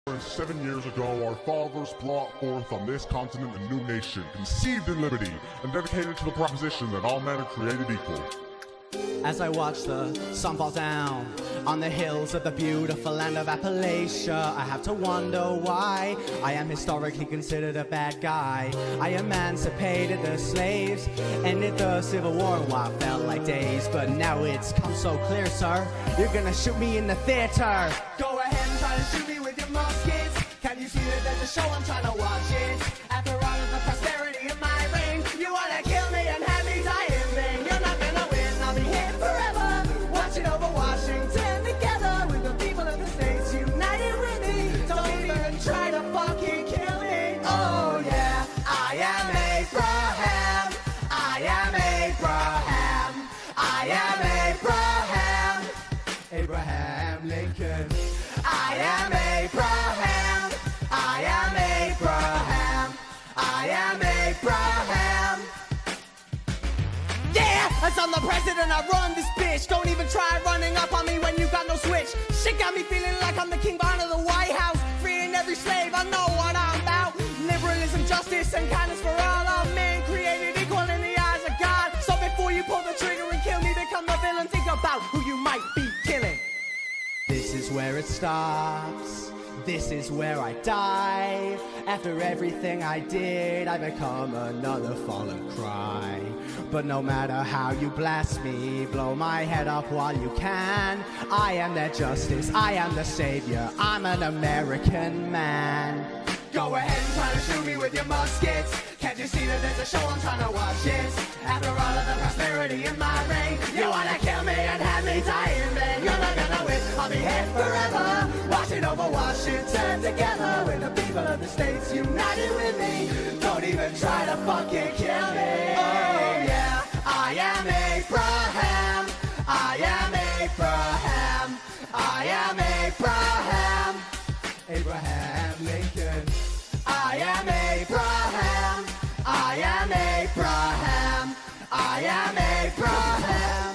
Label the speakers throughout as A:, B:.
A: 7 years ago, our fathers brought forth on this continent a new nation, conceived in liberty, and dedicated to the proposition that all men are created equal.
B: As I watch the sun fall down on the hills of the beautiful land of Appalachia, I have to wonder why I am historically considered a bad guy. I emancipated the slaves, ended the Civil War in what felt like days, but now it's come so clear, sir, you're gonna shoot me in the theater. Go ahead and try to shoot me with your muskets. Can you see that there's a show? I'm trying to watch it. After all of the prosperity of my reign, you wanna kill me and have me die in vain. You're not gonna win, I'll be here forever, watching over Washington together with the people of the states united with me. Don't even try to fucking kill me. Oh yeah, I am Abraham, I am Abraham, I am Abraham, Abraham Lincoln. I am Abraham, I am Abraham, I am Abraham. Yeah, as I'm the president, I run this bitch. Don't even try running up on me when you got no switch. Shit got me feeling like I'm the king behind of the White House, freeing every slave, I know what I'm about. Liberalism, justice, and kindness for all men created equal in the eyes of God. So before you pull the trigger and kill me, become a villain, think about who you might be killing. This is where it stops, this is where I die. After everything I did, I become another fallen cry. But no matter how you blast me, blow my head up while you can, I am their justice, I am the savior, I'm an American man. Go ahead and try to shoot me with your muskets. Can't you see that there's a show? I'm trying to watch it. After all of the prosperity in my reign, you wanna kill me and have me die in vain. You're not gonna win, I'll be here forever, watching over Washington together with the people of the states united with me. Don't even try to fucking kill me. Oh yeah, I am Abraham, I am Abraham, I am Abraham, Abraham Lincoln. I am Abraham, I am Abraham, I am Abraham.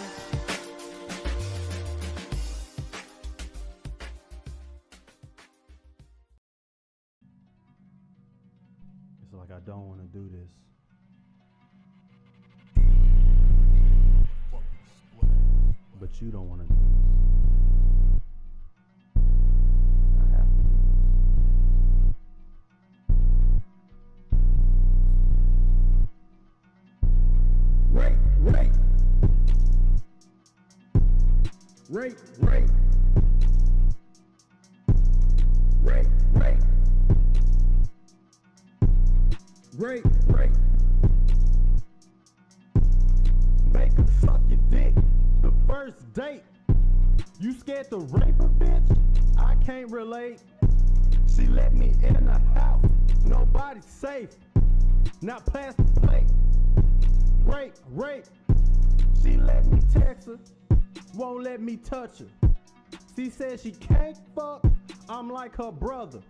C: It's like I don't want to do this. But you don't want to do this. I have to do this. Rape. Make her suck your dick. The first date. You scared to rape a bitch? I can't relate. She let me in the house. Nobody's safe. Now pass the plate. Rape. She let me text her. Won't let me touch her. She says she can't fuck. I'm like her brother.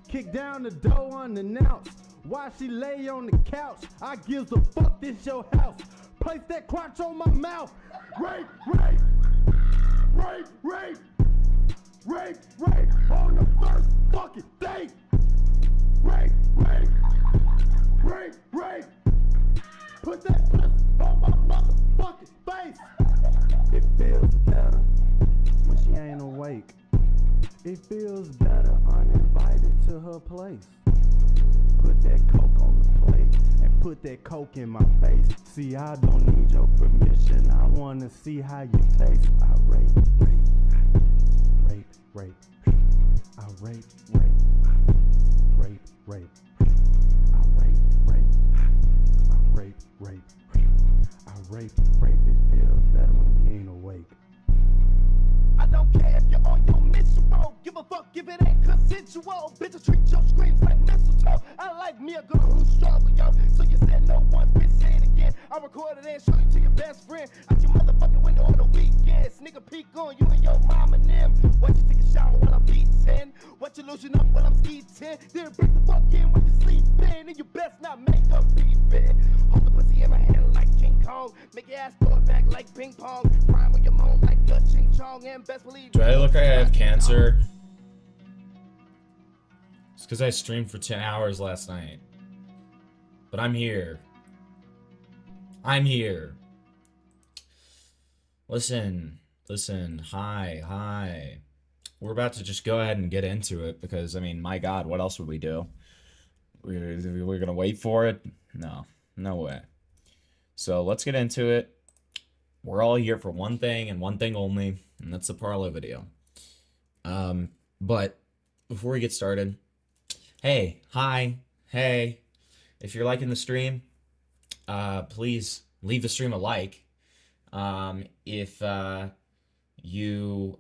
C: Kick down the door unannounced. While she lay on the couch, I gives a fuck, this your house. Place that crotch on my mouth. Rape on the first fucking date. Rape. Put that pussy on my motherfucking face. It feels better when she ain't awake. It feels better uninvited to her place. Put that coke on the plate and put that coke in my face. See, I don't need your permission, I wanna see how you taste. I rape. I rape. It feels better when you ain't awake. I don't care if you're on your menstrual. Give a fuck if it ain't consensual. Bitches treat your screams like mistletoe. I like me a girl who's stronger, yo. So you said no one's been saying again. I recorded and show you to your best friend. Out your motherfucking window on the weekends. Nigga peek on you and your mom and them. Watch you take a shower while I'm beating. Watch you loosen up while I'm skeeting. Then break the fuck in when you sleeping. And you best not make a beeping. Hold the pussy in my hand like King Kong. Make your ass throw it back like ping pong. Prime when you moan like a ching chong. And best believe.
D: Do I look like I have cancer? It's because I streamed for 10 hours last night. But I'm here. I'm here. Listen. Hi. We're about to just go ahead and get into it because, I mean, my God, what else would we do? We're gonna wait for it? No way. So let's get into it. We're all here for one thing and one thing only, and that's the Parlo video. But before we get started, hey, if you're liking the stream, please leave the stream a like. If you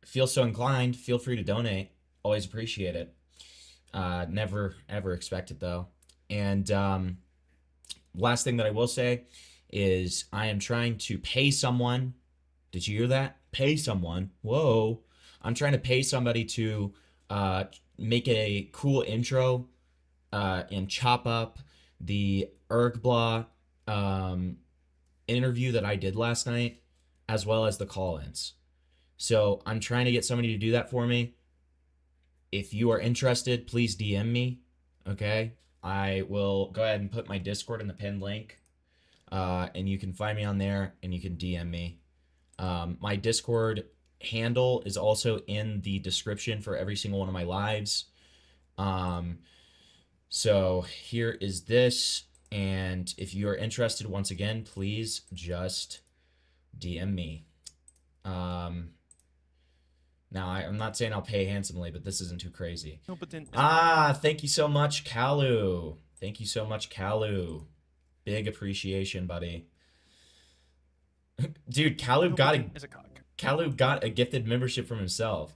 D: feel so inclined, feel free to donate. Always appreciate it. Never ever expect it though. And last thing that I will say is I am trying to pay someone. Did you hear that? Pay someone. Whoa. I'm trying to pay somebody to make a cool intro and chop up the Ergbla interview that I did last night, as well as the call-ins. So I'm trying to get somebody to do that for me. If you are interested, please DM me, okay? I will go ahead and put my Discord in the pinned link, and you can find me on there, and you can DM me. My Discord handle is also in the description for every single one of my lives. So here is this, and if you are interested, once again, please just DM me. Now, I'm not saying I'll pay handsomely, but this isn't too crazy. Thank you so much, Kalu. Thank you so much, Kalu. Big appreciation, buddy. Dude, Kalu got a gifted membership from himself.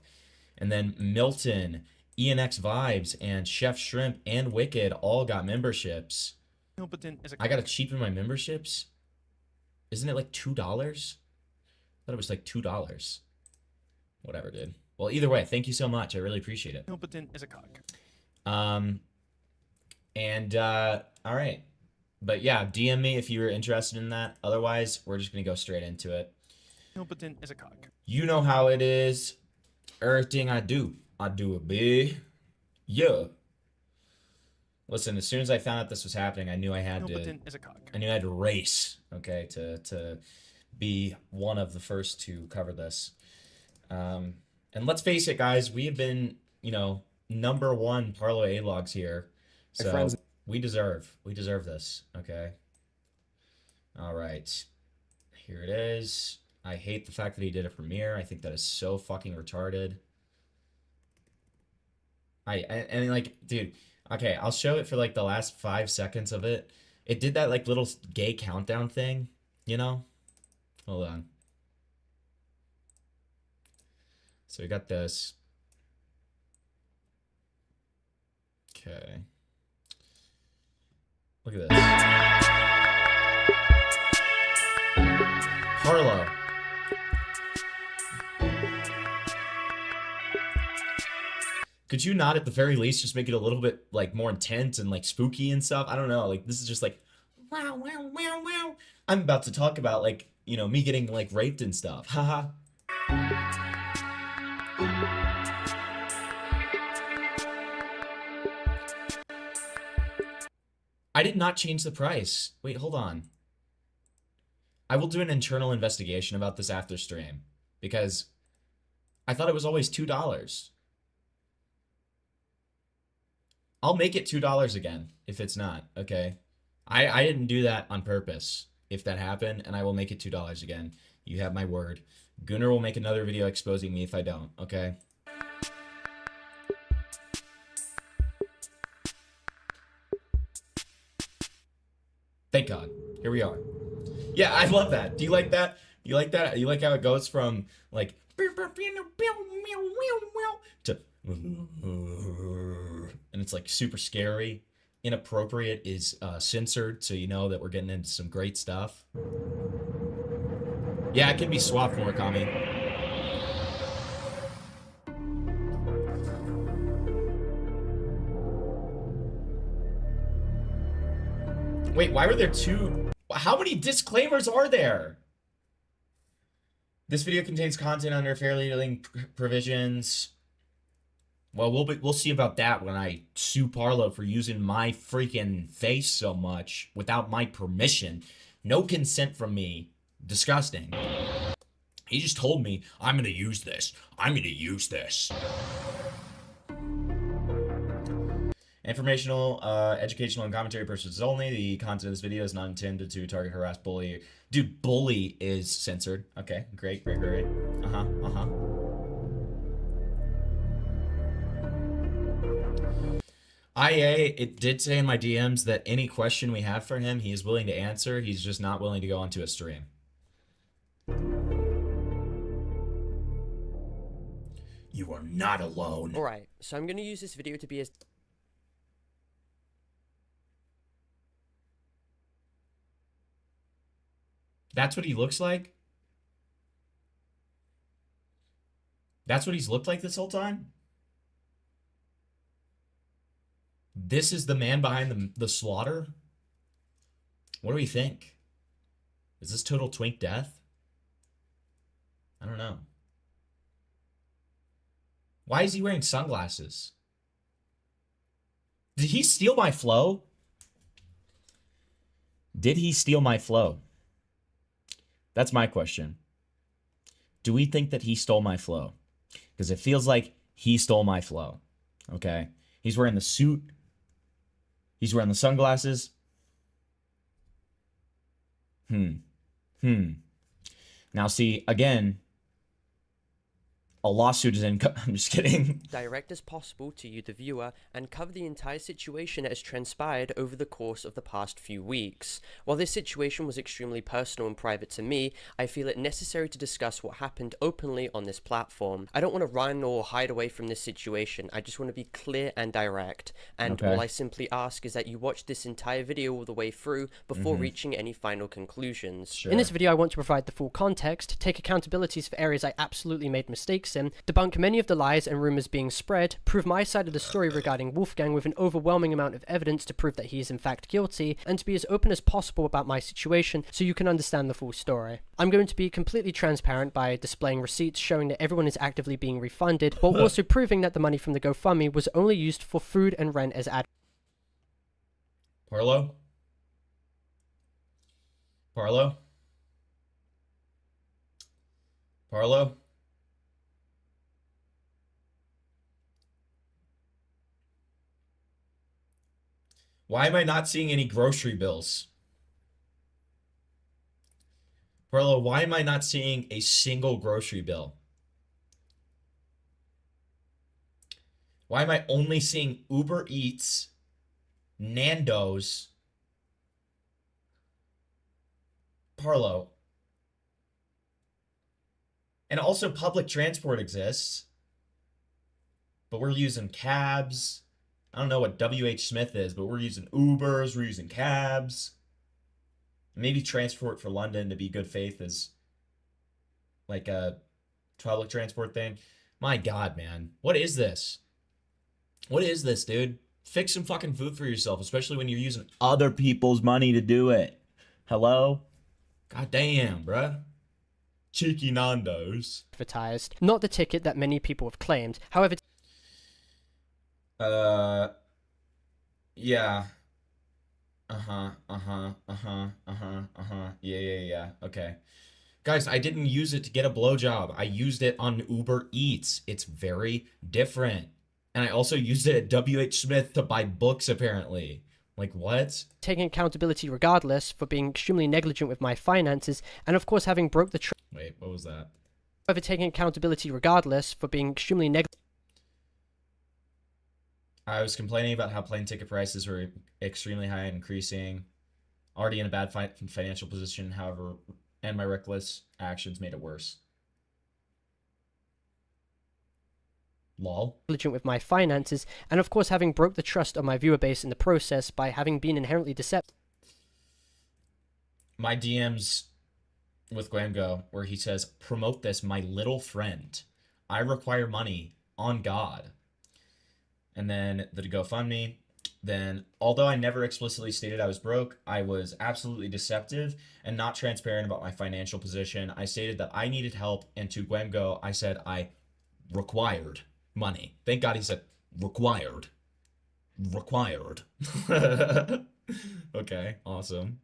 D: And then Milton, ENX Vibes, and Chef Shrimp, and Wicked all got memberships. I gotta cheapen my memberships? Isn't it like $2? I thought it was like $2. Whatever, dude. Well, either way, thank you so much. I really appreciate it. All right. But yeah, DM me if you're interested in that. Otherwise, we're just gonna go straight into it. You know how it is. Everything I do it big. Yeah. Listen, as soon as I found out this was happening, I knew I had to race, okay, to be one of the first to cover this. And let's face it, guys, we have been, #1 Parlo A-logs here. So we deserve this, okay? All right. Here it is. I hate the fact that he did a premiere. I think that is so fucking retarded. And like, dude, okay, I'll show it for like the last 5 seconds of it. It did that like little gay countdown thing, Hold on. So we got this. Okay. Look at this. Parlo. Could you not at the very least just make it a little bit like more intense and like spooky and stuff? I don't know. Like this is just like wow wow wow wow. I'm about to talk about like, me getting like raped and stuff. Haha. I did not change the price. Wait, hold on. I will do an internal investigation about this after stream because I thought it was always $2. I'll make it $2 again if it's not, okay? I didn't do that on purpose if that happened, and I will make it $2 again. You have my word. Gunnar will make another video exposing me if I don't, okay? Thank God. Here we are. Yeah, I love that. Do you like that? You like that? You like how it goes from like to and it's like super scary. Inappropriate is censored, so you know that we're getting into some great stuff. Yeah, it can be swapped more, Kami. Wait, why were there two? How many disclaimers are there? This video contains content under fair dealing provisions. Well, we'll see about that when I sue Parlo for using my freaking face so much without my permission. No consent from me. Disgusting. He just told me, I'm going to use this. I'm going to use this. Informational, educational, and commentary purposes only. The content of this video is not intended to target, harass, bully. Dude, bully is censored. Okay, great. IA, it did say in my DMs that any question we have for him, he is willing to answer. He's just not willing to go onto a stream. You are not alone.
E: Alright, so I'm going to use this video to be as...
D: That's what he looks like? That's what he's looked like this whole time? This is the man behind the slaughter? What do we think? Is this total twink death? I don't know. Why is he wearing sunglasses? Did he steal my flow? Did he steal my flow? That's my question. Do we think that he stole my flow? Because it feels like he stole my flow. Okay? He's wearing the suit. He's wearing the sunglasses. Now see, again, a lawsuit is in. I'm just kidding.
E: Direct as possible to you, the viewer, and cover the entire situation as transpired over the course of the past few weeks. While this situation was extremely personal and private to me, I feel it necessary to discuss what happened openly on this platform. I don't want to run or hide away from this situation. I just want to be clear and direct. And all I simply ask is that you watch this entire video all the way through before reaching any final conclusions.
D: Sure.
E: In this video, I want to provide the full context, take accountabilities for areas I absolutely made mistakes in, debunk many of the lies and rumors being spread, prove my side of the story regarding Wolfgang with an overwhelming amount of evidence to prove that he is in fact guilty, and to be as open as possible about my situation so you can understand the full story. I'm going to be completely transparent by displaying receipts showing that everyone is actively being refunded, while also proving that the money from the GoFundMe was only used for food and rent as ad.
D: Parlo? Parlo? Parlo? Why am I not seeing any grocery bills? Parlo, why am I not seeing a single grocery bill? Why am I only seeing Uber Eats, Nando's, Parlo? And also public transport exists, but we're using cabs. I don't know what WH Smith is, but we're using Ubers, we're using cabs. Maybe Transport for London to be good faith is like a public transport thing. My God, man. What is this? What is this, dude? Fix some fucking food for yourself, especially when you're using other people's money to do it. Hello? God damn, bruh. Cheeky Nando's.
E: Advertised, not the ticket that many people have claimed. However,
D: yeah. Yeah. Okay. Guys, I didn't use it to get a blowjob. I used it on Uber Eats. It's very different. And I also used it at WH Smith to buy books, apparently. Like, what?
E: Taking accountability regardless for being extremely negligent with my finances, and of course having broke the trust.
D: Wait, what was that?
E: However, taking accountability regardless for being extremely negligent.
D: I was complaining about how plane ticket prices were extremely high and increasing. Already in a bad financial position, however, and my reckless actions made it worse. Lol.
E: Negligent with my finances, and of course having broke the trust of my viewer base in the process by having been inherently deceptive.
D: My DMs with Glamgo, where he says, promote this, my little friend. I require money on God. And then the GoFundMe. Then, although I never explicitly stated I was broke, I was absolutely deceptive and not transparent about my financial position. I stated that I needed help, and to Glamgo, I said I required money. Thank God he said required. Required. Okay, awesome.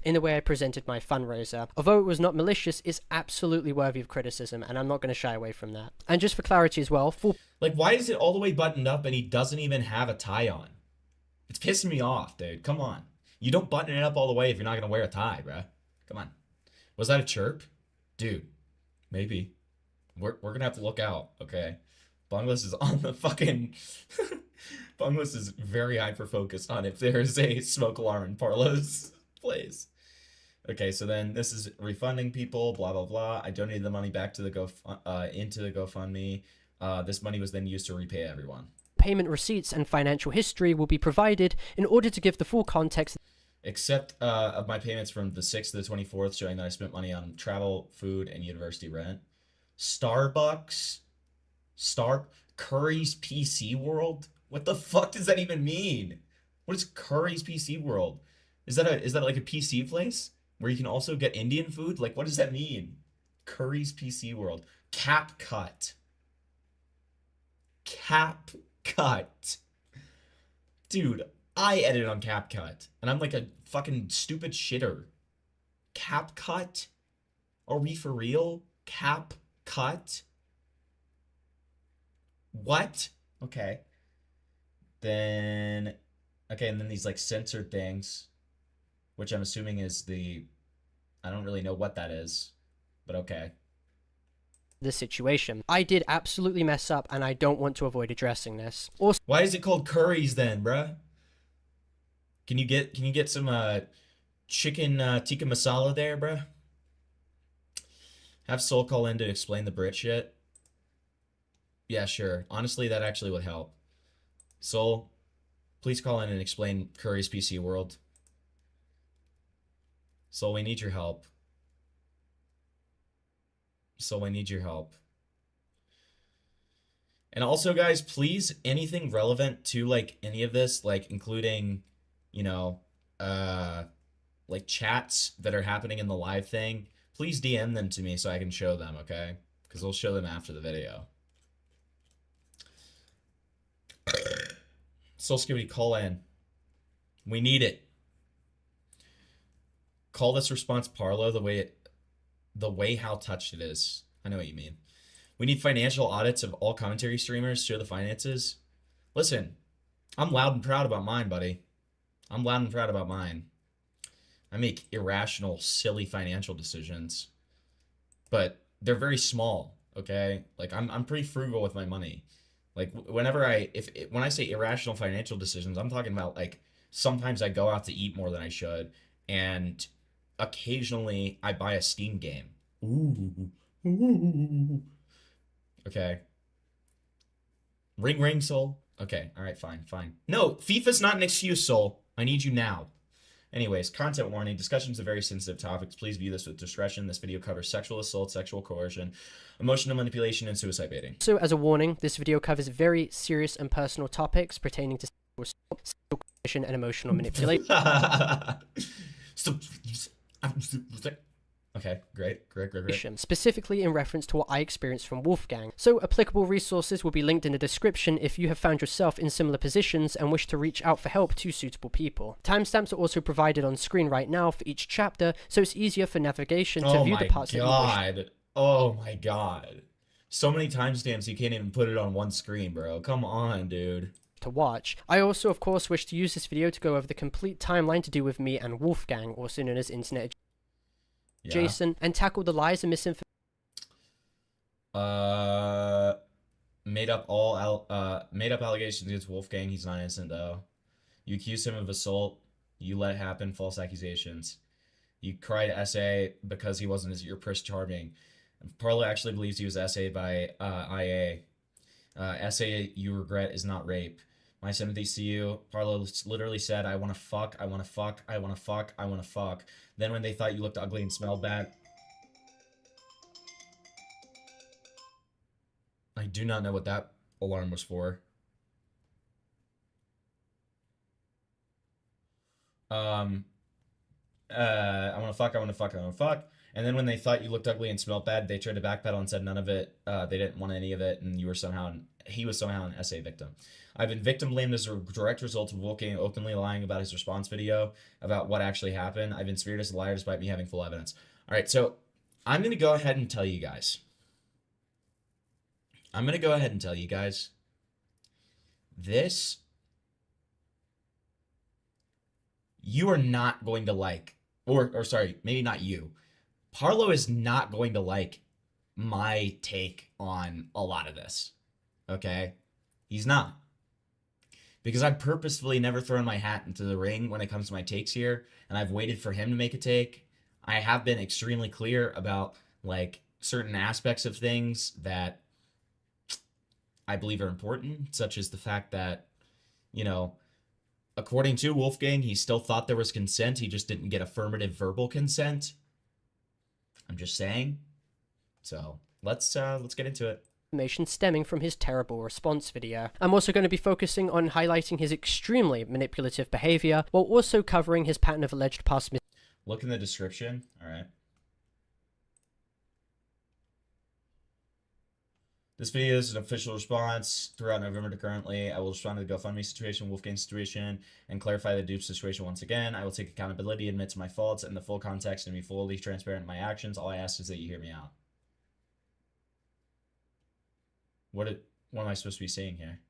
E: In the way I presented my fundraiser. Although it was not malicious, it's absolutely worthy of criticism, and I'm not going to shy away from that. And just for clarity as well,
D: like, why is it all the way buttoned up and he doesn't even have a tie on? It's pissing me off, dude. Come on. You don't button it up all the way if you're not going to wear a tie, bruh. Come on. Was that a chirp? Dude, maybe. We're going to have to look out, okay? Bungless is on the fucking... Bungless is very hyper-focused on if there is a smoke alarm in Parlo's place. Okay, so then this is refunding people, blah, blah, blah. I donated the money back to the into the GoFundMe. This money was then used to repay everyone.
E: Payment receipts and financial history will be provided in order to give the full context.
D: Except of my payments from the 6th to the 24th, showing that I spent money on travel, food, and university rent. Starbucks? Curry's PC World? What the fuck does that even mean? What is Curry's PC World? Is that like a PC place where you can also get Indian food? Like, what does that mean? Curry's PC World. CapCut. CapCut. Dude, I edit on CapCut, and I'm like a fucking stupid shitter. CapCut? Are we for real? CapCut? What? Okay. Then, okay, and then these like censored things, which I'm assuming is I don't really know what that is, but okay.
E: The situation. I did absolutely mess up, and I don't want to avoid addressing this. Also,
D: why is it called Curry's then, bruh? Can you get some chicken tikka masala there, bruh? Have Soul call in to explain the Brit shit. Yeah, sure. Honestly, that actually would help. Soul, please call in and explain Curry's PC World. Soul, we need your help. Soul, I need your help. And also, guys, please, anything relevant to, like, any of this, like, including, you know, like, chats that are happening in the live thing, please DM them to me so I can show them, okay? Because I'll show them after the video. Soul Skibidi, call in. We need it. Call this response Parlo the way how touched it is. I know what you mean. We need financial audits of all commentary streamers, show the finances. Listen, I'm loud and proud about mine, buddy. I'm loud and proud about mine. I make irrational, silly financial decisions, but they're very small, okay? Like, I'm pretty frugal with my money. Like, whenever when I say irrational financial decisions, I'm talking about, like, sometimes I go out to eat more than I should, and occasionally I buy a Steam game. Ooh. Okay. Ring, Soul. Okay, all right, fine. No, FIFA's not an excuse, Soul. I need you now. Anyways, content warning. Discussions of very sensitive topics. Please view this with discretion. This video covers sexual assault, sexual coercion, emotional manipulation, and suicide baiting.
E: So, as a warning, this video covers very serious and personal topics pertaining to sexual assault, sexual coercion, and emotional manipulation.
D: Okay, great.
E: Specifically in reference to what I experienced from Wolfgang. So applicable resources will be linked in the description if you have found yourself in similar positions and wish to reach out for help to suitable people. Timestamps are also provided on screen right now for each chapter, so it's easier for navigation to view the parts that you wish.
D: Oh my god. So many timestamps you can't even put it on one screen, bro. Come on, dude.
E: To watch. I also, of course, wish to use this video to go over the complete timeline to do with me and Wolfgang, also known as Internet Jason, and tackle the lies and misinformation.
D: Made up allegations against Wolfgang. He's not innocent though. You accuse him of assault. You let it happen. False accusations. You cried SA because he wasn't your Prince Charming. Parlo actually believes he was SA'd by IA. SA you regret is not rape. My sympathies to you. Parlo literally said, I want to fuck, I want to fuck, I want to fuck, I want to fuck. Then when they thought you looked ugly and smelled bad. I do not know what that alarm was for. I want to fuck, I want to fuck, I want to fuck. And then when they thought you looked ugly and smelled bad, they tried to backpedal and said none of it. They didn't want any of it, and he was somehow an SA victim. I've been victim blamed as a direct result of Wolfgang openly lying about his response video about what actually happened. I've been speared as a liar despite me having full evidence. All right, so I'm going to go ahead and tell you guys. This, you are not going to like, or sorry, maybe not you. Parlo is not going to like my take on a lot of this, okay? He's not. Because I've purposefully never thrown my hat into the ring when it comes to my takes here, and I've waited for him to make a take. I have been extremely clear about, like, certain aspects of things that I believe are important, such as the fact that, you know, according to Wolfgang, he still thought there was consent, he just didn't get affirmative verbal consent. I'm just saying. So let's get into it.
E: Information stemming from his terrible response video. I'm also going to be focusing on highlighting his extremely manipulative behavior, while also covering his pattern of alleged past
D: Look in the description. All right. This video is an official response throughout November to currently. I will respond to the GoFundMe situation, Wolfgang situation, and clarify the dupe situation once again. I will take accountability, admit to my faults, and the full context, and be fully transparent in my actions. All I ask is that you hear me out. What am I supposed to be saying here?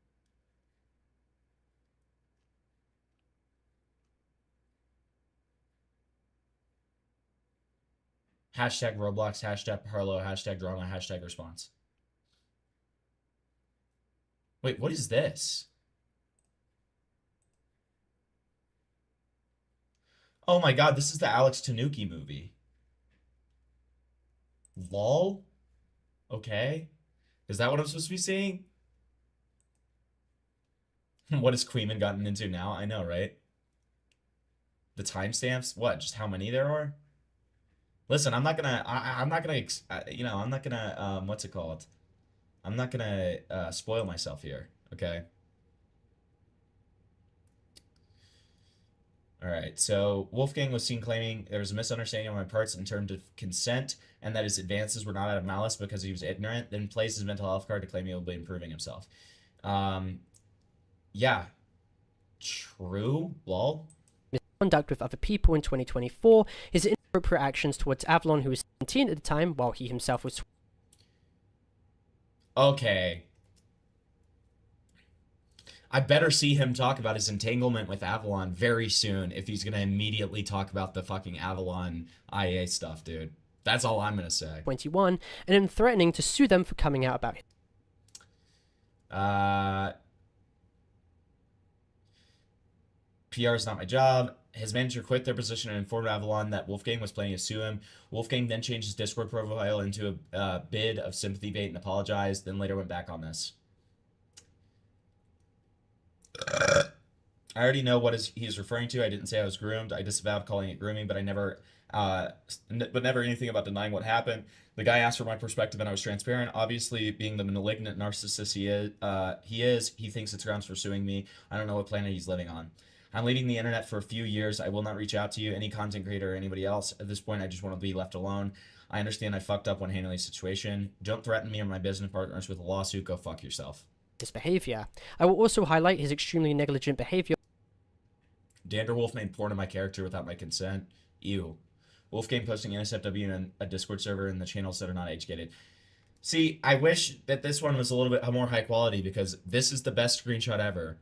D: Hashtag Roblox, hashtag Parlo, hashtag drama, hashtag response. Wait, what is this? Oh my god, this is the Alex Tanuki movie. LOL? Okay. Is that what I'm supposed to be seeing? What has Queeman gotten into now? I know, right? The timestamps? What? Just how many there are? Listen, I'm not gonna, you know, I'm not gonna, what's it called? I'm not gonna spoil myself here, okay? All right, so Wolfgang was seen claiming there was a misunderstanding on my parts in terms of consent and that his advances were not out of malice because he was ignorant, then plays his mental health card to claim he will be improving himself. Yeah, true, lol.
E: Misconduct with other people in 2024, his inappropriate actions towards Avalon, who was 17 at the time, while he himself was...
D: Okay. I better see him talk about his entanglement with Avalon very soon if he's going to immediately talk about the fucking Avalon IA stuff, dude. That's all I'm going to say.
E: 21, and him threatening to sue them for coming out about it.
D: PR is not my job. His manager quit their position and informed Avalon that Wolfgang was planning to sue him. Wolfgang then changed his Discord profile into a bid of sympathy bait and apologized, then later went back on this. I already know what he's referring to. I didn't say I was groomed. I disavowed calling it grooming, but I never anything about denying what happened. The guy asked for my perspective, and I was transparent. Obviously, being the malignant narcissist he thinks it's grounds for suing me. I don't know what planet he's living on. I'm leaving the internet for a few years. I will not reach out to you, any content creator or anybody else. At this point, I just want to be left alone. I understand I fucked up when handling the situation. Don't threaten me or my business partners with a lawsuit. Go fuck yourself.
E: His behavior. I will also highlight his extremely negligent behavior.
D: Danderwolf made porn of my character without my consent. Ew. Wolfgang posting NSFW in a Discord server and the channels that are not educated. See, I wish that this one was a little bit more high quality because this is the best screenshot ever.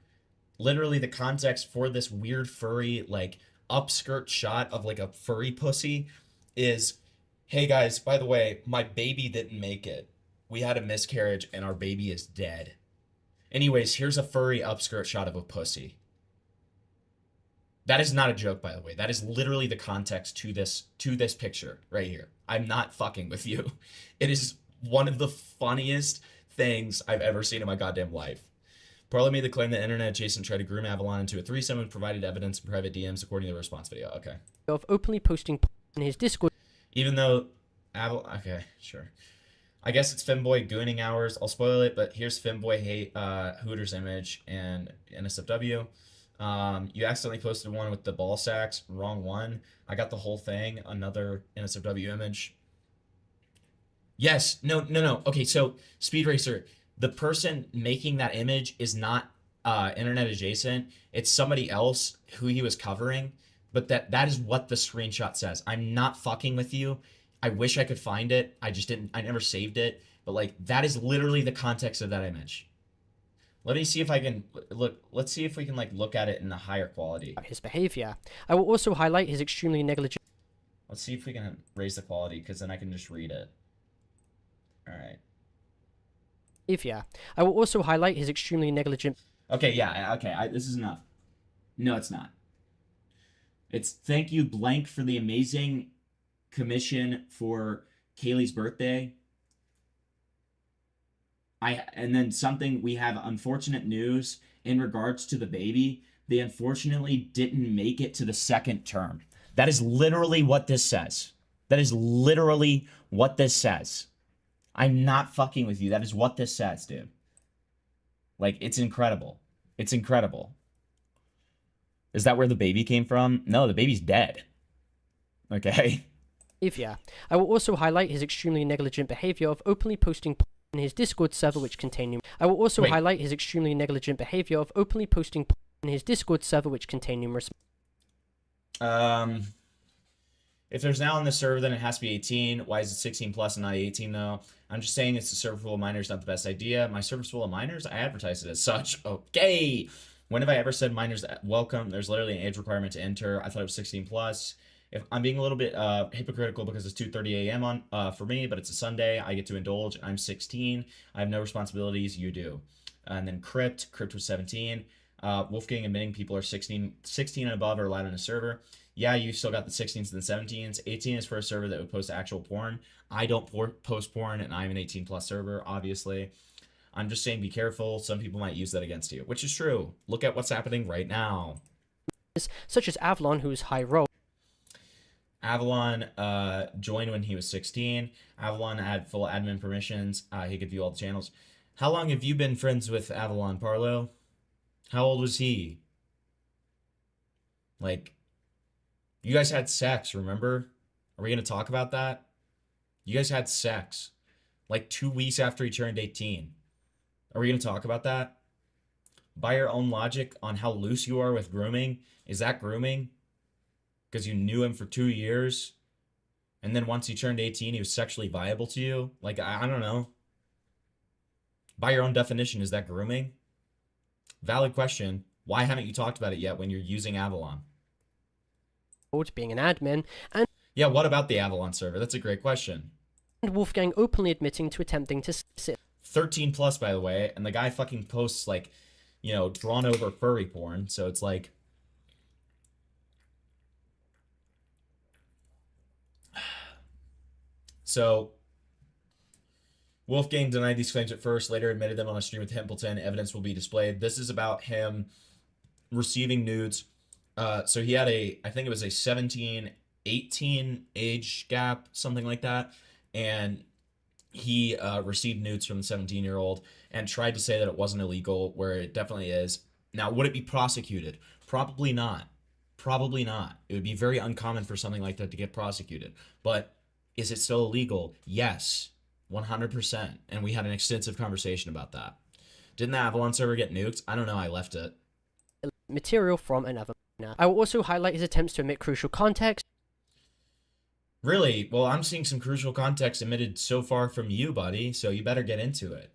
D: Literally, the context for this weird furry, like, upskirt shot of, like, a furry pussy is, hey guys, by the way, my baby didn't make it. We had a miscarriage and our baby is dead. Anyways, here's a furry upskirt shot of a pussy. That is not a joke, by the way. That is literally the context to this picture right here. I'm not fucking with you. It is one of the funniest things I've ever seen in my goddamn life. Parlo made the claim that internet adjacent tried to groom Avalon into a threesome and provided evidence in private DMs according to the response video. Okay.
E: Of openly posting in his Discord.
D: Even though Avalon... Okay, sure. I guess it's Femboy gooning hours. I'll spoil it, but here's Femboy hate Hooters image and NSFW. You accidentally posted one with the ball sacks. Wrong one. I got the whole thing. Another NSFW image. Yes. No. Okay, so Speed Racer, the person making that image is not internet adjacent. It's somebody else who he was covering. But that is what the screenshot says. I'm not fucking with you. I wish I could find it. I just didn't. I never saved it. But like that is literally the context of that image. Let me see if I can look. Let's see if we can like look at it in a higher quality.
E: His behavior. I will also highlight his extremely negligent.
D: Let's see if we can raise the quality, because then I can just read it. All right.
E: Behavior. I will also highlight his extremely negligent.
D: Okay. Yeah. Okay. This is enough. No, it's not. It's thank you blank for the amazing commission for Kaylee's birthday. And then something, we have unfortunate news in regards to the baby. They unfortunately didn't make it to the second term. That is literally what this says. That is literally what this says. I'm not fucking with you. That is what this says, dude. Like, it's incredible. It's incredible. Is that where the baby came from? No, the baby's dead. Okay.
E: Behavior. I will also highlight his extremely negligent behavior of openly posting in his Discord server which contain. I will also highlight his extremely negligent behavior of openly posting in his Discord server which contain numerous.
D: If there's now on the server, then it has to be 18. Why is it 16 plus and not 18 though? I'm just saying it's a server full of minors, not the best idea. My server's full of minors? I advertise it as such. Okay. When have I ever said minors welcome? There's literally an age requirement to enter. I thought it was 16 plus. If I'm being a little bit hypocritical because it's 2:30 a.m. on for me, but it's a Sunday, I get to indulge. I'm 16. I have no responsibilities. You do. And then Crypt was 17. Wolfgang admitting people are 16 and above are allowed in a server. Yeah, you still got the 16s and the 17s. 18 is for a server that would post actual porn. I don't post porn, and I'm an 18 plus server, obviously. I'm just saying be careful. Some people might use that against you, which is true. Look at what's happening right now.
E: Such as Avalon, who's high roll.
D: Avalon joined when he was 16. Avalon had full admin permissions. He could view all the channels. How long have you been friends with Avalon, Parlo? How old was he? Like, you guys had sex, remember? Are we going to talk about that? You guys had sex. Like 2 weeks after he turned 18. Are we going to talk about that? By your own logic on how loose you are with grooming, is that grooming? Because you knew him for 2 years, and then once he turned 18, he was sexually viable to you? Like, I don't know. By your own definition, is that grooming? Valid question. Why haven't you talked about it yet when you're using Avalon?
E: Being an admin, and
D: yeah, what about the Avalon server? That's a great question.
E: Wolfgang openly admitting to attempting to sit.
D: 13 plus, by the way, and the guy fucking posts, like, you know, drawn over furry porn, so it's like... So, Wolfgang denied these claims at first, later admitted them on a stream with Templeton. Evidence will be displayed. This is about him receiving nudes. So he had I think it was a 17, 18 age gap, something like that. And he received nudes from the 17-year-old and tried to say that it wasn't illegal, where it definitely is. Now, would it be prosecuted? Probably not. Probably not. It would be very uncommon for something like that to get prosecuted. But is it still illegal? Yes, 100%. And we had an extensive conversation about that. Didn't the Avalon server get nuked? I don't know. I left it.
E: Material from another. I will also highlight his attempts to omit crucial context.
D: Really? Well, I'm seeing some crucial context omitted so far from you, buddy, so you better get into it.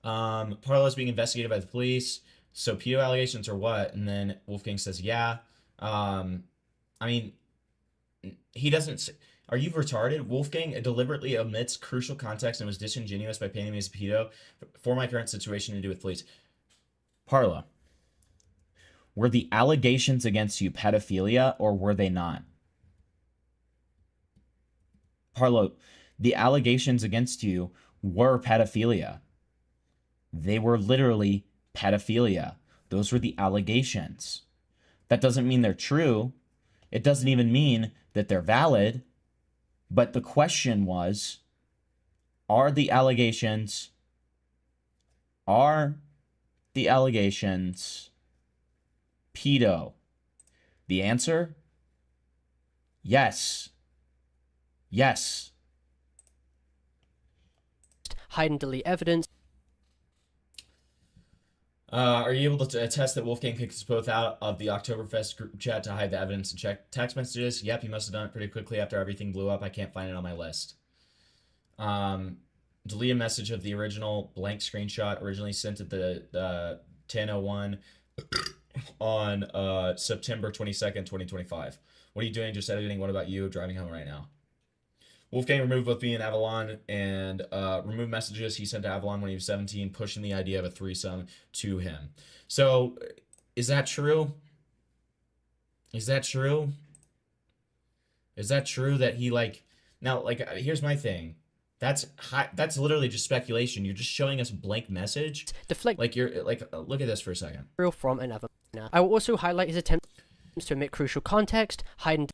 D: Parlo is being investigated by the police. So pedo allegations or what? And then Wolfgang says, yeah. I mean, he doesn't... Are you retarded? Wolfgang deliberately omits crucial context and was disingenuous by painting me as a pedo for my current situation to do with police. Parlo, were the allegations against you pedophilia or were they not? Parlo, the allegations against you were pedophilia. They were literally pedophilia. Those were the allegations. That doesn't mean they're true. It doesn't even mean that they're valid. But the question was, are the allegations pedo? The answer? Yes. Yes.
E: Hide and delete evidence.
D: Are you able to attest that Wolfgang kicked us both out of the Oktoberfest group chat to hide the evidence and check text messages? Yep, he must have done it pretty quickly after everything blew up. I can't find it on my list. Delete a message of the original blank screenshot originally sent at the 10:01 on September 22nd, 2025. What are you doing? Just editing. What about you? Driving home right now. Wolfgang removed both me and Avalon and removed messages he sent to Avalon when he was 17, pushing the idea of a threesome to him. So, is that true? Is that true? Is that true that he, like... Now, like, here's my thing. That's literally just speculation. You're just showing us a blank message.
E: Deflect.
D: Like, you're... Like, look at this for a second.
E: From another. I will also highlight his attempts to omit crucial context, hide and...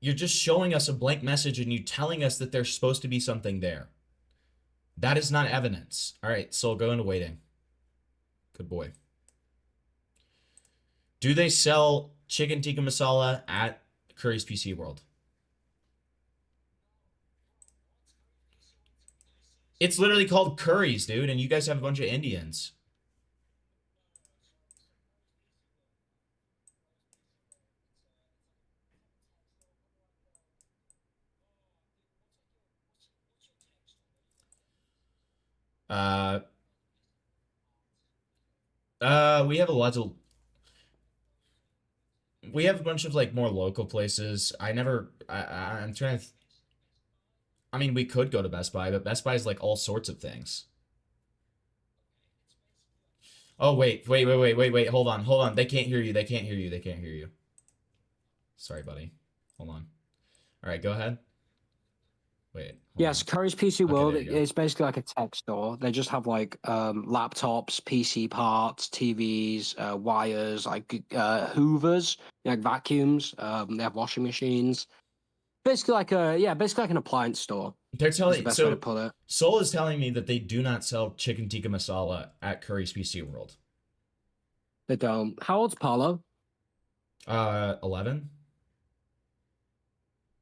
D: You're just showing us a blank message and you telling us that there's supposed to be something there. That is not evidence. All right, so go into waiting. Good boy. Do they sell chicken tikka masala at Curry's PC World? It's literally called Curry's, dude, and you guys have a bunch of Indians. We have we have a bunch of like more local places. I'm trying to, I mean, we could go to Best Buy, but Best Buy is like all sorts of things. Oh, wait. Hold on. They can't hear you. Sorry, buddy. Hold on. All right, go ahead. Wait.
F: Yes, Curry's PC World
D: there you go.
F: is basically like a tech store. They just have like laptops, PC parts, TVs, wires, like hoovers, like vacuums. They have washing machines. Basically like an appliance store.
D: They're
F: Is the
D: telling
F: best way to put it.
D: Soul is telling me that they do not sell chicken tikka masala at Curry's PC World.
F: They don't. How old's Parlo?
D: 11.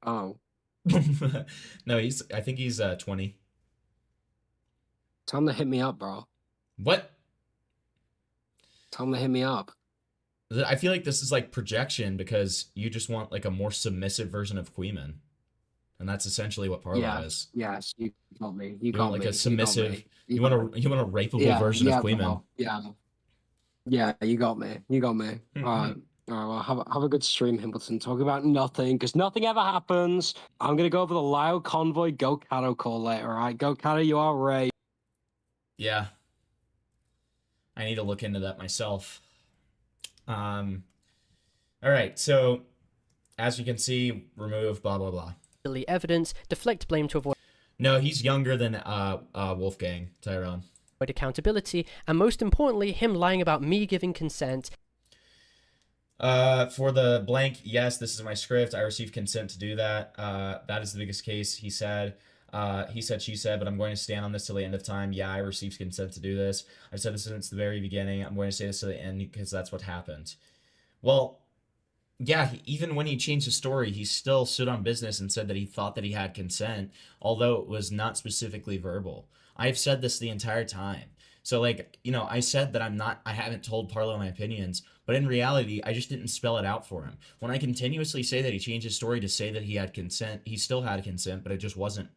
F: Oh,
D: No, I think he's 20.
F: tell him to hit me up, bro.
D: What?
F: Tell him to hit me up.
D: I feel like this is like projection because you just want like a more submissive version of Queeman. And that's essentially what Parlo is.
F: Yes, you got me.
D: You want like a submissive, you want a rapeable version of Queeman.
F: Bro. Yeah, you got me. All right. Well, have a good stream, Himbleton. Talk about nothing, because nothing ever happens. I'm going to go over the Lao Convoy Go Cato call later, all right? Go Cato, you are right.
D: Yeah. I need to look into that myself. All right, so as you can see, remove blah, blah, blah.
E: delete evidence, deflect blame to avoid
D: No, he's younger than Wolfgang, Tyrone.
E: accountability, and most importantly, him lying about me giving consent.
D: For the blank, yes, this is my script. I received consent to do that. That is the biggest case, he said. He said, she said, but I'm going to stand on this till the end of time. Yeah, I received consent to do this. I've said this since the very beginning. I'm going to say this to the end because that's what happened. Well, yeah, even when he changed his story, he still stood on business and said that he thought that he had consent, although it was not specifically verbal. I've said this the entire time. So, like, you know, I said that I haven't told Parlo my opinions, but in reality, I just didn't spell it out for him. When I continuously say that he changed his story to say that he had consent, he still had consent, but it just wasn't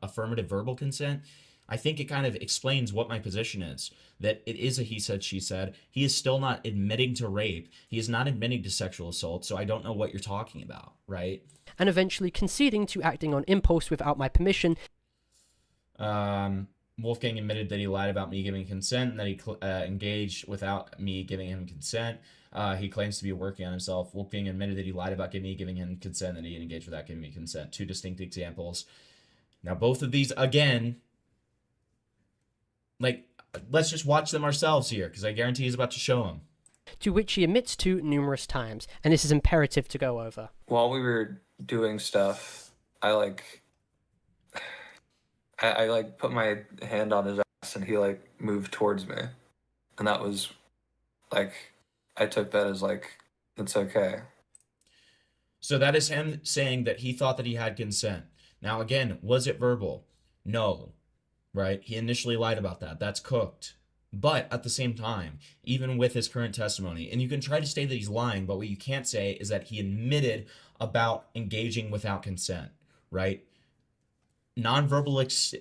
D: affirmative verbal consent. I think it kind of explains what my position is, that it is a he said, she said. He is still not admitting to rape. He is not admitting to sexual assault, so I don't know what you're talking about, right?
E: And eventually conceding to acting on impulse without my permission.
D: Wolfgang admitted that he lied about me giving consent and that he engaged without me giving him consent. He claims to be working on himself. Wolfgang admitted that he lied about me giving him consent and that he engaged without giving me consent. Two distinct examples. Now, both of these, again, like, let's just watch them ourselves here, because I guarantee he's about to show them.
E: To which he admits to numerous times, and this is imperative to go over.
G: While we were doing stuff, I put my hand on his ass and he like moved towards me, and that was like I took that as like, it's okay.
D: So that is him saying that he thought that he had consent. Now, again, was it verbal? No, right? He initially lied about that. That's cooked. But at the same time, even with his current testimony, and you can try to say that he's lying, but what you can't say is that he admitted about engaging without consent, right? This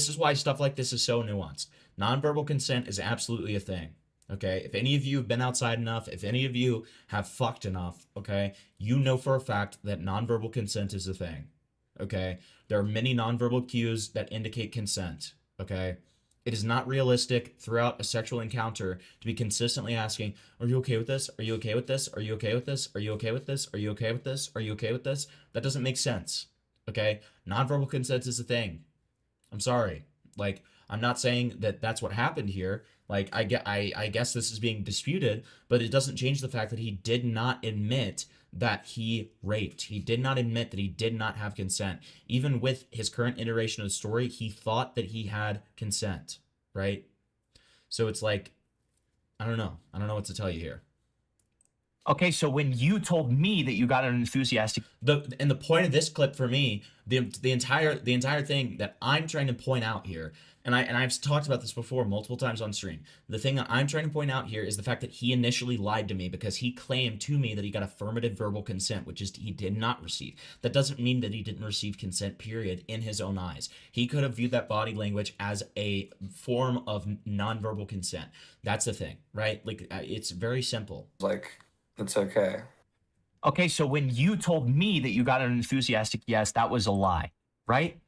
D: is why stuff like this is so nuanced. Nonverbal consent is absolutely a thing. Okay, if any of you have been outside enough, if any of you have fucked enough, okay, you know for a fact that nonverbal consent is a thing. Okay, there are many nonverbal cues that indicate consent. Okay, it is not realistic throughout a sexual encounter to be consistently asking, "Are you okay with this? Are you okay with this? Are you okay with this? Are you okay with this? Are you okay with this? Are you okay with this?" That doesn't make sense. Okay, nonverbal consent is a thing. I'm sorry. Like, I'm not saying that that's what happened here. Like, I guess this is being disputed, but it doesn't change the fact that he did not admit that he raped. He did not admit that he did not have consent. Even with his current iteration of the story, he thought that he had consent, right? So it's like, I don't know. I don't know what to tell you here.
H: Okay, so when you told me that you got an enthusiastic,
D: the point of this clip for me, the entire thing that I'm trying to point out here, and I've talked about this before multiple times on stream. The thing that I'm trying to point out here is the fact that he initially lied to me because he claimed to me that he got affirmative verbal consent, which is he did not receive. That doesn't mean that he didn't receive consent, period, in his own eyes. He could have viewed that body language as a form of nonverbal consent. That's the thing, right? Like, it's very simple.
G: Like, it's okay.
H: okay, so when you told me that you got an enthusiastic yes, that was a lie, right?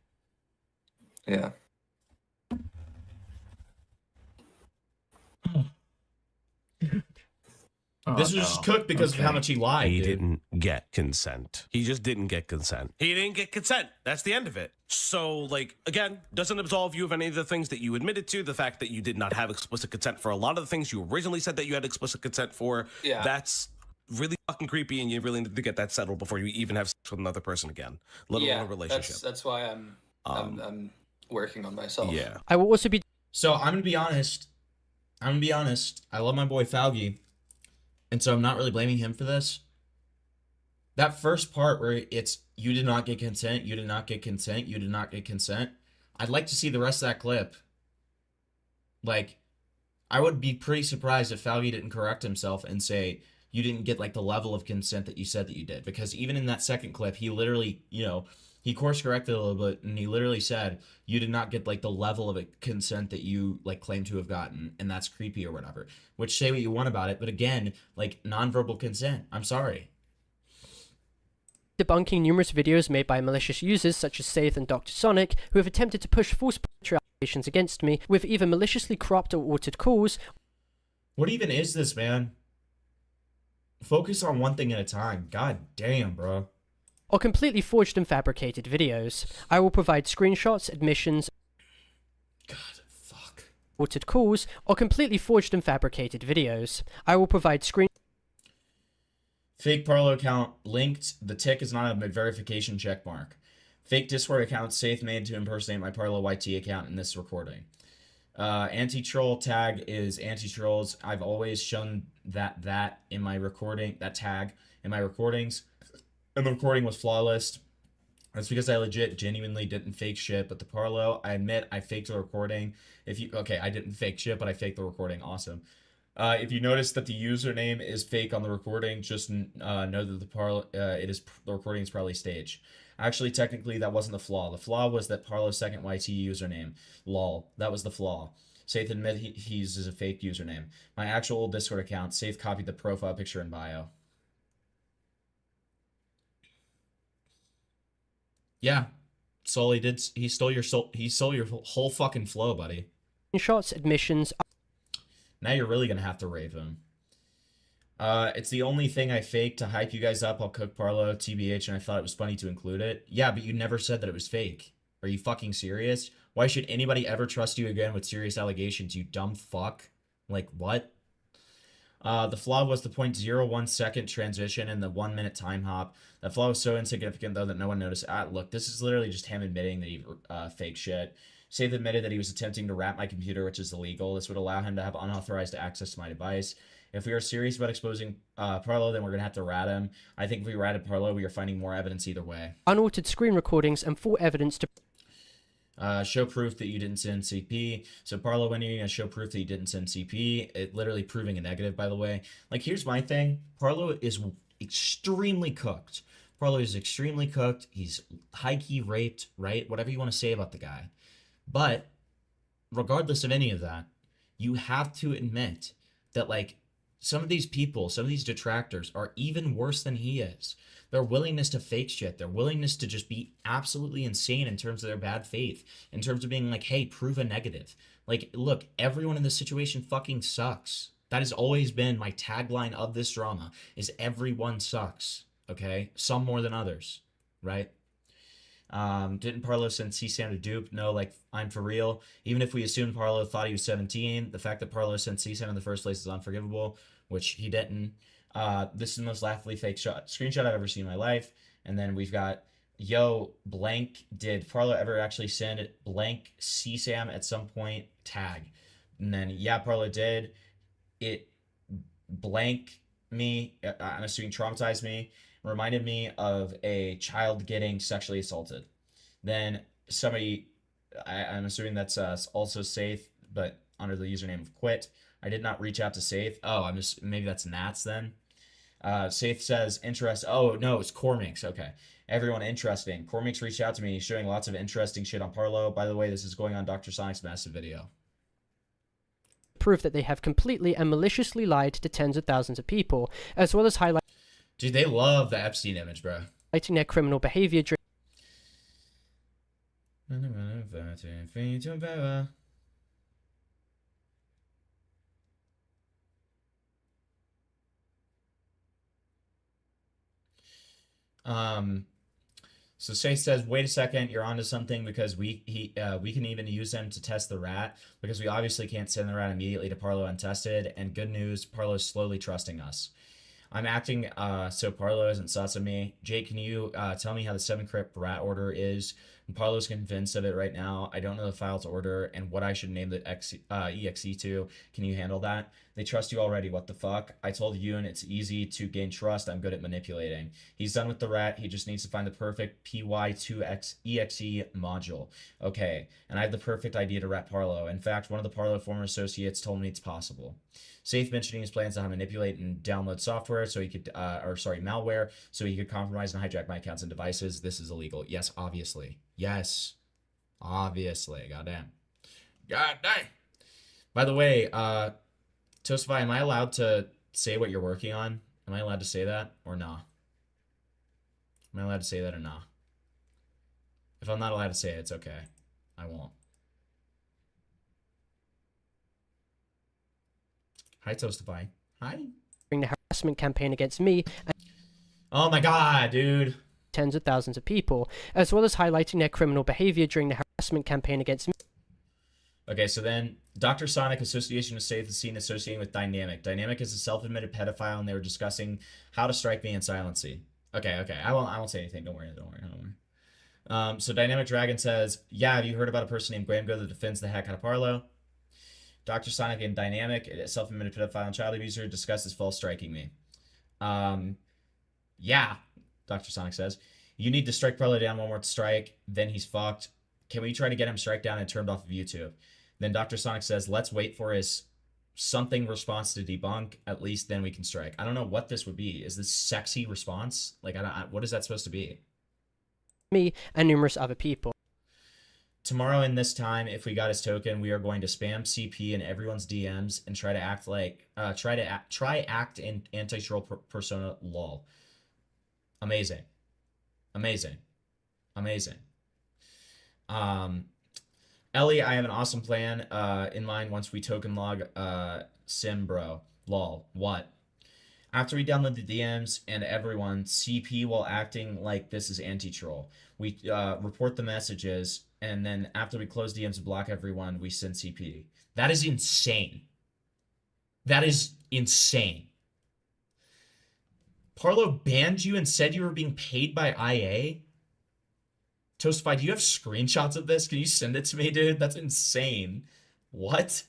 G: Yeah.
D: This was just cooked because of how much he lied.
I: He
D: dude.
I: didn't get consent. He just didn't get consent. He didn't get consent. That's the end of it. So, like, again, doesn't absolve you of any of the things that you admitted to. The fact that you did not have explicit consent for a lot of the things you originally said that you had explicit consent for.
G: Yeah.
I: That's really fucking creepy, and you really need to get that settled before you even have sex with another person again, let alone a relationship.
G: That's why I'm working on myself.
I: Yeah.
E: I will also be
D: So I'm gonna be honest. I love my boy Falgi, and so I'm not really blaming him for this. That first part where it's you did not get consent, you did not get consent, you did not get consent. I'd like to see the rest of that clip. Like, I would be pretty surprised if Falgi didn't correct himself and say you didn't get like the level of consent that you said that you did, because even in that second clip, he literally, he course corrected a little bit and he literally said you did not get like the level of consent that you like claim to have gotten, and that's creepy or whatever. Which, say what you want about it, but again, like, nonverbal consent. I'm sorry.
E: debunking numerous videos made by malicious users such as Saith and Dr. Sonic, who have attempted to push false allegations against me with either maliciously cropped or altered calls.
D: What even is this, man? Focus on one thing at a time. God damn, bro.
E: Or completely forged and fabricated videos. I will provide screenshots, admissions,
D: God, fuck.
E: altered calls, or completely forged and fabricated videos. I will provide
D: Fake Parlo account linked. The tick is not a verification check mark. Fake Discord account Safe made to impersonate my Parlo YT account in this recording. Anti-troll tag is anti-trolls. I've always shown that in my recording, that tag in my recordings, and the recording was flawless. That's because I genuinely didn't fake shit. But the Parlo, I admit I faked the recording. I didn't fake shit, but I faked the recording. Awesome. If you notice that the username is fake on the recording, just know that the Parlo, the recording is probably staged. Actually, technically, that wasn't the flaw. The flaw was that Parlo's second YT username, lol. That was the flaw. Safe admit he uses a fake username. My actual Discord account, Safe copied the profile picture and bio. Yeah, Sully did. He stole your whole fucking flow, buddy.
E: screenshots, admissions.
D: Now you're really gonna have to rave him. It's the only thing I faked to hype you guys up. I'll cook Parlo, TBH, and I thought it was funny to include it. Yeah, but you never said that it was fake. Are you fucking serious? Why should anybody ever trust you again with serious allegations, you dumb fuck? Like, what? The flaw was the 0.01 second transition and the 1 minute time hop. That flaw was so insignificant, though, that no one noticed. Look, this is literally just him admitting that he faked shit. Saith admitted that he was attempting to rat my computer, which is illegal. This would allow him to have unauthorized access to my device. If we are serious about exposing Parlo, then we're going to have to rat him. I think if we ratted Parlo, we are finding more evidence either way.
E: Unaltered screen recordings and full evidence to
D: show proof that you didn't send CP. So Parlo went in and show proof that you didn't send CP. It literally proving a negative, by the way. Like, here's my thing. Parlo is extremely cooked. Parlo is extremely cooked. He's high-key raped, right? Whatever you want to say about the guy. But regardless of any of that, you have to admit that, like, some of these people, some of these detractors are even worse than he is. Their willingness to fake shit, their willingness to just be absolutely insane in terms of their bad faith, in terms of being like, hey, prove a negative. Like, look, everyone in this situation fucking sucks. That has always been my tagline of this drama, is everyone sucks, okay? Some more than others, right? Didn't Parlo send CSAM to dupe? No, like, I'm for real. Even if we assumed Parlo thought he was 17, the fact that Parlo sent CSAM in the first place is unforgivable, which he didn't. This is the most laughably fake screenshot I've ever seen in my life. And then we've got, yo, blank, did Parlo ever actually send blank CSAM at some point? Tag. And then, yeah, Parlo did. It blank me, I'm assuming traumatized me, reminded me of a child getting sexually assaulted. Then somebody, I'm assuming that's also Saith, but under the username of Quit. I did not reach out to Saith. Oh, maybe that's Nats then. Saith says, interest. Oh, no, it's Cormix. Okay. Everyone interesting. Cormix reached out to me. He's showing lots of interesting shit on Parlo. By the way, this is going on Dr. Sonic's massive video.
E: prove that they have completely and maliciously lied to tens of thousands of people, as well as highlighting
D: Dude, they love the Epstein image, bro.
E: their criminal behavior during
D: So Shay says, wait a second, you're onto something, because we can even use them to test the rat, because we obviously can't send the rat immediately to Parlo untested, and good news, Parlo is slowly trusting us. I'm acting so Parlo isn't sus of me. Jake, can you tell me how the 7-crypt rat order is? And Parlo's convinced of it right now. I don't know the file to order and what I should name the EXE to. Can you handle that? They trust you already. What the fuck? I told Yoon it's easy to gain trust. I'm good at manipulating. He's done with the rat. He just needs to find the perfect PY2X EXE module. Okay, and I have the perfect idea to rat Parlo. In fact, one of the Parlo former associates told me it's possible. Safe mentioning his plans on how to manipulate and download software so he could, malware, so he could compromise and hijack my accounts and devices. This is illegal. Yes, obviously. Yes. Obviously. Goddamn. Goddamn. By the way, Toastify, am I allowed to say what you're working on? Am I allowed to say that or nah? Am I allowed to say that or nah? If I'm not allowed to say it, it's okay. I won't. Hi, Toastify. Hi.
E: the harassment campaign against me and
D: Oh my god, dude.
E: tens of thousands of people, as well as highlighting their criminal behavior during the harassment campaign against me.
D: Okay, so then Dr. Sonic association with Safe is seen associating with Dynamic. Dynamic is a self-admitted pedophile, and they were discussing how to strike me in silency. Okay. I won't say anything. Don't worry. So Dynamic Dragon says, yeah, have you heard about a person named Graham Go that defends the heck out of Parlo? Dr. Sonic and Dynamic, a self-admitted pedophile and child abuser, discusses false striking me. Yeah, Dr. Sonic says. You need to strike Parlo down one more strike, then he's fucked. Can we try to get him strike down and turned off of YouTube? Then Dr. Sonic says, let's wait for his something response to debunk. At least then we can strike. I don't know what this would be. Is this sexy response? Like, what is that supposed to be?
E: Me and numerous other people.
D: Tomorrow in this time, if we got his token, we are going to spam CP in everyone's DMs and try to act like, try act in anti-troll persona lol. Amazing. Ellie, I have an awesome plan in mind once we token log sim bro. Lol. What? After we download the DMs and everyone, CP while acting like this is anti-troll. We report the messages, and then after we close DMs and block everyone, we send CP. That is insane. Parlo banned you and said you were being paid by IA? Toastify, do you have screenshots of this? Can you send it to me, dude? That's insane. What?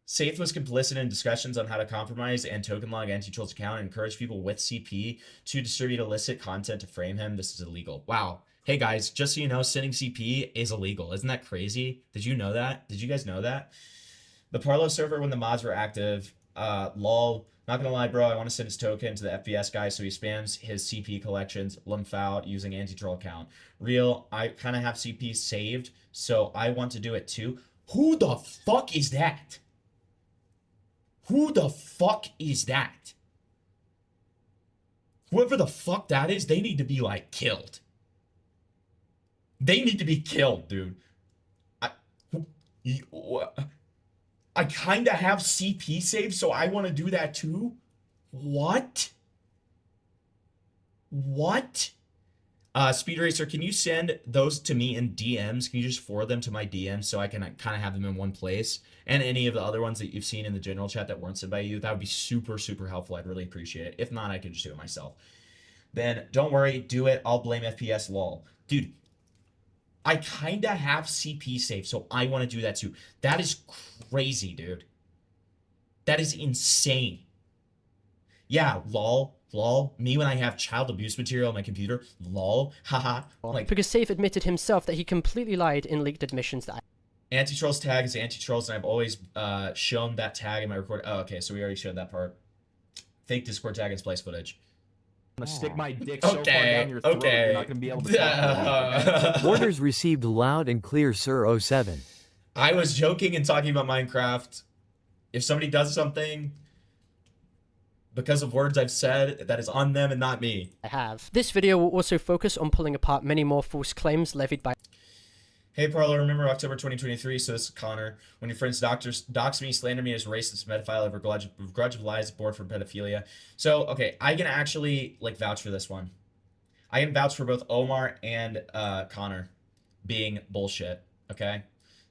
D: Saith was complicit in discussions on how to compromise and token log anti-troll's account and encourage people with CP to distribute illicit content to frame him. This is illegal. Wow. Hey guys, just so you know, sending CP is illegal. Isn't that crazy? Did you know that? Did you guys know that? The Parlo server, when the mods were active, lol, not gonna lie, bro, I want to send his token to the FPS guy so he spams his CP collections, lymph out using anti-troll account. Real, I kind of have CP saved, so I want to do it too. Who the fuck is that? Who the fuck is that? Whoever the fuck that is, they need to be, like, killed. They need to be killed, dude. I kind of have CP saved, so I want to do that too? What? What? Speed Racer, can you send those to me in DMs? Can you just forward them to my DMs so I can kind of have them in one place? And any of the other ones that you've seen in the general chat that weren't sent by you, that would be super, super helpful. I'd really appreciate it. If not, I could just do it myself. Then don't worry, do it. I'll blame FPS lol. Dude, I kind of have CP saved, so I want to do that too. That is crazy, dude. That is insane. Yeah, lol. Lol, me when I have child abuse material on my computer, lol, haha. Like,
E: because Saith admitted himself that he completely lied in leaked admissions that
D: anti-trolls tag is anti-trolls, and I've always shown that tag in my record. Oh, okay, so we already showed that part. Fake Discord tag and splice footage.
J: I'm gonna stick my dick so far down your throat, you're not gonna be able to
K: Orders received loud and clear, Sir 07.
D: I was joking and talking about Minecraft. If somebody does something because of words I've said, that is on them and not me.
E: I have. This video will also focus on pulling apart many more false claims levied by...
D: Hey Parlo, remember October 2023, so this is Connor. When your friends dox me, slander me as racist, pedophile over grudge of lies, bored for pedophilia. So, okay, I can actually, like, vouch for this one. I can vouch for both Omar and Connor being bullshit, okay?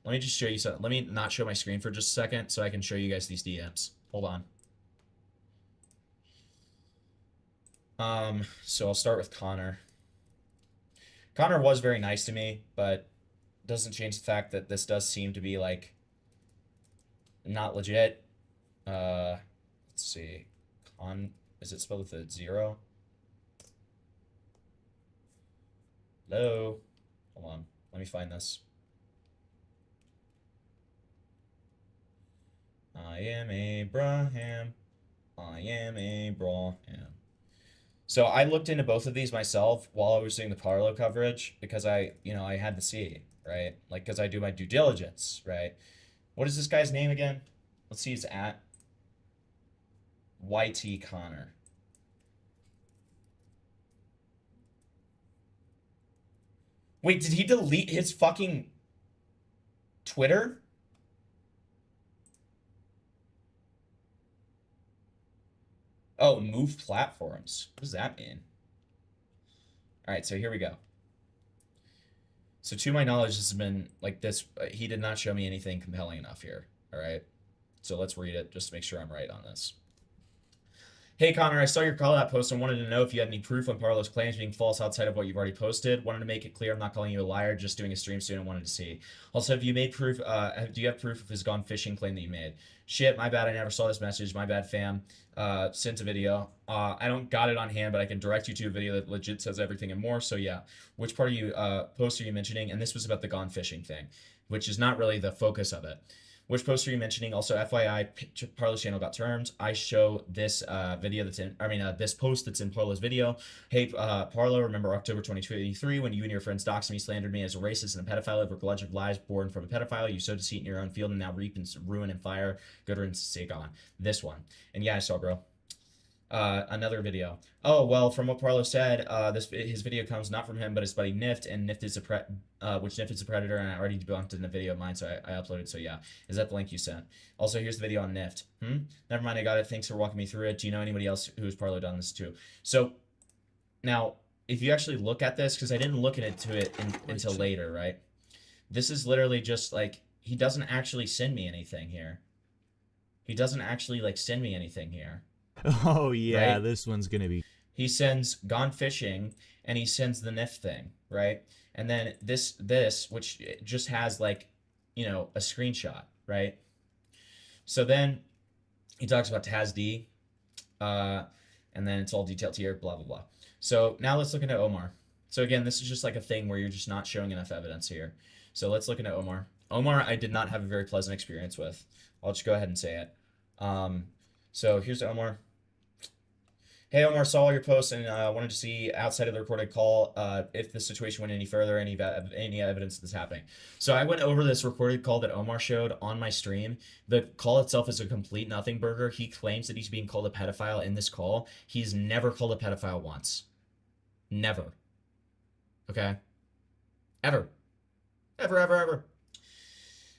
D: Let me just show you something. Let me not show my screen for just a second so I can show you guys these DMs. Hold on. So I'll start with Connor. Connor was very nice to me, but doesn't change the fact that this does seem to be, like, not legit. Let's see. Is it spelled with a 0? Hello? Hold on. Let me find this. I am Abraham. I am Abraham. So I looked into both of these myself while I was doing the Parlo coverage because I had to see, right? Like, because I do my due diligence, right? What is this guy's name again? Let's see, it's at YT Connor. Wait, did he delete his fucking Twitter? Oh, move platforms. What does that mean? All right, so here we go. So to my knowledge, this has been like this. He did not show me anything compelling enough here. All right. So let's read it just to make sure I'm right on this. Hey, Connor, I saw your call out post and wanted to know if you had any proof on Parlo's claims being false outside of what you've already posted. Wanted to make it clear I'm not calling you a liar, just doing a stream soon and wanted to see. Also, have you made proof? Do you have proof of his gone fishing claim that you made? Shit, my bad. I never saw this message. My bad, fam. Sent a video. I don't got it on hand, but I can direct you to a video that legit says everything and more. So yeah, which part of you post are you mentioning? And this was about the gone fishing thing, which is not really the focus of it. Which post are you mentioning? Also, FYI, Parlo's channel got termed. I show this video that's in, this post that's in Parlo's video. Hey, Parlo, remember October 2023 when you and your friends doxed me, slandered me as a racist and a pedophile over a of lies born from a pedophile? You sowed deceit in your own field and now reap and ruin and fire. Good riddance, stay gone. This one. And yeah, I saw, bro. Another video. Oh, well, from what Parlo said, his video comes not from him, but his buddy Nift, and Nift is which Nift is a predator, and I already debunked it in a video of mine, so I uploaded, so yeah. Is that the link you sent? Also, here's the video on Nift. Never mind, I got it. Thanks for walking me through it. Do you know anybody else who's Parlo done this to? So, now, if you actually look at this, because I didn't look into it until later, right? This is literally just, like, he doesn't actually send me anything here. He doesn't actually, like, send me anything here.
L: Oh yeah,
D: right?
L: This one's gonna be.
D: he sends gone fishing, and he sends the NIF thing, right? And then this, which just has like, you know, a screenshot, right? So then he talks about TASD, and then it's all detailed here, blah, blah, blah. So now let's look into Omar. So again, this is just like a thing where you're just not showing enough evidence here. So let's look into Omar. Omar, I did not have a very pleasant experience with. I'll just go ahead and say it. So here's Omar. Hey, Omar, saw all your posts and wanted to see outside of the recorded call if the situation went any further, any evidence of this happening. So I went over this recorded call that Omar showed on my stream. The call itself is a complete nothing burger. He claims that he's being called a pedophile in this call. He's never called a pedophile once. Never. Okay? Ever. Ever, ever, ever.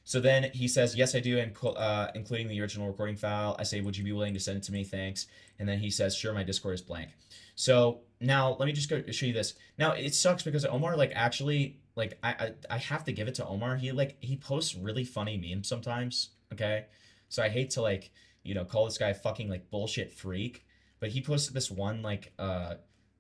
D: So then he says, yes, I do, including the original recording file. I say, would you be willing to send it to me? Thanks. And then he says, sure, my Discord is blank. So now let me just go show you this. Now it sucks because Omar, like, actually, like, I have to give it to Omar. He posts really funny memes sometimes. Okay. So I hate to, like, you know, call this guy a fucking, like, bullshit freak, but he posted this one, like,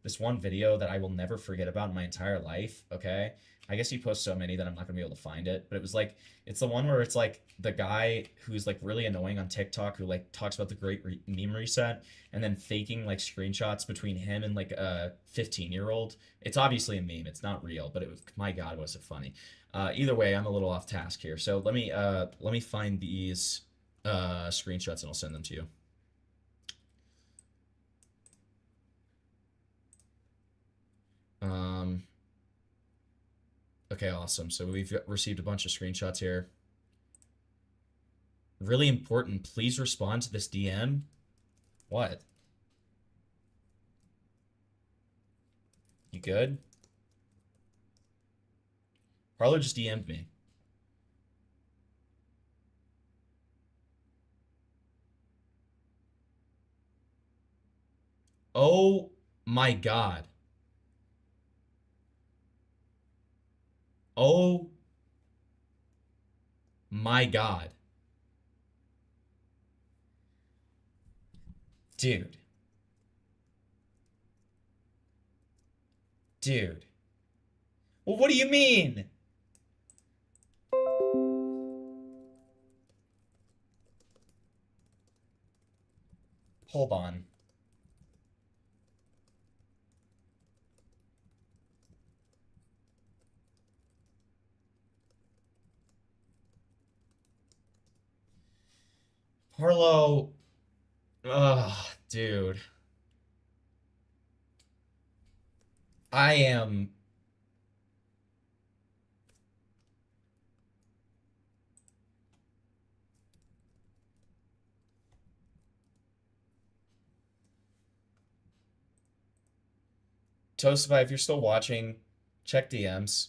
D: this one video that I will never forget about in my entire life. Okay. I guess he posts so many that I'm not gonna be able to find it, but it was like, it's the one where it's like the guy who's like really annoying on TikTok who like talks about the great meme reset and then faking like screenshots between him and like a 15-year-old. It's obviously a meme, it's not real, but it was, my God, was it funny. Either way, I'm a little off task here. So let me find these screenshots and I'll send them to you. Okay, awesome. So we've received a bunch of screenshots here. Really important. Please respond to this DM. What? You good? Parlo just DM'd me. Oh my God. Oh my God. Dude. Dude. Well, what do you mean? Hold on. Parlo, dude. I am... Toastify, if you're still watching, check DMs.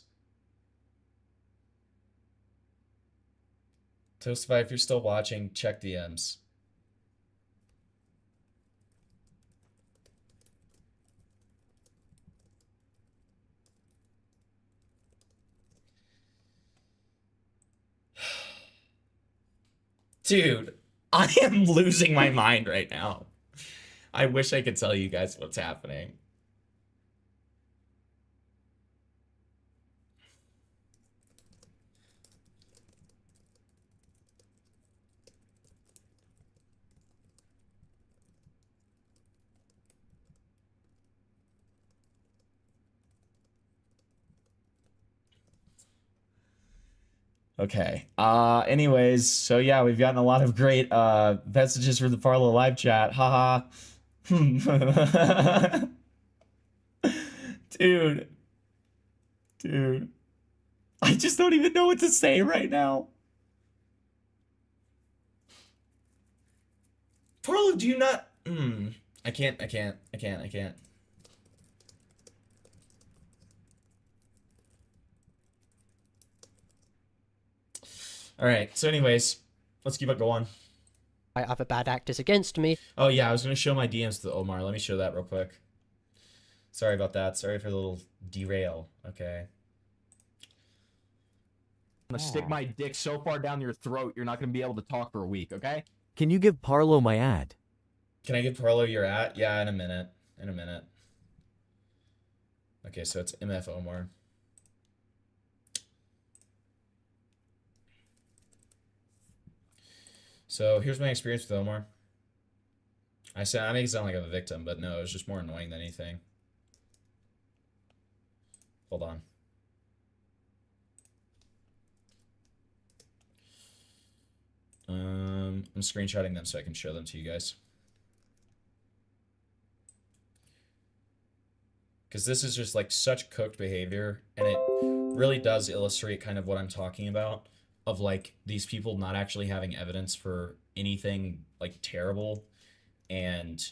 D: Toastify, if you're still watching, check DMs. Dude, I am losing my mind right now. I wish I could tell you guys what's happening. Okay. Anyways, so yeah, we've gotten a lot of great messages from the Parlo live chat. Haha. Dude. Dude. I just don't even know what to say right now. Parlo, do you not... I can't. Alright, so anyways, let's keep it going.
E: Other bad actors against me.
D: Oh yeah, I was going to show my DMs to Omar. Let me show that real quick. Sorry about that. Sorry for the little derail. Okay.
J: I'm gonna stick my dick so far down your throat, you're not gonna be able to talk for a week, okay?
K: Can you give Parlo my ad?
D: Can I give Parlo your ad? Yeah, in a minute. In a minute. Okay, so it's MF Omar. So here's my experience with Omar. I make it sound like I'm a victim, but no, it was just more annoying than anything. Hold on. I'm screenshotting them so I can show them to you guys. Because this is just like such cooked behavior, and it really does illustrate kind of what I'm talking about, of like these people not actually having evidence for anything like terrible, and,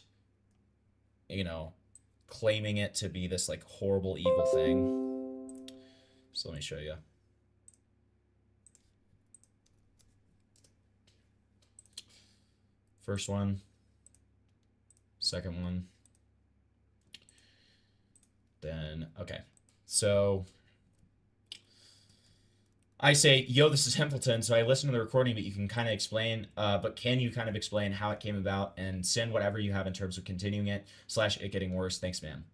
D: you know, claiming it to be this like horrible evil thing. So let me show you. First one, second one. Then, okay. So I say, yo, this is Hempleton. So I listened to the recording, but you can kind of explain, but can you kind of explain how it came about and send whatever you have in terms of continuing it / it getting worse? Thanks, man.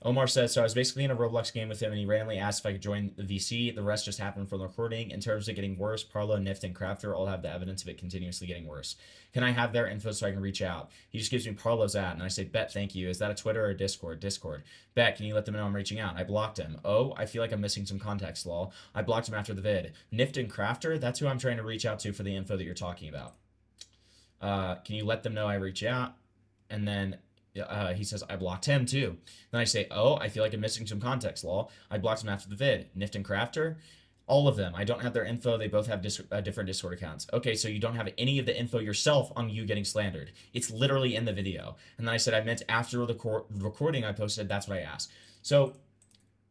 D: Omar says, so I was basically in a Roblox game with him, and he randomly asked if I could join the VC. The rest just happened from the recording. In terms of getting worse, Parlo, Nift, and Crafter all have the evidence of it continuously getting worse. Can I have their info so I can reach out? He just gives me Parlo's at, and I say, bet, thank you. Is that a Twitter or a Discord? Discord. Bet, can you let them know I'm reaching out? I blocked him. Oh, I feel like I'm missing some context, lol. I blocked him after the vid. Nift and Crafter, that's who I'm trying to reach out to for the info that you're talking about. Can you let them know I reach out? And then he says, I blocked him too. Then I say, oh, I feel like I'm missing some context, lol. I blocked him after the vid. Nift and Crafter, all of them. I don't have their info. They both have different Discord accounts. Okay, so you don't have any of the info yourself on you getting slandered. It's literally in the video. And then I said, I meant after the recording I posted, that's what I asked. So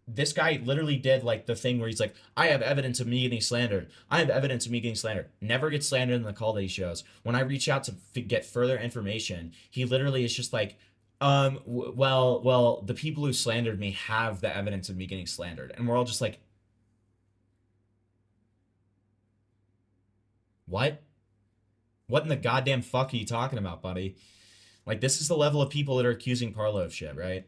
D: this guy literally did like the thing where he's like, I have evidence of me getting slandered. I have evidence of me getting slandered. Never gets slandered in the call that he shows. When I reach out to get further information, he literally is just like, well, the people who slandered me have the evidence of me getting slandered. And we're all just like, what? What in the goddamn fuck are you talking about, buddy? Like, this is the level of people that are accusing Parlo of shit, right?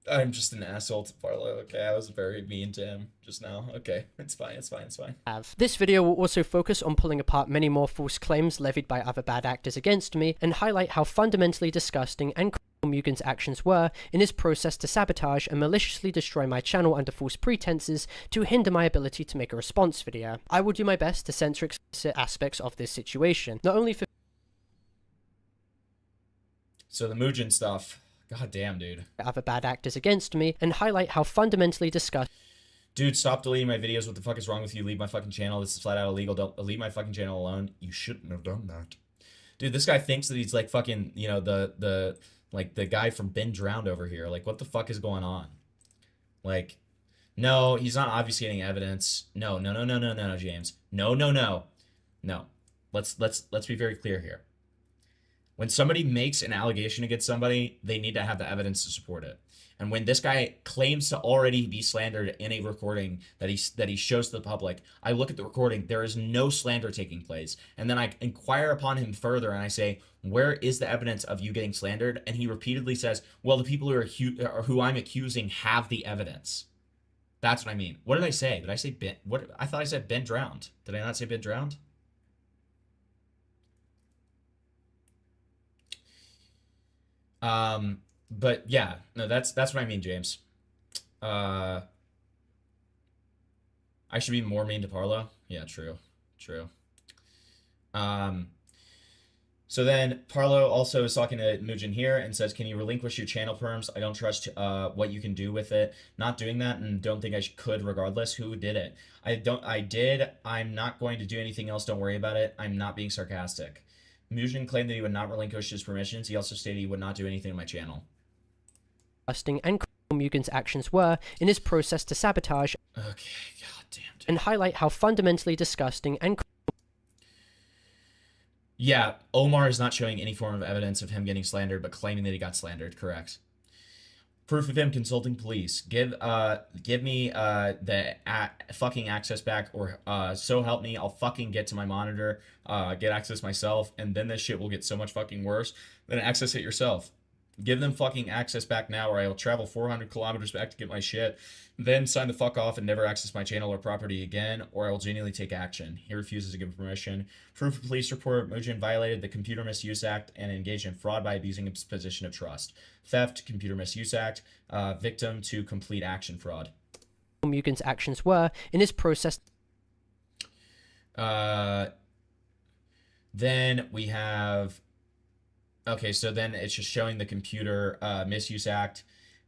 D: I'm just an asshole to Parlo. Okay, I was very mean to him just now. Okay, it's fine, it's fine, it's fine.
E: This video will also focus on pulling apart many more false claims levied by other bad actors against me, and highlight how fundamentally disgusting and criminal Mugen's actions were in his process to sabotage and maliciously destroy my channel under false pretenses to hinder my ability to make a response video. I will do my best to censor explicit aspects of this situation, not only for
D: So the Mugen stuff. God damn, dude.
E: Other bad actors against me, and highlight how fundamentally disgusting.
D: Dude, stop deleting my videos. What the fuck is wrong with you? Leave my fucking channel. This is flat out illegal. Don't leave my fucking channel alone. You shouldn't have done that. Dude, this guy thinks that he's like fucking, you know, the guy from Ben Drowned over here. Like, what the fuck is going on? Like, no, he's not obviously getting evidence. No, James. No. Let's be very clear here. When somebody makes an allegation against somebody, they need to have the evidence to support it. And when this guy claims to already be slandered in a recording that he shows to the public, I look at the recording, there is no slander taking place. And then I inquire upon him further and I say, where is the evidence of you getting slandered? And he repeatedly says, well, the people who I'm accusing have the evidence. That's what I mean. What did I say? Did I say Ben? What? I thought I said Ben Drowned. Did I not say Ben Drowned? But yeah, no, that's what I mean, James. I should be more mean to Parlo. Yeah, true. So then Parlo also is talking to Mugen here and says, can you relinquish your channel perms? I don't trust what you can do with it. Not doing that, and don't think I could regardless. Who did it? I did. I'm not going to do anything else. Don't worry about it. I'm not being sarcastic. Mugen claimed that he would not relinquish his permissions. He also stated he would not do anything to my channel.
E: And Mugen's actions were in his process to sabotage.
D: Okay, goddamn.
E: And highlight how fundamentally disgusting and.
D: Yeah, Omar is not showing any form of evidence of him getting slandered, but claiming that he got slandered. Correct. Proof of him consulting police. Give me the fucking access back, or so help me, I'll fucking get to my monitor, get access myself, and then this shit will get so much fucking worse. Then access it yourself. Give them fucking access back now, or I will travel 400 kilometers back to get my shit, then sign the fuck off and never access my channel or property again, or I will genuinely take action. He refuses to give permission. Proof of police report. Mugen violated the Computer Misuse Act and engaged in fraud by abusing his position of trust. Theft, Computer Misuse Act, victim to complete action fraud.
E: Mugen's actions were in his process.
D: Then we have... Okay, so then it's just showing the Computer Misuse Act.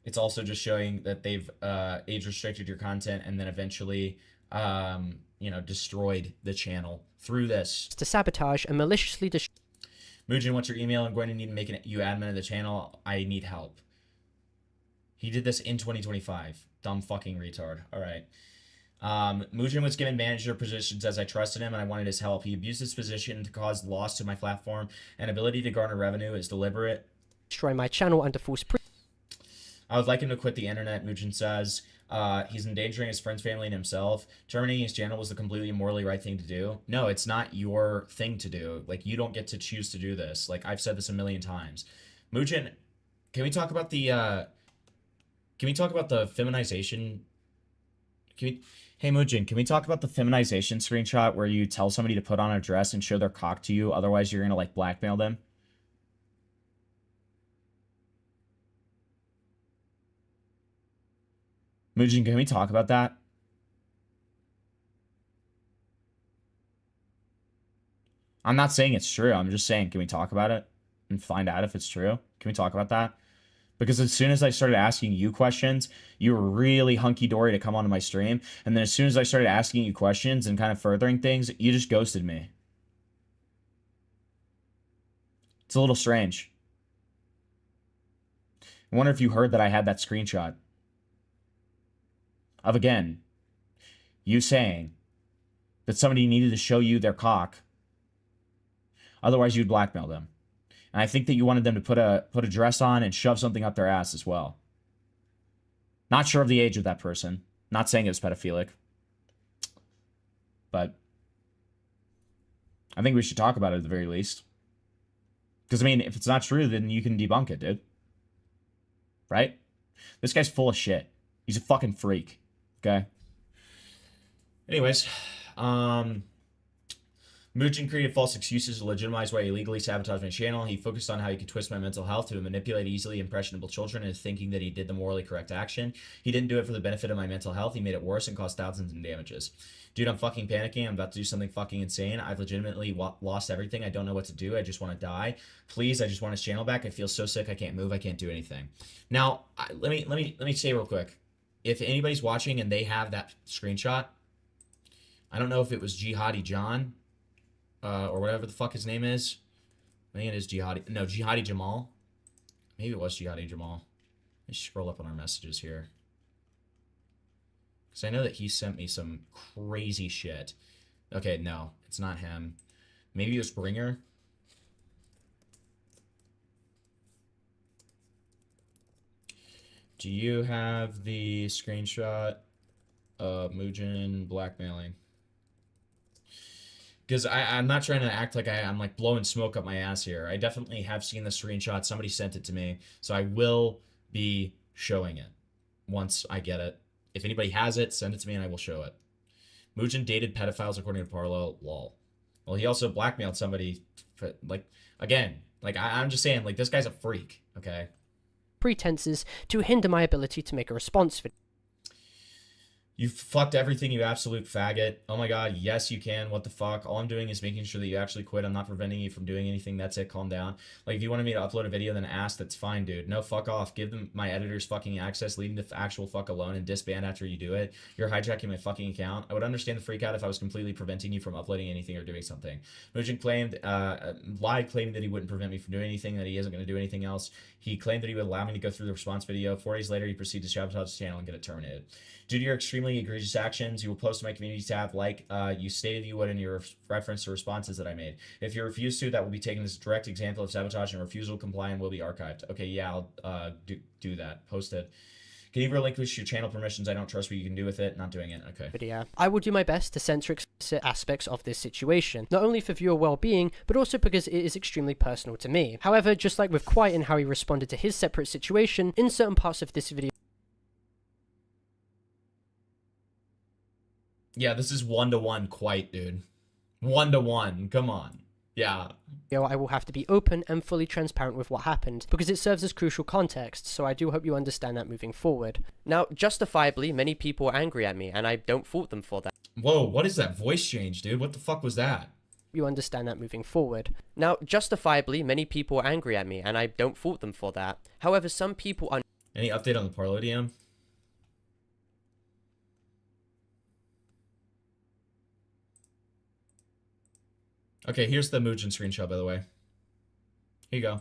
D: It's also just showing that they've age restricted your content and then eventually, destroyed the channel through this.
E: To sabotage and maliciously
D: Mugen, what's your email? I'm going to need to make you admin of the channel. I need help. He did this in 2025. Dumb fucking retard. All right. Mugen was given manager positions as I trusted him and I wanted his help. He abused his position to cause loss to my platform and ability to garner revenue is deliberate.
E: Destroy my channel under false
D: I would like him to quit the internet, Mugen says. He's endangering his friends, family, and himself. Terminating his channel was the completely morally right thing to do. No, it's not your thing to do. Like, you don't get to choose to do this. Like, I've said this a million times. Mugen, can we talk about the feminization? Hey, Mugen, can we talk about the feminization screenshot where you tell somebody to put on a dress and show their cock to you? Otherwise, you're going to, like, blackmail them? Mugen, can we talk about that? I'm not saying it's true. I'm just saying, can we talk about it and find out if it's true? Can we talk about that? Because as soon as I started asking you questions, you were really hunky-dory to come onto my stream. And then as soon as I started asking you questions and kind of furthering things, you just ghosted me. It's a little strange. I wonder if you heard that I had that screenshot. Of, again, you saying that somebody needed to show you their cock. Otherwise, you'd blackmail them. And I think that you wanted them to put a dress on and shove something up their ass as well. Not sure of the age of that person. Not saying it was pedophilic. But I think we should talk about it at the very least. Because, I mean, if it's not true, then you can debunk it, dude. Right? This guy's full of shit. He's a fucking freak. Okay? Anyways, Mugen created false excuses to legitimize why he illegally sabotaged my channel. He focused on how he could twist my mental health to manipulate easily impressionable children into thinking that he did the morally correct action. He didn't do it for the benefit of my mental health. He made it worse and caused thousands in damages. Dude, I'm fucking panicking. I'm about to do something fucking insane. I've legitimately lost everything. I don't know what to do. I just want to die. Please, I just want his channel back. I feel so sick. I can't move. I can't do anything. Now, let me say real quick. If anybody's watching and they have that screenshot, I don't know if it was Jihadi John, or whatever the fuck his name is. I think it is Jihadi. No, Jihadi Jamal. Maybe it was Jihadi Jamal. Let's scroll up on our messages here. Because I know that he sent me some crazy shit. Okay, no, it's not him. Maybe it was Bringer. Do you have the screenshot of Mugen blackmailing? Because I'm not trying to act like I'm like blowing smoke up my ass here. I definitely have seen the screenshot. Somebody sent it to me. So I will be showing it once I get it. If anybody has it, send it to me and I will show it. Mugen dated pedophiles according to Parlo. Lol. Well, he also blackmailed somebody. For, like, again, like I'm just saying, like, this guy's a freak, okay?
E: Pretenses to hinder my ability to make a response video.
D: You fucked everything, you absolute faggot. Oh my god, yes you can, what the fuck? All I'm doing is making sure that you actually quit. I'm not preventing you from doing anything, that's it, calm down. Like, if you wanted me to upload a video, then ask, that's fine, dude. No, fuck off. Give them my editors fucking access, leave them the actual fuck alone, and disband after you do it. You're hijacking my fucking account. I would understand the freak out if I was completely preventing you from uploading anything or doing something. Mugen claimed, lied claiming that he wouldn't prevent me from doing anything, that he isn't going to do anything else. He claimed that he would allow me to go through the response video. 4 days later, he proceeded to sabotage his channel and get it terminated. Dude, you're extremely extremely egregious actions you will post to my community tab like you stated you would in your reference to responses that I made. If you refuse to, that will be taken as a direct example of sabotage, and refusal to comply and will be archived. Okay, yeah, I'll do that. Post it. Can you relinquish your channel permissions? I don't trust what you can do with it. Not doing it. Okay.
E: Video. I will do my best to censor explicit aspects of this situation, not only for viewer well-being, but also because it is extremely personal to me. However, just like with Quiet and how he responded to his separate situation, in certain parts of this video,
D: yeah, this is 1-to-1 Quiet, dude. 1-to-1. Come on. Yeah.
E: I will have to be open and fully transparent with what happened, because it serves as crucial context, so I do hope you understand that moving forward. Now, justifiably, many people are angry at me, and I don't fault them for that.
D: Whoa, what is that voice change, dude? What the fuck was that?
E: You understand that moving forward. Now, justifiably, many people are angry at me, and I don't fault them for that. However, some people are...
D: Any update on the Parlo DM? Okay, here's the Mugen screenshot, by the way. Here you go.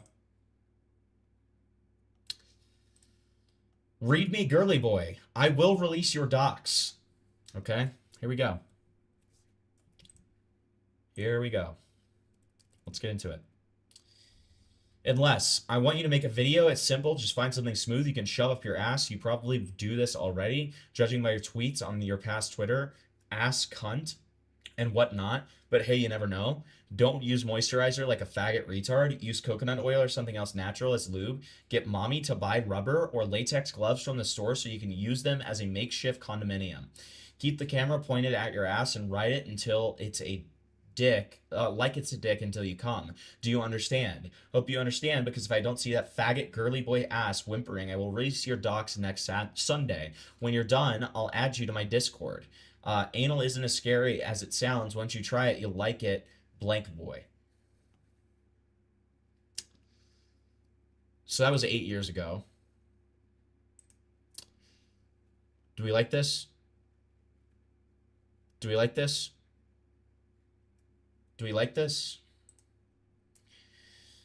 D: Read me, girly boy. I will release your docs. Okay, here we go. Here we go. Let's get into it. Unless, I want you to make a video. It's simple. Just find something smooth you can shove up your ass. You probably do this already, judging by your tweets on your past Twitter. Ass cunt and whatnot. But hey, you never know. Don't use moisturizer like a faggot retard. Use coconut oil or something else natural as lube. Get mommy to buy rubber or latex gloves from the store so you can use them as a makeshift condominium. Keep the camera pointed at your ass and ride it until it's a dick, like it's a dick until you come. Do you understand? Hope you understand, because if I don't see that faggot girly boy ass whimpering, I will release your docs next Sunday. When you're done, I'll add you to my Discord. Anal isn't as scary as it sounds. Once you try it, you'll like it. Blank boy. So that was 8 years ago. Do we like this? Do we like this? Do we like this?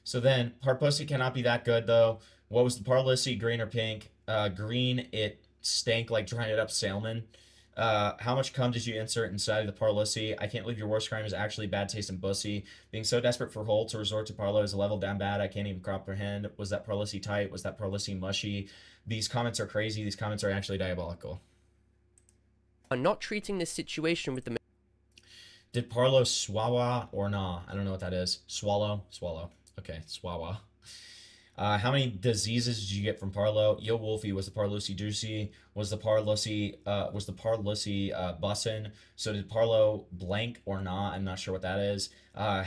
D: So then, Parpussy cannot be that good, though. What was the Parlussy, green or pink? Green, it stank like dried up salmon. How much cum did you insert inside of the Parlussy? I can't believe your worst crime is actually bad taste in pussy. Being so desperate for hole to resort to Parlo is a level down bad I can't even comprehend. Was that Parlussy tight? Was that Parlussy mushy? These comments are crazy. These comments are actually diabolical.
E: I'm not treating this situation with the...
D: Did Parlo swawa or nah? I don't know what that is. Swallow? Swallow. Okay, swawa. How many diseases did you get from Parlo? Yo, Wolfie, was the Parlussy juicy? Was the Parlussy bussin'? So did Parlo blank or not? I'm not sure what that is. I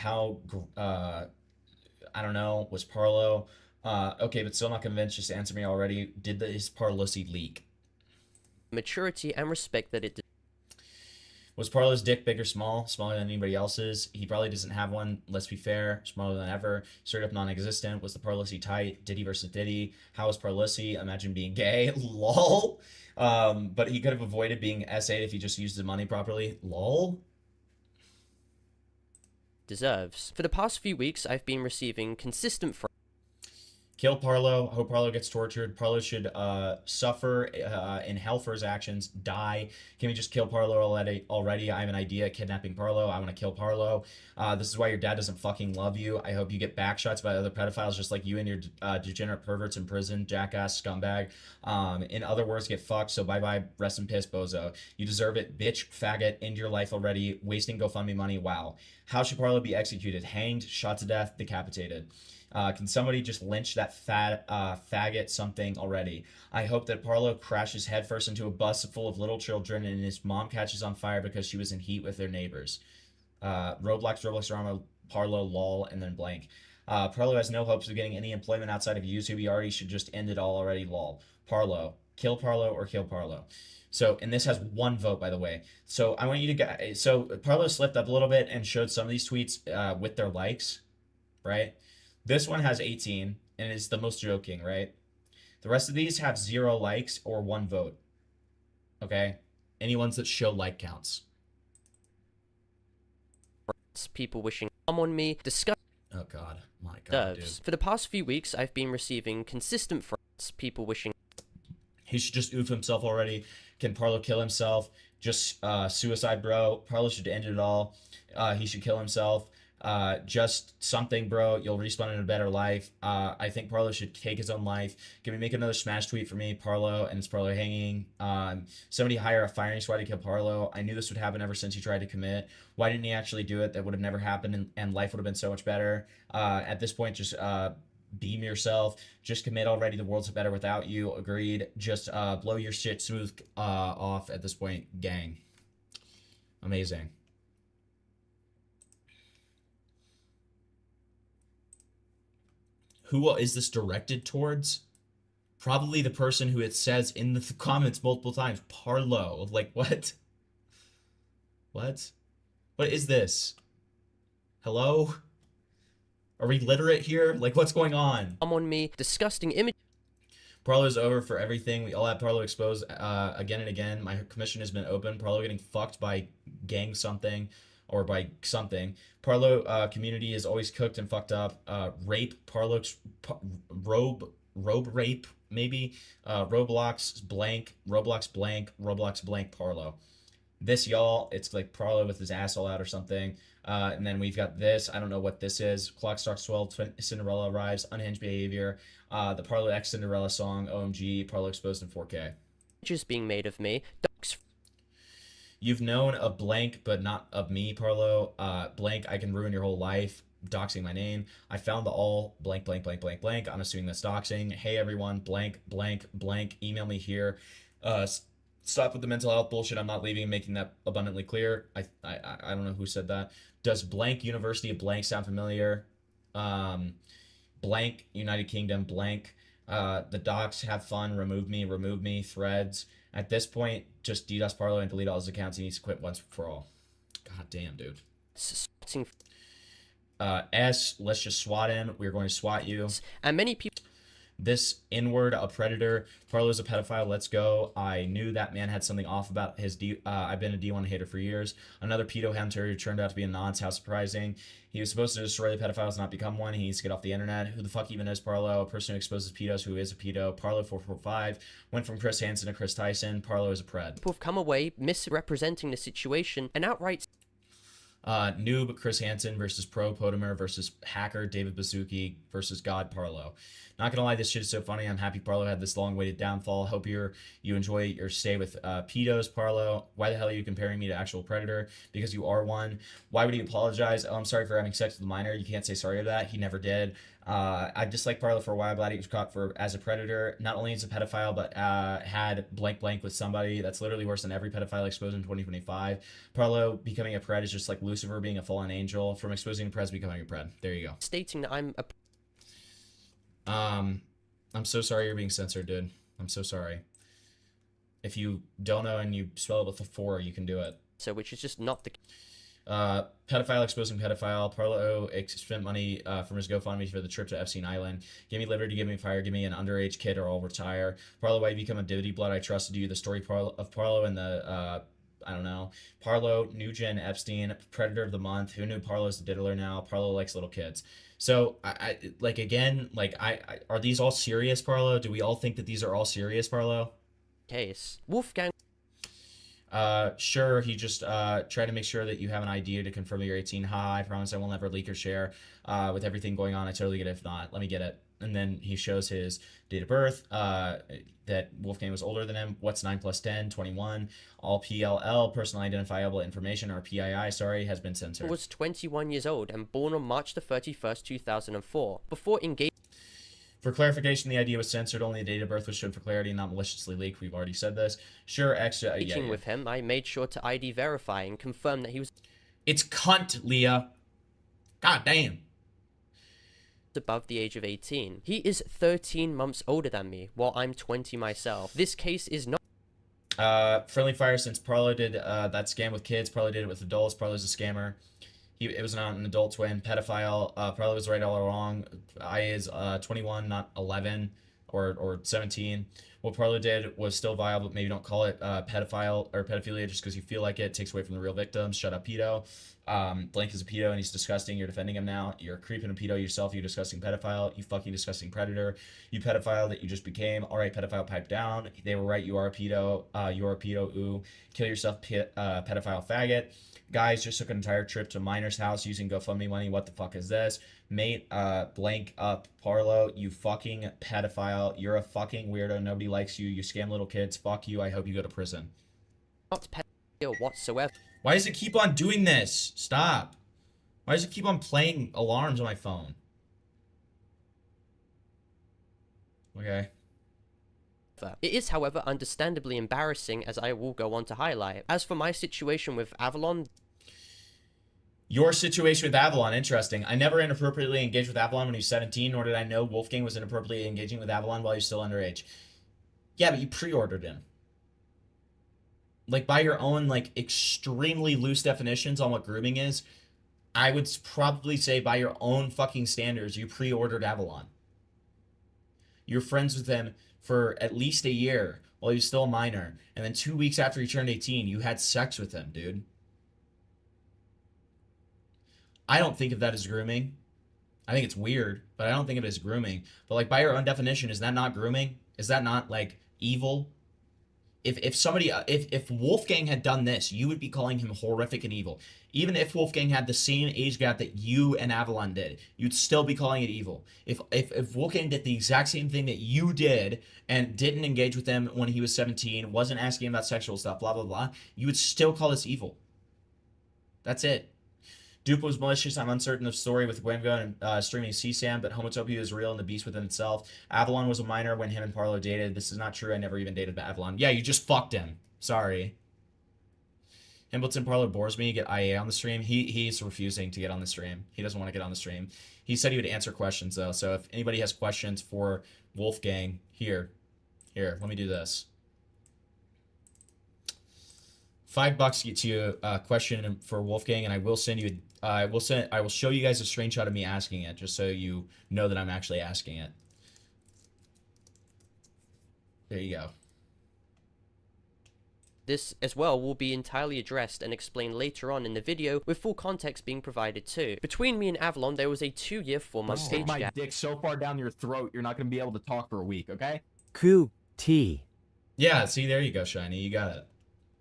D: don't know. Was Parlo? Okay, but still not convinced. Just answer me already. Did his Parlussy leak?
E: Maturity and respect that it...
D: Was Parlo's dick big or small? Smaller than anybody else's? He probably doesn't have one. Let's be fair. Smaller than ever. Straight up non-existent. Was the Parlussy tight? Diddy versus Diddy? How was Parlussy? Imagine being gay. Lol. But he could have avoided being S8 if he just used his money properly. Lol.
E: Deserves. For the past few weeks, I've been receiving consistent...
D: Kill Parlo. Hope Parlo gets tortured. Parlo should suffer in hell for his actions. Die. Can we just kill Parlo already? I have an idea. Kidnapping Parlo. I want to kill Parlo. This is why your dad doesn't fucking love you. I hope you get backshots by other pedophiles just like you and your degenerate perverts in prison. Jackass. Scumbag. In other words, get fucked. So bye-bye. Rest in piss, bozo. You deserve it. Bitch. Faggot. End your life already. Wasting GoFundMe money. Wow. How should Parlo be executed? Hanged. Shot to death. Decapitated. Can somebody just lynch that faggot something already? I hope that Parlo crashes headfirst into a bus full of little children and his mom catches on fire because she was in heat with their neighbors. Roblox, Drama, Parlo, lol, and then blank. Parlo has no hopes of getting any employment outside of YouTube. He already should just end it all already, lol. Parlo. Kill Parlo or kill Parlo. So, and this has 1 vote, by the way. So I want you to get... So Parlo slipped up a little bit and showed some of these tweets with their likes, right? This one has 18, and it's the most joking, right? The rest of these have 0 likes or 1 vote. Okay? Any ones that show like counts.
E: People wishing harm on me, discuss...
D: Oh god. My god, dude.
E: For the past few weeks, I've been receiving consistent threats, people wishing...
D: He should just oof himself already. Can Parlo kill himself? Just suicide, bro. Parlo should end it all. He should kill himself. Just something, bro. You'll respawn in a better life. I think Parlo should take his own life. Can we make another smash tweet for me, Parlo, and it's Parlo hanging? Somebody hire a firing squad to kill Parlo. I knew this would happen ever since he tried to commit. Why didn't he actually do it? That would have never happened, and life would have been so much better. At this point, just beam yourself. Just commit already. The world's better without you. Agreed. Just blow your shit smooth off at this point, gang. Amazing. Who is this directed towards? Probably the person who it says in the comments multiple times. Parlo. Like, what? What? What is this? Hello? Are we literate here? Like, what's going on?
E: On me. Disgusting image.
D: Parlo's over for everything. We all have Parlo exposed again and again. My commission has been open. Parlo getting fucked by gang something. Or by something. Parlo community is always cooked and fucked up. Rape, Parlo, robe rape, maybe. Roblox blank, Roblox blank Parlo. This, y'all, it's like Parlo with his ass all out or something. And then we've got this. I don't know what this is. Clock strikes 12, Cinderella arrives, unhinged behavior. The Parlo X Cinderella song, OMG, Parlo exposed in 4K.
E: Just being made of me.
D: You've known of blank, but not of me, Parlo. Blank, I can ruin your whole life. Doxing my name. I found the all blank, blank, blank, blank, blank. I'm assuming that's doxing. Hey, everyone, blank, blank, blank. Email me here. Stop with the mental health bullshit. I'm not leaving, making that abundantly clear. I don't know who said that. Does blank University of blank sound familiar? Blank United Kingdom, blank. The docs, have fun, remove me, threads. At this point, just DDoS Parlo and delete all his accounts. He needs to quit once for all. God damn, dude. Let's just SWAT him. We're going to SWAT you.
E: And many people...
D: This inward, a predator. Parlo's a pedophile. Let's go. I knew that man had something off about his I've been a D1 hater for years. Another pedo hunter who turned out to be a nonce. How surprising. He was supposed to destroy the pedophiles, not become one. He needs to get off the internet. Who the fuck even is Parlo? A person who exposes pedos who is a pedo. Parlo 445 went from Chris Hansen to Chris Tyson. Parlo is a pred.
E: People have come away misrepresenting the situation and outright...
D: Noob Chris Hansen versus Pro Potimer versus Hacker David Bazuki versus God Parlo. Not gonna lie, this shit is so funny. I'm happy Parlo had this long-awaited downfall. Hope you enjoy your stay with pedos, Parlo. Why the hell are you comparing me to actual predator? Because you are one. Why would he apologize? Oh, I'm sorry for having sex with a minor. You can't say sorry to that. He never did. I disliked Parlo for a while, but he was caught as a predator. Not only is a pedophile, but had blank blank with somebody. That's literally worse than every pedophile exposed in 2025. Parlo becoming a pred is just like Lucifer being a fallen angel. From exposing a pred to becoming a pred. There you go.
E: Stating that I'm a...
D: I'm so sorry you're being censored, dude. I'm so sorry. If you don't know and you spell it with a 4, you can do it.
E: So, which is just not the...
D: Pedophile exposing pedophile. Parlo spent money from his GoFundMe for the trip to Epstein Island. Give me liberty, give me fire, give me an underage kid or I'll retire. Parlo, why you become a divity blood? I trusted you. The story of Parlo and the I don't know. Parlo, New Gen Epstein, Predator of the Month. Who knew Parlo's the diddler now? Parlo likes little kids. So I like again, like I are these all serious, Parlo? Do we all think that these are all serious, Parlo?
E: Case. Wolfgang.
D: Sure, he just try to make sure that you have an idea to confirm that you're 18. Ha, I promise I will never leak or share. With everything going on, I totally get it. If not, let me get it. And then he shows his date of birth, that Wolfgang was older than him. What's 9 plus 10? 21. All PLL, personal identifiable information, or PII, sorry, has been censored.
E: Was 21 years old and born on March the 31st, 2004. Before engaging...
D: For clarification, the idea was censored. Only the date of birth was shown for clarity, not maliciously leaked. We've already said this. Sure, extra.
E: Speaking with him, I made sure to ID verify and confirm that he was...
D: It's cunt, Leah. God damn.
E: Above the age of 18. He is 13 months older than me, while I'm 20 myself. This case is not...
D: Friendly fire, since Parlo did that scam with kids, Parlo did it with adults. Parlo's a scammer. It was not an adult twin. Pedophile. Parlo was right all wrong. I is 21, not 11 or 17. what Parlo did was still vile, but maybe don't call it pedophile or pedophilia just because you feel like it. It takes away from the real victims. Shut up, pedo. Blank is a pedo and he's disgusting. You're defending him now. You're creeping a pedo yourself. You disgusting pedophile. You fucking disgusting predator. You pedophile that you just became. All right, pedophile, pipe down. They were right. You are a pedo. You're a pedo. Ooh, kill yourself, pedophile faggot. Guys, just took an entire trip to Miner's house using GoFundMe money. What the fuck is this? Mate, blank up Parlo, you fucking pedophile. You're a fucking weirdo. Nobody likes you. You scam little kids. Fuck you. I hope you go to prison.
E: Not pedophile whatsoever.
D: Why does it keep on doing this? Stop. Why does it keep on playing alarms on my phone? Okay.
E: It is, however, understandably embarrassing, as I will go on to highlight. As for my situation with Avalon...
D: Your situation with Avalon, interesting. I never inappropriately engaged with Avalon when he was 17, nor did I know Wolfgang was inappropriately engaging with Avalon while he was still underage. Yeah, but you pre-ordered him. Like, by your own, like, extremely loose definitions on what grooming is, I would probably say by your own fucking standards, you pre-ordered Avalon. You're friends with him for at least a year while he was still a minor, and then 2 weeks after he turned 18, you had sex with him, dude. I don't think of that as grooming. I think it's weird, but I don't think of it as grooming. But, like, by your own definition, is that not grooming? Is that not, like, evil? If Wolfgang had done this, you would be calling him horrific and evil. Even if Wolfgang had the same age gap that you and Avalon did, you'd still be calling it evil. If Wolfgang did the exact same thing that you did and didn't engage with him when he was 17, wasn't asking him about sexual stuff, blah, blah, blah, you would still call this evil. That's it. Dupe was malicious. I'm uncertain of story with Gwenga and streaming CSAM, but homotopia is real and the beast within itself. Avalon was a minor when him and Parlo dated. This is not true. I never even dated Avalon. Yeah, you just fucked him. Sorry. Hambleton Parlo bores me. Get IA on the stream. He's refusing to get on the stream. He doesn't want to get on the stream. He said he would answer questions, though. So if anybody has questions for Wolfgang, here, let me do this. $5 to get to you a question for Wolfgang, and I will send you. I will show you guys a screenshot of me asking it, just so you know that I'm actually asking it. There you go.
E: This, as well, will be entirely addressed and explained later on in the video, with full context being provided too. Between me and Avalon, there was a 2-year, 4-month
J: Stick
E: age
J: my
E: gap.
J: dick so far down your throat, you're not going to be able to talk for a week, okay?
K: Q-T.
D: Yeah, see, there you go, Shiny. You got it.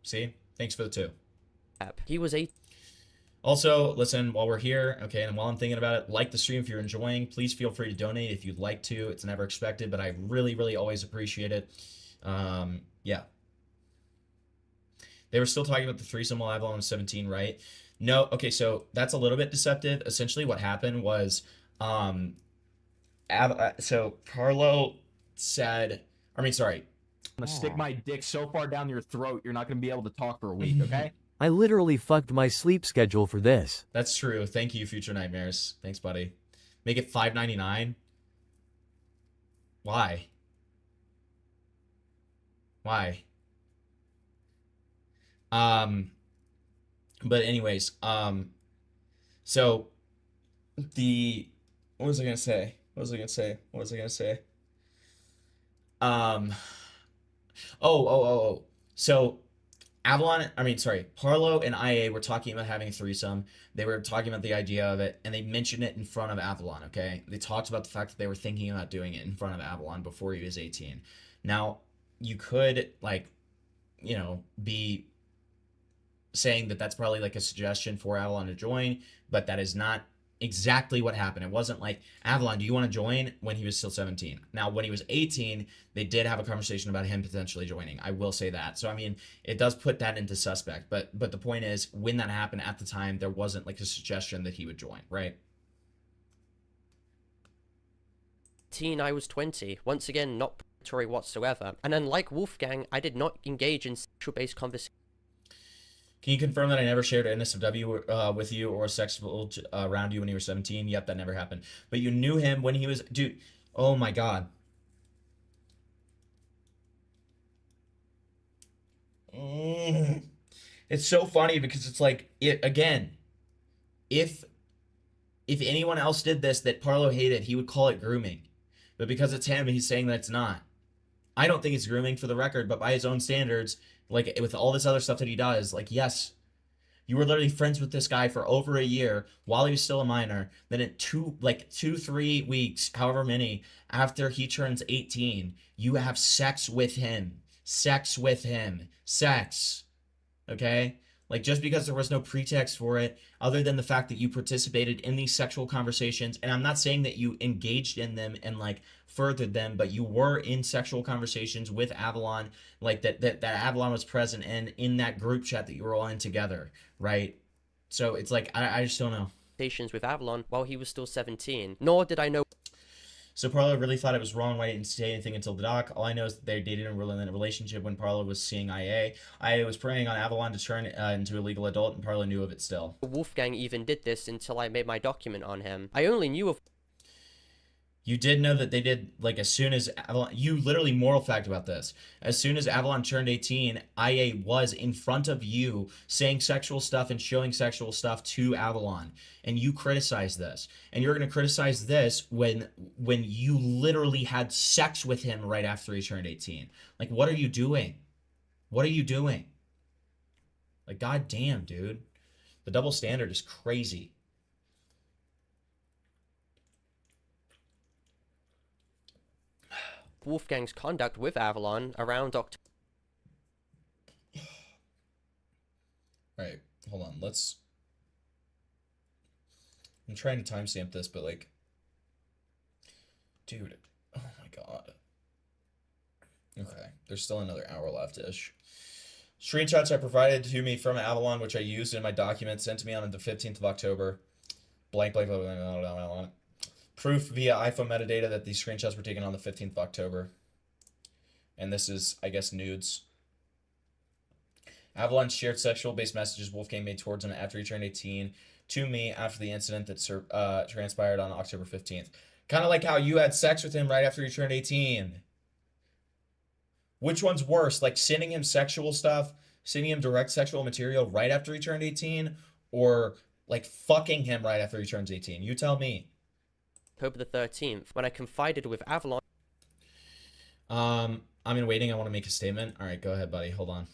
D: See? Thanks for the 2.
E: He was 8.
D: Also, listen, while we're here, okay, and while I'm thinking about it, like the stream if you're enjoying. Please feel free to donate if you'd like to. It's never expected, but I really, really always appreciate it. Yeah. They were still talking about the threesome while Avalon was 17, right? No, okay, so that's a little bit deceptive. Essentially what happened was, so Parlo said, I'm
J: gonna stick my dick so far down your throat, you're not gonna be able to talk for a week, okay?
K: I literally fucked my sleep schedule for this.
D: That's true. Thank you, Future Nightmares. Thanks, buddy. Make it $5.99. Why? Why? But anyways, so what was I gonna say? So Parlo and IA were talking about having a threesome. They were talking about the idea of it, and they mentioned it in front of Avalon, okay? They talked about the fact that they were thinking about doing it in front of Avalon before he was 18. Now, you could, like, you know, be saying that that's probably, like, a suggestion for Avalon to join, but that is not exactly what happened. It wasn't like, Avalon, do you want to join, when he was still 17. Now, when he was 18, they did have a conversation about him potentially joining. I will say that. So, I mean, it does put that into suspect. But the point is, when that happened at the time, there wasn't, like, a suggestion that he would join, right?
E: I was 20. Once again, not predatory whatsoever. And unlike Wolfgang, I did not engage in sexual-based conversations.
D: Can you confirm that I never shared NSFW with you or sexual around you when you were 17? Yep, that never happened. But you knew him when he was... Dude, oh my god. It's so funny because it's like, again, if anyone else did this that Parlo hated, he would call it grooming. But because it's him, he's saying that it's not. I don't think it's grooming for the record, but by his own standards, like with all this other stuff that he does, like, yes, you were literally friends with this guy for over a year while he was still a minor. Then in 3 weeks, however many, after he turns 18, you have sex with him. Sex with him. Sex. Okay? Like, just because there was no pretext for it, other than the fact that you participated in these sexual conversations, and I'm not saying that you engaged in them and, like, furthered them, but you were in sexual conversations with Avalon, like, that Avalon was present in that group chat that you were all in together, right? So, it's like, I just don't know.
E: With Avalon while he was still 17, nor did I know.
D: So Parlo really thought it was wrong. Why didn't say anything until the doc? All I know is that they dated and were in a relationship when Parlo was seeing IA. IA was preying on Avalon to turn into a legal adult, and Parlo knew of it still.
E: Wolfgang even did this until I made my document on him. I only knew of.
D: You did know that they did, like, as soon as Avalon, you literally moral fact about this. As soon as Avalon turned 18, IA was in front of you saying sexual stuff and showing sexual stuff to Avalon. And you criticized this. And you're going to criticize this when you literally had sex with him right after he turned 18. Like, what are you doing? What are you doing? Like, goddamn, dude. The double standard is crazy.
E: Wolfgang's conduct with Avalon around October.
D: Alright, hold on, I'm trying to timestamp this, but like, dude, oh my god. Okay, there's still another hour left-ish. Screenshots are provided to me from Avalon, which I used in my document sent to me on the 15th of October. Blank, blank, blank, blank, blank, blank, blank. Proof via iPhone metadata that these screenshots were taken on the 15th of October. And this is, I guess, nudes. Avalon shared sexual-based messages Wolfgang made towards him after he turned 18 to me after the incident that transpired on October 15th. Kind of like how you had sex with him right after he turned 18. Which one's worse? Like sending him sexual stuff, sending him direct sexual material right after he turned 18? Or like fucking him right after he turns 18? You tell me.
E: October the 13th, when I confided with Avalon.
D: I'm in waiting. I want to make a statement. All right, go ahead, buddy. Hold on.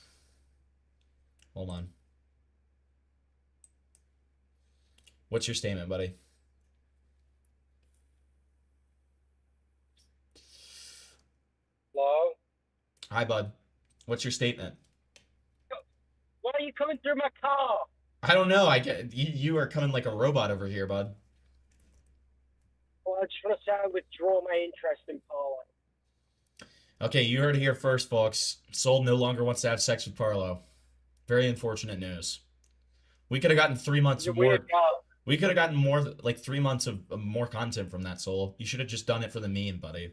D: Hold on. What's your statement, buddy?
F: Hello?
D: Hi, bud. What's your statement?
F: Why are you coming through my car?
D: I don't know. I get you are coming like a robot over here, bud.
F: Well, I just want to say I withdraw my interest in Parlo.
D: Okay, you heard it here first, folks. Soul no longer wants to have sex with Parlo. Very unfortunate news. We could have gotten 3 months more. We could have gotten more, like 3 months of more content from that, Soul. You should have just done it for the meme, buddy. You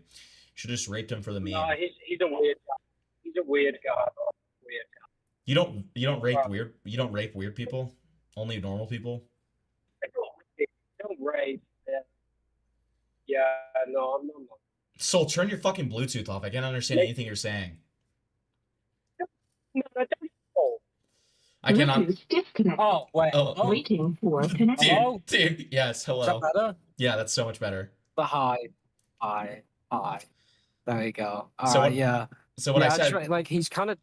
D: should have just raped him for the meme.
F: No, he's a weird guy. He's a weird guy. Bro. Weird guy.
D: You don't rape weird people. Only normal people.
F: I don't rape. Yeah, no, I'm not.
D: Soul, turn your fucking Bluetooth off. I can't understand anything you're saying.
F: No, I don't. Oh.
D: I cannot.
F: Oh, wait.
D: Oh.
L: Waiting for connection.
D: Dude, yes, hello.
F: Is that better?
D: Yeah, that's so much better.
F: Hi. There you go. All
D: So
F: right,
D: what-
F: yeah.
D: So what I said,
F: like he's kind of.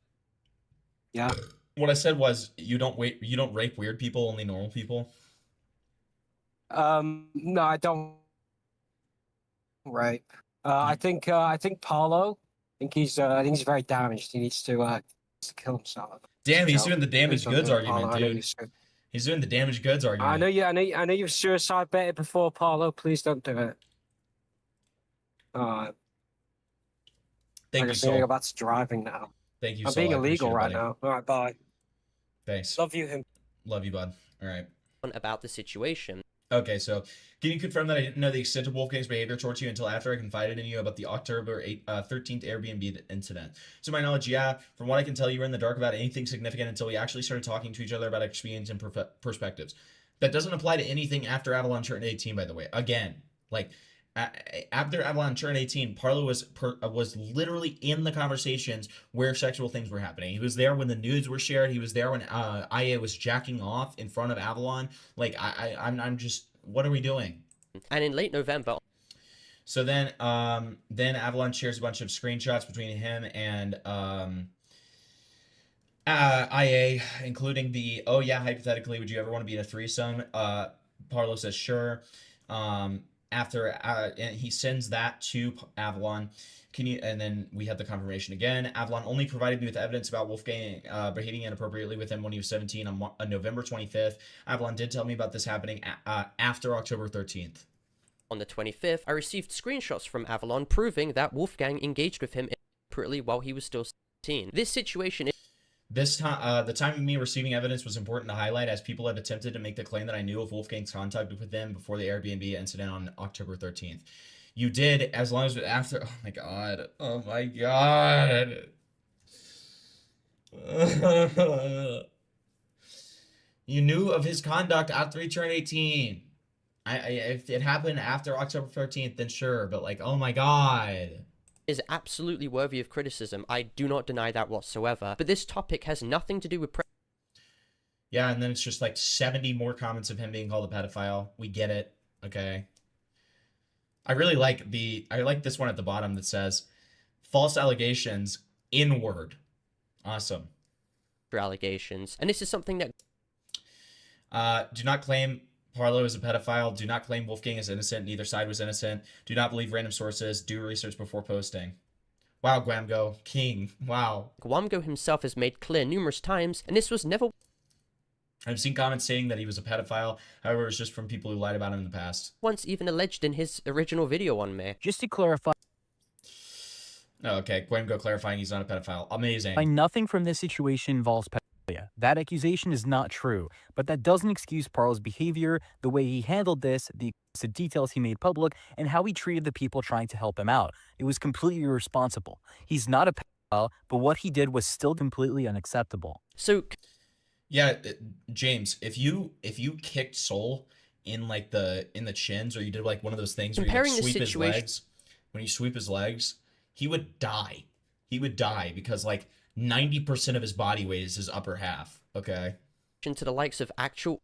F: Yeah.
D: what I said was, you don't rape weird people, only normal people.
F: No, I don't. Right. I think Parlo. I think he's very damaged. He needs to kill himself.
D: Damn, he's
F: So,
D: doing the damaged goods
F: Parlo,
D: argument,
F: I know
D: dude. He's doing the damaged goods argument.
F: I know you've suicide betted before, Parlo. Please don't do it.
D: Thank you, Soul.
F: That's driving now.
D: Thank you,
F: I'm
D: Soul.
F: being
D: I
F: illegal
D: appreciate
F: right
D: it, buddy.
F: now. All right, bye.
D: Thanks.
F: Love you, him.
D: Love you, bud. All right.
E: About the situation.
D: Okay, so can you confirm that I didn't know the extent of Wolfgang's behavior towards you until after I confided in you about the October 13th Airbnb incident? To my knowledge, yeah. From what I can tell, you were in the dark about anything significant until we actually started talking to each other about experience and perspectives. That doesn't apply to anything after Avalon turned 18, by the way. Again, like, after Avalon turned 18, Parlo was literally in the conversations where sexual things were happening. He was there when the nudes were shared. He was there when IA was jacking off in front of Avalon. Like, I'm just, what are we doing?
E: And in late November.
D: So then Avalon shares a bunch of screenshots between him and IA, including the, oh yeah, hypothetically, would you ever want to be in a threesome? Parlo says sure. And he sends that to Avalon. And then we have the confirmation again. Avalon only provided me with evidence about Wolfgang behaving inappropriately with him when he was 17 on November 25th. Avalon did tell me about this happening after October 13th.
E: On the 25th, I received screenshots from Avalon proving that Wolfgang engaged with him inappropriately while he was still 17. This situation is...
D: This time, the time of me receiving evidence was important to highlight, as people had attempted to make the claim that I knew of Wolfgang's contact with them before the Airbnb incident on October 13th. You did, as long as after... Oh my god. Oh my god. You knew of his conduct after he turned 18. If it happened after October 13th, then sure, but like, oh my god.
E: Is absolutely worthy of criticism. I do not deny that whatsoever. But this topic has nothing to do with...
D: Yeah, and then it's just like 70 more comments of him being called a pedophile. We get it. Okay. I really like this one at the bottom that says, false allegations, inward. Awesome.
E: Allegations. And this is something that...
D: Do not claim Parlo is a pedophile. Do not claim Wolfgang is innocent. Neither side was innocent. Do not believe random sources. Do research before posting. Wow, Guamgo. King. Wow.
E: Guamgo himself has made clear numerous times, and this was never...
D: I've seen comments saying that he was a pedophile. However, it was just from people who lied about him in the past.
E: Once even alleged in his original video on me.
M: Just to clarify...
D: Oh, okay. Guamgo clarifying he's not a pedophile. Amazing.
M: Nothing from this situation involves pedophilia. That accusation is not true, but that doesn't excuse Parlo's behavior, the way he handled this, the details he made public, and how he treated the people trying to help him out. It was completely irresponsible. He's not a pedophile, but what he did was still completely unacceptable.
E: So,
D: yeah, James, if you kicked Soul in like in the chins, or you did like one of those things where you like, sweep his legs, when you sweep his legs, he would die. He would die because like 90% of his body weight is his upper half. Okay.
E: To the likes of actual...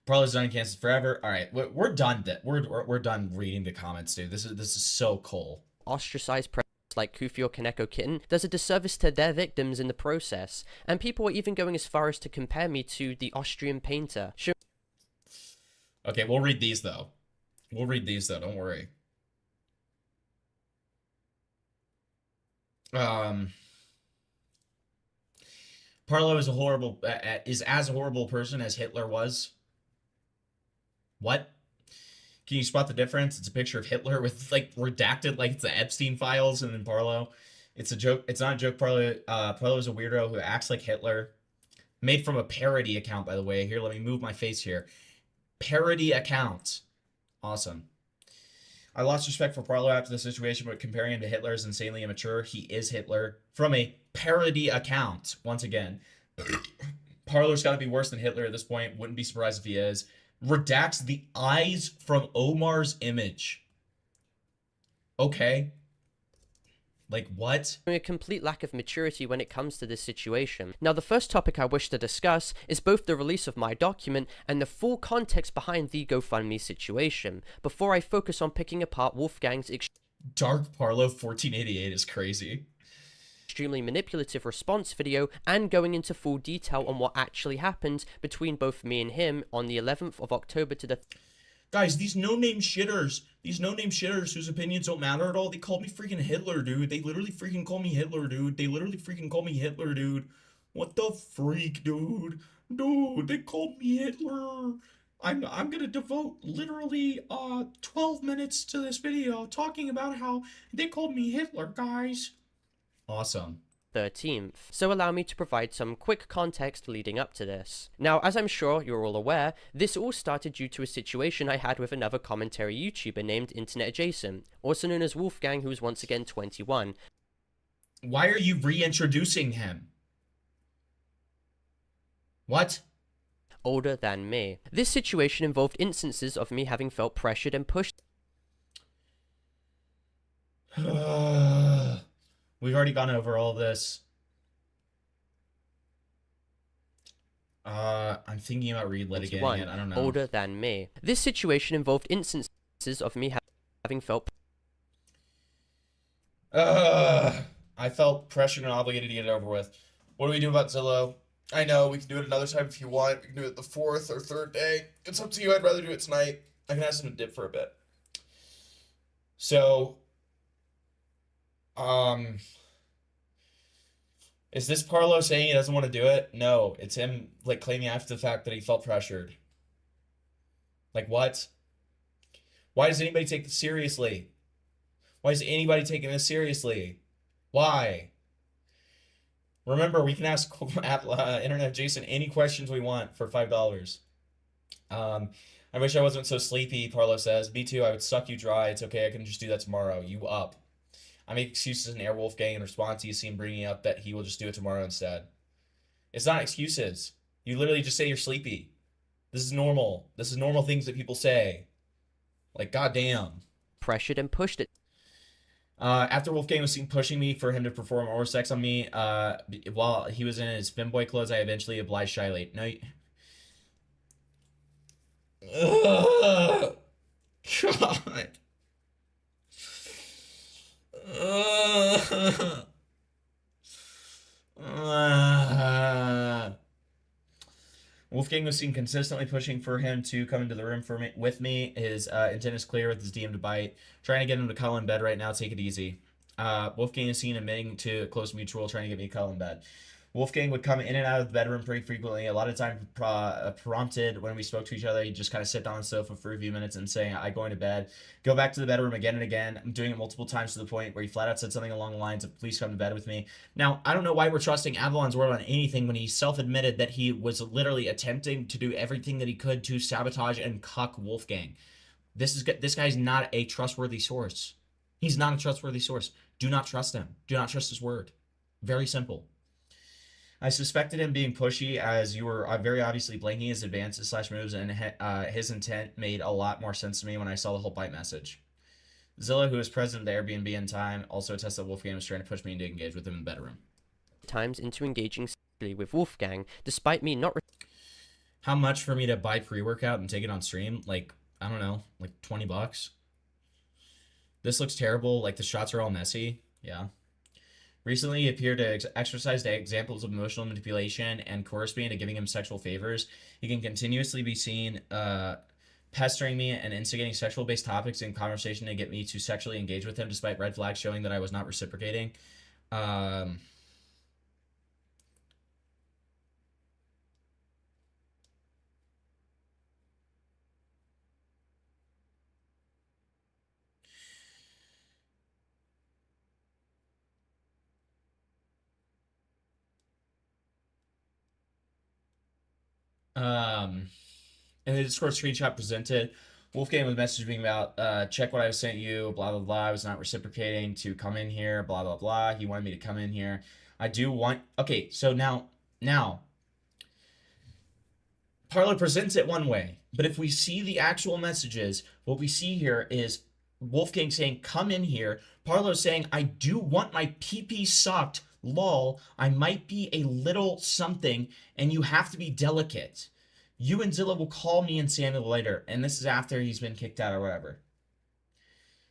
D: Parlo's done canceled forever. All right, we're done. We're done reading the comments, dude. This is so cool.
E: Ostracized predators like Kufio Kaneko Kitten does a disservice to their victims in the process, and people are even going as far as to compare me to the Austrian painter.
D: Okay, we'll read these though. Don't worry. Parlo is as horrible a person as Hitler was. What? Can you spot the difference? It's a picture of Hitler with like redacted, like it's the Epstein files, and then Parlo. It's a joke. It's not a joke. Parlo is a weirdo who acts like Hitler. Made from a parody account, by the way. Here, let me move my face here. Parody account. Awesome. I lost respect for Parlo after the situation, but comparing him to Hitler is insanely immature. He is Hitler from a parody account. Once again, Parlo's got to be worse than Hitler at this point. Wouldn't be surprised if he is. Redacts the eyes from Omar's image. Okay. Like, what?
E: A complete lack of maturity when it comes to this situation. Now, the first topic I wish to discuss is both the release of my document and the full context behind the GoFundMe situation, before I focus on picking apart Wolfgang's
D: Dark Parlo 1488 is crazy.
E: Extremely manipulative response video, and going into full detail on what actually happened between both me and him on the 11th of October to the...
D: Guys, these no-name shitters whose opinions don't matter at all, they called me freaking Hitler, dude. They literally freaking call me Hitler, dude. What the freak, dude? Dude, they called me Hitler. I'm gonna devote literally 12 minutes to this video talking about how they called me Hitler, guys. Awesome.
E: 13th, so allow me to provide some quick context leading up to this. Now, as I'm sure you're all aware, this all started due to a situation I had with another commentary YouTuber named Internet Adjacent, also known as Wolfgang, who was once again 21.
D: Why are you reintroducing him? What?
E: Older than me. This situation involved instances of me having felt pressured and pushed.
D: We've already gone over all this. I'm thinking about relitigating it. I don't know.
E: Older than me. This situation involved instances of me having felt.
D: I felt pressured and obligated to get it over with. What do we do about Zillow? I know, we can do it another time if you want. We can do it the 4th or 3rd day. It's up to you. I'd rather do it tonight. I can ask him to dip for a bit. So, is this Parlo saying he doesn't want to do it? No, it's him, like, claiming after the fact that he felt pressured. Like, what? Why does anybody take this seriously? Why is anybody taking this seriously? Why? Remember, we can ask Internet Jason any questions we want for $5. I wish I wasn't so sleepy, Parlo says. Me too, I would suck you dry. It's okay, I can just do that tomorrow. You up. I make excuses in Airwolf Gang in response to you see him bringing up that he will just do it tomorrow instead. It's not excuses. You literally just say you're sleepy. This is normal. This is normal things that people say. Like, goddamn.
E: Pressured and pushed it.
D: After Wolfgang was seen pushing me for him to perform oral sex on me, while he was in his femboy clothes, I eventually obliged shyly. No, God. Wolfgang was seen consistently pushing for him to come into the room with me. His intent is clear with his DM to bite. Trying to get him to cuddle in bed right now. Take it easy. Wolfgang is seen admitting to close mutual, trying to get me to cuddle in bed. Wolfgang would come in and out of the bedroom pretty frequently. A lot of times prompted when we spoke to each other, he'd just kind of sit down on the sofa for a few minutes and say, I'm going to bed. Go back to the bedroom again and again. I'm doing it multiple times to the point where he flat out said something along the lines of, please come to bed with me. Now, I don't know why we're trusting Avalon's word on anything when he self-admitted that he was literally attempting to do everything that he could to sabotage and cuck Wolfgang. This guy's not a trustworthy source. He's not a trustworthy source. Do not trust him. Do not trust his word. Very simple. I suspected him being pushy as you were very obviously blanking his advances / moves, and his intent made a lot more sense to me when I saw the whole bite message. Zilla, who was present at the Airbnb in time, also attests that Wolfgang was trying to push me to engage with him in the bedroom.
E: Times into engaging sexually with Wolfgang, despite me not.
D: How much for me to buy pre-workout and take it on stream? Like, I don't know, like $20? This looks terrible. Like, the shots are all messy. Yeah. Recently, he appeared to exercise examples of emotional manipulation and coerce me into giving him sexual favors. He can continuously be seen pestering me and instigating sexual-based topics in conversation to get me to sexually engage with him, despite red flags showing that I was not reciprocating. In the Discord screenshot presented, Wolfgang was messaging me about, check what I sent you, blah, blah, blah. I was not reciprocating to come in here, blah, blah, blah. He wanted me to come in here. I do want... Okay, so now, Parlo presents it one way, but if we see the actual messages, what we see here is Wolfgang saying, come in here. Parlo saying, I do want my pee-pee sucked. Lol, I might be a little something, and you have to be delicate. You and Zilla will call me and Samuel later, and this is after he's been kicked out or whatever.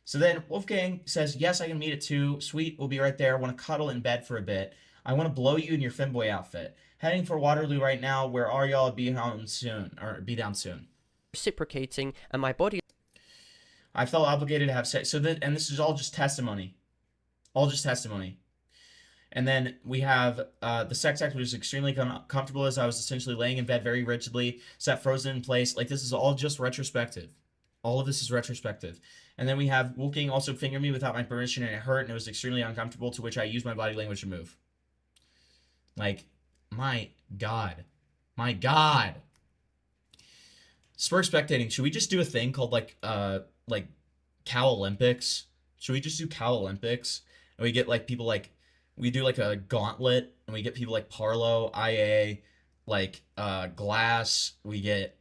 D: So then Wolfgang says, yes, I can meet at 2. Sweet, we'll be right there. I want to cuddle in bed for a bit. I want to blow you in your femboy outfit. Heading for Waterloo right now. Where are y'all? Be down soon.
E: Reciprocating, and my body...
D: I felt obligated to have sex. So and this is all just testimony. All just testimony. And then we have the sex act, which was extremely comfortable as I was essentially laying in bed very rigidly, sat frozen in place. Like, this is all just retrospective. All of this is retrospective. And then we have Wolfgang also fingered me without my permission, and it hurt, and it was extremely uncomfortable, to which I used my body language to move. Like, my God. My God. Spur spectating. Should we just do a thing called, like Cow Olympics? Should we just do Cow Olympics? And we get, like, people, like... We do like a gauntlet, and we get people like Parlo, IA, like Glass. We get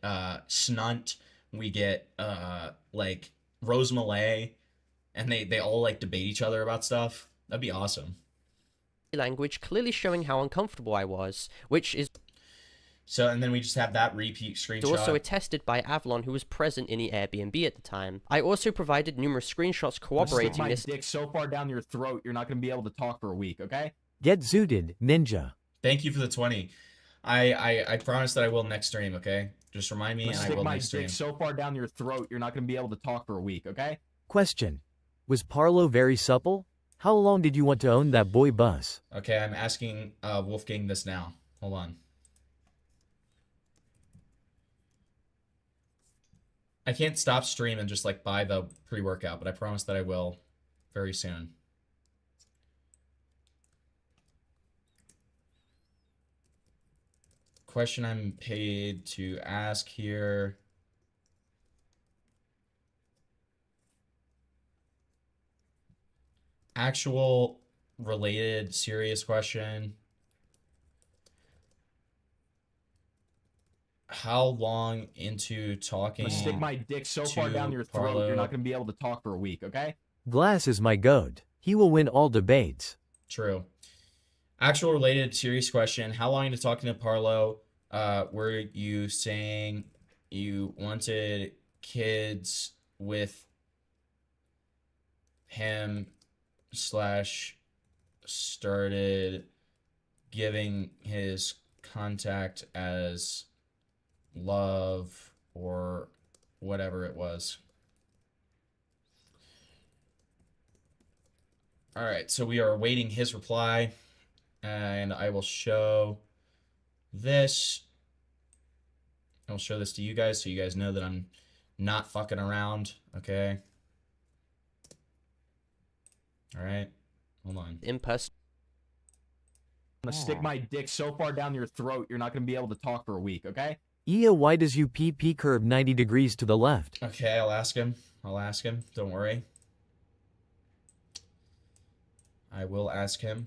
D: Snunt. We get like Rose Malay, and they all like debate each other about stuff. That'd be awesome.
E: Language clearly showing how uncomfortable I was, which is...
D: So, and then we just have that repeat screenshot.
E: Also attested by Avalon, who was present in the Airbnb at the time. I also provided numerous screenshots corroborating this.
J: Stick my dick so far down your throat, you're not going to be able to talk for a week, okay?
K: Get zooted, ninja.
D: Thank you for the 20. I promise that I will next stream, okay? Just remind me and I will next stream.
J: Stick my dick so far down your throat, you're not going to be able to talk for a week, okay?
K: Question. Was Parlo very supple? How long did you want to own that boy bus?
D: Okay, I'm asking Wolfgang this now. Hold on. I can't stop stream and just like buy the pre-workout, but I promise that I will very soon. Question I'm paid to ask here. Actual related serious question. How long into talking?
J: Stick my dick so far down your throat, you're not going to be able to talk for a week, okay?
K: Glass is my goat. He will win all debates.
D: True. Actual related serious question. How long into talking to Parlo were you saying you wanted kids with him / started giving his contact as love or whatever it was? All right, so we are awaiting his reply, and I will show this. I'll show this to you guys so you guys know that I'm not fucking around, okay? All right, hold on.
E: In person.
J: I'm going to stick my dick so far down your throat, you're not going to be able to talk for a week, okay?
K: Ia, why does you PP curve 90 degrees to the left?
D: Okay, I'll ask him. Don't worry. I will ask him.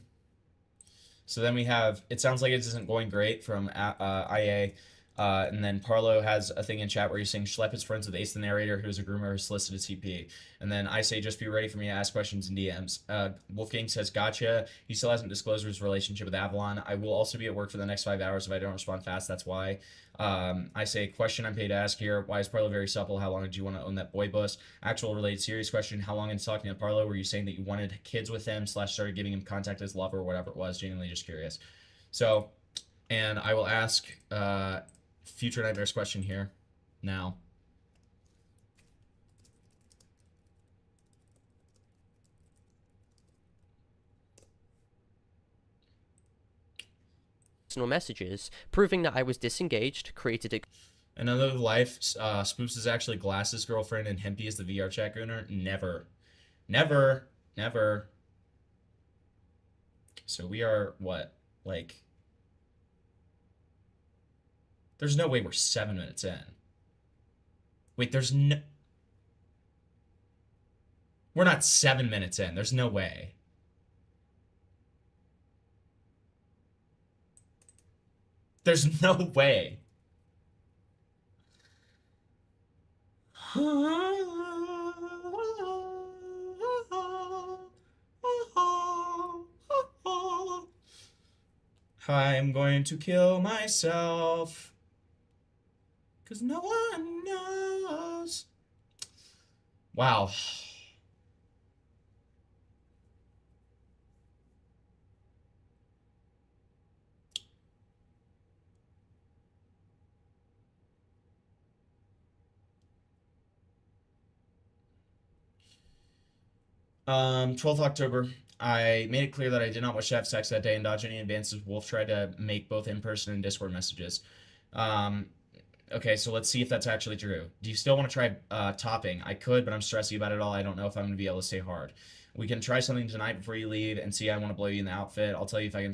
D: So then we have, it sounds like it isn't going great from IA. And then Parlo has a thing in chat where he's saying Schlepp is friends with Ace the Narrator, who is a groomer who solicited CP. And then I say, just be ready for me to ask questions in DMs. Wolfgang says, gotcha. He still hasn't disclosed his relationship with Avalon. I will also be at work for the next 5 hours if I don't respond fast. That's why. I say, question I'm paid to ask here. Why is Parlo very supple? How long did you want to own that boy bus? Actual related serious question. How long into talking to Parlo were you saying that you wanted kids with him / started giving him contact as lover or whatever it was? Genuinely just curious. So, and I will ask Future Nightmares question here now.
E: Messages proving that I was disengaged, created a
D: Another life. Spoops is actually Glass's girlfriend and Hempy is the VR chat gooner. Never. So we are what, like, there's no way we're 7 minutes in. Wait, we're not 7 minutes in. There's no way. There's no way. I'm going to kill myself. 'Cause no one knows. Wow. Um, 12th October. I made it clear that I did not wish to have sex that day and dodge any advances. Wolf tried to make both in person and Discord messages. Okay, so let's see if that's actually true. Do you still want to try topping? I could, but I'm stressy about it all. I don't know if I'm going to be able to stay hard. We can try something tonight before you leave and see. I want to blow you in the outfit. I'll tell you if I can.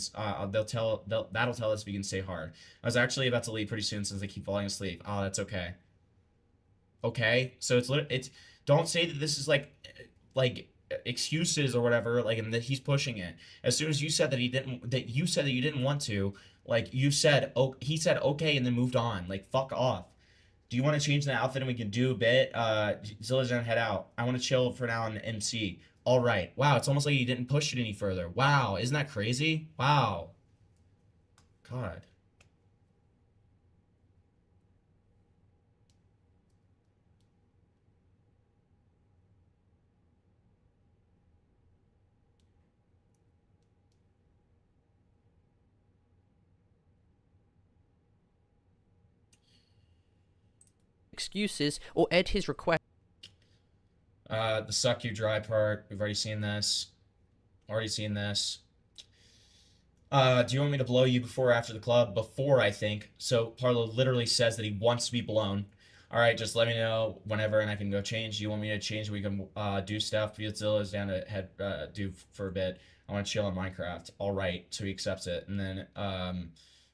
D: That'll tell us if you can stay hard. I was actually about to leave pretty soon since they keep falling asleep. Oh, that's okay. Okay, so it's don't say that this is like excuses or whatever, like, and that he's pushing it. As soon as you said that you said that you didn't want to, like, you said, oh, he said okay and then moved on. Like, fuck off. Do you want to change the outfit and we can do a bit? Zilla's gonna head out. I want to chill for now on the MC. All right. Wow, it's almost like you didn't push it any further. Wow, isn't that crazy? Wow. God.
E: excuses or Ed his request.
D: The suck you dry part, we've already seen this. Do you want me to blow you before or after the club? Before, I think. So Parlo literally says that he wants to be blown. All right, just let me know whenever and I can go change. Do you want me to change? We can do stuff. Godzilla is down to head do for a bit. I want to chill on Minecraft. All right, so he accepts it. And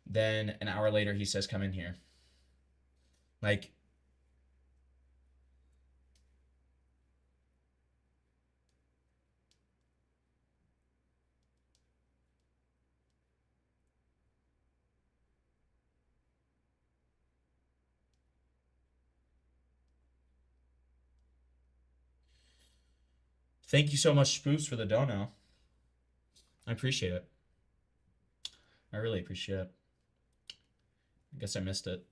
D: then an hour later he says, come in here. Like, thank you so much, Spoofs, for the dono. I appreciate it. I really appreciate it. I guess I missed it.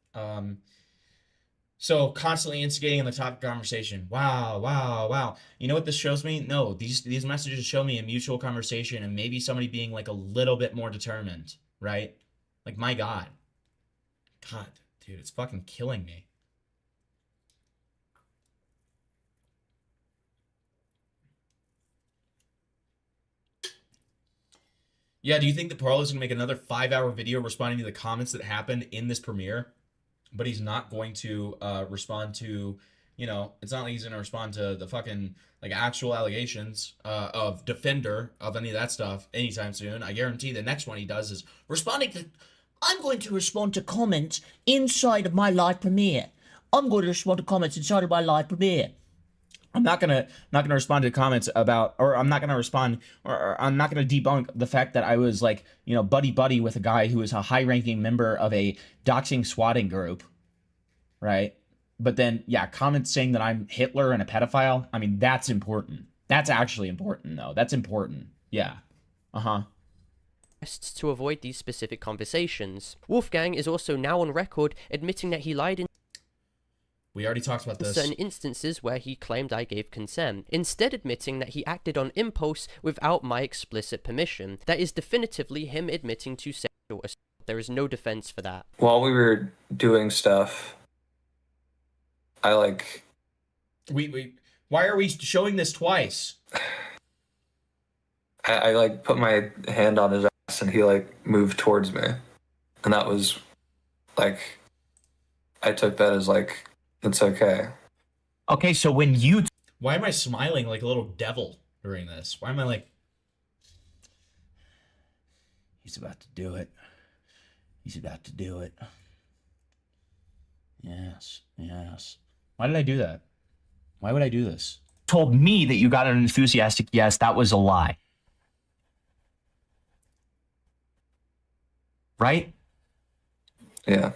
D: So constantly instigating in the topic conversation. Wow. You know what this shows me? No, these messages show me a mutual conversation and maybe somebody being like a little bit more determined, right? Like, my God. God, dude, it's fucking killing me. Yeah, do you think that Parlo's gonna make another 5-hour video responding to the comments that happened in this premiere? But he's not going to respond to, you know, it's not like he's gonna respond to the fucking like actual allegations of Defender of any of that stuff anytime soon. I guarantee the next one he does is responding to. I'm going to respond to comments inside of my live premiere. I'm going to respond to comments inside of my live premiere. I'm not gonna respond to comments about, or I'm not gonna respond, or I'm not gonna debunk the fact that I was like, you know, buddy with a guy who is a high-ranking member of a doxing swatting group, right? But then, yeah, comments saying that I'm Hitler and a pedophile. I mean, that's important. That's actually important, though. That's important. Yeah.
E: To avoid these specific conversations. Wolfgang is also now on record admitting that he lied in
D: We already talked about this.
E: certain instances where he claimed I gave consent, instead admitting that he acted on impulse without my explicit permission. That is definitively him admitting to sexual assault. There is no defense for that.
G: While we were doing stuff, I like...
D: Why are we showing this twice?
G: I like put my hand on his ass and he like moved towards me. And that was like, I took that as like, it's okay.
H: Okay, so when you...
D: Why am I smiling like a little devil during this? Why am I like... He's about to do it. He's about to do it. Yes. Why did I do that? Why would I do this?
H: told me that you got an enthusiastic yes, that was a lie. Right?
G: Yeah.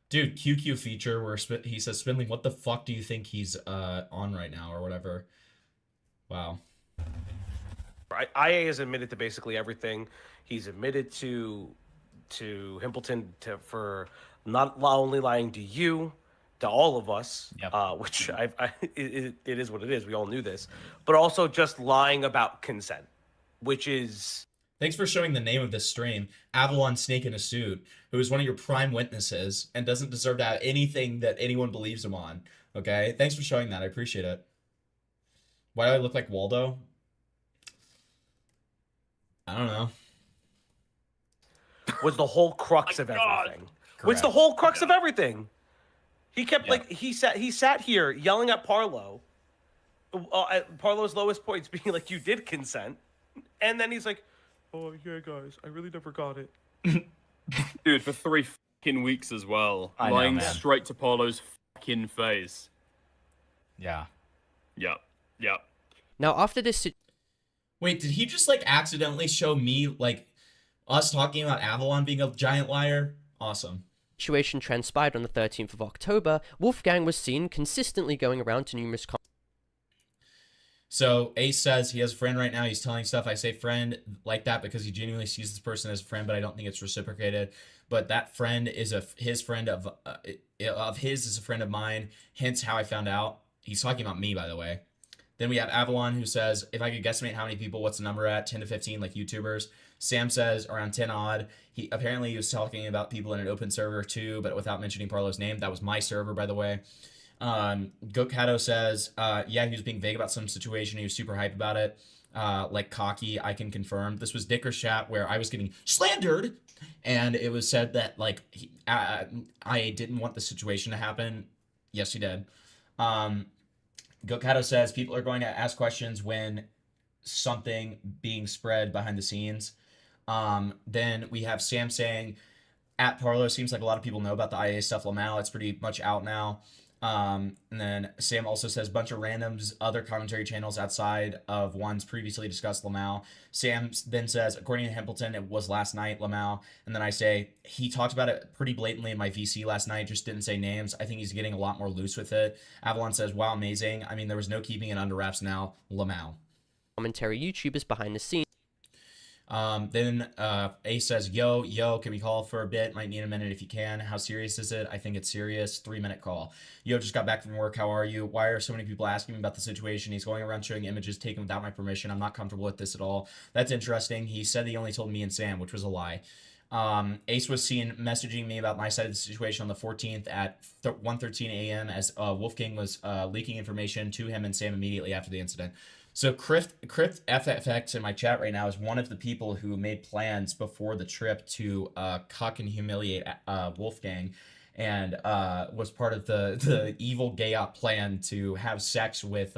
D: Dude, QQ feature where he says, Spindling, what the fuck do you think he's on right now or whatever? Wow.
I: Right. IA has admitted to basically everything. He's admitted to Himpleton for not only lying to you, to all of us,
D: yep.
I: Which it is what it is. We all knew this, but also just lying about consent, which is...
D: Thanks for showing the name of this stream, Avalon Snake in a Suit, who is one of your prime witnesses and doesn't deserve to have anything that anyone believes him on. Okay? Thanks for showing that. I appreciate it. Why do I look like Waldo? I don't know.
I: Was the whole crux of everything. Was the whole crux of everything. He kept he sat here yelling at Parlo, at Parlo's lowest points, being like, "You did consent," and then he's like, "Oh yeah, guys, I really never got it."
N: Dude, for 3 fucking weeks as well, lying straight to Parlo's fucking face.
J: Yeah.
N: Yep.
E: Now after this,
D: wait, did he just like accidentally show me like us talking about Avalon being a giant liar? Awesome.
E: Situation transpired on the 13th of October, Wolfgang was seen consistently going around to numerous
D: So Ace says he has a friend right now. He's telling stuff. I say friend like that because he genuinely sees this person as a friend, but I don't think it's reciprocated. But that friend is his friend of his is a friend of mine. Hence how I found out. He's talking about me, by the way. Then we have Avalon who says, if I could guesstimate how many people, what's the number at? 10 to 15, like YouTubers. Sam says around 10 odd. He was talking about people in an open server too, but without mentioning Parlo's name. That was my server, by the way. Gokato says, yeah, he was being vague about some situation. He was super hype about it. Like cocky, I can confirm. This was Dicker's chat where I was getting slandered, and it was said that like I didn't want the situation to happen. Yes, he did. Gokato says people are going to ask questions when something being spread behind the scenes. Then we have Sam saying, at Parlo, seems like a lot of people know about the IA stuff. Lamau, it's pretty much out now. And then Sam also says bunch of randoms, other commentary channels outside of ones previously discussed Lamau. Sam then says, according to Hempleton, it was last night, Lamau. And then I say, he talked about it pretty blatantly in my VC last night, just didn't say names. I think he's getting a lot more loose with it. Avalon says, wow, amazing. I mean, there was no keeping it under wraps now, Lamau.
E: Commentary YouTubers behind the scenes.
D: Then Ace says, yo, can we call for a bit? Might need a minute if you can. How serious is it? I think it's serious. 3-minute call. Yo, just got back from work. How are you? Why are so many people asking me about the situation? He's going around showing images taken without my permission. I'm not comfortable with this at all. That's interesting. He said he only told me and Sam, which was a lie. Ace was seen messaging me about my side of the situation on the 14th at 1:13 a.m. as Wolfgang was leaking information to him and Sam immediately after the incident. So Crift FFX in my chat right now is one of the people who made plans before the trip to cuck and humiliate Wolfgang, and was part of the evil Gayop plan to have sex with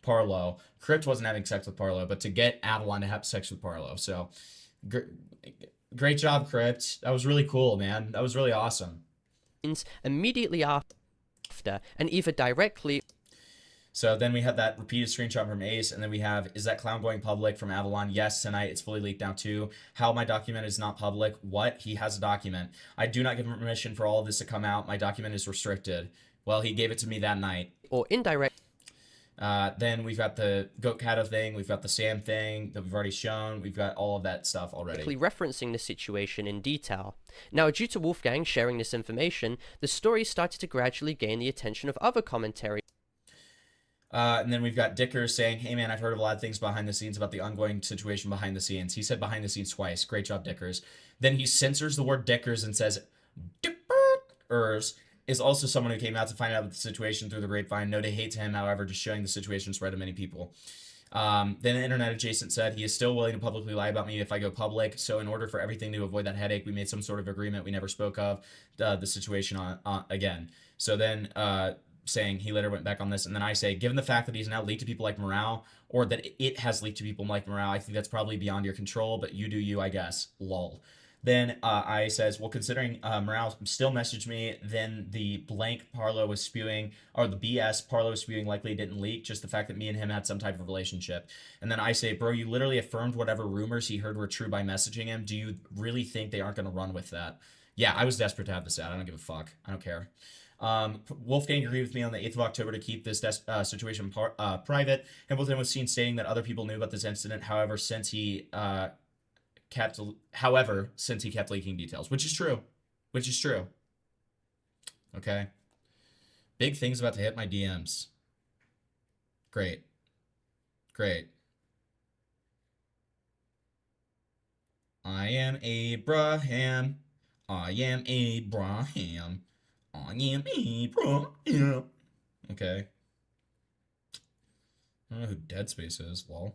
D: Parlo. Crift wasn't having sex with Parlo, but to get Avalon to have sex with Parlo. So great job, Crift. That was really cool, man. That was really awesome.
E: Immediately after, and either directly.
D: So then we have that repeated screenshot from Ace, and then we have, is that clown going public from Avalon? Yes, tonight. It's fully leaked now too. How my document is not public? What? He has a document. I do not give him permission for all of this to come out. My document is restricted. Well, he gave it to me that night.
E: Or indirect.
D: Then we've got the Gokato thing. We've got the Sam thing that we've already shown. We've got all of that stuff already.
E: Referencing the situation in detail. Now, due to Wolfgang sharing this information, the story started to gradually gain the attention of other commentary.
D: And then we've got Dickers saying, hey man, I've heard of a lot of things behind the scenes about the ongoing situation behind the scenes. He said behind the scenes twice. Great job, Dickers. Then he censors the word Dickers and says, Dickers is also someone who came out to find out about the situation through the grapevine. No to hate to him, however, just showing the situation spread to many people. Then the internet adjacent said, he is still willing to publicly lie about me if I go public. So in order for everything to avoid that headache, we made some sort of agreement we never spoke of the situation again. So then, saying he later went back on this, and then I say, given the fact that he's now leaked to people like Morale, or that it has leaked to people like Morale, I think that's probably beyond your control, but you do you, I guess. Lol. Then I says, well, considering Morale still messaged me, then the blank Parlo was spewing, or the BS Parlo was spewing likely didn't leak, just the fact that me and him had some type of relationship. And then I say, bro, you literally affirmed whatever rumors he heard were true by messaging him. Do you really think they aren't going to run with that? Yeah, I was desperate to have this out. I don't give a fuck. I don't care. Wolfgang agreed with me on the 8th of October to keep this situation private. Hempleton was seen stating that other people knew about this incident. However, since he kept leaking details, which is true. Okay. Big things about to hit my DMs. Great. I am Abraham. Okay. I don't know who Dead Space is, lol.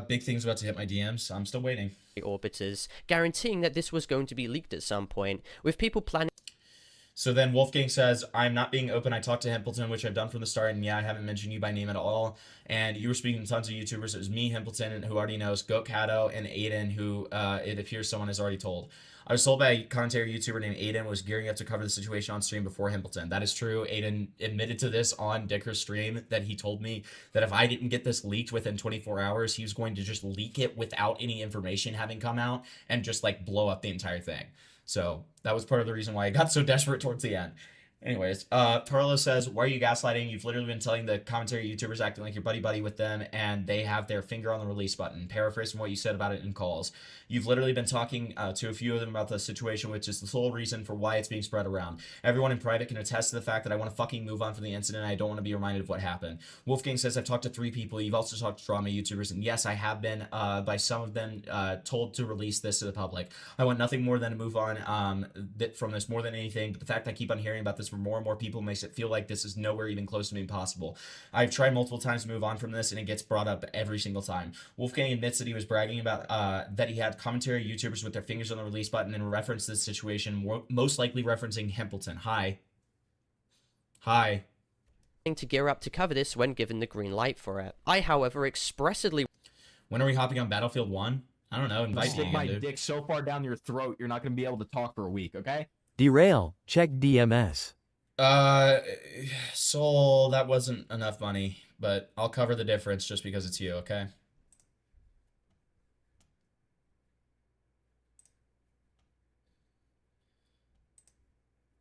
D: Big things about to hit my DMs. I'm still waiting.
E: Orbiters, guaranteeing that this was going to be leaked at some point, with people planning.
D: So then Wolfgang says, I'm not being open. I talked to Hempleton, which I've done from the start, and yeah, I haven't mentioned you by name at all. And you were speaking to tons of YouTubers. It was me, Hempleton, who already knows, Gokato, and Aiden, who it appears someone has already told. I was told by a commentary YouTuber named Aiden was gearing up to cover the situation on stream before Hempleton. That is true. Aiden admitted to this on Dicker's stream, that he told me that if I didn't get this leaked within 24 hours, he was going to just leak it without any information having come out and just like blow up the entire thing. So that was part of the reason why I got so desperate towards the end. Anyways, Parlo says, why are you gaslighting? You've literally been telling the commentary YouTubers acting like you're buddy-buddy with them, and they have their finger on the release button. Paraphrasing what you said about it in calls. You've literally been talking to a few of them about the situation, which is the sole reason for why it's being spread around. Everyone in private can attest to the fact that I want to fucking move on from the incident. I don't want to be reminded of what happened. Wolfgang says, I've talked to 3 people. You've also talked to drama YouTubers, and yes, I have been, by some of them, told to release this to the public. I want nothing more than to move on from this more than anything, but the fact I keep on hearing about this from more and more people makes it feel like this is nowhere even close to being possible. I've tried multiple times to move on from this, and it gets brought up every single time. Wolfgang admits that he was bragging about that he had commentary YouTubers with their fingers on the release button in reference to this situation, most likely referencing Hempleton. Hi.
E: To gear up to cover this when given the green light for it. I, however, expressly...
D: When are we hopping on Battlefield 1? I don't know. Invite me
J: Stick
D: again,
J: my
D: dude.
J: dick so far down your throat, you're not going to be able to talk for a week, okay?
K: Derail. Check DMS.
D: Soul, that wasn't enough money, but I'll cover the difference just because it's you, okay?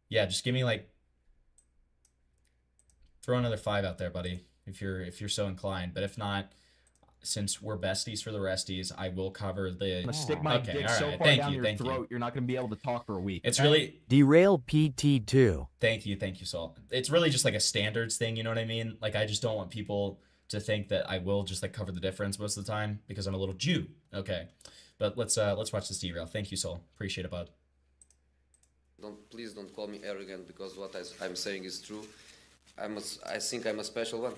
D: Yeah, just give me like, throw another 5 out there, buddy, if you're so inclined. But if not, since we're besties for the resties, I will cover the...
J: I'm going to stick my dick so far down your throat, you're not going to be able to talk for a week.
D: It's
J: okay?
D: really...
K: Derail PT2.
D: Thank you, Saul. It's really just like a standards thing, you know what I mean? Like, I just don't want people to think that I will just like cover the difference most of the time because I'm a little Jew. Okay, but let's watch this derail. Thank you, Saul. Appreciate it, bud.
O: Please don't call me arrogant because what I'm saying is true. I think I'm a special one.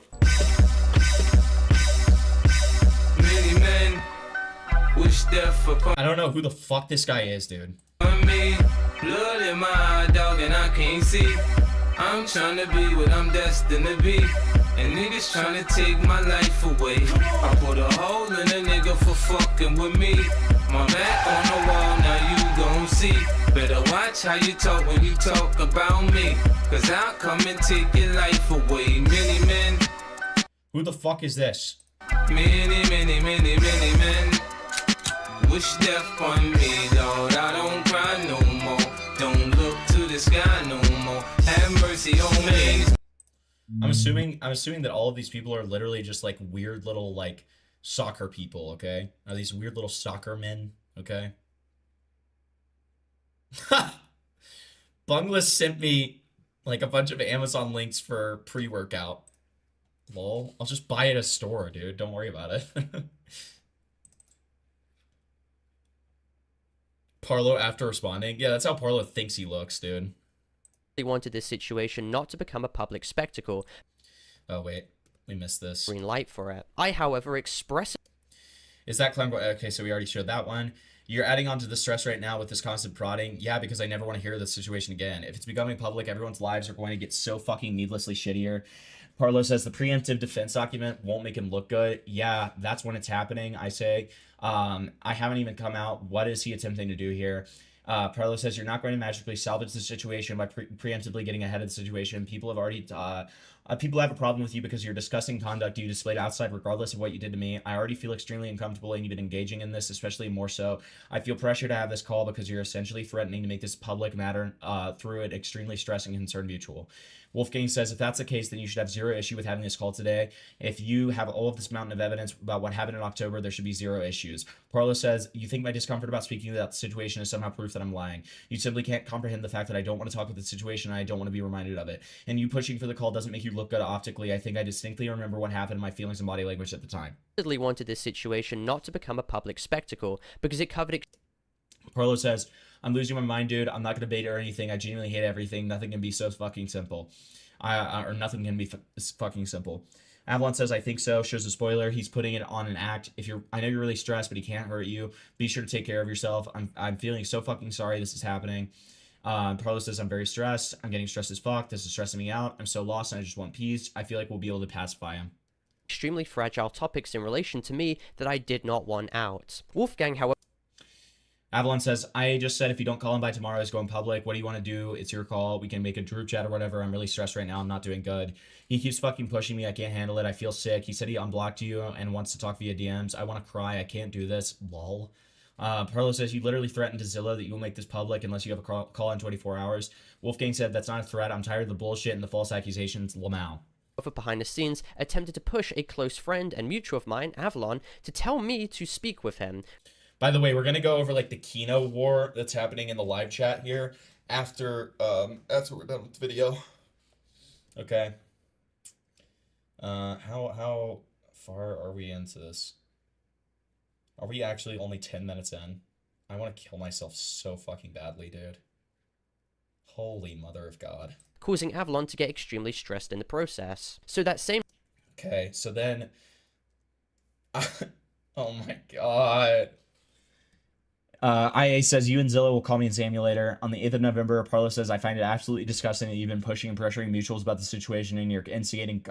D: Many men wish death upon... I don't know who the fuck this guy is, dude.
P: Me, blood in my dog and I can't see. I'm trying to be what I'm destined to be. And niggas trying to take my life away. I put a hole in a nigga for fucking with me. My back on the wall, now you gon' see. Better watch how you talk when you talk about me. Cause I'll come and take your life away. Many men.
D: Who the fuck is this?
P: Many men wish death on me, dog. I don't cry no more. Don't look to the sky no more. Have mercy on me.
D: I'm assuming that all of these people are literally just like weird little like soccer people, okay? Are these weird little soccer men, okay? Bunglas sent me like a bunch of Amazon links for pre-workout. Lol. I'll just buy it at a store, dude. Don't worry about it. Parlo after responding. Yeah, that's how Parlo thinks he looks, dude.
E: They wanted this situation not to become a public spectacle.
D: Oh, wait. We missed this.
E: Green light for it. I, however, express...
D: Is that clown... Okay, so we already showed that one. You're adding on to the stress right now with this constant prodding. Yeah, because I never want to hear this situation again. If it's becoming public, everyone's lives are going to get so fucking needlessly shittier. Parlo says the preemptive defense document won't make him look good. Yeah, that's when it's happening, I say. I haven't even come out. What is he attempting to do here? Parlo says you're not going to magically salvage the situation by preemptively getting ahead of the situation. People have already... people have a problem with you because your disgusting conduct you displayed outside regardless of what you did to me. I already feel extremely uncomfortable and you've been engaging in this, especially more so. I feel pressure to have this call because you're essentially threatening to make this public matter through it extremely stressing and concern mutual. Wolfgang says, if that's the case, then you should have zero issue with having this call today. If you have all of this mountain of evidence about what happened in October, there should be zero issues. Parlo says, you think my discomfort about speaking about the situation is somehow proof that I'm lying. You simply can't comprehend the fact that I don't want to talk about the situation and I don't want to be reminded of it. And you pushing for the call doesn't make you look good optically. I think I distinctly remember what happened in my feelings and body language at the time.
E: Wanted this situation not to become a public spectacle because it covered...
D: Parlo says, I'm losing my mind, dude. I'm not going to bait or anything. I genuinely hate everything. Nothing can be so fucking simple. Or nothing can be fucking simple. Avalon says, I think so. Shows a spoiler. He's putting it on an act. I know you're really stressed, but he can't hurt you. Be sure to take care of yourself. I'm feeling so fucking sorry this is happening. Parlo says, I'm very stressed. I'm getting stressed as fuck. This is stressing me out. I'm so lost and I just want peace. I feel like we'll be able to pacify him.
E: Extremely fragile topics in relation to me that I did not want out. Wolfgang, however...
D: Avalon says, I just said if you don't call him by tomorrow, it's going public. What do you want to do? It's your call. We can make a group chat or whatever. I'm really stressed right now. I'm not doing good. He keeps fucking pushing me. I can't handle it. I feel sick. He said he unblocked you and wants to talk via DMs. I want to cry. I can't do this. Lol. Parlo says, you literally threatened to Zillow that you will make this public unless you have a call in 24 hours. Wolfgang said, that's not a threat. I'm tired of the bullshit and the false accusations. Lamau.
E: Behind the scenes, attempted to push a close friend and mutual of mine, Avalon, to tell me to speak with him.
D: By the way, we're gonna go over like the Kino war that's happening in the live chat here after we're done with the video. Okay. How far are we into this? Are we actually only 10 minutes in? I want to kill myself so fucking badly, dude. Holy mother of God.
E: Causing Avalon to get extremely stressed in the process. So that same...
D: Okay, so then... oh my God. IA says, you and Zillow will call me and Sam you later. On the 8th of November, Parlo says, I find it absolutely disgusting that you've been pushing and pressuring mutuals about the situation and you're instigating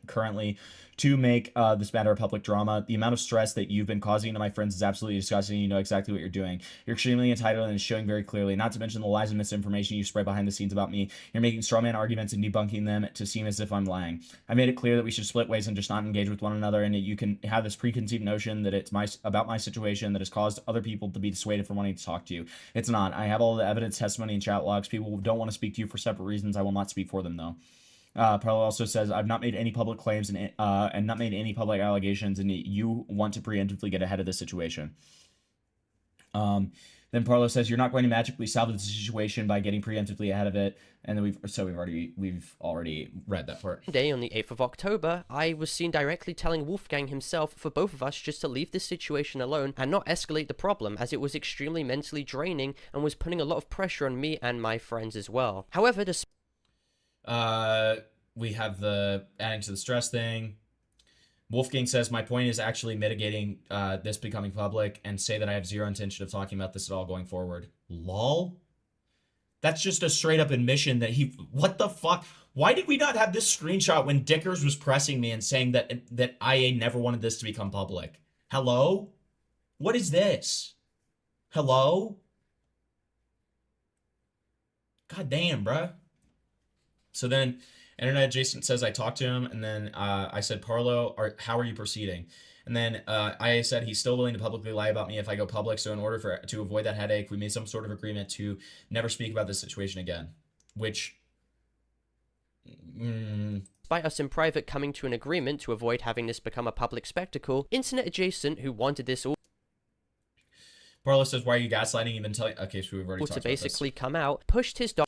D: currently to make this matter a public drama. The amount of stress that you've been causing to my friends is absolutely disgusting. You know exactly what you're doing. You're extremely entitled and it's showing very clearly. Not to mention the lies and misinformation you spread behind the scenes about me. You're making straw man arguments and debunking them to seem as if I'm lying. I made it clear that we should split ways and just not engage with one another, and that you can have this preconceived notion that it's about my situation that has caused other people to be dissuaded from wanting to talk to you. It's not. I have all the evidence, testimony, and chat logs. People don't want to speak to you for separate reasons. I will not speak for them, though. Parlo also says, I've not made any public claims and not made any public allegations, and you want to preemptively get ahead of the situation. Then Parlo says, you're not going to magically salvage the situation by getting preemptively ahead of it. And then we've already read that part.
E: Day on the 8th of October, I was seen directly telling Wolfgang himself for both of us just to leave this situation alone and not escalate the problem, as it was extremely mentally draining and was putting a lot of pressure on me and my friends as well. However,
D: we have the adding to the stress thing. Wolfgang says, my point is actually mitigating this becoming public and say that I have zero intention of talking about this at all going forward. Lol? That's just a straight up admission that what the fuck? Why did we not have this screenshot when Dickers was pressing me and saying that IA never wanted this to become public? Hello? What is this? Hello? God damn, bruh. So then Internet Adjacent says, I talked to him, and then I said, Parlo, how are you proceeding? And then IA said he's still willing to publicly lie about me if I go public, so in order to avoid that headache, we made some sort of agreement to never speak about this situation again. Which...
E: Despite us in private coming to an agreement to avoid having this become a public spectacle, Internet Adjacent, who wanted this all...
D: Parlo says, why are you gaslighting? You've been telling... Okay, so we've already talked about this.
E: To basically come out, pushed his dog...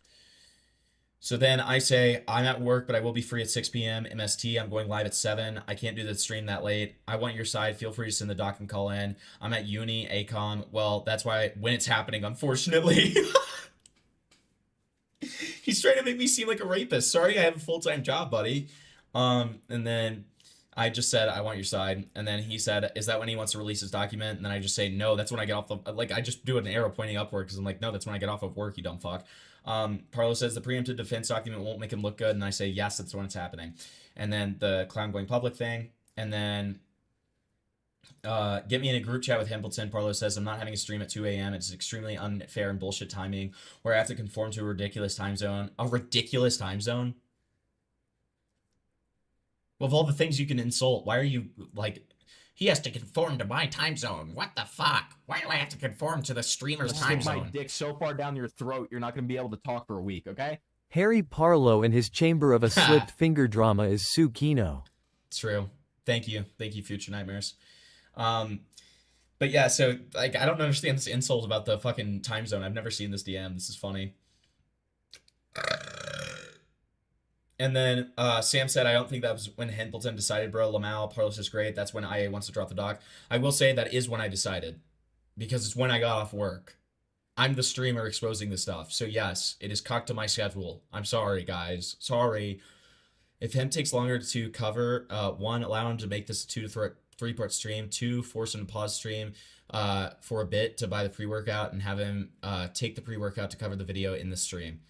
D: So then I say, I'm at work, but I will be free at 6 p.m. MST. I'm going live at 7. I can't do the stream that late. I want your side. Feel free to send the doc and call in. I'm at uni, ACOM. Well, that's why when it's happening, unfortunately. He's trying to make me seem like a rapist. Sorry, I have a full-time job, buddy. And then I just said, I want your side. And then he said, is that when he wants to release his document? And then I just say, no, that's when I get off the... Like, I just do an arrow pointing upward because I'm like, no, that's when I get off of work, you dumb fuck. Parlo says the preemptive defense document won't make him look good, and I say yes, that's when it's happening. And then the clown going public thing, and then get me in a group chat with Hempleton. Parlo says I'm not having a stream at 2 a.m. It's extremely unfair and bullshit timing, where I have to conform to a ridiculous time zone. A ridiculous time zone? Of all the things you can insult, why are you like... He has to conform to my time zone. What the fuck? Why do I have to conform to the streamer's time
J: Stick
D: zone?
J: my dick so far down your throat, you're not going to be able to talk for a week, okay?
K: Harry Parlo and his chamber of a slipped finger drama is Sue Kino.
D: True. Thank you. Thank you, Future Nightmares. But yeah, so like I don't understand this insult about the fucking time zone. I've never seen this DM. This is funny. And then Sam said, I don't think that was when Hempleton decided, bro. Lamau, Parlos is great. That's when IA wants to drop the doc. I will say that is when I decided. Because it's when I got off work. I'm the streamer exposing this stuff. So yes, it is cocked to my schedule. I'm sorry, guys. Sorry. If him takes longer to cover, 1, allow him to make this a 2 to 3-part stream. 2, force him to pause stream for a bit to buy the pre-workout and have him take the pre-workout to cover the video in the stream.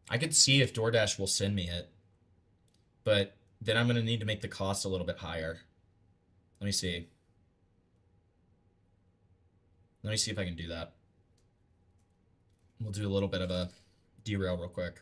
D: I could see if DoorDash will send me it, but then I'm going to need to make the cost a little bit higher. Let me see. Let me see if I can do that. We'll do a little bit of a derail real quick.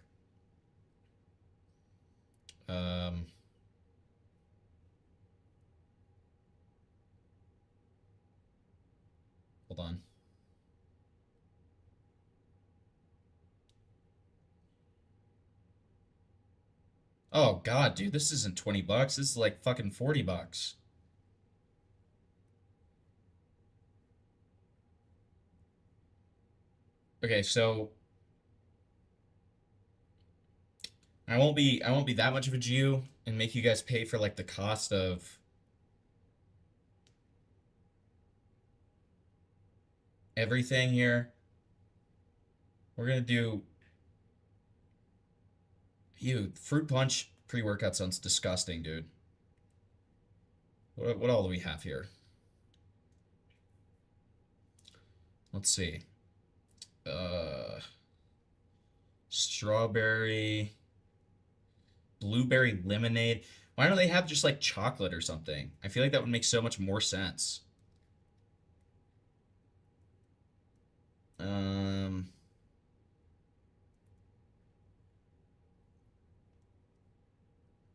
D: Oh god, dude, this isn't 20 bucks. This is like fucking 40 bucks. Okay, so I won't be that much of a Jew and make you guys pay for like the cost of everything here. We're gonna do fruit punch pre-workout sounds disgusting, dude. What all do we have here? Let's see. Strawberry, blueberry lemonade. Why don't they have just like chocolate or something? I feel like that would make so much more sense.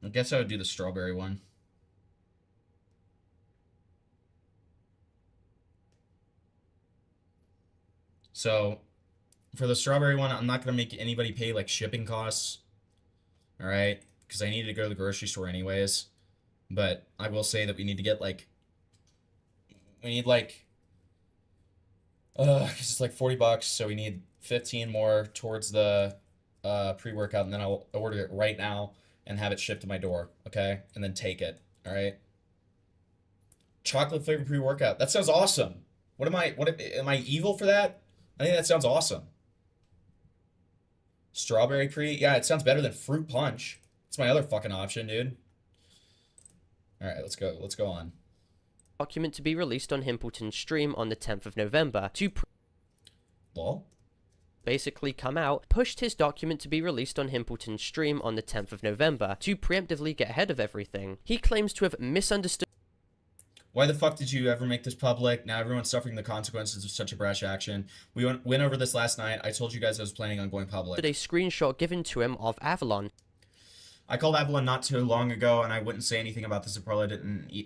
D: I guess I would do the strawberry one. So for the strawberry one, I'm not going to make anybody pay like shipping costs. All right. Because I need to go to the grocery store anyways. But I will say that we need to get like, because it's like 40 bucks. So we need 15 more towards the pre-workout. And then I'll order it right now and have it shipped to my door. Okay. And then take it. All right. Chocolate flavored pre-workout. That sounds awesome. Am I evil for that? I think that sounds awesome. Strawberry yeah, it sounds better than fruit punch. It's my other fucking option, dude. All right, let's go on.
E: Document to be released on Himpleton's stream on the 10th of November to basically come out, pushed his document to be released on Himpleton's stream on the 10th of November to preemptively get ahead of everything. He claims to have misunderstood.
D: Why the fuck did you ever make this public? Now everyone's suffering the consequences of such a brash action. We went over this last night. I told you guys I was planning on going public.
E: A screenshot given to him of Avalon.
D: I called Avalon not too long ago, and I wouldn't say anything about this if PARLO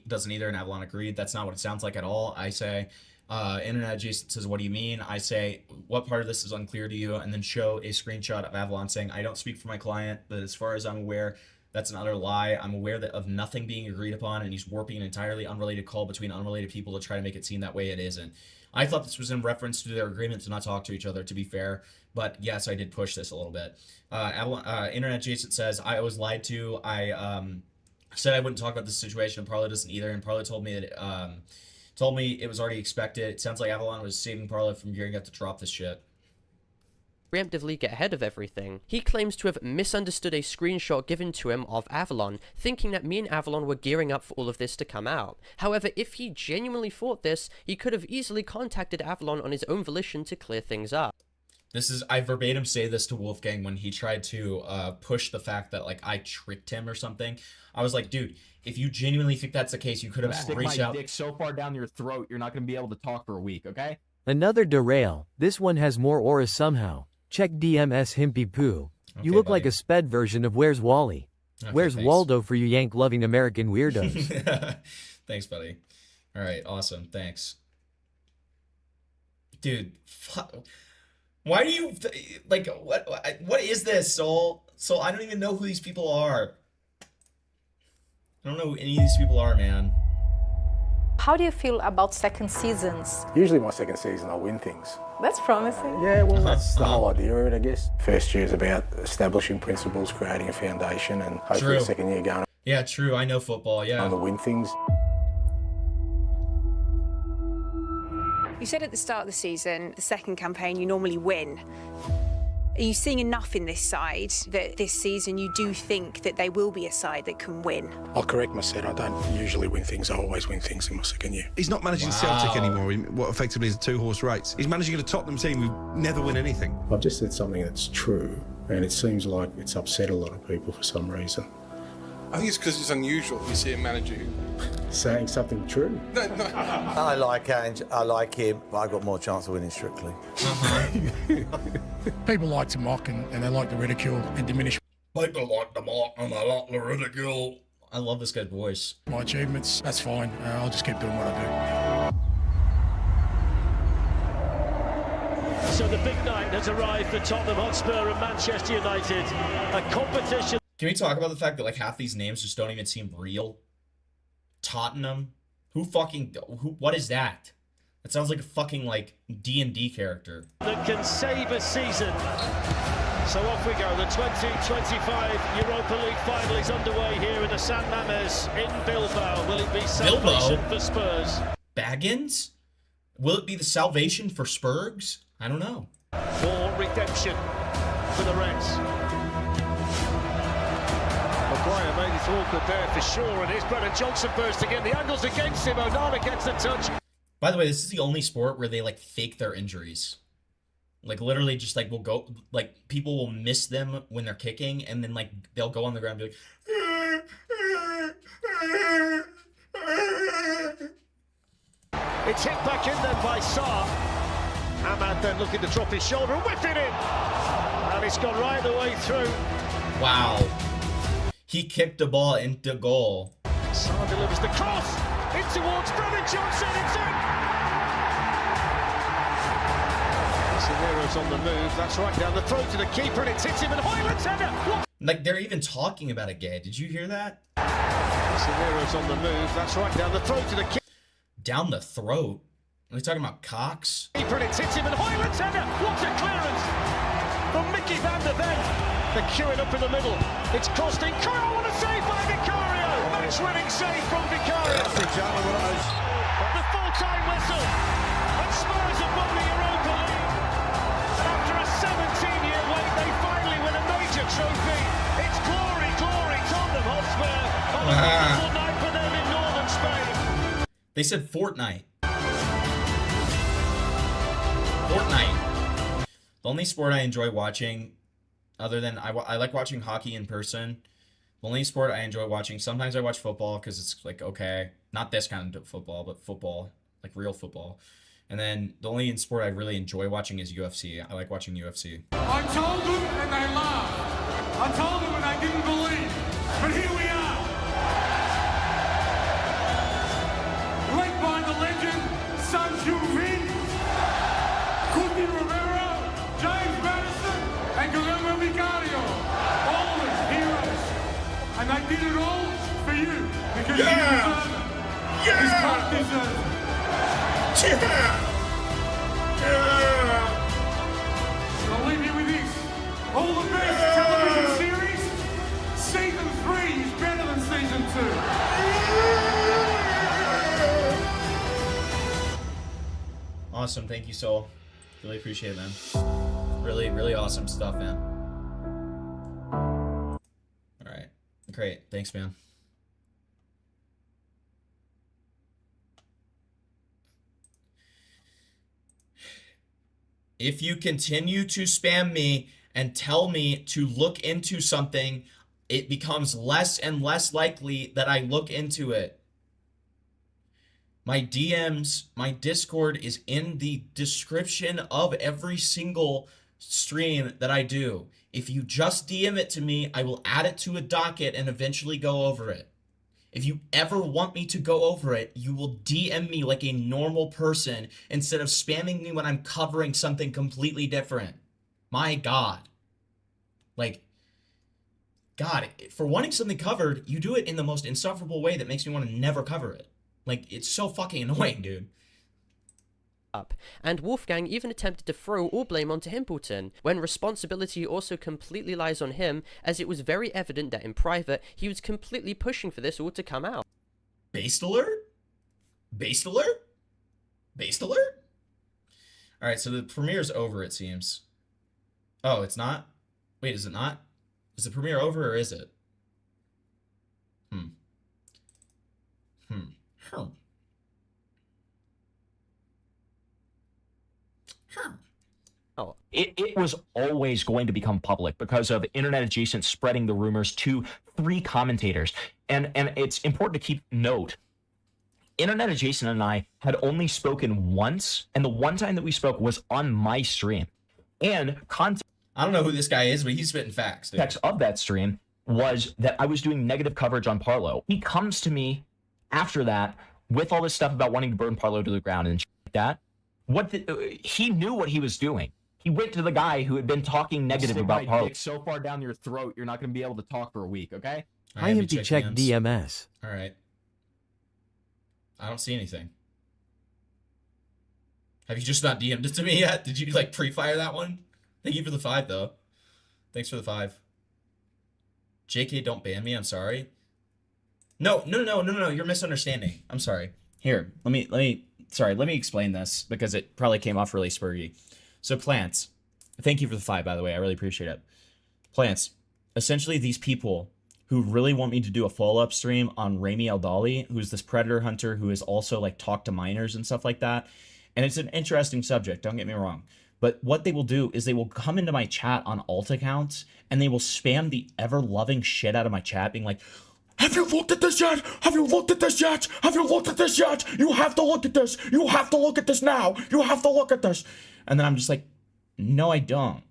D: doesn't either, and Avalon agreed. That's not what it sounds like at all. I say, Internet Adjacent says, what do you mean? I say, what part of this is unclear to you? And then show a screenshot of Avalon saying, I don't speak for my client, but as far as I'm aware, that's an utter lie. I'm aware of nothing being agreed upon, and he's warping an entirely unrelated call between unrelated people to try to make it seem that way it isn't. I thought this was in reference to their agreement to not talk to each other, to be fair. But yes, I did push this a little bit. Internet Adjacent says, I was lied to. I said I wouldn't talk about this situation, and PARLO doesn't either. And PARLO told me that it was already expected. It sounds like Avalon was saving PARLO from gearing up to drop this shit.
E: Preemptively get ahead of everything. He claims to have misunderstood a screenshot given to him of Avalon, thinking that me and Avalon were gearing up for all of this to come out. However, if he genuinely thought this, he could have easily contacted Avalon on his own volition to clear things up.
D: I verbatim say this to Wolfgang when he tried to push the fact that like I tricked him or something. I was like, dude, if you genuinely think that's the case, you could have reached out.
J: Stick my dick so far down your throat, you're not going to be able to talk for a week, okay?
K: Another derail. This one has more aura somehow. Check DMS Himpy Poo. You look like a sped version of Where's Wally? Where's Waldo for you yank-loving American weirdos?
D: Thanks, buddy. All right, awesome. Thanks. Dude, why do you, what is this, Soul? Soul, I don't even know who these people are. I don't know who any of these people are, man.
Q: How do you feel about second seasons?
R: Usually my second season, I win things.
Q: That's promising.
R: Yeah, well, that's the whole idea of it, I guess. First year is about establishing principles, creating a foundation, and hopefully the second year going.
D: Yeah, true. I know football, yeah.
R: On to win things.
Q: You said at the start of the season, the second campaign, you normally win. Are you seeing enough in this side that this season you do think that they will be a side that can win?
R: I'll correct myself. I don't usually win things. I always win things in my second year.
S: He's not managing Celtic anymore in what effectively is a two-horse race. He's managing a Tottenham team who never win anything.
R: I've just said something that's true, and it seems like it's upset a lot of people for some reason.
T: I think it's because it's unusual you see a manager who...
R: Saying something true.
T: No.
U: I like Ange, I like him, but I've got more chance of winning Strictly.
V: People like to mock and they like to ridicule and diminish.
D: People like to mock and they like to ridicule. I love this guy's voice.
V: My achievements, that's fine. I'll just keep doing what I
W: do. So the big night has arrived for Tottenham Hotspur and Manchester United. A competition
D: Can we talk about the fact that like half these names just don't even seem real? Tottenham? What is that? That sounds like a fucking like D&D character.
A: That can save a season. So off we go. The 2025 Europa League final is underway here in the San Mamés in Bilbao. Will it be salvation for Spurs?
D: Baggins? Will it be the salvation for Spurs? I don't know.
A: Or redemption for the Reds. Maguire made it awkward there for sure, and here's Brennan Johnson bursting in. The angle's against him. Onana gets the touch.
D: By the way, this is the only sport where they like fake their injuries. Like literally just like will go like people will miss them when they're kicking and then like they'll go on the ground and be like
A: It's hit back in then by Sarr. Ahmad then looking to drop his shoulder and whip it in. And it's gone right the way through.
D: Wow. He kicked the ball into goal.
A: Sarr delivers the cross in towards Brennan Johnson. It's in. Casemiro on the move. That's right down the throat to the keeper, and it's hit him. And Hoyland's header.
D: Like they're even talking about it, Gay. Did you hear that?
A: Casemiro's on the move. That's right down the throat to the keeper.
D: Down the throat? Are we talking about Cox?
A: Keeper, and it's hit him. And Hoyland's header. What a clearance from Mickey van der Ven. They're queuing up in the middle. It's crossed in. Kyle, what a save by Vicario! Match-winning save from Vicario. The full-time whistle. And Spurs have won the Europa League. And after a 17-year wait, they finally win a major trophy. It's glory, glory, Tottenham Hotspur. On a wonderful night for them in northern Spain.
D: They said Fortnite. Fortnite. The only sport I enjoy watching, other than I like watching hockey in person. The only sport I enjoy watching, sometimes I watch football because it's like, okay, not this kind of football, but football, like real football. And then the only sport I really enjoy watching is UFC. I like watching UFC.
B: I told them and they laughed. I told them and they didn't believe. But here we are. Led by the legend, Sun Xiu-Min, Kuti Rivera, James Madison, and Guillermo Vicario. All of us heroes. And they did it all for you. Because you deserve it. This club deserves it. I'll leave you with this. All the best television series, season 3 is better than season 2.
D: Awesome. Thank you, Soul. Really appreciate it, man. Really, really awesome stuff, man. All right. Great. Thanks, man. If you continue to spam me and tell me to look into something, it becomes less and less likely that I look into it. My DMs, my Discord is in the description of every single stream that I do. If you just DM it to me, I will add it to a docket and eventually go over it. If you ever want me to go over it, you will DM me like a normal person instead of spamming me when I'm covering something completely different. My God. Like, God, for wanting something covered, you do it in the most insufferable way that makes me want to never cover it. Like, it's so fucking annoying, dude.
E: Up. And Wolfgang even attempted to throw all blame onto Himpleton, when responsibility also completely lies on him, as it was very evident that in private, he was completely pushing for this all to come out.
D: Based alert? Based alert? Based alert? Alright, so the premiere's over, it seems. Oh, it's not? Wait, is it not? Is the premiere over, or is it?
H: Oh. It was always going to become public because of Internet Adjacent spreading the rumors to 3 commentators. And it's important to keep note. Internet Adjacent and I had only spoken once, and the one time that we spoke was on my stream. And
D: I don't know who this guy is, but he's spitting facts, dude.
H: Context of that stream was that I was doing negative coverage on Parlo. He comes to me after that with all this stuff about wanting to burn Parlo to the ground and shit like that. He knew what he was doing. He went to the guy who had been talking negative about
J: my
H: PARLO.
J: dick so far down your throat, you're not going to be able to talk for a week, okay?
K: Hi, empty check DMS.
D: All right. I don't see anything. Have you just not DM'd it to me yet? Did you like pre-fire that one? Thank you for the 5 though. Thanks for the 5. JK, don't ban me. I'm sorry. No. You're misunderstanding. I'm sorry. Here, let me explain this because it probably came off really spurgy. So plants, thank you for the 5, by the way. I really appreciate it. Plants, essentially these people who really want me to do a follow-up stream on Rami Al-Dali, who's this predator hunter who has also like talked to minors and stuff like that. And it's an interesting subject, don't get me wrong. But what they will do is they will come into my chat on alt accounts and they will spam the ever-loving shit out of my chat, being like, have you looked at this yet? Have you looked at this yet? Have you looked at this yet? You have to look at this. You have to look at this now. You have to look at this. And then I'm just like, no, I don't.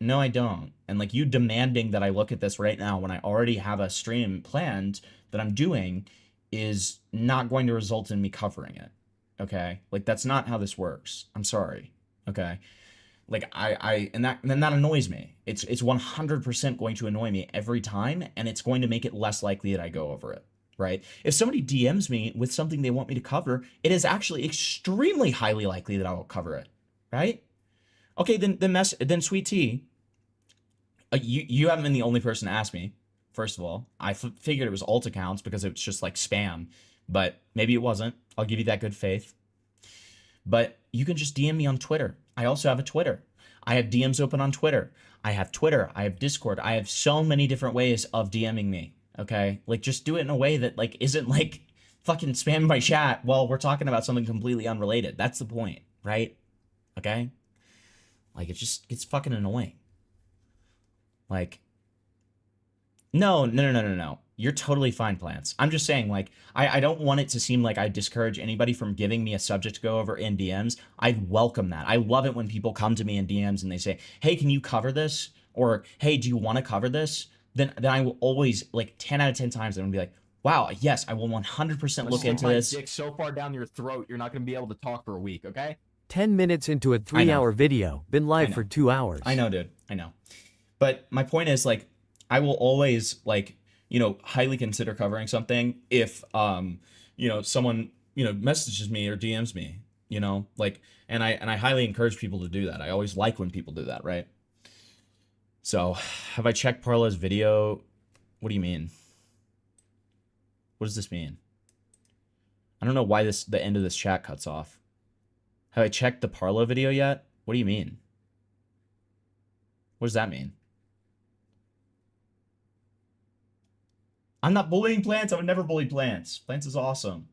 D: No, I don't. And like you demanding that I look at this right now when I already have a stream planned that I'm doing is not going to result in me covering it. Okay? Like that's not how this works. I'm sorry. Okay? Like and that annoys me. It's 100% going to annoy me every time, and it's going to make it less likely that I go over it. Right? If somebody DMs me with something they want me to cover, it is actually extremely highly likely that I will cover it. Right? Okay, then Sweet Tea, you haven't been the only person to ask me. First of all, I figured it was alt accounts because it's just like spam, but maybe it wasn't. I'll give you that good faith. But you can just DM me on Twitter. I also have a Twitter. I have DMs open on Twitter. I have Twitter. I have Discord. I have so many different ways of DMing me. Okay, like just do it in a way that like isn't like fucking spamming my chat while we're talking about something completely unrelated. That's the point, right? Okay. Like, it's fucking annoying. Like, no. You're totally fine, Plants. I'm just saying, like, I don't want it to seem like I discourage anybody from giving me a subject to go over in DMs. I welcome that. I love it when people come to me in DMs and they say, hey, can you cover this? Or, hey, do you want to cover this? Then I will always, like, 10 out of 10 times, I'm going to be like, wow, yes, I will 100% look into this.
J: Dick so far down your throat, you're not going to be able to talk for a week, okay?
K: 10 minutes into a 3-hour video. Been live for 2 hours.
D: I know, dude. I know. But my point is, like, I will always, like, you know, highly consider covering something if, you know, someone, you know, messages me or DMs me, you know, like, and I highly encourage people to do that. I always like when people do that, right? So, have I checked Parlo's video? What do you mean? What does this mean? I don't know why the end of this chat cuts off. Have I checked the Parlo video yet? What do you mean? What does that mean? I'm not bullying Plants. I would never bully Plants. Plants is awesome.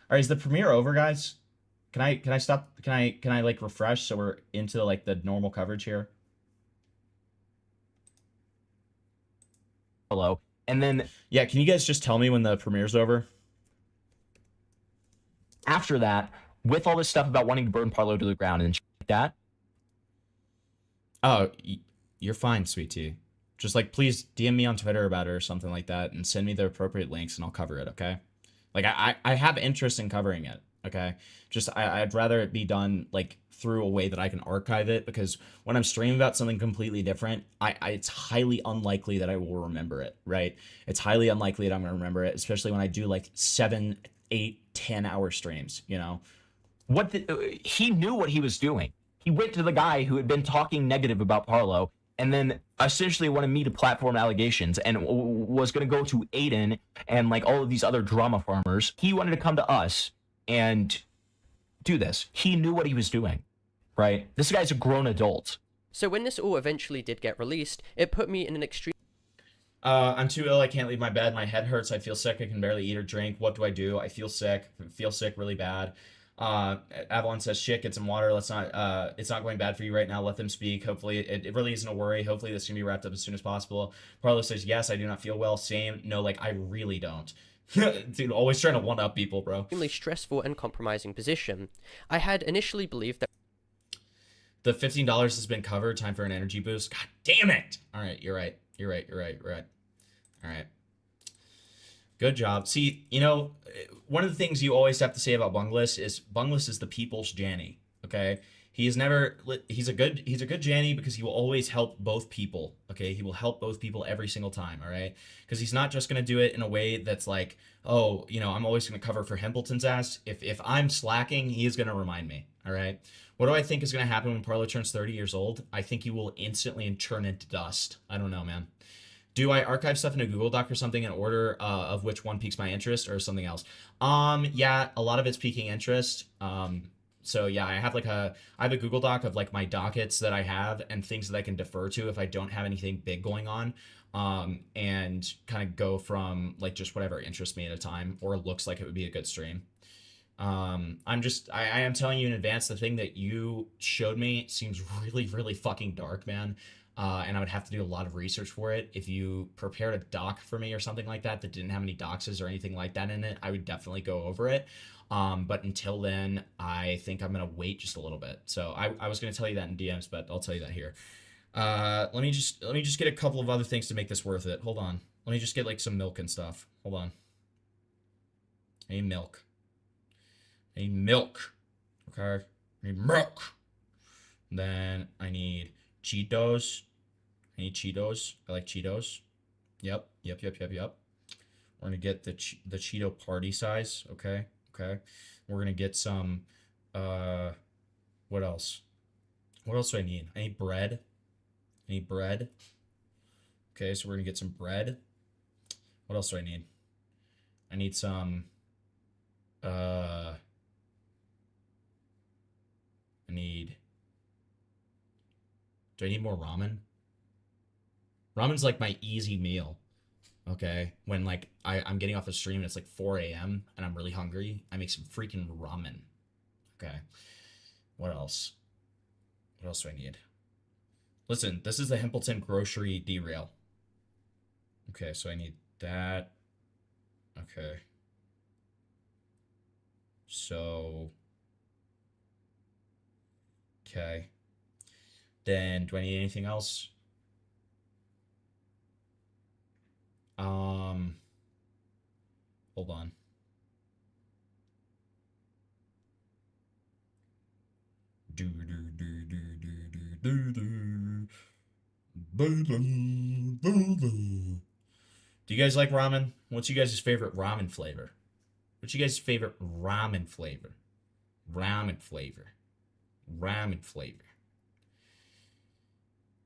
D: All right, is the premiere over, guys? Can I stop? Can I like refresh so we're into like the normal coverage here?
H: Hello. And then
D: yeah, can you guys just tell me when the premiere's over?
H: After that, with all this stuff about wanting to burn Parlo to the ground and shit like that.
D: Oh, you're fine, Sweet Tea. Just like, please DM me on Twitter about it or something like that and send me the appropriate links and I'll cover it, okay? Like, I have interest in covering it, okay? Just, I'd rather it be done, like, through a way that I can archive it because when I'm streaming about something completely different, it's highly unlikely that I will remember it, right? It's highly unlikely that I'm going to remember it, especially when I do, like, 7, 8, 10-hour streams, you know?
H: He knew what he was doing. He went to the guy who had been talking negative about Parlo and then essentially wanted me to platform allegations and was going to go to Aiden and like all of these other drama farmers. He wanted to come to us and do this. He knew what he was doing, right? This guy's a grown adult.
E: So when this all eventually did get released, it put me in an extreme...
D: I'm too ill. I can't leave my bed. My head hurts. I feel sick. I can barely eat or drink. What do I do? I feel sick. Really bad. Avalon says, shit, get some water. Let's not, it's not going bad for you right now. Let them speak. Hopefully it really isn't a worry. Hopefully this can be wrapped up as soon as possible. Parlo says, yes, I do not feel well. Same. No, like, I really don't. Dude, always trying to one-up people, bro.
E: Extremely stressful and compromising position. I had initially believed that
D: the $15 has been covered. Time for an energy boost. God damn it. All right. You're right. All right. Good job. See, you know, one of the things you always have to say about Bunglas is the people's Janny. Okay, he's a good Janny because he will always help both people. Okay, he will help both people every single time. All right, because he's not just gonna do it in a way that's like, oh, you know, I'm always gonna cover for Hempleton's ass. If I'm slacking, he is gonna remind me. All right. What do I think is gonna happen when Parlo turns 30 years old? I think he will instantly turn into dust. I don't know, man. Do I archive stuff in a Google Doc or something in order of which one piques my interest or something else? Yeah, a lot of it's piquing interest. So yeah, I have a Google Doc of like my dockets that I have and things that I can defer to if I don't have anything big going on. And kind of go from like just whatever interests me at a time or looks like it would be a good stream. I am telling you in advance, the thing that you showed me seems really, really fucking dark, man. And I would have to do a lot of research for it. If you prepared a doc for me or something like that didn't have any doxes or anything like that in it, I would definitely go over it. But until then, I think I'm gonna wait just a little bit. So I was gonna tell you that in DMs, but I'll tell you that here. Let me just get a couple of other things to make this worth it. Hold on. Let me just get like some milk and stuff. Hold on. I need milk. I need milk. Okay. I need milk. Then I need Cheetos. I need Cheetos. I like Cheetos. Yep. We're gonna get the Cheeto party size. Okay. We're gonna get some. What else? What else do I need? I need bread. Okay, so we're gonna get some bread. What else do I need? I need some. Do I need more ramen? Ramen's like my easy meal. Okay, when like I'm getting off a stream and it's like 4 a.m. and I'm really hungry, I make some freaking ramen. Okay, what else? What else do I need? Listen, this is the Hempleton grocery derail. Okay, so I need that. Okay. So. Okay. Then, do I need anything else? Hold on. Do you guys like ramen? What's you guys' favorite ramen flavor? What's you guys' favorite ramen flavor? Ramen flavor.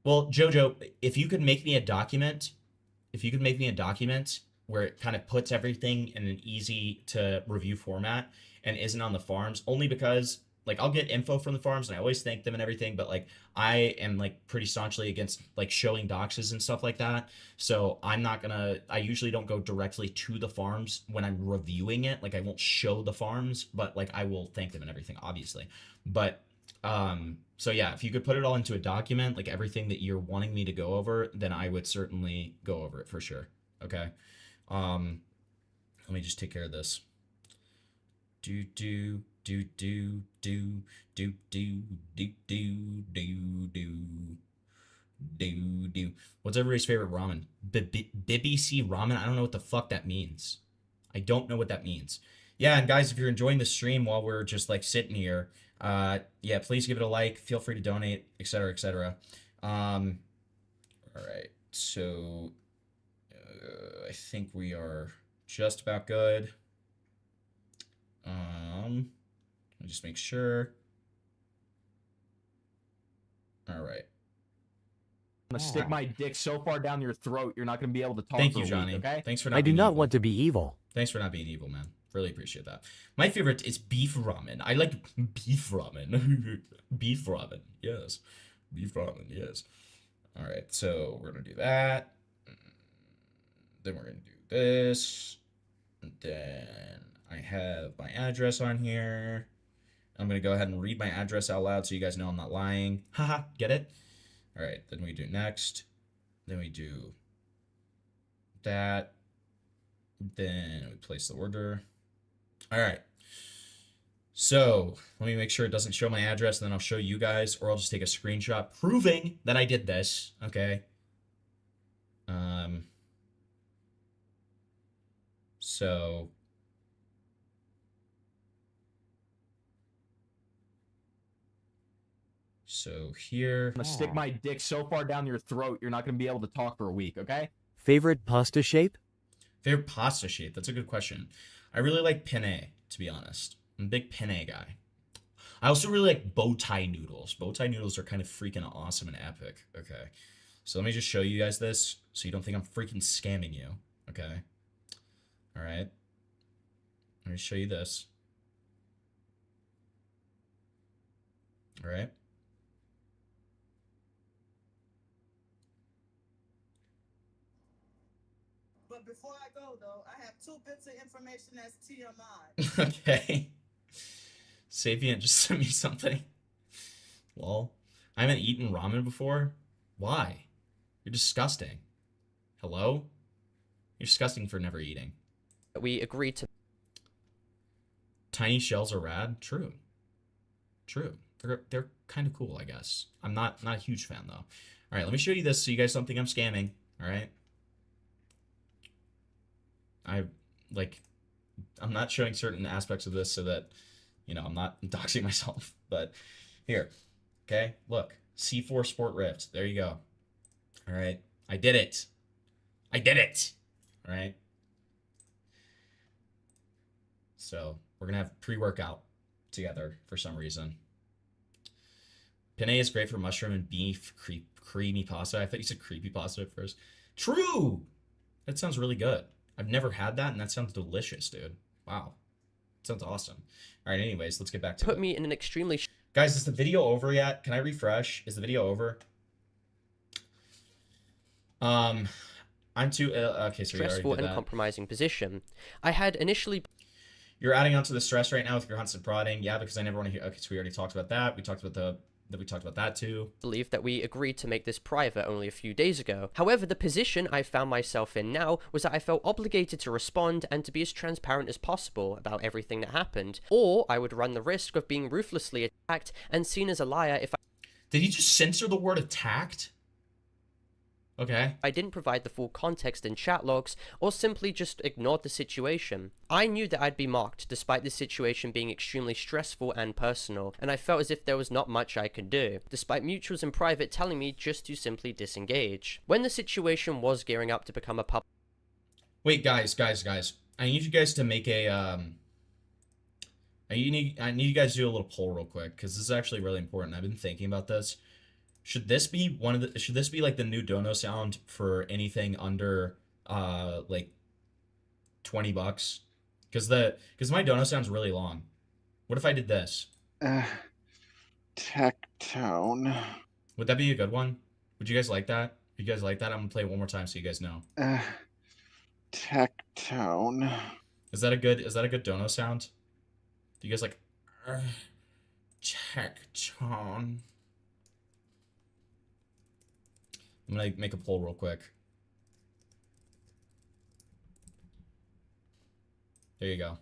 D: Well, Jojo, if you could make me a document where it kind of puts everything in an easy to review format and isn't on the farms, only because like I'll get info from the farms and I always thank them and everything, but like I am like pretty staunchly against like showing doxes and stuff like that. So I usually don't go directly to the farms when I'm reviewing it. Like I won't show the farms, but like I will thank them and everything, obviously. But so yeah, if you could put it all into a document, like everything that you're wanting me to go over, then I would certainly go over it for sure. Okay. Let me just take care of this. Do. What's everybody's favorite ramen? BBC ramen? I don't know what the fuck that means. Yeah, and guys, if you're enjoying the stream while we're just like sitting here, yeah, please give it a like. Feel free to donate, etc., etc. All right, so I think we are just about good. Let me just make sure. All right.
J: I'm gonna stick my dick so far down your throat, you're not gonna be able to talk.
D: Thank
J: for
D: you,
J: a
D: Johnny.
J: week, okay?
D: Thanks for not.
K: I do
D: being
K: not
D: evil.
K: want to be evil.
D: Thanks for not being evil, man. Really appreciate that. My favorite is beef ramen. I like beef ramen. Beef ramen, yes. Beef ramen, yes. All right, so we're gonna do that. Then we're gonna do this. And then I have my address on here. I'm gonna go ahead and read my address out loud so you guys know I'm not lying. Haha, get it? All right, then we do next. Then we do that. Then we place the order. All right. So let me make sure it doesn't show my address, and then I'll show you guys, or I'll just take a screenshot proving that I did this. Okay. So So here,
J: I'm gonna stick my dick so far down your throat, you're not gonna be able to talk for a week, okay?
K: Favorite pasta shape?
D: Favorite pasta shape? That's a good question. I really like penne, to be honest. I'm a big penne guy. I also really like bow tie noodles. Bow tie noodles are kind of freaking awesome and epic. Okay. So let me just show you guys this so you don't think I'm freaking scamming you. Okay. All right. Let me show you this. All right.
C: But before I go, though, I have 2 bits of information that's TMI.
D: Okay. Sapient just sent me something. Lol. I haven't eaten ramen before. Why? You're disgusting. Hello? You're disgusting for never eating.
E: We agreed to.
D: Tiny shells are rad. True. True. They're kind of cool, I guess. I'm not a huge fan though. All right, let me show you this so you guys don't think I'm scamming. All right. I'm not showing certain aspects of this so that, you know, I'm not doxing myself. But here, okay, look, C4 Sport Rift. There you go. All right, I did it. I did it. All right. So we're gonna have pre-workout together for some reason. Penne is great for mushroom and beef creamy pasta. I thought you said creepy pasta at first. True. That sounds really good. I've never had that, and that sounds delicious, dude. Wow. Sounds awesome. All right, anyways, let's get back to it.
E: Put me in an extremely...
D: Guys, is the video over yet? Can I refresh? Is the video over? I'm too... okay, so
E: stressful and compromising position. I had initially...
D: You're adding on to the stress right now with your constant prodding. Yeah, because I never want to hear... Okay, so we already talked about that. We talked about that too.
E: Believe that we agreed to make this private only a few days ago. However, the position I found myself in now was that I felt obligated to respond and to be as transparent as possible about everything that happened, or I would run the risk of being ruthlessly attacked and seen as a liar if I...
D: Did he just censor the word attacked? Okay.
E: I didn't provide the full context in chat logs, or simply just ignored the situation. I knew that I'd be mocked, despite the situation being extremely stressful and personal, and I felt as if there was not much I could do, despite mutuals in private telling me just to simply disengage. When the situation was gearing up to become a public...
D: Wait, guys. I need you guys to make a, I need you guys to do a little poll real quick, because this is actually really important. I've been thinking about this. Should this be should this be like the new dono sound for anything under like $20? Because my dono sound's really long. What if I did this?
L: Tech tone.
D: Would that be a good one? Would you guys like that? If you guys like that, I'm gonna play it one more time so you guys know.
L: Tech tone.
D: Is that a good dono sound? Do you guys like tech tone? I'm gonna make a poll real quick. There you go.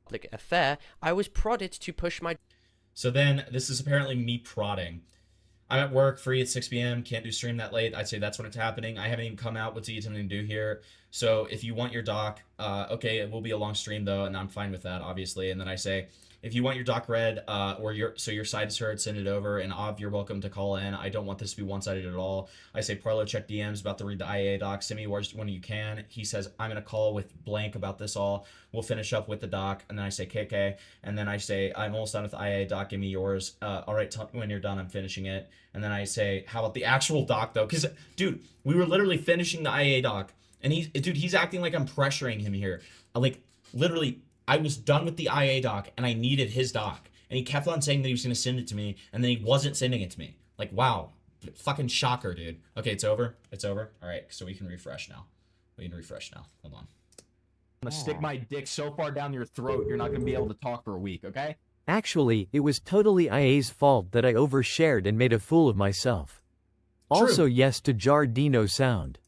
E: Public affair, I was prodded to push my...
D: So then, this is apparently me prodding. I'm at work, free at 6 p.m., can't do stream that late. I'd say that's when it's happening. I haven't even come out. What's he attempting to do here? So if you want your doc, okay, it will be a long stream though, and I'm fine with that, obviously. And then I say, if you want your doc read, or your side is heard, send it over. And Ov, you're welcome to call in. I don't want this to be one-sided at all. I say, Parlo, check DMs, about to read the IAA doc. Send me when you can. He says, I'm gonna call with blank about this all. We'll finish up with the doc. And then I say, KK. And then I say, I'm almost done with the IAA doc. Give me yours. All right, tell me when you're done. I'm finishing it. And then I say, how about the actual doc though? Because, dude, we were literally finishing the IAA doc. And he's acting like I'm pressuring him here. Like, literally, I was done with the IA doc, and I needed his doc. And he kept on saying that he was going to send it to me, and then he wasn't sending it to me. Like, wow. Fucking shocker, dude. Okay, it's over. It's over. All right, so we can refresh now. Hold on.
J: I'm gonna stick my dick so far down your throat, you're not gonna be able to talk for a week, okay?
K: Actually, it was totally IA's fault that I overshared and made a fool of myself. Also, yes to Jardino sound.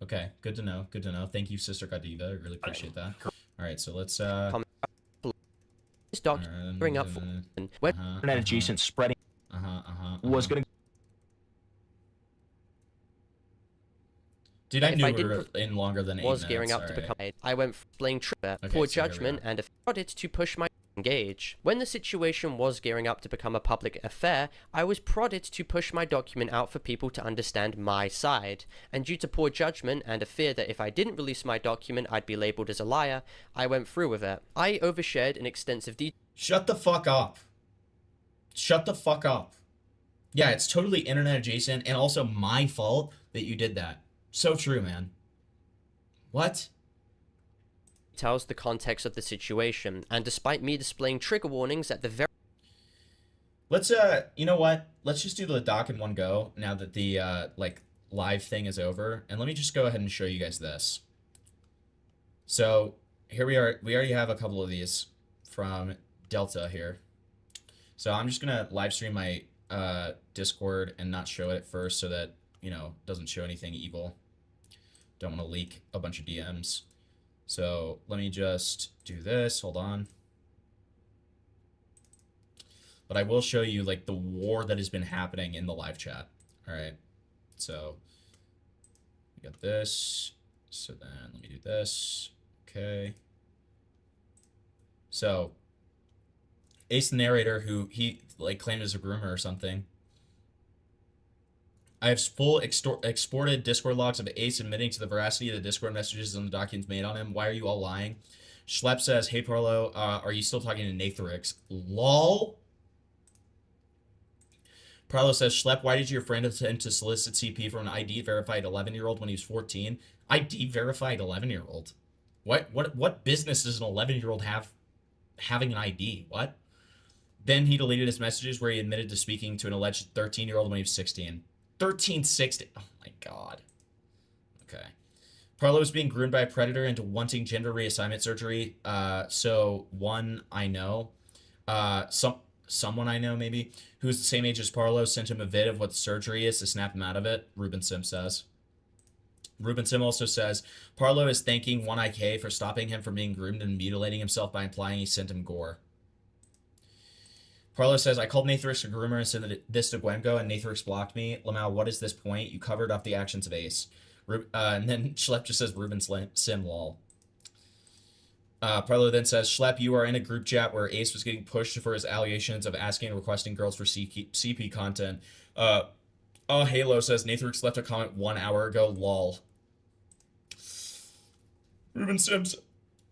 D: Okay, good to know. Good to know. Thank you, Sister Gadiva. I really appreciate that. All right, so let's
E: this doc bring up
H: internet adjacent spreading was gonna.
D: Dude, I knew we were in longer than 8 minutes.
E: Was gearing up to become. I went playing poor judgment and afforded to push my engage. When the situation was gearing up to become a public affair, I was prodded to push my document out for people to understand my side, and due to poor judgment and a fear that if I didn't release my document I'd be labelled as a liar, I went through with it. I overshared in extensive detail.
D: Shut the fuck up. Shut the fuck up. Yeah, it's totally internet adjacent and also my fault that you did that. So true, man. What?
E: Tells the context of the situation, and despite me displaying trigger warnings at the very
D: Let's you know what? Let's just do the doc in one go now that the like live thing is over, and let me just go ahead and show you guys this. So here we are. We already have a couple of these from Delta here. So I'm just gonna live stream my Discord and not show it first so that, you know, doesn't show anything evil. Don't want to leak a bunch of DMs. So let me just do this. Hold on. But I will show you like the war that has been happening in the live chat. All right. So we got this. So then let me do this. Okay. So Ace the narrator, who he like claimed as a groomer or something. I have full exported Discord logs of Ace admitting to the veracity of the Discord messages and the documents made on him. Why are you all lying? Schlep says, hey, Parlo, are you still talking to Nathrix? LOL? Parlo says, Schlep, why did your friend attempt to solicit CP from an ID-verified 11-year-old when he was 14? ID-verified 11-year-old? What business does an 11-year-old have having an ID? What? Then he deleted his messages where he admitted to speaking to an alleged 13-year-old when he was 16. 13, 16. Oh my god. Okay. Parlo is being groomed by a predator into wanting gender reassignment surgery. So one I know, someone I know maybe, who's the same age as Parlo, sent him a vid of what the surgery is to snap him out of it. Ruben Sim says. Ruben Sim also says, Parlo is thanking 1IK for stopping him from being groomed and mutilating himself by implying he sent him gore. Parlo says, I called Nathrix a groomer and said this to Gwengo, and Nathrix blocked me. Lamau, what is this point? You covered up the actions of Ace. And then Schlep just says, Ruben Sim, lol. Parlo then says, Schlep, you are in a group chat where Ace was getting pushed for his allegations of asking and requesting girls for CP content. Halo says, Nathrix left a comment 1 hour ago, lol. Ruben Sims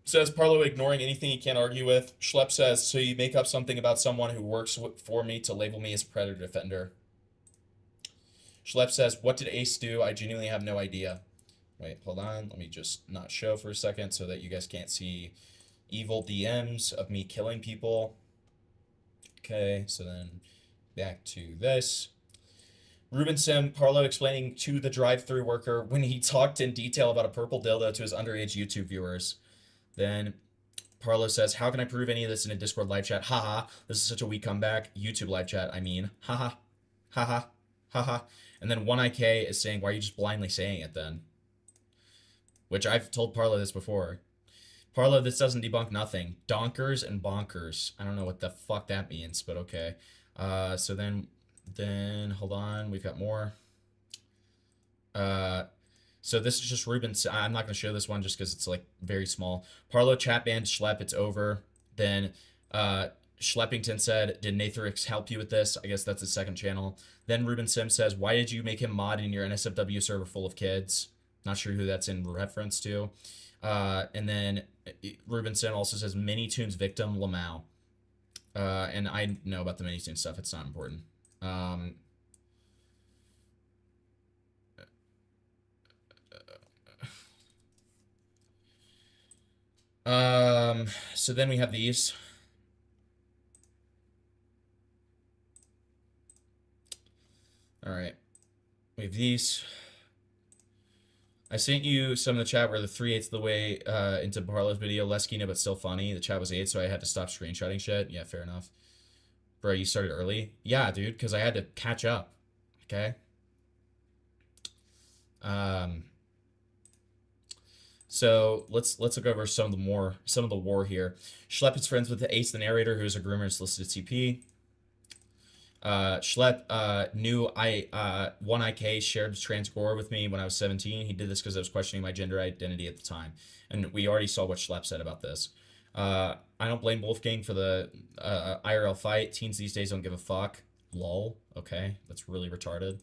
D: says, Parlo ignoring anything he can't argue with. Schlep says, so you make up something about someone who works for me to label me as predator defender. Schlep says, what did Ace do? I genuinely have no idea. Wait, hold on. Let me just not show for a second so that you guys can't see evil DMs of me killing people. Okay, so then back to this. Ruben Sim, Parlo explaining to the drive-thru worker when he talked in detail about a purple dildo to his underage YouTube viewers. Then Parlo says, how can I prove any of this in a Discord live chat? Haha, this is such a weak comeback. YouTube live chat, I mean. Haha, haha, haha. And then 1IK is saying, why are you just blindly saying it then? Which I've told Parlo this before. Parlo, this doesn't debunk nothing. Donkers and bonkers. I don't know what the fuck that means, but okay. So then hold on, we've got more. So this is just Ruben. I'm not going to show this one just because it's like very small. Parlo chat banned Schlep. It's over. Then Schleppington said, did Nathrix help you with this? I guess that's his second channel. Then Ruben Sim says, why did you make him mod in your NSFW server full of kids? Not sure who that's in reference to. And then Ruben Sim also says, Mini-Tunes victim Lamau. And I know about the Mini-Tunes stuff. It's not important. So then we have these. All right. We have these. I sent you some in the chat where the 3/8 of the way into Parlo's video, less keynote but still funny. The chat was 8, so I had to stop screenshotting shit. Yeah, fair enough. Bro, you started early? Yeah, dude, because I had to catch up. Okay. So let's look over some of the war here. Schlep is friends with the Ace the narrator, who's a groomer and solicited CP. Schlep knew 1IK shared trans gore with me when I was 17. He did this because I was questioning my gender identity at the time. And we already saw what Schlep said about this. I don't blame Wolfgang for the IRL fight. Teens these days don't give a fuck. Lol. Okay, that's really retarded.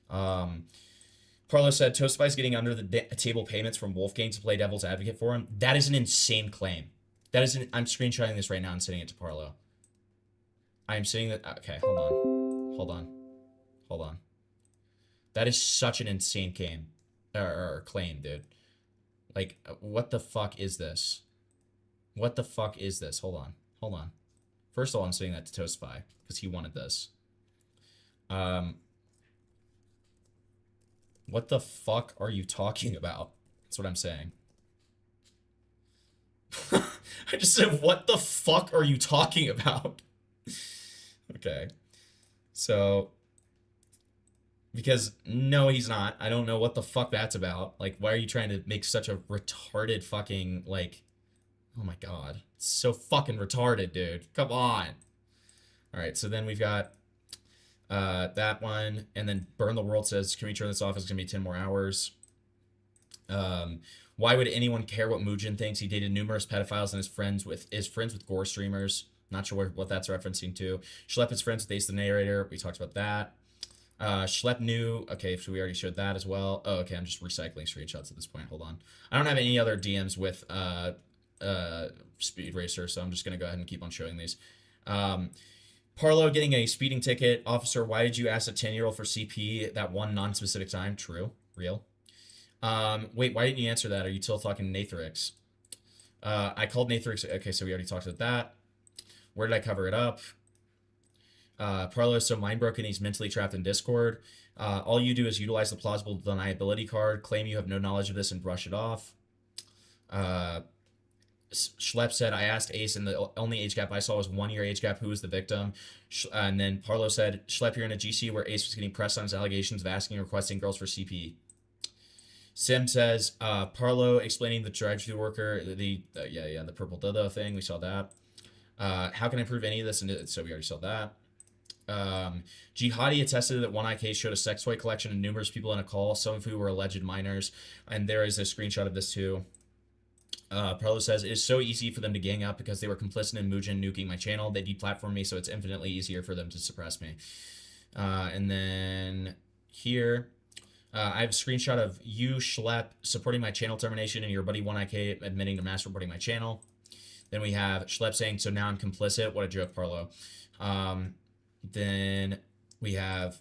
D: Parlo said Toastify's getting under the table payments from Wolfgang to play devil's advocate for him. That is an insane claim. That is I'm screenshotting this right now and sending it to Parlo. I am saying that. Okay, hold on. That is such an insane claim, dude. Like, what the fuck is this? What the fuck is this? Hold on. First of all, I'm saying that to Toastify because he wanted this. What the fuck are you talking about? That's what I'm saying. I just said, what the fuck are you talking about? Okay. So, because no, he's not. I don't know what the fuck that's about. Like, why are you trying to make such a retarded fucking, like, oh my god. It's so fucking retarded, dude. Come on. Alright, so then we've got that one, and then Burn the World says, can we turn this off? It's gonna be 10 more hours. Why would anyone care what Mujin thinks? He dated numerous pedophiles and is friends with gore streamers. Not sure what that's referencing to. Schlepp is friends with Ace the Narrator. We talked about that. Schlepp knew. Okay, so we already showed that as well. Oh, okay, I'm just recycling screenshots at this point. Hold on. I don't have any other DMs with Speed Racer, so I'm just going to go ahead and keep on showing these. Parlo getting a speeding ticket. Officer, why did you ask a 10-year-old for CP that one non-specific time? True. Real. Wait, why didn't you answer that? Are you still talking Nathrix? I called Nathrix. Okay, so we already talked about that. Where did I cover it up? Parlo is so mind-broken he's mentally trapped in Discord. All you do is utilize the plausible deniability card, claim you have no knowledge of this, and brush it off. Schlepp said, I asked Ace, and the only age gap I saw was 1 year age gap. Who was the victim? And then Parlo said, Schlepp, you're in a GC where Ace was getting pressed on his allegations of asking and requesting girls for CP. Sim says, Parlo explaining the drive-thru worker, the purple dildo thing. We saw that. How can I prove any of this? And so we already saw that. Jihadi attested that one IK showed a sex toy collection of numerous people in a call, some of who were alleged minors, and there is a screenshot of this too. Parlo says, it is so easy for them to gang up because they were complicit in Mujin nuking my channel. They deplatformed me, so it's infinitely easier for them to suppress me. And then here, I have a screenshot of you, Schlepp, supporting my channel termination and your buddy 1IK admitting to mass reporting my channel. Then we have Schlepp saying, so now I'm complicit. What a joke, Parlo. Then we have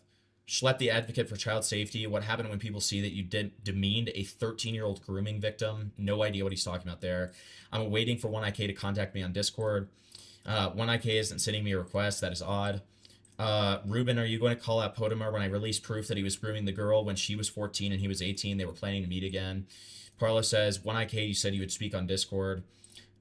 D: Schlepp, the advocate for child safety. What happened when people see that you demeaned a 13-year-old grooming victim? No idea what he's talking about there. I'm waiting for 1IK to contact me on Discord. 1IK isn't sending me a request. That is odd. Ruben, are you going to call out Potimer when I release proof that he was grooming the girl when she was 14 and he was 18? They were planning to meet again. Parlo says, 1IK, you said you would speak on Discord.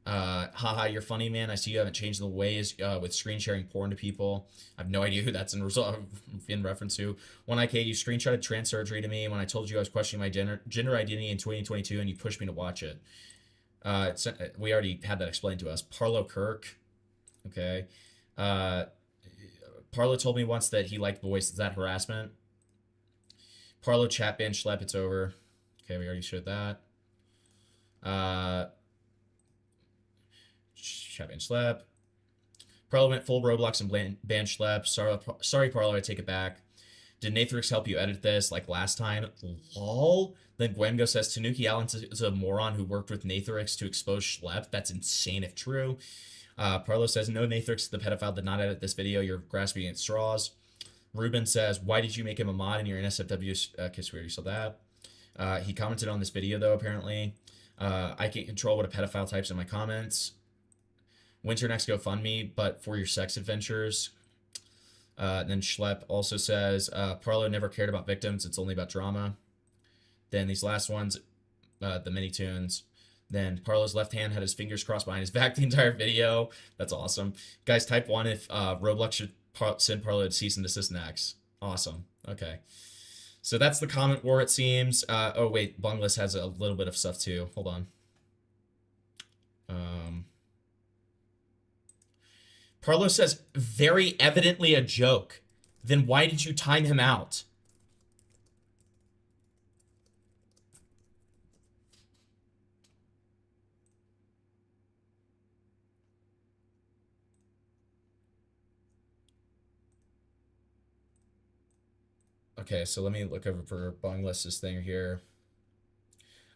D: Haha, you're funny, man. I see you haven't changed the ways with screen sharing porn to people. I have no idea who that's in reference to. 1IK, you screenshotted trans surgery to me when I told you I was questioning my gender identity in 2022 and you pushed me to watch it. We already had that explained to us. Parlo Kirk. Okay. Parlo told me once that he liked boys. Is that harassment? Parlo chat ban Schlepp. It's over. Okay, we already showed that. Chat ban Schlepp. Parlo went full Roblox and banned Schlepp. Sorry, Parlo, I take it back. Did Nathrix help you edit this like last time? Lol. Then Gwengo says, Tanuki Allen is a moron who worked with Nathrix to expose Schlepp. That's insane if true. Parlo says, no, Nathrix, the pedophile, did not edit this video. You're grasping at straws. Ruben says, why did you make him a mod in your NSFW? Kiss, we already saw that. He commented on this video, though, apparently. I can't control what a pedophile types in my comments. Winter next GoFundMe, but for your sex adventures. Then Schlepp also says, Parlo never cared about victims. It's only about drama. Then these last ones, the mini tunes. Then Parlo's left hand had his fingers crossed behind his back the entire video. That's awesome. Guys, type 1 if Roblox should send Parlo to cease and desist next. Awesome. Okay. So that's the comment war, it seems. Oh, wait. Bungless has a little bit of stuff, too. Hold on. Parlo says, very evidently a joke. Then why did you time him out? Okay, so let me look over for Bungless's thing here.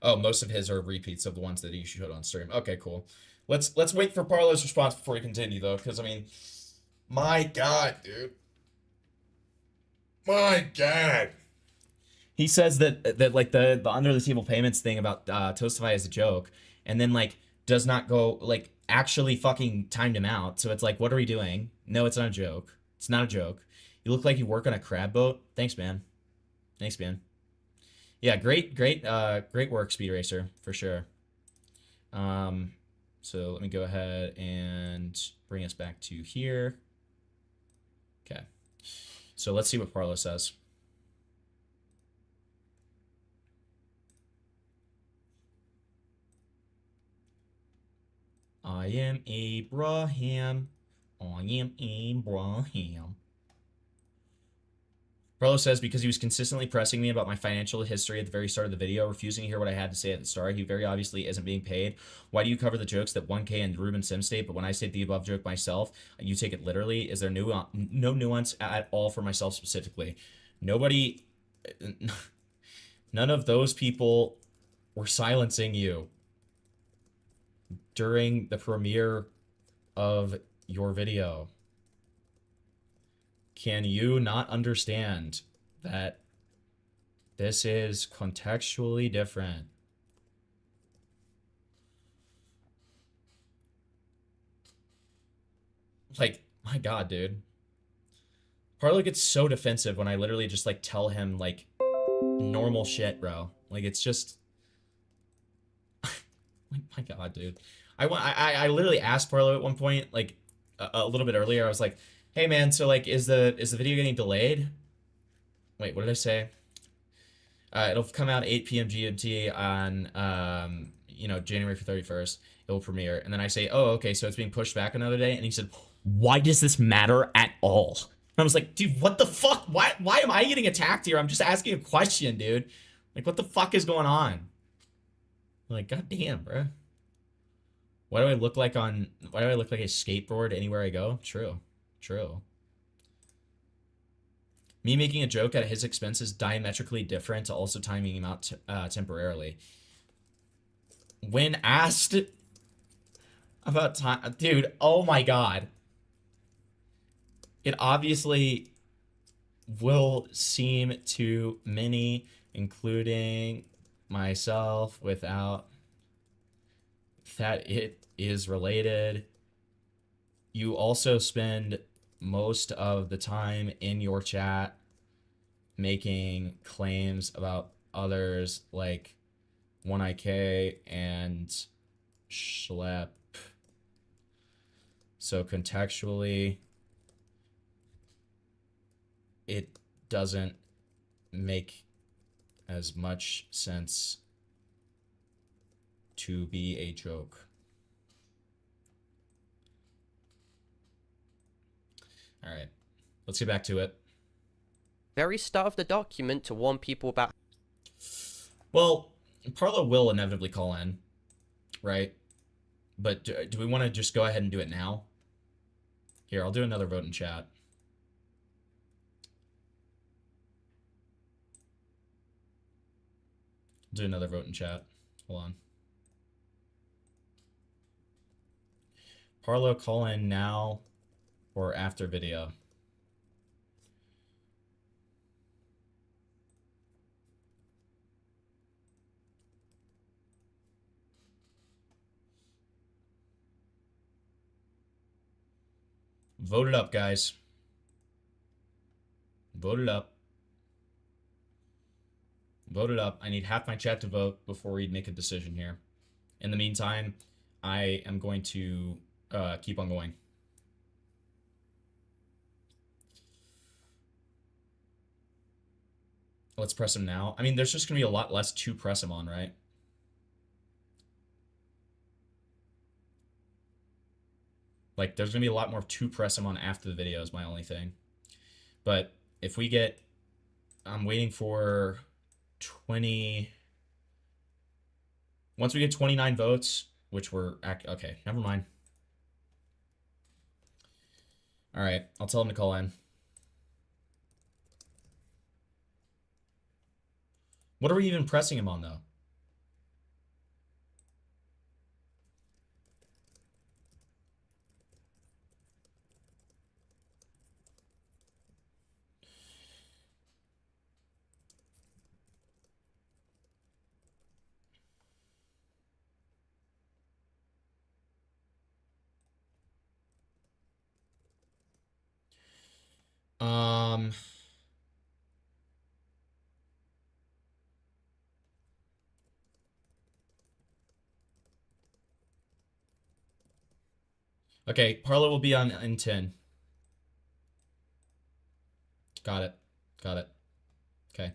D: Oh, most of his are repeats of the ones that he showed on stream. Okay, cool. Let's wait for Parlo's response before we continue, though, because, I mean, my God, dude. My God. He says that like the under the table payments thing about Toastify is a joke, and then like does not go like actually fucking timed him out. So it's like, what are we doing? No, it's not a joke. It's not a joke. You look like you work on a crab boat. Thanks, man. Thanks, man. Yeah, great work, Speed Racer, for sure. So let me go ahead and bring us back to here. Okay. So let's see what Parlo says. I am Abraham. I am Abraham. Parlo says, because he was consistently pressing me about my financial history at the very start of the video, refusing to hear what I had to say at the start. He very obviously isn't being paid. Why do you cover the jokes that 1K and Ruben Sim state, but when I state the above joke myself, you take it literally? Is there no nuance at all for myself specifically? Nobody, none of those people were silencing you during the premiere of your video. Can you not understand that this is contextually different? Like, my God, dude. Parlo gets so defensive when I literally just, like, tell him, like, normal shit, bro. Like, it's just... my God, dude. I literally asked Parlo at one point, like, a little bit earlier. I was like, hey, man, so, like, is the video getting delayed? Wait, what did I say? It'll come out 8 p.m. GMT on, you know, January 31st. It will premiere. And then I say, oh, okay, so it's being pushed back another day. And he said, why does this matter at all? And I was like, dude, what the fuck? Why am I getting attacked here? I'm just asking a question, dude. Like, what the fuck is going on? I'm like, God damn, bro. Why do I look like a skateboard anywhere I go? True. True. Me making a joke at his expense is diametrically different to also timing him out temporarily. When asked about time... Dude, oh my God. It obviously will seem to many, including myself, without that it is related. You also spend most of the time in your chat making claims about others like 1IK and Schlep. So contextually, it doesn't make as much sense to be a joke. All right, let's get back to it.
E: Very start of the document to warn people about...
D: Well, Parlo will inevitably call in, right? But do we want to just go ahead and do it now? Here, I'll do another vote in chat. Do another vote in chat. Hold on. Parlo, call in now or after video. Vote it up, guys. Vote it up. Vote it up. I need half my chat to vote before we make a decision here. In the meantime, I am going to keep on going. Let's press him now. I mean, there's just going to be a lot less to press him on, right? Like, there's going to be a lot more to press him on after the video is my only thing. But if we get... I'm waiting for 20... Once we get 29 votes, which we're... Okay, never mind. All right, I'll tell him to call in. What are we even pressing him on, though? Okay, Parlo will be on in 10. Got it. Got it. Okay.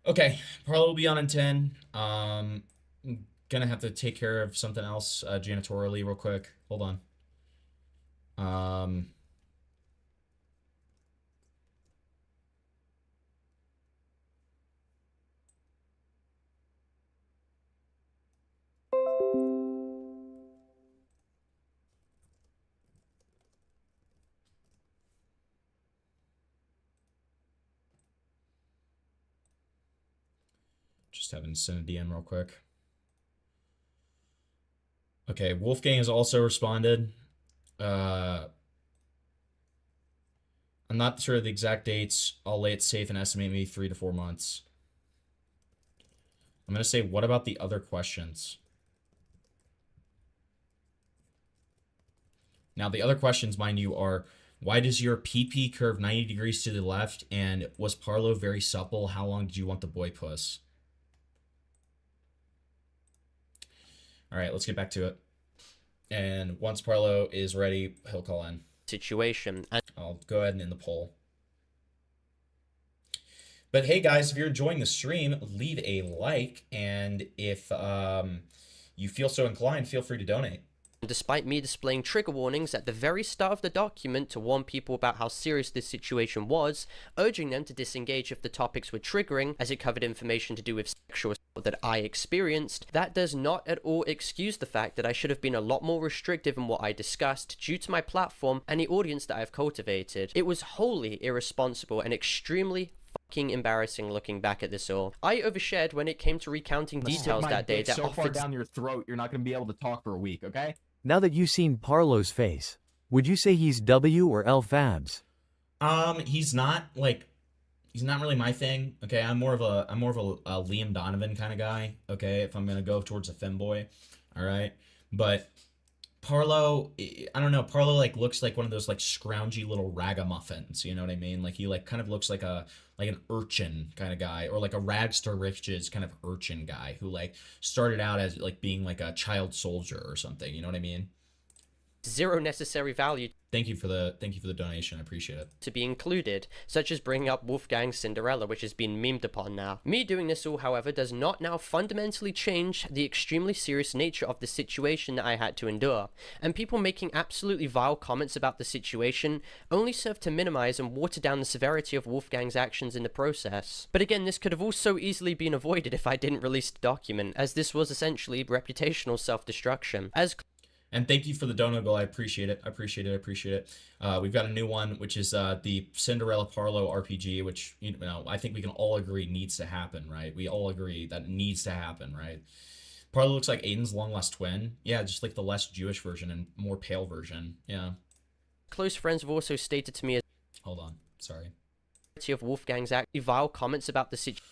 D: Okay, Parlo will be on in 10. Gonna have to take care of something else janitorially real quick. Hold on. Just having to send a DM real quick. Okay, Wolfgang has also responded. I'm not sure of the exact dates. I'll lay it safe and estimate maybe 3 to 4 months. I'm going to say, what about the other questions? Now, the other questions, mind you, are, why does your PP curve 90 degrees to the left? And was Parlo very supple? How long did you want the boy puss? All right, let's get back to it. And once Parlo is ready, he'll call in.
E: Situation.
D: I'll go ahead and end the poll. But hey, guys, if you're enjoying the stream, leave a like. And if you feel so inclined, feel free to donate.
E: Despite me displaying trigger warnings at the very start of the document to warn people about how serious this situation was, urging them to disengage if the topics were triggering, as it covered information to do with sexual assault that I experienced, that does not at all excuse the fact that I should have been a lot more restrictive in what I discussed due to my platform and the audience that I've cultivated. It was wholly irresponsible and extremely fucking embarrassing looking back at this all. I overshared when it came to recounting details that day that
J: so far
E: offered
J: down your throat, you're not going to be able to talk for a week, okay?
K: Now that you've seen Parlo's face, would you say he's W or L Fabs?
D: He's not really my thing. Okay, I'm more of a Liam Donovan kind of guy. Okay, if I'm gonna go towards a femboy, all right. But Parlo, I don't know. Parlo like looks like one of those like scroungy little ragamuffins. You know what I mean? Like he like kind of looks like an urchin kind of guy, or like a rags to riches kind of urchin guy who like started out as like being like a child soldier or something. You know what I mean?
E: zero necessary value
D: Thank you for the donation. I appreciate it.
E: to be included, such as bringing up Wolfgang's Cinderella, which has been memed upon now. Me doing this all, however, does not now fundamentally change the extremely serious nature of the situation that I had to endure, and people making absolutely vile comments about the situation only serve to minimize and water down the severity of Wolfgang's actions in the process. But again, this could have also easily been avoided if I didn't release the document, as this was essentially reputational self-destruction.
D: And thank you for the dono goal. I appreciate it. We've got a new one, which is the Cinderella Parlo RPG, which, you know, I think we can all agree needs to happen, right? We all agree that it needs to happen, right? Parlo looks like Aiden's long-lost twin. Yeah, just like the less Jewish version and more pale version. Yeah.
E: Close friends have also stated to me as
D: Hold on. Sorry.
E: of Wolfgang's vile comments about the situation.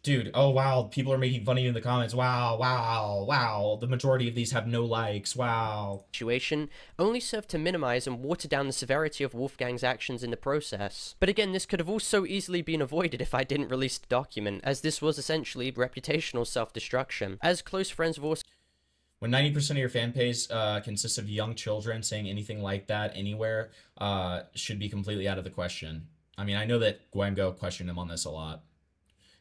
D: Dude, oh wow, people are making fun of you in the comments. Wow. The majority of these have no likes. Wow.
E: Situation only served to minimize and water down the severity of Wolfgang's actions in the process. But again, this could have also easily been avoided if I didn't release the document, as this was essentially reputational self-destruction. As close friends have also
D: When 90% of your fan base consists of young children, saying anything like that anywhere should be completely out of the question. I mean, I know that Gwengo questioned him on this a lot.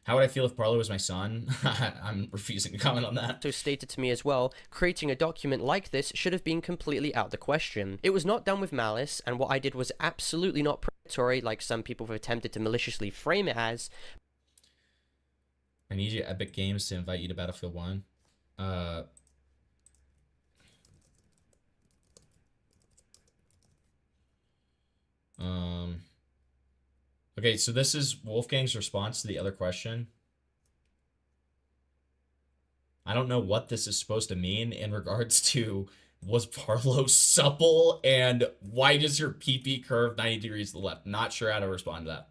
D: How would I feel if Parlo was my son? I'm refusing to comment on that.
E: also stated to me as well, creating a document like this should have been completely out of the question. It was not done with malice, and what I did was absolutely not predatory like some people have attempted to maliciously frame it as.
D: I need you Epic Games to invite you to Battlefield 1. Okay, so this is Wolfgang's response to the other question. I don't know what this is supposed to mean in regards to, was Parlo supple and why does your PP curve 90 degrees to the left? Not sure how to respond to that.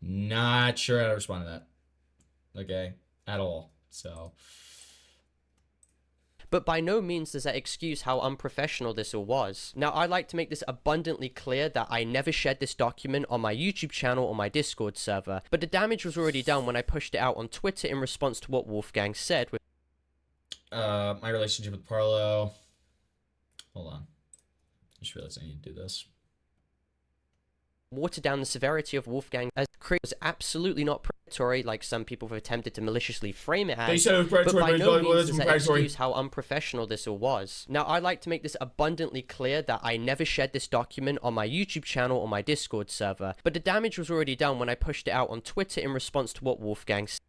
D: Not sure how to respond to that. Okay, at all. So...
E: But by no means does that excuse how unprofessional this all was. Now, I'd like to make this abundantly clear that I never shared this document on my YouTube channel or my Discord server, but the damage was already done when I pushed it out on Twitter in response to what Wolfgang said.
D: My relationship with Parlo. Hold on. I just realized I need to do this.
E: Water down the severity of Wolfgang as Chris was absolutely not predatory like some people have attempted to maliciously frame it as.
D: They said it was predatory,
E: but by no means does that
D: predatory.
E: excuse how unprofessional this all was. Now, I'd like to make this abundantly clear that I never shared this document on my YouTube channel or my Discord server, but the damage was already done when I pushed it out on Twitter in response to what Wolfgang said.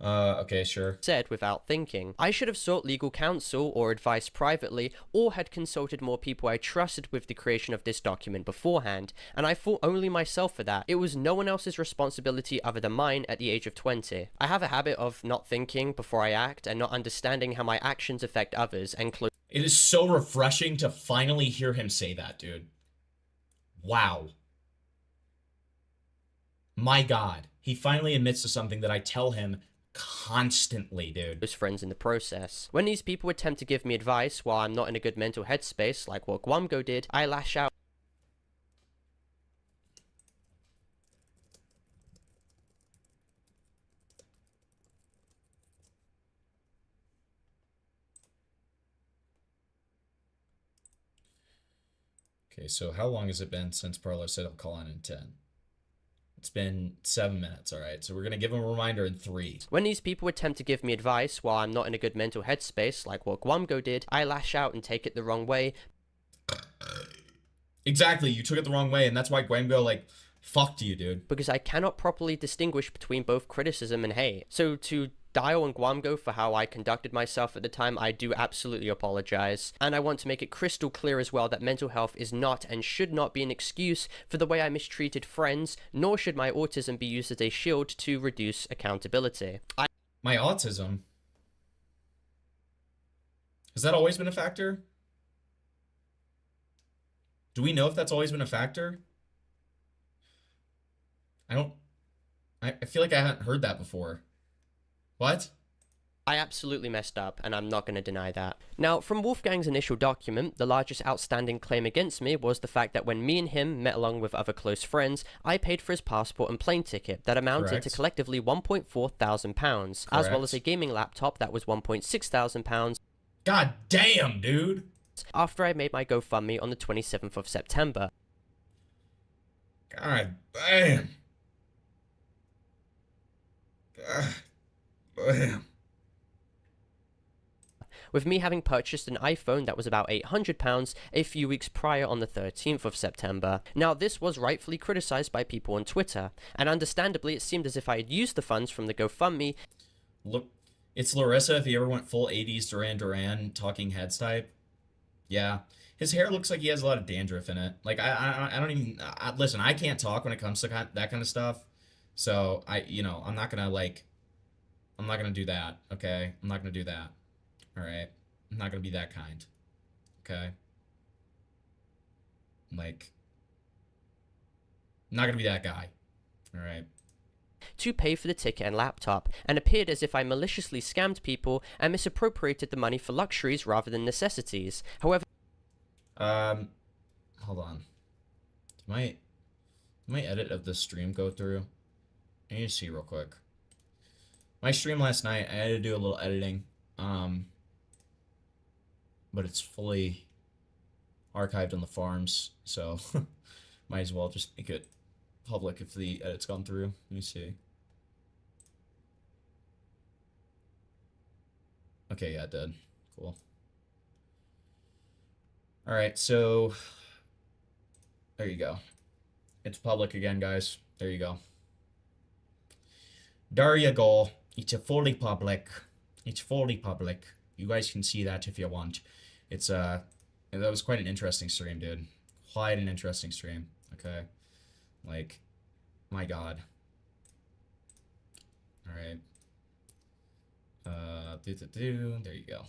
D: Okay, sure.
E: Said without thinking. I should have sought legal counsel or advice privately, or had consulted more people I trusted with the creation of this document beforehand, and I fault only myself for that. It was no one else's responsibility other than mine at the age of 20. I have a habit of not thinking before I act, and not understanding how my actions affect others, and
D: it is so refreshing to finally hear him say that, dude. Wow. My God. He finally admits to something that I tell him constantly, dude.
E: Those friends in the process. When these people attempt to give me advice while I'm not in a good mental headspace, like what Guamgo did, I lash out.
D: Okay, so how long has it been since Parlo said he'll call in 10? It's been 7 minutes, alright, so we're gonna give him a reminder in 3.
E: When these people attempt to give me advice while I'm not in a good mental headspace, like what Guamgo did, I lash out and take it the wrong way.
D: Exactly, you took it the wrong way, and that's why Guamgo, like, fucked you, dude.
E: Because I cannot properly distinguish between both criticism and hate. So to Dial and Guamgo for how I conducted myself at the time, I do absolutely apologize. And I want to make it crystal clear as well that mental health is not and should not be an excuse for the way I mistreated friends, nor should my autism be used as a shield to reduce accountability.
D: My autism? Has that always been a factor? Do we know if that's always been a factor? I feel like I hadn't heard that before. What?
E: I absolutely messed up, and I'm not going to deny that. Now, from Wolfgang's initial document, the largest outstanding claim against me was the fact that when me and him met along with other close friends, I paid for his passport and plane ticket that amounted to collectively £1.4 thousand, as well as a gaming laptop that was £1.6 thousand.
D: God damn, dude!
E: After I made my GoFundMe on the 27th of September.
D: God damn. God damn.
E: With me having purchased an iPhone that was about £800 a few weeks prior on the 13th of September. Now, this was rightfully criticized by people on Twitter, and understandably it seemed as if I had used the funds from the GoFundMe.
D: Look, it's Larissa if he ever went full 80s Duran Duran talking heads type. Yeah. His hair looks like he has a lot of dandruff in it. Like, I don't even... listen, I can't talk when it comes to that kind of stuff. So, I'm not gonna, like... I'm not gonna do that, okay? I'm not gonna do that. Alright? I'm not gonna be that kind. Okay? Like... I'm not gonna be that guy. Alright?
E: To pay for the ticket and laptop, and appeared as if I maliciously scammed people and misappropriated the money for luxuries rather than necessities. However...
D: Hold on. Did my edit of the stream go through? I need to see real quick. My stream last night, I had to do a little editing. But it's fully archived on the farms, so might as well just make it public if the edit's gone through. Let me see. Okay, yeah, it did. Cool. Alright, so there you go. It's public again, guys. There you go. There you go. It's a fully public. It's fully public. You guys can see that if you want. It's that was quite an interesting stream, dude. quite an interesting stream. Okay, like, my God. All right. There you go.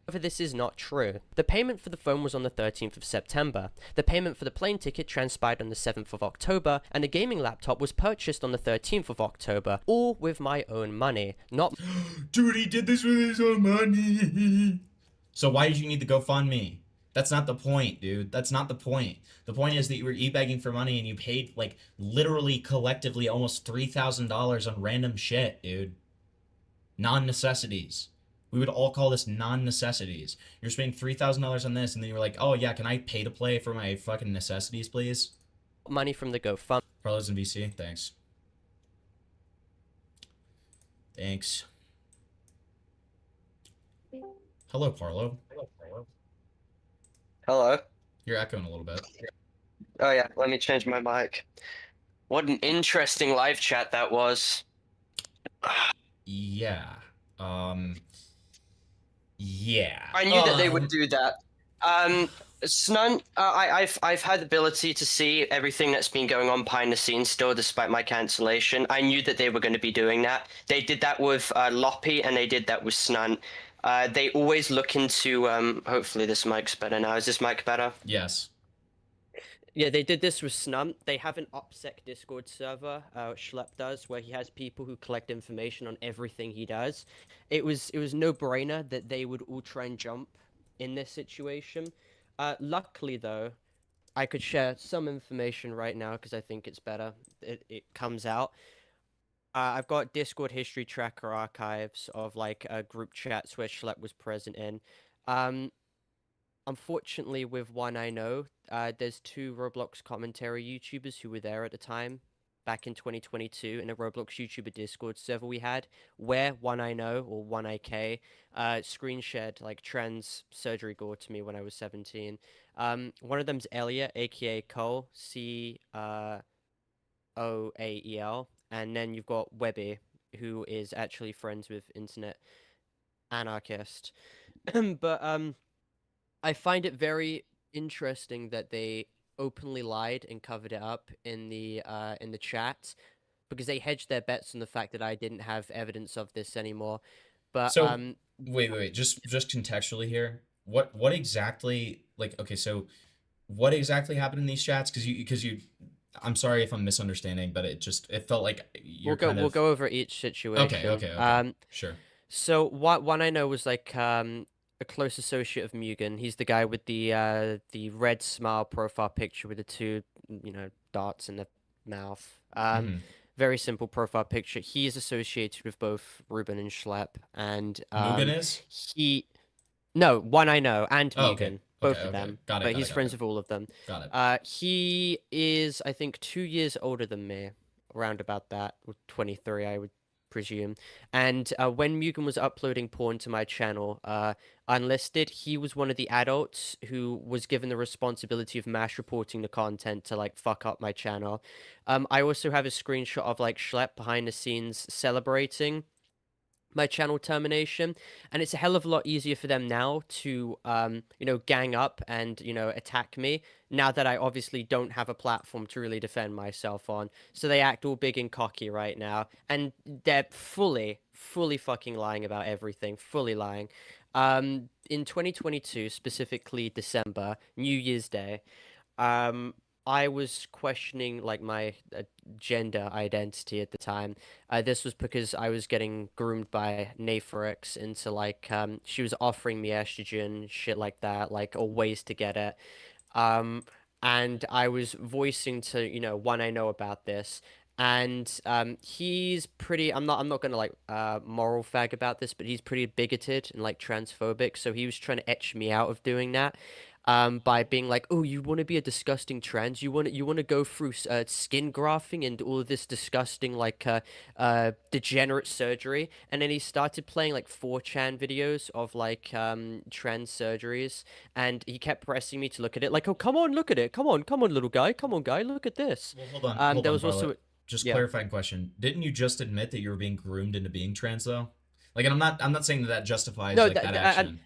E: However, this is not true. The payment for the phone was on the 13th of September. The payment for the plane ticket transpired on the 7th of October, and the gaming laptop was purchased on the 13th of October, all with my own money. Not
D: Dude, he did this with his own money. So why did you need the GoFundMe? That's not the point, dude. That's not the point. The point is that you were e-begging for money and you paid, like, literally, collectively, almost $3,000 on random shit, dude. Non-necessities. We would all call this non-necessities. You're spending $3,000 on this, and then you're like, oh, yeah, can I pay to play for my fucking necessities, please?
E: money from the GoFundMe.
D: Parlo's in VC. Thanks. Thanks. Hello, Parlo.
F: Hello.
D: You're echoing a little bit.
F: Oh yeah, let me change my mic. What an interesting live chat that was.
D: Yeah. Yeah.
F: I knew that they would do that. Snun, I've had the ability to see everything that's been going on behind the scenes still, despite my cancellation. I knew that they were going to be doing that. They did that with Loppy, and they did that with Snun. They always look into, hopefully this mic's better now. Is this mic better?
D: Yes.
E: Yeah, they did this with Snum. They have an OPSEC Discord server, Schlep does, where he has people who collect information on everything he does. It was no-brainer that they would all try and jump in this situation. Luckily, though, I could share some information right now because I think it's better. It comes out. I've got Discord history tracker archives of like group chats where Schlep was present in. Unfortunately, with one I know, there's two Roblox commentary YouTubers who were there at the time, back in 2022, in a Roblox YouTuber Discord server we had, where one I know, or one IK, screen shared like trans surgery gore to me when I was 17. One of them's Elliot, aka Cole, COAEL, and then you've got Webby, who is actually friends with Internet Anarchist. But I find it very interesting that they openly lied and covered it up in the chat, because they hedged their bets on the fact that I didn't have evidence of this anymore. But
D: so wait, just contextually here, what exactly, like, okay, so what exactly happened in these chats? Because you I'm sorry if I'm misunderstanding, but it felt like
E: we'll go over each situation.
D: Okay. Sure.
E: So one I know was like a close associate of Mugen. He's the guy with the red smile profile picture with the two, dots in the mouth. Very simple profile picture. He is associated with both Ruben and Schlep, and
D: Mugen is?
E: No, one I know, and Mugen.
D: Okay.
E: Both of them.
D: Got it.
E: But he's friends with all of them.
D: Got it.
E: He is, I think, 2 years older than me, around about that, 23, I would presume. And when Mugen was uploading porn to my channel, unlisted, he was one of the adults who was given the responsibility of mass reporting the content to like fuck up my channel. I also have a screenshot of like Schlep behind the scenes celebrating my channel termination, and it's a hell of a lot easier for them now to gang up and attack me now that I obviously don't have a platform to really defend myself on. So they act all big and cocky right now, and they're fully fucking lying about everything, fully lying. In 2022, specifically December, New Year's Day, I was questioning like my gender identity at the time. This was because I was getting groomed by Naphorix into like she was offering me estrogen, shit like that, like, or ways to get it. And I was voicing to one I know about this, and he's pretty. I'm not gonna like moral fag about this, but he's pretty bigoted and like transphobic. So he was trying to etch me out of doing that. By being like, oh, you want to be a disgusting trans? You want to go through skin grafting and all of this disgusting like degenerate surgery? And then he started playing like 4chan videos of like trans surgeries, and he kept pressing me to look at it. Like, oh, come on, look at it. Come on, little guy. Come on, guy, look at this.
D: Well, hold on.
E: There was
D: also just clarifying question. Didn't you just admit that you were being groomed into being trans though? Like, and I'm not saying that justifies that action.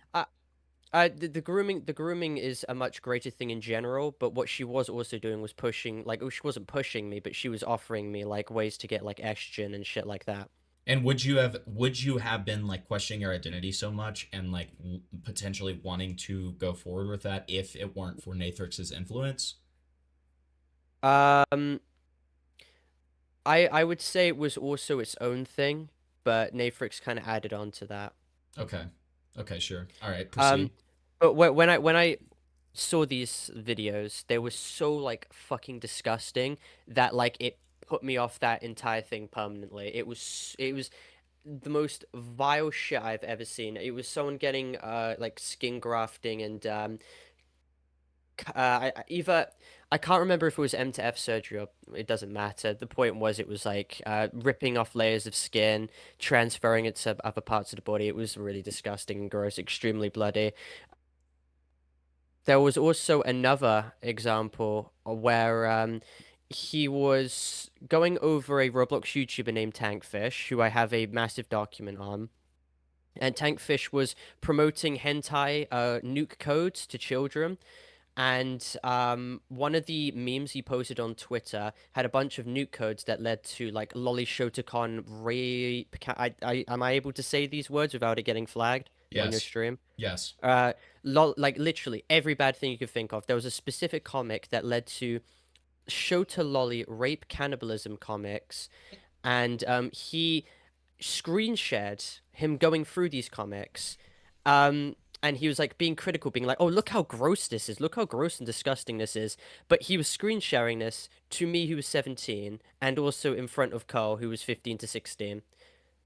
E: The grooming is a much greater thing in general, but what she was also doing was pushing, like, she wasn't pushing me, but she was offering me like ways to get like estrogen and shit like that.
D: And would you have been like questioning your identity so much and like potentially wanting to go forward with that if it weren't for Nathrix's influence?
E: I would say it was also its own thing, but Nathrix kind of added on to that.
D: Okay. Okay, sure. All right, proceed.
E: But when I saw these videos, they were so like fucking disgusting that like it put me off that entire thing permanently. It was the most vile shit I've ever seen. It was someone getting like skin grafting and I can't remember if it was M to F surgery or it doesn't matter. The point was it was like ripping off layers of skin, transferring it to other parts of the body. It was really disgusting and gross, extremely bloody. There was also another example where he was going over a Roblox YouTuber named Tankfish, who I have a massive document on. And Tankfish was promoting hentai nuke codes to children. And one of the memes he posted on Twitter had a bunch of nuke codes that led to like Lolly Shotokan rape. Am I able to say these words without it getting flagged on your stream?
D: Yes.
E: Like literally every bad thing you could think of. There was a specific comic that led to Shota Lolly rape cannibalism comics, and he screen shared him going through these comics. And he was like being critical, being like, "Oh, look how gross this is! Look how gross and disgusting this is!" But he was screen sharing this to me, who was 17, and also in front of Carl, who was 15 to 16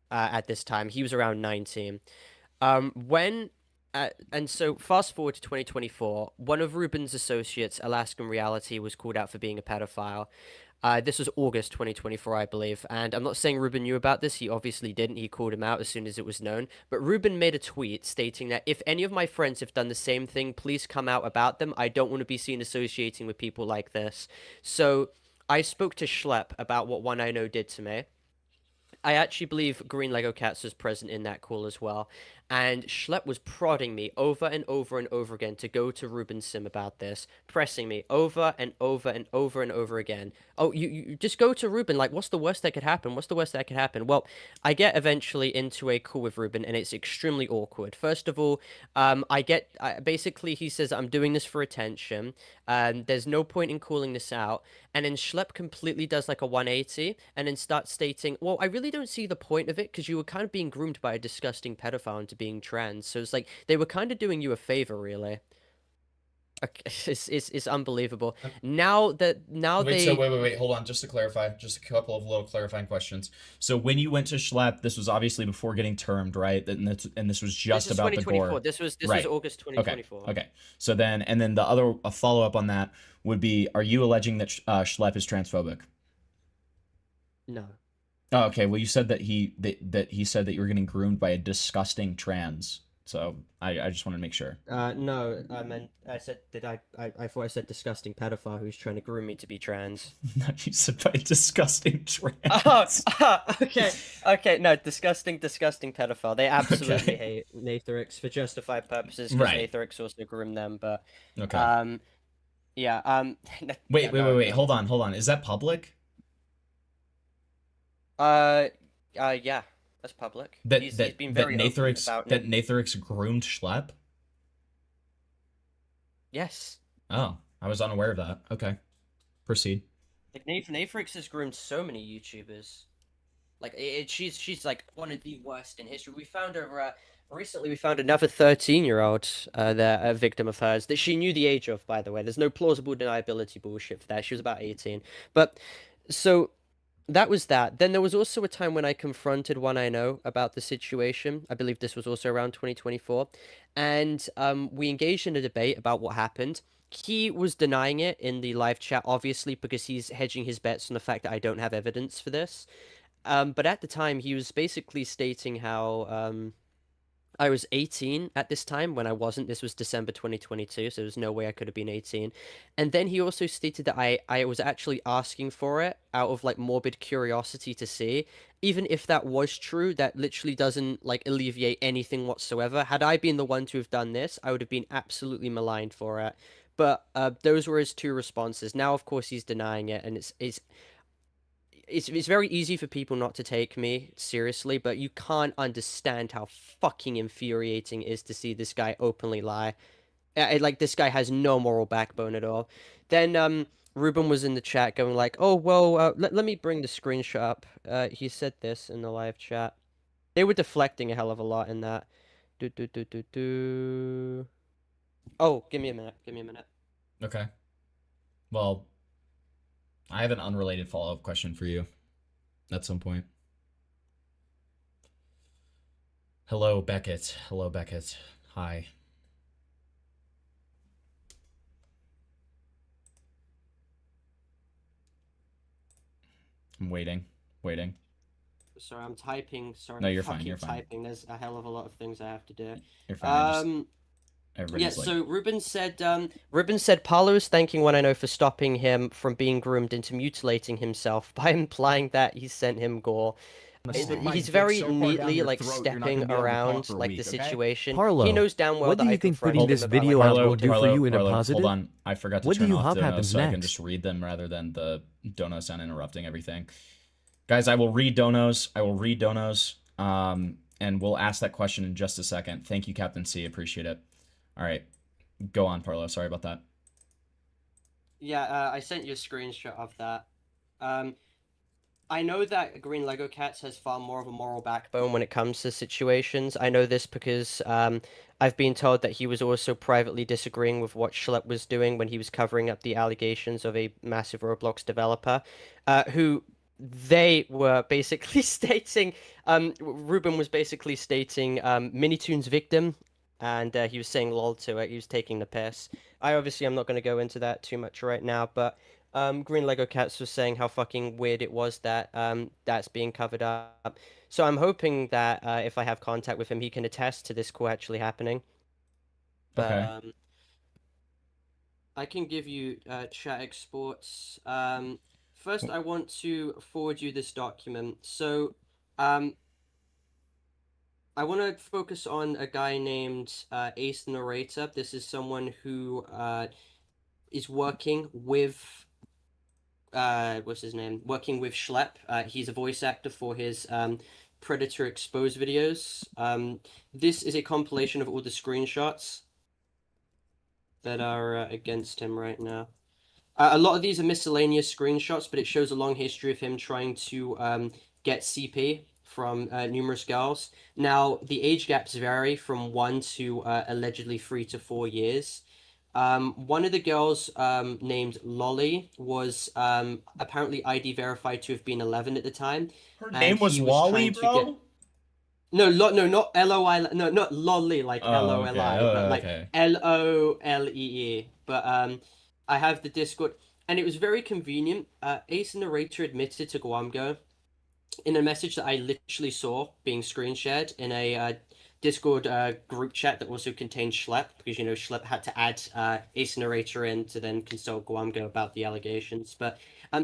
E: at this time. He was around 19. And so fast forward to 2024, one of Ruben's associates, Alaskan Reality, was called out for being a pedophile. This was August 2024, I believe, and I'm not saying Ruben knew about this. He obviously didn't. He called him out as soon as it was known. But Ruben made a tweet stating that if any of my friends have done the same thing, please come out about them. I don't want to be seen associating with people like this. So I spoke to Schlepp about what One I Know did to me. I actually believe Green Lego Cats was present in that call as well. And Schlepp was prodding me over and over and over again to go to Ruben's sim about this, pressing me over and over and over and over again. Oh, you just go to Ruben. Like, what's the worst that could happen? What's the worst that could happen? Well, I get eventually into a call with Ruben, and it's extremely awkward. First of all, basically he says, I'm doing this for attention. There's no point in calling this out. And then Schlepp completely does like a 180 and then starts stating, well, I really don't see the point of it because you were kind of being groomed by a disgusting pedophile into being trans. So it's like they were kind of doing you a favor, really. It's unbelievable.
D: Wait, hold on, just to clarify, just a couple of little clarifying questions. So when you went to Schlepp, this was obviously before getting termed, right? And this was just about the gore.
E: This was August 2024.
D: Okay. So then a follow up on that would be: are you alleging that Schlepp is transphobic?
E: No.
D: Oh, okay. Well, you said that he said that you were getting groomed by a disgusting trans. So I just want to make sure.
E: No, I thought I said disgusting pedophile who's trying to groom me to be trans.
D: No, you said by disgusting trans.
E: Okay, no, disgusting pedophile. They absolutely hate Nathrix for justified purposes because Nathrix also groomed them, but
D: okay. Wait, hold on. Is that public?
E: Yeah. That's public. He's been very
D: Nathrix
E: about
D: that Nathrix groomed Schlepp?
E: Yes.
D: Oh, I was unaware of that. Okay. Proceed.
E: Like Nathrix has groomed so many YouTubers. Like she's like one of the worst in history. We found her recently. We found another 13-year-old a victim of hers that she knew the age of. By the way, there's no plausible deniability bullshit for that. She was about 18. But so. That was that. Then there was also a time when I confronted One I Know about the situation. I believe this was also around 2024. And we engaged in a debate about what happened. He was denying it in the live chat, obviously, because he's hedging his bets on the fact that I don't have evidence for this. But at the time, he was basically stating how... I was 18 at this time when I wasn't. This was December 2022, so there's no way I could have been 18. And then he also stated that I was actually asking for it out of like morbid curiosity to see. Even if that was true, that literally doesn't like alleviate anything whatsoever. Had I been the one to have done this, I would have been absolutely maligned for it. But those were his two responses. Now, of course, he's denying it, and it's very easy for people not to take me seriously, but you can't understand how fucking infuriating it is to see this guy openly lie. Like, this guy has no moral backbone at all. Then, Ruben was in the chat going like, oh, well, let me bring the screenshot up. He said this in the live chat. They were deflecting a hell of a lot in that. Oh, give me a minute. Give me a minute.
D: Okay. Well, I have an unrelated follow-up question for you at some point. Hello, Beckett. Hello, Beckett. Hi. I'm waiting.
E: Sorry, I'm typing. Sorry,
D: No, you're fine.
E: Typing. There's a hell of a lot of things I have to do.
D: You're fine.
E: Yeah, so Ruben said Parlo is thanking One I Know for stopping him from being groomed into mutilating himself by implying that he sent him gore. He's very neatly like stepping around like the situation.
K: Parlo,
E: he knows damn well
K: what do
E: that
K: you
E: I
K: think
E: confronted
K: putting
E: him
K: this
E: about,
K: video
E: like,
K: out
E: how
K: will do for you in a positive?
D: Hold on, I forgot to
K: What do
D: turn
K: you
D: off
K: hope
D: donos
K: happens
D: so I can
K: next?
D: just read them rather than the donos sound interrupting everything. Guys, I will read donos. And we'll ask that question in just a second. Thank you, Captain C. Appreciate it. All right, go on, Parlo. Sorry about that.
E: Yeah, I sent you a screenshot of that. I know that Green Lego Cats has far more of a moral backbone when it comes to situations. I know this because I've been told that he was also privately disagreeing with what Schlepp was doing when he was covering up the allegations of a massive Roblox developer, who they were basically stating, Ruben was basically stating Minitoon's victim, and he was saying lol to it. He was taking the piss. I obviously am not going to go into that too much right now, but Green Lego Cats was saying how fucking weird it was that that's being covered up. So I'm hoping that if I have contact with him, he can attest to this call actually happening. But,
D: okay.
E: I can give you chat exports. First, I want to forward you this document. So, I want to focus on a guy named Ace Narrator. This is someone who is working with what's his name? Working with Schlepp. He's a voice actor for his Predator Exposed videos. This is a compilation of all the screenshots that are against him right now. A lot of these are miscellaneous screenshots, but it shows a long history of him trying to get CP from numerous girls. Now, the age gaps vary from 1 to allegedly 3 to 4 years. One of the girls named Lolly was apparently ID verified to have been 11 at the time.
D: Her name was Lolly, bro?
E: No, not L-O-I, no, not Lolly, like L-O-L-I, but like L-O-L-E-E. But I have the Discord, and it was very convenient. Ace Narrator admitted to Guamgo in a message that I literally saw being screen shared in a Discord group chat that also contained Schlepp, because, you know, Schlepp had to add Ace Narrator in to then consult Guamgo about the allegations. But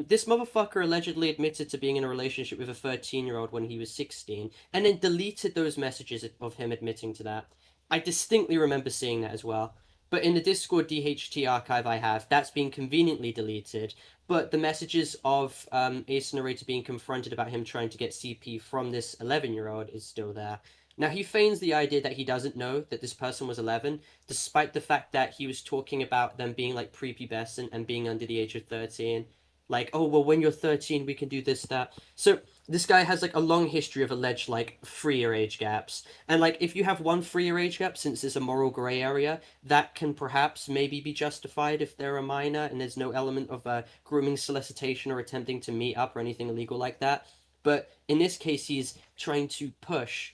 E: this motherfucker allegedly admitted to being in a relationship with a 13-year-old when he was 16, and then deleted those messages of him admitting to that. I distinctly remember seeing that as well. But in the Discord DHT archive I have, that's been conveniently deleted. But the messages of Ace Narrator being confronted about him trying to get CP from this 11-year-old is still there. Now, he feigns the idea that he doesn't know that this person was 11, despite the fact that he was talking about them being, like, prepubescent and being under the age of 13. Like, oh, well, when you're 13, we can do this, that. So, this guy has, like, a long history of alleged, like, 3-year age gaps. And, like, if you have one 3-year age gap, since it's a moral gray area, that can perhaps maybe be justified if they're a minor and there's no element of grooming, solicitation, or attempting to meet up or anything illegal like that. But in this case, he's trying to push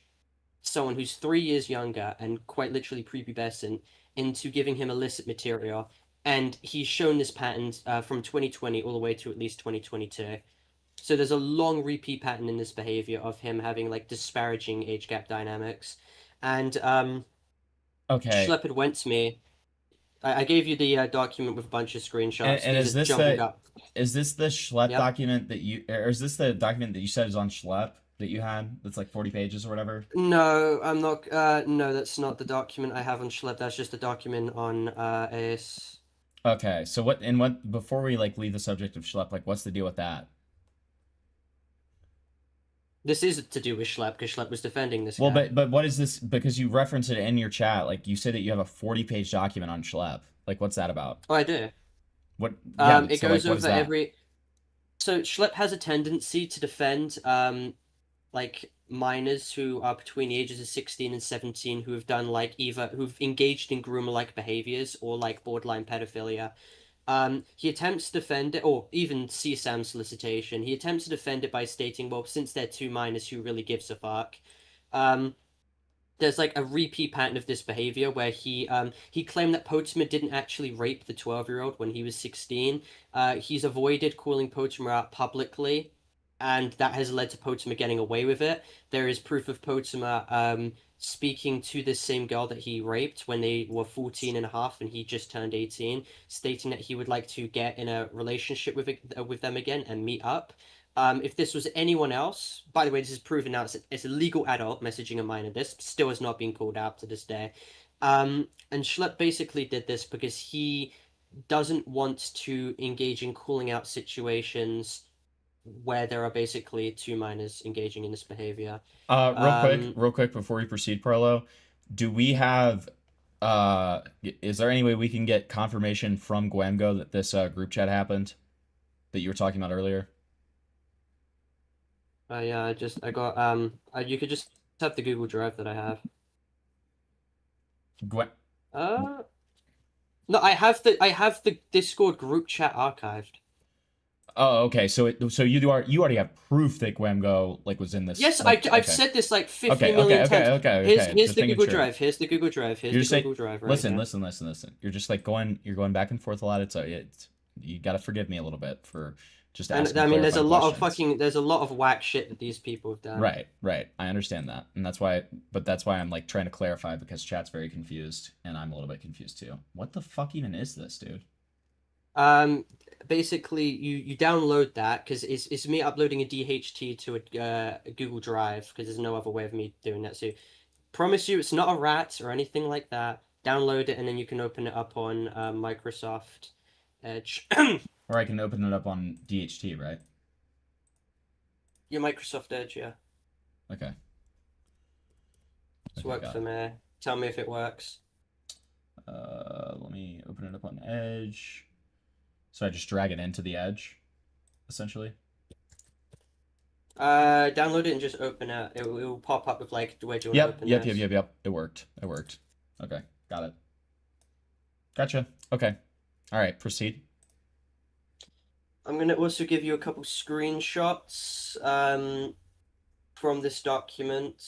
E: someone who's 3 years younger and quite literally prepubescent into giving him illicit material. And he's shown this pattern from 2020 all the way to at least 2022. So there's a long repeat pattern in this behavior of him having, like, disparaging age gap dynamics. and
D: Okay.
E: Schlepp had went to me. I gave you the document with a bunch of screenshots.
D: And
E: These
D: is
E: are
D: this
E: jumbled
D: the
E: up.
D: is this the Schlepp
E: Yep.
D: document that you, or is this the document that you said is on Schlepp that you had? That's like 40 pages or whatever.
E: No, I'm not. No, that's not the document I have on Schlepp. That's just a document on AS.
D: Okay, so what before we like leave the subject of Schlepp, like what's the deal with that?
E: This is to do with Schlepp because Schlepp was defending this
D: Well,
E: guy.
D: but what is this? Because you reference it in your chat, like you say that you have a 40-page document on Schlepp. Like, what's that about?
E: Oh, I do.
D: What? Yeah,
E: It
D: so,
E: goes
D: like, what is
E: over
D: that?
E: every. So Schlepp has a tendency to defend like minors who are between the ages of 16 and 17 who have done like either who've engaged in groomer-like behaviors or like borderline pedophilia. He attempts to defend it, or even CSAM solicitation. He attempts to defend it by stating, well, since they're two minors, who really gives a fuck? There's like a repeat pattern of this behavior where he claimed that Potema didn't actually rape the 12-year-old when he was 16. He's avoided calling Potema out publicly, and that has led to Potema getting away with it. There is proof of Potema speaking to this same girl that he raped when they were 14 and a half and he just turned 18, stating that he would like to get in a relationship with them again and meet up. If this was anyone else, by the way, this is proven now it's a legal adult messaging a minor. This still has not been called out to this day. And Schlepp basically did this because he doesn't want to engage in calling out situations where there are basically two minors engaging in this behavior.
D: Real quick before we proceed, Parlo, do we have is there any way we can get confirmation from Guemgo that this group chat happened that you were talking about earlier?
E: Yeah, I got you could just have the Google Drive that I have. No, I have the Discord group chat archived.
D: Oh, okay. So you already have proof that Guemgo like was in this.
E: Yes,
D: like,
E: I've said this like 50
D: okay,
E: million times.
D: Okay.
E: Here's the Google Drive. Here's the Google Drive. Here's the Google Drive. Right
D: listen. You're just like going back and forth a lot. You gotta forgive me a little bit for just asking.
E: I mean, there's a lot of whack shit that these people have done.
D: Right. I understand that, and that's why I'm like trying to clarify because chat's very confused, and I'm a little bit confused too. What the fuck even is this, dude?
E: Basically, you download that because it's me uploading a DHT to a Google Drive because there's no other way of me doing that. So, promise you, it's not a rat or anything like that. Download it and then you can open it up on Microsoft Edge.
D: Or I can open it up on DHT, right?
E: Your Microsoft Edge, yeah.
D: Okay.
E: It's worked for me. Tell me if it works.
D: Let me open it up on Edge. So I just drag it into the Edge, essentially.
E: Download it and just open it. It will pop up with like, where do you want to open this?
D: Yep. It worked. Okay, got it. Gotcha. Okay. All right, proceed.
E: I'm gonna also give you a couple screenshots from this document,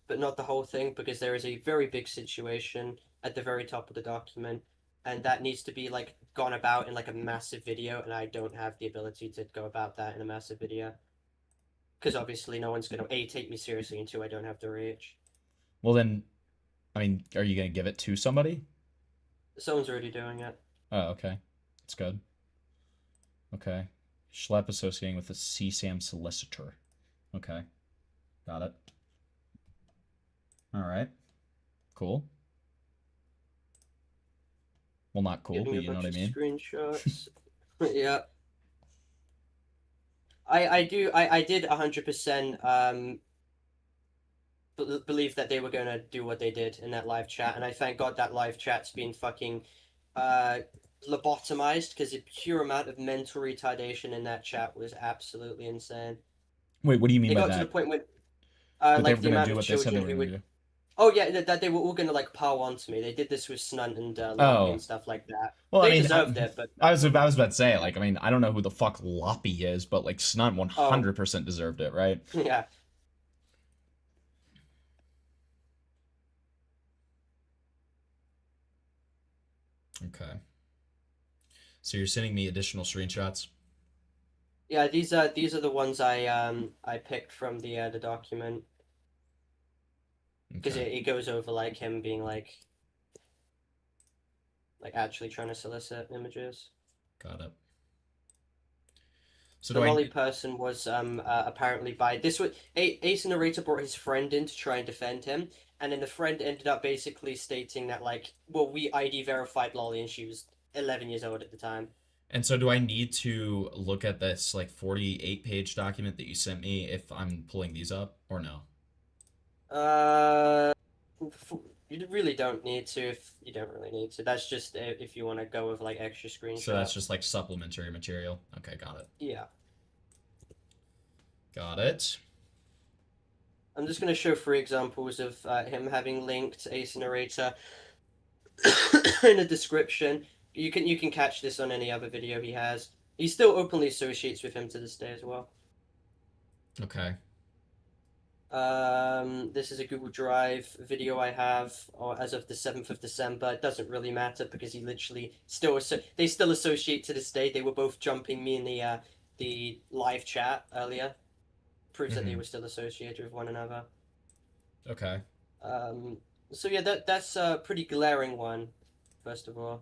E: but not the whole thing because there is a very big situation at the very top of the document, and that needs to be like gone about in like a massive video, and I don't have the ability to go about that in a massive video because obviously no one's gonna take me seriously and I don't have the reach.
D: Well then, I mean, are you gonna give it to somebody?
E: Someone's already doing it.
D: Oh, okay, that's good. Okay, Schlepp associating with the CSAM solicitor. Okay, got it. All right, cool. Well, not cool, but you know what I mean.
E: Screenshots. Yeah. I did 100% believe that they were gonna do what they did in that live chat, and I thank God that live chat's been fucking lobotomized because the pure amount of mental retardation in that chat was absolutely insane.
D: Wait, what do you mean by that?
E: It got to the point where
D: like the amount of children who would.
E: Oh yeah, that they were all gonna like pile onto me. They did this with Snunt and Loppy and stuff like that.
D: Well,
E: they
D: I mean,
E: deserved it, but
D: I was about to say, like, I mean, I don't know who the fuck Loppy is, but like Snunt 100% deserved it, right?
E: Yeah.
D: Okay. So you're sending me additional screenshots?
E: Yeah, these are the ones I picked from the document.
F: because it goes over like him being like actually trying to solicit images.
D: Got it. So
F: the lolly person was apparently by this was Ace Narrator brought his friend in to try and defend him, and then the friend ended up basically stating that like, well, we ID verified Lolly and she was 11 years old at the time.
D: And so do I need to look at this like 48-page document that you sent me if I'm pulling these up or no?
F: You really don't need to if you don't really need to. That's just if you want to go with like extra screenshots.
D: So that's just like supplementary material. Okay, got it.
F: Yeah.
D: Got it.
F: I'm just going to show 3 examples of him having linked Ace Narrator in the description. You can catch this on any other video he has. He still openly associates with him to this day as well.
D: Okay.
F: This is a Google Drive video I have as of the 7th of December. It doesn't really matter because he literally they still associate to this day. They were both jumping me in the live chat earlier. Proves that they were still associated with one another.
D: Okay.
F: So yeah, that's a pretty glaring one, first of all.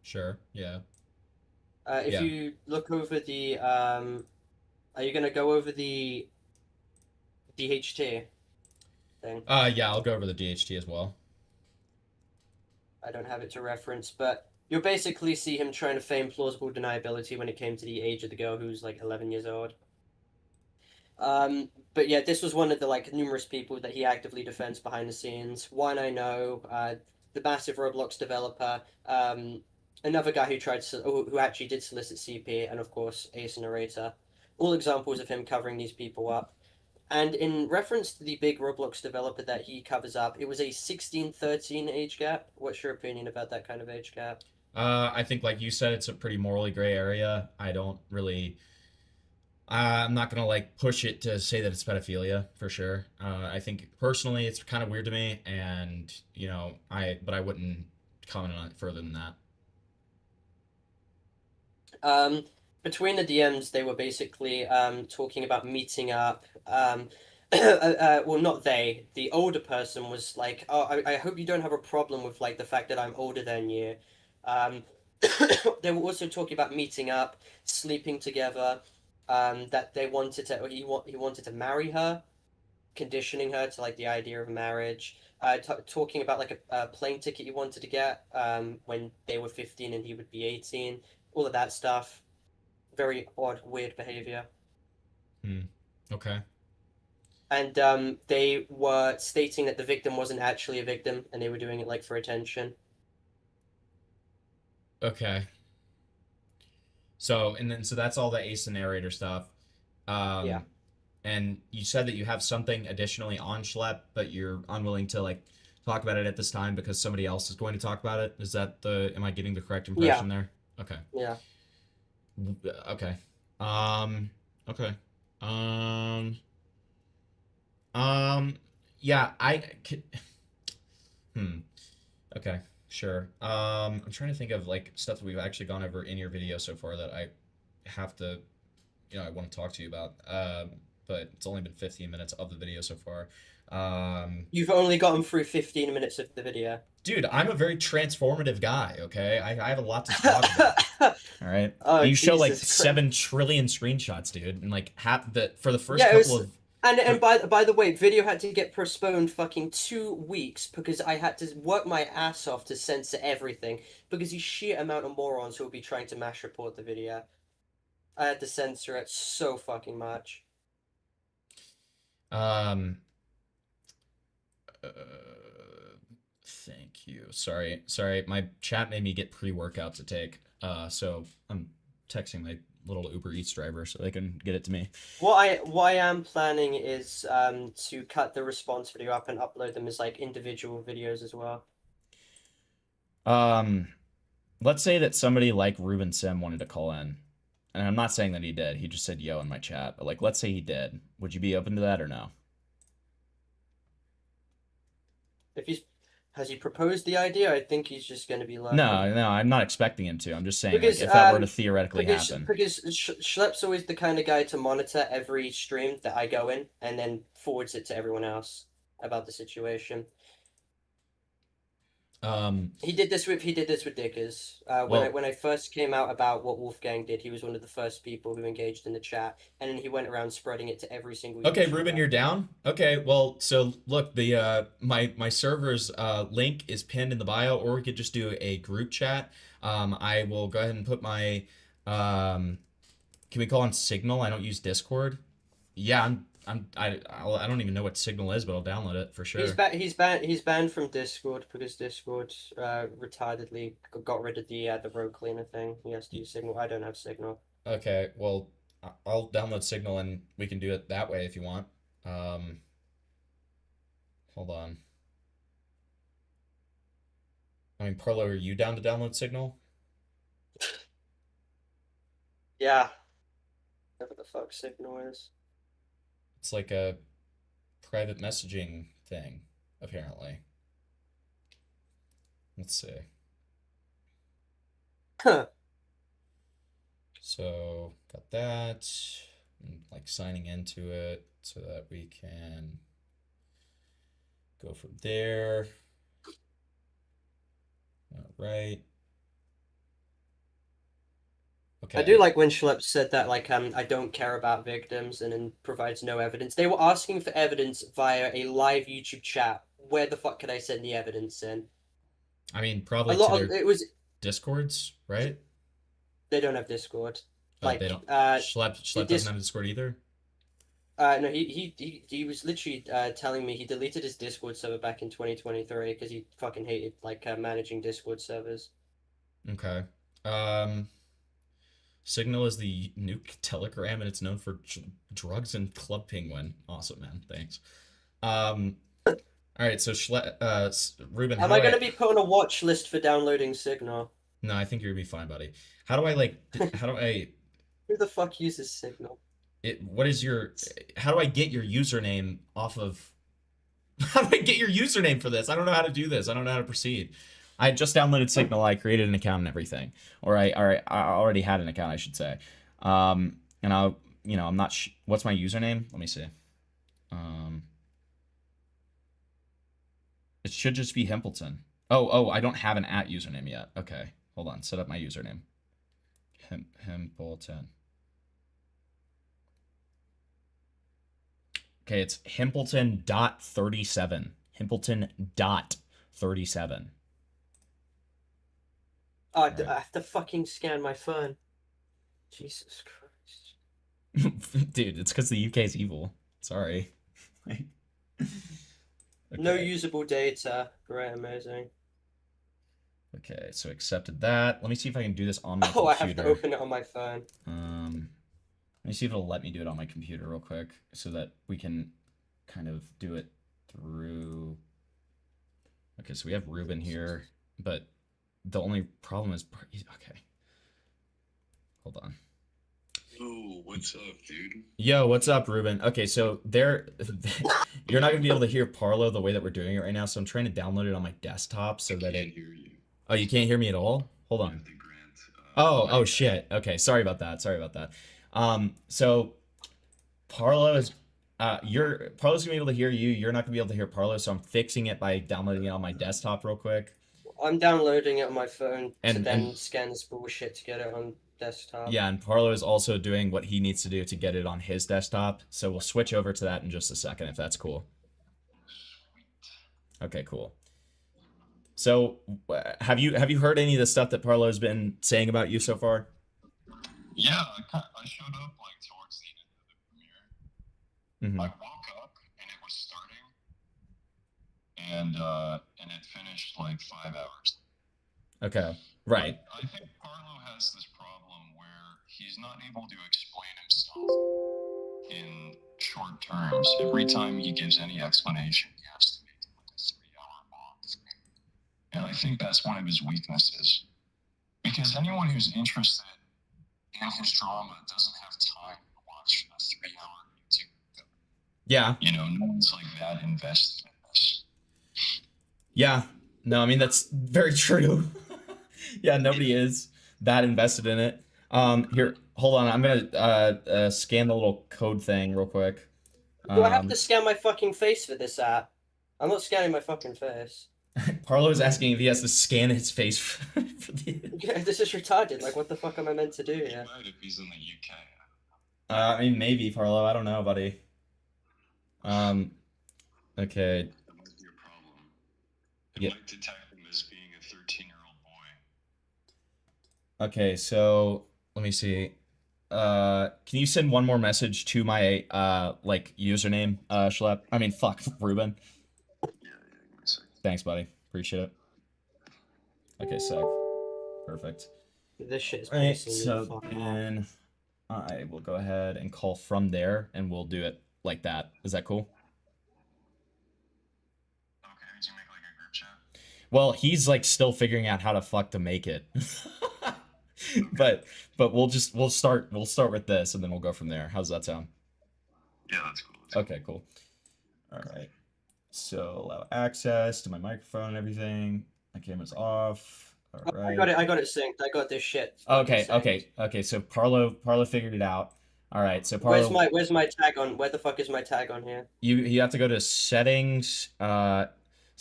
D: Sure, yeah.
F: If you look over the, are you going to go over the DHT thing?
D: Yeah, I'll go over the DHT as well.
F: I don't have it to reference, but you'll basically see him trying to feign plausible deniability when it came to the age of the girl who's like 11 years old. But yeah, this was one of the like numerous people that he actively defends behind the scenes. One I know, the massive Roblox developer, another guy who actually did solicit CP, and of course Ace Narrator. All examples of him covering these people up. And in reference to the big Roblox developer that he covers up, it was a 16-13 age gap. What's your opinion about that kind of age gap?
D: I think, like you said, it's a pretty morally gray area. I don't really... I'm not gonna like push it to say that it's pedophilia for sure. I think personally it's kind of weird to me, and you know, but I wouldn't comment on it further than
F: that. Between the DMs, they were basically talking about meeting up. Well, not they. The older person was like, "Oh, I hope you don't have a problem with like the fact that I'm older than you." They were also talking about meeting up, sleeping together. That they wanted to, he wanted to marry her, conditioning her to like the idea of marriage. Talking about like a plane ticket he wanted to get when they were 15 and he would be 18. All of that stuff. Very odd, weird behavior.
D: Okay.
F: And they were stating that the victim wasn't actually a victim and they were doing it like for attention.
D: Okay. So that's all the Ace and Narrator stuff.
F: Yeah.
D: And you said that you have something additionally on Schlep, but you're unwilling to like talk about it at this time because somebody else is going to talk about it. Is that am I getting the correct impression there? Okay.
F: Yeah.
D: Okay. Okay. Yeah, Okay. Sure. I'm trying to think of like stuff that we've actually gone over in your video so far that I have to, I want to talk to you about. But it's only been 15 minutes of the video so far.
F: You've only gotten through 15 minutes of the video.
D: Dude, I'm a very transformative guy, okay? I have a lot to talk about. All right?
F: Oh,
D: you show like
F: Jesus
D: 7 trillion screenshots, dude, and like for the first couple of...
F: And by the way, video had to get postponed fucking 2 weeks because I had to work my ass off to censor everything because the sheer amount of morons who will be trying to mash report the video. I had to censor it so fucking much.
D: Thank you. Sorry. My chat made me get pre-workout to take. So I'm texting my little Uber Eats driver so they can get it to me.
F: What I am planning is to cut the response video up and upload them as like individual videos as well.
D: Let's say that somebody like Ruben Sim wanted to call in. And I'm not saying that he did. He just said yo in my chat. But like, let's say he did. Would you be open to that or no?
F: Has he proposed the idea? I think he's just going to be like...
D: No, I'm not expecting him to. I'm just saying, because, like, if that were to theoretically happen.
F: Because Schlepp's always the kind of guy to monitor every stream that I go in and then forwards it to everyone else.
E: about the situation.
D: He
E: did this with Dickers. When I first came out about what Wolfgang did, he was one of the first people who engaged in the chat, and then he went around spreading it to every single.
D: Okay,
E: YouTuber.
D: Ruben, you're down. Okay, well, so look, the my server's link is pinned in the bio, or we could just do a group chat. I will go ahead and put my can we call on Signal? I don't use Discord. Yeah, I don't even know what Signal is, but I'll download it for sure.
E: He's banned from Discord because Discord retardedly got rid of the road cleaner thing. He has to use Signal. I don't have Signal.
D: Okay, well, I'll download Signal and we can do it that way if you want. Hold on. I mean, Parlo, are you down to download Signal?
E: Yeah. Whatever the fuck Signal is.
D: It's like a private messaging thing, apparently. Let's see.
E: Huh.
D: So, got that. I'm, like, signing into it so that we can go from there. All right. Okay.
E: I do like when Schlepp said that, like, I don't care about victims, and then provides no evidence. They were asking for evidence via a live YouTube chat. Where the fuck could I send the evidence in?
D: I mean, probably
E: it was
D: Discords, right?
E: They don't have Discord.
D: Like, they don't. Schlepp doesn't have Discord either.
E: No, he was literally telling me he deleted his Discord server back in 2023 because he fucking hated managing Discord servers.
D: Okay. Signal is the new Telegram, and it's known for drugs and Club Penguin. Awesome, man. Thanks. All right, so Ruben,
E: am I going to be put on a watch list for downloading Signal?
D: No, I think you're gonna be fine, buddy. How do I
E: Who the fuck uses Signal?
D: How do I get your username off of? How do I get your username for this? I don't know how to do this. I don't know how to proceed. I just downloaded Signal. I created an account and everything, or I already had an account, I should say. And I'm not. What's my username? Let me see. It should just be Himpleton. Oh, I don't have an @ username yet. Okay, hold on. Set up my username. Himpleton. Okay, it's Himpleton.37. Himpleton.37.
E: Oh, I have to fucking scan my phone. Jesus Christ.
D: Dude, it's because the UK is evil. Sorry. Okay.
E: No usable data. Great, amazing.
D: Okay, so accepted that. Let me see if I can do this on my computer.
E: Oh, I have to open it on my phone.
D: Let me see if it'll let me do it on my computer real quick so that we can kind of do it through. Okay, so we have Ruben here, but the only problem is, okay. Hold on.
G: Yo, what's up, dude?
D: Yo, what's up, Ruben? Okay, so you're not gonna be able to hear Parlo the way that we're doing it right now, so I'm trying to download it on my desktop so that it.
G: Hear you.
D: Oh, you can't hear me at all? Hold on. Oh shit. Okay, sorry about that. So Parlo is Parlo's gonna be able to hear you. You're not gonna be able to hear Parlo, so I'm fixing it by downloading it on my desktop real quick.
E: I'm downloading it on my phone to then scan this bullshit to get it on desktop.
D: Yeah, and Parlo is also doing what he needs to do to get it on his desktop. So we'll switch over to that in just a second, if that's cool. Okay, cool. So, have you heard any of the stuff that Parlo's been saying about you so far?
G: Yeah, I showed up like towards the end of the premiere. I woke up and it was starting, and it finished like 5 hours.
D: Okay, right.
G: But I think Parlo has this problem where he's not able to explain himself in short terms. Every time he gives any explanation, he has to make it like a 3-hour long thing. And I think that's one of his weaknesses. Because anyone who's interested in his drama doesn't have time to watch a 3-hour YouTube video.
D: Yeah.
G: You know, no one's like that invested in this.
D: Yeah. No, I mean, that's very true. Yeah, nobody is that invested in it. Here, hold on. I'm gonna scan the little code thing real quick.
E: Do I have to scan my fucking face for this app?
F: I'm not scanning my fucking face.
D: Parlo is asking if he has to scan his face for the...
F: Yeah, this is retarded. Like, what the fuck am I meant to do here?
G: If he's in the UK.
D: I mean, maybe, Parlo. I don't know, buddy. Okay.
G: That might be a problem. It
D: Yeah.
G: might detect him as being a 13-year-old boy.
D: Okay, so let me see. Can you send one more message to my like username, Schlep? I mean, fuck, Ruben.
G: Yeah, give me a second.
D: Thanks, buddy. Appreciate it. Okay, sick. Perfect.
F: This shit is
D: Alright,
F: pissing me
D: so
F: the fuck off.
D: then I will go ahead and call from there, and we'll do it like that. Is that cool?
G: Okay, did you make like a group chat?
D: Well, he's like still figuring out how to fuck to make it. but we'll start with this, and then we'll go from there. How's that sound?
G: Yeah, that's cool.
D: Okay, cool. All right. So allow access to my microphone and everything. My camera's off. All right.
F: I got it synced. I got this shit.
D: Okay,
F: synced.
D: okay. So Parlo figured it out. All right. So Parlo,
F: Where's my tag on? Where the fuck is my tag on here?
D: you have to go to settings. So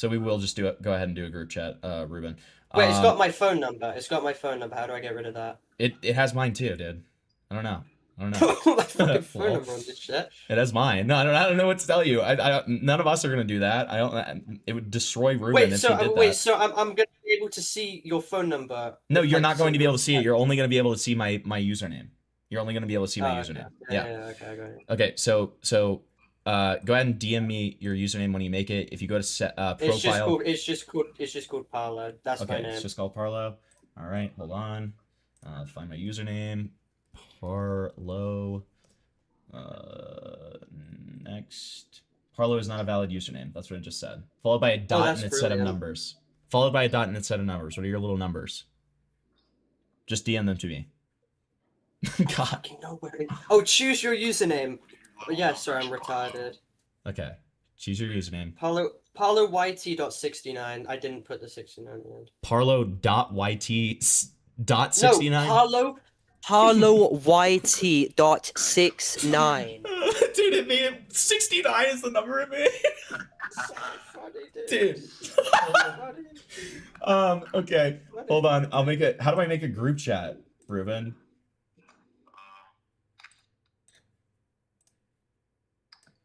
D: we will just go ahead and do a group chat, Ruben.
F: Wait, it's got my phone number. It's got my phone number. How do I get rid of that?
D: It has mine too, dude. I don't know.
F: my fucking phone
D: Well,
F: number on this shit.
D: it has mine. No, I don't know what to tell you. None of us are gonna do that. I don't. It would destroy Ruben
F: Wait,
D: if
F: so
D: he did that.
F: wait, so I'm gonna be able to see your phone number.
D: No, you're
F: like,
D: not going to be able to see it.
F: like-
D: You're only going to be able to see my username. You're only going to be able to see my
F: Oh,
D: username.
F: okay. Yeah, okay, I got it.
D: Okay, so go ahead and DM me your username when you make it. If you go to set profile.
F: It's just called Parlo. That's
D: Okay,
F: my name.
D: it's just called Parlo. All right, hold on. Find my username. Parlo. Next. Parlo is not a valid username. That's what it just said. Followed by a dot
F: that's
D: and its set of
F: brilliant.
D: numbers. Followed by a dot and its set of numbers. What are your little numbers? Just DM them to me. God.
F: Fucking know where it... Oh, choose your username. Oh, yeah, sorry, I'm retarded.
D: Okay. Choose your username.
F: ParloYT.69. I didn't put the 69 in the end.
D: Parlo.yt.69?
F: No, ParloYT.69.
D: Dude, it made it 69 is the number it made. Dude. Okay. Hold on. I'll make it. How do I make a group chat, Ruben?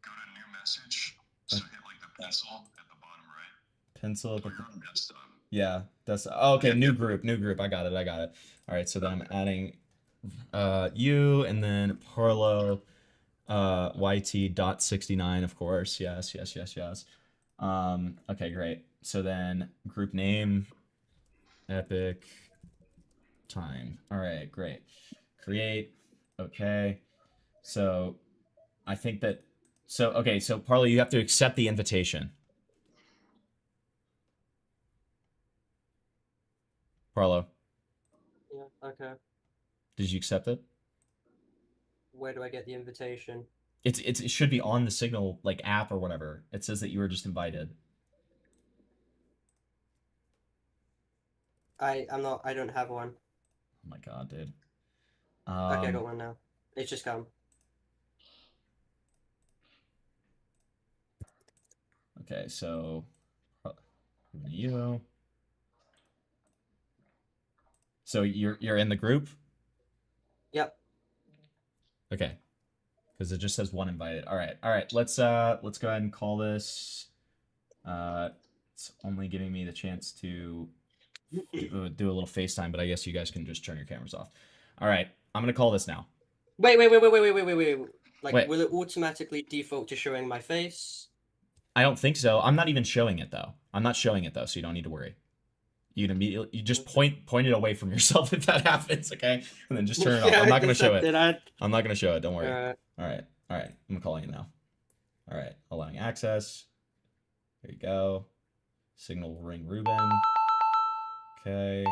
G: Go to new message. So hit like the pencil at the bottom right.
D: Pencil at the...
G: Or you're on desktop.
D: Yeah, that's... Oh, okay, new group. I got it. All right, so then I'm adding you, and then Parlo YT.69, of course. Yes. Okay, great. So then group name, epic time. All right, great. Create. Okay. So I think that... So, okay, so Parlo, you have to accept the invitation. Parlo,
F: Yeah, okay.
D: did you accept it?
F: Where do I get the invitation?
D: It should be on the Signal like app or whatever. It says that you were just invited.
F: I don't have one.
D: Oh my god, dude.
F: Okay, I got one now. It's just come.
D: Okay, so you. So you're in the group?
F: Yep.
D: Okay. Because it just says one invited. All right. Let's go ahead and call this. It's only giving me the chance to do a little FaceTime, but I guess you guys can just turn your cameras off. All right. I'm gonna call this now.
F: Wait. Like,
D: Wait.
F: will it automatically default to showing my face?
D: I don't think so. I'm not even showing it though. I'm not showing it though, so you don't need to worry. You just point it away from yourself if that happens, okay? And then just turn it off. I'm not gonna show it. I'm not gonna show it. Don't worry. All right. I'm calling it now. All right. Allowing access. There you go. Signal will ring Ruben. Okay.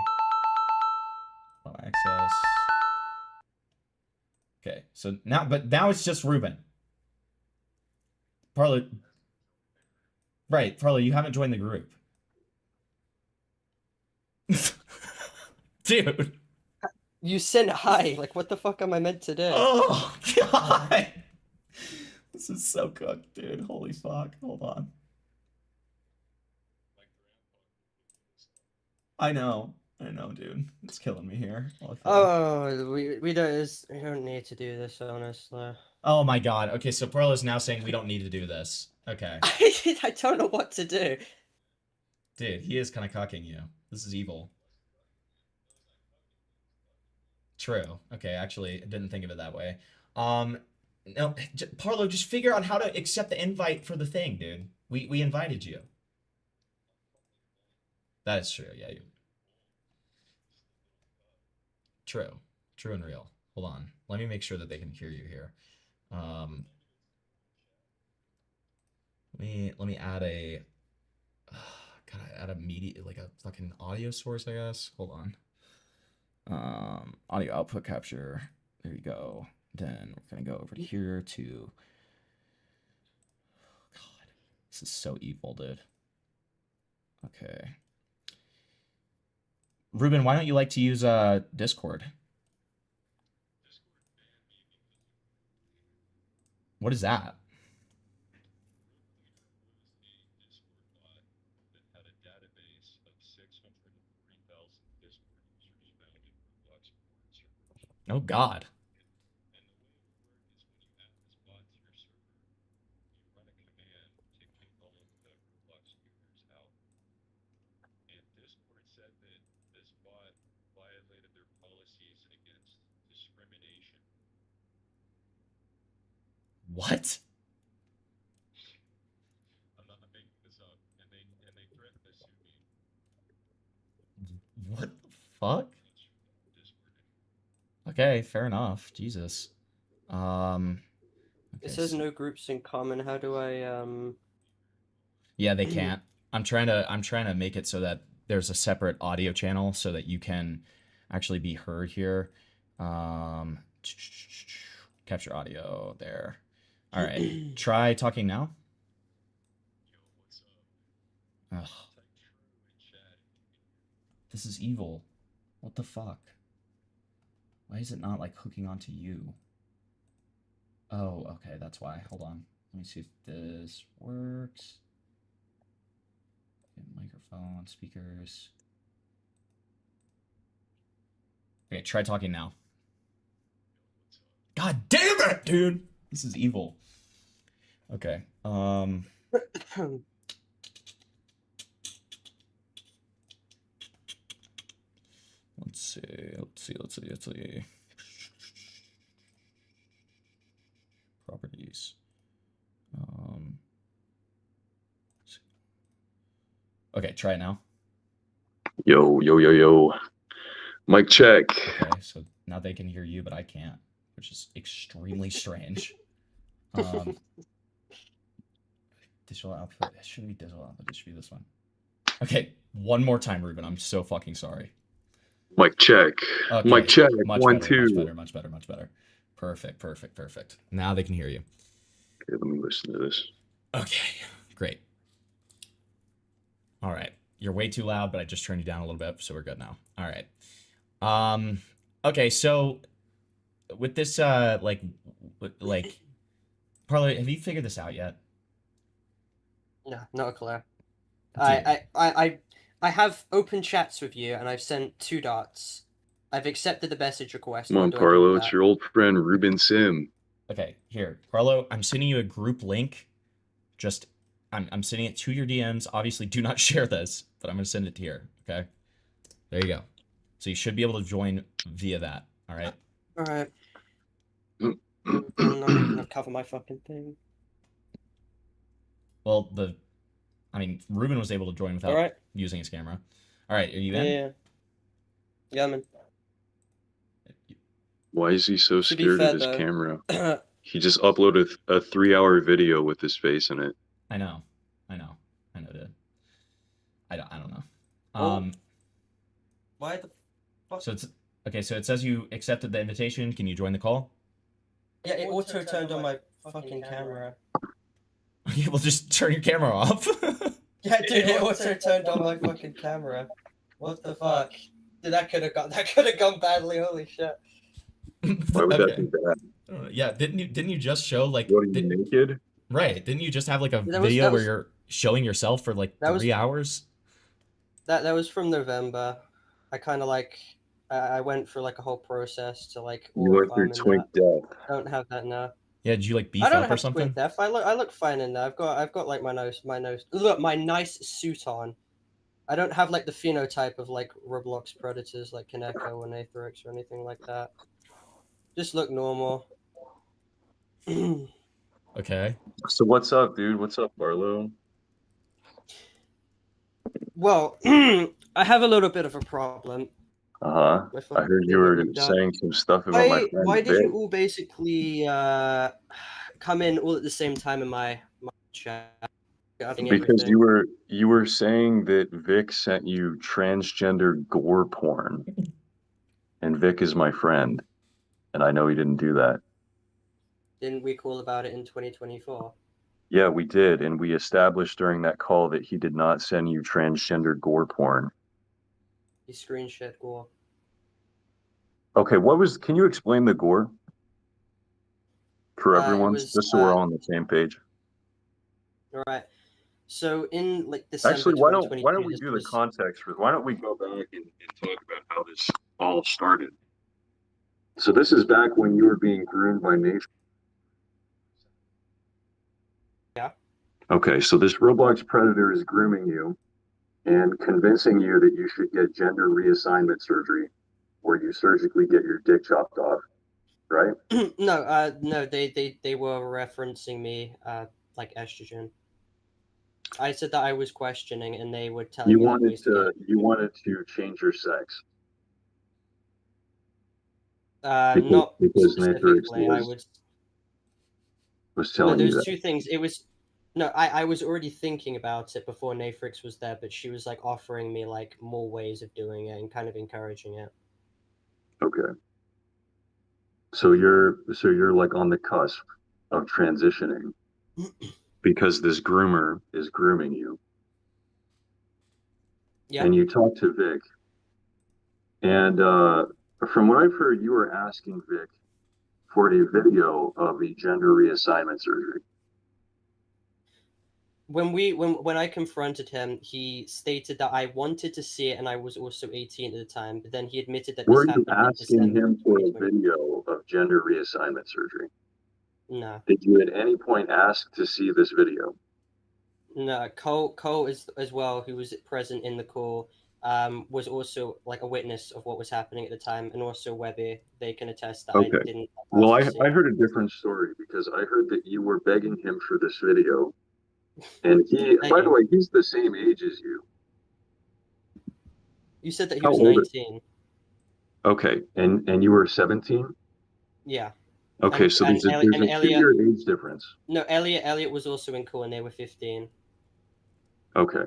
D: Allow access. Okay. So now it's just Ruben. Parlo. Right, Parlo, you haven't joined the group. Dude.
F: You sent hi. Like, what the fuck am I meant to do?
D: Oh, God. This is so cooked, dude. Holy fuck. Hold on. I know, dude. It's killing me here.
E: Oh, we don't need to do this, honestly.
D: Oh my god. Okay, so Parlo's now saying we don't need to do this. Okay.
E: I don't know what to do.
D: Dude, he is kind of cucking you. This is evil. True. Okay, actually, I didn't think of it that way. No, Parlo, just figure out how to accept the invite for the thing, dude. We invited you. That is true. Yeah. True. True and real. Hold on. Let me make sure that they can hear you here. Let me add a. Gotta add a media, like a fucking audio source, I guess. Hold on. Audio output capture. There you go. Then we're gonna go over to here to. God, this is so evil, dude. Okay. Ruben, why don't you like to use Discord? What is that? Oh God. What? What the fuck? Okay, fair enough. Jesus. Okay,
E: It says no groups in common. How do I
D: Yeah, they can't. I'm trying to make it so that there's a separate audio channel so that you can actually be heard here. Capture audio there. All right. Try talking now. Ugh. This is evil. What the fuck? Why is it not like hooking onto you? Oh, okay, that's why. Hold on. Let me see if this works. Okay, microphone, speakers. Okay, try talking now. God damn it, dude! This is evil. Okay. Let's see. Properties. Okay, try it now.
G: Yo. Mic check.
D: Okay, so now they can hear you, but I can't, which is extremely strange. Digital output. It shouldn't be digital output. It should be this one. Okay, one more time, Ruben. I'm so fucking sorry.
G: Mic check.
D: Okay.
G: Mic check.
D: Much
G: 1,
D: better,
G: 2.
D: Much better. Perfect. Now they can hear you.
G: Okay, let me listen to this.
D: Okay, great. All right. You're way too loud, but I just turned you down a little bit, so we're good now. All right. Okay, so with this, like, Parlo, have you figured this out yet?
E: No, not a clue. I have open chats with you, and I've sent 2 dots. I've accepted the message request.
G: Come on, Parlo. It's your old friend Ruben Sim.
D: Okay, here, Parlo. I'm sending you a group link. I'm sending it to your DMs. Obviously, do not share this, but I'm gonna send it to here. Okay, there you go. So you should be able to join via that. All right.
E: All right. I'm not even gonna cover my fucking thing.
D: Well, Ruben was able to join without using his camera. All right, are you in?
E: Yeah, man.
G: Why is he so scared of his camera? He just uploaded a 3-hour video with his face in it.
D: I know, dude. I don't know.
E: Why the fuck?
D: So it's okay. So it says you accepted the invitation. Can you join the call?
E: Yeah, it auto turned on my fucking camera.
D: Okay, well, just turn your camera off.
E: Yeah, dude, it auto turned on my fucking camera. What the fuck? Dude, that could have gone badly. Holy shit.
G: Why would that be bad?
D: Yeah, didn't you just show like?
G: What, are you naked?
D: Right. Didn't you just have like a video where you're showing yourself for like 3 hours?
E: That was from November. I kind of like I went through like a whole process to like
G: You went through twink death.
E: I don't have that now.
D: Yeah, did you like beef
E: I don't
D: up or
E: have
D: something?
E: twin death. I look fine in there. I've got like my nose. Look, my nice suit on. I don't have like the phenotype of like Roblox predators like Kaneko or Nathrix or anything like that. Just look normal.
D: Okay.
G: So what's up, dude? What's up, Barlow?
E: Well, I have a little bit of a problem.
G: I heard you were saying some stuff about my friend
E: Why did
G: Vic.
E: you all basically come in all at the same time in my chat?
G: Because you were saying that Vic sent you transgender gore porn, and Vic is my friend, and I know he didn't do that.
E: Didn't we call about it in 2024?
G: Yeah, we did, and we established during that call that he did not send you transgender gore porn.
E: He screenshot gore.
G: Okay, can you explain the gore for everyone, just so we're all on the same page?
E: All right. So in like December
G: Actually, why don't we do
E: this
G: the context for? Why don't we go back and talk about how this all started? So this is back when you were being groomed by nature.
E: Yeah.
G: Okay, so this Roblox predator is grooming you and convincing you that you should get gender reassignment surgery, where you surgically get your dick chopped off, right?
E: No, they were referencing me like estrogen. I said that I was questioning, and they would tell
G: You
E: me
G: wanted to change your sex.
E: Not
G: because
E: specifically. I
G: was telling you
E: there's
G: that.
E: two things. It was I was already thinking about it before Nathrix was there, but she was like offering me like more ways of doing it and kind of encouraging it.
G: Okay. So you're like on the cusp of transitioning because this groomer is grooming you.
E: Yeah.
G: And you talk to Vic. And from what I've heard, you were asking Vic for a video of the gender reassignment surgery.
E: When I confronted him, he stated that I wanted to see it and I was also 18 at the time, but then he admitted that
G: Were
E: this
G: you
E: happened in
G: asking
E: December
G: him for a video of gender reassignment surgery?
E: No.
G: Did you at any point ask to see this video?
E: No, Cole as well, who was present in the call, was also like a witness of what was happening at the time, and also Webby. They can attest that I didn't.
G: Well, I heard a different story because I heard that you were begging him for this video, and he, by the way, he's the same age as you.
E: You said that he
G: How
E: was
G: old
E: 19.
G: Okay, and you were 17?
E: Yeah.
G: Okay, so there's a 2-year age difference.
E: No, Elliot was also in call, and they were 15.
G: Okay.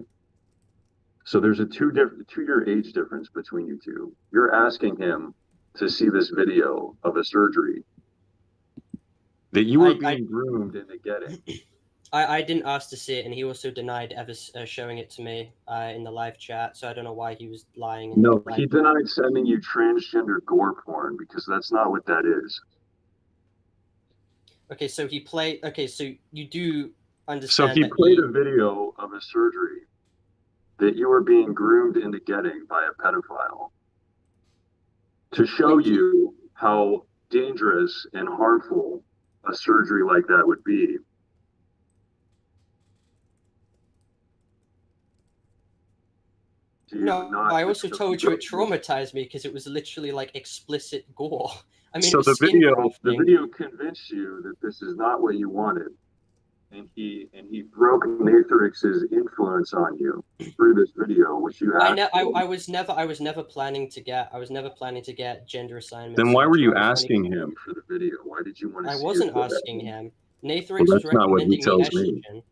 G: So there's a 2-year age difference between you two. You're asking him to see this video of a surgery that you were being groomed into getting.
E: I didn't ask to see it, and he also denied ever showing it to me in the live chat. So I don't know why he was lying.
G: No, he denied sending you transgender gore porn because that's not what that is.
E: Okay, so he played. Okay, so you do understand.
G: So he played a video of a surgery that you were being groomed into getting by a pedophile to show you how dangerous and harmful a surgery like that would be.
E: No, I also told you it traumatized me because it was literally like explicit gore. I mean,
G: so the video convinced you that this is not what you wanted, and he broke Nathrix's influence on you through this video, which you asked.
E: I was never planning to get gender assignment.
G: Then why were you asking him for the video? Why did you want to?
E: I wasn't asking him. Nathrix was
G: not what he
E: recommending
G: tells
E: me
G: me.
E: estrogen.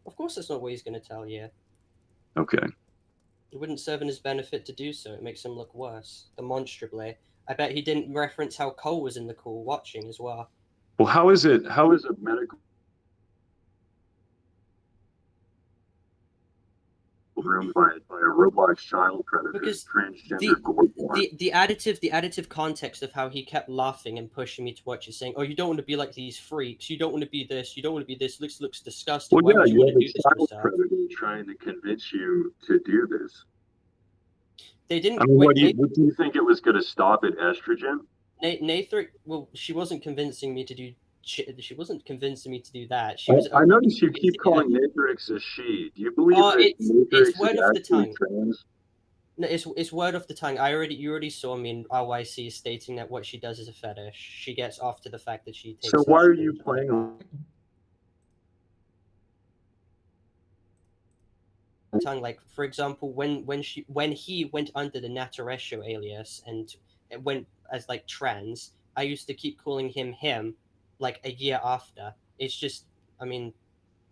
E: Of course, that's not what he's going to tell you.
G: Okay.
E: It wouldn't serve in his benefit to do so. It makes him look worse, demonstrably. I bet he didn't reference how Cole was in the call watching as well.
G: Well, how is a medical room by a Roblox child predator
E: because
G: transgender gore porn?
E: The additive context of how he kept laughing and pushing me to watch it, saying, "Oh, you don't want to be like these freaks. You don't want to be this. You don't want to be this. Looks disgusting.
G: Well,
E: Why
G: yeah,
E: would you
G: you
E: want
G: have
E: to do
G: a
E: this
G: child
E: to yourself?"
G: predator trying to convince you to do this.
E: They didn't.
G: I mean,
E: wait,
G: what do you think it was going to stop at estrogen?
E: Nathan, well, she wasn't convincing me to do. She wasn't convincing me to do that. She was.
G: I notice you keep calling Natrix a she. Do you believe that Natrix
E: it's word
G: is
E: off the
G: actually
E: tongue.
G: trans?
E: No, it's word off the tongue. You already saw me in RYC stating that what she does is a fetish. She gets off to the fact that she takes.
G: So why are you playing?
E: Tongue, like for example, when he went under the Nataresho alias and it went as like trans, I used to keep calling him like a year after. It's just, I mean,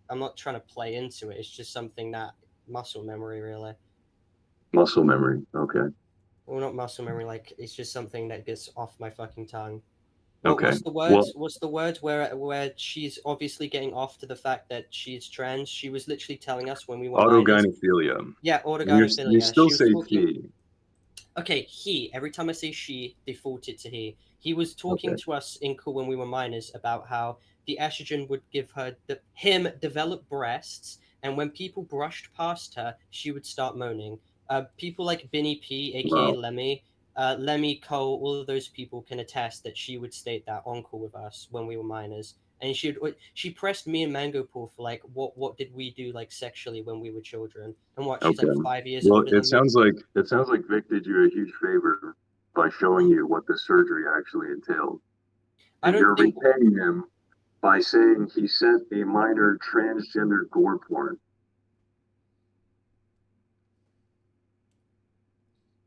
E: I'm not trying to play into it. It's just something that muscle memory, really.
G: Muscle memory. Okay.
E: Well, not muscle memory. Like it's just something that gets off my fucking tongue.
G: Okay.
E: What's the word? What's the word where she's obviously getting off to the fact that she's trans? She was literally telling us when we were minors.
G: Autogynephilia.
E: Yeah, autogynephilia.
G: You still
E: She was
G: say
E: talking-
G: she.
E: Okay, he. Every time I say she, default it to he. He was talking to us in cool when we were minors about how the estrogen would give him develop breasts, and when people brushed past her, she would start moaning. People like Binny P, aka Lemmy, Lemmy Cole, all of those people can attest that she would state that on call with us when we were minors. And she pressed me and Mango Pool for like what did we do like sexually when we were children, and what she's like 5 years older than me.
G: It sounds like Vic did you a huge favor by showing you what the surgery actually entailed. And you're repaying him by saying he sent a minor transgender gore porn.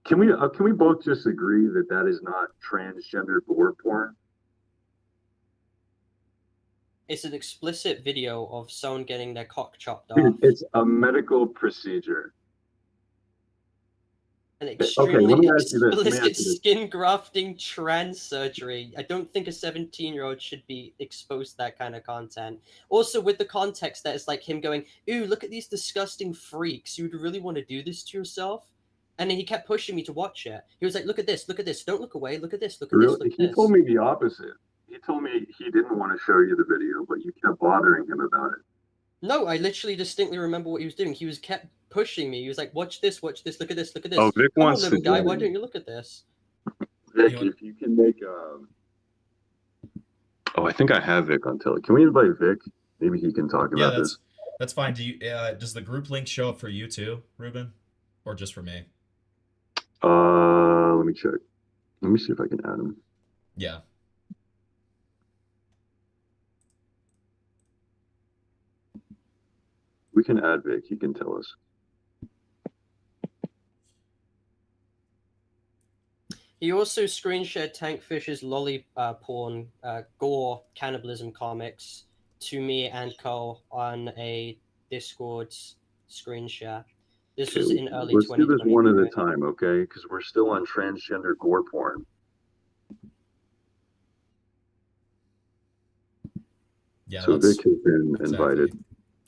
G: Can we both just agree that that is not transgender gore porn?
E: It's an explicit video of someone getting their cock chopped off.
G: Dude, it's a medical procedure.
E: An extremely
G: let me ask you this.
E: explicit skin grafting trans surgery. I don't think a 17-year-old should be exposed to that kind of content. Also, with the context that it's like him going, "Ooh, look at these disgusting freaks. You'd really want to do this to yourself?" And then he kept pushing me to watch it. He was like, look at this, don't look away, look at this, look at this, look at this.
G: He told me the opposite. He told me he didn't want to show you the video, but you kept bothering him about it.
E: No, I literally distinctly remember what he was doing. He was kept pushing me. He was like, watch this, look at this, look at this.
G: Oh, Vic
E: Come
G: wants
E: on,
G: to
E: little guy,
G: join
E: why
G: me.
E: don't you look at this?
G: Vic, if you can make Oh, I think I have Vic on tele. Can we invite Vic? Maybe he can talk about this.
D: That's fine. Do you does the group link show up for you too, Ruben? Or just for me?
G: Let me check. Let me see if I can add him.
D: Yeah.
G: We can add Vic. He can tell us.
E: He also screen shared Tankfish's lolly porn, gore, cannibalism comics to me and Cole on a Discord screen share. This was in early 2020.
G: Let's do this one at a time, okay? Because we're still on transgender gore porn.
D: Yeah.
G: So Vic has been invited.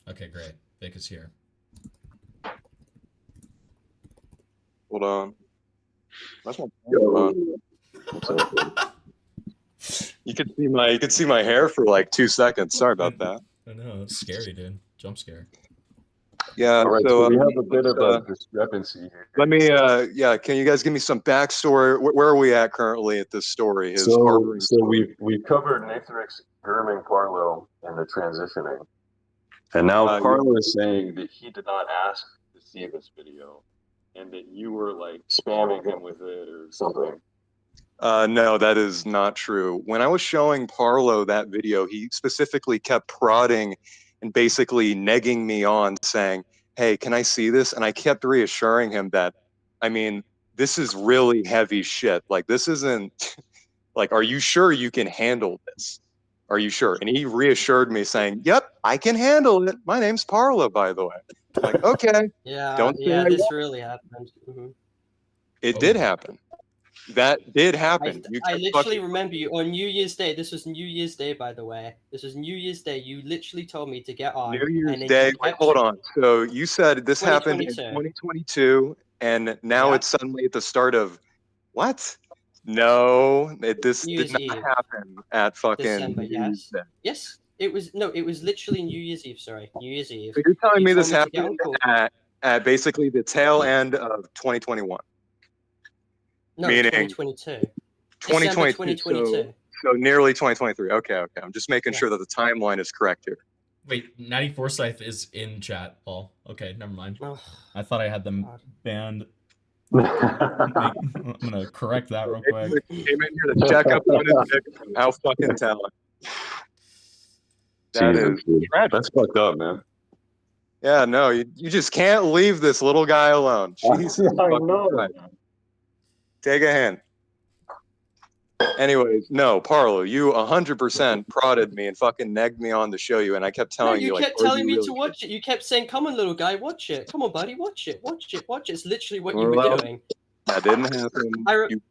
D: Okay, great. Vic is here.
L: Hold on. That's my You could see my hair for like 2 seconds. Sorry about that.
D: I know, it's scary, dude. Jump scare.
L: Yeah,
G: All right,
L: so
G: we have a bit of a discrepancy here.
L: let me can you guys give me some backstory? Where are we at currently at this story?
G: So we've covered Nathrix, Herman, Parlo, and the transitioning. And now Parlo is saying that he did not ask to see this video and that you were like spamming him with it or something.
L: No, that is not true. When I was showing Parlo that video, he specifically kept prodding and basically negging me on, saying, "Hey, can I see this?" And I kept reassuring him that, I mean, this is really heavy shit. Like, this isn't like, are you sure you can handle this? Are you sure? And he reassured me, saying, "Yep, I can handle it. My name's Parlo, by the way." I'm like, okay.
E: This really happened. Mm-hmm.
L: It did happen. That did happen.
E: I literally remember you on New Year's Day. This was New Year's Day, by the way. This was New Year's Day. You literally told me to get on.
L: New Year's Day. Wait, hold on. So you said this happened in 2022, and now it's suddenly at the start of what? No, this did not happen at fucking
E: December,
L: New Year's Day.
E: Yes, it was. No, it was literally New Year's Eve. Sorry, New Year's Eve.
L: So you're telling me this
E: told me to get
L: happened
E: on call.
L: at basically the tail end of 2021.
E: No,
L: Meaning
E: 2022.
L: 2022.
E: 2022.
L: So nearly 2023. Okay. I'm just making sure that the timeline is correct here.
D: Wait, Natty Forsyth is in chat, Paul. Okay, never mind. I thought I had them banned. I'm gonna correct that real quick.
L: Came in here to check up on his victim. How fucking talent. That is tragic.
I: That's fucked up, man.
L: Yeah, no, you just can't leave this little guy alone. Jesus fucking Christ. Take a hand. Anyways, no, Parlo, you 100% prodded me and fucking negged me on to show you, and I kept telling you,
E: you
L: like,
E: kept telling me to watch it. You kept saying, "Come on, little guy, watch it. Come on, buddy, watch it, watch it, watch it." It's literally what you were doing.
L: That didn't happen.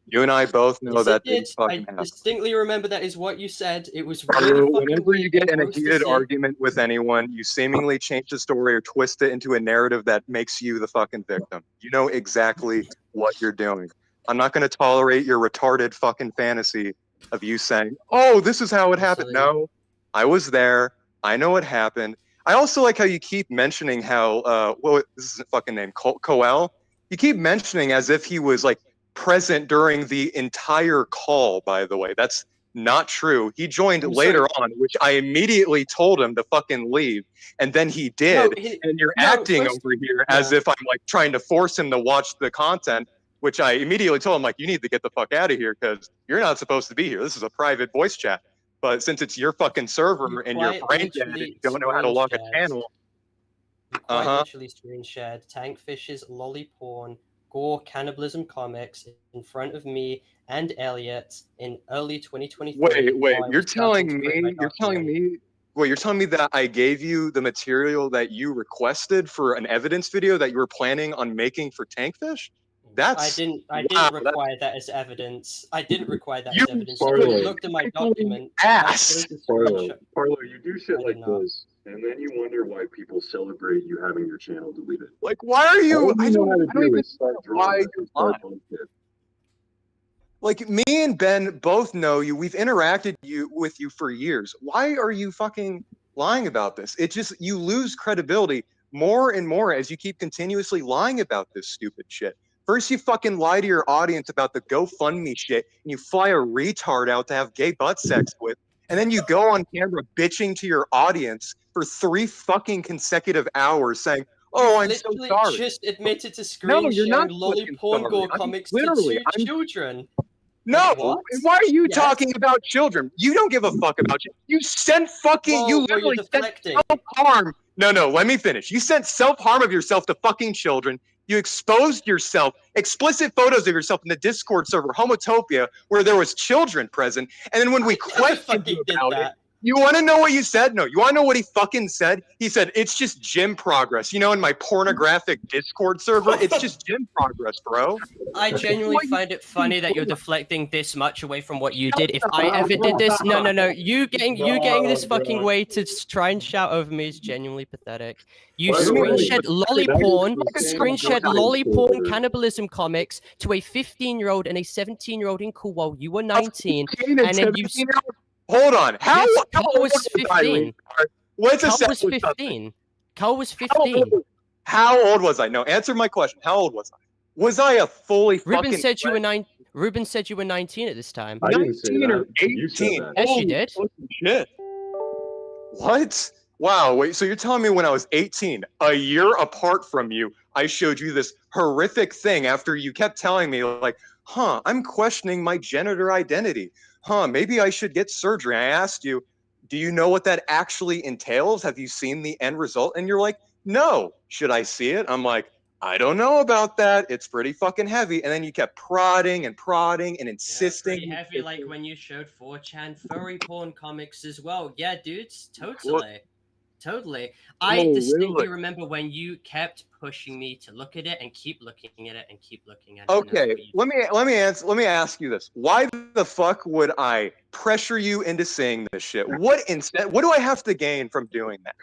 L: You and I both know that didn't fucking happen.
E: I distinctly remember that is what you said. It was really fucking
L: whenever you get in a heated argument with anyone, you seemingly change the story or twist it into a narrative that makes you the fucking victim. You know exactly what you're doing. I'm not going to tolerate your retarded fucking fantasy of you saying, "Oh, this is how it happened." No, I was there. I know what happened. I also like how you keep mentioning how, this is a fucking name, Coel. You keep mentioning as if he was like present during the entire call, by the way. That's not true. He joined later on, which I immediately told him to fucking leave. And then he did. And you're acting over here as if I'm like trying to force him to watch the content, which I immediately told him, like, you need to get the fuck out of here because you're not supposed to be here. This is a private voice chat. But since it's your fucking server and you're brain dead and you don't know how to log a channel.
E: Quite literally screen shared Tankfish's lolly porn, gore cannibalism comics in front of me and Elliot in early 2023.
L: Wait, you're telling me that I gave you the material that you requested for an evidence video that you were planning on making for Tankfish?
E: I didn't require that as evidence. I didn't require that as evidence. You looked at my document.
I: Parlo, you do shit like this, and then you wonder why people celebrate you having your channel deleted.
L: Like, why are you? I don't even know why you're lying. Like, me and Ben both know you. We've interacted with you for years. Why are you fucking lying about this? It just, you lose credibility more and more as you keep continuously lying about this stupid shit. First, you fucking lie to your audience about the GoFundMe shit, and you fly a retard out to have gay butt sex with, and then you go on camera bitching to your audience for 3 fucking consecutive hours saying, "Oh, I'm so sorry."
E: You just admitted to screen sharing lolly porn gore comics to 2 children.
L: No, why are you talking about children? You don't give a fuck about children. You sent fucking, you literally sent self-harm. No, let me finish. You sent self-harm of yourself to fucking children. You exposed yourself, explicit photos of yourself in the Discord server, Homotopia, where there was children present. And then when we questioned you about it, you want to know what you said? No, you want to know what he fucking said? He said, "It's just gym progress." You know, in my pornographic Discord server, it's just gym progress, bro.
E: I genuinely find it funny that you're deflecting this much away from what you did. If I ever did this, no. You getting this fucking way to try and shout over me is genuinely pathetic. You screenshot lolly porn cannibalism comics to a 15-year-old and a 17-year-old in Cool while you were 19, and then you.
L: Hold on. How
E: Carl was 15.
L: Carl was
E: 15. Carl was 15.
L: How old was I? No, answer my question. How old was I? Was I a fully
E: Ruben
L: fucking...
E: said you were 9. Ruben said you were 19 at this time.
L: 19 or 18?
E: Yes, you did.
L: Shit. What? Wow, wait, so you're telling me when I was 18, a year apart from you, I showed you this horrific thing after you kept telling me, like, I'm questioning my gender identity. Maybe I should get surgery. I asked you, do you know what that actually entails? Have you seen the end result? And you're like, no. Should I see it? I'm like, I don't know about that. It's pretty fucking heavy. And then you kept prodding and insisting.
E: Pretty heavy, like when you showed 4chan furry porn comics as well. Yeah, dudes, totally. Totally. I distinctly remember when you kept pushing me to look at it and keep looking at it and keep looking at it.
L: Okay, let me ask you this. Why the fuck would I pressure you into saying this shit? What do I have to gain from doing that?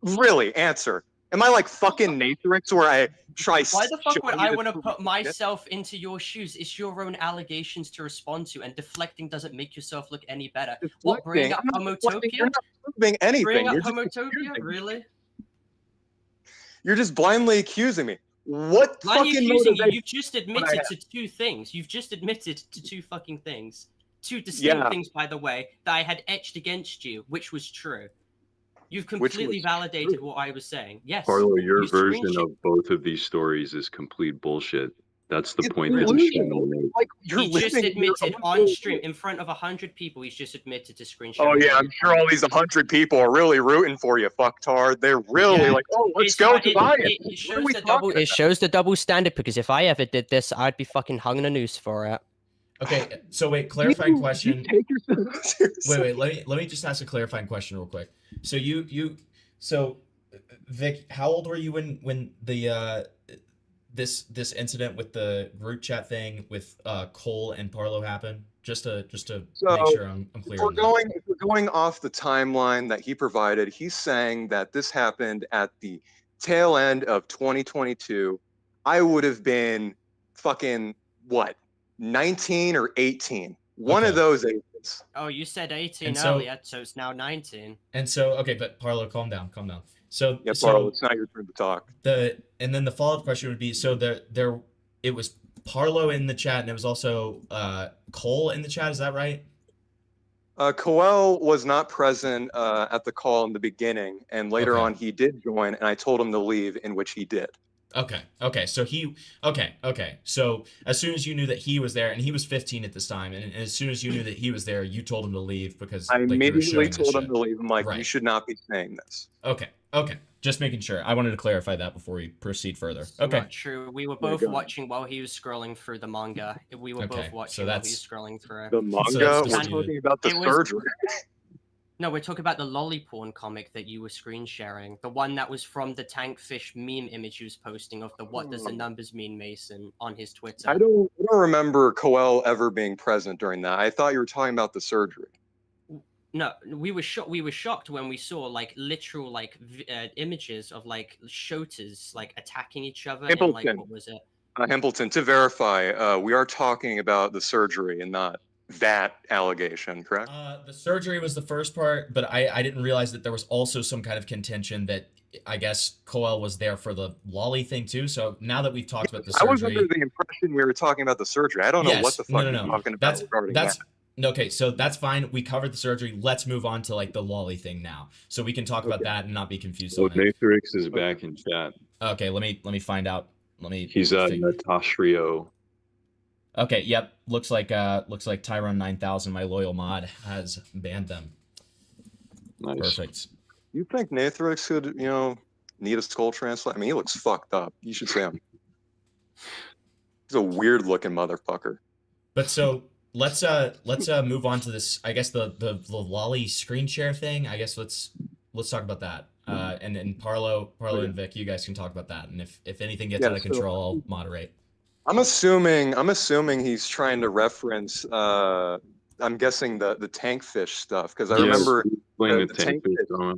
L: Really, answer. Am I like fucking Nathrix where I try?
E: Why the fuck would I want to put myself into your shoes? It's your own allegations to respond to, and deflecting doesn't make yourself look any better. What, bring up Homotopia?
L: You're not proving anything.
E: Bring up
L: You're
E: Homotopia? Really?
L: You're just blindly accusing me. What
M: Why are you
L: fucking
M: accusing you?
L: motivation
M: You've just
L: would I
M: admitted
L: have?
M: to two things. You've just admitted to two fucking things. Two distinct things, by the way, that I had etched against you, which was true. You've completely validated what I was saying. Yes.
I: Parlo, your
M: you
I: version of both of these stories is complete bullshit. That's the
L: It's
I: point that
L: delusional.
I: he's trying to make.
L: Like, you're
M: He just
L: living
M: admitted on stream in front of 100 people. He's just admitted to screen
L: Oh
M: sharing.
L: yeah, I'm sure all these 100 people are really rooting for you, fucktard. They're really like, oh, let's go to Zion.
M: It shows the double. It shows the double standard because if I ever did this, I'd be fucking hung in a noose for it.
D: Okay, so wait, clarifying question.
L: Take yourself seriously.
D: Wait, let me just ask a clarifying question real quick. So so Vic, how old were you when the this incident with the group chat thing with Cole and Parlo happened? Just to make sure I'm clear.
L: If we're going off the timeline that he provided, he's saying that this happened at the tail end of 2022. I would have been fucking what, 19 or 18, one of those ages.
M: Oh, you said 18
D: And so-
M: earlier, so it's now 19.
D: And so, okay, but Parlo, calm down. So
L: Yeah,
D: so
L: Parlo, it's not your turn to talk.
D: and then the follow-up question would be, so it was Parlo in the chat and it was also Cole in the chat, is that right?
L: Coel was not present at the call in the beginning, and later on he did join, and I told him to leave, in which he did.
D: Okay. So as soon as you knew that he was there, and he was 15 at this time, and as soon as you knew that he was there, you told him to leave because
L: I
D: like, you were
L: immediately
D: showing this
L: told him
D: shit.
L: to leave. I'm like,
D: Right.
L: you should not be saying this.
D: Okay. Just making sure. I wanted to clarify that before we proceed further. Okay.
M: Not true. We were
L: Oh my
M: both
L: God.
M: watching while he was scrolling through the manga. We were both watching
D: so
M: while he
D: that's-
M: was scrolling through.
L: The manga?
D: So
L: We're
D: that's
L: talking about the
M: It was-
L: surgery.
M: No, we're talking about the Lolliporn comic that you were screen sharing. The one that was from the Tankfish meme image he was posting of the "What does the numbers mean, Mason" on his Twitter.
L: I don't remember Coel ever being present during that. I thought you were talking about the surgery.
M: No, we were shocked when we saw like literal like images of like shotas like attacking each other and like
L: Hempleton.
M: what was it?
L: Hempleton, to verify, we are talking about the surgery and not that allegation, correct?
D: The surgery was the first part, but I didn't realize that there was also some kind of contention that I guess Coel was there for the lolly thing too. So now that we've talked about the surgery,
L: I was under the impression we were talking about the surgery. I don't know what the fuck you're talking about regarding that.
D: Okay, so that's fine. We covered the surgery. Let's move on to like the lolly thing now, so we can talk about that and not be confused.
I: So
D: on it.
I: Matrix is back in chat.
D: Okay, let me find out.
I: He's Natashrio.
D: Okay, yep. Looks like Tyrone 9000, my loyal mod, has banned them.
I: Nice.
D: Perfect.
L: You think Nathrix could, need a skull transplant? I mean, he looks fucked up. You should see him. He's a weird looking motherfucker.
D: But so let's move on to this. I guess the lolly screen share thing. I guess let's talk about that. And Parlo and Vic, you guys can talk about that. And if anything gets out of control, I'll moderate.
L: I'm assuming he's trying to reference I'm guessing the tankfish stuff, because I remember
I: playing the tankfish drama.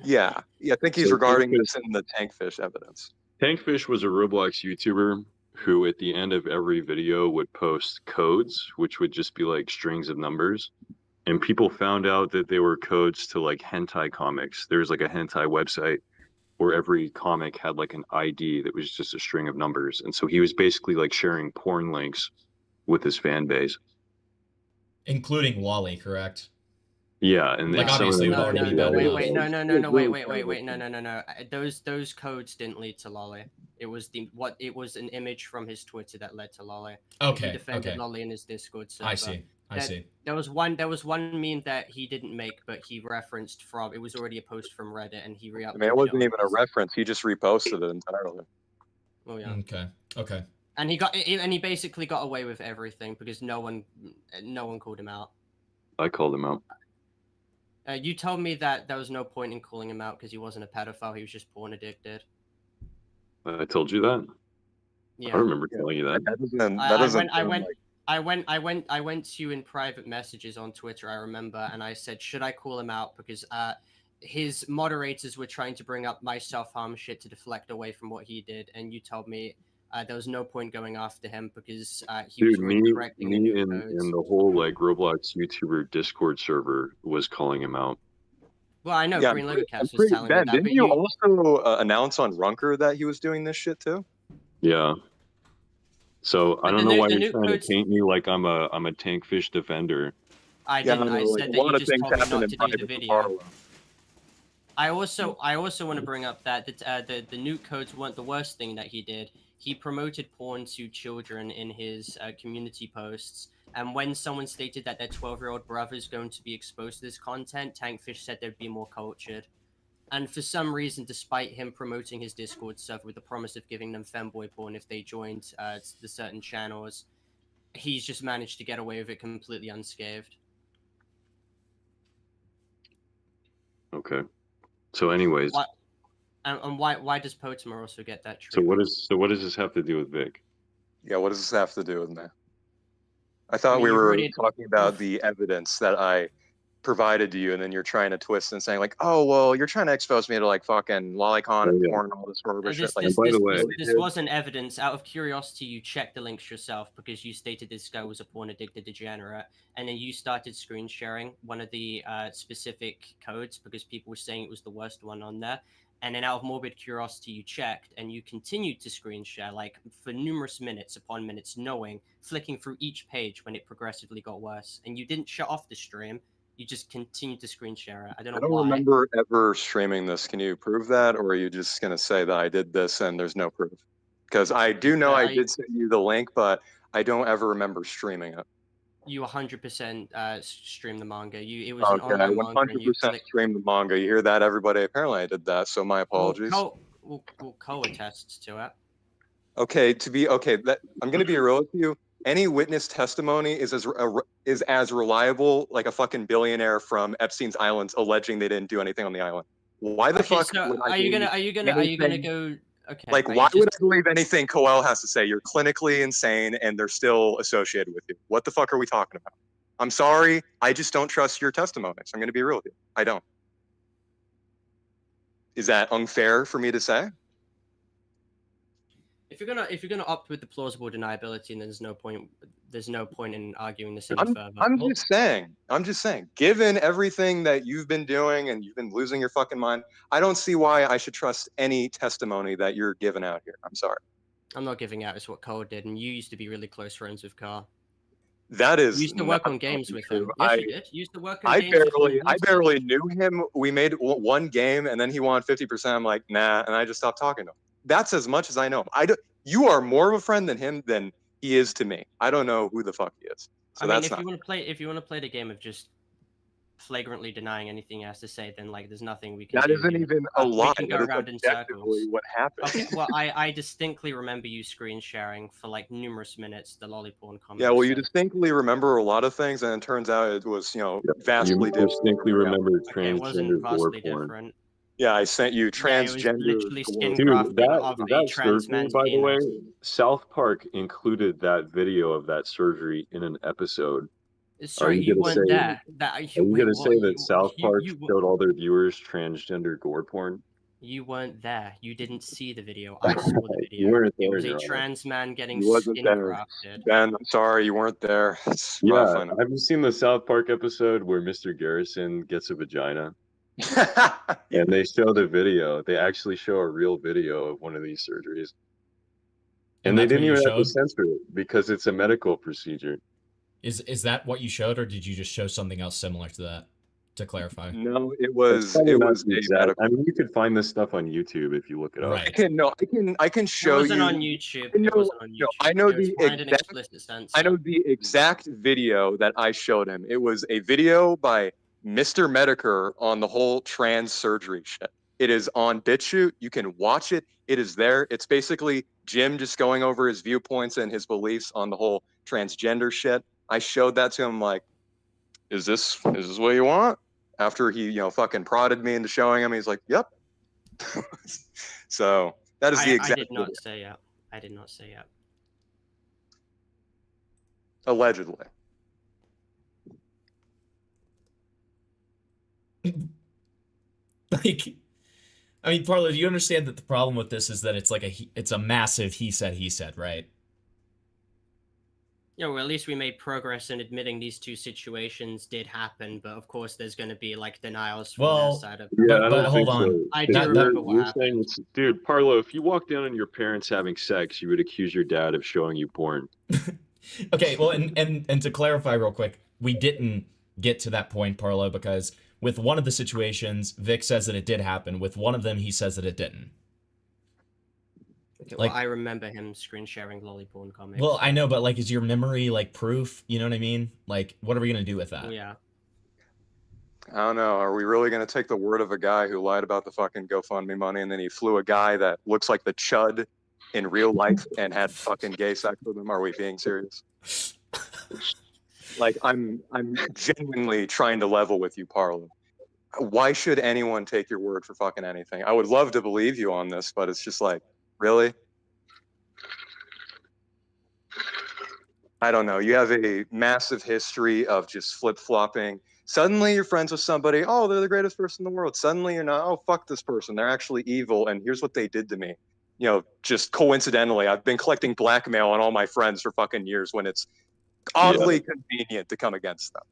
L: Yeah, I think he's
I: So
L: regarding
I: Tankfish-
L: this in the tankfish evidence.
I: Tankfish was a Roblox YouTuber who at the end of every video would post codes, which would just be like strings of numbers. And people found out that they were codes to like hentai comics. There's like a hentai website where every comic had like an ID that was just a string of numbers. And so he was basically like sharing porn links with his fan base.
D: Including Lolly, correct?
I: Yeah, and
D: Like,
I: then some of
D: obviously,
I: them
D: no,
I: already
D: no,
I: got
D: wait,
I: it.
D: wait,
M: No, those codes didn't lead to Lolly. It was an image from his Twitter that led to Lolly.
D: Okay,
M: He defended
D: okay.
M: Lolly in his Discord server.
D: I see.
M: There was one meme that he didn't make, but he referenced from. It was already a post from Reddit, and he
L: I mean, it wasn't even a reference. He just reposted it entirely.
M: Oh yeah.
D: Okay.
M: And he basically got away with everything because no one called him out.
I: I called him out.
M: You told me that there was no point in calling him out because he wasn't a pedophile. He was just porn addicted.
I: I told you that.
M: Yeah.
I: I remember telling you that.
M: I went to you in private messages on Twitter, I remember, and I said, should I call him out? Because his moderators were trying to bring up my self-harm shit to deflect away from what he did, and you told me there was no point going after him because he was already correcting the new codes.
I: And the whole like Roblox YouTuber Discord server was calling him out.
M: Well, I know Green Logan Cast was
L: pretty
M: telling me
L: bad.
M: that,
L: Didn't
M: but
L: you also announce on Runker that he was doing this shit too?
I: Yeah. So I
M: But
I: don't know why
M: the
I: you're
M: new
I: trying to
M: codes.
I: paint me like I'm a tankfish defender.
M: I
L: Yeah,
M: didn't. I
L: like,
M: said
L: a
M: that you
L: lot of
M: just
L: things
M: told me
L: happen
M: not
L: in
M: to do the
L: private for
M: video.
L: Parlo.
M: I also want to bring up that the nuke codes weren't the worst thing that he did. He promoted porn to children in his community posts, and when someone stated that their 12-year-old brother is going to be exposed to this content, Tankfish said they'd be more cultured. And for some reason, despite him promoting his Discord server with the promise of giving them femboy porn if they joined the certain channels, he's just managed to get away with it completely unscathed.
I: Okay. So anyways,
M: Why, and why does Potimer also get that
I: so
M: treatment?
I: what does this have to do with Vic?
L: Yeah, what does this have to do with me? I thought
M: mean,
L: we
M: you
L: were
M: already-
L: talking about the evidence that I provided to you, and then you're trying to twist and saying like, oh, well, you're trying to expose me to like fucking lolicon and porn and all this horrible shit. Like,
M: This wasn't evidence. Out of curiosity, you checked the links yourself because you stated this guy was a porn-addicted degenerate, and then you started screen sharing one of the specific codes because people were saying it was the worst one on there. And then out of morbid curiosity, you checked and you continued to screen share, like for numerous minutes upon minutes, knowing, flicking through each page when it progressively got worse. And you didn't shut off the stream. You just continued to screen share it. I don't know
L: I don't
M: why.
L: remember ever streaming this. Can you prove that, or are you just gonna say that I did this and there's no proof? Because I do know I did send you the link, but I don't ever remember streaming it.
M: You 100% streamed the manga. It was an
L: Okay,
M: online manga, and you
L: 100% streamed the manga. You hear that, everybody? Apparently, I did that. So my apologies.
M: Well, Co attests to it.
L: Okay, I'm gonna be real with you. Any witness testimony is as reliable like a fucking billionaire from Epstein's Islands alleging they didn't do anything on the island. Why the fuck?
M: So
L: would I
M: are you gonna
L: believe
M: go? Okay.
L: Like, why would I believe anything Coel has to say? You're clinically insane, and they're still associated with you. What the fuck are we talking about? I'm sorry, I just don't trust your testimonies. I'm gonna be real with you. I don't. Is that unfair for me to say?
M: If you're gonna opt with the plausible deniability, and there's no point in arguing this any further.
L: I'm just saying, given everything that you've been doing and you've been losing your fucking mind, I don't see why I should trust any testimony that you're giving out here. I'm sorry.
M: I'm not giving out. It's what Cole did, and you used to be really close friends with Carl.
L: That is.
M: You used to work on games with him. Yes, you did. You used to work on
L: I
M: games with him.
L: I barely knew him. We made one game, and then he won 50%. I'm like, nah, and I just stopped talking to him. That's as much as I know him. You are more of a friend than him than he is to me. I don't know who the fuck he is. So
M: if you want to play the game of just flagrantly denying anything he has to say, then like there's nothing we can do.
L: That isn't even a lie.
M: We can go around in circles.
L: What happened?
M: Okay, well, I distinctly remember you screen sharing for like numerous minutes the lolliporn comment.
L: Yeah, well, you distinctly remember a lot of things, and it turns out it was, vastly different.
I: Distinctly remember
M: it wasn't
I: transgender gore
M: vastly
I: porn.
M: different.
L: Yeah, I sent you transgender.
M: literally skin
I: Dude,
M: grafting of a
I: that
M: trans
I: surgery,
M: man's
I: by the way,
M: penis.
I: South Park included that video of that surgery in an episode.
M: Sorry, you weren't there.
I: Are you going to say that South Park showed all their viewers transgender gore porn?
M: You weren't there. You didn't see the video. I saw the video.
I: You weren't there,
M: It was a
I: Your Honor.
M: trans man getting
L: You wasn't
M: skin
L: there.
M: grafted.
L: Ben, I'm sorry you weren't there. It's
I: Yeah,
L: rough, I know.
I: have you seen the South Park episode where Mr. Garrison gets a vagina? And they show the video. They actually show a real video of one of these surgeries. And they
D: that's what
I: didn't
D: you
I: even have to
D: showed?
I: censor it because it's a medical procedure.
D: Is that what you showed, or did you just show something else similar to that? To clarify.
L: No, it
I: It's
L: was
I: probably not
L: a
I: exact.
L: medical.
I: I mean, you could find this stuff on YouTube if you look it up.
D: Right.
L: I can show
M: It wasn't
L: you.
M: on YouTube.
L: I know,
M: It wasn't on YouTube.
L: no, I know
M: It was
L: the
M: behind an
L: exact.
M: explicit censor.
L: I know the exact video that I showed him. It was a video by Mr. Medicare on the whole trans surgery shit. It is on BitChute. You can watch it. It is there. It's basically Jim just going over his viewpoints and his beliefs on the whole transgender shit. I showed that to him. Like, is this what you want? After he, fucking prodded me into showing him, he's like, "Yep." So that is the exact.
M: I did not say yep. I did not say yep.
L: Allegedly.
D: Like, I mean, Parlo, do you understand that the problem with this is that it's like it's a massive he said, right?
M: Yeah, well, at least we made progress in admitting these two situations did happen, but of course there's going to be like denials from their side of it.
I: Yeah, I don't
D: hold
I: think
D: on.
I: so.
M: I do remember what
I: You're
M: happened.
I: saying it's, dude, Parlo, if you walk down on your parents having sex, you would accuse your dad of showing you porn.
D: Okay, well, and to clarify real quick, we didn't get to that point, Parlo, because with one of the situations, Vic says that it did happen. With one of them, he says that it didn't.
M: Okay,
D: Like,
M: well, I remember him screen sharing Lollyporn comics.
D: well, I know, but like, is your memory like proof? You know what I mean? Like, what are we gonna do with that?
M: Yeah.
L: I don't know. Are we really going to take the word of a guy who lied about the fucking GoFundMe money and then he flew a guy that looks like the Chud in real life and had fucking gay sex with him? Are we being serious? Like, I'm genuinely trying to level with you, Parlo. Why should anyone take your word for fucking anything? I would love to believe you on this, but it's just like, really? I don't know. You have a massive history of just flip-flopping. Suddenly you're friends with somebody. Oh, they're the greatest person in the world. Suddenly you're not. Oh, fuck this person. They're actually evil. And here's what they did to me. You know, just coincidentally, I've been collecting blackmail on all my friends for fucking years when it's oddly convenient to come against them.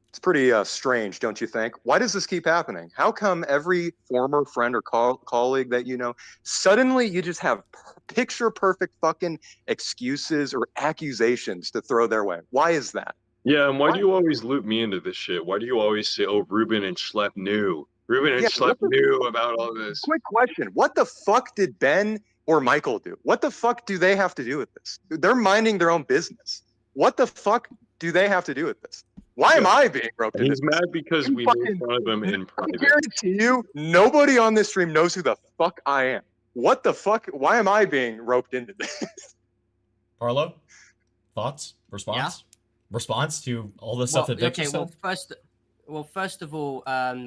L: It's pretty strange, don't you think? Why does this keep happening? How come every former friend or colleague that you know, suddenly you just have picture perfect fucking excuses or accusations to throw their way? Why is that?
I: Yeah, and why do you always loop me into this shit? Why do you always say, oh, Ruben and Schlepp knew? Ruben and Schlepp knew about all this.
L: Quick question. What the fuck did Ben or Michael do? What the fuck do they have to do with this? They're minding their own business. What the fuck do they have to do with this? Why am I being roped into this?
I: He's mad because we made fun of him in
L: I
I: private.
L: guarantee you, nobody on this stream knows who the fuck I am. What the fuck? Why am I being roped into this?
D: Parlo, thoughts, response, response to all the stuff that Vic just said?
M: First of all,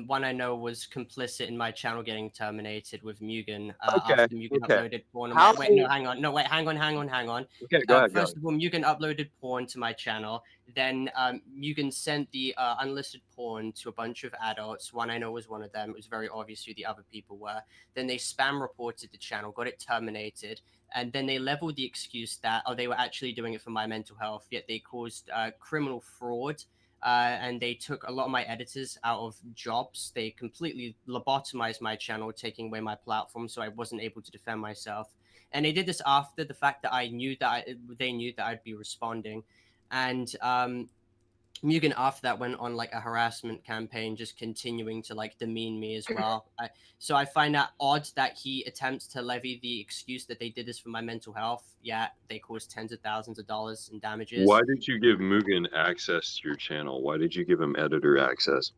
M: one I know was complicit in my channel getting terminated with Mugen after Mugen uploaded porn. Wait, no, hang on.
L: Okay, go ahead.
M: First of all, Mugen uploaded porn to my channel. Then Mugen sent the unlisted porn to a bunch of adults. One I know was one of them. It was very obvious who the other people were. Then they spam reported the channel, got it terminated. And then they leveled the excuse that, oh, they were actually doing it for my mental health, yet they caused criminal fraud. And they took a lot of my editors out of jobs. They completely lobotomized my channel, taking away my platform, so I wasn't able to defend myself. And they did this after the fact that they knew that I'd be responding. And Mugen after that went on like a harassment campaign, just continuing to like demean me as well. So I find that odd that he attempts to levy the excuse that they did this for my mental health. Yeah, they caused tens of thousands of dollars in damages.
I: Why did you give Mugen access to your channel? Why did you give him editor access?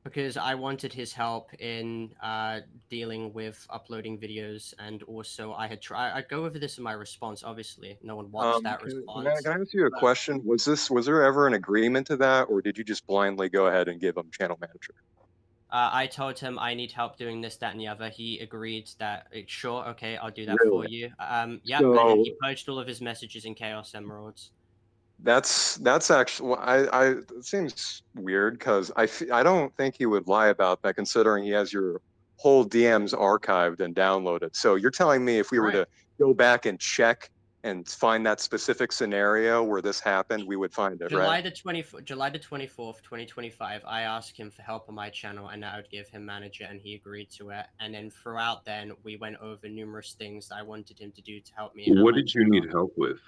M: Because I wanted his help in dealing with uploading videos, and also I'd go over this in my response. Obviously, no one watched that response.
L: Can I ask you a question? Was there ever an agreement to that, or did you just blindly go ahead and give him channel manager?
M: I told him I need help doing this, that, and the other. He agreed that sure, okay, I'll do that for you. Yeah, and then he purged all of his messages in Chaos Emeralds.
L: That's actually it seems weird because I don't think he would lie about that, considering he has your whole DMs archived and downloaded. So you're telling me if we were to go back and check and find that specific scenario where this happened, we would find it,
M: July
L: right?
M: the 24th, 2025, I asked him for help on my channel, and I would give him manager, and he agreed to it. And then throughout then, we went over numerous things that I wanted him to do to help me.
I: What did you need help with?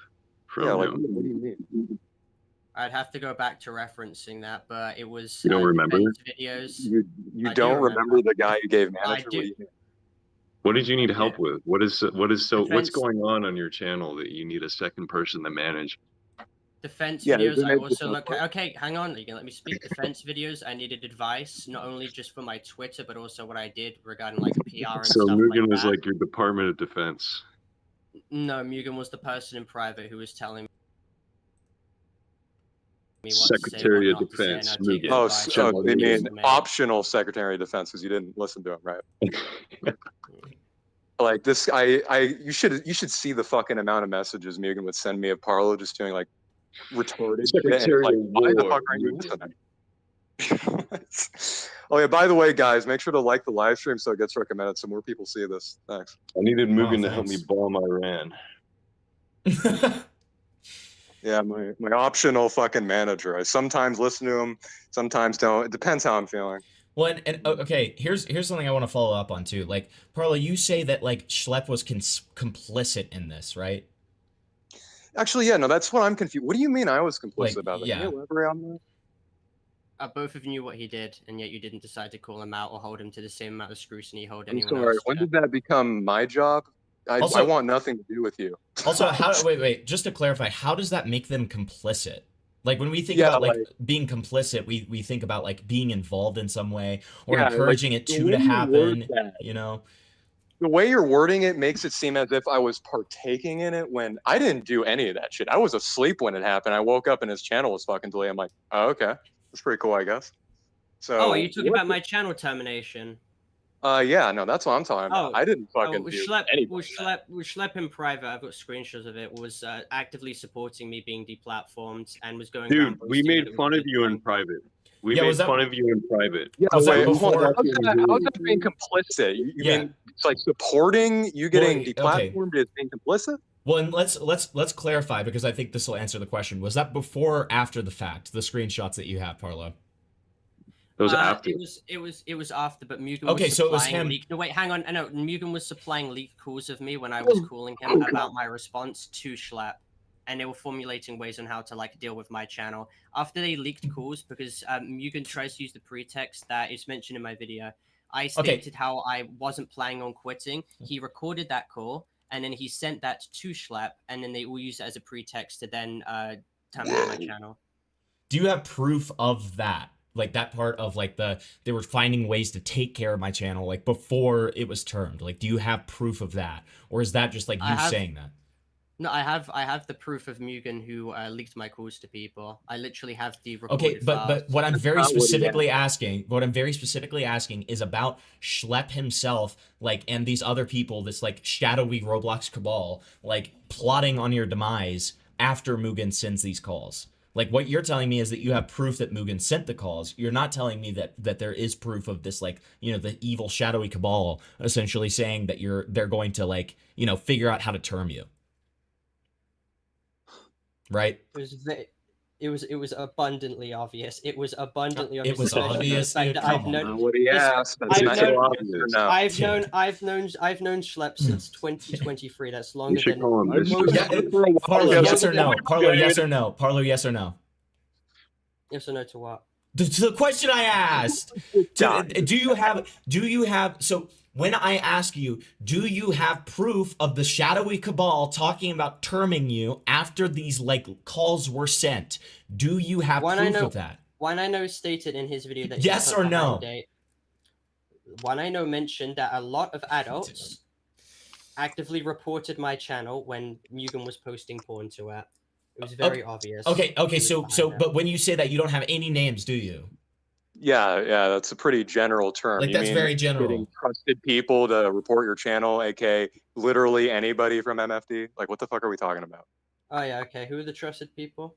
L: Yeah, like, what do you mean?
M: I'd have to go back to referencing that, but it was
I: you don't remember
M: videos.
L: You don't remember the guy you gave manager?
M: I do.
I: What did you need help with? What's going on your channel that you need a second person to manage?
M: Defense videos. I also look. Okay, hang on. You can let me speak. Defense videos. I needed advice, not only just for my Twitter, but also what I did regarding like PR and
I: so
M: stuff
I: Mugen
M: like
I: was
M: that.
I: like your Department of Defense.
M: No, Mugen was the person in private who was telling me
I: Secretary of Defense.
L: Mugen. Oh, you mean optional Secretary of Defense because you didn't listen to him, right? Like this, you should see the fucking amount of messages Mugen would send me of Parlo just doing like retarded shit. And, like, why the fuck aren't you listening? Oh yeah, by the way, guys, make sure to like the live stream so it gets recommended so more people see this. Thanks.
I: I needed Mugen to help me bomb Iran.
L: Yeah, my optional fucking manager. I sometimes listen to him, sometimes don't. It depends how I'm feeling.
D: Well, and okay, here's something I want to follow up on too. Like, Parlo, you say that like Schlepp was complicit in this, right?
L: Actually, yeah, no, that's what I'm confused. What do you mean I was complicit
D: Like,
L: about that?
D: yeah.
L: Can you elaborate on that?
M: Both of you knew what he did, and yet you didn't decide to call him out or hold him to the same amount of scrutiny you hold
L: I'm
M: anyone
L: sorry.
M: else
L: When
M: to.
L: did that become my job? I
D: Also-
L: want nothing to do with you.
D: Also, wait, just to clarify, how does that make them complicit? Like when we think
L: Yeah,
D: about like being complicit, we think about like being involved in some way or
L: Yeah,
D: encouraging
L: like,
D: it
L: the
D: to
L: way you word
D: happen,
L: that-
D: you know?
L: The way you're wording it makes it seem as if I was partaking in it when I didn't do any of that shit. I was asleep when it happened. I woke up and his channel was fucking delayed. I'm like, oh, okay. That's pretty cool, I guess. So
M: Oh, are you talking about my channel termination?
L: Yeah, no, that's what I'm talking about. I didn't fucking do anything.
M: Schlepp in private, I've got screenshots of it, was actively supporting me being deplatformed and was going
I: Dude,
M: around
I: we
M: posting
I: made
M: that it was
I: fun of you in
M: listening.
I: private. We
D: Yeah,
I: made
D: was that-
I: fun of you in private.
L: Yeah,
D: Was that
L: wait,
D: before-
L: hold on. How's that being complicit? You
D: Yeah.
L: mean it's like supporting you getting
D: Well, okay.
L: deplatformed is being complicit?
D: Well, and let's clarify because I think this will answer the question. Was that before or after the fact? The screenshots that you have, Parlo.
I: It was after.
M: It was after, but Mugen
D: Okay,
M: was
D: so it was
M: supplying
D: him-
M: leaked. No, wait, hang on. No, Mugen was supplying leaked calls of me when I was calling him about my response to Schlepp, and they were formulating ways on how to like deal with my channel. After they leaked calls, because Mugen tries to use the pretext that is mentioned in my video, I stated how I wasn't planning on quitting. He recorded that call, and then he sent that to Schlepp, and then they all used it as a pretext to then terminate my channel.
D: Do you have proof of that? Like that part of like they were finding ways to take care of my channel like before it was termed. Like, do you have proof of that, or is that just like you saying that?
M: No, I have the proof of Mugen who leaked my calls to people. I literally have the recorded
D: Okay, but
M: files.
D: what I'm very
L: not what he
D: specifically asking is about Schlepp himself, like, and these other people, this like shadowy Roblox cabal, like plotting on your demise after Mugen sends these calls. Like, what you're telling me is that you have proof that Mugen sent the calls. You're not telling me that there is proof of this, like, you know, the evil shadowy cabal essentially saying that they're going to, like, you know, figure out how to term you. Right?
M: It was abundantly obvious. It was abundantly obvious.
D: It was obvious.
M: The fact that I've known
L: What he asked. That's not so obvious. No.
M: I've known Schlepp since 2023. That's longer
I: should
M: than
I: call him
M: most.
D: Parlo, yes or no? Parlo, yes or no? Parlo, yes or no?
M: Yes or no to what?
D: To the question I asked. Do you have so when I ask you, do you have proof of the shadowy cabal talking about terming you after these like calls were sent? Do you have proof of that?
M: One I know stated in his video that
D: yes or no?
M: One I know mentioned that a lot of adults actively reported my channel when Mugen was posting porn to it. It was very obvious.
D: Okay, but when you say that, you don't have any names, do you?
L: Yeah, that's a pretty general term.
D: Like, that's very general.
L: Getting trusted people to report your channel, aka literally anybody from MFD. Like, what the fuck are we talking about?
M: Oh yeah, okay. Who are the trusted people?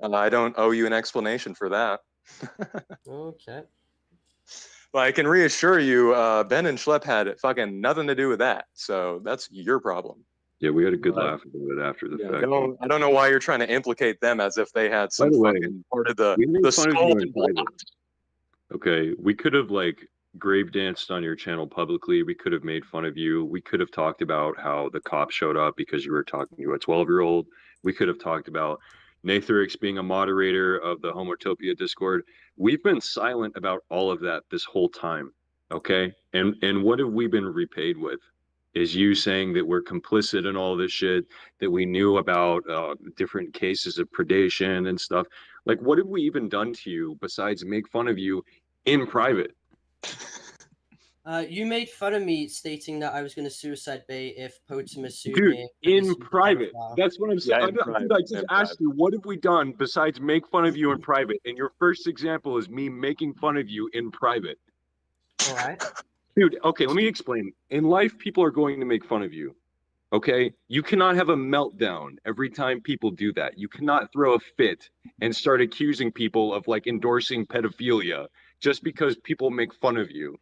L: I don't owe you an explanation for that.
M: Okay.
L: But I can reassure you, Ben and Schlepp had fucking nothing to do with that. So that's your problem.
I: Yeah, we had a good laugh about it after the fact.
L: I don't know why you're trying to implicate them as if they had some fucking part of the skull and blood.
I: Okay, we could have like grave danced on your channel publicly. We could have made fun of you. We could have talked about how the cops showed up because you were talking to a 12-year-old. We could have talked about Nathrix being a moderator of the Homotopia Discord. We've been silent about all of that this whole time. Okay, and what have we been repaid with? Is you saying that we're complicit in all this shit, that we knew about different cases of predation and stuff. Like, what have we even done to you besides make fun of you in private?
M: You made fun of me stating that I was going to suicide bait if Potama sued
I: Dude,
M: me.
I: in private. That's what I'm saying. I just asked you, what have we done besides make fun of you in private? And your first example is me making fun of you in private.
M: All right.
I: Dude, okay, let me explain. In life, people are going to make fun of you. Okay? You cannot have a meltdown every time people do that. You cannot throw a fit and start accusing people of like endorsing pedophilia just because people make fun of you.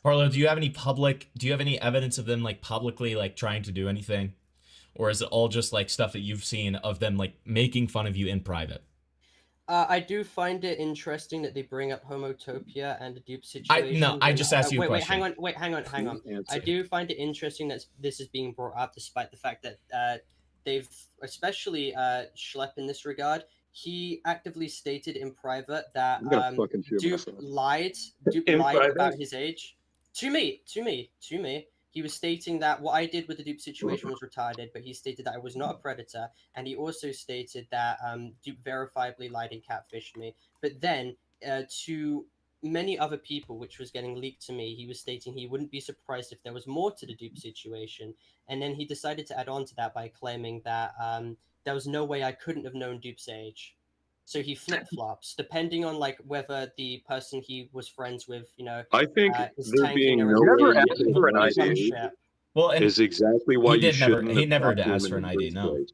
D: Parlo, do you have any evidence of them like publicly like trying to do anything? Or is it all just like stuff that you've seen of them like making fun of you in private?
M: I do find it interesting that they bring up homotopia and the dupe situation.
D: I just asked you a question.
M: Hang on. I do find it interesting that this is being brought up, despite the fact that they've, especially Schlepp in this regard, he actively stated in private that Dupe lied about his age. To me. He was stating that what I did with the Dupe situation was retarded, but he stated that I was not a predator, and he also stated that Dupe verifiably lied and catfished me. But then, to many other people, which was getting leaked to me, he was stating he wouldn't be surprised if there was more to the Dupe situation, and then he decided to add on to that by claiming that there was no way I couldn't have known Dupe's age. So he flip-flops, depending on like whether the person he was friends with,
I: I think
M: is
I: there
M: tanking
I: being
M: or
I: no way
M: anything.
I: for an ID
D: Well,
I: is exactly why you shouldn't.
D: He never
I: have talked to
D: asked
I: him
D: for
I: in
D: an
I: the
D: ID.
I: first
D: No.
I: place.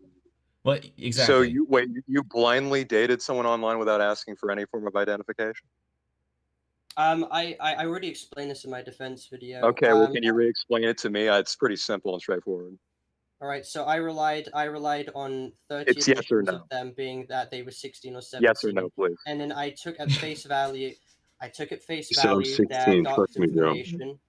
D: Well, exactly.
L: So you blindly dated someone online without asking for any form of identification?
M: I already explained this in my defense video.
L: Okay, well, can you re-explain it to me? It's pretty simple and straightforward.
M: All right, so I relied on 30
L: It's yes or
M: admissions
L: no.
M: of them being that they were 16 or 17.
L: Yes or no, please.
M: And then I took at face value.
I: So I'm 16,
M: their
I: trust me, bro.
M: information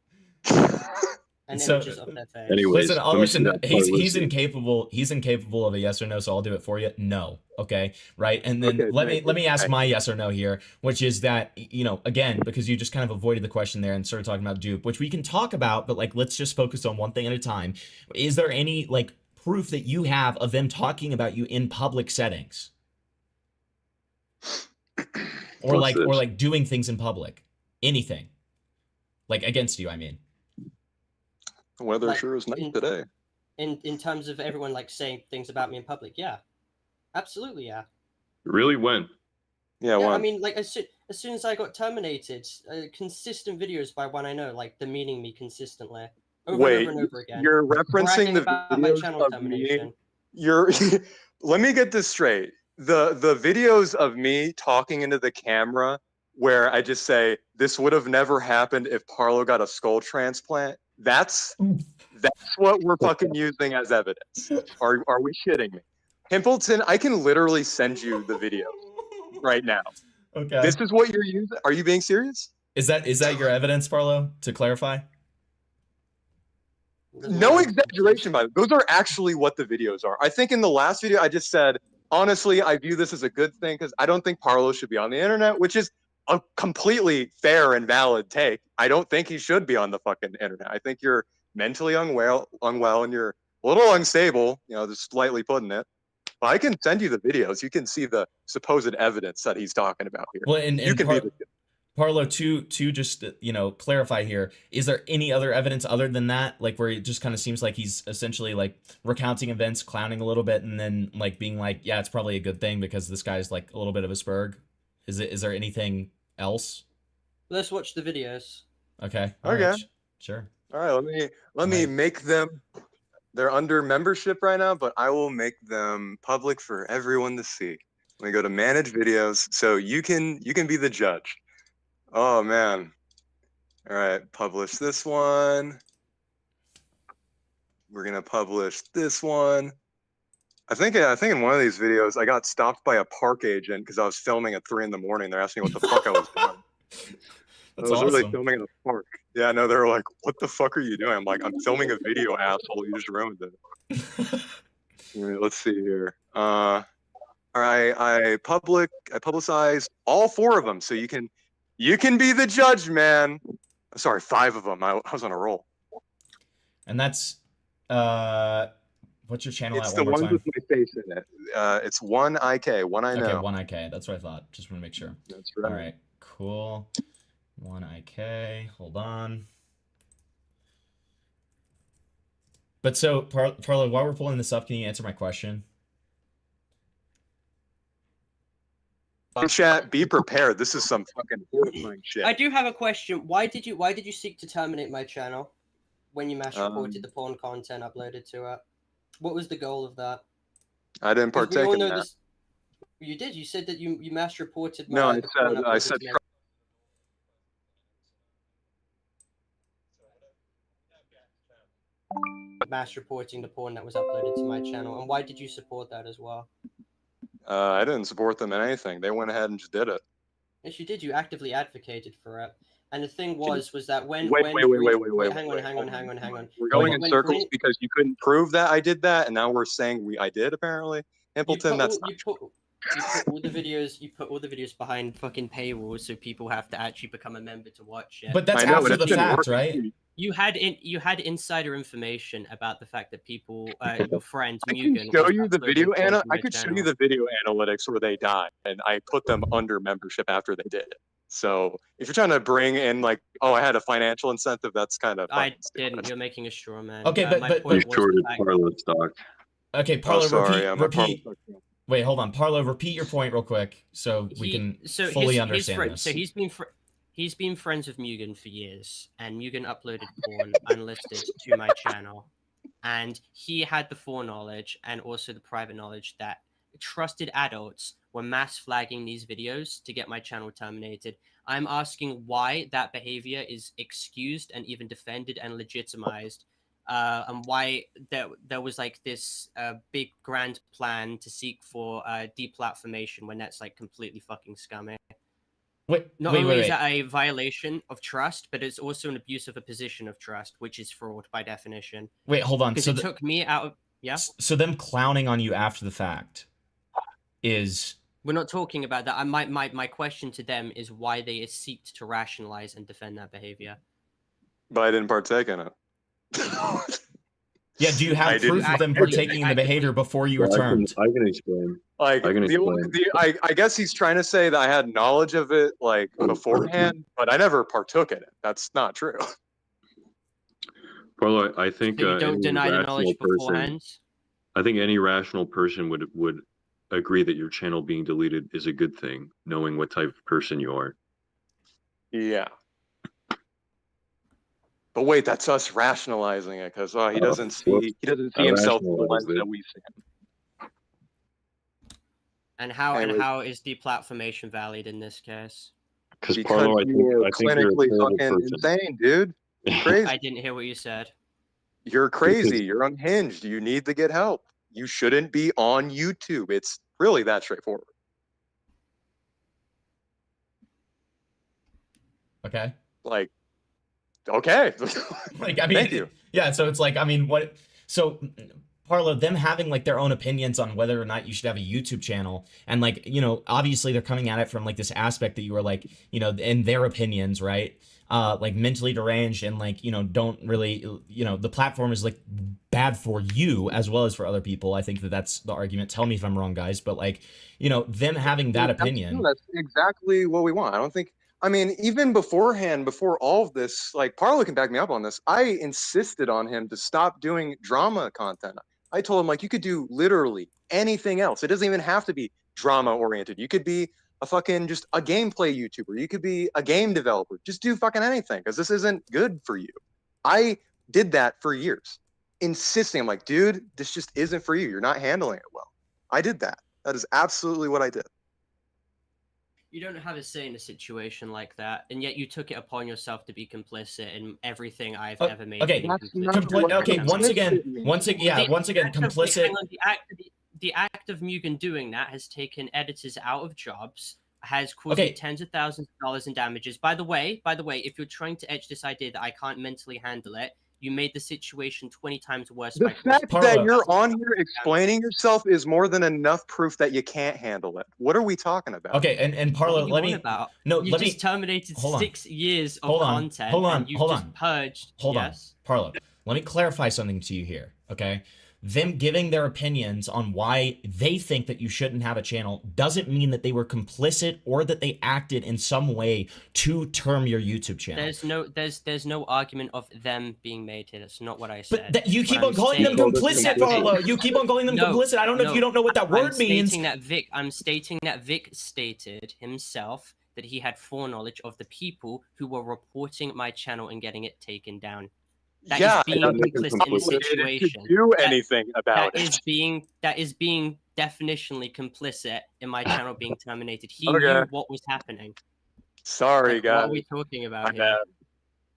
M: and
D: So-
M: images of their face.
I: Anyways,
D: listen.
I: let me see that
D: He's
I: publicity.
D: incapable. He's incapable of a yes or no. So I'll do it for you. No. Okay. Right. And then
I: Okay,
D: let me ask
I: okay.
D: my yes or no here, which is that again, because you just kind of avoided the question there and started talking about dupe, which we can talk about, but like let's just focus on one thing at a time. Is there any like proof that you have of them talking about you in public settings, or like doing things in public, anything like against you? I mean.
L: The weather
M: Like,
L: sure is nice today.
M: In terms of everyone like saying things about me in public, yeah, absolutely, yeah.
I: Really when?
L: Yeah,
M: Yeah,
L: well,
M: I mean, like as soon as I got terminated, consistent videos by one I know, like demeaning me consistently, over
L: wait,
M: and over and over again.
L: you're referencing
M: bragging
L: the
M: about my
L: videos
M: channel
L: of
M: termination.
L: me. You're. Let me get this straight. The videos of me talking into the camera where I just say this would have never happened if Parlo got a skull transplant. That's what we're fucking using as evidence. Are we shitting me? Pimpleton, I can literally send you the video right now.
D: Okay.
L: This is what you're using? Are you being serious?
D: Is that your evidence, Parlo? To clarify.
L: No exaggeration, by the way. Those are actually what the videos are. I think in the last video, I just said, honestly, I view this as a good thing because I don't think Parlo should be on the internet, which is a completely fair and valid take. I don't think he should be on the fucking internet. I think you're mentally unwell, and you're a little unstable, just slightly putting it. But I can send you the videos. You can see the supposed evidence that he's talking about here.
D: Well, and
L: you can be the
D: Parlo, to just clarify here, is there any other evidence other than that, like where it just kind of seems like he's essentially like recounting events, clowning a little bit, and then like being like, yeah, it's probably a good thing because this guy's like a little bit of a spurg? Is there anything else?
M: Let's watch the videos.
D: Okay.
L: Okay.
D: Right. Sure.
L: All right, let me make them. They're under membership right now, but I will make them public for everyone to see. Let me go to manage videos, so you can be the judge. Oh man! All right, publish this one. We're gonna publish this one. I think in one of these videos, I got stopped by a park agent because I was filming at 3 a.m. They're asking me what the fuck I was doing.
D: That's
L: I was really
D: awesome.
L: filming in a park. Yeah, no, they were like, "What the fuck are you doing?" I'm like, "I'm filming a video, asshole. You just ruined it." All right, let's see here. All right, I publicize all 4 of them, so you can be the judge, man. Sorry, 5 of them. I was on a roll.
D: And that's what's your channel
L: It's
D: at
L: the
D: one more
L: one
D: time?
L: with my face in it. It's 1IK, one I know.
D: Okay, 1IK. That's what I thought. Just want to make sure.
L: That's right.
D: All right, cool. 1IK. Hold on. But so, Parlo, while we're pulling this up, can you answer my question?
L: Chat, be prepared. This is some fucking horrifying shit.
M: I do have a question. Why did you seek to terminate my channel when you mass reported the porn content uploaded to it? What was the goal of that?
L: I didn't
M: 'Cause we
L: partake
M: all
L: in
M: know
L: that.
M: this. You did. You said that you mass reported.
L: No,
M: the porn
L: I
M: uploaded
L: said
M: to me. mass reporting the porn that was uploaded to my channel, and why did you support that as well?
L: I didn't support them in anything. They went ahead and just did it.
M: Yes, you did. You actively advocated for it. And the thing was that when
L: Wait,
M: when
L: wait, wait,
M: Green...
L: wait, wait,
M: hang
L: wait,
M: on.
L: We're going in
M: When
L: circles
M: Green...
L: because you couldn't prove that I did that, and now we're saying I did. Apparently, Impleton, that's not true.
M: You put all the videos behind fucking paywalls, so people have to actually become a member to watch it.
D: But that's after the fact, right?
M: You had insider information about the fact that people, your friend
L: I can
M: Mugen,
L: show
M: was
L: you the
M: uploading
L: video,
M: porn
L: Anna.
M: to my
L: I could show
M: channel.
L: you the video analytics where they died, and I put them under membership after they did it. So if you're trying to bring in like, oh, I had a financial incentive, that's kind of.
M: I didn't. You're making a straw man.
D: Okay,
M: my
D: but
M: point was the fact...
I: Parlo stock.
D: Okay, Parlo,
L: sorry,
D: repeat. Wait, hold on, Parlo. Repeat your point real quick, so we can fully understand this.
M: So he's been friends with Mugen for years, and Mugen uploaded porn unlisted to my channel, and he had the foreknowledge and also the private knowledge that trusted adults were mass flagging these videos to get my channel terminated. I'm asking why that behavior is excused and even defended and legitimized, and why there was like this big grand plan to seek for deplatformation when that's like completely fucking scummy. Not only is that a violation of trust, but it's also an abuse of a position of trust, which is fraud by definition.
D: Wait, hold on.
M: Because it took me out of... Yeah?
D: So them clowning on you after the fact is...
M: We're not talking about that. My question to them is why they seek to rationalize and defend that behavior.
L: But I didn't partake in it.
D: Yeah, do you have proof of them partaking in the behavior before you were termed?
I: I can explain.
L: Like,
I: I can explain.
L: I guess he's trying to say that I had knowledge of it like beforehand, but I never partook in it. That's not true.
I: Parlo, I think
M: So you don't deny the knowledge beforehand?
I: I think any rational person would agree that your channel being deleted is a good thing, knowing what type of person you are.
L: Yeah. But wait, that's us rationalizing it because he doesn't see himself through the lens that we see him.
M: And how is deplatformation valid in this case?
I: Because Parlo, I think you're
L: clinically
I: a terrible
L: fucking
I: person.
L: insane, dude. You're crazy.
M: I didn't hear what you said.
L: You're crazy. You're unhinged. You need to get help. You shouldn't be on YouTube. It's really that straightforward.
D: Okay.
L: Like, okay.
D: Like, I mean,
L: thank you.
D: Yeah, so it's like, I mean, what? So, Parlo, them having like their own opinions on whether or not you should have a YouTube channel, and like, you know, obviously they're coming at it from like this aspect that you were like, you know, in their opinions, right? Like mentally deranged and like, you know, don't really, you know, the platform is like bad for you as well as for other people. I think that's the argument. Tell me if I'm wrong, guys, but like, you know, them having that opinion.
L: That's exactly what we want. I mean, even beforehand, before all of this, like Parlo can back me up on this. I insisted on him to stop doing drama content. I told him like, you could do literally anything else. It doesn't even have to be drama oriented. You could be a fucking just a gameplay YouTuber. You could be a game developer. Just do fucking anything because this isn't good for you. I did that for years, insisting. I'm like, dude, this just isn't for you. You're not handling it well. I did that. That is absolutely what I did.
M: You don't have a say in a situation like that, and yet you took it upon yourself to be complicit in everything I've ever made.
D: Okay, once again, complicit.
M: The act of Mugen doing that has taken editors out of jobs, has caused me tens of thousands of dollars in damages. By the way, if you're trying to edge this idea that I can't mentally handle it, you made the situation 20 times worse.
L: The fact that you're on here explaining yourself is more than enough proof that you can't handle it. What are we talking about?
D: Okay, and Parlo, let me
M: you just terminated 6 years of content. And you've just purged.
D: Hold on, Parlo. Let me clarify something to you here. Okay. Them giving their opinions on why they think that you shouldn't have a channel doesn't mean that they were complicit or that they acted in some way to term your YouTube channel.
M: There's no argument of them being made here. That's not what I said.
D: But you keep on calling them complicit, Parlo. You keep on calling them complicit. I don't know if you don't know what that word means.
M: I'm stating that Vic stated himself that he had foreknowledge of the people who were reporting my channel and getting it taken down. That is being complicit in the situation.
L: Do anything about
M: it. That is being definitionally complicit in my channel being terminated. He knew what was happening.
L: Sorry, guys.
M: What are we talking about here?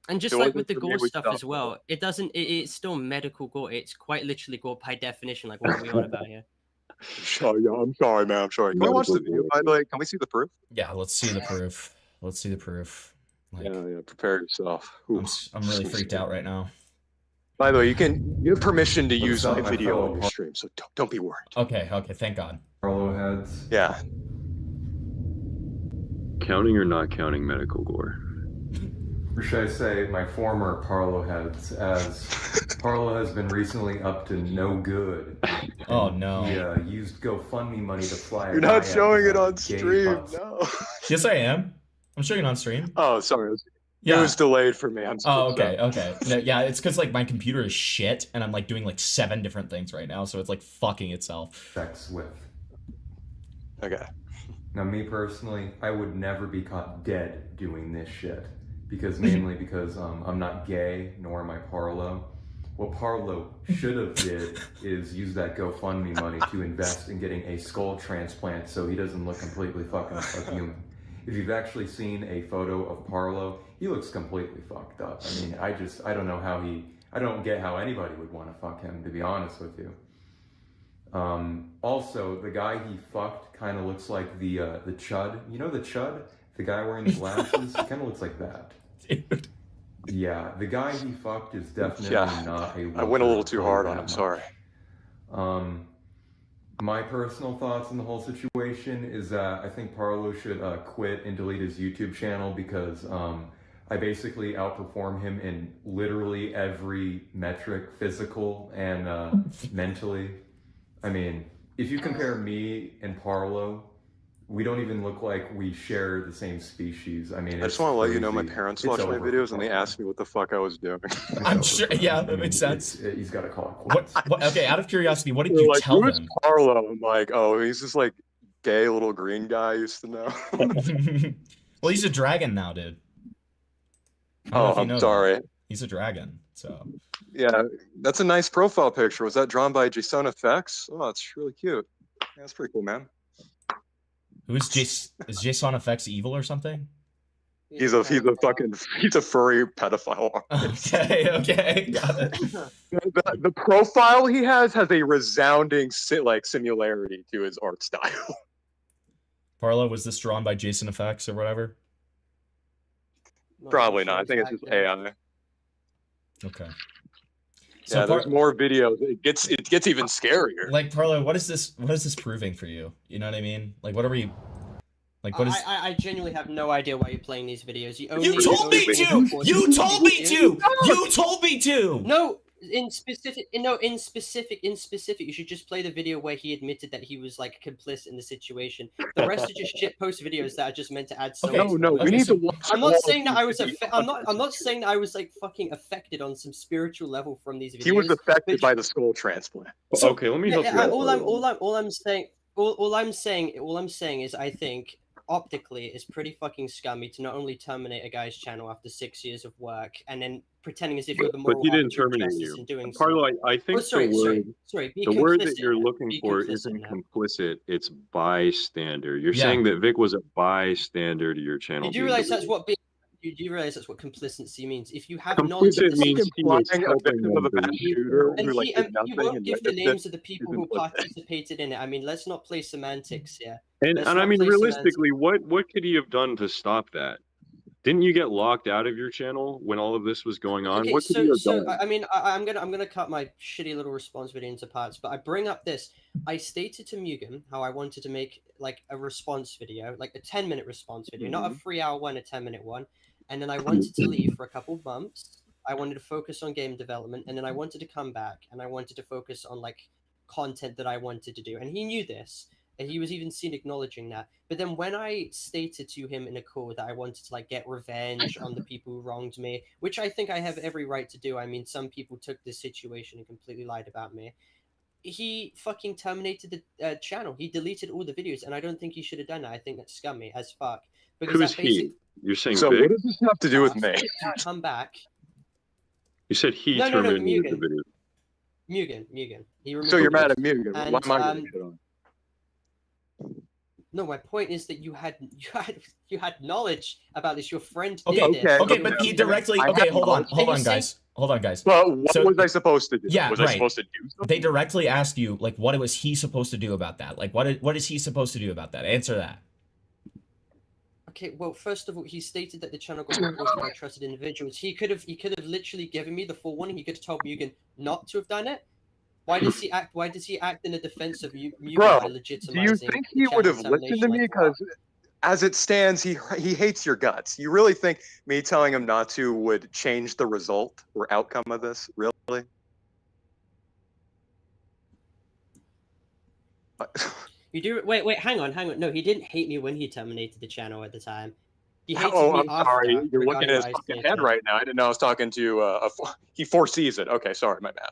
M: And just
L: It
M: like
L: wasn't
M: with the
L: for me,
M: gore
L: we
M: stuff
L: stopped
M: as well, it doesn't. It's still medical gore. It's quite literally gore by definition. Like, what are we on about here?
L: Oh, yeah, I'm sorry, man. I'm sorry. Can we watch the video, by the way? Can we see the proof?
D: Yeah, let's see the proof. Let's see the proof. Like,
L: yeah, prepare yourself.
D: I'm really freaked out right now.
L: By the way, you have permission to use my video on your stream, so don't be worried.
D: Okay, thank God.
N: Parlo heads.
L: Yeah.
I: Counting or not counting medical gore?
N: Or should I say my former Parlo heads, as Parlo has been recently up to no good.
D: Oh no.
N: He used GoFundMe money to fly.
L: You're not showing it on stream, no.
D: Yes, I am. I'm showing it on stream.
L: Oh, sorry. It was delayed for me. I'm
D: sorry. Oh, okay. No, yeah, it's because like my computer is shit, and I'm like doing like 7 different things right now, so it's like fucking itself.
N: Sex with.
L: Okay.
N: Now, me personally, I would never be caught dead doing this shit. Mainly because I'm not gay, nor am I Parlo. What Parlo should have did is use that GoFundMe money to invest in getting a skull transplant so he doesn't look completely fucking subhuman. If you've actually seen a photo of Parlo, he looks completely fucked up. I mean, I don't know how I don't get how anybody would want to fuck him, to be honest with you. Also, the guy he fucked kind of looks like the Chud. You know the Chud? The guy wearing the glasses? He kind of looks like that.
D: Dude.
N: Yeah, the guy he fucked is definitely not a...
L: I went a little too hard on him, sorry.
N: My personal thoughts on the whole situation is that I think Parlo should quit and delete his YouTube channel because I basically outperform him in literally every metric, physical and mentally. I mean, if you compare me and Parlo, we don't even look like we share the same species. I mean,
L: I just want to let you know my parents watch my videos and they asked me what the fuck I was doing.
D: I'm sure. Yeah, that makes sense.
N: He's got to call it.
D: What? Okay, out of curiosity, what did you tell
L: Who's
D: them?
L: Parlo? I'm like, oh, he's this like gay little green guy I used to know.
D: Well, he's a dragon now, dude.
L: Oh, I'm sorry.
D: He's a dragon, so.
L: Yeah, that's a nice profile picture. Was that drawn by Jason Effects? Oh, it's really cute. Yeah, that's pretty cool, man.
D: Who's is Jason Effects evil or something?
L: He's a furry pedophile.
D: Okay, got it.
L: The profile he has a resounding similarity to his art style.
D: Parlo, was this drawn by Jason Effects or whatever?
L: Probably not. I think it's just AI.
D: Okay.
L: So yeah, there's more videos. It gets even scarier.
D: Like Parlo, what is this proving for you? You know what I mean? Like, what are we? Like, what is?
M: I genuinely have no idea why you're playing these videos. You
D: told me to. You told me to. You told me to.
M: No, in specific, you should just play the video where he admitted that he was like complicit in the situation. The rest are just shit post videos that are just meant to add.
L: We need to watch.
M: I'm not saying that I was. I'm not saying that I was like fucking affected on some spiritual level from these videos.
L: He was affected by the skull transplant.
I: Okay, let me help you out.
M: All I'm saying is I think optically it's pretty fucking scummy to not only terminate a guy's channel after 6 years of work and then pretending as if you're the moral.
I: But he didn't terminate you. Parlo, I think the word that you're looking for isn't complicit, it's bystander. You're saying that Vic was a bystander to your channel.
M: Did you realize that's what complacency means? If you have knowledge of
I: means he was helping
L: of a bad shooter
M: and you won't give the names of the people who participated in it. I mean, let's not play semantics here.
I: And I mean, realistically, what could he have done to stop that? Didn't you get locked out of your channel when all of this was going on?
M: Okay,
I: what could he have done?
M: I mean, I'm gonna cut my shitty little response video into parts, but I bring up this. I stated to Mugen how I wanted to make like a response video, like a 10-minute response video, not a 3-hour one, a 10-minute one. And then I wanted to leave for a couple of months. I wanted to focus on game development, and then I wanted to come back, and I wanted to focus on like content that I wanted to do. And he knew this, and he was even seen acknowledging that. But then when I stated to him in a call that I wanted to like get revenge on the people who wronged me, which I think I have every right to do. I mean, some people took this situation and completely lied about me. He fucking terminated the channel. He deleted all the videos, and I don't think he should have done that. I think that's scummy as fuck.
I: Who is he? You're saying
L: so.
I: Vic?
L: What does this have to do with me?
M: Come back.
I: You said he terminated the video.
M: Mugen. He removed
L: so you're mad at Mugen?
M: And,
L: what am I getting shit on?
M: No, my point is that you had knowledge about this. Your friend did
D: Okay,
M: this.
D: okay, but he directly. Okay, hold on, guys. Hold on, guys.
L: Well, what
D: So-
L: was I supposed to do?
D: Yeah,
L: was
D: right.
L: I supposed to do something?
D: They directly asked you, like, what was he supposed to do about that? Like, what is he supposed to do about that? Answer that.
M: Okay, well, first of all, he stated that the channel got reported by trusted individuals. He could have literally given me the full warning. He could have told Mugen not to have done it. Why does he act in the defense of Mugen
L: Bro,
M: by legitimizing?
L: do you think he
M: the
L: would have
M: channel
L: listened to me?
M: termination?
L: Because as it stands, he hates your guts. You really think me telling him not to would change the result or outcome of this? Really?
M: You do wait, hang on. No, he didn't hate me when he terminated the channel at the time. He hated
L: Oh,
M: me
L: I'm
M: after.
L: sorry. You're looking
M: regarding
L: at his
M: what I
L: fucking
M: stated.
L: head right now. I didn't know I was talking to he foresees it. Okay, sorry, my bad.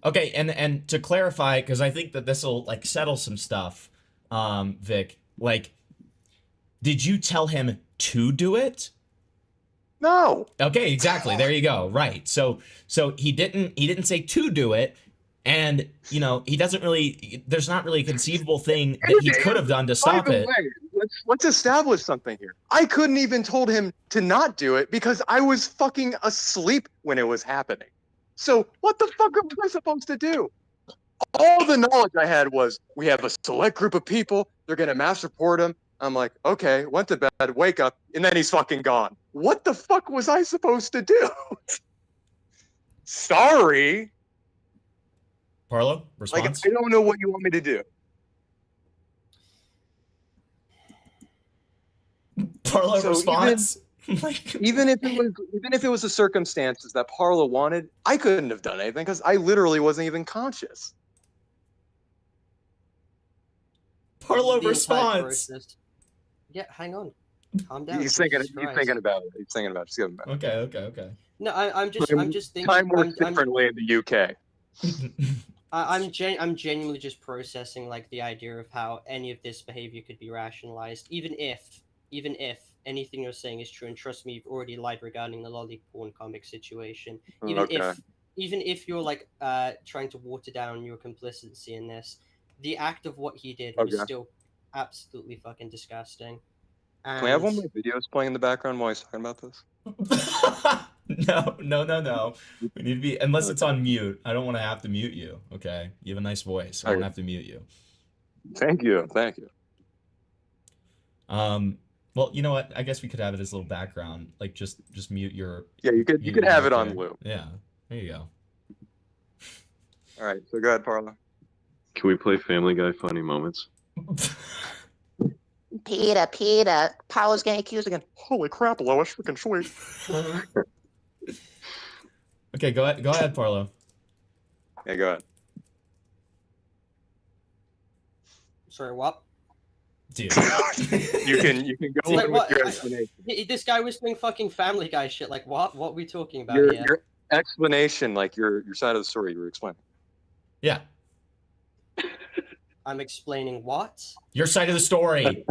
D: Okay, and to clarify, because I think that this will like settle some stuff, Vic. Like, did you tell him to do it?
L: No.
D: Okay, exactly. There you go. Right. So he didn't say to do it, and you know he doesn't really. There's not really a conceivable thing that he could have done to stop
L: By the
D: it.
L: way, let's establish something here. I couldn't even told him to not do it because I was fucking asleep when it was happening. So what the fuck was I supposed to do? All the knowledge I had was we have a select group of people. They're gonna mass report him. I'm like, okay, went to bed, wake up, and then he's fucking gone. What the fuck was I supposed to do? Sorry.
D: Parlo,
L: Like,
D: response?
L: I don't know what you want me to do.
D: Parlo,
L: So
D: response?
L: Even if it was the circumstances that Parlo wanted, I couldn't have done anything because I literally wasn't even conscious.
D: Parlo,
M: The entire
D: response.
M: process. Yeah, hang on. Calm down.
L: He's thinking.
M: Jesus
L: He's
M: Christ.
L: thinking about it. He's thinking about it. Just give him a minute.
D: Okay.
M: No, I'm just thinking.
L: Time works
M: I'm
L: differently in the UK.
M: I'm genuinely just processing like the idea of how any of this behavior could be rationalized, even if anything you're saying is true. And trust me, you've already lied regarding the lolly porn comic situation. Even if you're like trying to water down your complicity in this, the act of what he did was still absolutely fucking disgusting. And
L: Can we have one of my videos playing in the background while he's talking about this?
D: No. We need to be, unless it's on mute. I don't want to have to mute you. Okay, you have a nice voice. I don't have to mute you.
L: Thank you.
D: Well, you know what? I guess we could have it as a little background, like just mute your.
L: Yeah, you could have it on loop.
D: Yeah, there you go.
L: All right, so go ahead, Parlo.
I: Can we play Family Guy funny moments?
O: Peter, Paolo's getting accused again.
L: Holy crap, Lois, freaking sweet.
D: Okay, go ahead, Parlo.
L: Yeah, go ahead.
M: sorry, what?
D: Dude.
L: you can go
M: Like,
L: on
M: what?
L: with your explanation.
M: This guy was doing fucking Family Guy shit. Like, what? What are we talking about here?
L: Your explanation, like your side of the story you were explaining.
D: Yeah.
M: I'm explaining what?
D: Your side of the story.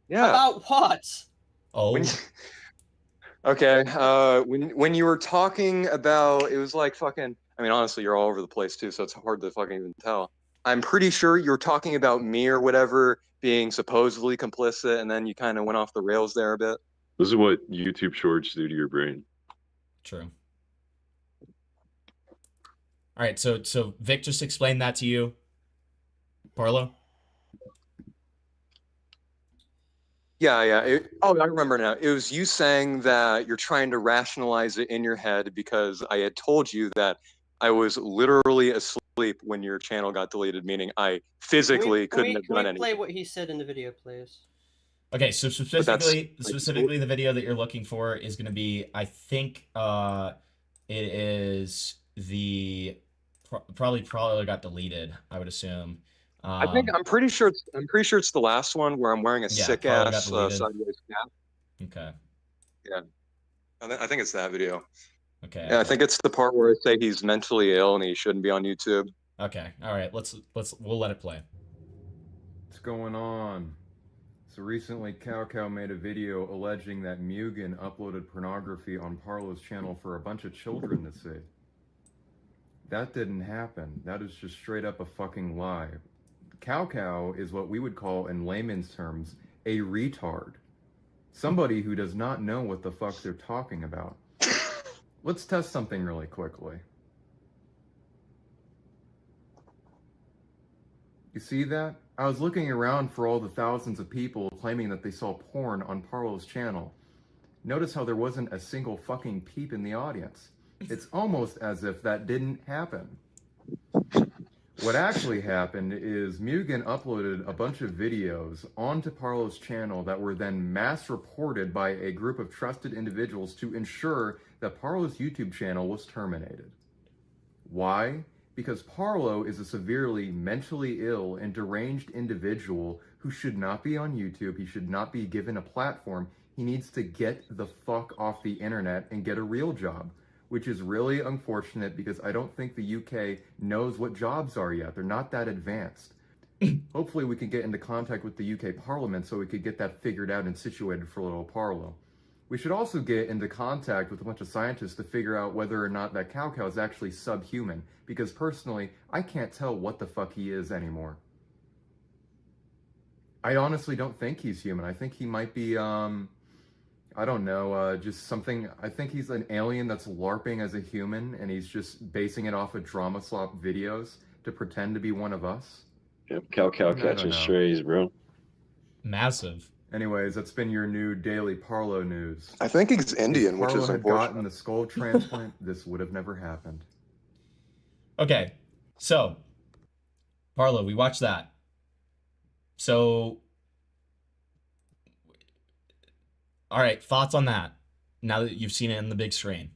L: Yeah.
M: About what?
D: Oh.
L: Okay. When you were talking about, it was like fucking. I mean, honestly, you're all over the place too, so it's hard to fucking even tell. I'm pretty sure you were talking about me or whatever being supposedly complicit, and then you kind of went off the rails there a bit.
I: This is what YouTube Shorts do to your brain.
D: True. All right, so Vic just explained that to you, Parlo.
L: Yeah. I remember now. It was you saying that you're trying to rationalize it in your head because I had told you that I was literally asleep when your channel got deleted, meaning I physically couldn't have done anything.
M: Play what he said in the video, please.
D: Okay, so specifically the video that you're looking for is going to be, I think, it is the probably got deleted, I would assume.
L: I'm pretty sure it's the last one where I'm wearing a sick ass sideways cap.
D: Okay.
L: Yeah, I think it's that video.
D: Okay.
L: Yeah, I think it's the part where I say he's mentally ill and he shouldn't be on YouTube.
D: Okay. All right. We'll let it play.
N: What's going on? So recently, Cow made a video alleging that Mugen uploaded pornography on Parlo's channel for a bunch of children to see. That didn't happen. That is just straight up a fucking lie. Cow is what we would call, in layman's terms, a retard. Somebody who does not know what the fuck they're talking about. Let's test something really quickly. You see that? I was looking around for all the thousands of people claiming that they saw porn on Parlo's channel. Notice how there wasn't a single fucking peep in the audience. It's almost as if that didn't happen. What actually happened is Mugen uploaded a bunch of videos onto Parlo's channel that were then mass reported by a group of trusted individuals to ensure that Parlo's YouTube channel was terminated. Why? Because Parlo is a severely mentally ill and deranged individual who should not be on YouTube. He should not be given a platform. He needs to get the fuck off the internet and get a real job, which is really unfortunate because I don't think the UK knows what jobs are yet. They're not that advanced. Hopefully we can get into contact with the UK Parliament so we could get that figured out and situated for little Parlo. We should also get into contact with a bunch of scientists to figure out whether or not that Cow is actually subhuman, because personally, I can't tell what the fuck he is anymore. I honestly don't think he's human. I think he might be, I don't know, just something. I think he's an alien that's LARPing as a human, and he's just basing it off of drama slop videos to pretend to be one of us.
I: Yep, Cow catching strays, bro.
D: Massive.
N: Anyways, that's been your new daily Parlo news.
L: I think he's Indian, which is
N: If Parlo had
L: unfortunate.
N: gotten the skull transplant, this would have never happened.
D: Okay, so Parlo, we watched that. So, all right, thoughts on that? Now that you've seen it on the big screen.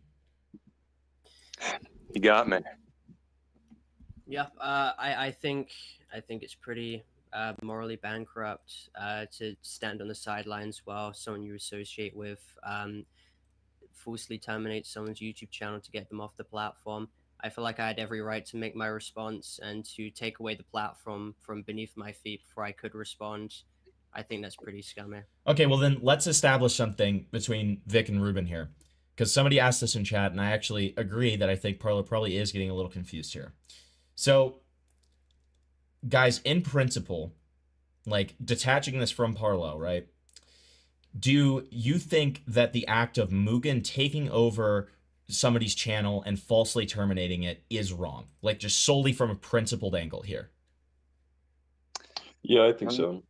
L: You got me.
M: Yeah, I think it's pretty morally bankrupt to stand on the sidelines while someone you associate with falsely terminates someone's YouTube channel to get them off the platform. I feel like I had every right to make my response and to take away the platform from beneath my feet before I could respond. I think that's pretty scummy.
D: Okay, well then let's establish something between Vic and Ruben here. Because somebody asked this in chat, and I actually agree that I think Parlo probably is getting a little confused here. So, guys, in principle, like detaching this from Parlo, right? Do you think that the act of Mugen taking over somebody's channel and falsely terminating it is wrong? Like just solely from a principled angle here.
I: Yeah, I think so.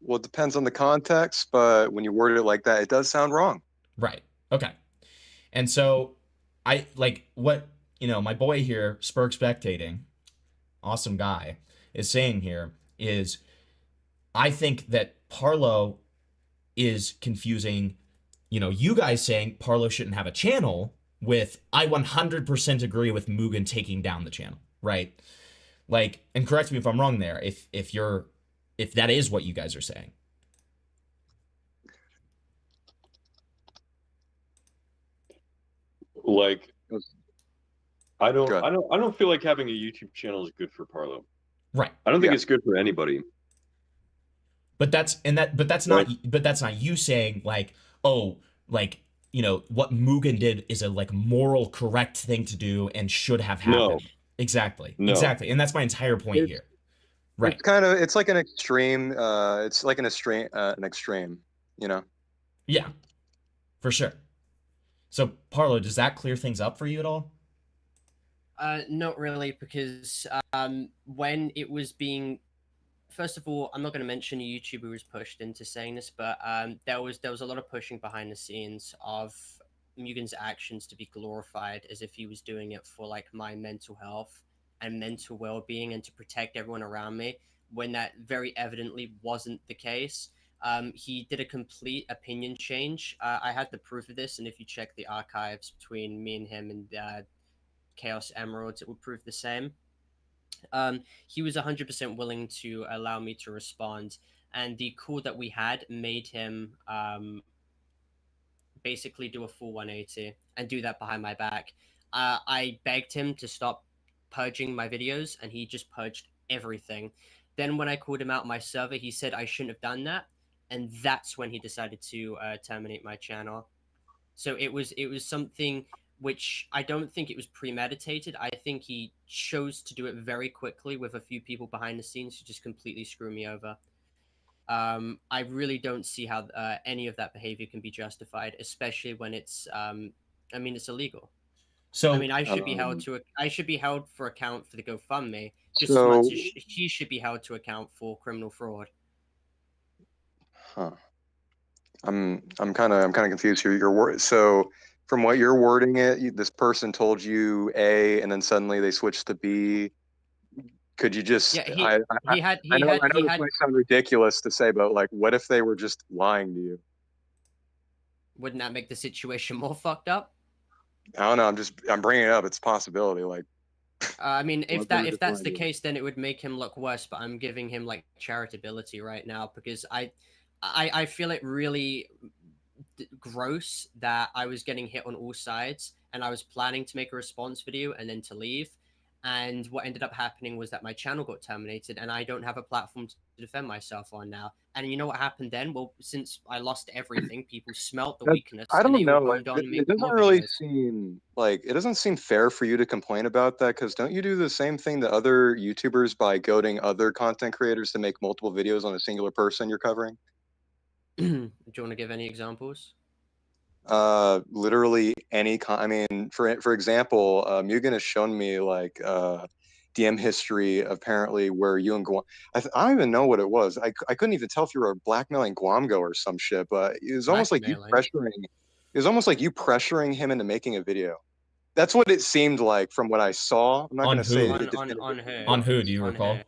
L: Well, it depends on the context, but when you word it like that, it does sound wrong.
D: Right. Okay. And so I like what, you know, my boy here, Spurg Spectating, awesome guy, is saying here is I think that Parlo is confusing, you know, you guys saying Parlo shouldn't have a channel with I 100% agree with Mugen taking down the channel, right? Like, and correct me if I'm wrong there, if that is what you guys are saying.
I: Like, I don't feel like having a YouTube channel is good for Parlo.
D: Right.
I: I don't think it's good for anybody.
D: But that's not you saying like, oh, like, you know, what Mugen did is a like moral correct thing to do and should have happened.
I: No.
D: Exactly.
I: No.
D: Exactly. And that's my entire point here. Right.
L: It's like an extreme, an extreme, you know?
D: Yeah, for sure. So Parlo, does that clear things up for you at all?
M: Not really, because when it was being, first of all, I'm not going to mention a YouTuber who was pushed into saying this, but there was a lot of pushing behind the scenes of Mugen's actions to be glorified as if he was doing it for like my mental health and mental well-being and to protect everyone around me, when that very evidently wasn't the case. He did a complete opinion change. I had the proof of this, and if you check the archives between me and him and Chaos Emeralds, it would prove the same. He was 100% willing to allow me to respond, and the call that we had made him basically do a full 180 and do that behind my back. I begged him to stop purging my videos, and he just purged everything. Then when I called him out my server, he said I shouldn't have done that, and that's when he decided to terminate my channel. So it was something which I don't think it was premeditated. I think he chose to do it very quickly with a few people behind the scenes to just completely screw me over. I really don't see how any of that behavior can be justified, especially when it's, I mean, it's illegal.
D: So
M: I mean, I should be held to. I should be held for account for the GoFundMe just as
L: So,
M: much as he should be held to account for criminal fraud.
L: huh? I'm kind of confused here. Your word. So, from what you're wording it, this person told you A, and then suddenly they switched to B. Could you just?
M: Yeah,
L: I know
M: he
L: this
M: had.
L: might sound ridiculous to say, but like, what if they were just lying to you?
M: Wouldn't that make the situation more fucked up?
L: I don't know. I'm bringing it up. It's a possibility. Like,
M: I mean, if
L: What they were
M: that's
L: just
M: the
L: lying to you.
M: case, then it would make him look worse. But I'm giving him like charitability right now because I feel it really gross that I was getting hit on all sides, and I was planning to make a response video and then to leave. And what ended up happening was that my channel got terminated, and I don't have a platform to defend myself on now. And you know what happened then? Well, since I lost everything, people smelt the weakness,
L: I
M: and they
L: don't know.
M: all moved on to
L: It
M: make
L: doesn't
M: more
L: really
M: videos.
L: seem like it doesn't seem fair for you to complain about that because don't you do the same thing to other YouTubers by goading other content creators to make multiple videos on a singular person you're covering?
M: Do you want to give any examples?
L: Literally any I mean, for example, Mugen has shown me like DM history apparently where you and Guam. I don't even know what it was. I couldn't even tell if you were blackmailing Guamgo or some shit, but it was almost like you
M: Blackmailing?
L: pressuring. It was almost like you pressuring him into making a video. That's what it seemed like from what I saw. I'm not
D: On
L: going to say
D: who?
L: it
M: On who?
D: On who do you
M: On
D: recall?
M: who?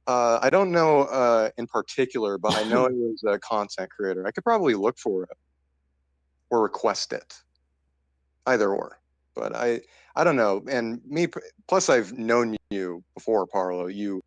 L: I don't know in particular, but I know it was a content creator. I could probably look for it or request it, either or. But I don't know. And me, plus I've known you before, Parlo. You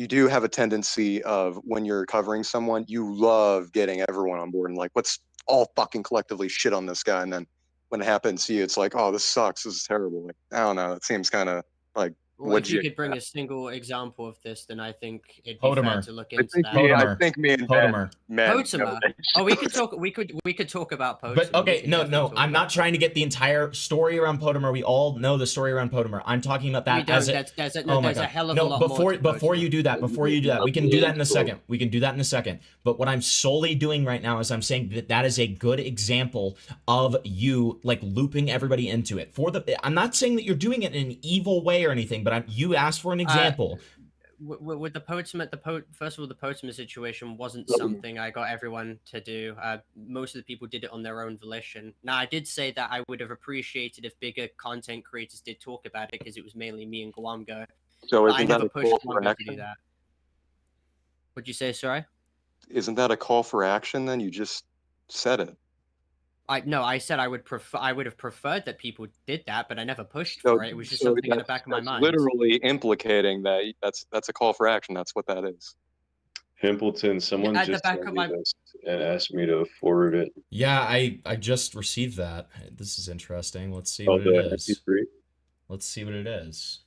L: do have a tendency of when you're covering someone, you love getting everyone on board and like, let's all fucking collectively shit on this guy. And then when it happens to you, it's like, oh, this sucks. This is terrible. Like, I don't know. It seems kind of like,
M: Well, if you could bring a single example of this, then I think it'd be fair
D: Potamer.
M: to look
L: I
M: into
L: think
M: that.
L: I think me and
D: Potamer.
L: men
M: Potamer. Oh, we could talk. We could talk about Potamer.
D: But okay,
M: We can
D: no,
M: definitely
D: no,
M: talk
D: I'm
M: about
D: not trying to get the entire story around Potamer. We all know the story around Potamer. I'm talking about that
M: We don't.
D: as a.
M: There's a
D: Oh my
M: there's a
D: God.
M: hell of
D: No,
M: a lot
D: before
M: more. to
D: before you do that, we can do that in a second.
L: Cool.
D: We can do that in a second. But what I'm solely doing right now is I'm saying that that is a good example of you like looping everybody into it. I'm not saying that you're doing it in an evil way or anything, but you asked for an example.
M: With the Potamer, first of all, the Potamer situation wasn't something I got everyone to do. Most of the people did it on their own volition. Now, I did say that I would have appreciated if bigger content creators did talk about it because it was mainly me and Guamgo.
L: So
M: But
L: isn't
M: I
L: that
M: never
L: a
M: pushed
L: call for
M: Guamgo to do
L: action?
M: that. What'd you say, sorry?
L: Isn't that a call for action? Then you just said it.
M: I said I would have preferred that people did that, but I never pushed
L: So,
M: for it. It was just something in the back of my
L: that's
M: mind.
L: literally implicating that that's a call for action. That's what that is.
I: Pimpleton, someone
M: at the
I: just
M: back
I: sent
M: of
I: me
M: my-
I: this and asked me to forward it.
D: Yeah, I just received that. This is interesting. Let's see
I: Oh,
D: what it
I: the
D: is.
I: MP3?
D: Let's see what it is.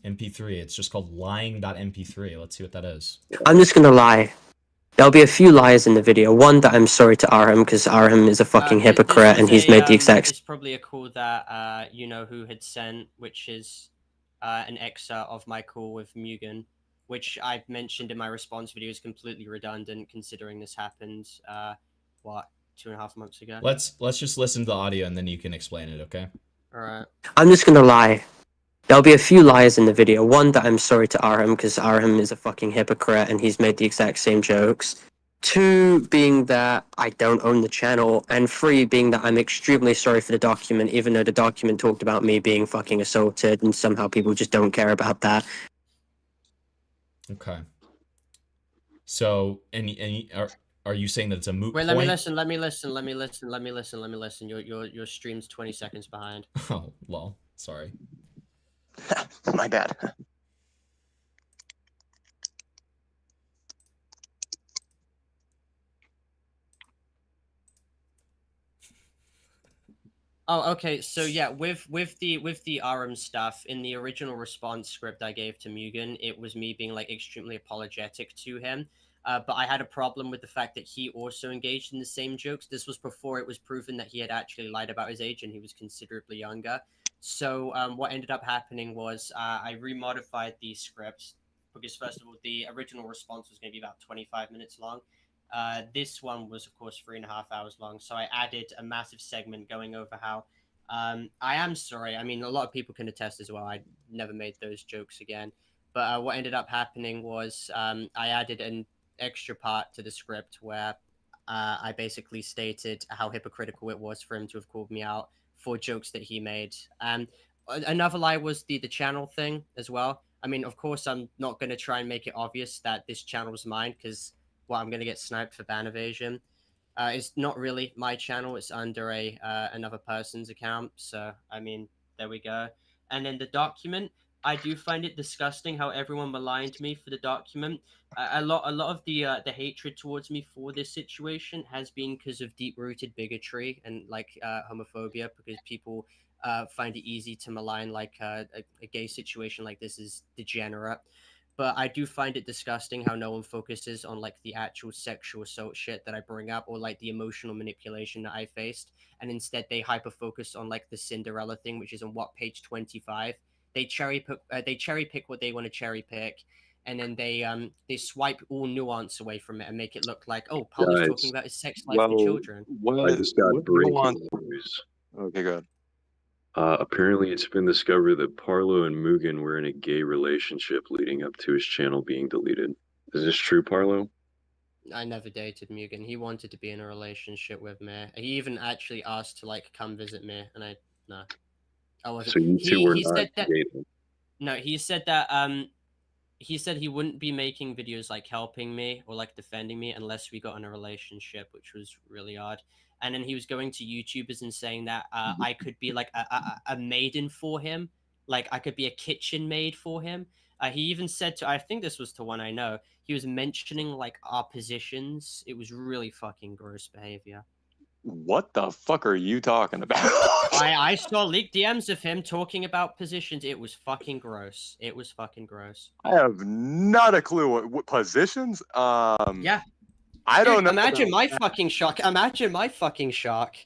D: MP3. It's just called lying.mp3. Let's see what that is.
P: I'm just gonna lie. There'll be a few lies in the video. One that I'm sorry to Arham because Arham is a fucking hypocrite and he's made the exact.
M: It's probably a call that you know who had sent, which is an excerpt of my call with Mugen, which I've mentioned in my response video is completely redundant considering this happened. What 2.5 months ago?
D: Let's just listen to the audio and then you can explain it. Okay.
M: All right.
P: I'm just gonna lie. There'll be a few lies in the video. One that I'm sorry to Arham because Arham is a fucking hypocrite and he's made the exact same jokes. Two being that I don't own the channel, and three being that I'm extremely sorry for the document, even though the document talked about me being fucking assaulted, and somehow people just don't care about that.
D: Okay. So, and are you saying that it's a moot
M: Wait,
D: point?
M: let me listen. Your stream's 20 seconds behind.
D: Oh, lol. Sorry.
L: My bad.
M: Oh, okay. So yeah, with the Aram stuff in the original response script I gave to Mugen, it was me being like extremely apologetic to him. But I had a problem with the fact that he also engaged in the same jokes. This was before it was proven that he had actually lied about his age and he was considerably younger. So what ended up happening was I remodified the script because, first of all, the original response was going to be about 25 minutes long. This one was, of course, 3.5 hours long. So I added a massive segment going over how I am sorry. I mean, a lot of people can attest as well. I never made those jokes again. But what ended up happening was I added an extra part to the script where I basically stated how hypocritical it was for him to have called me out for jokes that he made. Another lie was the channel thing as well. I mean, of course, I'm not going to try and make it obvious that this channel is mine because, well, I'm going to get sniped for ban evasion. It's not really my channel. It's under another person's account. So, I mean, there we go. And then the document, I do find it disgusting how everyone maligned me for the document. A lot of the hatred towards me for this situation has been because of deep-rooted bigotry and like homophobia, because people find it easy to malign like a gay situation like this is degenerate. But I do find it disgusting how no one focuses on like the actual sexual assault shit that I bring up or like the emotional manipulation that I faced, and instead they hyper focus on like the Cinderella thing, which is on what, page 25. They cherry pick what they want to cherry pick, and then they swipe all nuance away from it and make it look like, oh, Paul is talking about his sex life for children.
I: I just got breaking
L: nuance?
I: news.
L: Okay, go ahead.
I: Apparently, it's been discovered that Parlo and Mugen were in a gay relationship leading up to his channel being deleted. Is this true, Parlo?
M: I never dated Mugen. He wanted to be in a relationship with me. He even actually asked to like come visit me, and I wasn't.
I: So you two were
M: He
I: not
M: said that.
I: dating.
M: No, he said that he said he wouldn't be making videos like helping me or like defending me unless we got in a relationship, which was really odd. And then he was going to YouTubers and saying that I could be like a maiden for him, like I could be a kitchen maid for him. He even said to, I think this was to one I know, he was mentioning like our positions. It was really fucking gross behavior.
L: What the fuck are you talking about?
M: I saw leaked DMs of him talking about positions. It was fucking gross. It was fucking gross.
L: I have not a clue what positions.
M: Yeah.
L: I don't know.
M: Imagine my
L: that.
M: fucking shock. Imagine my fucking shock.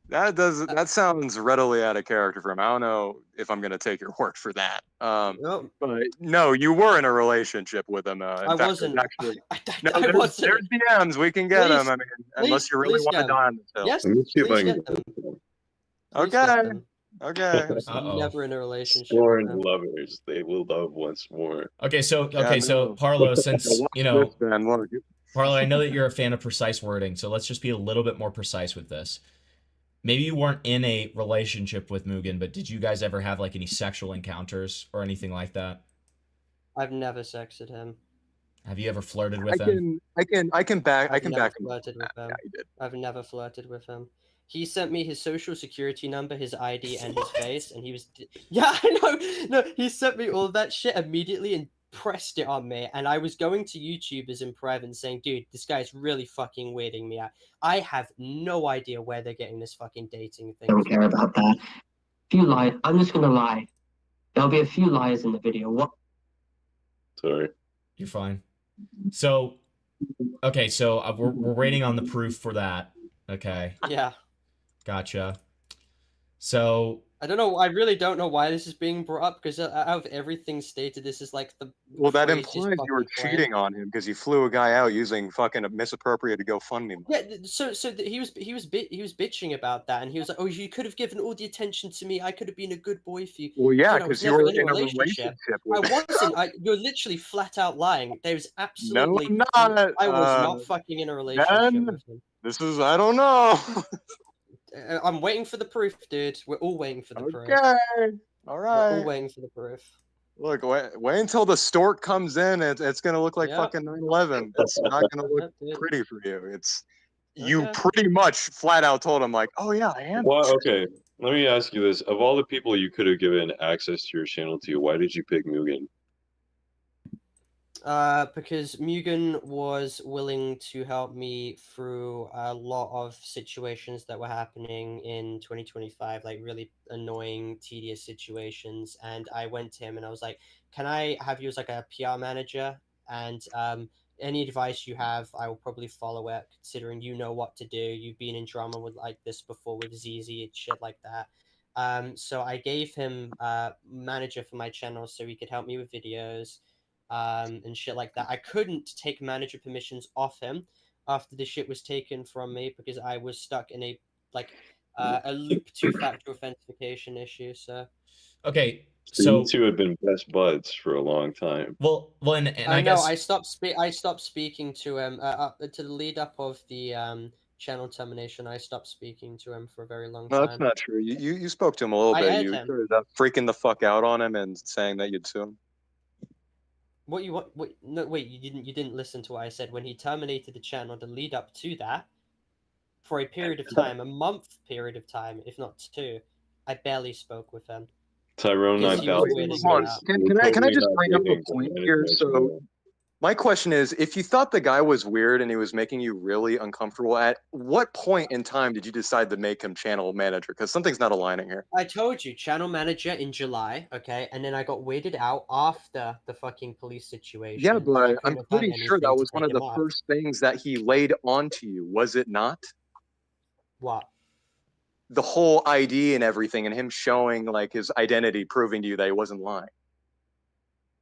L: That sounds readily out of character for him. I don't know if I'm gonna take your word for that. But no, you were in a relationship with him.
M: I wasn't.
L: Actually,
M: I wasn't.
L: There's DMs. We can get them. I mean, unless you really want to die on this hill.
M: Yes,
I: Let me see if I
M: please
I: can
M: get them.
L: Okay. Okay.
M: I was never in a relationship.
I: Sworn lovers, they will love once more.
D: Okay, so Parlo, since you know, Parlo, I know that you're a fan of precise wording, so let's just be a little bit more precise with this. Maybe you weren't in a relationship with Mugen, but did you guys ever have like any sexual encounters or anything like that?
M: I've never sexted him.
D: Have you ever flirted with him?
L: I can back him.
M: Flirted with him. Yeah, you did. I've never flirted with him. He sent me his social security number, his ID, and his face, and he was... Yeah, I know! No, he sent me all of that shit immediately and pressed it on me, and I was going to YouTubers in private and saying, dude, this guy's really fucking weirding me out. I have no idea where they're getting this fucking dating thing.
P: I don't care about that. Few lies. I'm just gonna lie. There'll be a few lies in the video. What?
I: Sorry.
D: You're fine. So, okay, so we're waiting on the proof for that. Okay.
M: Yeah.
D: Gotcha. So
M: I don't know. I really don't know why this is being brought up because out of everything stated, this is like the.
L: Well, that implies you were cheating on him because you flew a guy out using fucking misappropriated GoFundMe.
M: Yeah. So he was bitching about that, and he was like, "Oh, you could have given all the attention to me. I could have been a good boy for you."
L: Well, yeah,
M: because
L: you were in a relationship.
M: I wasn't. You're literally flat out lying. There was absolutely.
L: No, I'm not.
M: I was not fucking in a relationship with him.
L: This is. I don't know.
M: I'm waiting for the proof, dude. We're all waiting for the proof.
L: Okay. All right.
M: We're all waiting for the proof.
L: Look, wait until the stork comes in. It's gonna look like fucking 9/11. It's not gonna look pretty for you. You pretty much flat out told him like, oh yeah, I am.
I: Well, okay. Let me ask you this: of all the people you could have given access to your channel to, why did you pick Mugen?
M: Because Mugen was willing to help me through a lot of situations that were happening in 2025, like really annoying, tedious situations. And I went to him and I was like, can I have you as like a PR manager? And any advice you have, I will probably follow it, considering you know what to do. You've been in drama with like this before with ZZ and shit like that. So I gave him manager for my channel so he could help me with videos and shit like that. I couldn't take manager permissions off him after the shit was taken from me because I was stuck in a loop two-factor authentication issue. So
D: Okay,
I: So you two had been best buds for a long time.
D: well, and
M: I
D: I
M: know
D: guess
M: I stopped speaking to him to the lead up of the channel termination. I stopped speaking to him for a very long
L: No, that's
M: time.
L: not true. You spoke to him a little
M: I
L: bit.
M: aired
L: You
M: him.
L: started freaking the fuck out on him and saying that you'd sue him.
M: What you want? Wait, no, wait. You didn't listen to what I said when he terminated the channel. The lead up to that, for a period of time, a month period of time, if not two, I barely spoke with him.
I: Tyrone
M: Because he was
I: 9000
M: weirding
L: Hold
M: me
L: on.
M: out.
L: Can I just
I: not
L: bring up a
I: dating
L: point
I: someone
L: here?
I: information
L: So
I: well.
L: my question is, if you thought the guy was weird and he was making you really uncomfortable, at what point in time did you decide to make him channel manager? Because something's not aligning here.
M: I told you, channel manager in July, okay, and then I got weirded out after the fucking police situation.
L: Yeah,
M: and I
L: but I'm
M: couldn't have done
L: pretty sure that
M: anything to
L: was one
M: take
L: of the
M: him off.
L: first things that he laid onto you, was it not?
M: What?
L: The whole ID and everything, and him showing like his identity, proving to you that he wasn't lying.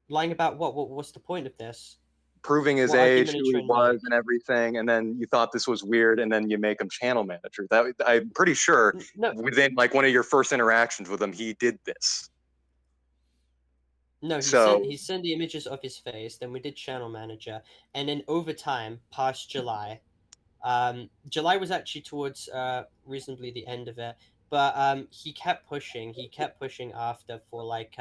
M: Lying about what? What's the point of this?
L: Proving his
M: What
L: age,
M: argument are
L: who
M: you
L: he
M: trying to
L: was,
M: make?
L: and everything, and then you thought this was weird, and then you make him channel manager. That I'm pretty sure
M: No.
L: within like one of your first interactions with him, he did this.
M: No, he sent the images of his face. Then we did channel manager, and then over time, past July, July was actually towards reasonably the end of it, but he kept pushing. He kept pushing after for like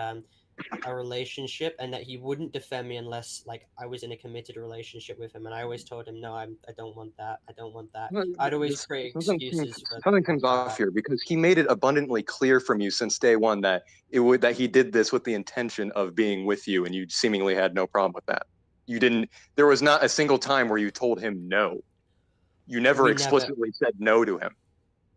M: a relationship, and that he wouldn't defend me unless like I was in a committed relationship with him. And I always told him, no, I don't want that. I don't want that. I'd always create excuses for
L: Something comes off here because he made it abundantly clear from you since day one that that he did this with the intention of being with you, and you seemingly had no problem with that. You didn't. There was not a single time where you told him no. You never explicitly said no to him.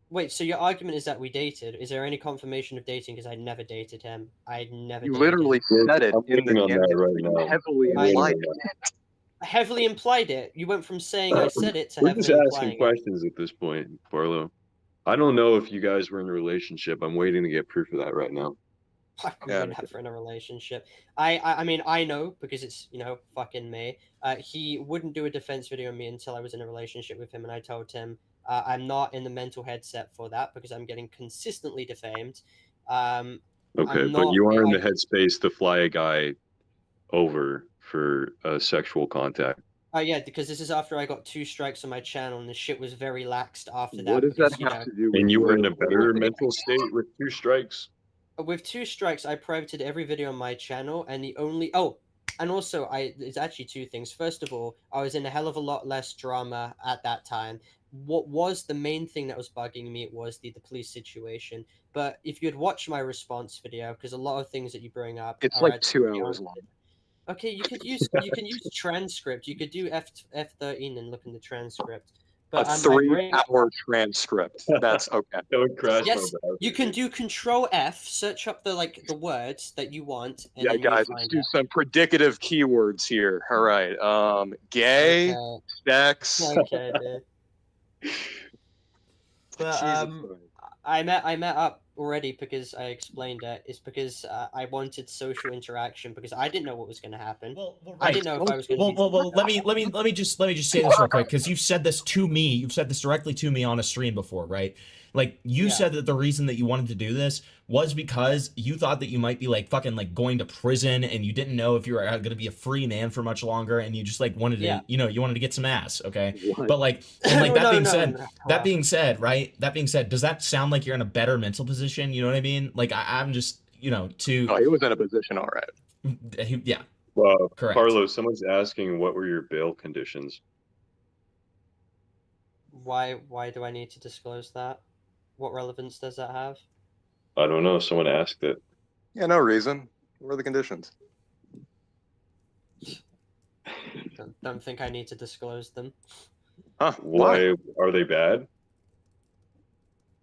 M: Wait, so your argument is that we dated? Is there any confirmation of dating? Because I never dated him. I never.
L: You
M: dated
L: literally
M: him.
L: said it
I: I'm
L: in the
I: working on that right
L: you
I: now.
L: heavily
I: I'm working
L: implied
I: on
L: it.
I: that.
M: I heavily implied it. You went from saying I said it to
I: We're just
M: heavily
I: asking
M: implying it.
I: questions at this point, Parlo. I don't know if you guys were in a relationship. I'm waiting to get proof of that right now.
M: We were never in a relationship. I mean, I know because it's, you know, fucking me. He wouldn't do a defense video on me until I was in a relationship with him, and I told him I'm not in the mental headset for that because I'm getting consistently defamed.
I: Okay, but you are in the headspace to fly a guy over for sexual contact.
M: Yeah, because this is after I got 2 strikes on my channel, and the shit was very laxed after that.
I: What does
M: because,
I: that
M: you
I: have
M: know,
I: to do with And you were in a better mental state with 2 strikes?
M: With 2 strikes, I privated every video on my channel, and the only and also it's actually 2 things. First of all, I was in a hell of a lot less drama at that time. What was the main thing that was bugging me was the police situation. But if you'd watch my response video, because a lot of things that you bring up,
L: It's
M: are
L: like 2 hours long.
M: Okay, you could use transcript. You could do F13 and look in the transcript. But
L: A 3-hour transcript. That's okay.
I: Don't crash
M: yes, you can do Control F, search up the words that you want, and
L: Yeah,
M: then
L: guys, let's do some predicative keywords here. All right. Gay,
M: Okay.
L: sex.
M: Okay, dude. But I met up already because I explained it. It's because I wanted social interaction because I didn't know what was going to happen. I didn't know if I was going to.
D: Well, let me just say this real quick because you've said this to me. You've said this directly to me on a stream before, right? Like you said that the reason that you wanted to do this was because you thought that you might be like fucking like going to prison and you didn't know if you were going to be a free man for much longer and you just like wanted to, you know, you wanted to get some ass, okay?
L: What?
D: But like, and like that being said, right? That being said, does that sound like you're in a better mental position? You know what I mean? Like I'm just, you know, to.
L: Oh, he was in a position, all right.
D: Yeah.
I: Well,
D: correct.
I: Parlo, someone's asking what were your bail conditions?
M: Why do I need to disclose that? What relevance does that have?
I: I don't know. Someone asked it.
L: Yeah, no reason. What are the conditions?
M: Don't think I need to disclose them.
L: Huh?
I: Why are they bad?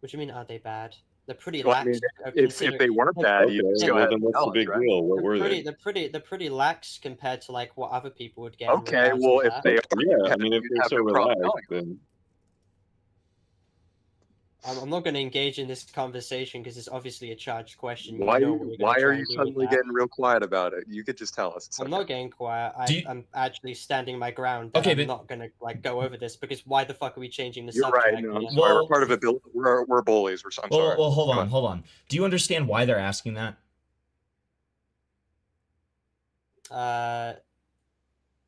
M: What do you mean, are they bad? They're pretty
L: Well, I
M: lax.
L: mean, if they weren't bad, you just go
I: well,
L: ahead
I: then
L: and
I: what's
L: tell
I: the
L: us,
I: big
L: right?
I: deal? What were they?
M: They're pretty lax compared to like what other people would get. In
L: Okay,
M: regards
L: well,
M: to
L: if
M: that.
L: they are,
I: Yeah, I mean, if
L: you'd
I: they're
L: have
I: so
L: no problem
I: relaxed,
L: telling
I: then
M: I'm not going to engage in this conversation because it's obviously a charged question.
L: Why?
M: You know what we're
L: Why
M: gonna
L: are
M: try
L: you
M: and do with
L: suddenly
M: that.
L: getting real quiet about it? You could just tell us. It's
M: I'm
L: okay.
M: not getting quiet. I'm actually standing my ground.
D: Okay,
M: I'm
D: but
M: not gonna like go over this because why the fuck are we changing the
L: You're
M: subject?
L: right. No, I'm
M: here?
L: sorry. We're part of it. We're bullies. I'm sorry.
D: well, hold
L: Go
D: on,
L: ahead.
D: hold on. Do you understand why they're asking that?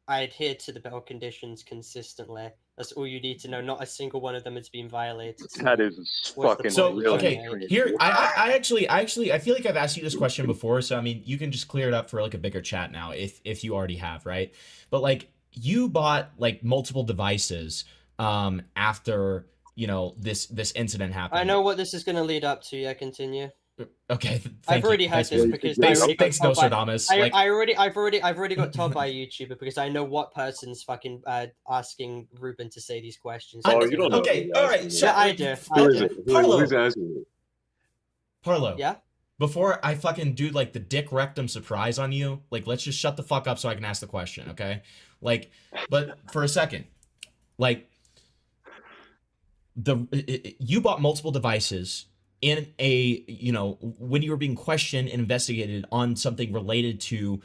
M: I adhere to the bail conditions consistently. That's all you need to know. Not a single one of them has been violated.
L: That is
M: What's the
L: fucking
D: So
L: really
D: okay,
L: strange.
D: here I actually I feel like I've asked you this question before, so I mean you can just clear it up for like a bigger chat now if you already have, right? But like you bought like multiple devices after this incident happened.
M: I know what this is going to lead up to. Yeah, continue.
D: Okay,
M: I've already had this because I already got
D: thanks
M: told by,
D: Nostradamus.
M: I've already got told by a YouTuber because I know what person's fucking asking Ruben to say these questions.
I: Oh, you don't know.
D: Okay, all right.
M: Yeah, I do.
I: Who is it?
D: Parlo.
I: Who's asking you?
D: Parlo.
M: Yeah.
D: Before I fucking do like the dick rectum surprise on you, like let's just shut the fuck up so I can ask the question, okay? Like, but for a second, like you bought multiple devices in a when you were being questioned and investigated on something related to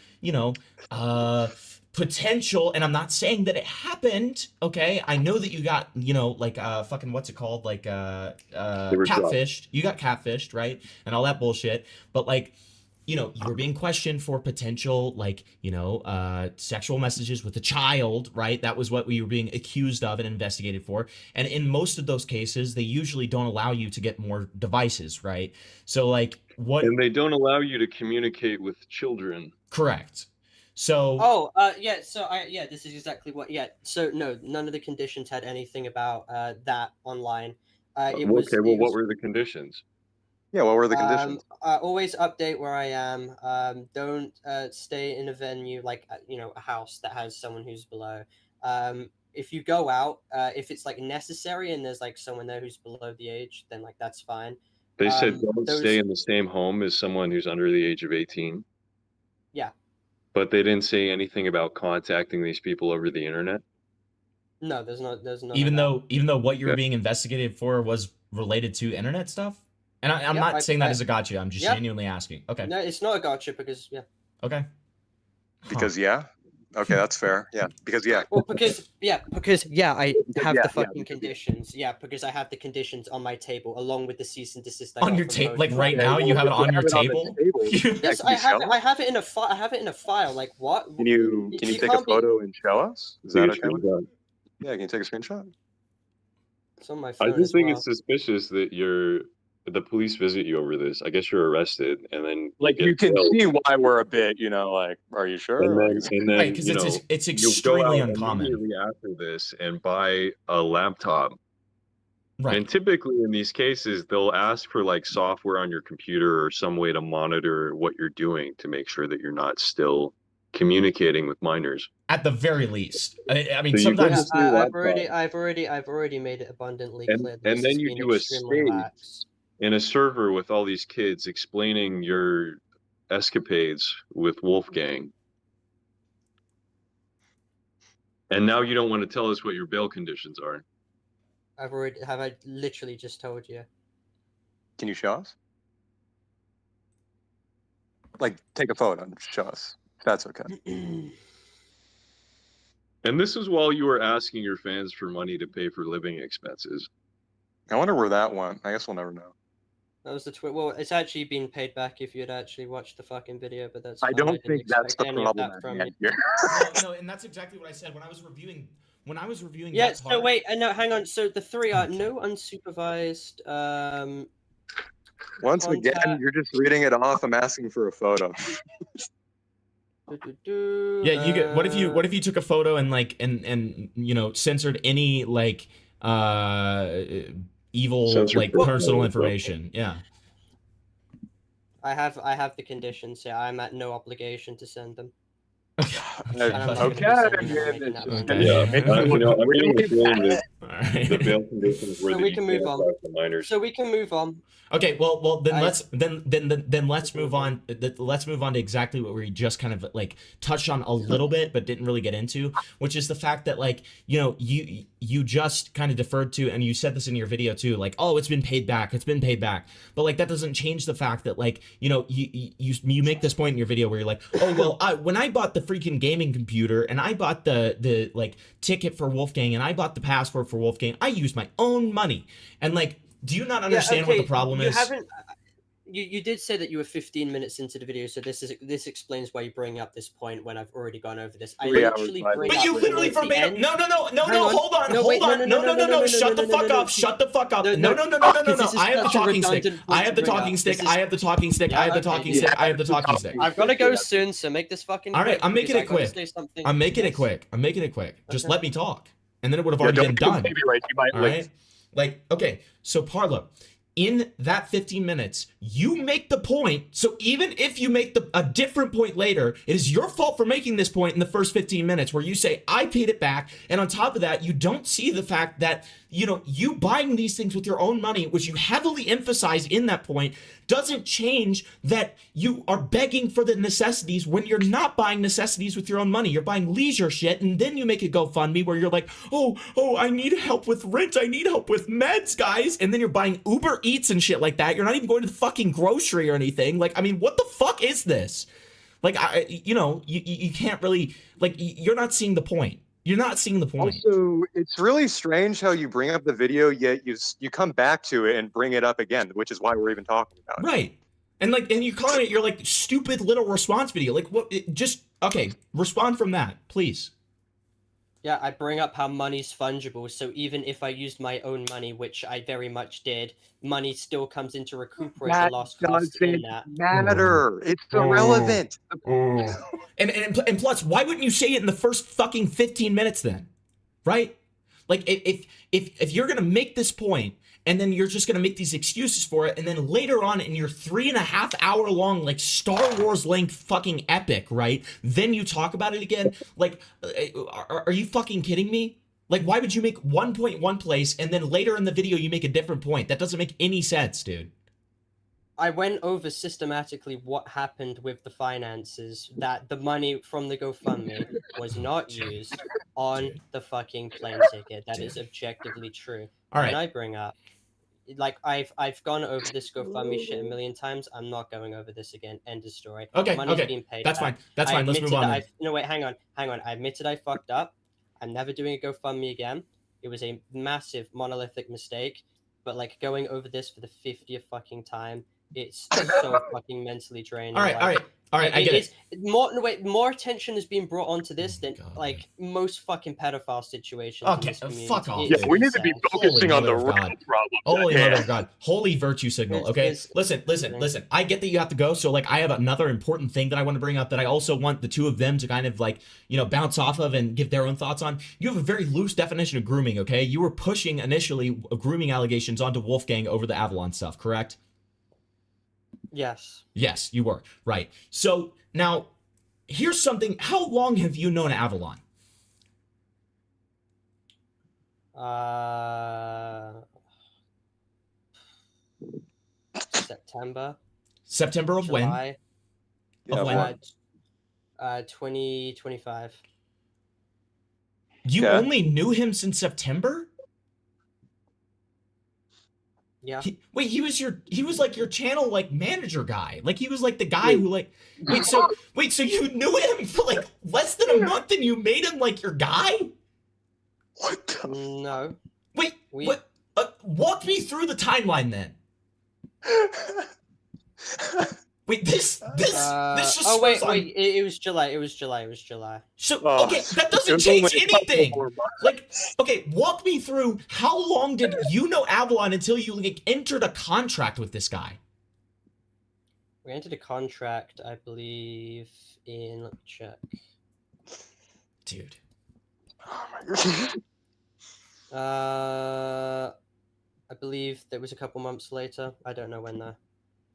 D: potential, and I'm not saying that it happened, okay? I know that you got like fucking what's it called, like catfished. You got catfished, right? And all that bullshit. But like you were being questioned for potential like sexual messages with a child, right? That was what we were being accused of and investigated for. And in most of those cases, they usually don't allow you to get more devices, right? So like what?
I: And they don't allow you to communicate with children.
D: Correct. So
M: yeah, this is exactly what. Yeah, so no, none of the conditions had anything about that online.
I: What were the conditions?
L: Yeah, what were the conditions?
M: Always update where I am. Don't stay in a venue like a house that has someone who's below. If you go out, if it's like necessary and there's like someone there who's below the age, then like that's fine.
I: They said don't stay in the same home as someone who's under the age of 18.
M: Yeah.
I: But they didn't say anything about contacting these people over the internet.
M: No, there's no.
D: Even though what you were being investigated for was related to internet stuff. And I'm not saying that as a gotcha. I'm just genuinely asking. Okay.
M: No, it's not a gotcha because
D: Okay.
L: Because okay, that's fair. Yeah, because
M: Well, because I have the fucking conditions. Yeah, because I have the conditions on my table along with the cease and desist.
D: On your table, like right now, you have it on your table.
M: Yes, I have it. I have it in a file. I have it in a file. Like what?
L: Can you take a photo and show us? Is that okay? Yeah, can you take a screenshot?
M: It's on my phone.
I: I just think it's suspicious that the police visit you over this. I guess you're arrested, and then
L: you can see why we're a bit, like, are you sure?
I: And then
D: right, because it's extremely uncommon.
I: Immediately after this, and buy a laptop.
D: Right.
I: And typically in these cases, they'll ask for like software on your computer or some way to monitor what you're doing to make sure that you're not still communicating with minors.
D: At the very least, I mean,
I: So
D: sometimes
M: I've already made it abundantly clear. That
I: And
M: this
I: then
M: has
I: you
M: been
I: do a
M: extremely
I: stage
M: lax.
I: in a server with all these kids explaining your escapades with Wolfgang. And now you don't want to tell us what your bail conditions are.
M: Have I literally just told you?
L: Can you show us? Like, take a photo and show us. That's okay.
I: And this is while you were asking your fans for money to pay for living expenses.
L: I wonder where that went. I guess we'll never know.
M: That was the tweet. Well, it's actually been paid back if you'd actually watched the fucking video, but that's.
L: I
M: fine.
L: don't
M: didn't
L: think that's
M: expect
L: the
M: any of
L: problem
M: that from
L: at
M: you.
L: hand here.
D: no, and that's exactly what I said when I was reviewing.
M: Yeah.
D: that
M: So
D: part.
M: wait, no, hang on. So the three are no unsupervised.
L: Once again, you're just reading it off. I'm asking for a photo.
D: Yeah, you get. What if you took a photo and like and censored any like evil like personal information? Yeah.
M: I have the conditions. Yeah, I'm at no obligation to send them.
I: The bail conditions were
M: So
I: that
M: we
I: you
M: can
I: can't
M: move on.
I: talk to minors.
M: So we can move on.
D: Okay, well then let's move on. Let's move on to exactly what we just kind of like touched on a little bit, but didn't really get into, which is the fact that like you just kind of deferred to, and you said this in your video too, like, oh, it's been paid back, but like that doesn't change the fact that like you make this point in your video where you're like, oh well, when I bought the freaking gaming computer and I bought the like ticket for Wolfgang and I bought the passport for Wolfgang, I used my own money, and like. Do you not understand what the problem is?
M: You did say that you were 15 minutes into the video, so this explains why you bring up this point when I've already gone over this.
D: But you literally verbatim. No, hold on. No, shut the fuck up. Shut the fuck up. No. I have the talking stick. I have the talking stick. I have the talking stick. I have the talking stick. I have the talking stick.
M: I've got to go soon, so make this fucking quick.
D: All right, I'm making it quick. I'm making it quick. Just let me talk. And then it would have already been done. All right? Like, okay, so Parlo, in that 15 minutes, you make the point. So even if you make a different point later, it is your fault for making this point in the first 15 minutes where you say, I paid it back. And on top of that, you don't see the fact that, you buying these things with your own money, which you heavily emphasize in that point, doesn't change that you are begging for the necessities when you're not buying necessities with your own money. You're buying leisure shit, and then you make a GoFundMe where you're like, oh, I need help with rent. I need help with meds, guys. And then you're buying Uber Eats and shit like that. You're not even going to the fucking grocery or anything. Like, I mean, what the fuck is this? Like, you can't really, like, you're not seeing the point. You're not seeing the point.
L: Also, it's really strange how you bring up the video, yet you come back to it and bring it up again, which is why we're even talking about it.
D: Right. And you're calling it your like stupid little response video. Like what? Okay, respond from that, please.
M: Yeah, I bring up how money's fungible, so even if I used my own money, which I very much did, money still comes in to recuperate the lost costs in that.
L: Matter. It's irrelevant.
D: And plus, why wouldn't you say it in the first fucking 15 minutes then? Right? Like if you're gonna make this point and then you're just gonna make these excuses for it, and then later on in your 3.5 hour long like Star Wars length fucking epic, right? Then you talk about it again. Like, are you fucking kidding me? Like, why would you make one point one place and then later in the video you make a different point? That doesn't make any sense, dude.
M: I went over systematically what happened with the finances, that the money from the GoFundMe was not used on the fucking plane ticket. That is objectively true.
D: All right.
M: And I bring up, like, I've gone over this GoFundMe shit a million times. I'm not going over this again. End of story.
D: Okay,
M: Money's being paid
D: That's
M: back.
D: fine. That's fine. Let's move on then.
M: No, wait, hang on. I admitted I fucked up. I'm never doing a GoFundMe again. It was a massive monolithic mistake. But, like, going over this for the 50th fucking time, it's so fucking mentally draining.
D: All right, I get it.
M: More attention is being brought onto this than like most fucking pedophile situations.
D: Okay,
M: in this community.
D: fuck off.
L: Yeah, we need to be focusing on the real problem.
D: Holy mother of God. Holy virtue signal. Okay, listen. I get that you have to go. So like, I have another important thing that I want to bring up that I also want the two of them to kind of like, bounce off of and give their own thoughts on. You have a very loose definition of grooming. Okay, you were pushing initially grooming allegations onto Wolfgang over the Avalon stuff, correct?
M: Yes.
D: Yes, you were. Right. So now here's something. How long have you known Avalon?
M: September.
D: September of
M: July,
D: when? Of when?
M: 2025.
D: You only knew him since September?
M: Yeah.
D: He was like your channel like manager guy. Like he was like the guy who like so you knew him for like less than a month and you made him like your guy?
L: What the?
M: No.
D: What? Walk me through the timeline then. Wait, this just.
M: Oh wait, it was July.
D: So okay, that doesn't change anything. Like, okay, walk me through how long did you know Avalon until you like entered a contract with this guy?
M: We entered a contract, I believe, in let me check.
D: Dude.
L: Oh my
M: god. I believe that was a couple months later. I don't know when though.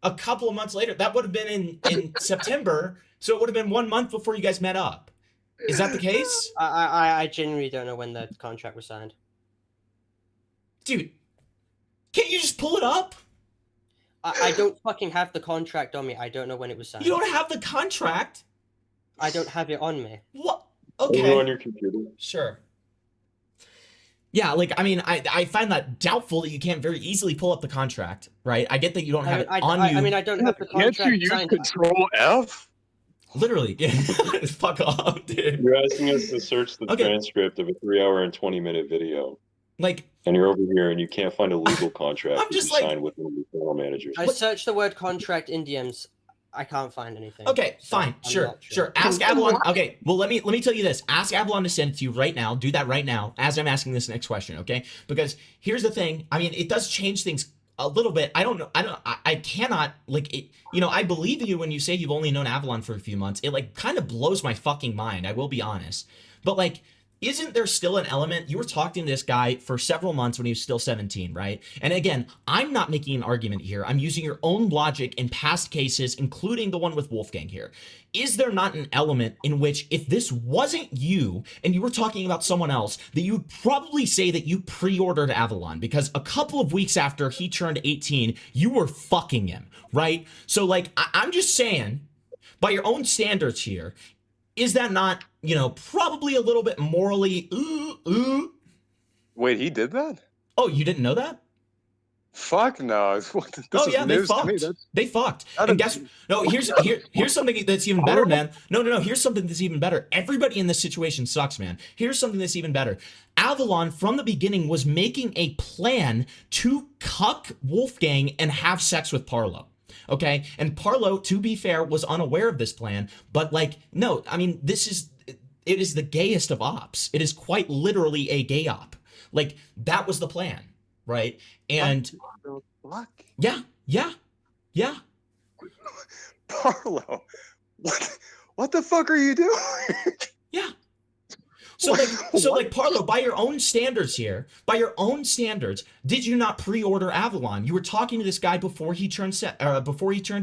D: A couple of months later, that would have been in September, so it would have been 1 month before you guys met up. Is that the case?
M: I genuinely don't know when the contract was signed.
D: Dude, can't you just pull it up?
M: I don't fucking have the contract on me. I don't know when it was signed.
D: You don't have the contract?
M: I don't have it on me.
D: What?
I: Is
D: Okay.
I: it on your computer?
D: Sure. Yeah, like, I mean, I find that doubtful that you can't very easily pull up the contract, right? I get that you don't have it on you.
M: I mean, I don't have the contract
I: Can't you use
M: signed.
I: Control F?
D: Literally, yeah. Fuck off, dude.
I: You're asking us to search the transcript of a 3-hour and 20-minute video.
D: Like,
I: and you're over here and you can't find a legal contract
D: I'm
I: that
D: just
I: you
D: like-
I: signed with one of the general managers.
M: I searched the word contract in DMs. I can't find anything.
D: Okay,
M: so
D: fine,
M: I'm
D: sure,
M: not
D: sure. Ask Avalon. Okay, well, let me tell you this. Ask Avalon to send it to you right now. Do that right now as I'm asking this next question, okay? Because here's the thing. I mean, it does change things a little bit. I don't know. I cannot, like, it. You know, I believe you when you say you've only known Avalon for a few months. It, like, kind of blows my fucking mind. I will be honest. But, like, isn't there still an element? You were talking to this guy for several months when he was still 17, right? And again, I'm not making an argument here. I'm using your own logic in past cases, including the one with Wolfgang here. Is there not an element in which if this wasn't you and you were talking about someone else, that you'd probably say that you pre-ordered Avalon because a couple of weeks after he turned 18, you were fucking him, right? So, like, I'm just saying, by your own standards here, is that not, you know, probably a little bit morally,
L: Wait, he did that?
D: Oh, you didn't know that?
L: Fuck no. This
D: Oh
L: is
D: yeah, they
L: news to me.
D: fucked. They fucked. And guess, no, here's something that's even better, man. No, here's something that's even better. Everybody in this situation sucks, man. Here's something that's even better. Avalon, from the beginning, was making a plan to cuck Wolfgang and have sex with Parlo. Okay, and Parlo, to be fair, was unaware of this plan, but, like, no, I mean, it is the gayest of ops. It is quite literally a gay op. Like, that was the plan, right? And yeah.
L: Parlo, what the fuck are you doing?
D: Yeah. So like Parlo, by your own standards here, did you not pre-order Avalon? You were talking to this guy before he turned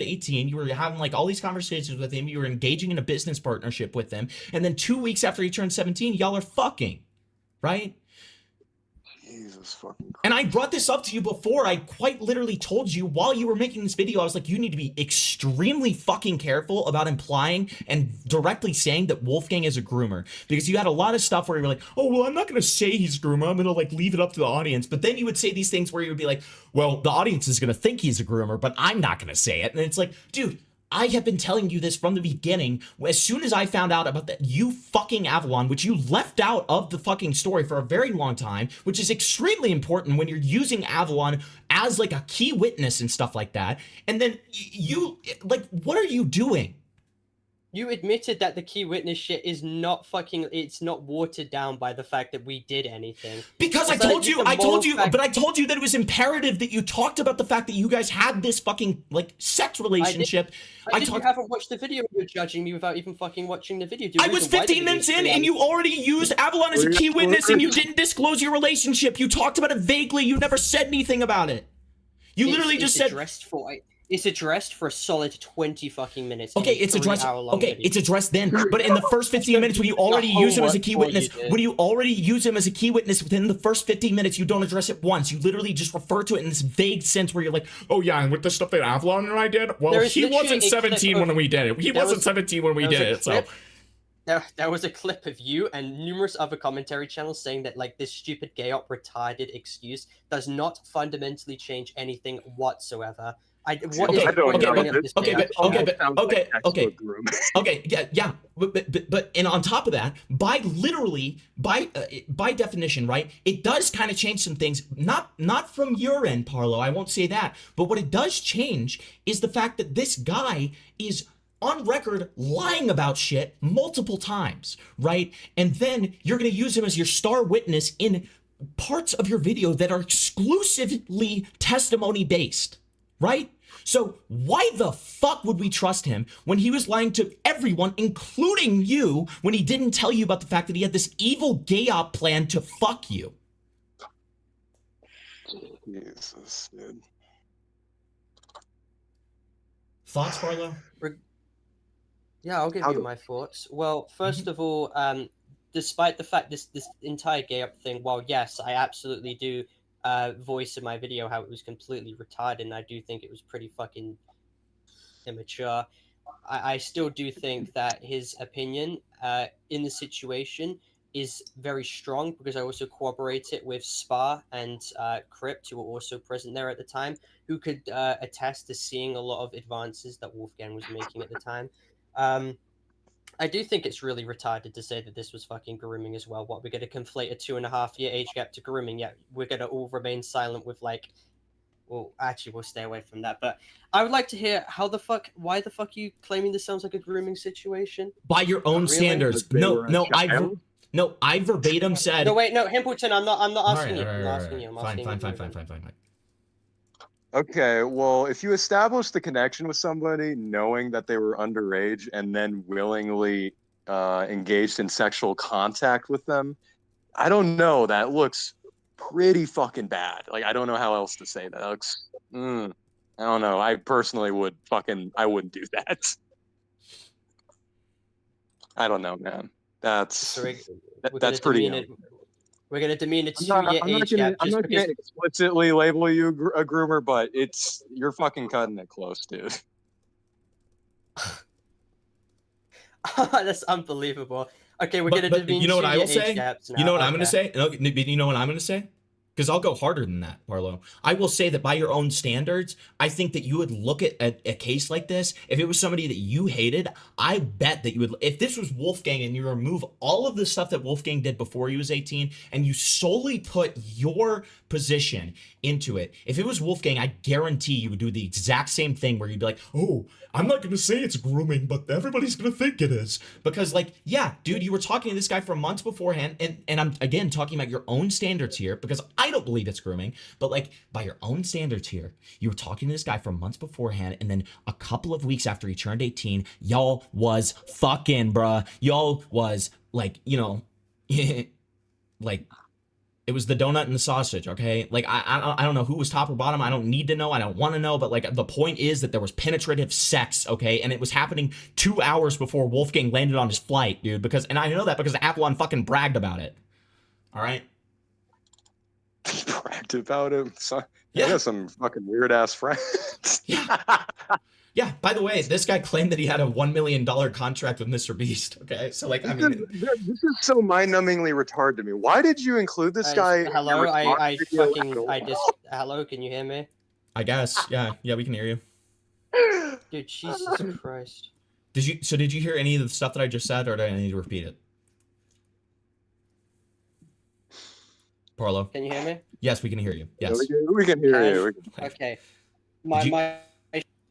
D: 18. You were having, like, all these conversations with him. You were engaging in a business partnership with him, and then 2 weeks after he turned 17, y'all are fucking, right?
L: Jesus fucking Christ.
D: And I brought this up to you before. I quite literally told you while you were making this video, I was like, you need to be extremely fucking careful about implying and directly saying that Wolfgang is a groomer. Because you had a lot of stuff where you were like, oh, well, I'm not going to say he's a groomer. I'm going to, like, leave it up to the audience. But then you would say these things where you would be like, well, the audience is going to think he's a groomer, but I'm not going to say it. And it's like, dude, I have been telling you this from the beginning. As soon as I found out about that, you fucking Avalon, which you left out of the fucking story for a very long time, which is extremely important when you're using Avalon as, like, a key witness and stuff like that. And then you, like, what are you doing?
M: You admitted that the key witness shit is not fucking, it's not watered down by the fact that we did anything.
D: Because I told you that it was imperative that you talked about the fact that you guys had this fucking, like, sex relationship.
M: You haven't watched the video. You're judging me without even fucking watching the video.
D: I was 15 minutes in and you already used Avalon as a key witness and you didn't disclose your relationship. You talked about it vaguely. You never said anything about it. You literally just said...
M: It's addressed for a solid 20 fucking minutes.
D: Okay, it's addressed. Okay, it's addressed then. But in the first 15 minutes, when you already use him as a key witness, within the first 15 minutes, you don't address it once. You literally just refer to it in this vague sense where you're like, oh yeah, and with the stuff that Avalon and I did, well, he wasn't 17 when we did it. He wasn't 17 when we did it. So.
M: There was a clip of you and numerous other commentary channels saying that, like, this stupid gay op retarded excuse does not fundamentally change anything whatsoever. But
D: and on top of that, by definition, right, it does kind of change some things, not from your end, Parlo, I won't say that, but what it does change is the fact that this guy is on record lying about shit multiple times, right? And then you're going to use him as your star witness in parts of your video that are exclusively testimony based, right? So why the fuck would we trust him when he was lying to everyone, including you, when he didn't tell you about the fact that he had this evil gay op plan to fuck you?
L: Jesus, dude.
D: Thoughts, Parlo?
M: Yeah, I'll give you my thoughts. Well, first of all, despite the fact this entire gay up thing, while yes, I absolutely do voice in my video how it was completely retarded, and I do think it was pretty fucking immature. I still do think that his opinion in the situation is very strong because I also corroborate it with Spa and Crypt, who were also present there at the time, who could attest to seeing a lot of advances that Wolfgang was making at the time. I do think it's really retarded to say that this was fucking grooming as well. What, we're going to conflate a 2.5-year age gap to grooming? Yeah, we're going to all remain silent with like, well, actually, we'll stay away from that. But I would like to hear why the fuck are you claiming this sounds like a grooming situation?
D: By your own standards. No, I verbatim said.
M: No, wait, no, Himpleton, I'm not asking you.
D: All
M: I'm
D: right,
M: asking you. I'm asking you.
D: Fine.
L: Okay, well, if you establish the connection with somebody knowing that they were underage and then willingly engaged in sexual contact with them, I don't know. That looks pretty fucking bad. Like, I don't know how else to say that. That looks, I don't know. I personally I wouldn't do that. I don't know, man. That's pretty young.
M: We're going to demean a 2-year age gap.
L: I'm not going to explicitly label you a groomer, but you're fucking cutting it close, dude.
M: That's unbelievable. Okay, we're going to demean 2-year age gaps now.
D: You know what I'm going to say? No, you know what I'm going to say? Because I'll go harder than that, Parlo. I will say that by your own standards, I think that you would look at a case like this. If it was somebody that you hated, I bet that you would. If this was Wolfgang and you remove all of the stuff that Wolfgang did before he was 18 and you solely put your position into it, if it was Wolfgang, I guarantee you would do the exact same thing where you'd be like, oh, I'm not going to say it's grooming, but everybody's going to think it is. Because, like, yeah, dude, you were talking to this guy for months beforehand, and I'm, again, talking about your own standards here, because I don't believe it's grooming, but, like, by your own standards here, you were talking to this guy for months beforehand, and then a couple of weeks after he turned 18, y'all was fucking, bruh. Y'all was, like, you know, like... It was the donut and the sausage, okay? Like, I don't know who was top or bottom. I don't need to know. I don't want to know. But, like, the point is that there was penetrative sex, okay? And it was happening 2 hours before Wolfgang landed on his flight, dude. And I know that because Avalon fucking bragged about it. All right?
L: He bragged about it? Yeah. He has some fucking weird-ass friends.
D: Yeah, by the way, this guy claimed that he had a $1 million contract with Mr. Beast, okay? So, like, I mean...
L: This is so mind-numbingly retarded to me. Why did you include this guy?
M: Hello, hello, can you hear me?
D: I guess, yeah, we can hear you.
M: Dude, Jesus Christ.
D: Did you hear any of the stuff that I just said, or do I need to repeat it? Parlo?
M: Can you hear me?
D: Yes, we can hear you. Yes.
L: We can hear you.
M: Okay.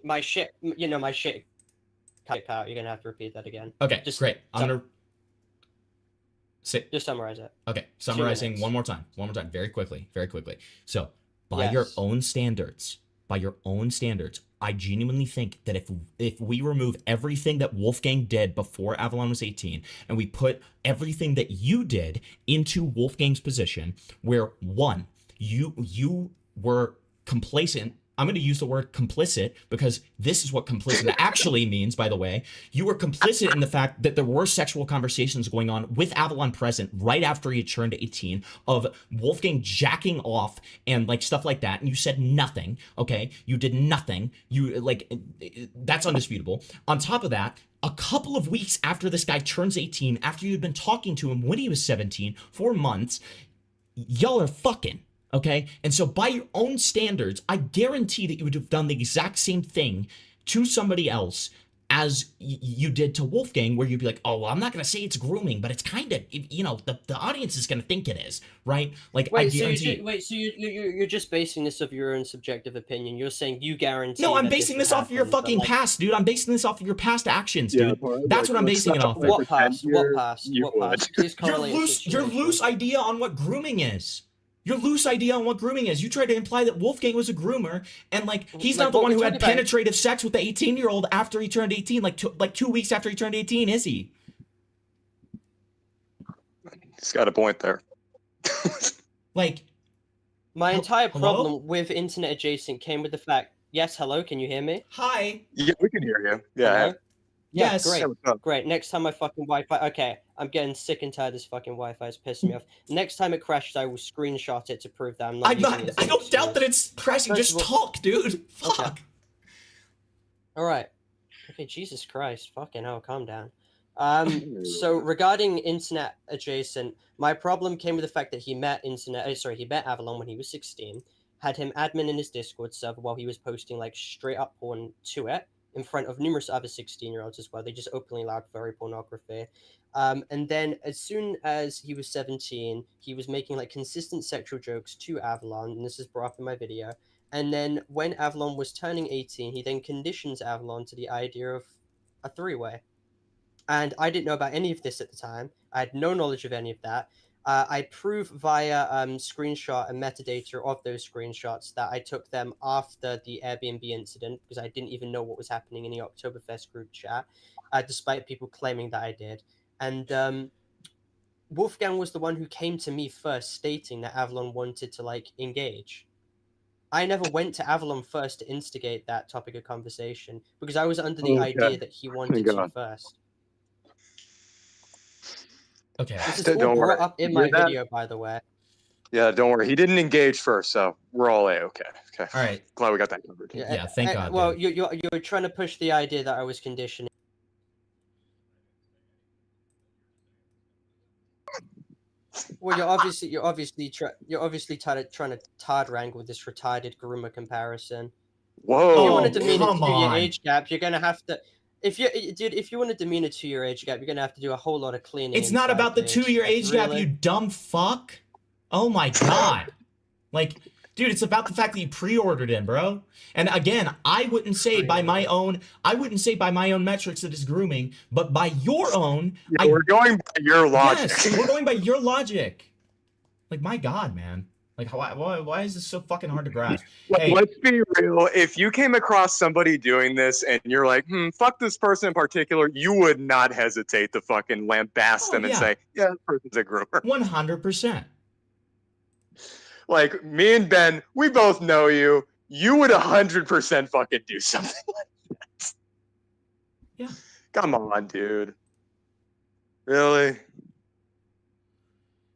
M: My shit, you know, my shit cut out. You're gonna have to repeat that again.
D: Okay, just great. I'm gonna
M: just summarize it.
D: Okay, summarizing one more time, very quickly. So, by your own standards, I genuinely think that if we remove everything that Wolfgang did before Avalon was 18, and we put everything that you did into Wolfgang's position, where one, you were complacent. I'm going to use the word complicit because this is what complicit actually means, by the way. You were complicit in the fact that there were sexual conversations going on with Avalon present right after he had turned 18 of Wolfgang jacking off and like stuff like that. And you said nothing. Okay. You did nothing. You like, that's undisputable. On top of that, a couple of weeks after this guy turns 18, after you had been talking to him when he was 17 for months, y'all are fucking. Okay, and so by your own standards, I guarantee that you would have done the exact same thing to somebody else as you did to Wolfgang, where you'd be like, oh, well, I'm not going to say it's grooming, but it's kind of, you know, the audience is going to think it is, right? Like,
M: wait, so you're just basing this off your own subjective opinion. You're saying you guarantee.
D: No, I'm basing this off of your fucking past, dude. I'm basing this off of your past actions, dude. That's what I'm basing it off of.
M: What past? What past?
D: Your loose idea on what grooming is. Your loose idea on what grooming is. You tried to imply that Wolfgang was a groomer, and like he's not the one who had penetrative sex with the 18-year-old after he turned 18, like 2 weeks after he turned 18, is he?
L: He's got a point there.
D: Like,
M: my entire problem with internet adjacent came with the fact. Yes, hello, can you hear me?
D: Hi.
L: Yeah, we can hear you. Yeah.
M: Yeah,
D: Yes.
M: great. Next time my fucking Wi-Fi. Okay, I'm getting sick and tired of this fucking Wi-Fi. It's pissing me off. Next time it crashes, I will screenshot it to prove that I'm not using it as
D: I
M: an
D: don't doubt that
M: excuse.
D: it's crashing.
M: First
D: Just
M: of all-
D: talk, dude. Fuck.
M: Okay. All right. Okay, Jesus Christ. Fucking hell, calm down. So regarding internet adjacent, my problem came with the fact that he met Avalon when he was 16, had him admin in his Discord server while he was posting like straight up porn to it in front of numerous other 16-year-olds as well. They just openly allowed furry pornography. And then as soon as he was 17, he was making like consistent sexual jokes to Avalon, and this is brought up in my video. And then when Avalon was turning 18, he then conditions Avalon to the idea of a three-way. And I didn't know about any of this at the time. I had no knowledge of any of that. I prove via screenshot and metadata of those screenshots that I took them after the Airbnb incident because I didn't even know what was happening in the Oktoberfest group chat, despite people claiming that I did. And Wolfgang was the one who came to me first stating that Avalon wanted to like engage. I never went to Avalon first to instigate that topic of conversation because I was under the idea that he wanted to first.
D: Okay.
M: This is all brought up in my video, by the way.
L: Yeah, don't worry. He didn't engage first, so we're all okay. Okay.
D: All right.
L: Glad we got that covered.
D: Yeah, thank God.
M: Well, you're trying to push the idea that I was conditioning. Well, you're obviously trying to Todd wrangle with this retarded groomer comparison.
L: Whoa!
M: If you want to demean a 2-year age gap, you're gonna have to. If you want to demean a 2-year age gap, you're gonna have to do a whole lot of cleaning.
D: It's not about the 2-year age gap, you dumb fuck. Oh my God. Like, dude, it's about the fact that you pre-ordered him, bro. And again, I wouldn't say by my own metrics that it's grooming, but by your own.
L: Yeah, we're going by your logic.
D: Yes, we're going by your logic. Like, my God, man. Like, why is this so fucking hard to grasp? Hey,
L: let's be real. If you came across somebody doing this and you're like, fuck this person in particular, you would not hesitate to fucking lambast them and say, yeah, this person's a groomer.
D: 100%.
L: Like, me and Ben, we both know you. You would 100% fucking do something like that.
D: Yeah.
L: Come on, dude. Really?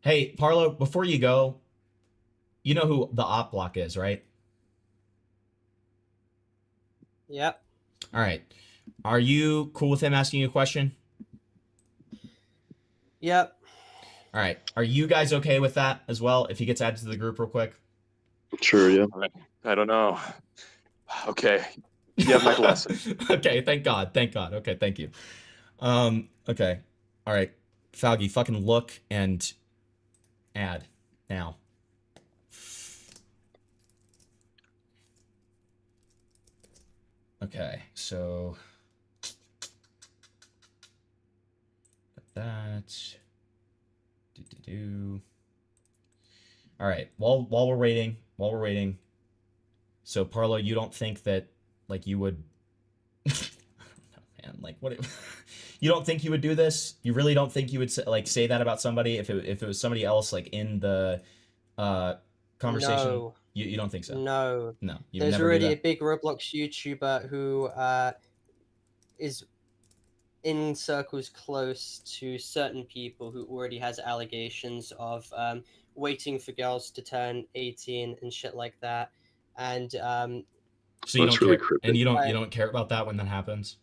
D: Hey, Parlo, before you go, you know who the op block is, right?
M: Yep.
D: All right. Are you cool with him asking you a question?
M: Yep.
D: All right. Are you guys okay with that as well? If he gets added to the group real quick.
I: Sure, yeah.
L: I don't know. Okay. You have my blessing.
D: Okay, thank God. Thank God. Okay, thank you. Okay. All right. Falgi, fucking look and add now. Okay, so that. All right. While we're waiting. So Parlo, you don't think that like you would? Man, like what? You don't think you would do this? You really don't think you would say that about somebody if it was somebody else like in the conversation?
M: No.
D: You don't think so?
M: No.
D: No.
M: There's already a big Roblox YouTuber who is in circles close to certain people who already has allegations of waiting for girls to turn 18 and shit like that. And
D: so you don't care, and you don't care about that when that happens?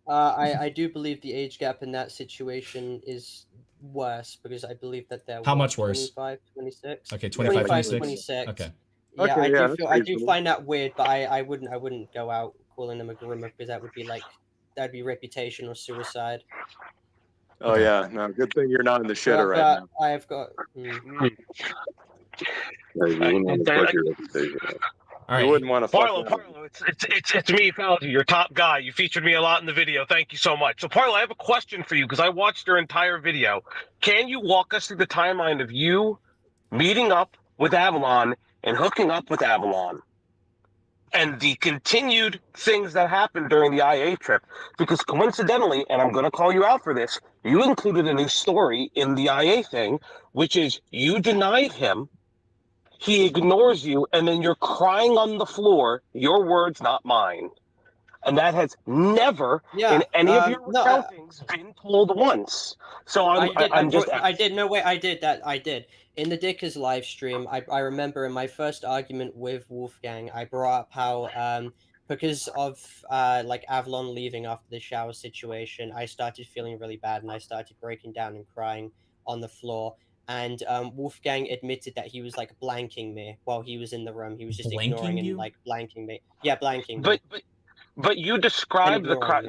M: I do believe the age gap in that situation is worse because I believe that they're
D: how much worse?
M: 25, 26.
D: Okay, 25, 26.
M: 26.
D: Okay.
M: Yeah,
L: Okay,
M: I do find that weird, but I wouldn't go out calling them a groomer because that'd be reputational suicide.
L: Oh yeah, no. Good thing you're not in the shitter right now.
M: I've got.
D: All right.
L: You wouldn't want to fuck
Q: Parlo, it's me, Falgi, your top guy. You featured me a lot in the video. Thank you so much. So, Parlo, I have a question for you because I watched your entire video. Can you walk us through the timeline of you meeting up with Avalon and hooking up with Avalon? And the continued things that happened during the IA trip, because coincidentally, and I'm going to call you out for this, you included a new story in the IA thing, which is you denied him, he ignores you, and then you're crying on the floor, your words, not mine. And that has never in any of your accountings been told once. So
M: I did. No way. I did that. I did. In the Dickers live stream, I remember in my first argument with Wolfgang, I brought up how because of like Avalon leaving after the shower situation, I started feeling really bad and I started breaking down and crying on the floor. And Wolfgang admitted that he was like blanking me while he was in the room. He was just ignoring and like blanking me. Yeah, blanking me.
Q: But you described the cry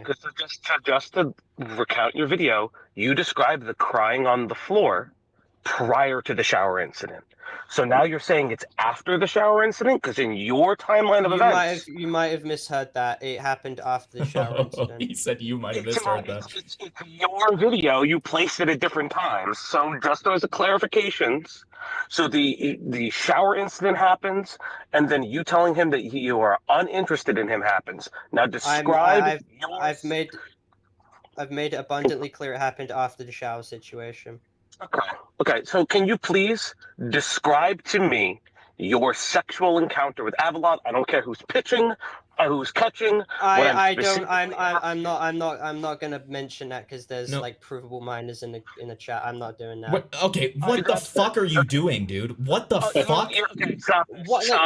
Q: just to recount your video. You described the crying on the floor prior to the shower incident. So now you're saying it's after the shower incident? Because in your timeline of events...
M: You might have misheard that. It happened after the shower incident.
D: He said you might have misheard that.
Q: It's your video. You placed it at different times. So just as a clarification, so the shower incident happens, and then you telling him that you are uninterested in him happens. Now describe...
M: I've made it abundantly clear it happened after the shower situation.
Q: Okay, so can you please describe to me your sexual encounter with Avalon? I don't care who's pitching, who's catching.
M: I'm not gonna mention that because there's like provable minors in the chat. I'm not doing that.
D: What the fuck are you doing, dude? What the fuck?
Q: Okay, stop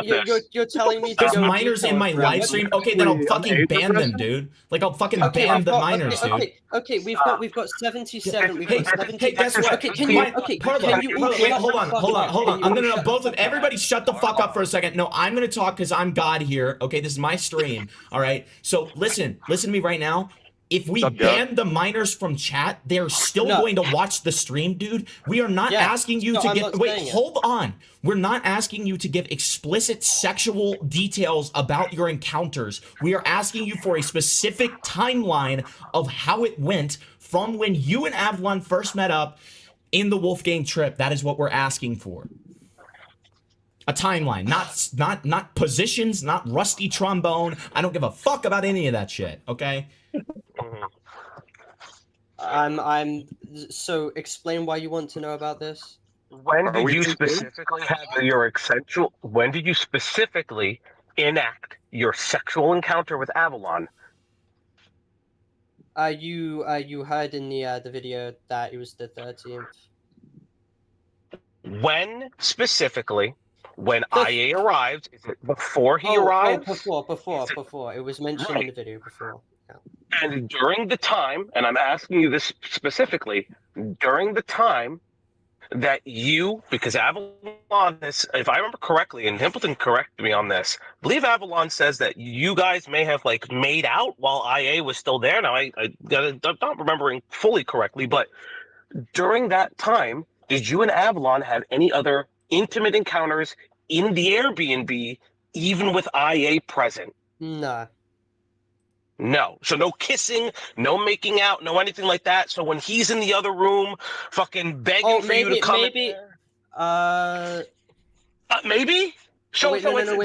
Q: this.
M: You're telling me
D: there's minors in my live stream? Okay, then I'll fucking ban them, dude. Like I'll fucking ban the minors, dude.
M: Okay, we've got 77. We've got 77.
D: Hey, guess what?
M: Okay, can you
D: wait, hold on. I'm gonna both of everybody shut the fuck up for a second. No, I'm gonna talk because I'm God here. Okay, this is my stream. All right. So listen to me right now. If we ban the minors from chat, they're still going to watch the stream, dude. We are not asking you to give... Wait, hold on. We're not asking you to give explicit sexual details about your encounters. We are asking you for a specific timeline of how it went from when you and Avalon first met up in the Wolfgang trip. That is what we're asking for. A timeline, not positions, not rusty trombone. I don't give a fuck about any of that shit, okay?
M: So explain why you want to know about this.
Q: When did you specifically have your sexual? When did you specifically enact your sexual encounter with Avalon?
M: You heard in the video that it was the 13th.
Q: When specifically? When IA arrived, is it before he arrived?
M: Before. It was mentioned in the video before. Yeah.
Q: And during the time, and I'm asking you this specifically, during the time that you, because Avalon is, if I remember correctly, and Templeton corrected me on this, I believe Avalon says that you guys may have like made out while IA was still there. Now, I'm not remembering fully correctly, but during that time, did you and Avalon have any other intimate encounters in the Airbnb, even with IA present?
M: No.
Q: No. So no kissing, no making out, no anything like that. So when he's in the other room, fucking begging for you to come in there. Maybe?
M: Wait, hang on.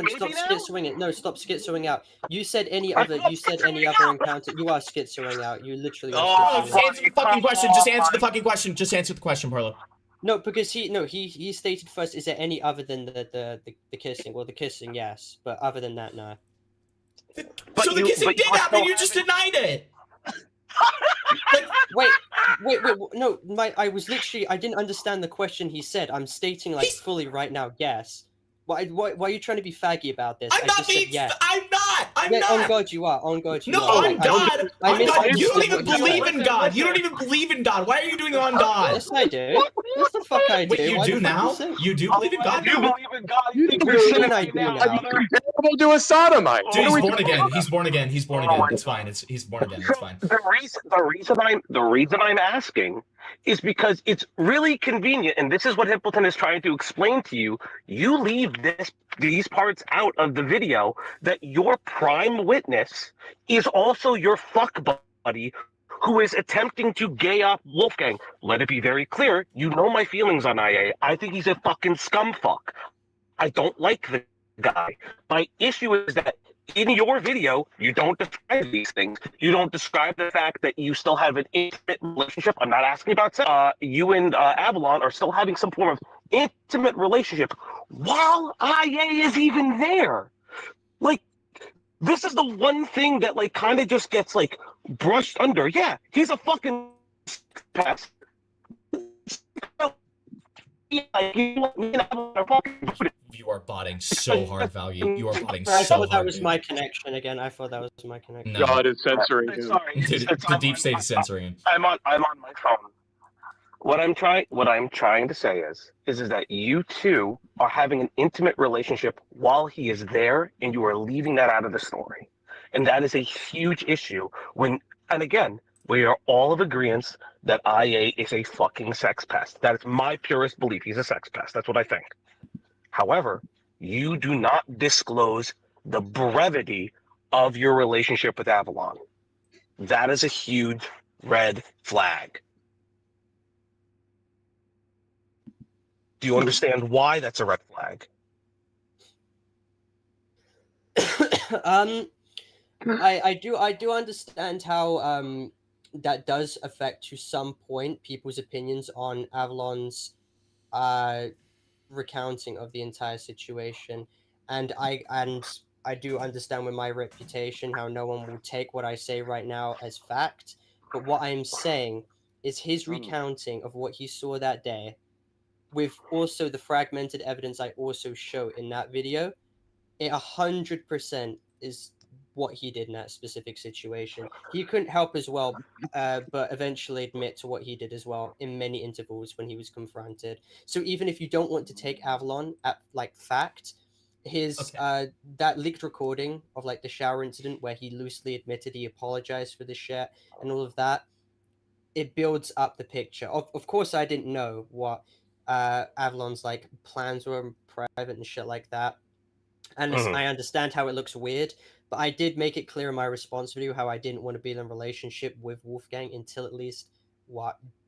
M: Stop schizoing it. No, stop schizoing out. You said any other encounter. You are schizoing out. You literally are
D: just answer the fucking question. Just answer the fucking question. Just answer the question, Parlo.
M: No, because he stated first, is there any other than the kissing? Well, the kissing, yes, but other than that, no.
D: So the kissing did happen, you just denied it!
M: Wait, no, I didn't understand the question he said. I'm stating like fully right now, yes. Why are you trying to be faggy about this?
D: I'm not.
M: On God you are. On God you
D: are. No, on God. You don't even believe in God. You don't even believe in God. Why are you doing it on God?
M: Yes, I do. Yes, the fuck I do.
D: Wait, you do now? You do believe in God?
Q: You believe in God?
M: You think you're shit I do now?
L: Comparable to a sodomite.
D: Dude, he's born again. He's born again. He's born again. It's fine. He's born again. It's fine.
Q: The reason I'm asking is because it's really convenient, and this is what Hippleton is trying to explain to you. You leave these parts out of the video that your prime witness is also your fuck buddy who is attempting to gay up Wolfgang. Let it be very clear, you know my feelings on IA. I think he's a fucking scumfuck. I don't like the guy. My issue is that in your video, you don't describe these things. You don't describe the fact that you still have an intimate relationship. I'm not asking about sex. You and Avalon are still having some form of intimate relationship while IA is even there. Like, This is the one thing that like kind of just gets like brushed under. Yeah, he's a fucking pass.
D: You are botting so hard, Value. You are botting
M: I
D: so
M: thought that
D: hard,
M: was
D: dude.
M: my connection again. I thought that was my connection.
D: No.
I: God is censoring him.
Q: Sorry,
D: Dude, the deep state is censoring him.
Q: I'm on my phone. What I'm trying to say is that you two are having an intimate relationship while he is there, and you are leaving that out of the story, and that is a huge issue. And again, we are all of agreement that IA is a fucking sex pest. That is my purest belief. He's a sex pest. That's what I think. However, you do not disclose the brevity of your relationship with Avalon. That is a huge red flag. Do you understand why that's a red flag?
M: I do understand how that does affect to some point people's opinions on Avalon's recounting of the entire situation, and I do understand with my reputation how no one will take what I say right now as fact. But what I'm saying is his recounting of what he saw that day, with also the fragmented evidence I also show in that video, it 100% is what he did in that specific situation. He couldn't help as well, but eventually admit to what he did as well in many intervals when he was confronted. So even if you don't want to take Avalon at like fact, his that leaked recording of like the shower incident where he loosely admitted he apologized for the shit and all of that, it builds up the picture. Of course, I didn't know what Avalon's like plans were private and shit like that. And I understand how it looks weird, but I did make it clear in my response video how I didn't want to be in a relationship with Wolfgang until at least,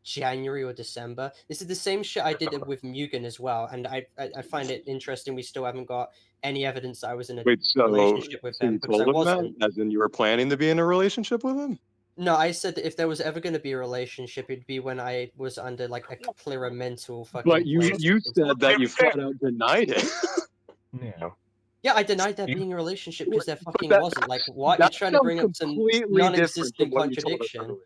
M: January or December. This is the same shit I did with Mugen as well, and I find it interesting we still haven't got any evidence that I was in a relationship with
L: so
M: him,
L: you
M: because I
L: told him
M: wasn't.
L: that? As in you were planning to be in a relationship with him?
M: No, I said that if there was ever going to be a relationship, it'd be when I was under like a clearer mental fucking
L: But you
M: place.
L: said that you flat out denied it.
Q: Yeah.
M: Yeah, I denied there being a relationship because there fucking
L: that-
M: wasn't. Like, what? You're
L: that
M: trying to bring up
L: sounds
M: some
L: completely different
M: non-existent
L: from what you told us
M: contradiction.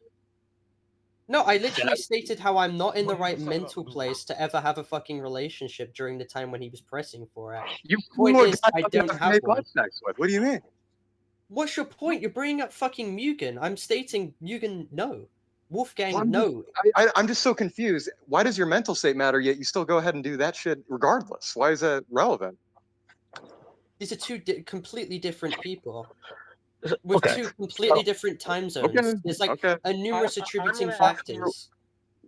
M: No, I literally stated how I'm not in the right mental place to ever have a fucking relationship during the time when he was pressing for it.
L: You
M: Point
L: poor
M: is,
L: guy
M: I
L: you
M: don't
L: have
M: have
L: made
M: one.
L: butt sex with. What do you mean?
M: What's your point? You're bringing up fucking Mugen. I'm stating Mugen, no. Wolfgang,
L: I'm
M: no.
L: I'm just so confused. Why does your mental state matter, yet you still go ahead and do that shit regardless? Why is that relevant?
M: These are two completely different people. With two completely different time zones. There's like a numerous attributing factors.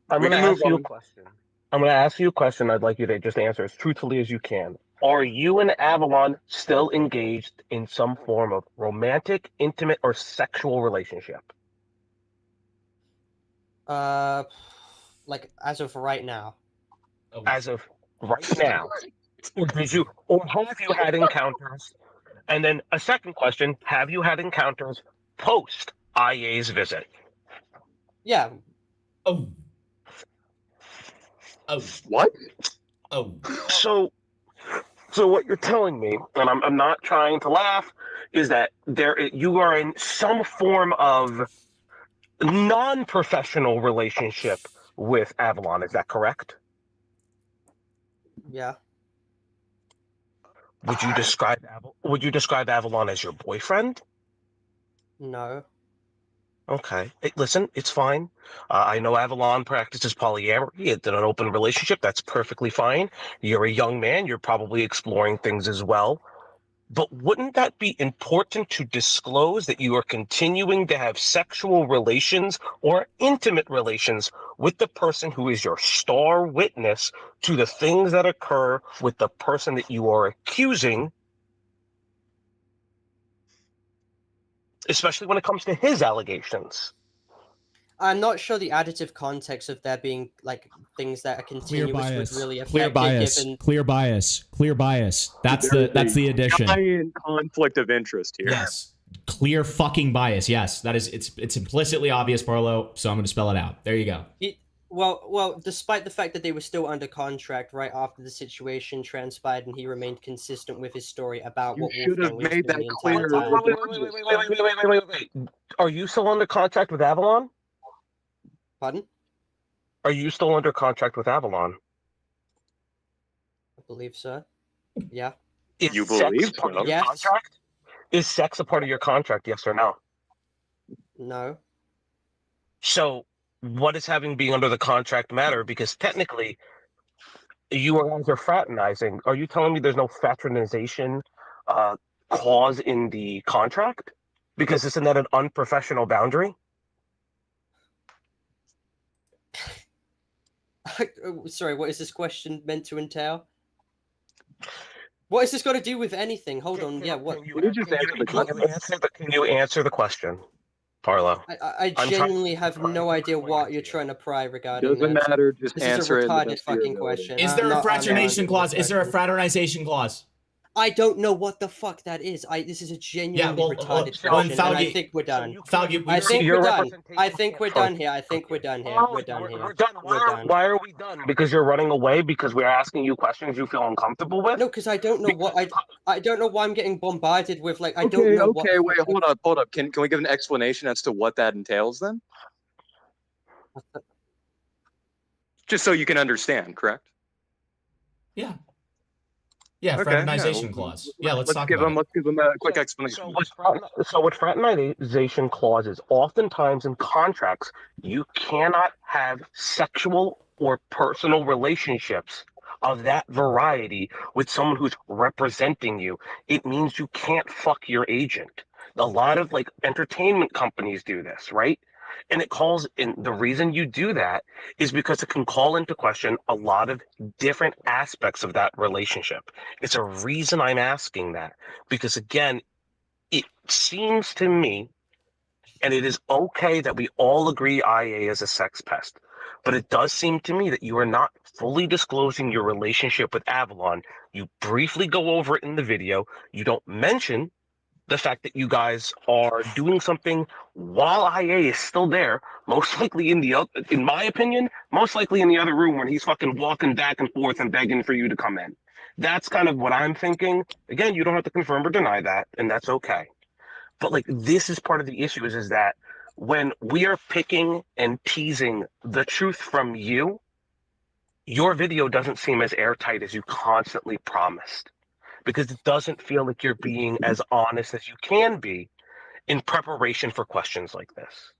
Q: I'm going to ask you a question. I'm going to ask you a question. I'd like you to just answer as truthfully as you can. Are you and Avalon still engaged in some form of romantic, intimate, or sexual relationship?
M: Like as of right now.
Q: As of right now. Or did you, or have you had encounters? And then a second question, have you had encounters post IA's visit?
M: Yeah.
D: Oh.
L: What?
D: Oh.
Q: So what you're telling me, and I'm not trying to laugh, is that you are in some form of non-professional relationship with Avalon. Is that correct?
M: Yeah.
Q: Would you describe Avalon as your boyfriend?
M: No.
Q: Okay. Hey, listen, it's fine. I know Avalon practices polyamory. It's an open relationship. That's perfectly fine. You're a young man. You're probably exploring things as well. But wouldn't that be important to disclose that you are continuing to have sexual relations or intimate relations with the person who is your star witness to the things that occur with the person that you are accusing, especially when it comes to his allegations?
M: I'm not sure the additive context of there being like things that are continuous would really affect
D: Clear bias.
M: it, given
D: Clear bias. Clear bias. That's the addition.
L: Giant conflict of interest here.
D: Yes. Clear fucking bias. Yes. That is it's implicitly obvious, Parlo, so I'm gonna spell it out. There you go.
M: Well, despite the fact that they were still under contract right after the situation transpired, and he remained consistent with his story about what Wolfgang was doing the entire time.
Q: Wait. Are you still under contract with Avalon?
M: Pardon?
Q: Are you still under contract with Avalon?
M: I believe so. Yeah.
Q: Is
L: You
Q: sex
L: believe
Q: part
L: so?
Q: of your
M: Yes.
Q: contract? Is sex a part of your contract? Yes or no?
M: No.
Q: So, what does having being under the contract matter? Because technically, you guys are fraternizing. Are you telling me there's no fraternization clause in the contract? Because isn't that an unprofessional boundary?
M: Sorry, what is this question meant to entail? What has this got to do with anything? Hold on, yeah, what?
Q: Can you answer the question, Parlo?
M: I genuinely have no idea what you're trying to pry regarding
L: Doesn't
M: that.
L: matter. Just
M: This is a
L: answer it. in the
M: retarded
L: best of your
M: fucking
L: ability.
M: question.
D: Is
M: I'm
D: there a
M: not
D: fraternization
M: answering
D: clause?
M: this
D: Is there a
M: question.
D: fraternization clause?
M: I don't know what the fuck that is. This is a genuinely retarded
D: well,
M: question, and I think we're done.
D: Falgi,
M: I think
Q: your
M: we're done.
Q: representation
M: I think we're
Q: can't
M: done here. I think we're done here. We're done here.
Q: We're done.
M: We're done.
Q: Why are we done? Because you're running away because we're asking you questions you feel uncomfortable with?
M: No, because I don't know what I don't know why I'm getting bombarded with I don't
L: Okay,
M: know what.
L: okay, wait, hold up. Can we give an explanation as to what that entails then? Just so you can understand, correct?
D: Yeah. Yeah,
L: Okay,
D: fraternization
L: yeah,
D: clause. Yeah, let's talk about it.
L: Let's give them a quick explanation.
Q: So with fraternization clauses, oftentimes in contracts, you cannot have sexual or personal relationships of that variety with someone who's representing you. It means you can't fuck your agent. A lot of entertainment companies do this, right? And the reason you do that is because it can call into question a lot of different aspects of that relationship. It's a reason I'm asking that because, again, it seems to me, and it is okay that we all agree IA is a sex pest, but it does seem to me that you are not fully disclosing your relationship with Avalon. You briefly go over it in the video. You don't mention the fact that you guys are doing something while IA is still there, most likely in my opinion, most likely in the other room when he's fucking walking back and forth and begging for you to come in. That's kind of what I'm thinking. Again, you don't have to confirm or deny that, and that's okay. But this is part of the issue is that when we are picking and teasing the truth from you, your video doesn't seem as airtight as you constantly promised. Because it doesn't feel like you're being as honest as you can be in preparation for questions like this.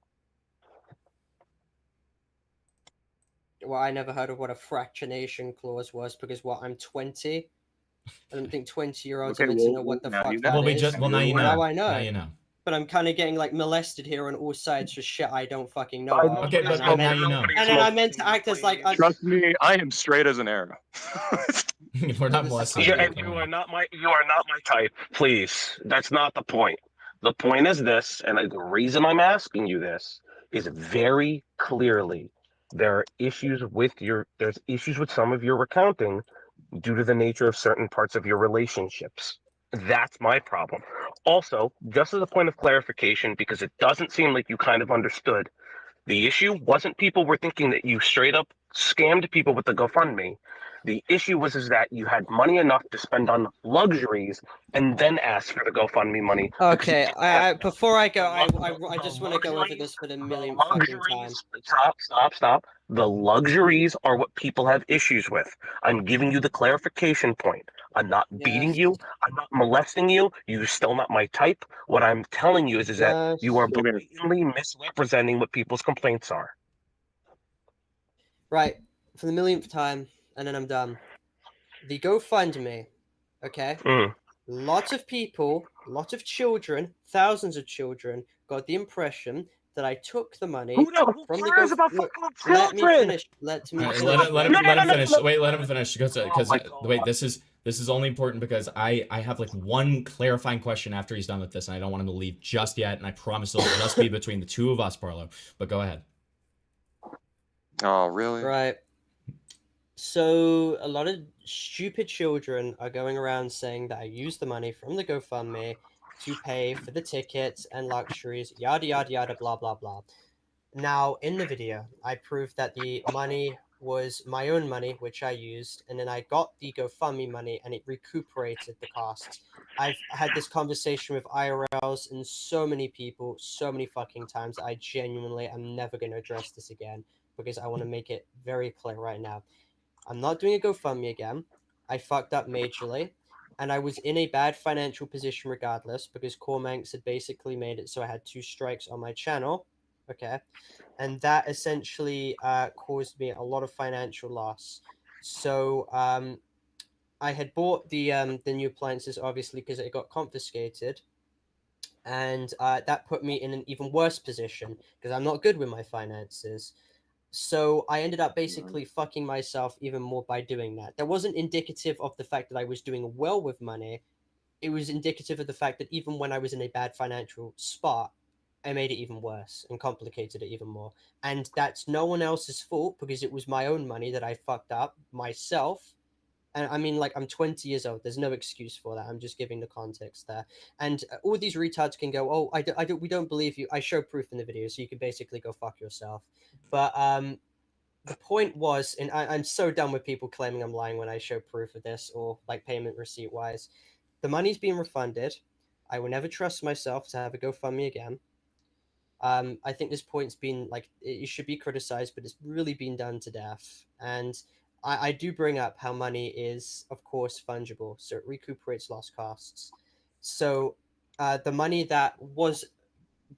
M: Well, I never heard of what a fractionation clause was because I'm 20. I don't think 20-year-olds are meant to know what the fuck that is.
D: Now you know.
M: Now I know.
D: Now you know.
M: But I'm kind of getting molested here on all sides for shit I don't fucking know.
D: Okay, but now you know.
M: And then I meant to act as
L: Trust me, I am straight as an arrow.
D: We're not molesting you.
Q: And you are not my type. Please, that's not the point. The point is this, and the reason I'm asking you this is very clearly there's issues with some of your recounting due to the nature of certain parts of your relationships. That's my problem. Also, just as a point of clarification, because it doesn't seem like you kind of understood, the issue wasn't people were thinking that you straight up scammed people with the GoFundMe. The issue was that you had money enough to spend on luxuries and then ask for the GoFundMe money.
M: Okay, before I go, I just want to go over this for the millionth fucking time.
Q: Stop. The luxuries are what people have issues with. I'm giving you the clarification point. I'm not beating you. I'm not molesting you. You're still not my type. What I'm telling you is that you are blatantly misrepresenting what people's complaints are.
M: Right, for the millionth time, and then I'm done. The GoFundMe, okay? Lots of people, lots of children, thousands of children got the impression that I took the money from the GoFundMe. Let me finish. Let him
D: finish. Wait, let him finish because wait, this is only important because I have one clarifying question after he's done with this, and I don't want him to leave just yet. And I promise it'll just be between the two of us, Parlo. But go ahead.
L: Oh, really?
M: Right. So a lot of stupid children are going around saying that I used the money from the GoFundMe to pay for the tickets and luxuries, yada, yada, yada, blah, blah, blah. Now, in the video, I proved that the money was my own money, which I used, and then I got the GoFundMe money and it recuperated the costs. I've had this conversation with IRLs and so many people, so many fucking times that I genuinely am never going to address this again because I want to make it very clear right now. I'm not doing a GoFundMe again. I fucked up majorly, and I was in a bad financial position regardless because Cormanx had basically made it so I had 2 strikes on my channel. Okay, and that essentially caused me a lot of financial loss. So I had bought the new appliances obviously because it got confiscated, and that put me in an even worse position because I'm not good with my finances. So I ended up basically fucking myself even more by doing that. That wasn't indicative of the fact that I was doing well with money. It was indicative of the fact that even when I was in a bad financial spot, I made it even worse and complicated it even more. And that's no one else's fault because it was my own money that I fucked up myself. And I mean, like, I'm 20 years old. There's no excuse for that. I'm just giving the context there. And all these retards can go, oh, we don't believe you. I show proof in the video, so you can basically go fuck yourself. But the point was, and I'm so done with people claiming I'm lying when I show proof of this or like payment receipt wise. The money's being refunded. I will never trust myself to have a GoFundMe again. I think this point's been like it should be criticized, but it's really been done to death. And I do bring up how money is, of course, fungible, so it recuperates lost costs. So the money that was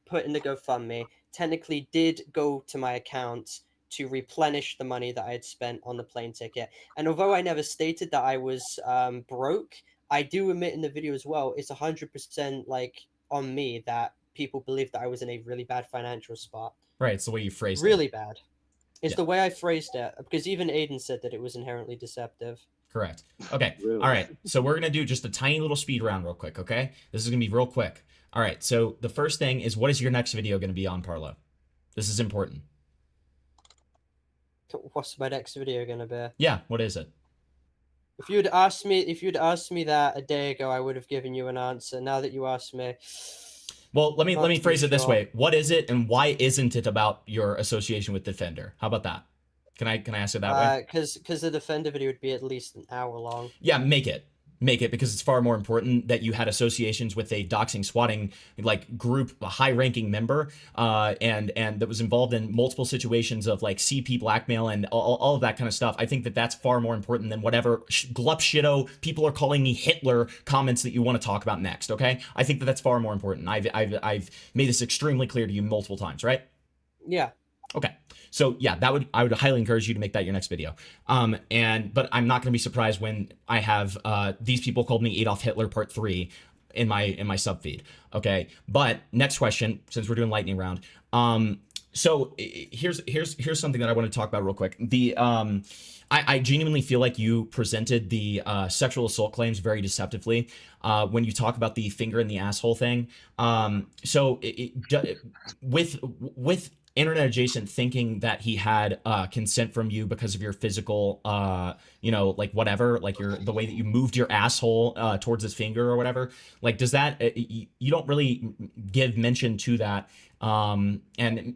M: put in the GoFundMe technically did go to my account to replenish the money that I had spent on the plane ticket. And although I never stated that I was broke, I do admit in the video as well, it's 100% like on me that people believe that I was in a really bad financial spot.
D: Right, it's the way you phrased it.
M: Really bad. It's the way I phrased it, because even Aiden said that it was inherently deceptive.
D: Correct. Okay. All right. So we're going to do just a tiny little speed round real quick, okay? This is going to be real quick. All right. So the first thing is, what is your next video going to be on, Parlo? This is important.
M: What's my next video going to be?
D: Yeah, what is it?
M: If you'd asked me that a day ago, I would have given you an answer. Now that you asked me,
D: well, let me phrase it this way. What is it, and why isn't it about your association with Defender? How about that? Can I ask it that way?
M: Because the Defender video would be at least an hour long.
D: Yeah, make it because it's far more important that you had associations with a doxing swatting like group, a high-ranking member, and that was involved in multiple situations of like CP blackmail and all of that kind of stuff. I think that that's far more important than whatever glup shitto people are calling me Hitler comments that you want to talk about next. Okay, I think that that's far more important. I've made this extremely clear to you multiple times, right?
M: Yeah.
D: Okay. So yeah, I would highly encourage you to make that your next video. But I'm not going to be surprised when I have these people called me Adolf Hitler Part 3 in my sub feed. Okay. But next question, since we're doing lightning round. So here's something that I want to talk about real quick. I genuinely feel like you presented the sexual assault claims very deceptively when you talk about the finger in the asshole thing. With internet adjacent thinking that he had consent from you because of your physical like whatever, like the way that you moved your asshole towards his finger or whatever, like does that you don't really give mention to that, and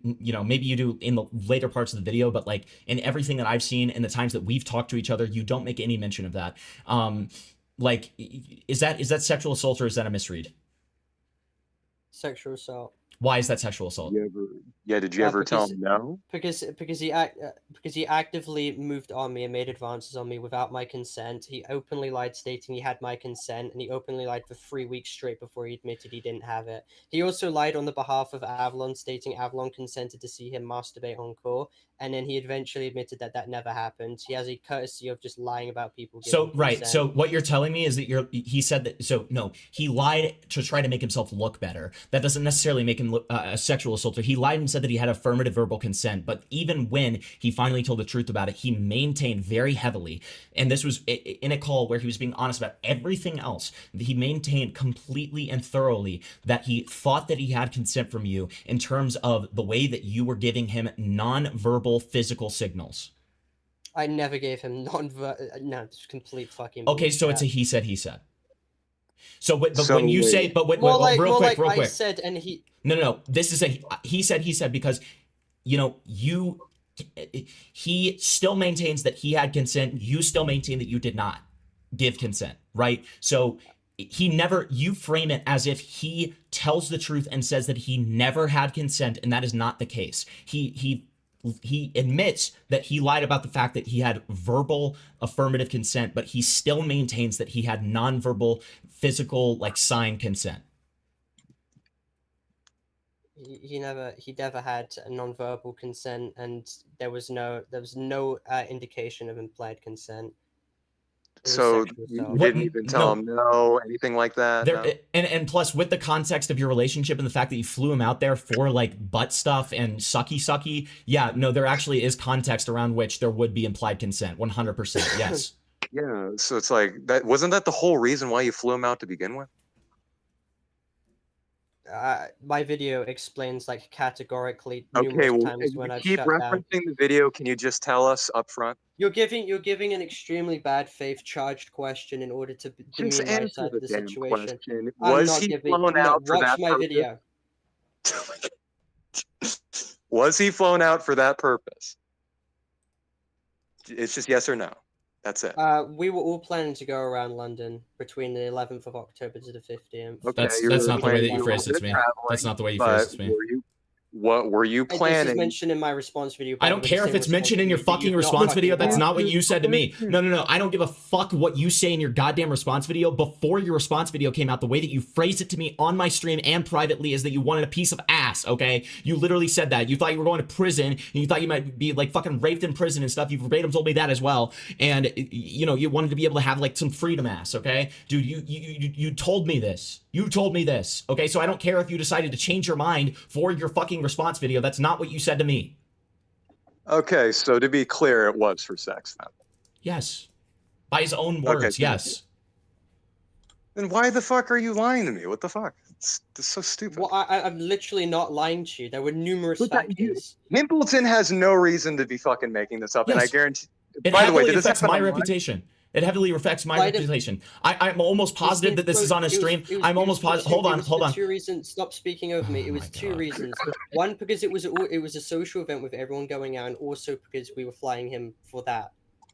D: maybe you do in the later parts of the video, but like in everything that I've seen in the times that we've talked to each other, you don't make any mention of that. Like is that sexual assault or is that a misread?
M: Sexual assault.
D: Why is that sexual assault?
L: Did you ever tell him no?
M: Because he actively moved on me and made advances on me without my consent. He openly lied, stating he had my consent, and he openly lied for 3 weeks straight before he admitted he didn't have it. He also lied on the behalf of Avalon, stating Avalon consented to see him masturbate on call, and then he eventually admitted that never happened. He has a courtesy of just lying about people.
D: So right. So what you're telling me is that he said that. So no, he lied to try to make himself look better. That doesn't necessarily make him look a sexual assaulter. He lied and said that he had affirmative verbal consent, but even when he finally told the truth about it, he maintained very heavily, and this was in a call where he was being honest about everything else, he maintained completely and thoroughly that he thought that he had consent from you in terms of the way that you were giving him non-verbal physical signals.
M: I never gave him it's complete fucking
D: okay, so it's a he said. So when you say, real quick.
M: I said, and he.
D: No. This is a he said because you know, he still maintains that he had consent. You still maintain that you did not give consent, right? So you frame it as if he tells the truth and says that he never had consent, and that is not the case. He admits that he lied about the fact that he had verbal affirmative consent, but he still maintains that he had nonverbal, physical, like signed consent.
M: He never had a nonverbal consent, and there was no indication of implied consent.
L: So you didn't even tell him no, anything like that?
D: There,
L: No?
D: and plus, with the context of your relationship and the fact that you flew him out there for like butt stuff and sucky, yeah, no, there actually is context around which there would be implied consent. 100%, yes.
L: Yeah, so it's like that. Wasn't that the whole reason why you flew him out to begin with?
M: My video explains like categorically
L: Okay,
M: numerous
L: well,
M: times
L: if
M: when
L: you
M: I've
L: keep
M: shut
L: referencing
M: down.
L: the video, can you just tell us up front?
M: You're giving an extremely bad faith charged question in order to
L: Just
M: demean my
L: answer
M: side
L: the
M: of the
L: damn
M: situation.
L: question.
M: I'm
L: Was
M: not
L: he
M: giving.
L: flown
M: No,
L: out for
M: watch
L: that
M: my
L: purpose?
M: video.
L: Was he flown out for that purpose? It's just yes or no. That's it.
M: We were all planning to go around London between the 11th of October to the 15th.
L: Okay,
D: That's
L: you were
D: not the way that
L: planning
D: you
L: a
D: phrased it
L: little
D: to me.
L: bit of
D: That's
L: traveling,
D: not the way you
L: but
D: phrased it to me.
L: what were you
M: This is
L: planning?
M: mentioned in my response video.
D: I don't care if it's mentioned in your fucking response video. That's not what you said to me. No. I don't give a fuck what you say in your goddamn response video. Before your response video came out, the way that you phrased it to me on my stream and privately is that you wanted a piece of ass, okay? You literally said that. You thought you were going to prison, and you thought you might be like fucking raped in prison and stuff. You verbatim told me that as well. And you know, you wanted to be able to have like some freedom ass, okay? Dude, you told me this. You told me this, okay? So I don't care if you decided to change your mind for your fucking response video. That's not what you said to me.
L: Okay, so to be clear, it was for sex then.
D: Yes. By his own words,
L: Okay.
D: yes.
L: Then why the fuck are you lying to me? What the fuck? It's so stupid.
M: Well, I'm literally not lying to you. There were numerous factors.
L: Pimpleton has no reason to be fucking making this up, and I
D: Yes.
L: guarantee.
D: It
L: By the way,
D: heavily
L: did this
D: affects
L: happen
D: my
L: online?
D: reputation. It heavily affects my
M: Why did-
D: reputation. I'm almost positive that this is on a stream. I'm almost positive. Hold on.
M: For two reasons. Stop speaking over me. It was two reasons. One, because it was a social event with everyone going out, and also because we were flying him for that.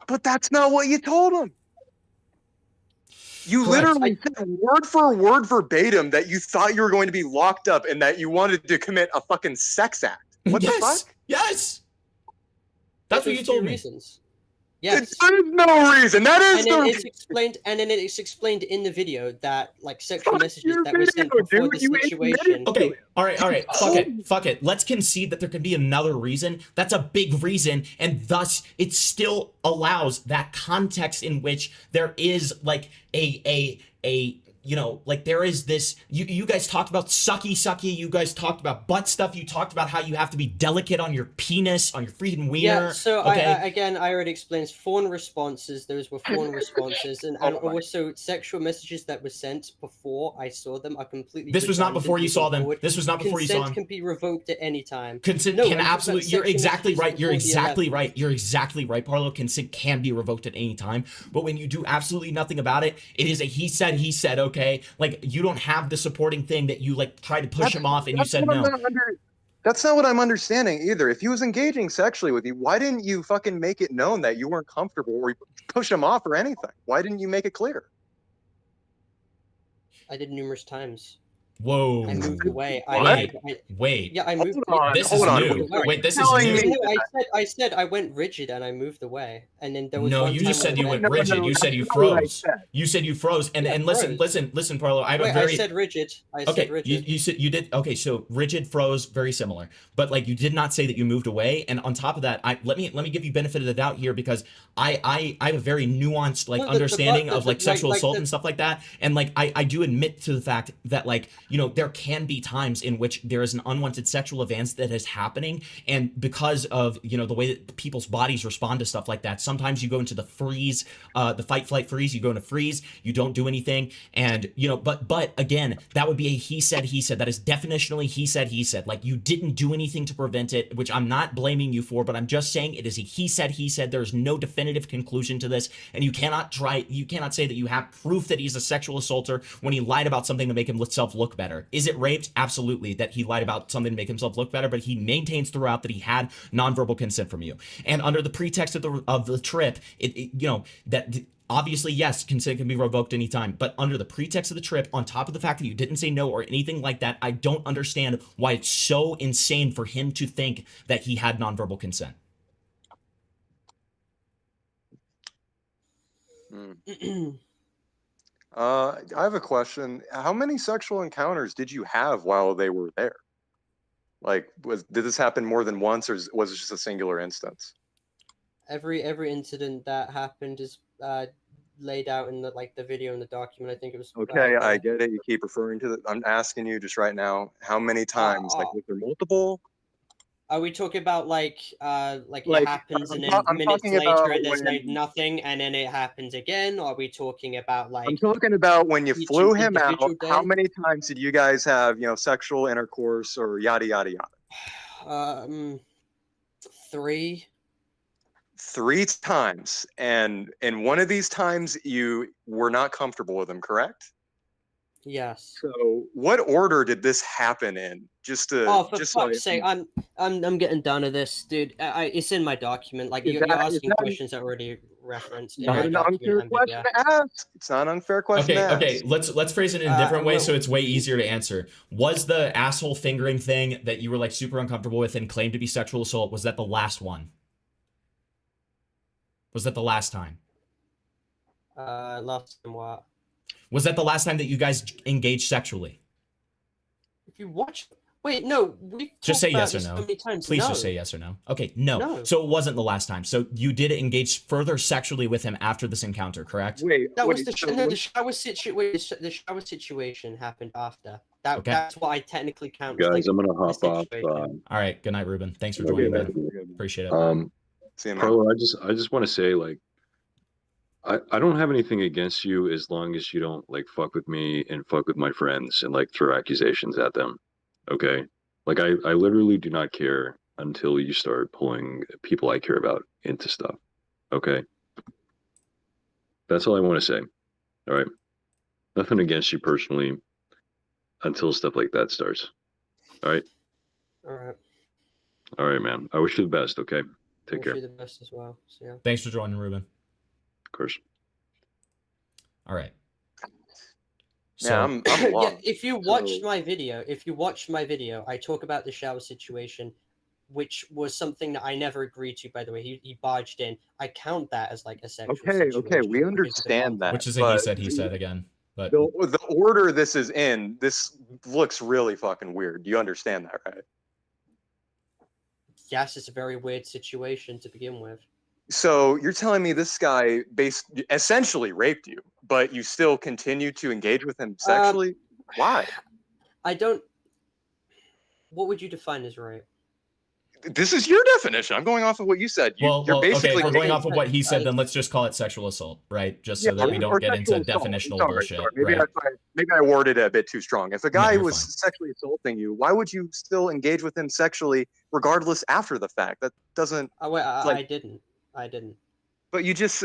L: But that's not what you told him. You
D: Correct.
L: literally said word for word verbatim that you thought you were going to be locked up and that you wanted to commit a fucking sex act. What the
D: Yes.
L: fuck?
D: Yes. That's what you told me.
M: Reasons. Yes.
L: There is no reason. That is
M: And then
L: the
M: it's explained, and then it's explained in the video that like sexual
L: Fuck
M: messages
L: your
M: that were sent
L: video,
M: before
L: dude.
M: the
L: You
M: situation.
D: Okay, all right. Fuck it. Let's concede that there could be another reason. That's a big reason, and thus it still allows that context in which there is like a you know, like there is this, you guys talked about sucky, you guys talked about butt stuff, you talked about how you have to be delicate on your penis, on your freaking wiener.
M: Yeah, so
D: okay?
M: I already explained fawn responses. Those were fawn responses, and also sexual messages that were sent before I saw them are completely.
D: This was not before you saw them. This was not before you saw them.
M: Consent can be revoked at any time.
D: Consent
M: No,
D: can
M: I'm talking about
D: absolutely. You're
M: sexual
D: exactly
M: messages
D: right. You're
M: before the
D: exactly
M: 11th.
D: right. You're exactly right, Parlo. Consent can be revoked at any time, but when you do absolutely nothing about it, it is a he said. Okay, like you don't have the supporting thing that you like tried to push him off, and you said no.
L: That's not what I'm understanding either. If he was engaging sexually with you, why didn't you fucking make it known that you weren't comfortable or push him off or anything? Why didn't you make it clear?
M: I did numerous times.
D: Whoa.
M: I moved away.
D: Wait.
M: Yeah, I moved.
D: This is new. Wait, this is new.
M: No, I said I went rigid and I moved away, and then there was.
D: No,
M: one
D: you
M: time
D: just said
M: when
D: you
M: I
D: went rigid. You said you froze. You said you froze. And listen, Parlo. I have a very.
M: I said rigid.
D: Okay, you said you did. Okay, so rigid, froze, very similar. But like you did not say that you moved away. And on top of that, let me give you benefit of the doubt here because I have a very nuanced like understanding of like sexual assault and stuff like that. And like I do admit to the fact that like you know there can be times in which there is an unwanted sexual advance that is happening, and because of you know the way that people's bodies respond to stuff like that, sometimes you go into the freeze, the fight, flight, freeze. You go into freeze. You don't do anything, and you know. But again, that would be a he said. That is definitionally he said. Like you didn't do anything to prevent it, which I'm not blaming you for, but I'm just saying it is a he said. There's no definitive conclusion to this, and you cannot say that you have proof that he's a sexual assaulter when he lied about something to make himself look better. Is it raped? Absolutely. That he lied about something to make himself look better, but he maintains throughout that he had nonverbal consent from you. And under the pretext of the trip, obviously, yes, consent can be revoked anytime, but under the pretext of the trip, on top of the fact that you didn't say no or anything like that, I don't understand why it's so insane for him to think that he had nonverbal consent.
L: I have a question. How many sexual encounters did you have while they were there? Like, did this happen more than once, or was it just a singular instance?
M: Every incident that happened is laid out in the video and the document. I think it was.
L: Okay, I get it. You keep referring to it. I'm asking you just right now, how many times? Like, was there multiple?
M: Are we talking about like
L: Like,
M: it happens and then
L: I'm
M: minutes
L: talking about
M: later there's
L: when-
M: nothing and then it happens again? Or are we talking about like?
L: I'm talking about when you
M: each
L: flew him out.
M: individual
L: How
M: day?
L: many times did you guys have, sexual intercourse or yada yada yada?
M: 3.
L: 3 times, and in one of these times you were not comfortable with him, correct?
M: Yes.
L: So, what order did this happen in? Just to,
M: Oh, for
L: just
M: fuck's sake! I'm getting done with this, dude. It's in my document. Like
L: Is
M: you're
L: that-
M: asking
L: is that-
M: questions that are already referenced in
L: Not
M: my
L: an
M: document.
L: unfair question to ask. It's not an unfair question to ask.
D: Okay, let's phrase it in a different way
M: well-
D: so it's way easier to answer. Was the asshole fingering thing that you were like super uncomfortable with and claimed to be sexual assault, was that the last one? Was that the last time?
M: Last time what?
D: Was that the last time that you guys engaged sexually?
M: If you watch, wait, no, we
D: Just say yes or
M: this
D: no.
M: so many times.
D: Please
M: No.
D: just say yes or no. Okay, no.
M: No.
D: So it wasn't the last time. So you did engage further sexually with him after this encounter, correct?
L: Wait,
M: That was the shower situation. The shower situation happened after.
D: Okay.
M: That's what I technically count.
I: Guys,
M: as, like,
I: I'm gonna
M: the
I: hop off.
M: situation.
D: All right. Good night, Ruben. Thanks for
I: Okay,
D: joining,
I: man.
D: man. Appreciate it.
L: See you, man.
I: Parlo, I just want to say, like, I don't have anything against you as long as you don't like fuck with me and fuck with my friends and like throw accusations at them. Okay? Like I literally do not care until you start pulling people I care about into stuff. Okay? That's all I want to say. All right? Nothing against you personally until stuff like that starts. All right?
M: All right.
I: All right, man. I wish you the best, okay? Take
M: Wish
I: care.
M: you the best as well. So, yeah.
D: Thanks for joining, Ruben.
I: Of course.
D: All right.
L: Yeah, I'm
M: Yeah,
L: lost.
M: if you watched my video, I talk about the shower situation, which was something that I never agreed to, by the way. He barged in. I count that as like a sexual
L: Okay,
M: situation.
L: we
M: because of the
L: understand that.
D: Which is a he said again. But
L: the order this is in, this looks really fucking weird. You understand that, right?
M: Yes, it's a very weird situation to begin with.
L: So you're telling me this guy essentially raped you, but you still continue to engage with him sexually? Why?
M: I don't. What would you define as rape?
L: This is your definition. I'm going off of what you said. You're
D: okay,
L: basically
D: if we're going off of what he said, then let's just call it sexual assault, right? Just so that we don't get into definitional bullshit.
L: Maybe,
D: right?
L: maybe I worded it a bit too strong. If a guy
D: you're
L: was sexually assaulting you, why would you still engage with him sexually, regardless after the fact? That doesn't.
M: I didn't.
L: But you just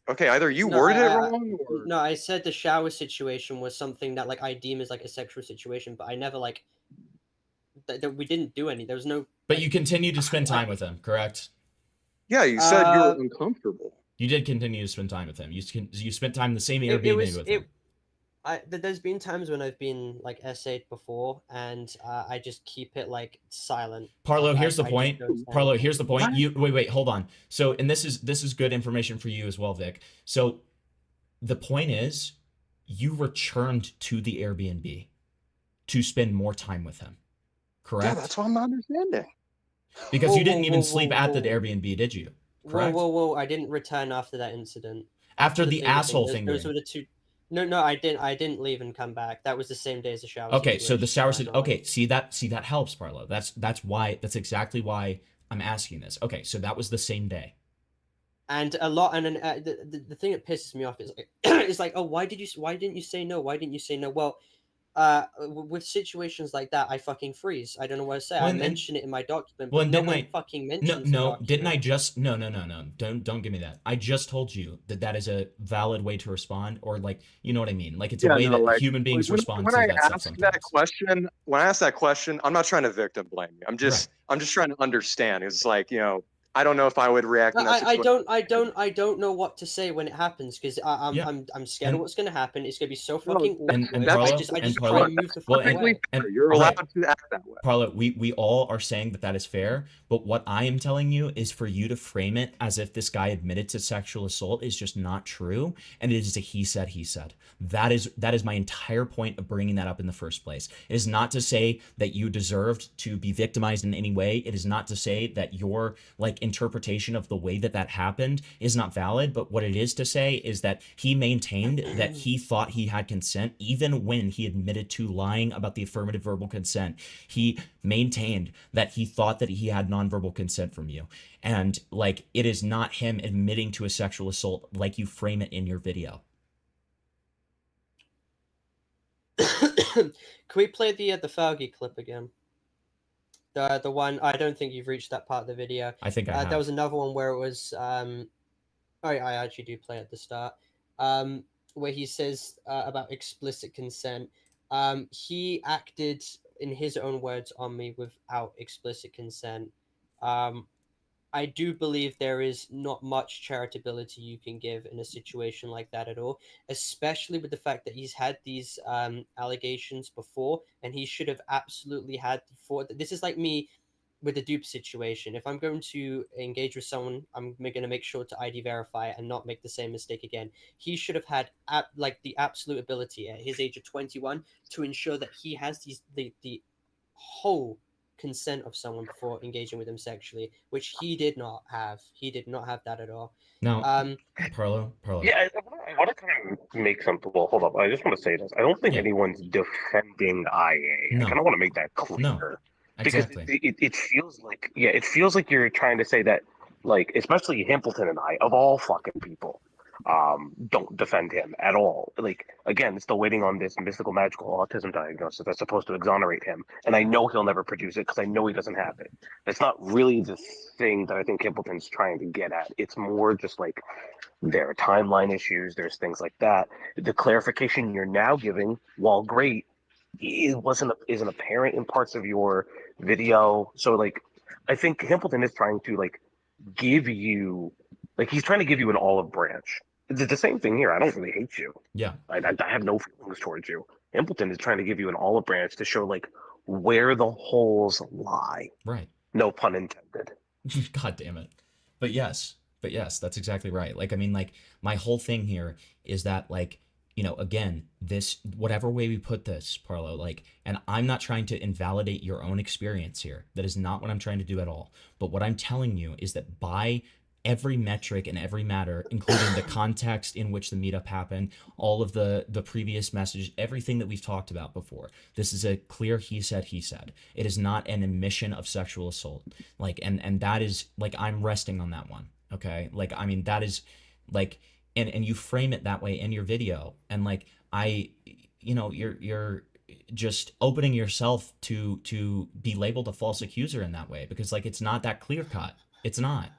L: okay? Either you
M: No,
L: worded it wrong, or
M: no. I said the shower situation was something that like I deem as like a sexual situation, but I never like that we didn't do any. There was no.
D: But you continued to spend time with him, correct?
L: Yeah, you said you were uncomfortable.
D: You did continue to spend time with him. You spent time in the same Airbnb with him.
M: There's been times when I've been like essayed before, and I just keep it like silent.
D: Parlo,
M: Like,
D: here's the
M: I
D: point.
M: just don't say
D: Parlo,
M: anything.
D: here's the point. You wait, hold on. So, and this is good information for you as well, Vic. So, the point is, you returned to the Airbnb to spend more time with him, correct?
L: Yeah, that's what I'm not understanding.
D: Because you didn't even sleep at the Airbnb, did you? Correct.
M: Whoa! I didn't return after that incident.
D: After the asshole
M: thing.
D: thing.
M: Those were the two. No, I didn't leave and come back. That was the same day as the shower.
D: Okay, so the shower.
M: situation.
D: Okay, see that helps, Parlo. That's exactly why I'm asking this. Okay, so that was the same day.
M: And a lot, and the thing that pisses me off is like, it's like, oh, why didn't you say no? Why didn't you say no? Well, with situations like that, I fucking freeze. I don't know what to say.
D: Well,
M: I
D: and-
M: mention it in my document,
D: Well,
M: but
D: and
M: no
D: didn't
M: one
D: I-
M: fucking
D: No,
M: mentions the
D: no,
M: document.
D: didn't I just? No. Don't give me that. I just told you that that is a valid way to respond, or like, you know what I mean? Like it's a way that human beings respond
L: when
D: to
L: I
D: that stuff
L: ask
D: sometimes.
L: that question, when I ask that question, I'm not trying to victim blame you. I'm just trying to understand. It's like, you know, I don't know if I would react in that situation.
M: I don't know what to say when it happens because I'm scared of what's gonna happen. It's gonna be so fucking awkward.
D: And
M: I
D: Parlo,
M: just
D: and
M: try
D: Parlo,
M: and move the
D: well,
M: fuck away.
L: You're allowed to act that way.
D: Parlo, we all are saying that that is fair, but what I am telling you is for you to frame it as if this guy admitted to sexual assault is just not true, and it is a he said. That is my entire point of bringing that up in the first place. It is not to say that you deserved to be victimized in any way. It is not to say that your like interpretation of the way that that happened is not valid, but what it is to say is that he maintained that he thought he had consent even when he admitted to lying about the affirmative verbal consent. He maintained that he thought that he had nonverbal consent from you. And like, it is not him admitting to a sexual assault like you frame it in your video.
M: Can we play the Fergie clip again? The one, I don't think you've reached that part of the video.
D: I think I have.
M: There was another one where it was I actually do play at the start. Where he says about explicit consent. He acted in his own words on me without explicit consent. I do believe there is not much charitability you can give in a situation like that at all, especially with the fact that he's had these allegations before, and he should have absolutely had before. This is like me with the dupe situation. If I'm going to engage with someone, I'm going to make sure to ID verify and not make the same mistake again. He should have had the absolute ability at his age of 21 to ensure that he has the whole consent of someone before engaging with them sexually, which he did not have. He did not have that at all.
D: Now, Parlo.
Q: Yeah, I want to kind of make something. Well, hold up. I just want to say this. I don't think anyone's defending IA.
D: No.
Q: I kind of want to make that clear.
D: No. Exactly.
Q: Because it feels like, it feels like you're trying to say that, like, especially Hamilton and I, of all fucking people, don't defend him at all. Like, again, still waiting on this mystical magical autism diagnosis that's supposed to exonerate him, and I know he'll never produce it because I know he doesn't have it. That's not really the thing that I think Hamilton's trying to get at. It's more just like there are timeline issues, there's things like that. The clarification you're now giving, while great, isn't apparent in parts of your video. So like, I think Hamilton is trying to like give you, like, he's trying to give you an olive branch. It's the same thing here. I don't really hate you.
D: Yeah.
Q: I have no feelings towards you. Hamilton is trying to give you an olive branch to show like where the holes lie.
D: Right.
Q: No pun intended.
D: God damn it. But yes, that's exactly right. Like, I mean, like, my whole thing here is that, like, you know, again, this, whatever way we put this, Parlo, like, and I'm not trying to invalidate your own experience here. That is not what I'm trying to do at all. But what I'm telling you is that by every metric and every matter, including the context in which the meetup happened, all of the previous messages, everything that we've talked about before, this is a clear he said. It is not an admission of sexual assault. Like, and that is, like, I'm resting on that one. Okay. Like, I mean, that is like, and you frame it that way in your video. And like, you know, you're just opening yourself to be labeled a false accuser in that way, because like, it's not that clear cut. It's not.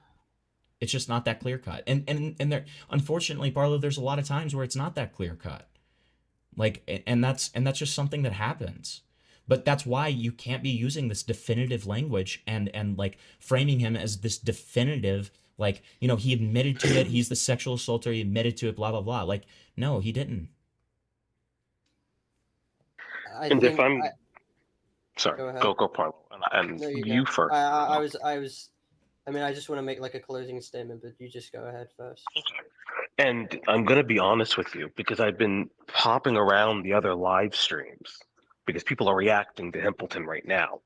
D: It's just not that clear cut. And there, unfortunately, Parlo, there's a lot of times where it's not that clear cut. Like, and that's just something that happens. But that's why you can't be using this definitive language and like framing him as this definitive, like, you know, he admitted to it, he's the sexual assaulter, he admitted to it, blah, blah, blah. Like, no, he didn't.
Q: Sorry, go Parlo. And
M: No,
Q: you
M: go.
Q: first.
M: I mean, I just want to make like a closing statement, but you just go ahead first.
Q: And I'm going to be honest with you, because I've been popping around the other live streams because people are reacting to Hamilton right now.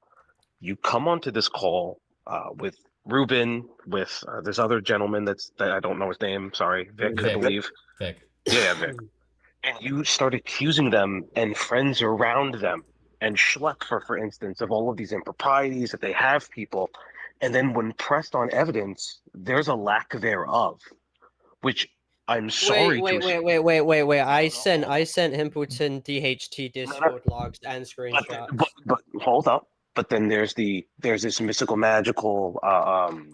Q: You come onto this call with Ruben, with this other gentleman that I don't know his name. Sorry, Vic, I believe.
D: Vic.
Q: Yeah, Vic. And you start accusing them and friends around them and Schlepp, for instance, of all of these improprieties that they have people. And then when pressed on evidence, there's a lack thereof, which I'm sorry
M: Wait.
Q: to
M: I sent Himpleton DHT Discord logs and screenshots.
Q: but hold up. But then there's this mystical magical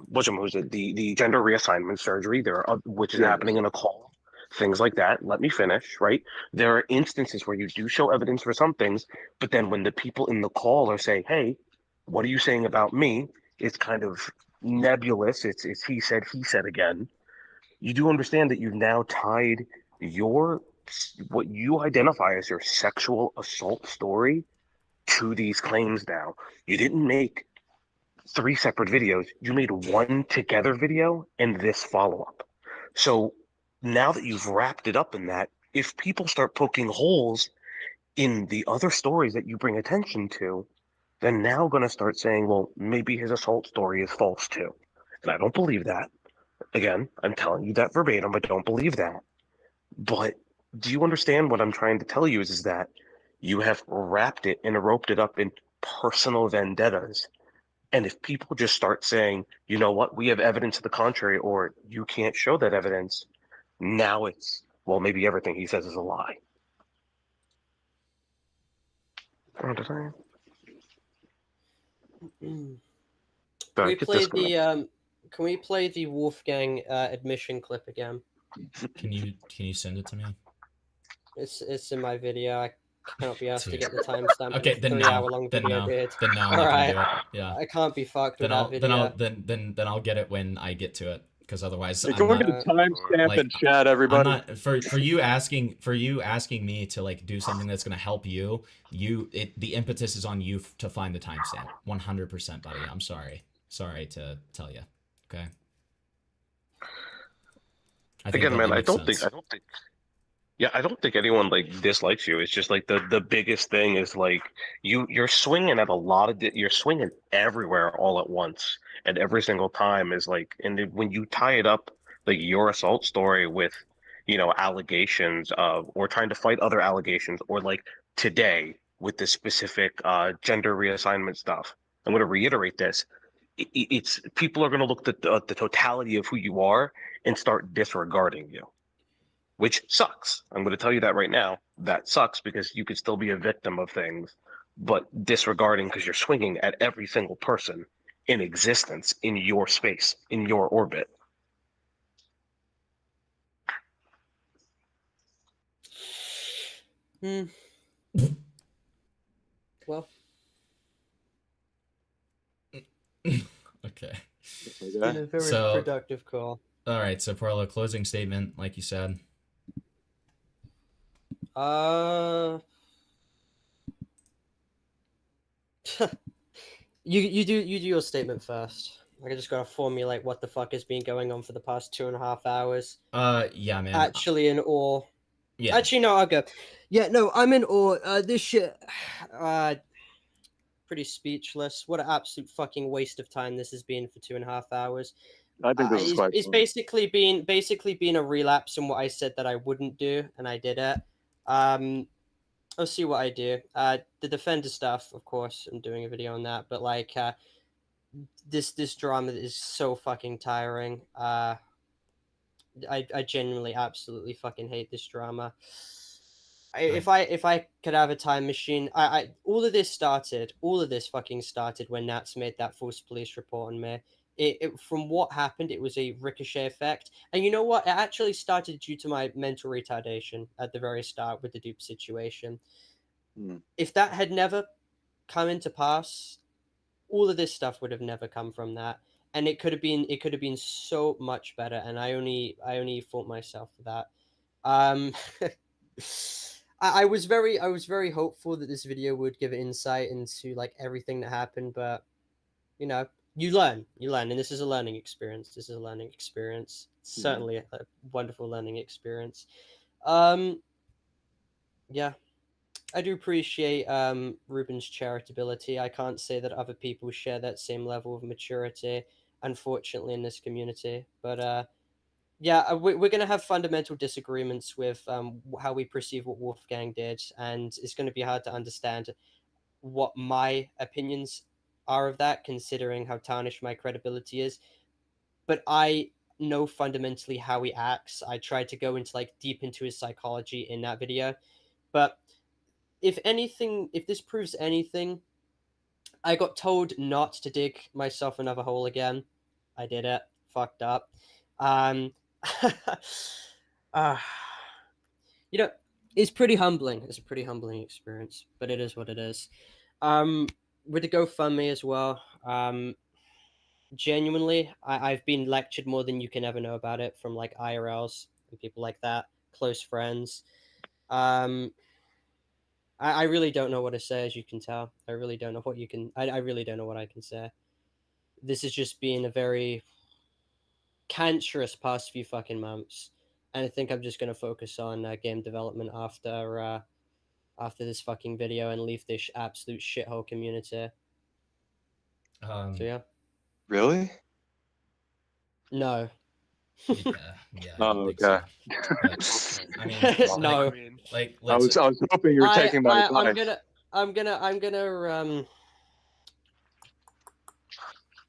Q: what's it the gender reassignment surgery which is happening in a call, things like that. Let me finish, right? There are instances where you do show evidence for some things, but then when the people in the call are saying, "Hey, what are you saying about me?" It's kind of nebulous. It's he said again. You do understand that you've now tied your what you identify as your sexual assault story to these claims now. You didn't make 3 separate videos. You made one together video and this follow-up. So now that you've wrapped it up in that, if people start poking holes in the other stories that you bring attention to, they're now going to start saying, well, maybe his assault story is false too. And I don't believe that. Again, I'm telling you that verbatim, I don't believe that. But do you understand what I'm trying to tell you is that you have wrapped it and roped it up in personal vendettas. And if people just start saying, you know what, we have evidence to the contrary, or you can't show that evidence, now it's, well, maybe everything he says is a lie. You know what I'm saying?
M: Can we play the Wolfgang admission clip again?
D: Can you send it to me?
M: It's in my video. I cannot be asked to get the timestamp.
D: Okay, then no.
M: 3-hour-long video, dude.
D: Then no, I'm not gonna do it. Yeah.
M: I can't be fucked with that video.
D: Then I'll get it when I get to it. Because otherwise,
I: Hey, can we get a timestamp in chat, everybody?
D: I'm not, for you asking me to like do something that's gonna help you. The impetus is on you to find the timestamp. 100%, buddy. I'm sorry to tell you. Okay.
Q: Again, man, I don't think. Yeah, I don't think anyone like dislikes you. It's just like the biggest thing is like you're swinging at a lot of you're swinging everywhere all at once, and every single time is like, and when you tie it up like your assault story with, allegations of or trying to fight other allegations, or like today with the specific gender reassignment stuff. I'm going to reiterate this. It's people are going to look at the totality of who you are and start disregarding you. Which sucks. I'm going to tell you that right now. That sucks because you could still be a victim of things, but disregarding because you're swinging at every single person in existence in your space, in your orbit.
M: Well.
D: Okay.
M: It's been a very productive call.
D: All right, so Parlo, closing statement, like you said.
M: You do your statement first. Like, I just gotta formulate what the fuck has been going on for the past 2.5 hours.
D: Yeah, man.
M: Actually, in awe.
D: Yeah.
M: Actually, no, I'll go. Yeah, no, I'm in awe. This shit, pretty speechless. What an absolute fucking waste of time this has been for 2.5 hours.
I: I think this is quite
M: it's
I: fun.
M: basically been a relapse in what I said that I wouldn't do, and I did it. I'll see what I do. The Defender stuff, of course, I'm doing a video on that, but like this drama is so fucking tiring. I genuinely absolutely fucking hate this drama. If I could have a time machine, all of this fucking started when Nats made that false police report on me. It from what happened, it was a ricochet effect. And you know what? It actually started due to my mental retardation at the very start with the dupe situation. If that had never come into pass, all of this stuff would have never come from that. And it could have been so much better. And I only fault myself for that. I was very hopeful that this video would give insight into like everything that happened, but you learn, and this is a learning experience. Certainly a wonderful learning experience. Yeah, I do appreciate Ruben's charitability. I can't say that other people share that same level of maturity, unfortunately, in this community. But yeah, we're going to have fundamental disagreements with how we perceive what Wolfgang did, and it's going to be hard to understand what my opinions are of that, considering how tarnished my credibility is. But I know fundamentally how he acts. I tried to go into like deep into his psychology in that video. But if anything, if this proves anything, I got told not to dig myself another hole again. I did it. Fucked up. You know, it's pretty humbling. It's a pretty humbling experience, but it is what it is. With the GoFundMe as well, genuinely, I've been lectured more than you can ever know about it from like IRLs and people like that, close friends. I really don't know what to say, as you can tell. I really don't know what you can. I really don't know what I can say. This has just been a very cancerous past few fucking months, and I think I'm just gonna focus on game development after this fucking video and leave this absolute shithole community. So yeah.
L: Really?
M: No.
D: Yeah.
L: Oh, okay.
D: But, I mean,
M: No.
D: like,
L: I was hoping you were taking my advice.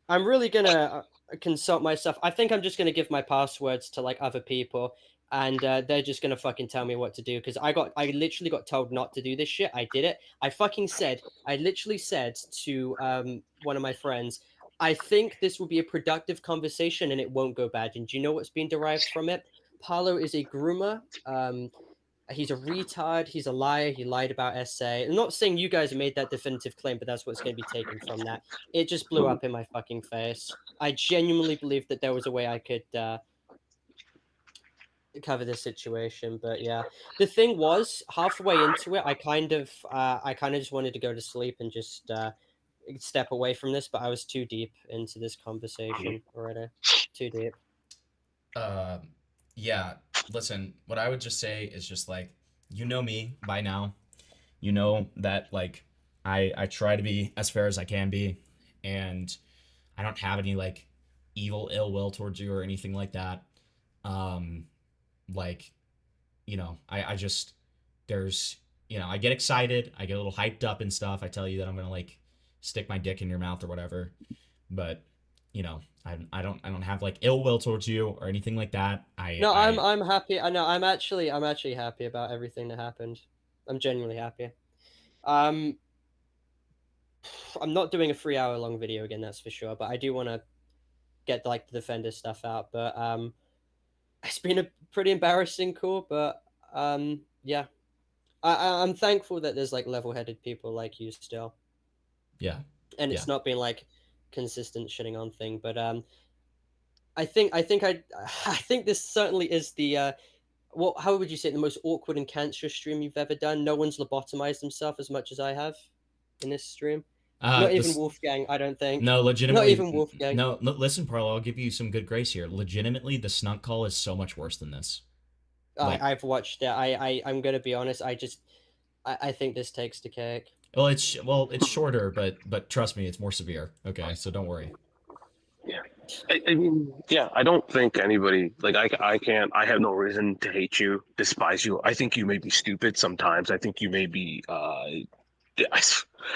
M: I'm really gonna consult myself. I think I'm just gonna give my passwords to like other people, and they're just gonna fucking tell me what to do. Because I literally got told not to do this shit. I did it. I literally said to one of my friends, I think this will be a productive conversation and it won't go bad. And do you know what's been derived from it? Parlo is a groomer. He's a retard. He's a liar. He lied about SA. I'm not saying you guys made that definitive claim, but that's what's going to be taken from that. It just blew up in my fucking face. I genuinely believed that there was a way I could cover this situation, but yeah. The thing was, halfway into it, I kind of just wanted to go to sleep and just step away from this, but I was too deep into this conversation already. Too deep.
D: Yeah, listen, what I would just say is just like, you know me by now. You know that like I try to be as fair as I can be, and I don't have any like evil ill will towards you or anything like that. Like, you know, I just there's I get excited, I get a little hyped up and stuff. I tell you that I'm gonna like stick my dick in your mouth or whatever, but I don't have like ill will towards you or anything like that.
M: I'm happy. I know I'm actually happy about everything that happened. I'm genuinely happy. I'm not doing a 3-hour long video again, that's for sure, but I do want to get like the Defender stuff out. But it's been a pretty embarrassing call, but yeah. I'm thankful that there's like level-headed people like you still.
D: Yeah.
M: And it's not been like consistent shitting on thing, but I think this certainly is the how would you say it, the most awkward and cancerous stream you've ever done? No one's lobotomized himself as much as I have in this stream. Not even Wolfgang, I don't think.
D: No, legitimately.
M: Not even Wolfgang.
D: No, listen, Parlo, I'll give you some good grace here. Legitimately, the snunk call is so much worse than this.
M: I've watched it. I'm gonna be honest. I think this takes the cake.
D: Well, it's shorter, but trust me, it's more severe. Okay, so don't worry.
Q: Yeah. I mean, yeah, I don't think anybody, like, I have no reason to hate you, despise you. I think you may be stupid sometimes. I think you may be, I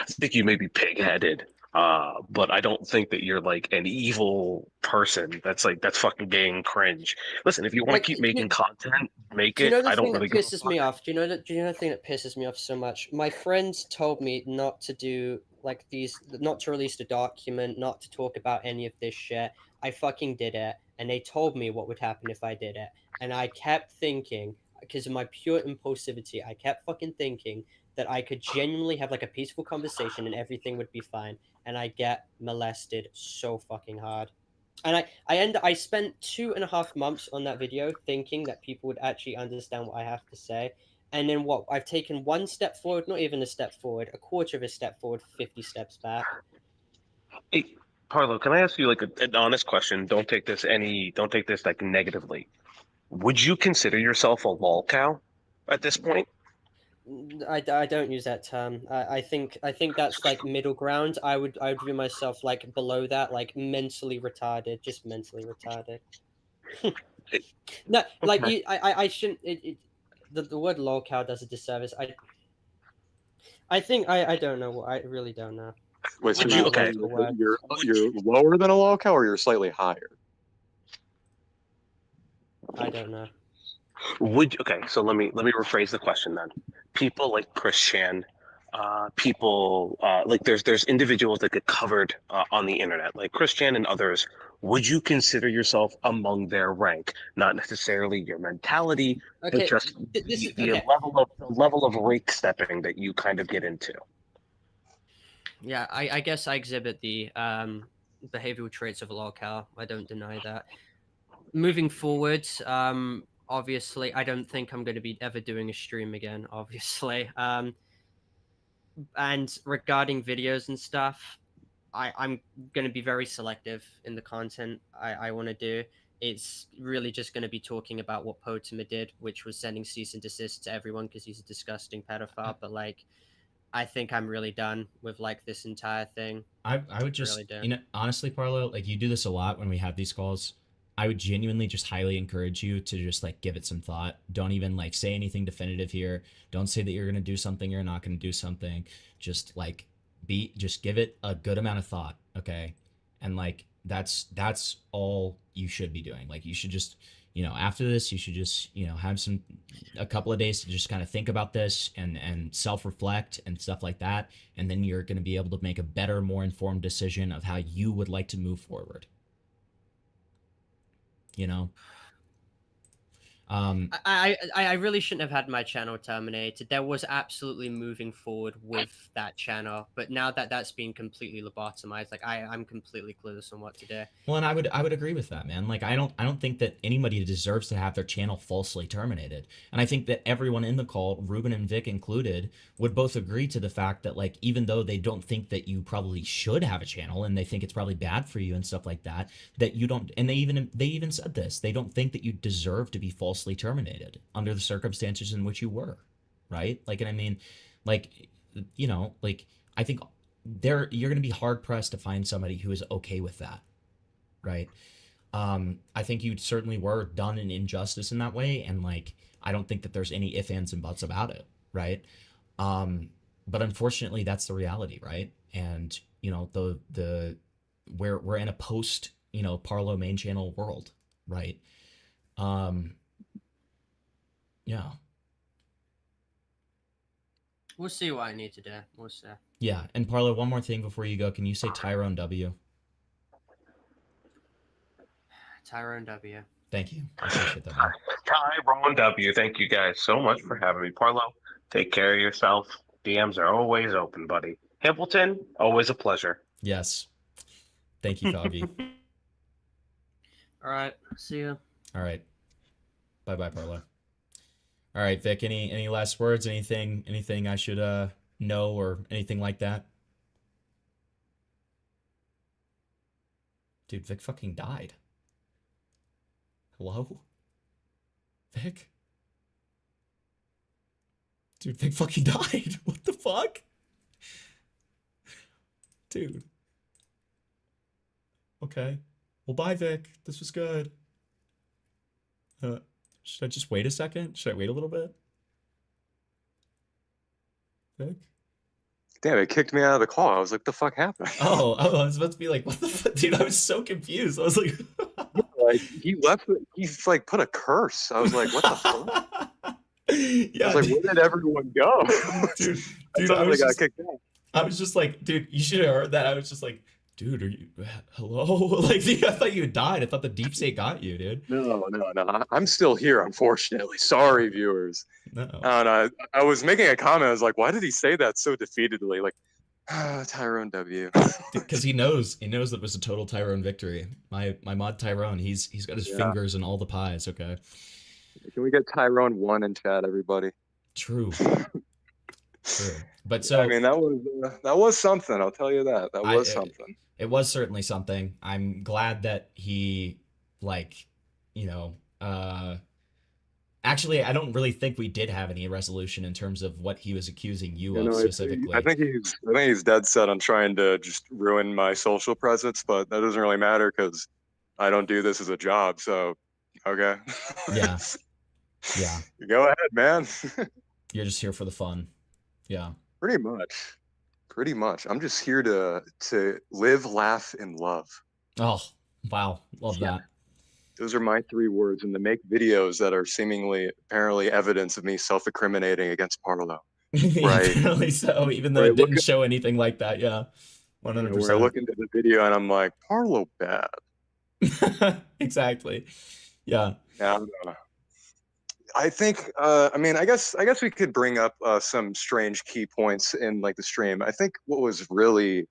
Q: think you may be pig-headed. But I don't think that you're like an evil person. That's fucking gay and cringe. Listen, if you want to keep making content, make it. I don't really
M: pisses me off. Do you know the thing that pisses me off so much? My friends told me not to do like these, not to release the document, not to talk about any of this shit. I fucking did it, and they told me what would happen if I did it, and I kept thinking, because of my pure impulsivity, I kept fucking thinking that I could genuinely have like a peaceful conversation and everything would be fine. And I get molested so fucking hard. And I spent 2.5 months on that video thinking that people would actually understand what I have to say. And then what? I've taken 1 step forward, not even a step forward, a quarter of a step forward, 50 steps back.
Q: Hey, Parlo, can I ask you like an honest question? Don't take this like negatively. Would you consider yourself a lol cow at this point?
M: I don't use that term. I think that's like middle ground. I would view myself like below that, like mentally retarded, just mentally retarded. No, like
Q: Okay.
M: I shouldn't. The word lolcow does a disservice. I think I don't know. I really don't know.
L: Wait, so
Q: Would you- okay.
L: you're lower than a lolcow, or you're slightly higher?
M: I don't know.
Q: Okay, so let me rephrase the question then. People like Christian, people like there's individuals that get covered on the internet, like Christian and others. Would you consider yourself among their rank? Not necessarily your mentality, but
M: Okay,
Q: just
M: this is
Q: the
M: okay.
Q: level of rake stepping that you kind of get into.
M: Yeah, I guess I exhibit the behavioral traits of a lolcow. I don't deny that. Moving forward, obviously, I don't think I'm going to be ever doing a stream again. Obviously, and regarding videos and stuff, I'm going to be very selective in the content I want to do. It's really just going to be talking about what Potama did, which was sending cease and desist to everyone because he's a disgusting pedophile. But like, I think I'm really done with like this entire thing.
D: I would just,
M: Really
D: honestly, Parlo, like you do this a lot when we have these calls. I would genuinely just highly encourage you to just like give it some thought. Don't even like say anything definitive here. Don't say that you're going to do something, you're not going to do something. Just like just give it a good amount of thought, okay? And like that's all you should be doing. Like you should just, after this, you should just, have a couple of days to just kind of think about this and self-reflect and stuff like that. And then you're going to be able to make a better, more informed decision of how you would like to move forward.
M: I really shouldn't have had my channel terminated. There was absolutely moving forward with that channel, but now that that's been completely lobotomized, like I'm completely clueless on what to do.
D: Well, and I would agree with that, man. Like I don't think that anybody deserves to have their channel falsely terminated. And I think that everyone in the call, Ruben and Vic included, would both agree to the fact that like even though they don't think that you probably should have a channel and they think it's probably bad for you and stuff like that, that you don't, and they even said this, they don't think that you deserve to be falsely terminated under the circumstances in which you were, right? Like, and I mean, like, like I think you're going to be hard pressed to find somebody who is okay with that, right? I think you certainly were done an injustice in that way, and like I don't think that there's any ifs, ands, and buts about it, right? But unfortunately, that's the reality, right? And we're in a post Parlo main channel world, right? Yeah.
M: We'll see what I need to do. We'll see.
D: Yeah, and Parlo, one more thing before you go. Can you say Tyrone W?
M: Tyrone W.
D: Thank you. I appreciate that, man.
Q: Tyrone W. Thank you guys so much for having me. Parlo, take care of yourself. DMs are always open, buddy. Himpleton, always a pleasure.
D: Yes. Thank you, Foggy.
M: All right. See you.
D: All right. Bye-bye, Parlo. All right, Vic, any last words? Anything I should know or anything like that? Dude, Vic fucking died. Hello? Vic? Dude, Vic fucking died. What the fuck? Dude. Okay. Well, bye, Vic. This was good. Should I just wait a second? Should I wait a little bit? Vic?
L: Damn, it kicked me out of the call. I was like, the fuck happened?
D: Oh, I was about to be like, what the fuck? Dude, I was so confused. I was like...
L: like, he left, he's like put a curse. I was like, what the fuck?
D: Yeah,
L: I was like, where did everyone go?
D: dude,
L: I got kicked out.
D: I was just like, dude, you should have heard that. I was just like, dude, are you, hello? Like, I thought you had died. I thought the deep state got you, dude.
L: No. I'm still here, unfortunately. Sorry, viewers.
D: No.
L: And I was making a comment. I was like, why did he say that so defeatedly? Like, Tyrone W.
D: Because he knows that it was a total Tyrone victory. My mod Tyrone, he's got his fingers in all the pies. Okay.
L: Can we get Tyrone 1 in chat, everybody?
D: True. True. But so
L: I mean, that was something. I'll tell you that. That was something.
D: It was certainly something. I'm glad that he, like, actually, I don't really think we did have any resolution in terms of what he was accusing you of specifically.
L: I think he's dead set on trying to just ruin my social presence, but that doesn't really matter because I don't do this as a job. So, okay.
D: Yeah. Yeah.
L: Go ahead, man.
D: You're just here for the fun. Yeah.
L: Pretty much. I'm just here to live, laugh, and love.
D: Oh, wow. Love that.
L: Those are my 3 words, and to make videos that are seemingly, apparently, evidence of me self-incriminating against Parlo. Right.
D: Apparently so, even though
L: Right,
D: it didn't show anything like that. Yeah,
L: You know,
D: 100%.
L: where I look into the video and I'm like, Parlo bad.
D: Exactly. Yeah.
L: Yeah, I don't know. I think, I mean, I guess we could bring up some strange key points in like the stream. I think what was really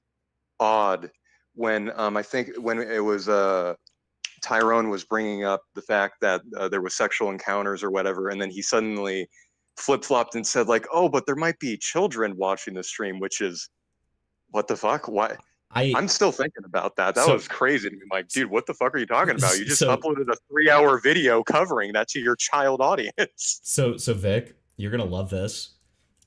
L: odd when I think when it was Tyrone was bringing up the fact that there was sexual encounters or whatever, and then he suddenly flip-flopped and said like, oh, but there might be children watching the stream, which is, what the fuck? Why? I'm still thinking about that. That was crazy to me. Like, dude, what the fuck are you talking about? You just uploaded a 3-hour video covering that to your child audience.
D: So Vic, you're gonna love this.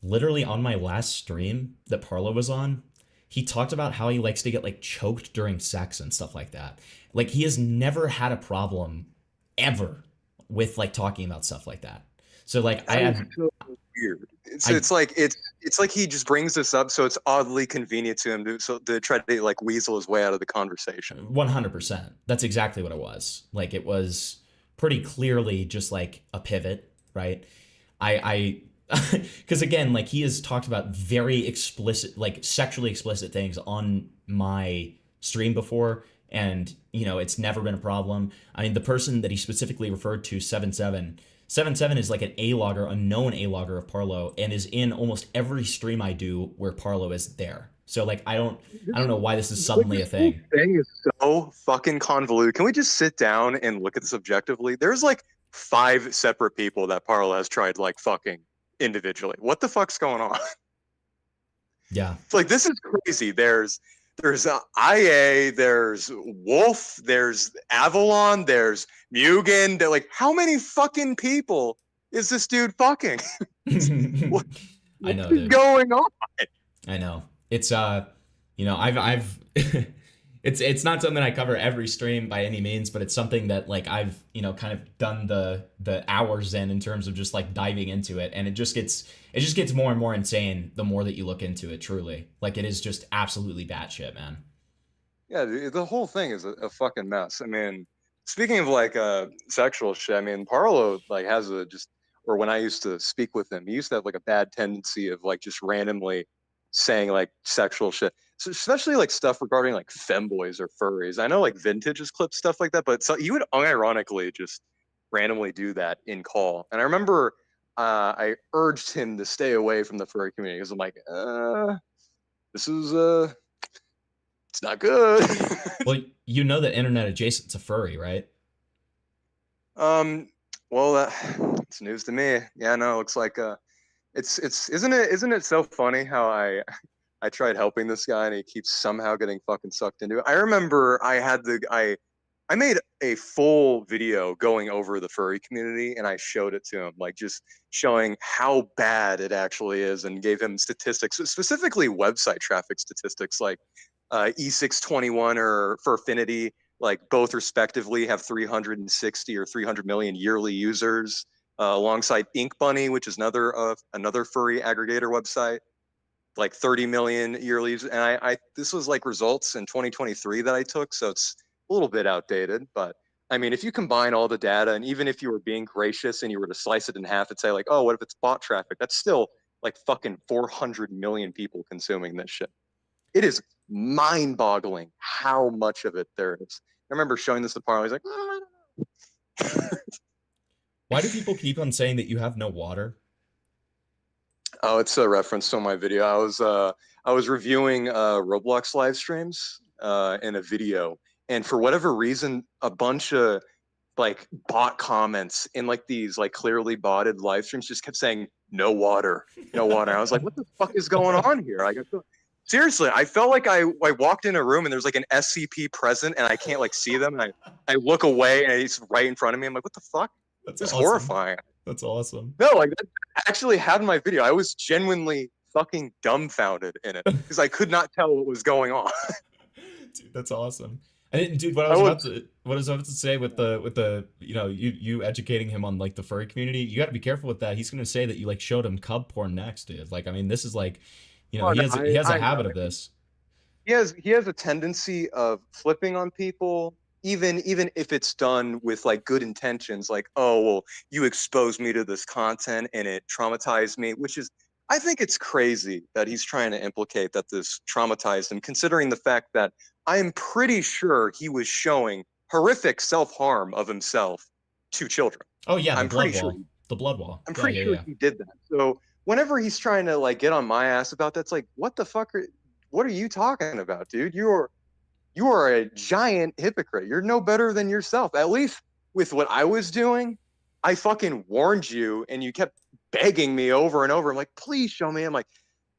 D: Literally on my last stream that Parlo was on, he talked about how he likes to get like choked during sex and stuff like that. Like he has never had a problem ever with like talking about stuff like that. So like I have
L: so weird. It's like he just brings this up so it's oddly convenient to him to try to like weasel his way out of the conversation.
D: 100%. That's exactly what it was. Like it was pretty clearly just like a pivot, right? I because again, like he has talked about very explicit, like sexually explicit things on my stream before, and you know it's never been a problem. I mean, the person that he specifically referred to, 77 is like an A-logger, a known A-logger of Parlo, and is in almost every stream I do where Parlo is there. So like I don't know why this is suddenly a thing.
L: This thing is so fucking convoluted. Can we just sit down and look at this objectively? There's like 5 separate people that Parlo has tried like fucking individually. What the fuck's going on?
D: Yeah.
L: It's like, this is crazy. There's IA, there's Wolf, there's Avalon, there's Mugen. They're like, how many fucking people is this dude fucking? What
D: I know,
L: is
D: dude.
L: going on?
D: I know. It's you know, I've it's not something I cover every stream by any means, but it's something that like I've, you know, kind of done the hours in terms of just like diving into it, and it just gets more and more insane the more that you look into it, truly. Like it is just absolutely batshit, man.
L: Yeah, the whole thing is a fucking mess. I mean, speaking of like sexual shit, I mean, Parlo like has or when I used to speak with him, he used to have like a bad tendency of like just randomly saying like sexual shit. So especially like stuff regarding like femboys or furries. I know like Vintage has clipped stuff like that, but so he would unironically just randomly do that in call. And I remember I urged him to stay away from the furry community because I'm like, this is it's not good.
D: Well, you know that Internet Adjacent's a furry, right?
L: Well, it's news to me. Yeah, no, it looks like it's isn't it so funny how I tried helping this guy and he keeps somehow getting fucking sucked into it. I remember I made a full video going over the furry community and I showed it to him, like just showing how bad it actually is, and gave him statistics, specifically website traffic statistics, like E621 or Furfinity, like both respectively have 360 or 300 million yearly users, alongside Ink Bunny, which is another furry aggregator website, like 30 million yearly users. And I this was like results in 2023 that I took, so it's a little bit outdated, but I mean, if you combine all the data, and even if you were being gracious and you were to slice it in half and say like, oh, what if it's bot traffic? That's still like fucking 400 million people consuming this shit. It is mind-boggling how much of it there is. I remember showing this to Parlo. He's like, oh, I don't know.
D: Why do people keep on saying that you have no water?
L: Oh, it's a reference to my video. I was reviewing Roblox live streams in a video, and for whatever reason, a bunch of like bot comments in like these like clearly botted live streams just kept saying no water, no water. I was like, what the fuck is going on here? Like, seriously, I felt like I walked in a room and there's like an SCP present and I can't like see them, and I look away and it's right in front of me. I'm like, what the fuck?
D: That's
L: It's
D: awesome.
L: horrifying.
D: That's awesome.
L: No, like that actually had my video. I was genuinely fucking dumbfounded in it because I could not tell what was going on.
D: Dude, that's awesome. And dude, what I was about to say with the you know, you educating him on like the furry community, you got to be careful with that. He's gonna say that you like showed him cub porn next, dude. Like, I mean, this is like, you know, he has a habit of this.
L: He has a tendency of flipping on people even if it's done with like good intentions, like, oh well, you exposed me to this content and it traumatized me, which is, I think it's crazy that he's trying to implicate that this traumatized him, considering the fact that I'm pretty sure he was showing horrific self-harm of himself to children.
D: Oh yeah, the
L: I'm
D: blood
L: pretty
D: wall.
L: sure
D: The blood wall.
L: I'm
D: Yeah,
L: pretty
D: yeah,
L: sure
D: yeah.
L: he did that. So whenever he's trying to like get on my ass about that, it's like, what the fuck what are you talking about, dude? You are a giant hypocrite. You're no better than yourself. At least with what I was doing, I fucking warned you and you kept begging me over and over. I'm like, please show me. I'm like,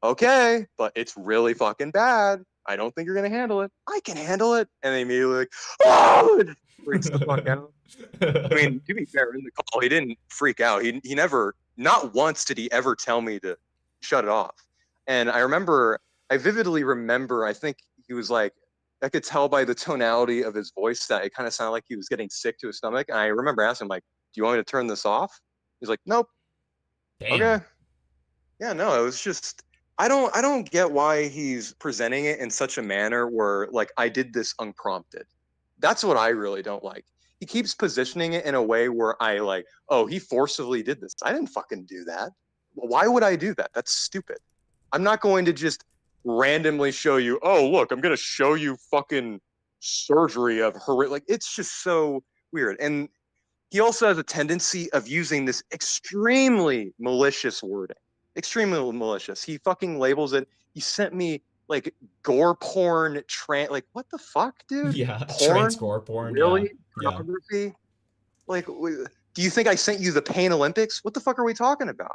L: okay, but it's really fucking bad. I don't think you're gonna handle it. I can handle it. And they immediately like, oh, it freaks the fuck out. I mean, to be fair, in the call, he didn't freak out. He never, not once did he ever tell me to shut it off. And I vividly remember, I think he was like, I could tell by the tonality of his voice that it kind of sounded like he was getting sick to his stomach. And I remember asking him, like, do you want me to turn this off? He's like, nope.
D: Damn.
L: Okay. Yeah, no, it was just, I don't get why he's presenting it in such a manner where like I did this unprompted. That's what I really don't like. He keeps positioning it in a way where I like, oh, he forcibly did this. I didn't fucking do that. Why would I do that? That's stupid. I'm not going to just randomly show you, oh, look, I'm going to show you fucking surgery of horrific. Like, it's just so weird. And he also has a tendency of using this extremely malicious wording. Extremely malicious. He fucking labels it. He sent me like gore porn, like what the fuck, dude?
D: Yeah,
L: Porn?
D: gore porn.
L: Really?
D: Yeah.
L: Pornography? Like, do you think I sent you the Pain Olympics? What the fuck are we talking about?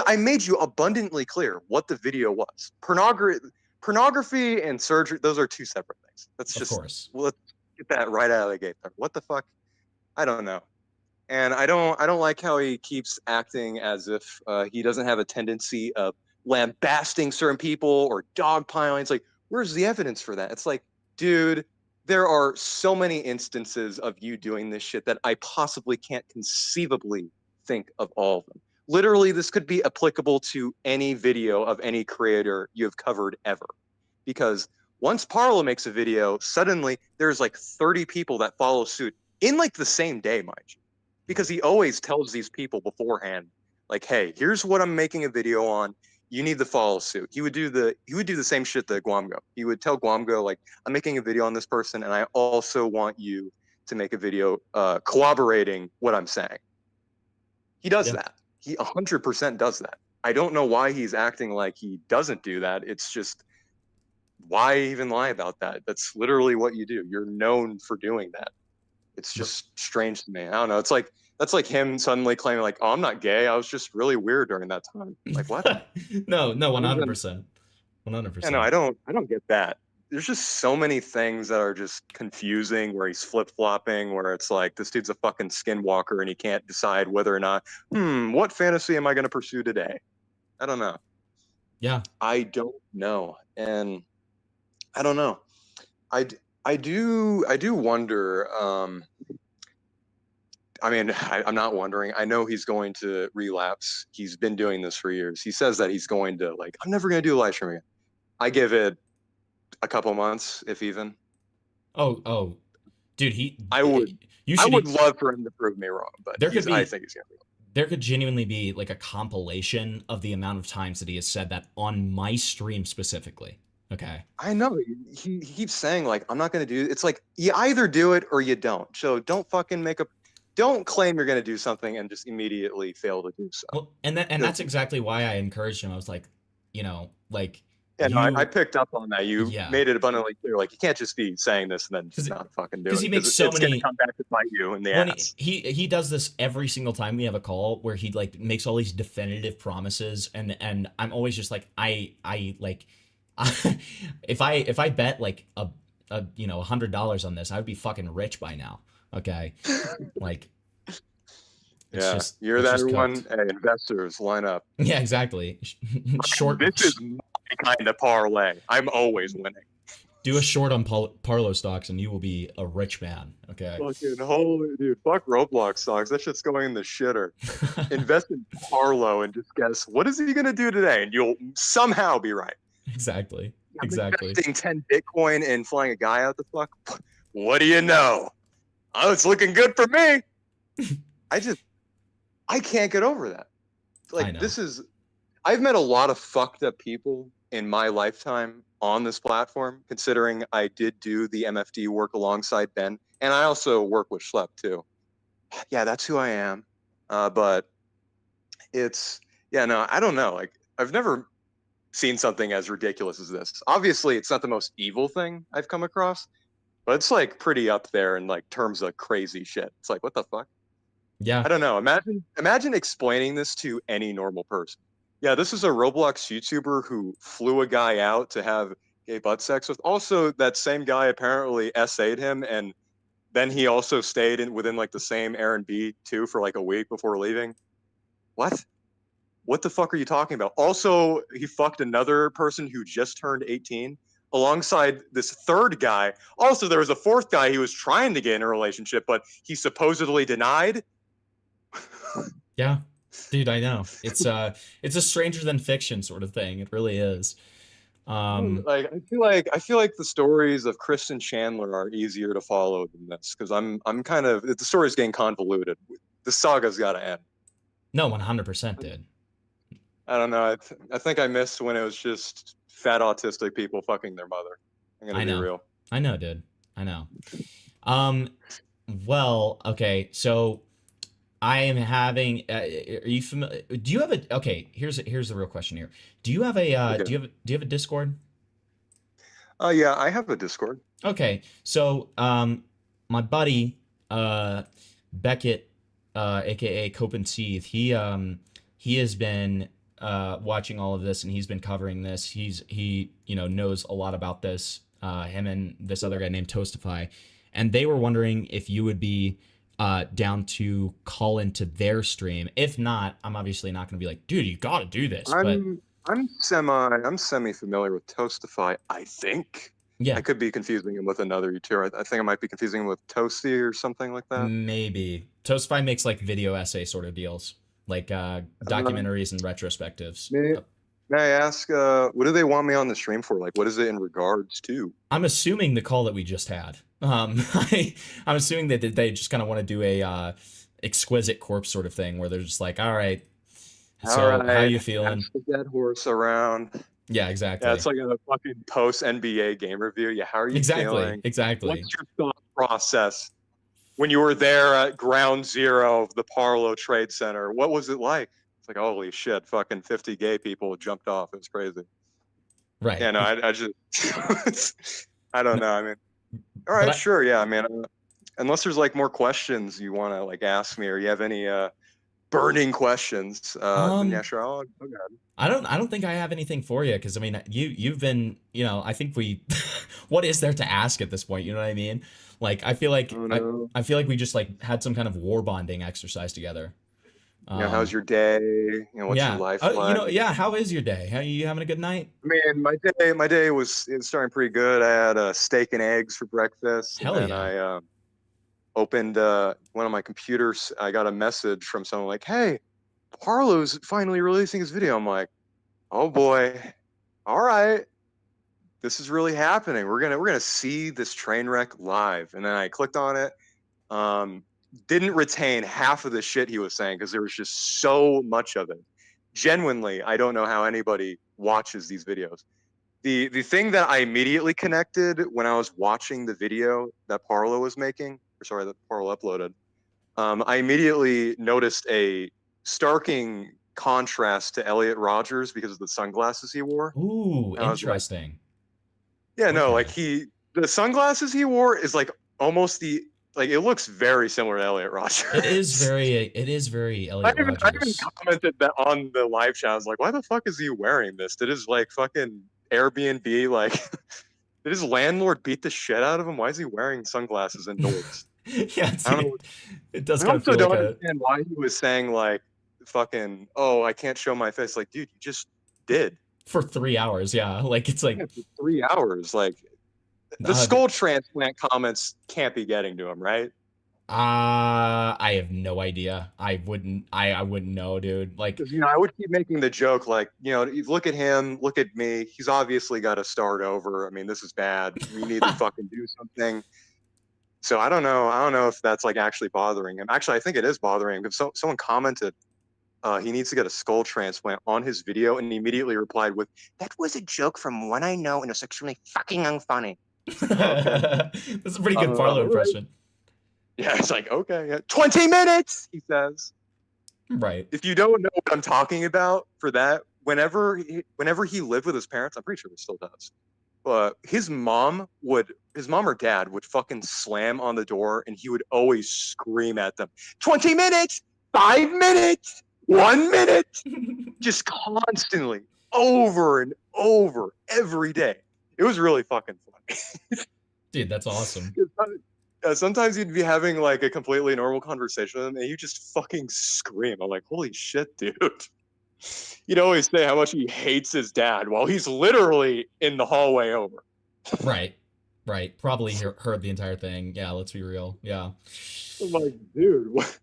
L: I made you abundantly clear what the video was. Pornography and surgery, those are two separate things. That's just,
D: of course.
L: Let's get that right out of the gate there. What the fuck? I don't know. And I don't like how he keeps acting as if he doesn't have a tendency of lambasting certain people or dogpiling. It's like, where's the evidence for that? It's like, dude, there are so many instances of you doing this shit that I possibly can't conceivably think of all of them. Literally, this could be applicable to any video of any creator you have covered ever. Because once Parlo makes a video, suddenly there's like 30 people that follow suit in like the same day, mind you. Because he always tells these people beforehand, like, hey, here's what I'm making a video on. You need to follow suit. He would do the same shit to Guamgo. He would tell Guamgo, like, I'm making a video on this person, and I also want you to make a video corroborating what I'm saying. He does that. He 100% does that. I don't know why he's acting like he doesn't do that. It's just, why even lie about that? That's literally what you do. You're known for doing that. It's just strange to me. I don't know. It's like, that's like him suddenly claiming like, oh, I'm not gay. I was just really weird during that time. Like, what?
D: No, 100%. 100%.
L: Yeah, no, I don't get that. There's just so many things that are just confusing where he's flip-flopping, where it's like, this dude's a fucking skinwalker and he can't decide whether or not, what fantasy am I going to pursue today? I don't know.
D: Yeah.
L: I don't know. And I don't know. I do wonder, I mean, I'm not wondering. I know he's going to relapse. He's been doing this for years. He says that he's going to, like, I'm never going to do a live stream again. I give it a couple months, if even.
D: Oh, dude,
L: I would love for him to prove me wrong, but I think he's going to be wrong.
D: There could genuinely be like a compilation of the amount of times that he has said that on my stream specifically. Okay.
L: I know. He keeps saying, like, I'm not going to do it. It's like, you either do it or you don't. So don't fucking don't claim you're going to do something and just immediately fail to do so.
D: Well, and that's exactly why I encouraged him. I was like, like.
L: Yeah, no, I picked up on that. You made it abundantly clear. Like, you can't just be saying this and then just not fucking do it.
D: Because he makes so
L: it's
D: many.
L: It's going to come back to bite you in the ass.
D: He does this every single time we have a call where he like makes all these definitive promises, and I'm always just like I like. if I bet like a $100 on this, I would be fucking rich by now. Okay, like.
L: Yeah, you're that one. Hey, investors, line up.
D: Yeah, exactly. Short.
L: This is my kind of parlay. I'm always winning.
D: Do a short on Parlo stocks, and you will be a rich man. Okay.
L: Fucking holy dude, fuck Roblox stocks. That shit's going in the shitter. Invest in Parlo and just guess what is he gonna do today, and you'll somehow be right.
D: Exactly.
L: I'm investing 10 Bitcoin and flying a guy out the fuck. what do you know? Oh, it's looking good for me. I can't get over that. Like, I've met a lot of fucked up people in my lifetime on this platform, considering I did do the MFD work alongside Ben, and I also work with Schlep too. Yeah, that's who I am. But no, I don't know. Like, I've never seen something as ridiculous as this. Obviously, it's not the most evil thing I've come across, but it's like pretty up there in like terms of crazy shit. It's like, what the fuck?
D: Yeah.
L: I don't know. Imagine explaining this to any normal person. Yeah, this is a Roblox YouTuber who flew a guy out to have gay butt sex with. Also, that same guy apparently essayed him, and then he also stayed within like the same Airbnb too for like a week before leaving. What? What the fuck are you talking about? Also, he fucked another person who just turned 18 alongside this third guy. Also, there was a fourth guy he was trying to get in a relationship, but he supposedly denied.
D: Yeah, dude, I know. It's a stranger than fiction sort of thing. It really is.
L: Like, I feel like the stories of Kristen Chandler are easier to follow than this, because I'm kind of, the story's getting convoluted. The saga's got to end.
D: No, 100% did.
L: I don't know. I think I missed when it was just fat autistic people fucking their mother. I'm gonna be real.
D: I know, dude. I know. Well, okay. So I am having. Are you familiar? Do you have a? Okay. Here's the real question here. Do you have a?
L: Okay.
D: Do you have a Discord?
L: Yeah, I have a Discord.
D: Okay. So my buddy Beckett, aka Copen Seeth, he has been watching all of this, and he's been covering this. He knows a lot about this. Him and this other guy named Toastify, and they were wondering if you would be down to call into their stream. If not, I'm obviously not going to be like, dude, you got to do this.
L: I'm semi familiar with Toastify. I think.
D: Yeah.
L: I could be confusing him with another YouTuber. I think I might be confusing him with Toasty or something like that.
D: Maybe. Toastify makes like video essay sort of deals, like documentaries and retrospectives.
L: May I ask, what do they want me on the stream for? Like, what is it in regards to?
D: I'm assuming the call that we just had. I'm assuming that they just kind of want to do a exquisite corpse sort of thing where they're just like, all right, so how you feeling?
L: Pass the dead horse around.
D: Yeah, exactly.
L: Yeah, it's like a fucking post NBA game review. Yeah, how are you feeling?
D: Exactly.
L: What's your thought process when you were there at ground zero of the Parlo Trade Center? What was it like? It's like, holy shit, fucking 50 gay people jumped off. It was crazy.
D: Right.
L: Yeah, no, I just, I don't know. I mean, all right, sure. Yeah, I mean, unless there's like more questions you want to like ask me, or you have any burning questions, then yeah, sure. I'll go ahead.
D: I don't think I have anything for you, because I mean, you've been, I think we what is there to ask at this point? You know what I mean? Like, I feel like I feel like we just like had some kind of war bonding exercise together.
L: How's your day? What's your life like?
D: How is your day? How you having a good night?
L: I mean, my day was starting pretty good. I had a steak and eggs for breakfast.
D: Hell
L: and
D: yeah.
L: then I opened one of my computers. I got a message from someone like, "Hey, Parlo's finally releasing his video." I'm like, "Oh boy, all right, this is really happening. We're gonna see this train wreck live." And then I clicked on it. Didn't retain half of the shit he was saying because there was just so much of it. Genuinely, I don't know how anybody watches these videos. The thing that I immediately connected when I was watching the video that Parlo was making, that Parlo uploaded, I immediately noticed a starking contrast to Elliot Rodgers because of the sunglasses he wore.
D: Ooh, interesting.
L: Like the sunglasses he wore is like almost it looks very similar to Elliot Rodgers.
D: It is very Elliot Rodgers.
L: I even commented that on the live chat. I was like, why the fuck is he wearing this? Did his like fucking Airbnb like did his landlord beat the shit out of him? Why is he wearing sunglasses indoors?
D: Yeah, it does
L: I
D: kind of feel
L: also don't
D: like
L: understand why he was saying like fucking, oh, I can't show my face. Like, dude, you just did.
D: For 3 hours, yeah. Like, it's like
L: for 3 hours. Like, the skull transplant comments can't be getting to him, right?
D: I have no idea. I wouldn't know, dude. Like,
L: I would keep making the joke, like, look at him, look at me. He's obviously got to start over. I mean, this is bad. We need to fucking do something. So I don't know. I don't know if that's like actually bothering him. Actually, I think it is bothering him because someone commented he needs to get a skull transplant on his video, and he immediately replied with, "That was a joke from one I know, and it's extremely fucking unfunny."
D: That's a pretty good Parlo impression.
L: Yeah, it's like, okay, yeah. 20 minutes, he says.
D: Right.
L: If you don't know what I'm talking about for that, whenever he lived with his parents, I'm pretty sure he still does. His mom or dad would fucking slam on the door, and he would always scream at them, 20 minutes, 5 minutes, 1 minute, just constantly, over and over, every day. It was really fucking funny.
D: Dude, that's awesome.
L: Sometimes you'd be having like a completely normal conversation with him, and you just fucking scream. I'm like, holy shit, dude. He'd always say how much he hates his dad while he's literally in the hallway over.
D: Right. Probably heard the entire thing. Yeah, let's be real. Yeah.
L: I'm like, dude, what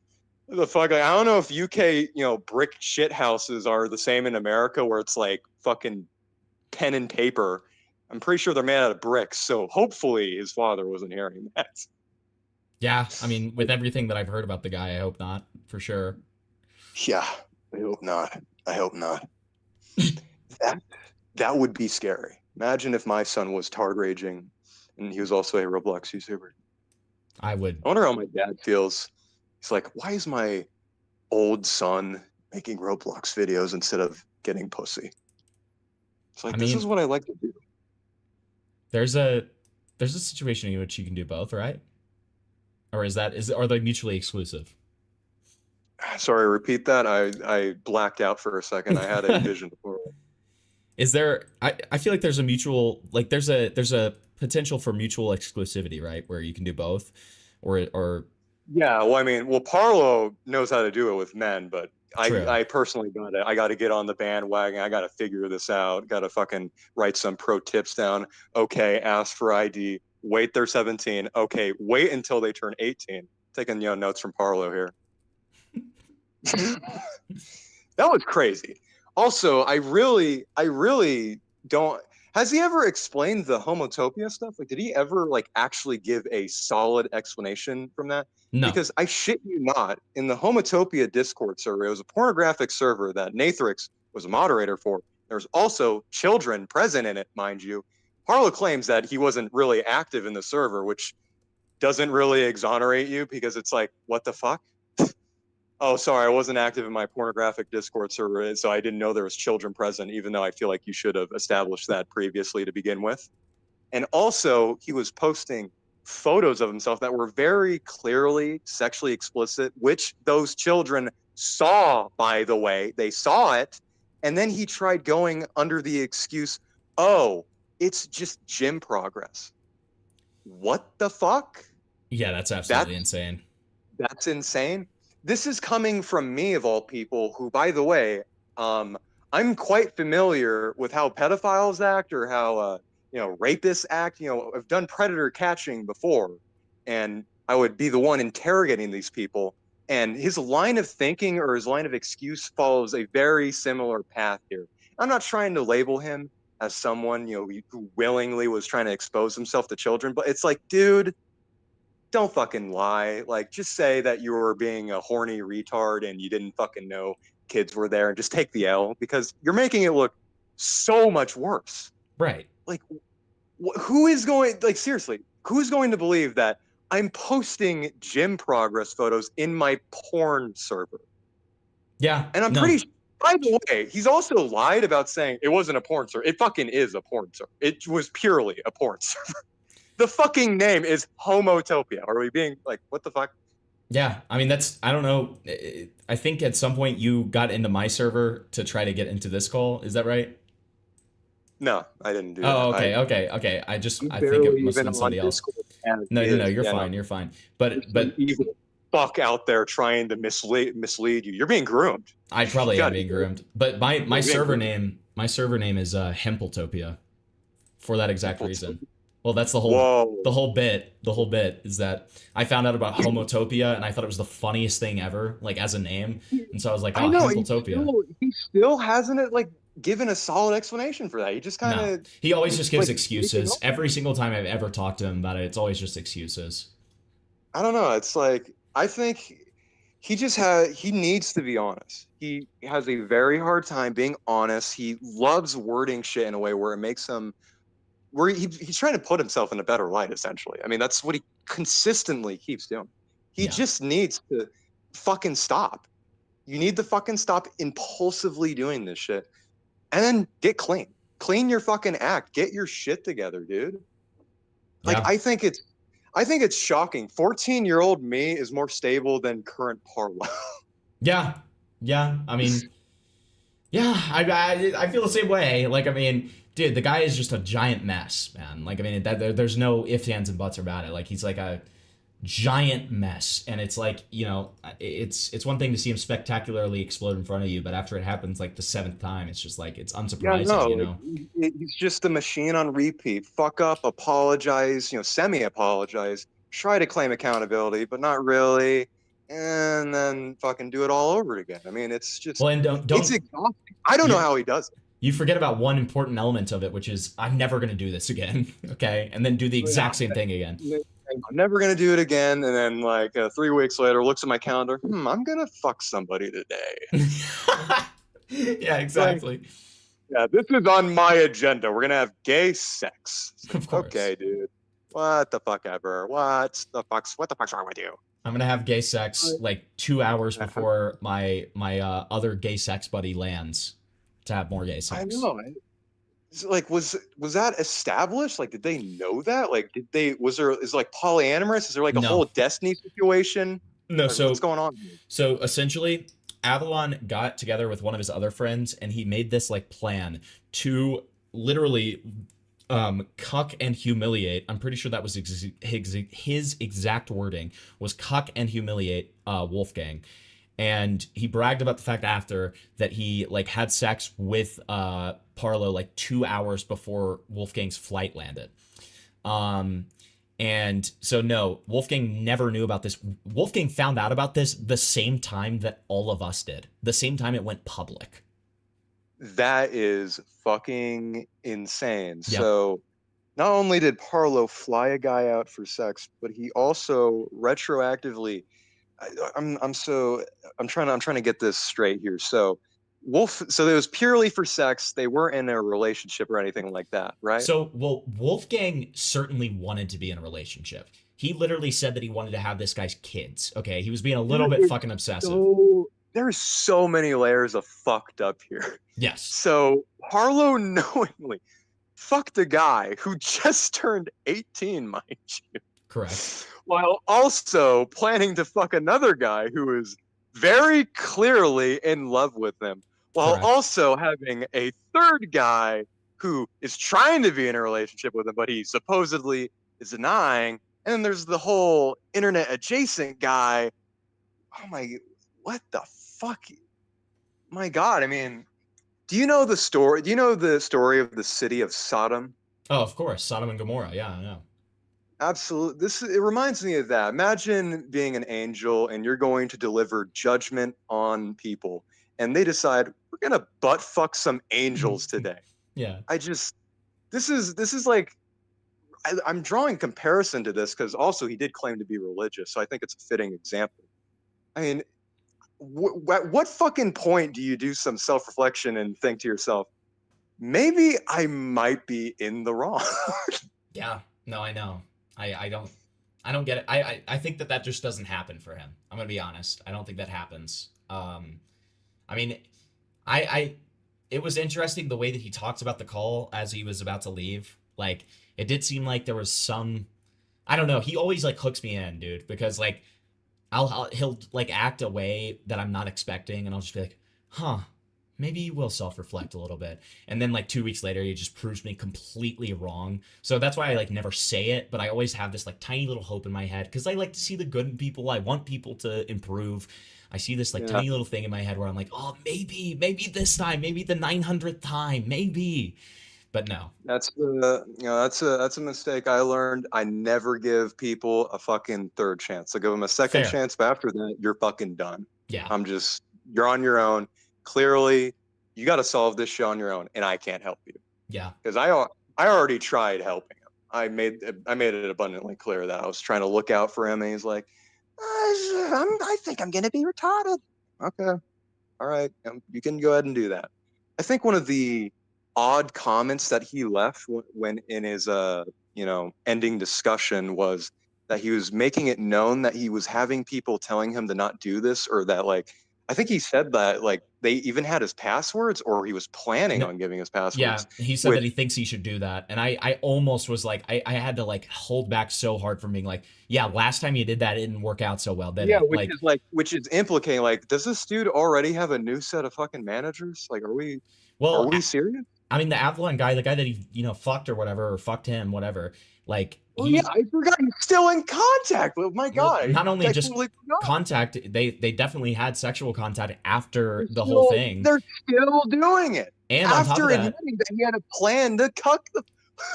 L: the fuck? Like, I don't know if UK, brick shit houses are the same in America where it's like fucking pen and paper. I'm pretty sure they're made out of bricks. So hopefully his father wasn't hearing that.
D: Yeah, I mean, with everything that I've heard about the guy, I hope not, for sure.
L: Yeah, I hope not. That would be scary. Imagine if my son was tard raging and he was also a Roblox YouTuber.
D: I would.
L: I wonder how my dad feels. He's like, why is my old son making Roblox videos instead of getting pussy? It's like, this is what I like to do.
D: There's a situation in which you can do both, right? Or are they mutually exclusive?
L: Sorry, repeat that. I blacked out for a second. I had a vision before.
D: Is there? I feel like there's a mutual, like there's a potential for mutual exclusivity, right? Where you can do both, or
L: yeah. Well, Parlo knows how to do it with men, but I personally got to get on the bandwagon. I got to figure this out. Got to fucking write some pro tips down. Okay, ask for ID. Wait, they're 17. Okay, wait until they turn 18. Taking notes from Parlo here. That was crazy. Also, I really don't. Has he ever explained the homotopia stuff? Like, did he ever actually give a solid explanation from that?
D: No.
L: Because I shit you not, in the homotopia Discord server, it was a pornographic server that Nathrix was a moderator for. There's also children present in it, mind you. Parlo claims that he wasn't really active in the server, which doesn't really exonerate you because it's like, what the fuck? Oh, sorry, I wasn't active in my pornographic Discord server, so I didn't know there was children present, even though I feel like you should have established that previously to begin with. And also, he was posting photos of himself that were very clearly sexually explicit, which those children saw, by the way. They saw it, and then he tried going under the excuse, oh, it's just gym progress. What the fuck?
D: Yeah, that's absolutely insane.
L: That's insane. This is coming from me, of all people, who, by the way, I'm quite familiar with how pedophiles act or how, rapists act. I've done predator catching before, and I would be the one interrogating these people. And his line of thinking or his line of excuse follows a very similar path here. I'm not trying to label him as someone, who willingly was trying to expose himself to children, but it's like, dude, don't fucking lie. Like, just say that you were being a horny retard and you didn't fucking know kids were there, and just take the L, because you're making it look so much worse.
D: Right.
L: Like, who is going, seriously, who's going to believe that I'm posting gym progress photos in my porn server?
D: Yeah.
L: And I'm pretty sure, by the way, he's also lied about saying it wasn't a porn server. It fucking is a porn server. It was purely a porn server. The fucking name is Homotopia. Are we being like, what the fuck?
D: Yeah, I mean, I don't know. I think at some point you got into my server to try to get into this call. Is that right?
L: No, I didn't do that.
D: Oh, okay. I think it must have been somebody else. No, you're fine. You're fine. But
L: evil fuck out there trying to mislead you. You're being groomed.
D: I probably am being groomed. But my server name is Hempletopia, for that exact reason. Well, that's the whole bit. The whole bit is that I found out about Homotopia and I thought it was the funniest thing ever, as a name. And so I was like, oh, Hempletopia.
L: He still hasn't given a solid explanation for that. He just kind of
D: he always just gives excuses. Every single time I've ever talked to him about it, it's always just excuses.
L: I don't know. It's like, I think he needs to be honest. He has a very hard time being honest. He loves wording shit in a way where it makes him, where he's trying to put himself in a better light, essentially. I mean, that's what he consistently keeps doing. He just needs to fucking stop. You need to fucking stop impulsively doing this shit and then get clean. Clean your fucking act. Get your shit together, dude. Like,
D: Yeah.
L: I think it's shocking. 14-year-old me is more stable than current Parlo.
D: Yeah. Yeah. I mean, yeah, I feel the same way. Like, I mean, dude, the guy is just a giant mess, man. Like, I mean, there's no ifs, ands, and buts about it. Like, he's like a giant mess, and it's like, you know, it's one thing to see him spectacularly explode in front of you, but after it happens like the 7th time, it's just like, it's unsurprising, you know.
L: He's just a machine on repeat. Fuck up, apologize, semi-apologize, try to claim accountability, but not really, and then fucking do it all over again. I mean, it's just,
D: well, and
L: it's exhausting. I don't know how he does it.
D: You forget about one important element of it, which is, I'm never gonna do this again, okay, and then do the exact same thing again.
L: I'm never gonna do it again, and then like 3 weeks later, looks at my calendar. I'm gonna fuck somebody today.
D: Yeah, exactly.
L: Like, this is on my agenda. We're gonna have gay sex.
D: Of course.
L: Okay, dude. What the fuck ever? What the fuck's wrong with you?
D: I'm gonna have gay sex like 2 hours before my other gay sex buddy lands to have more gay sex.
L: I know. Like, was that established? Like, did they know that? Like, is like polyamorous? Is there like a whole Destiny situation?
D: No,
L: like,
D: so
L: what's going on here?
D: So essentially, Avalon got together with one of his other friends, and he made this like plan to literally cuck and humiliate. I'm pretty sure that was his exact wording was cuck and humiliate Wolfgang. And he bragged about the fact after that he like had sex with Parlo like 2 hours before Wolfgang's flight landed. And so no, Wolfgang never knew about this. Wolfgang found out about this the same time that all of us did. The same time it went public.
L: That is fucking insane.
D: Yep.
L: So not only did Parlo fly a guy out for sex, but he also retroactively I'm trying to get this straight here. So so it was purely for sex. They weren't in a relationship or anything like that, right?
D: So, well, Wolfgang certainly wanted to be in a relationship. He literally said that he wanted to have this guy's kids. Okay, he was being a little bit fucking obsessive.
L: There's so many layers of fucked up here.
D: Yes.
L: So Parlo knowingly fucked a guy who just turned 18, mind you.
D: Correct.
L: While also planning to fuck another guy who is very clearly in love with him, while also having a third guy who is trying to be in a relationship with him, but he supposedly is denying. And then there's the whole internet adjacent guy. Oh my, what the fuck? My God, I mean, do you know the story? Do you know the story of the city of Sodom?
D: Oh, of course, Sodom and Gomorrah. Yeah, I know.
L: Absolutely. It reminds me of that. Imagine being an angel and you're going to deliver judgment on people, and they decide we're gonna butt fuck some angels today.
D: Yeah.
L: This is like, I'm drawing comparison to this because also he did claim to be religious, so I think it's a fitting example. I mean, at what fucking point do you do some self-reflection and think to yourself, maybe I might be in the wrong?
D: Yeah. No, I know. I don't get it. I think that just doesn't happen for him. I'm gonna be honest. I don't think that happens. I mean, it was interesting the way that he talked about the call as he was about to leave. Like, it did seem like there was some, I don't know. He always like hooks me in, dude, because like he'll like act a way that I'm not expecting, and I'll just be like, huh, maybe you will self-reflect a little bit. And then like 2 weeks later, he just proves me completely wrong. So that's why I like never say it, but I always have this like tiny little hope in my head because I like to see the good in people. I want people to improve. I see this like tiny little thing in my head where I'm like, oh, maybe this time, maybe the 900th time, maybe. But no.
L: That's a mistake I learned. I never give people a fucking third chance. I give them a second chance, but after that, you're fucking done.
D: Yeah.
L: You're on your own. Clearly, you got to solve this shit on your own, and I can't help you.
D: Yeah.
L: Because I already tried helping him. I made it abundantly clear that I was trying to look out for him, and he's like, I think I'm gonna be retarded. Okay, all right, you can go ahead and do that. I think one of the odd comments that he left when in his ending discussion was that he was making it known that he was having people telling him to not do this, or that like I think he said that like they even had his passwords, or he was planning on giving his passwords.
D: Yeah, he said that he thinks he should do that. And I almost was like, I had to like hold back so hard from being like, yeah, last time you did that, it didn't work out so well, did it?
L: Which is implicating like, does this dude already have a new set of fucking managers? Like, are we serious?
D: I mean, the Avalon guy, the guy that he, fucked or whatever, or fucked him, whatever. Like,
L: yeah, I forgot he's still in contact with my God.
D: Not only just contact, they definitely had sexual contact after the whole thing.
L: They're still doing it.
D: And
L: after admitting that he had a plan to cuck the.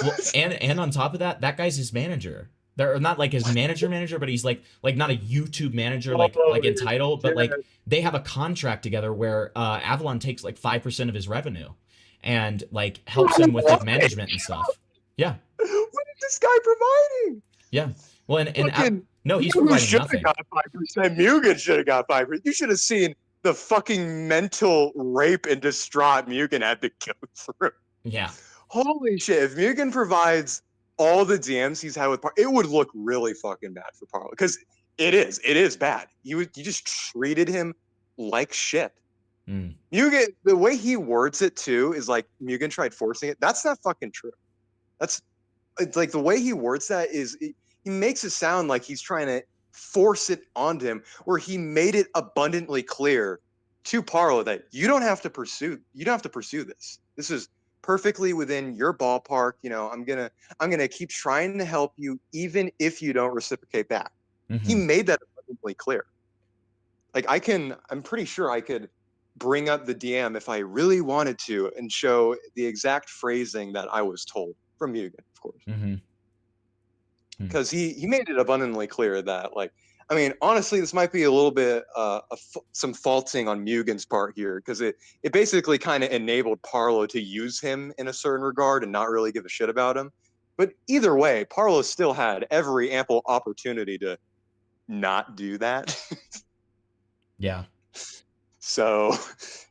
D: Well, and on top of that, that guy's his manager. They're not like his manager, but he's like not a YouTube manager like in title, but like they have a contract together where Avalon takes like 5% of his revenue, and like helps him with like management and stuff. Yeah.
L: What is this guy providing?
D: Yeah. Well, no, he's providing nothing.
L: Got 5%. Mugen should have got 5%. You should have seen the fucking mental rape and distraught Mugen had to go through.
D: Yeah.
L: Holy shit! If Mugen provides all the DMs he's had with Parlo, it would look really fucking bad for Parlo, because it is bad. You just treated him like shit. Mugen, the way he words it too is like Mugen tried forcing it. That's not fucking true. It's like the way he words that is he makes it sound like he's trying to force it onto him, where he made it abundantly clear to Parlo that you don't have to pursue this. This is perfectly within your ballpark. I'm gonna keep trying to help you even if you don't reciprocate back. He made that abundantly clear. Like I'm pretty sure I could bring up the DM if I really wanted to and show the exact phrasing that I was told from Mugen, of course. Because he made it abundantly clear that, like, I mean, honestly, this might be a little bit some faulting on Mugen's part here, because it basically kind of enabled Parlo to use him in a certain regard and not really give a shit about him. But either way, Parlo still had every ample opportunity to not do that.
D: Yeah.
L: So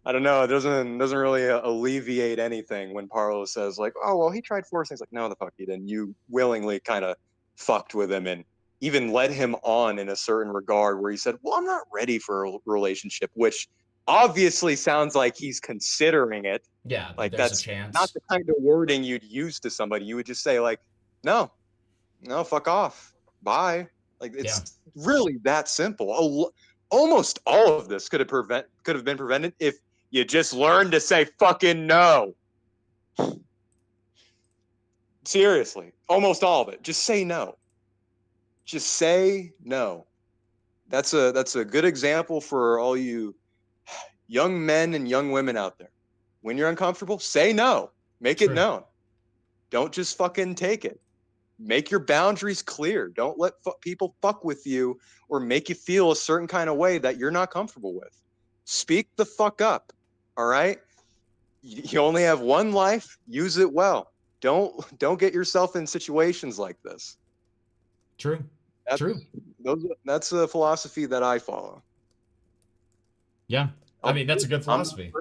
L: I don't know. It doesn't really alleviate anything when Parlo says like, "Oh well, he tried forcing." It's like, no, the fuck he didn't. You willingly kind of fucked with him and even led him on in a certain regard where he said, "Well, I'm not ready for a relationship," which obviously sounds like he's considering it.
D: Yeah,
L: like
D: there's
L: that's
D: a chance.
L: not the kind of wording you'd use to somebody. You would just say like, "No, fuck off, bye." Like it's really that simple. Almost all of this could have been prevented if you just learned to say fucking no. Seriously, almost all of it. Just say no. Just say no. That's a good example for all you young men and young women out there. When you're uncomfortable, say no. Make it known. Don't just fucking take it. Make your boundaries clear. Don't let people fuck with you or make you feel a certain kind of way that you're not comfortable with. Speak the fuck up. All right? You only have one life. Use it well. Don't get yourself in situations like this.
D: True.
L: That's a philosophy that I follow.
D: Yeah. I mean, that's a good philosophy.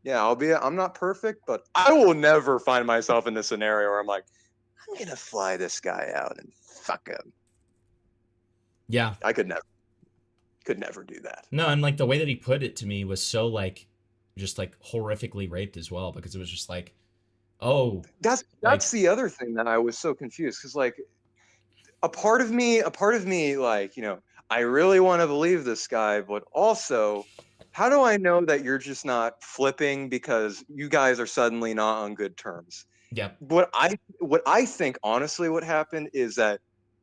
L: I'm not perfect, but I will never find myself in this scenario where I'm like, I'm gonna fly this guy out and fuck him.
D: Yeah.
L: I could never do that.
D: No, and like the way that he put it to me was so like just like horrifically raped as well, because it was just like, oh,
L: that's the other thing that I was so confused, because like a part of me like, I really want to believe this guy, but also how do I know that you're just not flipping because you guys are suddenly not on good terms?
D: Yeah.
L: What I think honestly what happened is that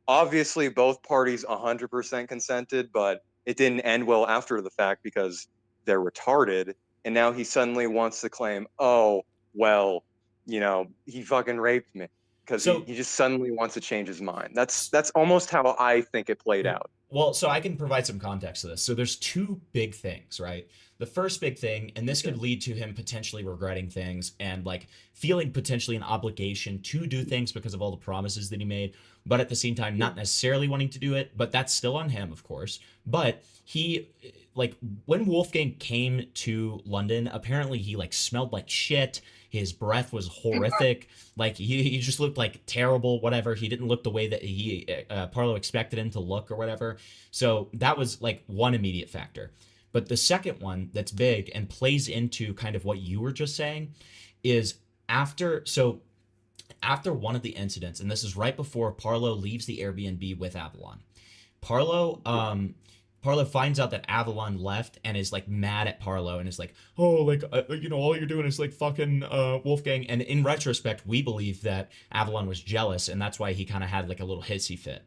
L: obviously both parties 100% consented, but it didn't end well after the fact because they're retarded, and now he suddenly wants to claim, oh well, he fucking raped me. because
D: So-
L: he just suddenly wants to change his mind. That's almost how I think it played out.
D: Well, so I can provide some context to this. So there's two big things, right? The first big thing, and this could lead to him potentially regretting things and like feeling potentially an obligation to do things because of all the promises that he made, but at the same time not necessarily wanting to do it, but that's still on him, of course. But he, like, when Wolfgang came to London, apparently he like smelled like shit. His breath was horrific. Like he just looked like terrible, whatever. He didn't look the way that he Parlo expected him to look or whatever. So that was like one immediate factor. But the second one that's big and plays into kind of what you were just saying is after one of the incidents, and this is right before Parlo leaves the Airbnb with Avalon. Parlo finds out that Avalon left and is like mad at Parlo and is like, oh, like, all you're doing is like fucking Wolfgang. And in retrospect, we believe that Avalon was jealous and that's why he kind of had like a little hissy fit.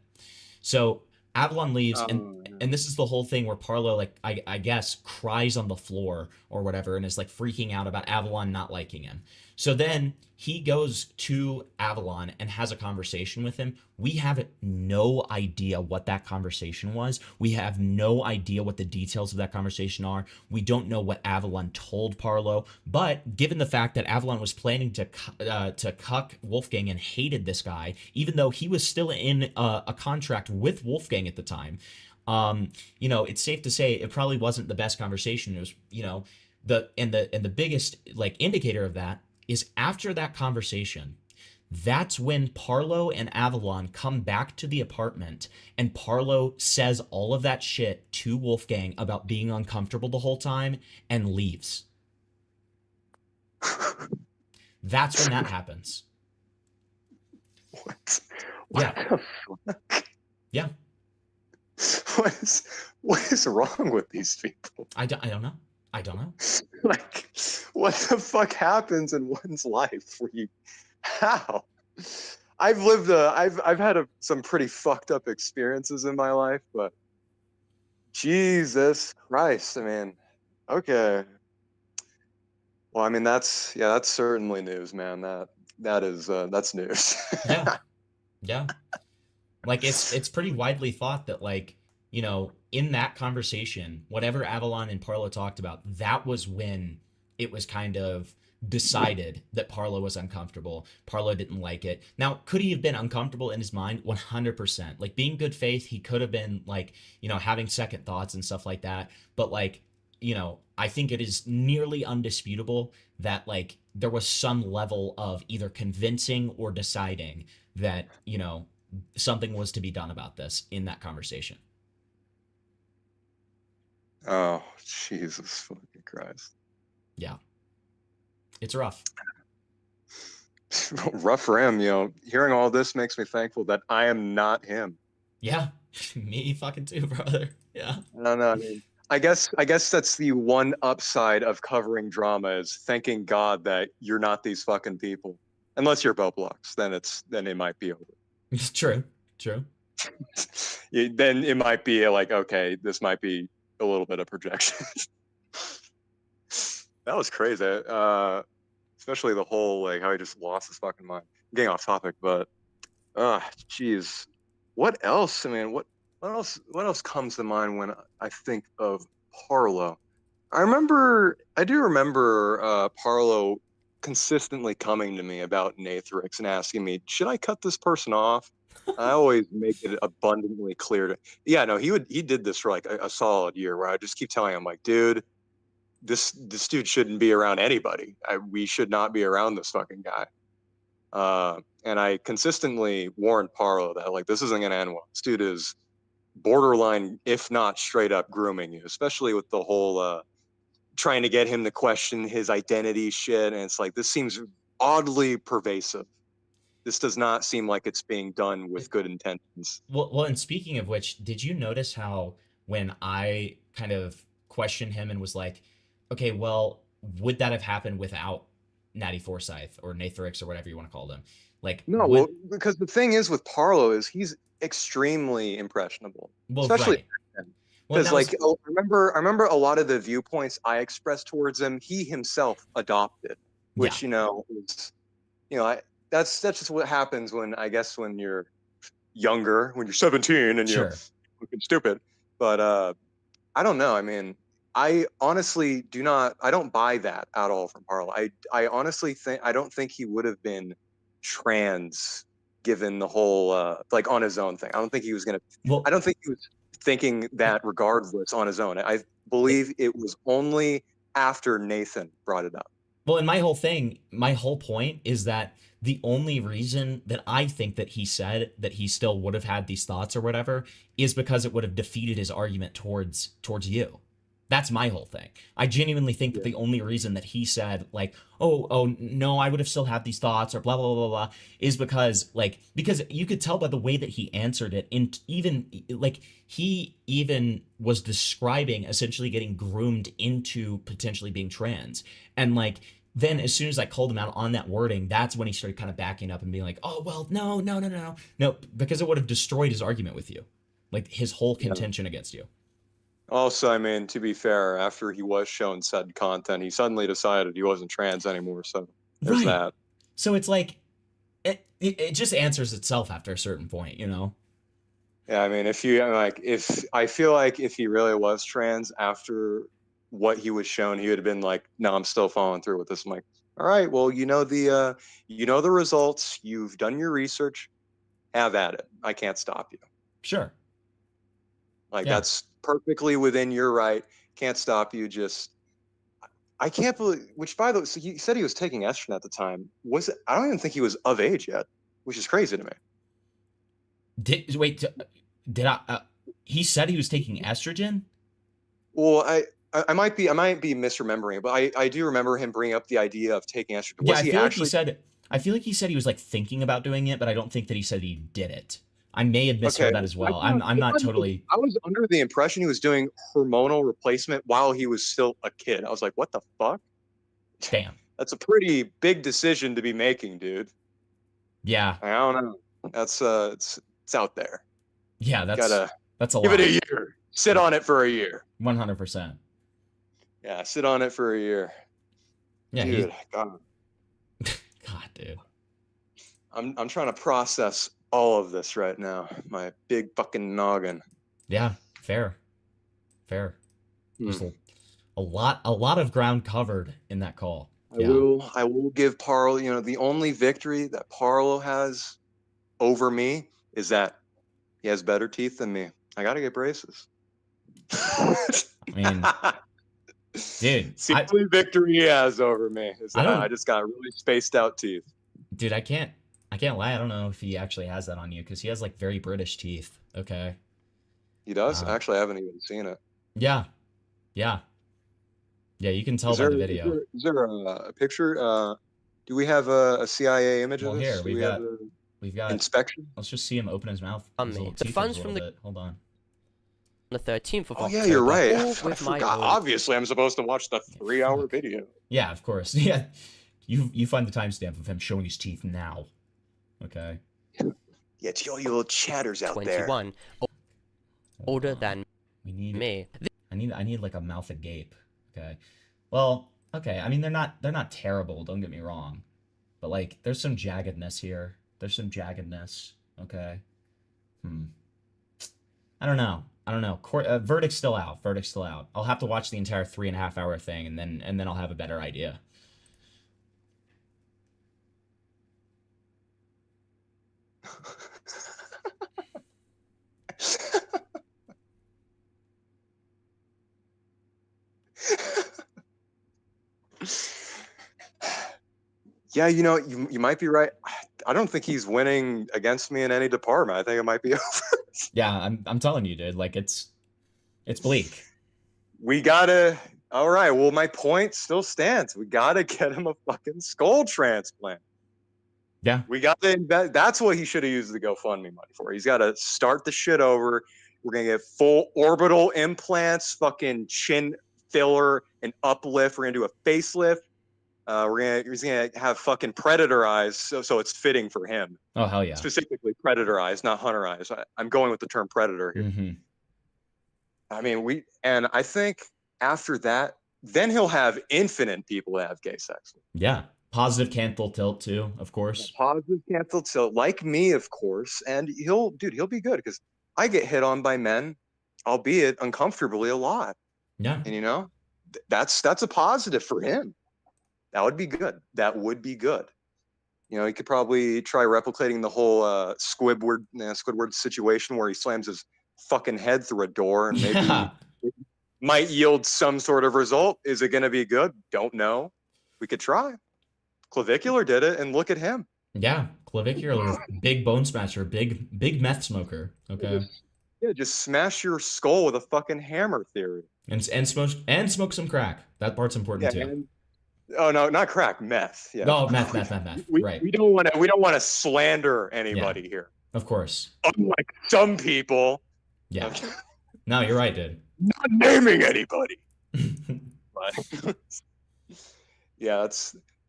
D: So Avalon leaves, and this is the whole thing where Parlo, like, I guess, cries on the floor or whatever and is like freaking out about Avalon not liking him. So then he goes to Avalon and has a conversation with him. We have no idea what that conversation was. We have no idea what the details of that conversation are. We don't know what Avalon told Parlo. But given the fact that Avalon was planning to cuck Wolfgang and hated this guy, even though he was still in a contract with Wolfgang at the time, it's safe to say it probably wasn't the best conversation. It was, the biggest like indicator of that is after that conversation, that's when Parlo and Avalon come back to the apartment and Parlo says all of that shit to Wolfgang about being uncomfortable the whole time and leaves. That's when that happens.
L: What
D: Yeah.
L: the fuck?
D: Yeah.
L: What is wrong with these people?
D: I don't know. I don't know.
L: Like, what the fuck happens in one's life where you, how? I've had some pretty fucked up experiences in my life, but Jesus Christ, I mean, okay. Well, I mean, that's certainly news, man. That's news.
D: Yeah. Like it's pretty widely thought that like, in that conversation, whatever Avalon and Parlo talked about, that was when it was kind of decided that Parlo was uncomfortable. Parlo didn't like it. Now, could he have been uncomfortable in his mind? 100%. Like being good faith, he could have been like, having second thoughts and stuff like that. But like, I think it is nearly undisputable that like there was some level of either convincing or deciding that, something was to be done about this in that conversation.
L: Oh, Jesus fucking Christ.
D: Yeah. It's rough.
L: Rough for him, hearing all this makes me thankful that I am not him.
D: Yeah. Me fucking too, brother. Yeah.
L: No, I mean, I guess that's the one upside of covering drama is thanking God that you're not these fucking people. Unless you're Boblox, then it might be over.
D: It's true.
L: Then it might be like, okay, this might be a little bit of projection. That was crazy. Especially the whole like how he just lost his fucking mind. I'm getting off topic, but jeez. What else? I mean, what else comes to mind when I think of Parlo? I do remember Parlo consistently coming to me about Nathrix and asking me, should I cut this person off? I always make it abundantly clear he did this for like a solid year where I just keep telling him like, dude, this dude shouldn't be around anybody. We should not be around this fucking guy. And I consistently warned Parlo that like this isn't gonna end well. This dude is borderline, if not straight up grooming you, especially with the whole trying to get him to question his identity shit. And it's like, this seems oddly pervasive. This does not seem like it's being done with good intentions.
D: Well, and speaking of which, did you notice how when I kind of questioned him and was like, okay, well, would that have happened without Natty Forsyth or Nathrix or whatever you want to call them? Like,
L: well, because the thing is with Parlo is he's extremely impressionable, especially because I remember a lot of the viewpoints I expressed towards him, he himself adopted, which was, that's just what happens when, I guess, when you're younger, when you're 17 and you're looking stupid. But I don't know. I mean, I honestly I don't buy that at all from Parlo. I honestly think, I don't think he would have been trans given the whole like on his own thing. I don't think he was gonna. I don't think he was thinking that regardless on his own. I believe it was only after Nathan brought it up.
D: Well, and my whole point is that the only reason that I think that he said that he still would have had these thoughts or whatever is because it would have defeated his argument towards you. That's my whole thing. I genuinely think that the only reason that he said like, oh no, I would have still had these thoughts or blah blah blah blah is because you could tell by the way that he answered it, and even like he even was describing essentially getting groomed into potentially being trans, and like then as soon as I called him out on that wording, that's when he started kind of backing up and being like, oh well, no, because it would have destroyed his argument with you, like his whole contention against you.
L: Also, I mean, to be fair, after he was shown said content, he suddenly decided he wasn't trans anymore. So there's that.
D: So it's like, it just answers itself after a certain point, you know?
L: Yeah, I mean, if I feel like if he really was trans after what he was shown, he would have been like, no, I'm still following through with this. I'm like, all right, well, you know the results, you've done your research, have at it. I can't stop you.
D: Sure.
L: Like that's perfectly within your right. Can't stop you. Just, I can't believe. Which, by the way, so he said he was taking estrogen at the time. I don't even think he was of age yet, which is crazy to me.
D: He said he was taking estrogen?
L: Well, I might be misremembering, but I do remember him bringing up the idea of taking estrogen.
D: Yeah, I feel like he said he was like thinking about doing it, but I don't think that he said he did it. I may have misheard that as well. I'm not totally.
L: I was under the impression he was doing hormonal replacement while he was still a kid. I was like, what the fuck?
D: Damn.
L: That's a pretty big decision to be making, dude.
D: Yeah.
L: I don't know. That's it's out there.
D: Yeah, that's a lot.
L: Give it a year. Sit on it for a year.
D: 100%.
L: Yeah, sit on it for a year.
D: Yeah,
L: dude. God,
D: dude.
L: I'm trying to process all of this right now. My big fucking noggin.
D: Yeah, fair. There's a lot of ground covered in that call.
L: I will give Parlo, the only victory that Parlo has over me is that he has better teeth than me. I gotta get braces.
D: I mean, dude,
L: it's the only victory he has over me is that I just got really spaced out teeth.
D: Dude, I can't lie. I don't know if he actually has that on you because he has like very British teeth. Okay.
L: He does? Actually, I haven't even seen it.
D: Yeah. You can tell by the video.
L: Is there a picture? Do we have a CIA image of this?
D: Here, we've got
L: inspection.
D: Let's just see him open his mouth.
E: The funds from
D: Hold on.
E: The 13th of October.
L: Oh yeah, you're right. I
E: With my
L: forgot.
E: own...
L: Obviously, I'm supposed to watch the 3-hour video.
D: Yeah, of course. Yeah, you find the timestamp of him showing his teeth now. Okay.
L: Yeah, to all you little chatters out there.
E: 21. Older than me.
D: I need like a mouth agape. Okay. Well, okay. I mean, they're not terrible. Don't get me wrong, but like, there's some jaggedness here. Okay. I don't know. Verdict's still out. I'll have to watch the entire 3.5 hour thing, and then I'll have a better idea.
L: Yeah, you might be right. I don't think he's winning against me in any department. I think it might be over.
D: Yeah, I'm telling you, dude. Like it's bleak.
L: We gotta. All right. Well, my point still stands. We gotta get him a fucking skull transplant.
D: Yeah.
L: We gotta invest. That's what he should have used the GoFundMe money for. He's got to start the shit over. We're gonna get full orbital implants, fucking chin filler, and uplift. We're gonna do a facelift. He's gonna have fucking predator eyes, so it's fitting for him.
D: Oh hell yeah!
L: Specifically predator eyes, not hunter eyes. I'm going with the term predator here.
D: Mm-hmm.
L: I mean, I think after that, then he'll have infinite people to have gay sex with.
D: Yeah, Positive cancel tilt too, of course.
L: Positive cancel tilt, like me, of course. And he'll be good because I get hit on by men, albeit uncomfortably a lot.
D: Yeah.
L: And that's a positive for him. That would be good. That would be good. He could probably try replicating the whole Squidward situation where he slams his fucking head through a door and maybe it might yield some sort of result. Is it going to be good? Don't know. We could try. Clavicular did it, and look at him.
D: Yeah, Clavicular, big bone smasher, big meth smoker. Okay.
L: Just smash your skull with a fucking hammer theory.
D: And smoke some crack. That part's important too.
L: Oh no, not crack, meth. Yeah.
D: No, meth. Right.
L: We don't want to slander anybody here.
D: Of course.
L: Unlike some people.
D: Yeah. No, you're right, dude.
L: Not naming anybody. But yeah,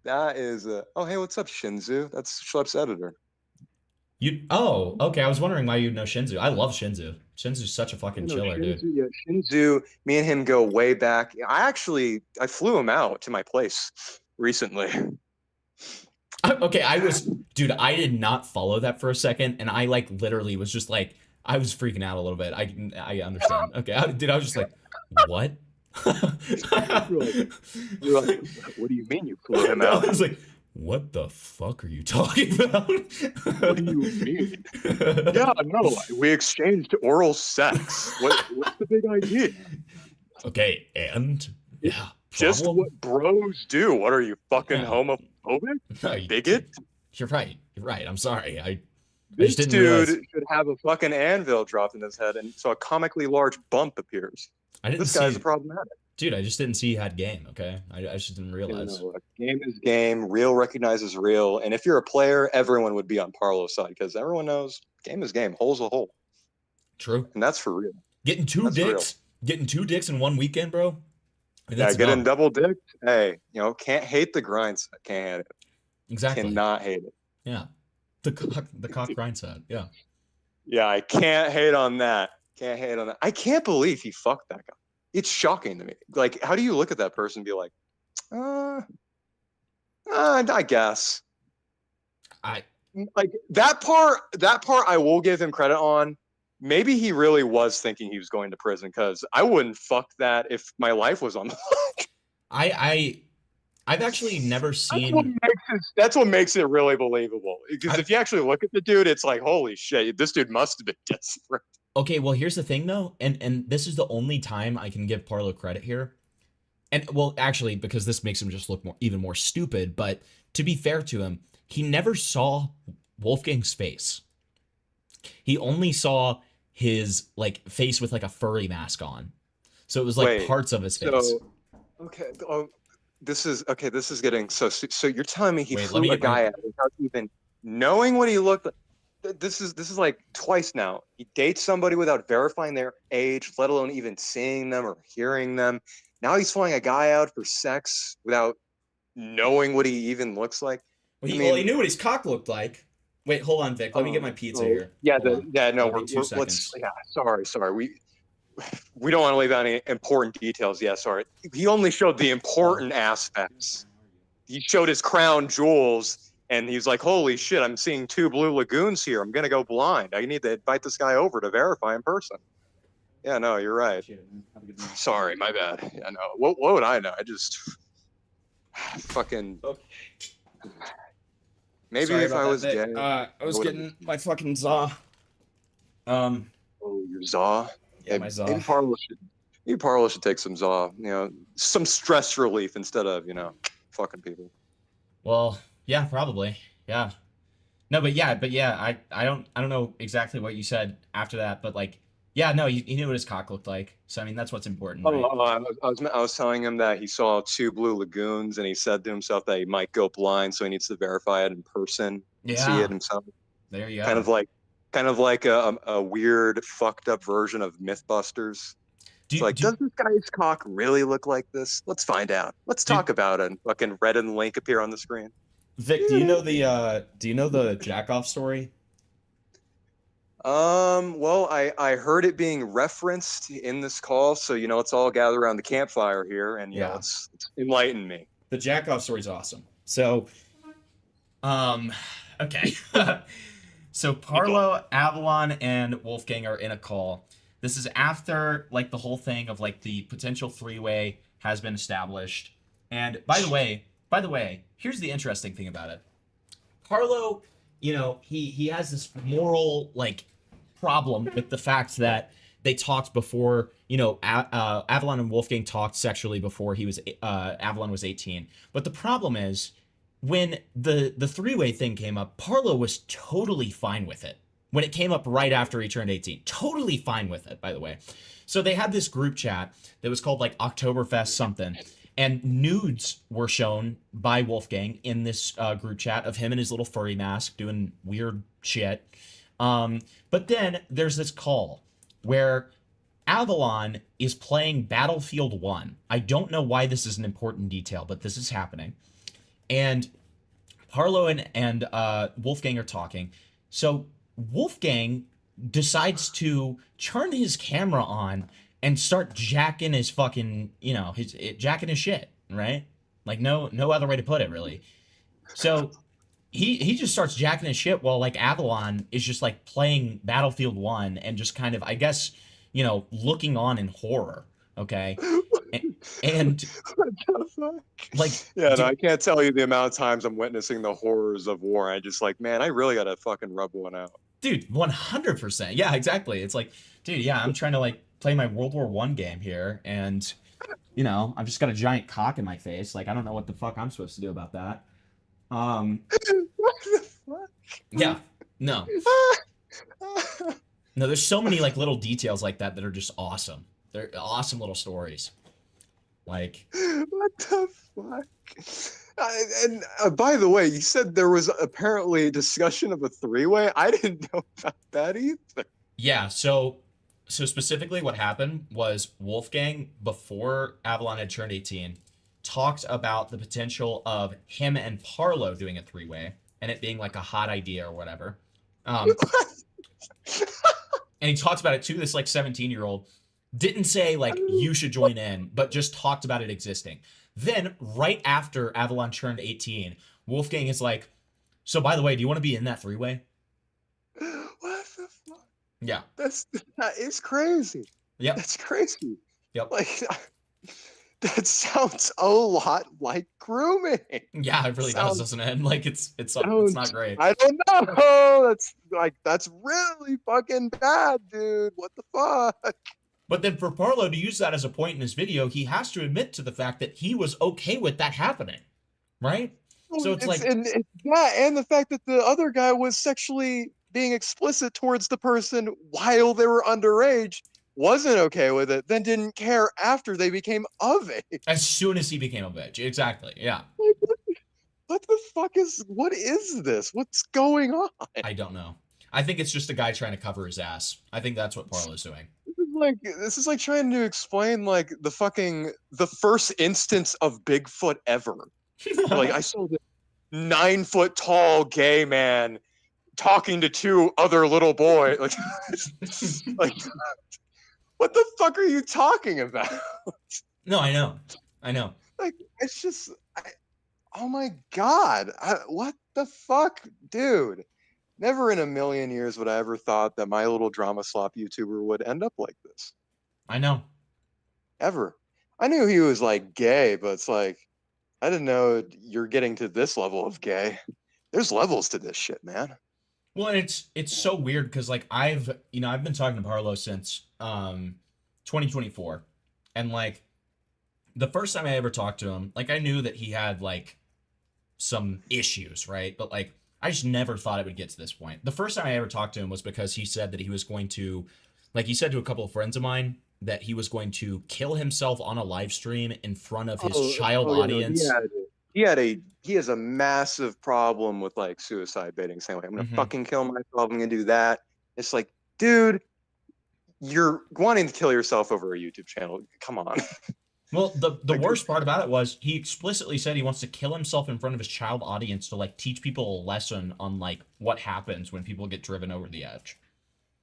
L: that is. Oh, hey, what's up, Shinzu? That's Schlepp's editor.
D: Oh, okay. I was wondering why you'd know Shinzu. I love Shinzu. Shinzu's such a fucking chiller, dude.
L: Yeah, Shinzu, me and him go way back. I flew him out to my place recently.
D: Okay, I did not follow that for a second, and I literally was just I was freaking out a little bit. I understand. Okay, I was just like, what?
L: You're like, what do you mean you flew him out?
D: I was like, what the fuck are you talking about?
L: What do you mean? Yeah, no, we exchanged oral sex. What's the big idea?
D: Okay, and yeah,
L: just what bros do. What are you, fucking homophobic?
D: No,
L: bigot?
D: You're right. I'm sorry. I
L: This
D: just didn't
L: dude
D: realize.
L: should have a fucking anvil dropped in his head, and so a comically large bump appears. This guy's problematic.
D: Dude, I just didn't see he had game, okay? I just didn't realize.
L: Game is game. Real recognizes real. And if you're a player, everyone would be on Parlo's side because everyone knows game is game. Hole's a hole.
D: True.
L: And that's for real.
D: Getting two dicks in one weekend, bro.
L: Getting double dicked. Hey, can't hate the grind set. Can't hate it.
D: Exactly.
L: Cannot hate it.
D: Yeah. The cock grind set. Yeah.
L: Yeah, I can't hate on that. Can't hate on that. I can't believe he fucked that guy. It's shocking to me. Like, how do you look at that person and be like, I guess. Like that part I will give him credit on. Maybe he really was thinking he was going to prison because I wouldn't fuck that if my life was on the line.
D: I've actually never seen.
L: That's what makes it really believable. Because if you actually look at the dude, it's like, holy shit, this dude must have been desperate.
D: Okay, well, here's the thing, though, and this is the only time I can give Parlo credit here. And, well, actually, because this makes him just look even more stupid, but to be fair to him, he never saw Wolfgang's face. He only saw his, face with, a furry mask on. So it was, parts of his face.
L: Okay, this is getting so you're telling me he flew a guy out without even knowing what he looked like. This is like twice now. He dates somebody without verifying their age, let alone even seeing them or hearing them. Now he's flying a guy out for sex without knowing what he even looks like.
D: Well, he knew what his cock looked like. Wait, hold on, Vic. Let me get my pizza here.
L: Yeah, sorry. We don't want to leave out any important details. Yeah, sorry. He only showed the important aspects. He showed his crown jewels. And he's like, holy shit, I'm seeing 2 blue lagoons here. I'm going to go blind. I need to invite this guy over to verify in person. Yeah, no, you're right. Sorry, my bad. Yeah, no. What would I know? I just fucking... Maybe
D: Sorry
L: if I was
D: that,
L: gay...
D: I was getting my fucking za.
L: Oh, your za?
D: Yeah, my za.
L: Maybe Parlo should take some za. Some stress relief instead of, fucking people.
D: Well... Yeah, probably. Yeah. No, but yeah, I don't know exactly what you said after that, but he knew what his cock looked like. So I mean, that's what's important. Right?
L: I was telling him that he saw 2 blue lagoons, and he said to himself that he might go blind, so he needs to verify it in person, see it himself.
D: There you go.
L: Kind of like a weird, fucked up version of MythBusters. Does this guy's cock really look like this? Let's find out. Let's talk about it. And fucking Red and Link appear on the screen.
J: Vic, do you know the jack off story?
L: Well, I heard it being referenced in this call, so let's all gather around the campfire here and let's enlighten me.
J: The jack off story is awesome.
D: So, okay. So Parlo, Avalon, and Wolfgang are in a call. This is after like the whole thing of like the potential three-way has been established. And by the way, here's the interesting thing about it. Parlo, you know, he has this moral like problem with the fact that they talked before, you know, Avalon and Wolfgang talked sexually before Avalon was 18. But the problem is when the three-way thing came up, Parlo was totally fine with it. When it came up right after he turned 18, totally fine with it, by the way. So they had this group chat that was called like Oktoberfest something. And nudes were shown by Wolfgang in this group chat of him in his little furry mask doing weird shit. But then there's this call where Avalon is playing Battlefield 1. I don't know why this is an important detail, but this is happening. And Parlo and Wolfgang are talking. So Wolfgang decides to turn his camera on and start jacking his fucking, you know, jacking his shit, right? Like no other way to put it, really. So he just starts jacking his shit while like Avalon is just like playing Battlefield 1 and just kind of, I guess, you know, looking on in horror. Okay. And
L: What the fuck?
D: Like,
L: yeah, no, I can't tell you the amount of times I'm witnessing the horrors of war. I just like, man, I really gotta fucking rub one out.
D: Dude, 100%. Yeah, exactly. It's like, dude, yeah, I'm trying to like play my World War I game here, and you know, I've just got a giant cock in my face. Like, I don't know what the fuck I'm supposed to do about that.
L: What the fuck?
D: Yeah, no. No, there's so many like little details like that that are just awesome. They're awesome little stories. Like,
L: what the fuck? And by the way, you said there was apparently a discussion of a three-way. I didn't know about that either.
D: yeah, so specifically what happened was Wolfgang, before Avalon had turned 18, talked about the potential of him and Parlo doing a three-way and it being like a hot idea or whatever. And he talks about it to this like 17-year-old. Didn't say like you should join in, but just talked about it existing. Then right after Avalon turned 18, Wolfgang is like, so by the way, do you want to be in that three-way?
L: What the fuck?
D: Yeah.
L: That is crazy.
D: Yep.
L: That's crazy.
D: Yep.
L: Like that sounds a lot like grooming.
D: Yeah, it really does, doesn't it? Like it's not great.
L: I don't know. That's really fucking bad, dude. What the fuck?
D: But then for Parlo to use that as a point in his video, he has to admit to the fact that he was okay with that happening, right? So it's like
L: and the fact that the other guy was sexually being explicit towards the person while they were underage, wasn't okay with it, then didn't care after they became of age.
D: As soon as he became of age, exactly, yeah.
L: What is this? What's going on?
D: I don't know. I think it's just a guy trying to cover his ass. I think that's what Parlo's doing.
L: This is like trying to explain like the first instance of Bigfoot ever. Like I saw this 9-foot tall gay man talking to two other little boys. Like what the fuck are you talking about?
D: No, I know.
L: Like it's just, oh my god, what the fuck, dude? Never in a million years would I ever thought that my little drama slop YouTuber would end up like this.
D: I know.
L: Ever. I knew he was like gay, but it's like, I didn't know you're getting to this level of gay. There's levels to this shit, man.
D: Well, it's so weird because like I've been talking to Parlo since 2024, and like the first time I ever talked to him, like I knew that he had like some issues, right? But like I just never thought it would get to this point. The first time I ever talked to him was because he said that he was going to, like he said to a couple of friends of mine, that he was going to kill himself on a live stream in front of his child audience.
L: He has a massive problem with like suicide baiting, saying like, I'm gonna fucking kill myself, I'm gonna do that. It's like, dude, you're wanting to kill yourself over a YouTube channel. Come on.
D: Well, the worst part about it was he explicitly said he wants to kill himself in front of his child audience to like teach people a lesson on like what happens when people get driven over the edge.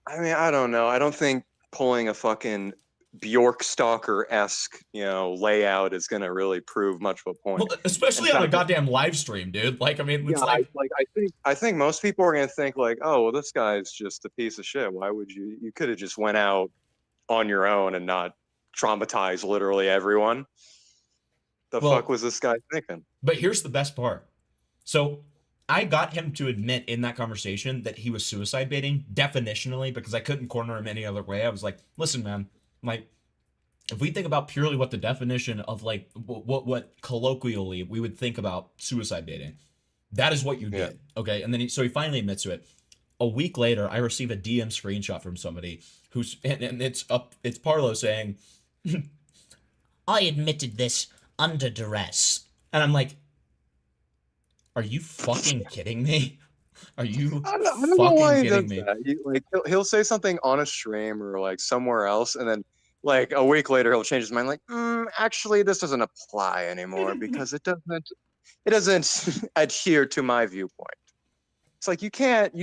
L: I mean, I don't know. I don't think pulling a fucking Bjork Stalker-esque, layout is going to really prove much of a point.
D: Well, especially on a goddamn live stream, dude. Like, I mean, it's
L: I think most people are going to think like, oh, well, this guy's just a piece of shit. Why would you could have just went out on your own and not traumatized literally everyone. The fuck was this guy thinking?
D: But here's the best part. So I got him to admit in that conversation that he was suicide baiting definitionally, because I couldn't corner him any other way. I was like, listen, man, like, if we think about purely what the definition of like what colloquially we would think about suicide baiting, that is what you did. Okay. And then he finally admits to it. A week later, I receive a DM screenshot from somebody and it's Parlo saying, I admitted this under duress. And I'm like, are you fucking kidding me? Are you
L: I don't know why he
D: kidding
L: does
D: me?
L: that. He'll say something on a stream or like somewhere else, and then like a week later he'll change his mind. Like, actually, this doesn't apply anymore because it doesn't adhere to my viewpoint. It's like you can't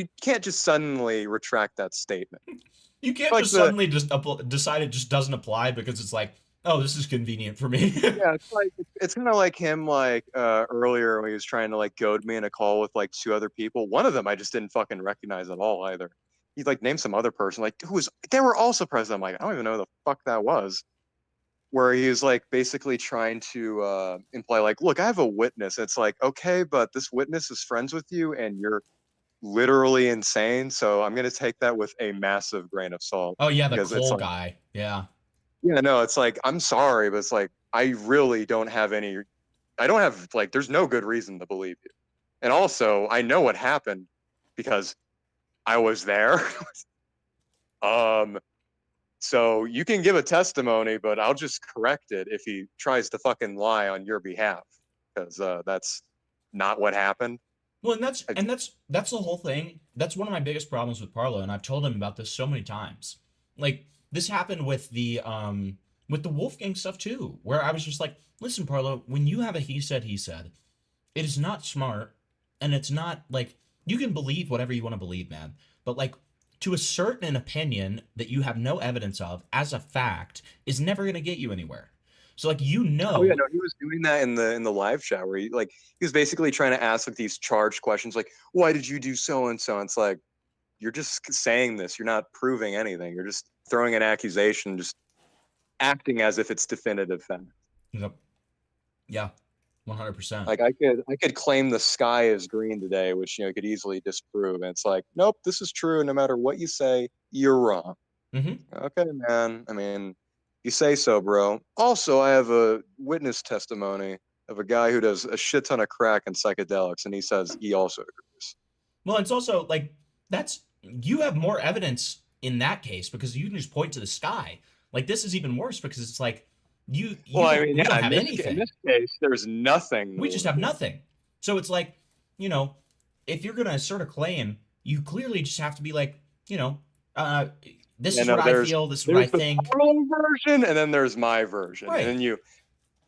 L: just suddenly retract that statement.
D: You can't
L: like
D: just suddenly just decide it just doesn't apply because it's like, oh, this is convenient for me.
L: Yeah, it's kind of like him earlier when he was trying to like goad me in a call with like two other people. One of them I just didn't fucking recognize at all either. He like named some other person like they were also present. I'm like, I don't even know who the fuck that was. Where he was like basically trying to imply like, look, I have a witness. It's like, okay, but this witness is friends with you and you're literally insane. So I'm gonna take that with a massive grain of salt.
D: Oh yeah, the
L: because
D: Cole guy. Yeah.
L: Yeah, no, it's like, I'm sorry, but it's like, I really don't have there's no good reason to believe you. And also, I know what happened because I was there. So you can give a testimony, but I'll just correct it if he tries to fucking lie on your behalf, because that's not what happened.
D: Well, and that's the whole thing. That's one of my biggest problems with Parlo, and I've told him about this so many times. Like, this happened with the Wolfgang stuff too, where I was just like, listen, Parlo, when you have a he said, it is not smart, and it's not like, you can believe whatever you want to believe, man, but like, to assert an opinion that you have no evidence of as a fact is never going to get you anywhere. So like,
L: Oh yeah, no, he was doing that in the live chat where he was basically trying to ask like these charged questions like, why did you do so and so? And it's like, you're just saying this, you're not proving anything, you're just throwing an accusation, just acting as if it's definitive fact.
D: Yep. Yeah, 100%.
L: Like I could claim the sky is green today, which you could easily disprove, and it's like, nope, this is true. No matter what you say, you're wrong. Okay, man. I mean, you say so, bro. Also, I have a witness testimony of a guy who does a shit ton of crack and psychedelics, and he says he also agrees.
D: Well, it's also like, you have more evidence in that case because you can just point to the sky. Like, this is even worse because it's like, you don't have anything.
L: In this case, there's nothing.
D: We just have nothing. So it's like, if you're going to assert a claim, you clearly just have to be like, this is what I feel, this is what I think.
L: There's the PARLO version, and then there's my version.
D: Right.
L: And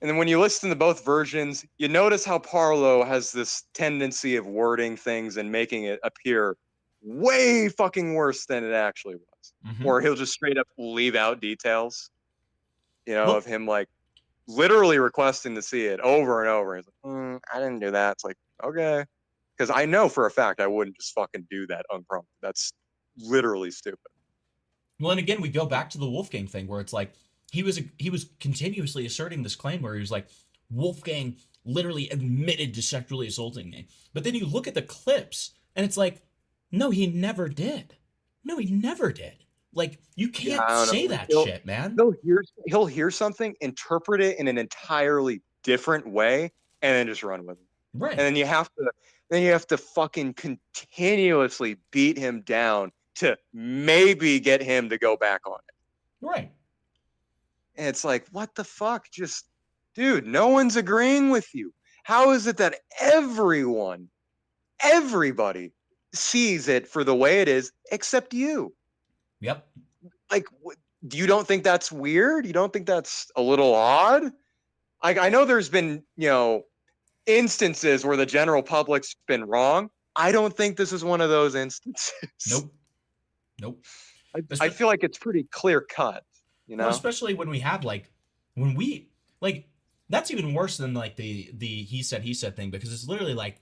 L: then when you listen to both versions, you notice how Parlo has this tendency of wording things and making it appear way fucking worse than it actually was. Or he'll just straight up leave out details, of him like literally requesting to see it over and over. He's like, I didn't do that. It's like, okay. Because I know for a fact I wouldn't just fucking do that unprompted. That's literally stupid.
D: Well, and again, we go back to the Wolfgang thing where it's like, he was continuously asserting this claim where he was like, Wolfgang literally admitted to sexually assaulting me. But then you look at the clips and it's like, no, he never did. No, he never did. Like, you can't say that shit, man.
L: He'll hear something, interpret it in an entirely different way, and then just run with it.
D: Right.
L: And then you have to fucking continuously beat him down to maybe get him to go back on it.
D: Right.
L: And it's like, what the fuck? Just, dude, no one's agreeing with you. How is it that everybody sees it for the way it is except you?
D: Yep.
L: Like, you don't think that's weird? You don't think that's a little odd? I know there's been, instances where the general public's been wrong. I don't think this is one of those instances.
D: Nope.
L: I feel like it's pretty clear cut. You know,
D: well, especially when we have when we that's even worse than like the he said thing, because it's literally like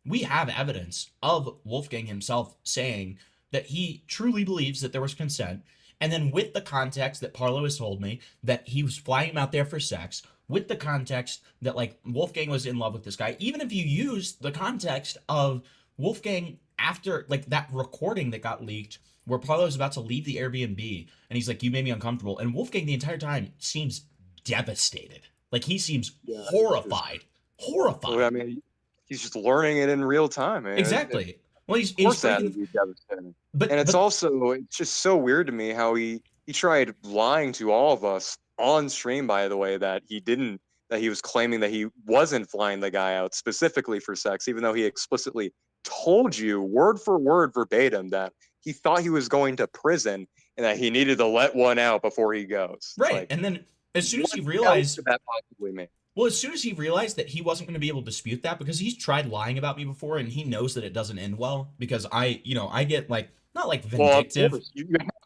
D: we have evidence of Wolfgang himself saying that he truly believes that there was consent. And then with the context that Parlo has told me that he was flying him out there for sex, with the context that like Wolfgang was in love with this guy, even if you use the context of Wolfgang after like that recording that got leaked where Parlo is about to leave the Airbnb and he's like, you made me uncomfortable. And Wolfgang the entire time seems devastated. Like he seems horrified. Horrified.
L: Well, I mean, he's just learning it in real time, man.
D: Exactly. Well,
L: Of course that would be devastating. And it's just so weird to me how he tried lying to all of us on stream, by the way, that he was claiming that he wasn't flying the guy out specifically for sex, even though he explicitly told you word for word verbatim that he thought he was going to prison and that he needed to let one out before he goes.
D: Right.
L: Like,
D: and then as soon as he
L: what
D: realized
L: else could that possibly mean?
D: Well, as soon as he realized that he wasn't going to be able to dispute that, because he's tried lying about me before and he knows that it doesn't end well, because I get like, not like vindictive.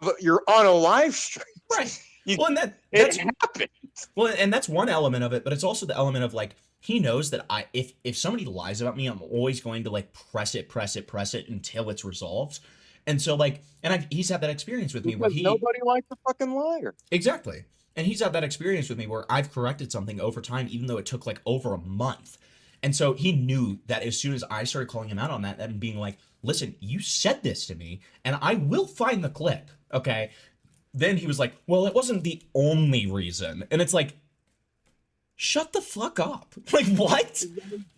L: Well, you're on a live stream.
D: Right. Well, and that's
L: happened.
D: Well, and that's one element of it, but it's also the element of like, he knows that if somebody lies about me, I'm always going to like press it until it's resolved. And so like, he's had that experience with me where
L: nobody likes a fucking liar.
D: Exactly. And he's had that experience with me where I've corrected something over time, even though it took like over a month. And so he knew that as soon as I started calling him out on that and being like, listen, you said this to me and I will find the clip. Okay. Then he was like, well, it wasn't the only reason. And it's like, shut the fuck up. Like, what?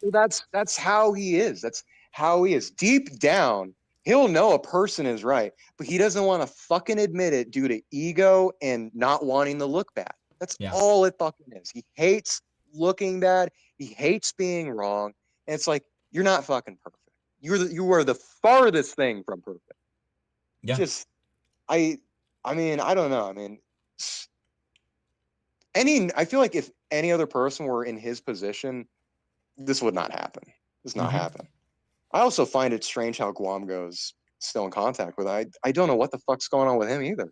L: That's how he is. That's how he is. Deep down, he'll know a person is right, but he doesn't want to fucking admit it due to ego and not wanting to look bad. That's all it fucking is. He hates looking bad. He hates being wrong. And it's like, you're not fucking perfect. You are the farthest thing from perfect.
D: Yeah.
L: Just, I mean, I don't know. I mean, I feel like if any other person were in his position, this would not happen. This does not happen. I also find it strange how Guam goes still in contact with. I don't know what the fuck's going on with him either.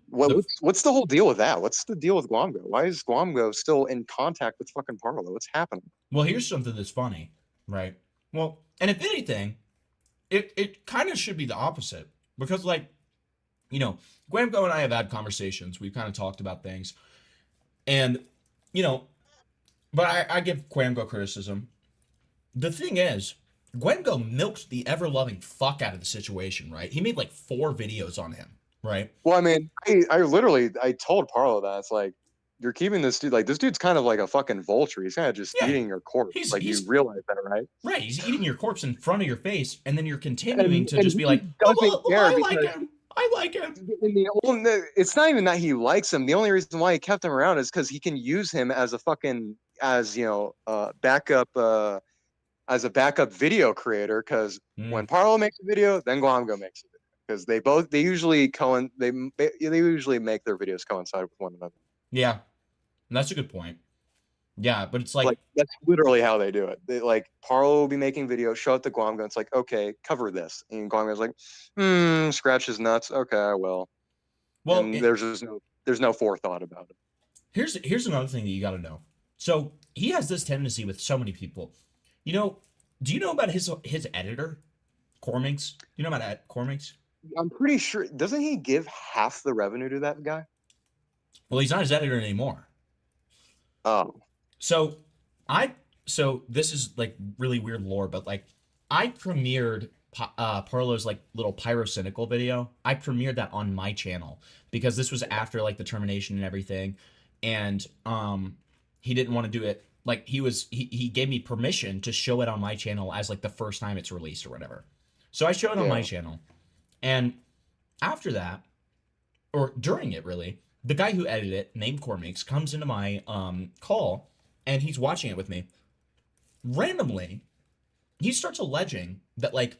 L: What's the whole deal with that? What's the deal with Guamgo? Why is Guamgo still in contact with fucking Parlo? What's happening?
D: Well, here's something that's funny, right? Well, and if anything, it kind of should be the opposite, because like, you know, Guamgo and I have had conversations. We've kind of talked about things, and you know, but I give Guamgo criticism. The thing is, Guamgo milked the ever-loving fuck out of the situation, right? He made like 4 videos on him, right?
L: Well, I mean, I told Parlo that it's like, you're keeping this dude, like, this dude's kind of like a fucking vulture. He's kind of just eating your corpse. You realize that, right?
D: Right. He's eating your corpse in front of your face, and then you're continuing to just be like, oh, well, I like him. I like him.
L: It's not even that he likes him. The only reason why he kept him around is because he can use him as a fucking, backup, as a backup video creator. Because when Parlo makes a video, then Guamgo makes a video. Because they usually make their videos coincide with one another.
D: Yeah, and that's a good point. Yeah, but it's like
L: that's literally how they do it. Like Parlo will be making videos, show it to Guamgo. It's like, okay, cover this, and Guamgo's like, scratch his nuts. Okay, I will. Well, and there's no forethought about it.
D: Here's another thing that you got to know. So he has this tendency with so many people. You know, do you know about his editor, Cormix? Do you know about Cormix?
L: I'm pretty sure. Doesn't he give half the revenue to that guy?
D: Well, he's not his editor anymore.
L: Oh.
D: So this is like really weird lore, but like I premiered Parlo's like little pyrocynical video. I premiered that on my channel because this was after like the termination and everything. And he didn't want to do it. Like he gave me permission to show it on my channel as like the first time it's released or whatever. So I showed it on my channel. And after that, or during it really, the guy who edited it, named Cormix, comes into my call and he's watching it with me. Randomly, he starts alleging that like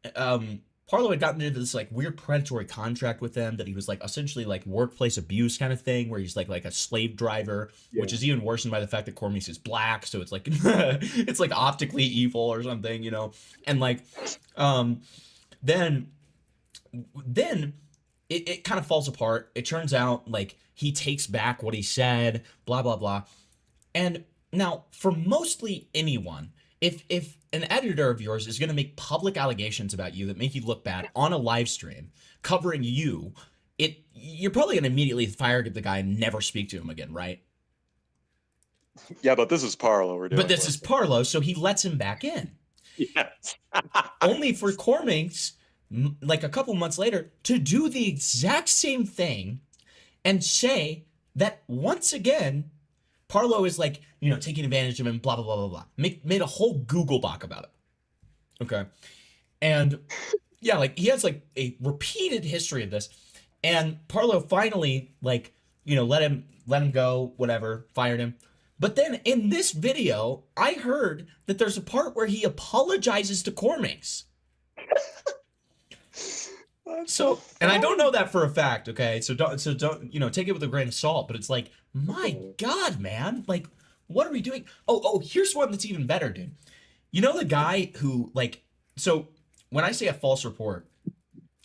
D: Parlo had gotten into this like weird predatory contract with them, that he was like essentially like workplace abuse kind of thing, where he's like a slave driver, which is even worsened by the fact that Cormix is black, so it's like it's like optically evil or something, you know. And like then it kind of falls apart. It turns out like he takes back what he said, blah blah blah. And now for mostly anyone, if an editor of yours is going to make public allegations about you that make you look bad on a live stream covering you, you're probably going to immediately fire the guy and never speak to him again, right?
L: Yeah, but this is Parlo we're doing.
D: But this is Parlo, so he lets him back in.
L: Yes.
D: Only for Cormix, like a couple months later, to do the exact same thing and say that once again, Parlo is like, taking advantage of him, blah, blah, blah, blah, blah. Made a whole Google Doc about it. Okay. And yeah, like he has like a repeated history of this. And Parlo finally, like, let him go, whatever, fired him. But then in this video, I heard that there's a part where he apologizes to Cormix. So, and I don't know that for a fact, okay? So don't, take it with a grain of salt, but it's like, my God, man, like, what are we doing? Oh, here's one that's even better, dude. You know the guy who, like, so when I say a false report,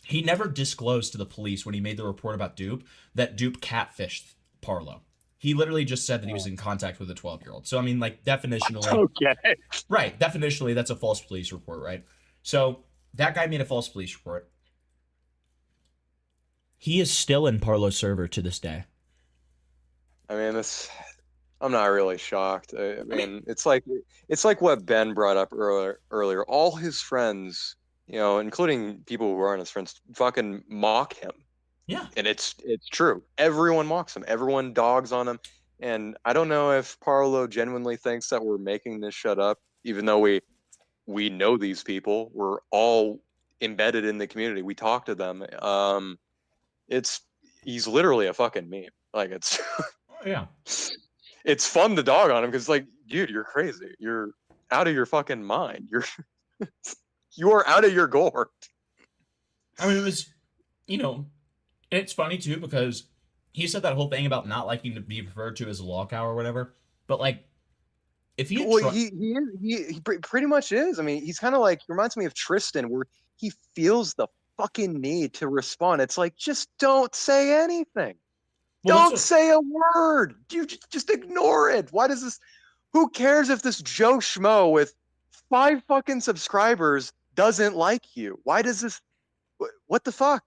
D: he never disclosed to the police when he made the report about Dupe that Dupe catfished Parlo. He literally just said that he was in contact with a 12-year-old. So, I mean, like, definitionally...
L: Okay.
D: Right. Definitionally, that's a false police report, right? So, that guy made a false police report. He is still in Parlo's server to this day.
L: I mean, I'm not really shocked. I mean, it's like what Ben brought up earlier. All his friends, including people who aren't his friends, fucking mock him.
D: Yeah.
L: And it's true. Everyone mocks him. Everyone dogs on him. And I don't know if Parlo genuinely thinks that we're making this shut up, even though we know these people. We're all embedded in the community. We talk to them. He's literally a fucking meme. Like it's
D: yeah.
L: It's fun to dog on him because like, dude, you're crazy. You're out of your fucking mind. You are out of your gourd.
D: I mean, it was, it's funny too because he said that whole thing about not liking to be referred to as a law cow or whatever. But like, if he
L: he pretty much is. I mean, he's kind of like reminds me of Tristan, where he feels the fucking need to respond. It's like just don't say anything. Don't say a word. You just ignore it. Why does this? Who cares if this Joe Schmo with 5 fucking subscribers doesn't like you? Why does this? What the fuck?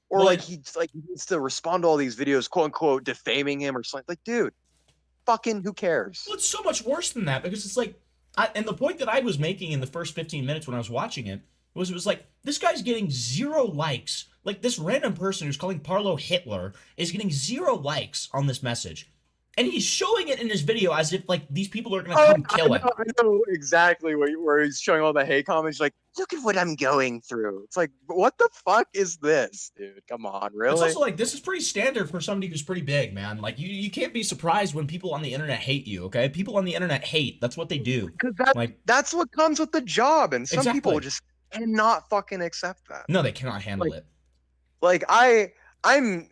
L: Or like he needs to respond to all these videos, quote unquote, defaming him or something. Like, dude, fucking who cares?
D: Well, it's so much worse than that because it's like, and the point that I was making in the first 15 minutes when I was watching it was like, this guy's getting 0 likes. Like this random person who's calling Parlo Hitler is getting 0 likes on this message. And he's showing it in his video as if like these people are going to come kill him.
L: I know exactly where he's showing all the hate comments. Like, look at what I'm going through. It's like, what the fuck is this, dude? Come on, really?
D: It's also like, this is pretty standard for somebody who's pretty big, man. Like, you can't be surprised when people on the internet hate you, okay? People on the internet hate. That's what they do.
L: Because that's what comes with the job. And some people just cannot fucking accept that.
D: No, they cannot handle it.
L: Like, I am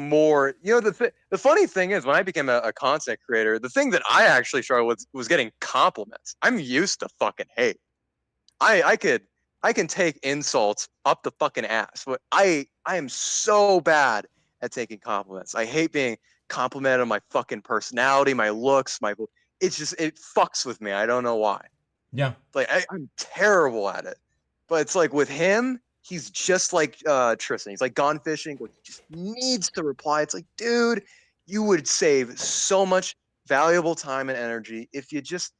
L: more, the funny thing is when I became a content creator, the thing that I actually struggled with was getting compliments. I'm used to fucking hate. I can take insults up the fucking ass, but I am so bad at taking compliments. I hate being complimented on my fucking personality, my looks, it fucks with me. I don't know why.
D: Yeah.
L: Like I'm terrible at it. But it's like with him, he's just like Tristan. He's like gone fishing where he just needs to reply. It's like, dude, you would save so much valuable time and energy if you just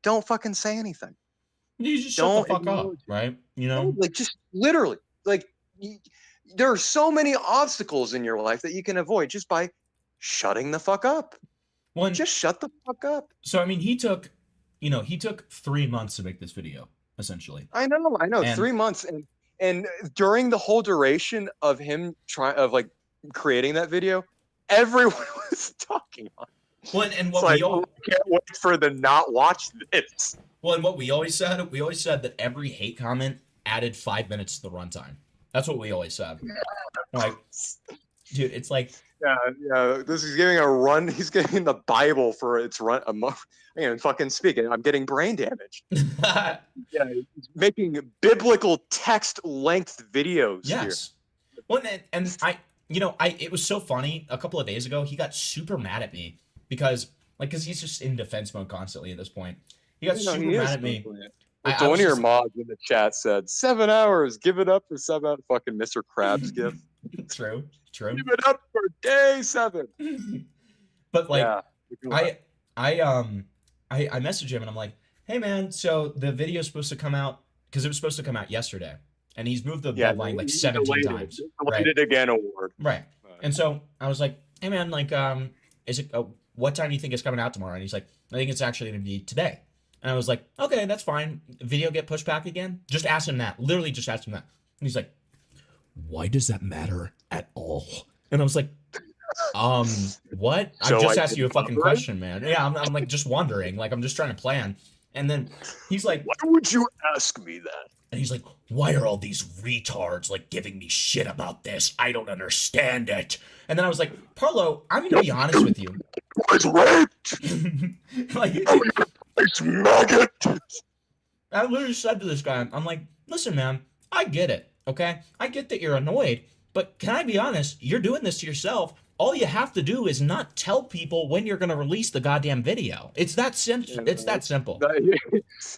L: don't fucking say anything.
D: You just shut the fuck up, right?
L: Like just literally, like there are so many obstacles in your life that you can avoid just by shutting the fuck up.
D: Well,
L: just shut the fuck up.
D: So I mean, he took 3 months to make this video, essentially.
L: I know,
D: And
L: 3 months, and during the whole duration of him creating that video, everyone was talking on it.
D: Well, and what
L: I can't wait for the not watch this.
D: Well, and what we always said that every hate comment added 5 minutes to the runtime. That's what we always said. Like, dude, it's like,
L: yeah. This is giving a run. He's getting the Bible for its run. I can't even fucking speak. I'm getting brain damage. Yeah, he's making biblical text length videos.
D: Yes.
L: Here.
D: Well, and it was so funny. A couple of days ago, he got super mad at me because he's just in defense mode constantly at this point. He got super mad at me.
L: So one of your mods in the chat said 7 hours. Give it up for 7. Fucking Mr. Krabs gift.
D: True.
L: Give it up for day 7.
D: But I messaged him and I'm like, hey man, so the video's supposed to come out because it was supposed to come out yesterday, and he's moved the deadline like 17 times.
L: Delayed it again award.
D: Right. And so I was like, hey man, is it? What time do you think it's coming out tomorrow? And he's like, I think it's actually going to be today. And I was like, okay, that's fine. Video get pushed back again? Just ask him that. Literally just ask him that. And he's like, why does that matter at all? And I was like, what?
L: So
D: I just
L: I
D: asked
L: did
D: you a fucking
L: cover it?
D: question, man. Yeah, I'm like just wondering. Like I'm just trying to plan. And then he's like,
L: why would you ask me that?
D: And he's like, why are all these retards like giving me shit about this? I don't understand it. And then I was like, Parlo, I'm gonna be honest with you.
L: Was raped.
D: It's maggot. I literally said to this guy, I'm like, listen, man, I get it, okay? I get that you're annoyed, but can I be honest? You're doing this to yourself. All you have to do is not tell people when you're gonna release the goddamn video. It's that simple. It's that simple.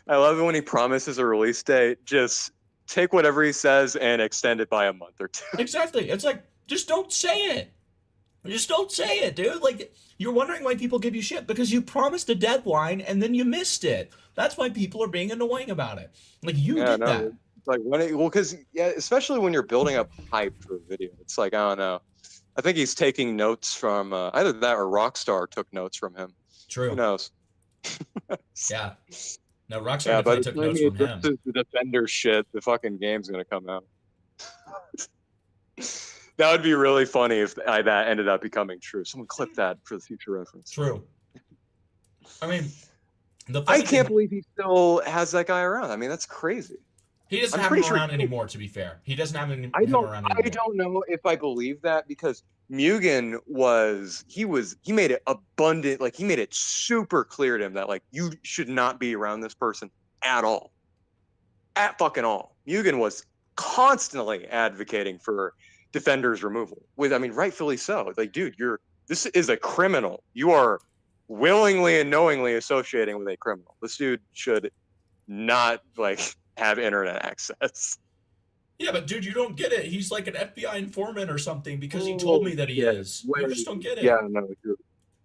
L: I love it when he promises a release date. Just take whatever he says and extend it by a month or 2.
D: Exactly. It's like, just don't say it. Just don't say it, dude. Like, you're wondering why people give you shit because you promised a deadline and then you missed it. That's why people are being annoying about it. Like, you did that.
L: Like because especially when you're building up hype for a video, it's like, I don't know. I think he's taking notes from either that or Rockstar took notes from him.
D: True.
L: Who knows?
D: Yeah. No, Rockstar
L: Yeah, but
D: took notes from him.
L: This is the Defender shit. The fucking game's gonna come out. That would be really funny if that ended up becoming true. Someone clip that for the future reference.
D: True. I mean,
L: I can't believe he still has that guy around. I mean, that's crazy.
D: He doesn't have him around anymore, to be fair. He doesn't have him around anymore.
L: I don't know if I believe that because Mugen he made it abundant, like he made it super clear to him that like you should not be around this person at all. At fucking all. Mugen was constantly advocating for Defender's removal. Rightfully so. Like, dude, this is a criminal. You are willingly and knowingly associating with a criminal. This dude should not have internet access.
D: Yeah, but dude, you don't get it. He's like an FBI informant or something because he told me that he is. You just don't get it.
L: Yeah, no,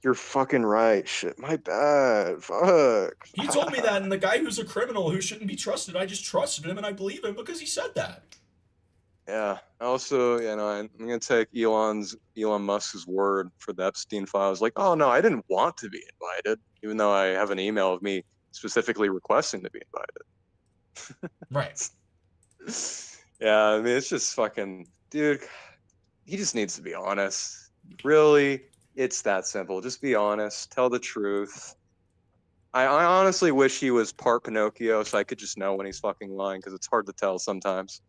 L: you're fucking right. Shit, my bad. Fuck.
D: He told me that, and the guy who's a criminal who shouldn't be trusted, I just trusted him and I believe him because he said that.
L: Yeah. Also, I'm gonna take Elon Musk's word for the Epstein files. Like, oh no, I didn't want to be invited, even though I have an email of me specifically requesting to be invited.
D: Right.
L: Yeah, I mean, it's just fucking, dude. He just needs to be honest. Really, it's that simple. Just be honest. Tell the truth. I honestly wish he was part Pinocchio so I could just know when he's fucking lying because it's hard to tell sometimes.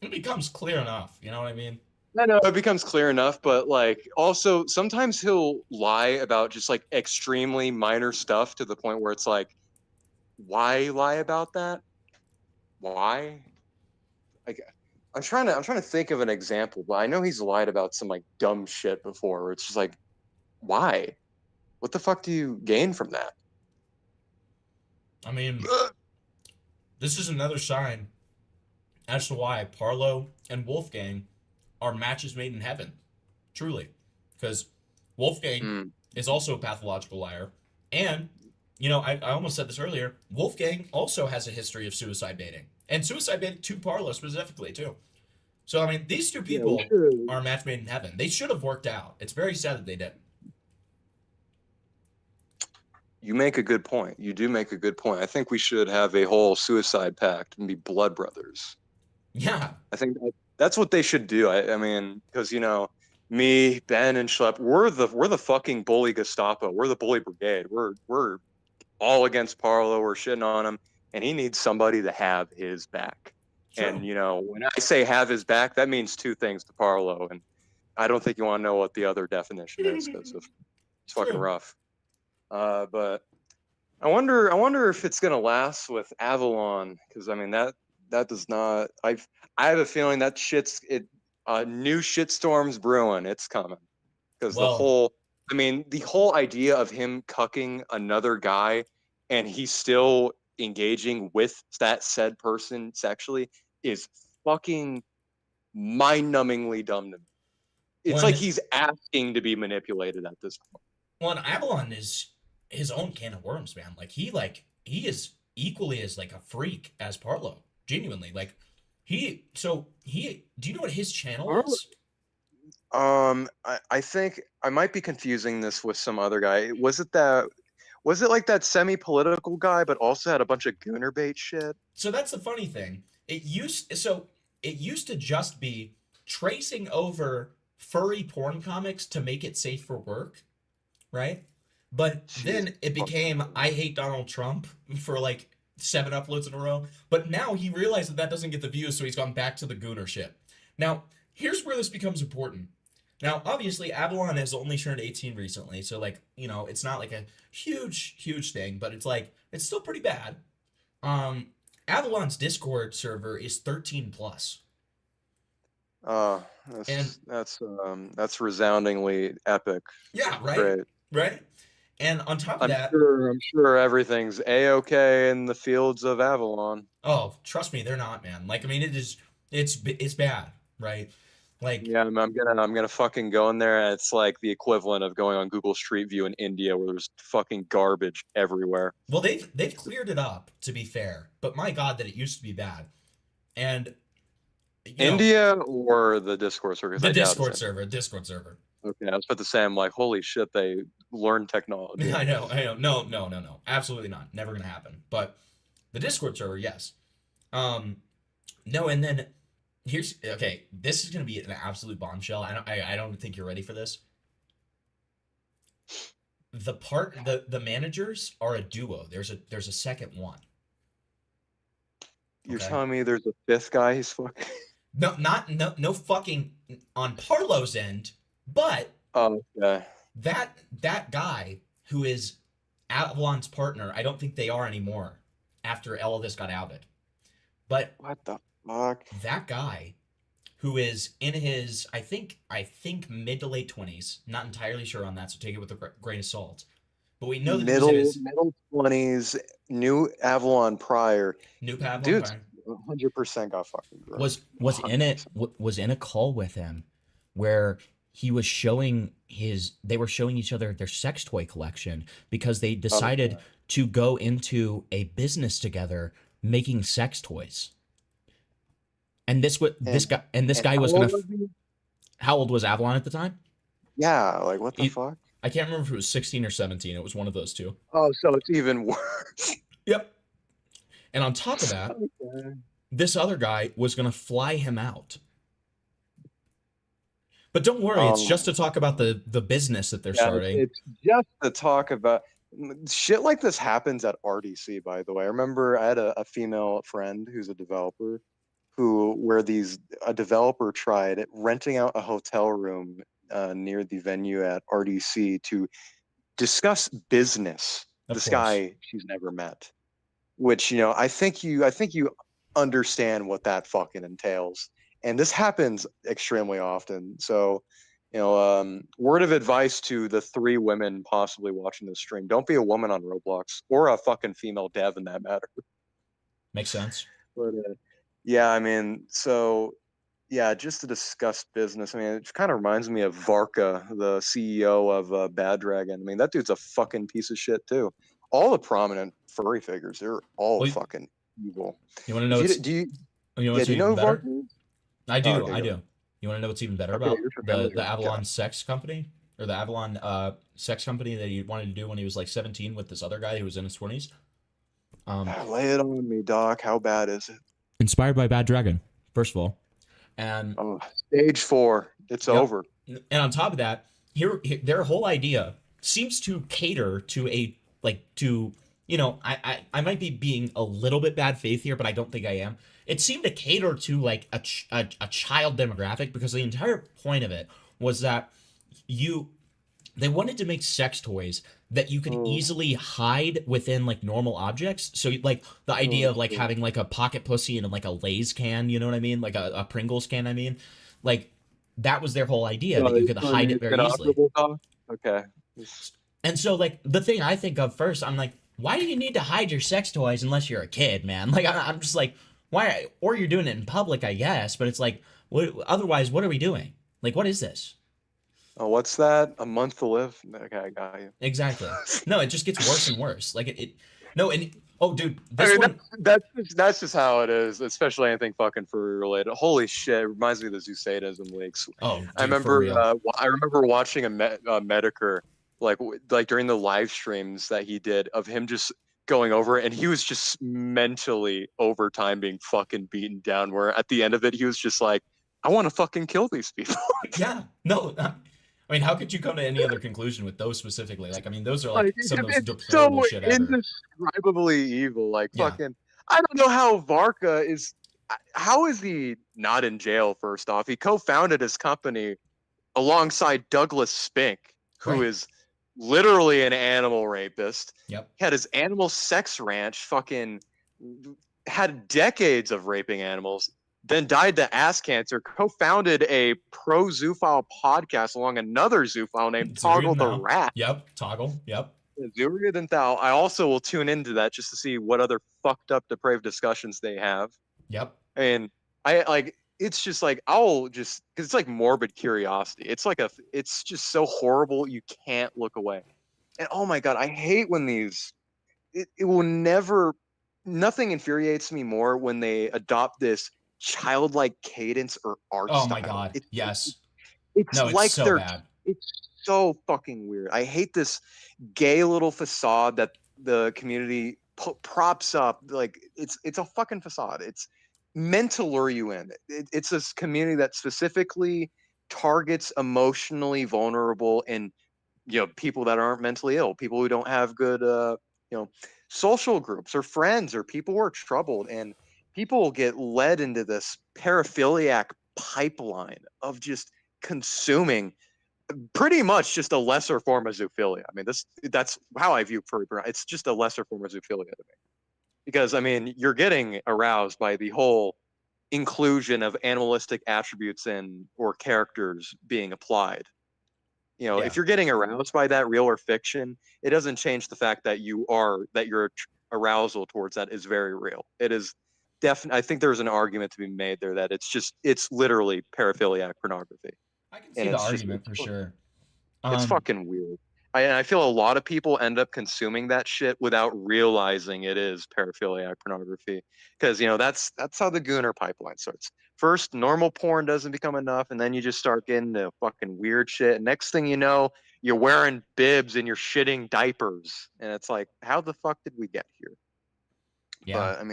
D: It becomes clear enough. You know what I mean?
L: I know it becomes clear enough, but also sometimes he'll lie about just extremely minor stuff to the point where it's like, why lie about that? Why? I'm trying to think of an example, but I know he's lied about some dumb shit before where it's just like, why? What the fuck do you gain from that?
D: I mean, this is another sign as to why Parlo and Wolfgang are matches made in heaven. Truly. Because Wolfgang is also a pathological liar. And, I almost said this earlier, Wolfgang also has a history of suicide baiting. And suicide baiting to Parlo specifically, too. So, I mean, these two people are a match made in heaven. They should have worked out. It's very sad that they didn't.
L: You make a good point. You do make a good point. I think we should have a whole suicide pact and be blood brothers.
D: Yeah.
L: I think that's what they should do. I mean, because me, Ben, and Schlepp, we're the fucking bully Gestapo. We're the bully brigade. We're all against Parlo. We're shitting on him, and he needs somebody to have his back. True. And when I say have his back, that means two things to Parlo, and I don't think you want to know what the other definition is because it's fucking rough. But I wonder if it's gonna last with Avalon because I mean that does not. I have a feeling that new shitstorm's brewing. It's coming because the whole idea of him cucking another guy and he's still engaging with that said person sexually is fucking mind-numbingly dumb to me. It's like he's asking to be manipulated at this point.
D: Well, and Avalon is his own can of worms, man. He is equally as like a freak as Parlo. Genuinely, do you know what his channel is?
L: I think I might be confusing this with some other guy. Was it like that semi-political guy, but also had a bunch of gooner bait shit?
D: So that's the funny thing. It used to just be tracing over furry porn comics to make it safe for work, right? But then it became I hate Donald Trump for like 7 uploads in a row. But now he realized that doesn't get the views, so he's gone back to the gooner shit. Now, here's where this becomes important. Now, obviously, Avalon has only turned 18 recently, so it's not like a huge thing, but it's still pretty bad. Avalon's Discord server is 13 plus.
L: That's resoundingly epic.
D: Yeah, right.
L: Great.
D: Right? And on top of that,
L: I'm sure everything's a-okay in the fields of Avalon.
D: Oh, trust me, they're not, man. It's bad, right?
L: Yeah, I'm gonna fucking go in there, and it's like the equivalent of going on Google Street View in India, where there's fucking garbage everywhere.
D: Well, they've cleared it up, to be fair, but my God, that it used to be bad. And
L: India or the Discord server?
D: The Discord server.
L: Okay, I was about to say, I'm like, holy shit, they learned technology.
D: I know. No, absolutely not. Never gonna happen. But the Discord server, yes. No, and then this is gonna be an absolute bombshell. I don't think you're ready for this. The managers are a duo. There's a second one.
L: You're telling me there's a fifth guy he's fucking?
D: No fucking on Parlo's end, but that guy who is Avalon's partner, I don't think they are anymore after all of this got outed. But
L: what the fuck?
D: That guy who is in his I think mid to late 20s, not entirely sure on that, so take it with a grain of salt. But we know that
L: middle 20s, new Avalon prior.
D: New Avalon
L: dude,
D: prior.
L: 100% got fucking grown.
D: was in a call with him where he was they were showing each other their sex toy collection because they decided to go into a business together making sex toys. And this guy was gonna. How old was Avalon at the time?
L: Yeah, like what the fuck?
D: I can't remember if it was 16 or 17. It was one of those two.
L: Oh, so it's even worse.
D: Yep. And on top of that, this other guy was going to fly him out. But don't worry, it's just to talk about the business that they're starting.
L: It's just to talk about shit like this happens at RDC, by the way. I remember I had a female friend who's a developer where a developer tried renting out a hotel room near the venue at RDC to discuss business. This guy she's never met. Which, I think you understand what that fucking entails. And this happens extremely often. So, word of advice to the 3 women possibly watching this stream: don't be a woman on Roblox, or a fucking female dev in that matter.
D: Makes sense.
L: But yeah, just to discuss business. It kind of reminds me of Varka, the CEO of Bad Dragon. That dude's a fucking piece of shit too. All the prominent furry figures, they're all fucking evil.
D: You want to know?
L: Do you know
D: better?
L: Varka?
D: I do.
L: Okay,
D: I do. You want to know what's even better about the Avalon sex company, or the Avalon sex company that he wanted to do when he was like 17 with this other guy who was in his 20s?
L: Lay it on me, Doc. How bad is it?
D: Inspired by Bad Dragon, first of all, and
L: stage 4, it's over.
D: And on top of that, their whole idea seems to cater to I might be being a little bit bad faith here, but I don't think I am. It seemed to cater to like a child demographic, because the entire point of it was that They wanted to make sex toys that you could easily hide within like normal objects. So like the idea of like having like a pocket pussy and like a Lay's can, you know what I mean? Like a Pringles can, I mean. Like that was their whole idea, that you could hide it very easily.
L: Okay.
D: And so like the thing I think of first, I'm like, why do you need to hide your sex toys unless you're a kid, man? Like I'm just like, why? Or you're doing it in public, I guess. But it's like, otherwise, what are we doing? Like, what is this?
L: Oh, what's that? A month to live? Okay, I got you.
D: Exactly. No, it just gets worse and worse. Like no, and oh, dude, this
L: I mean,
D: one.
L: that's just how it is, especially anything fucking furry related. Holy shit! It reminds me of the Zoo sadism leaks.
D: Oh, dude,
L: I remember. I remember watching a Medicare like during the live streams that he did of him just going over it, and he was just mentally over time being fucking beaten down. Where at the end of it, he was just like, "I want to fucking kill these people."
D: Yeah. No. I mean, how could you come to any other conclusion with those specifically? Like, I mean, those are like some of the most deplorable shit ever.
L: Indescribably evil. Like fucking, I don't know how Varka is. How is he not in jail? First off, he co-founded his company alongside Douglas Spink, who is literally an animal rapist.
D: Yep.
L: He had his animal sex ranch. Fucking had decades of raping animals. Then died to ass cancer, co-founded a pro-zoophile podcast along another zoophile named Toggle the Rat.
D: Yep, Toggle, yep.
L: Zuriga than thou. I also will tune into that just to see what other fucked up, depraved discussions they have.
D: Yep.
L: And I like, it's just like, I'll just, because it's like morbid curiosity. It's like it's just so horrible, you can't look away. And oh my God, I hate when these, it will never, nothing infuriates me more when they adopt this childlike cadence or art style.
D: Oh my God, yes.
L: It's like so bad. It's so fucking weird. I hate this gay little facade that the community props up. Like it's a fucking facade. It's meant to lure you in. It's this community that specifically targets emotionally vulnerable and people that aren't mentally ill, people who don't have good social groups or friends or people who are troubled, and people get led into this paraphiliac pipeline of just consuming pretty much just a lesser form of zoophilia. I mean, that's how I view furry porn. It's just a lesser form of zoophilia to me. Because, I mean, you're getting aroused by the whole inclusion of animalistic attributes or characters being applied. If you're getting aroused by that, real or fiction, it doesn't change the fact that your arousal towards that is very real. It is definitely. I think there's an argument to be made there that it's literally paraphiliac pornography.
D: I can see the argument for sure.
L: It's fucking weird. I feel a lot of people end up consuming that shit without realizing it is paraphiliac pornography, because that's how the Gooner pipeline starts. First, normal porn doesn't become enough, and then you just start getting the fucking weird shit. And next thing you know, you're wearing bibs and you're shitting diapers, and it's like, how the fuck did we get here?
D: Yeah.
L: But I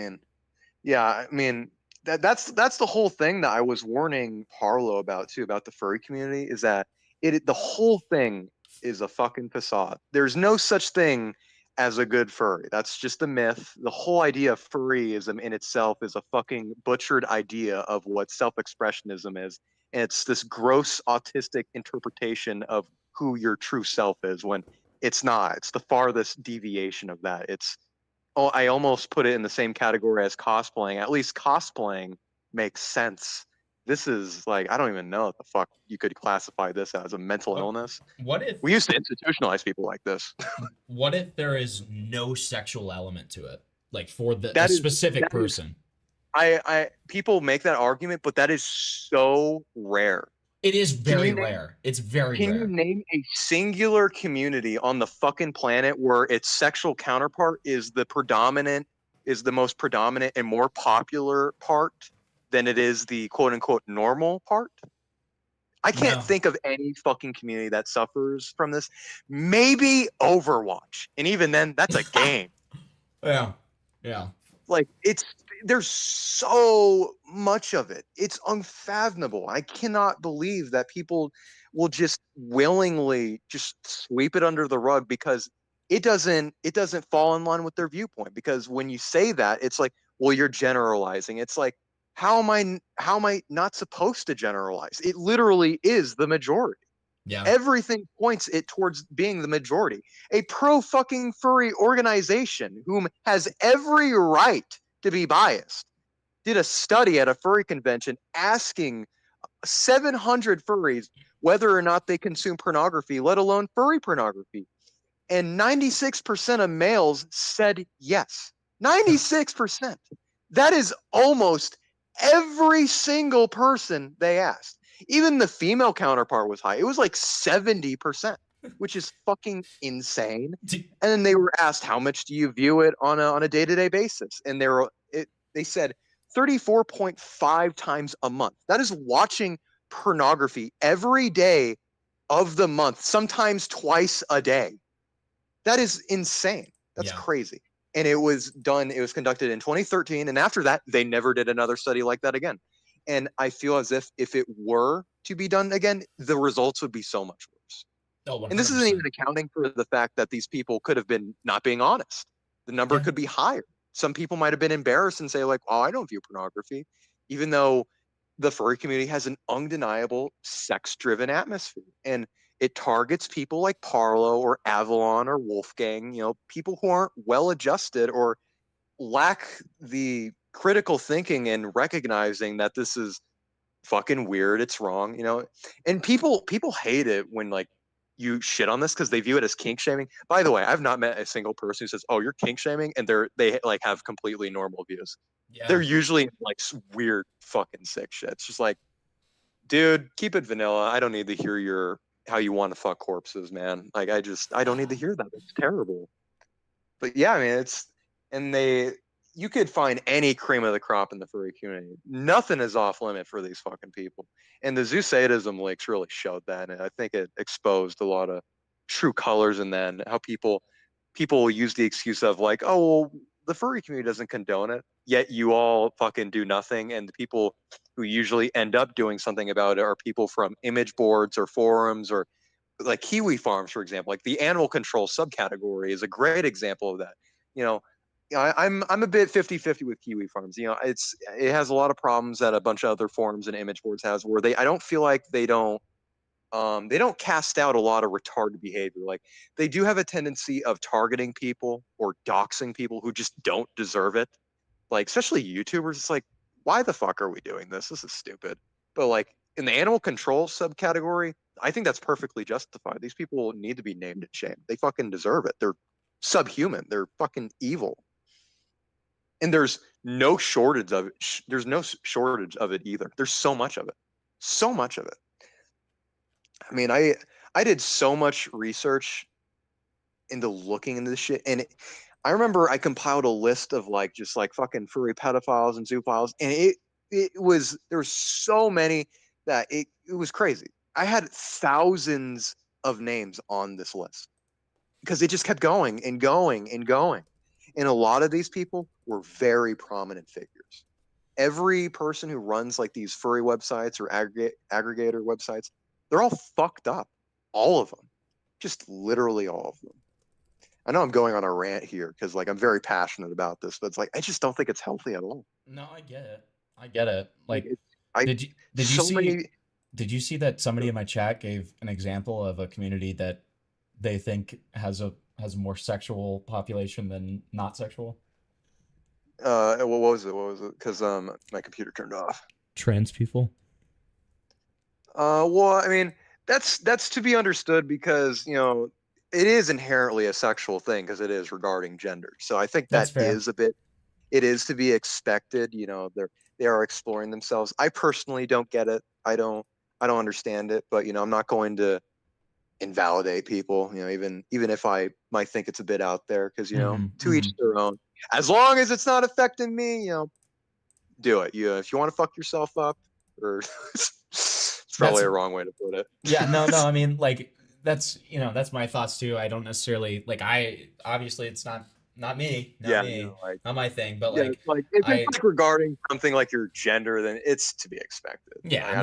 L: mean, that's the whole thing that I was warning Parlo about too, about the furry community, is that the whole thing is a fucking facade. There's no such thing as a good furry. That's just a myth. The whole idea of furryism in itself is a fucking butchered idea of what self-expressionism is. And it's this gross autistic interpretation of who your true self is, when it's not. It's the farthest deviation of that. I almost put it in the same category as cosplaying. At least cosplaying makes sense. This is like, I don't even know what the fuck you could classify this as, a mental illness.
D: What if
L: we used to institutionalize people like this?
D: What if there is no sexual element to it, like for the specific person?
L: People make that argument, but that is so rare.
D: It is very rare. It's very rare.
L: Can you name a singular community on the fucking planet where its sexual counterpart is the most predominant and more popular part than it is the quote unquote normal part? I can't think of any fucking community that suffers from this. Maybe Overwatch. And even then, that's a game.
D: Yeah.
L: Like, there's so much of it. It's unfathomable. I cannot believe that people will just willingly just sweep it under the rug because it doesn't fall in line with their viewpoint. Because when you say that, it's like, well, you're generalizing. It's like, how am I not supposed to generalize? It literally is the majority.
D: Yeah.
L: Everything points it towards being the majority. A pro fucking furry organization whom has every right to be biased did a study at a furry convention asking 700 furries whether or not they consume pornography, let alone furry pornography. And 96% of males said yes. 96%. That is almost every single person they asked. Even the female counterpart was high. It was like 70%, which is fucking insane. And then they were asked, how much do you view it on a day-to-day basis? And they said 34.5 times a month. That is watching pornography every day of the month, sometimes twice a day. That is insane. That's crazy. And it was conducted in 2013. And after that, they never did another study like that again. And I feel as if it were to be done again, the results would be so much worse.
D: Oh,
L: and this isn't even accounting for the fact that these people could have been not being honest. The number could be higher. Some people might have been embarrassed and say like, oh, I don't view pornography, even though the furry community has an undeniable sex-driven atmosphere. And it targets people like Parlo or Avalon or Wolfgang, people who aren't well-adjusted or lack the critical thinking and recognizing that this is fucking weird, it's wrong, and people hate it when like you shit on this because they view it as kink shaming. By the way, I've not met a single person who says, oh, you're kink shaming, and they like have completely normal views. They're usually like weird fucking sick shit. It's just like, dude, keep it vanilla. I don't need to hear how you want to fuck corpses, man. Like I don't need to hear that. It's terrible. But yeah, I mean, you could find any cream of the crop in the furry community. Nothing is off limit for these fucking people. And the zoo sadism leaks really showed that. And I think it exposed a lot of true colors in that, and how people use the excuse of like, oh, well, the furry community doesn't condone it, yet you all fucking do nothing. And the people who usually end up doing something about it are people from image boards or forums or like Kiwi Farms, for example. Like the animal control subcategory is a great example of that. I'm a bit 50-50 with Kiwi Farms. It has a lot of problems that a bunch of other forums and image boards has, where I don't feel like they don't cast out a lot of retarded behavior. Like they do have a tendency of targeting people or doxing people who just don't deserve it. Like especially YouTubers, it's like, why the fuck are we doing this? This is stupid. But like in the animal control subcategory, I think that's perfectly justified. These people need to be named and shamed. They fucking deserve it. They're subhuman. They're fucking evil. And there's no shortage of it. There's no shortage of it either. There's so much of it. So much of it. I mean, I did so much research into looking into this shit. And I remember I compiled a list of like just like fucking furry pedophiles and zoophiles. And there was so many that it was crazy. I had thousands of names on this list because it just kept going and going and going. And a lot of these people were very prominent figures. Every person who runs like these furry websites or aggregator websites, they're all fucked up. All of them. Just literally all of them. I know I'm going on a rant here because like I'm very passionate about this, but it's like I just don't think it's healthy at all.
D: No, I get it. Like did you see that somebody in my chat gave an example of a community that they think has a more sexual population than not sexual?
L: What was it? Because my computer turned off.
D: Trans people.
L: Well, I mean, that's to be understood because it is inherently a sexual thing because it is regarding gender. So I think that is it is to be expected. They are exploring themselves. I personally don't get it. I don't understand it. But I'm not going to invalidate people. Even if I might think it's a bit out there, because to each their own. As long as it's not affecting me, do it. If you want to fuck yourself up, or it's probably a wrong way to put it.
D: Yeah, no. I mean, like that's my thoughts too. I don't necessarily like. Obviously it's not me, not my thing. But
L: if it's like regarding something like your gender, then it's to be expected.
D: Yeah,
L: I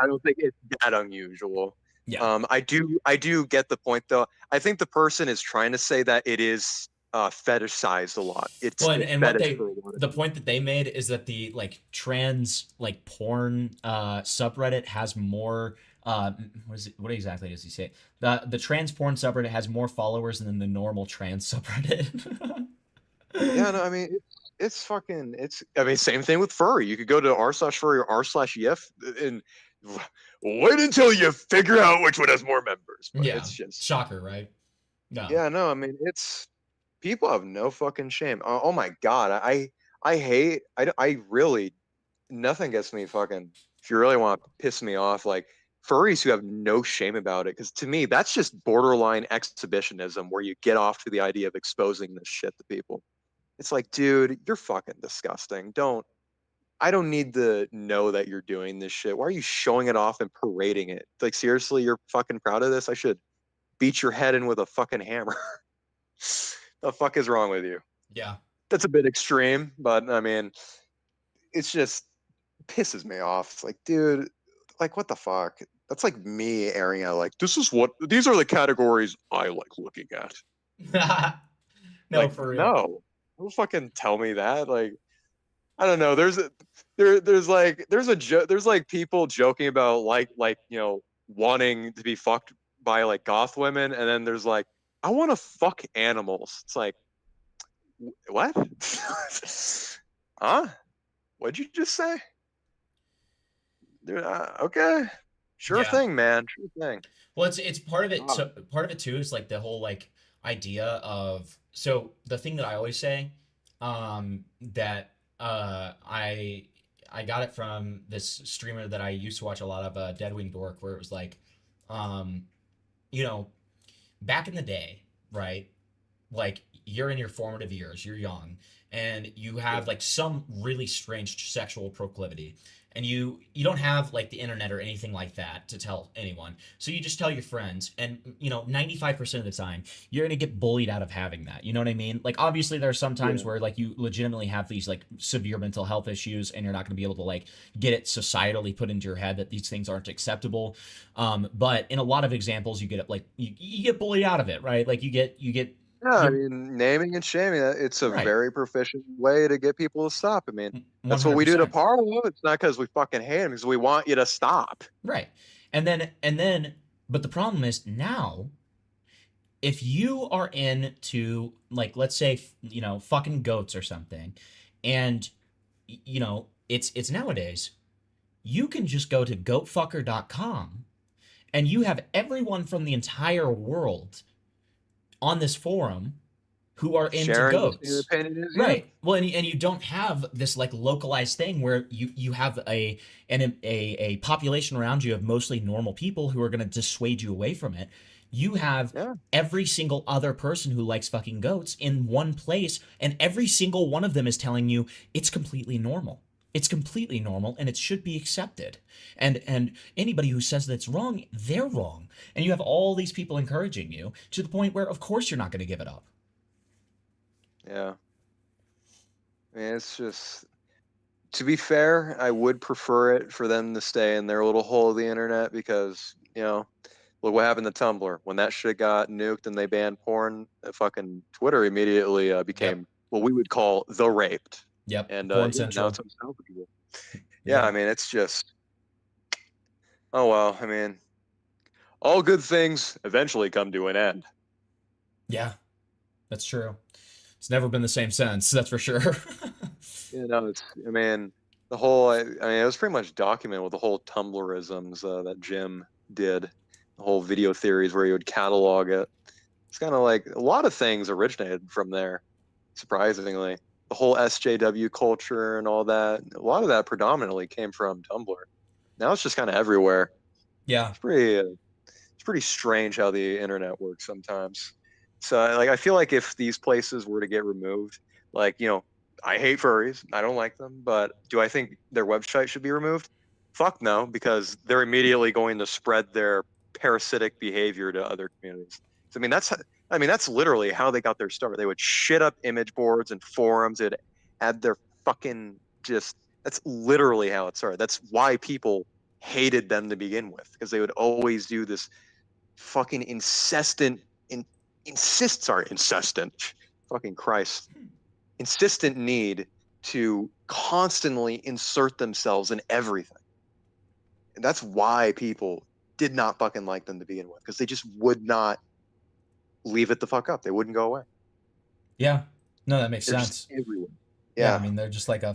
L: don't think it's that unusual.
D: Yeah.
L: I do get the point though. I think the person is trying to say that it is fetishized a lot. It's
D: Well, and what
L: fetish
D: they
L: for a lot of
D: the point that they made is that the like trans like porn subreddit has more what exactly does he say? The trans porn subreddit has more followers than the normal trans subreddit.
L: Yeah, no, I mean it's fucking I mean same thing with furry. You could go to r/furry or r/yif and wait until you figure out which one has more members. But
D: Yeah,
L: it's just
D: shocker, right? No.
L: yeah, no, I mean it's people have no fucking shame. Oh my god, I hate I really nothing gets me fucking if you really want to piss me off like furries who have no shame about it because to me that's just borderline exhibitionism where you get off to the idea of exposing this shit to people. It's like, dude, you're fucking disgusting. I don't need to know that you're doing this shit. Why are you showing it off and parading it? Like, seriously, you're fucking proud of this? I should beat your head in with a fucking hammer. The fuck is wrong with you?
D: Yeah.
L: That's a bit extreme, but I mean, it's just pisses me off. It's like, dude, like, what the fuck? That's like me airing out, like, these are the categories I like looking at.
D: No,
L: like,
D: for real.
L: No. Don't fucking tell me that. Like, I don't know. There's like people joking about like wanting to be fucked by like goth women, and then there's like I want to fuck animals. It's like what? Huh? What'd you just say? Dude, okay, sure
D: Yeah.
L: thing, man. Sure thing.
D: Well, it's part of it. So part of it too is like the whole like idea of so the thing that I always say, that I got it from this streamer that I used to watch a lot of, Deadwing Dork, where it was like, you know, back in the day, right? Like you're in your formative years, you're young, and you have like some really strange sexual proclivity. And you don't have like the internet or anything like that to tell anyone. So you just tell your friends, and 95% of the time you're going to get bullied out of having that. You know what I mean? Like obviously there are some times where like you legitimately have these like severe mental health issues and you're not going to be able to like get it societally put into your head that these things aren't acceptable. But in a lot of examples you get it like you get bullied out of it, right? Like you get
L: Yeah, I mean, naming and shaming, it's a very proficient way to get people to stop. I mean, that's what we do to
D: 100%.
L: Parlo. It's not because we fucking hate him, because we want you to stop.
D: Right. And then, but the problem is now, if you are into, like, let's say, fucking goats or something, and, it's nowadays, you can just go to goatfucker.com, and you have everyone from the entire world on this forum who are into
L: Sharing
D: goats.
L: opinion is
D: Right. Well, and you don't have this like localized thing where you have a population around you of mostly normal people who are going to dissuade you away from it. You have every single other person who likes fucking goats in one place, and every single one of them is telling you it's completely normal. It's completely normal and it should be accepted. And anybody who says that it's wrong, they're wrong. And you have all these people encouraging you to the point where of course you're not going to give it up.
L: Yeah. I mean, it's just, to be fair, I would prefer it for them to stay in their little hole of the internet because, look what happened to Tumblr. When that shit got nuked and they banned porn, fucking Twitter immediately became what we would call the raped.
D: Yep.
L: And
D: Porn
L: now
D: Central.
L: it's unsalvageable. Yeah, I mean, it's just, oh well, I mean, all good things eventually come to an end.
D: Yeah, that's true. It's never been the same since, that's for sure.
L: I mean, the whole, I mean, it was pretty much documented with the whole Tumblrisms that Jim did, the whole video theories where he would catalog it. It's kind of like a lot of things originated from there, surprisingly. The whole SJW culture and all that, a lot of that predominantly came from Tumblr. Now it's just kind of everywhere.
D: Yeah.
L: It's pretty strange how the internet works sometimes. So like I feel like if these places were to get removed, like, I hate furries, I don't like them, but do I think their website should be removed? Fuck no, because they're immediately going to spread their parasitic behavior to other communities. So, I mean that's literally how they got their start. They would shit up image boards and forums. They'd add their fucking that's literally how it started. That's why people hated them to begin with, because they would always do this fucking incessant fucking Christ, insistent need to constantly insert themselves in everything. And that's why people did not fucking like them to begin with, because they just would not leave it the fuck up. They wouldn't go away.
D: Yeah. No, that makes
L: They're
D: sense.
L: just everywhere.
D: Yeah, I mean, they're just like a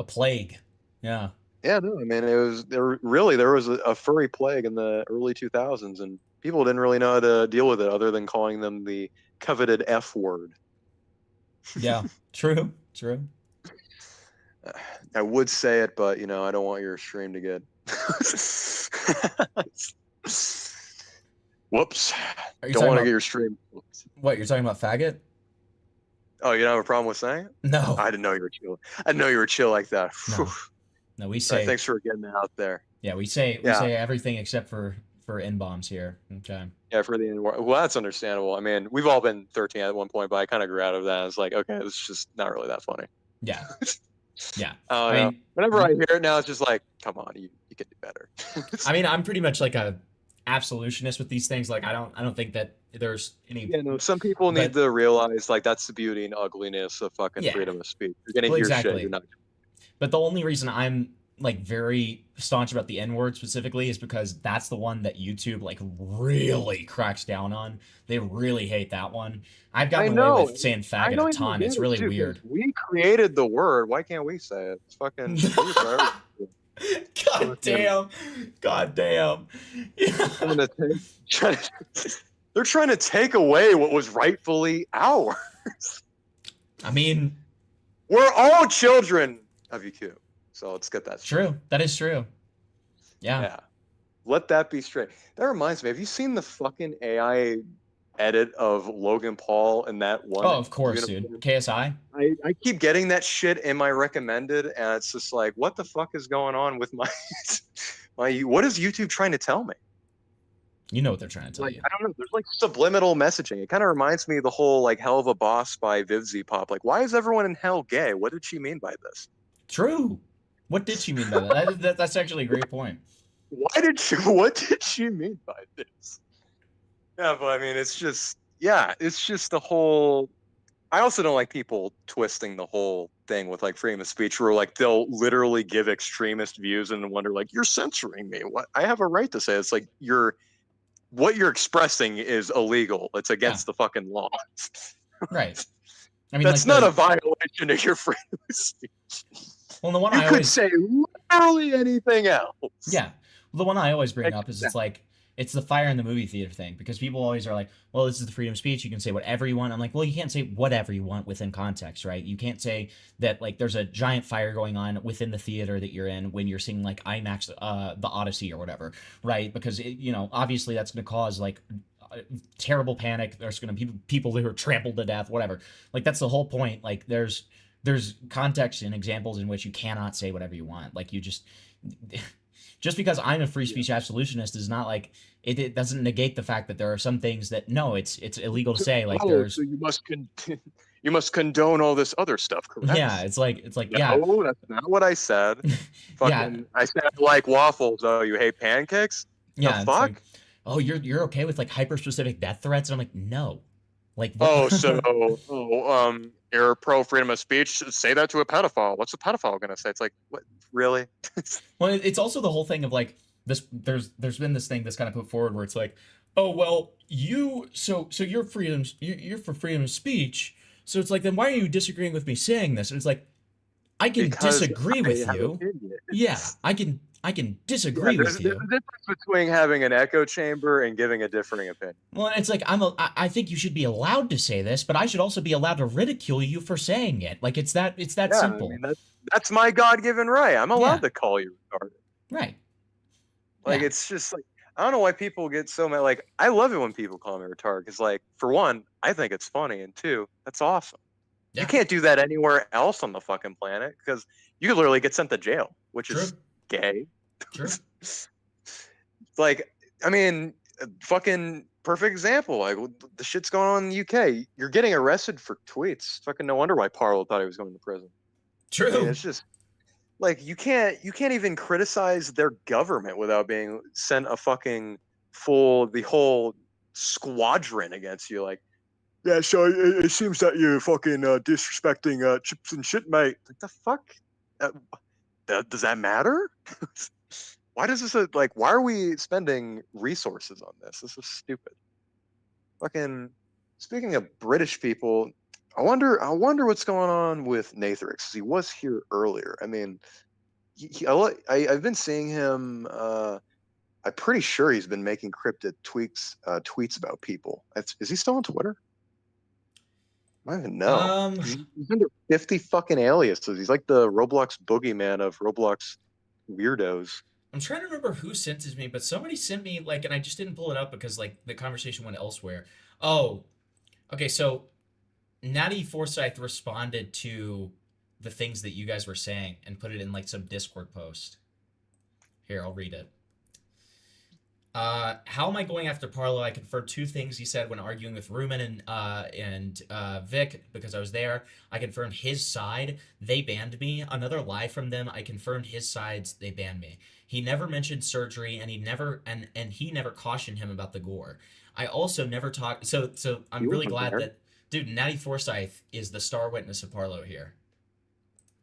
D: plague. Yeah.
L: Yeah, no, I mean, there was a furry plague in the early 2000s, and people didn't really know how to deal with it other than calling them the coveted F word.
D: Yeah, true.
L: I would say it, but I don't want your stream to get. Whoops! Don't want to get your stream.
D: What, you're talking about faggot?
L: Oh, you don't have a problem with saying it?
D: No.
L: I didn't know you were chill. I didn't know you were chill like that.
D: No, we
L: All
D: say.
L: right, thanks for getting that out there.
D: Yeah, we say everything except for N-bombs here. Okay.
L: Yeah, for the well, that's understandable. I mean, we've all been 13 at one point, but I kind of grew out of that. It's like, okay, it's just not really that funny.
D: Yeah. Yeah.
L: I mean, whenever I hear it now, it's just like, come on, you can do better.
D: I mean, I'm pretty much like a absolutionist with these things. Like, I don't think that there's any.
L: Yeah, no. Some people need to realize like that's the beauty and ugliness of fucking freedom of speech. You're gonna hear shit. You're not.
D: But the only reason I'm like very staunch about the N-word specifically is because that's the one that YouTube like really cracks down on. They really hate that one. I've gotten away with saying faggot a ton. It's really weird.
L: We created the word. Why can't we say it? It's fucking.
D: God damn. Yeah.
L: They're trying to take away what was rightfully ours.
D: I mean,
L: we're all children of UQ. So let's get that straight.
D: True. That is true. Yeah.
L: Let that be straight. That reminds me, have you seen the fucking AI edit of Logan Paul in that one?
D: Oh, of course, dude. KSI?
L: I keep getting that shit in my recommended, and it's just like, what the fuck is going on with my what is YouTube trying to tell me?
D: You know what they're trying to tell you.
L: I don't know. There's like subliminal messaging. It kind of reminds me of the whole like Hell of a Boss by Vivzy Pop. Like, why is everyone in hell gay? What did she mean by this?
D: True. What did she mean by that? That's actually a great point.
L: What did she mean by this? Yeah, but I mean, it's just the whole. I also don't like people twisting the whole thing with like freedom of speech, where like they'll literally give extremist views and wonder like, you're censoring me. What? I have a right to say. It's like what you're expressing is illegal. It's against the fucking law.
D: Right. I mean,
L: that's
D: like
L: not a violation of your freedom of speech.
D: Well, the one
L: you
D: I
L: could
D: always
L: say literally anything else.
D: Yeah. Well, the one I always bring up is it's the fire in the movie theater thing, because people always are like, well, this is the freedom of speech. You can say whatever you want. I'm like, well, you can't say whatever you want within context, right? You can't say that like there's a giant fire going on within the theater that you're in when you're seeing like IMAX, the Odyssey or whatever, right? Because obviously that's going to cause like terrible panic. There's going to be people who are trampled to death, whatever. Like that's the whole point. Like there's context and examples in which you cannot say whatever you want. Like you just because I'm a free speech absolutionist is not like it doesn't negate the fact that there are some things that it's illegal to say. Like there's
L: so you must condone all this other stuff, correct?
D: Yeah, it's like
L: no, that's not what I said. Fucking, I said I like waffles. Oh, you hate pancakes?
D: Yeah.
L: The fuck?
D: Like, oh, you're okay with like hyper specific death threats? And I'm like, no. Like
L: you're pro freedom of speech. Say that to a pedophile. What's a pedophile gonna say? It's like, what? Really?
D: Well, it's also the whole thing of like this. There's been this thing that's kind of put forward where it's like, oh well, you're you're for freedom of speech. So it's like, then why are you disagreeing with me saying this? And it's like, I can disagree with you. Yeah, I can disagree with you.
L: There's a difference between having an echo chamber and giving a differing opinion.
D: Well, it's like I think you should be allowed to say this, but I should also be allowed to ridicule you for saying it. Like it's that simple.
L: I mean, that's my God-given right. I'm allowed to call you retarded.
D: Right.
L: Like it's just like, I don't know why people get so mad. Like I love it when people call me retarded because, like, for one, I think it's funny, and two, that's awesome. Yeah. You can't do that anywhere else on the fucking planet because you could literally get sent to jail, which is gay.
D: Sure.
L: Like, I mean, fucking perfect example. Like the shit's going on in the UK. You're getting arrested for tweets. Fucking no wonder why Parlo thought he was going to prison.
D: True.
L: I mean, it's just like you can't even criticize their government without being sent a fucking the whole squadron against you. Like, Yeah, so it seems that you're fucking disrespecting chips and shit, mate. Like the fuck? Does that matter? Why does this like? Why are we spending resources on this? This is stupid. Fucking. Speaking of British people, I wonder what's going on with Nathrix. He was here earlier. I mean, I've been seeing him. I'm pretty sure he's been making cryptid tweets about people. Is he still on Twitter? I don't even know. He's under 50 fucking aliases. He's like the Roblox boogeyman of Roblox weirdos.
D: I'm trying to remember who sent it to me, but somebody sent me like, and I just didn't pull it up because like the conversation went elsewhere. Oh, okay. So Natty Forsyth responded to the things that you guys were saying and put it in like some Discord post. Here, I'll read it. How am I going after Parlo? I confirmed two things he said when arguing with Ruben and Vic because I was there. I confirmed his side. They banned me. Another lie from them. I confirmed his sides. They banned me. He never mentioned surgery, and he never cautioned him about the gore. I also never talked. So I'm really glad that dude Natty Forsyth is the star witness of Parlo here.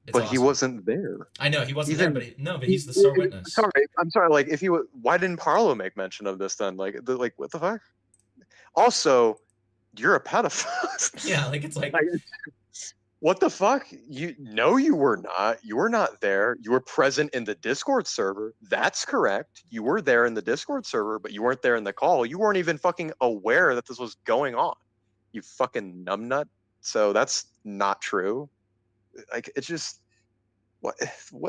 D: It's
L: but
D: awesome.
L: He wasn't there.
D: I know he wasn't there, but he's the star witness.
L: I'm sorry. Like, if he was, why didn't Parlo make mention of this then? Like, what the fuck? Also, you're a pedophile.
D: Yeah, like it's like
L: what the fuck? You were not. You were not there. You were present in the Discord server. That's correct. You were there in the Discord server, but you weren't there in the call. You weren't even fucking aware that this was going on. You fucking numbnut. So that's not true. Like, it's just what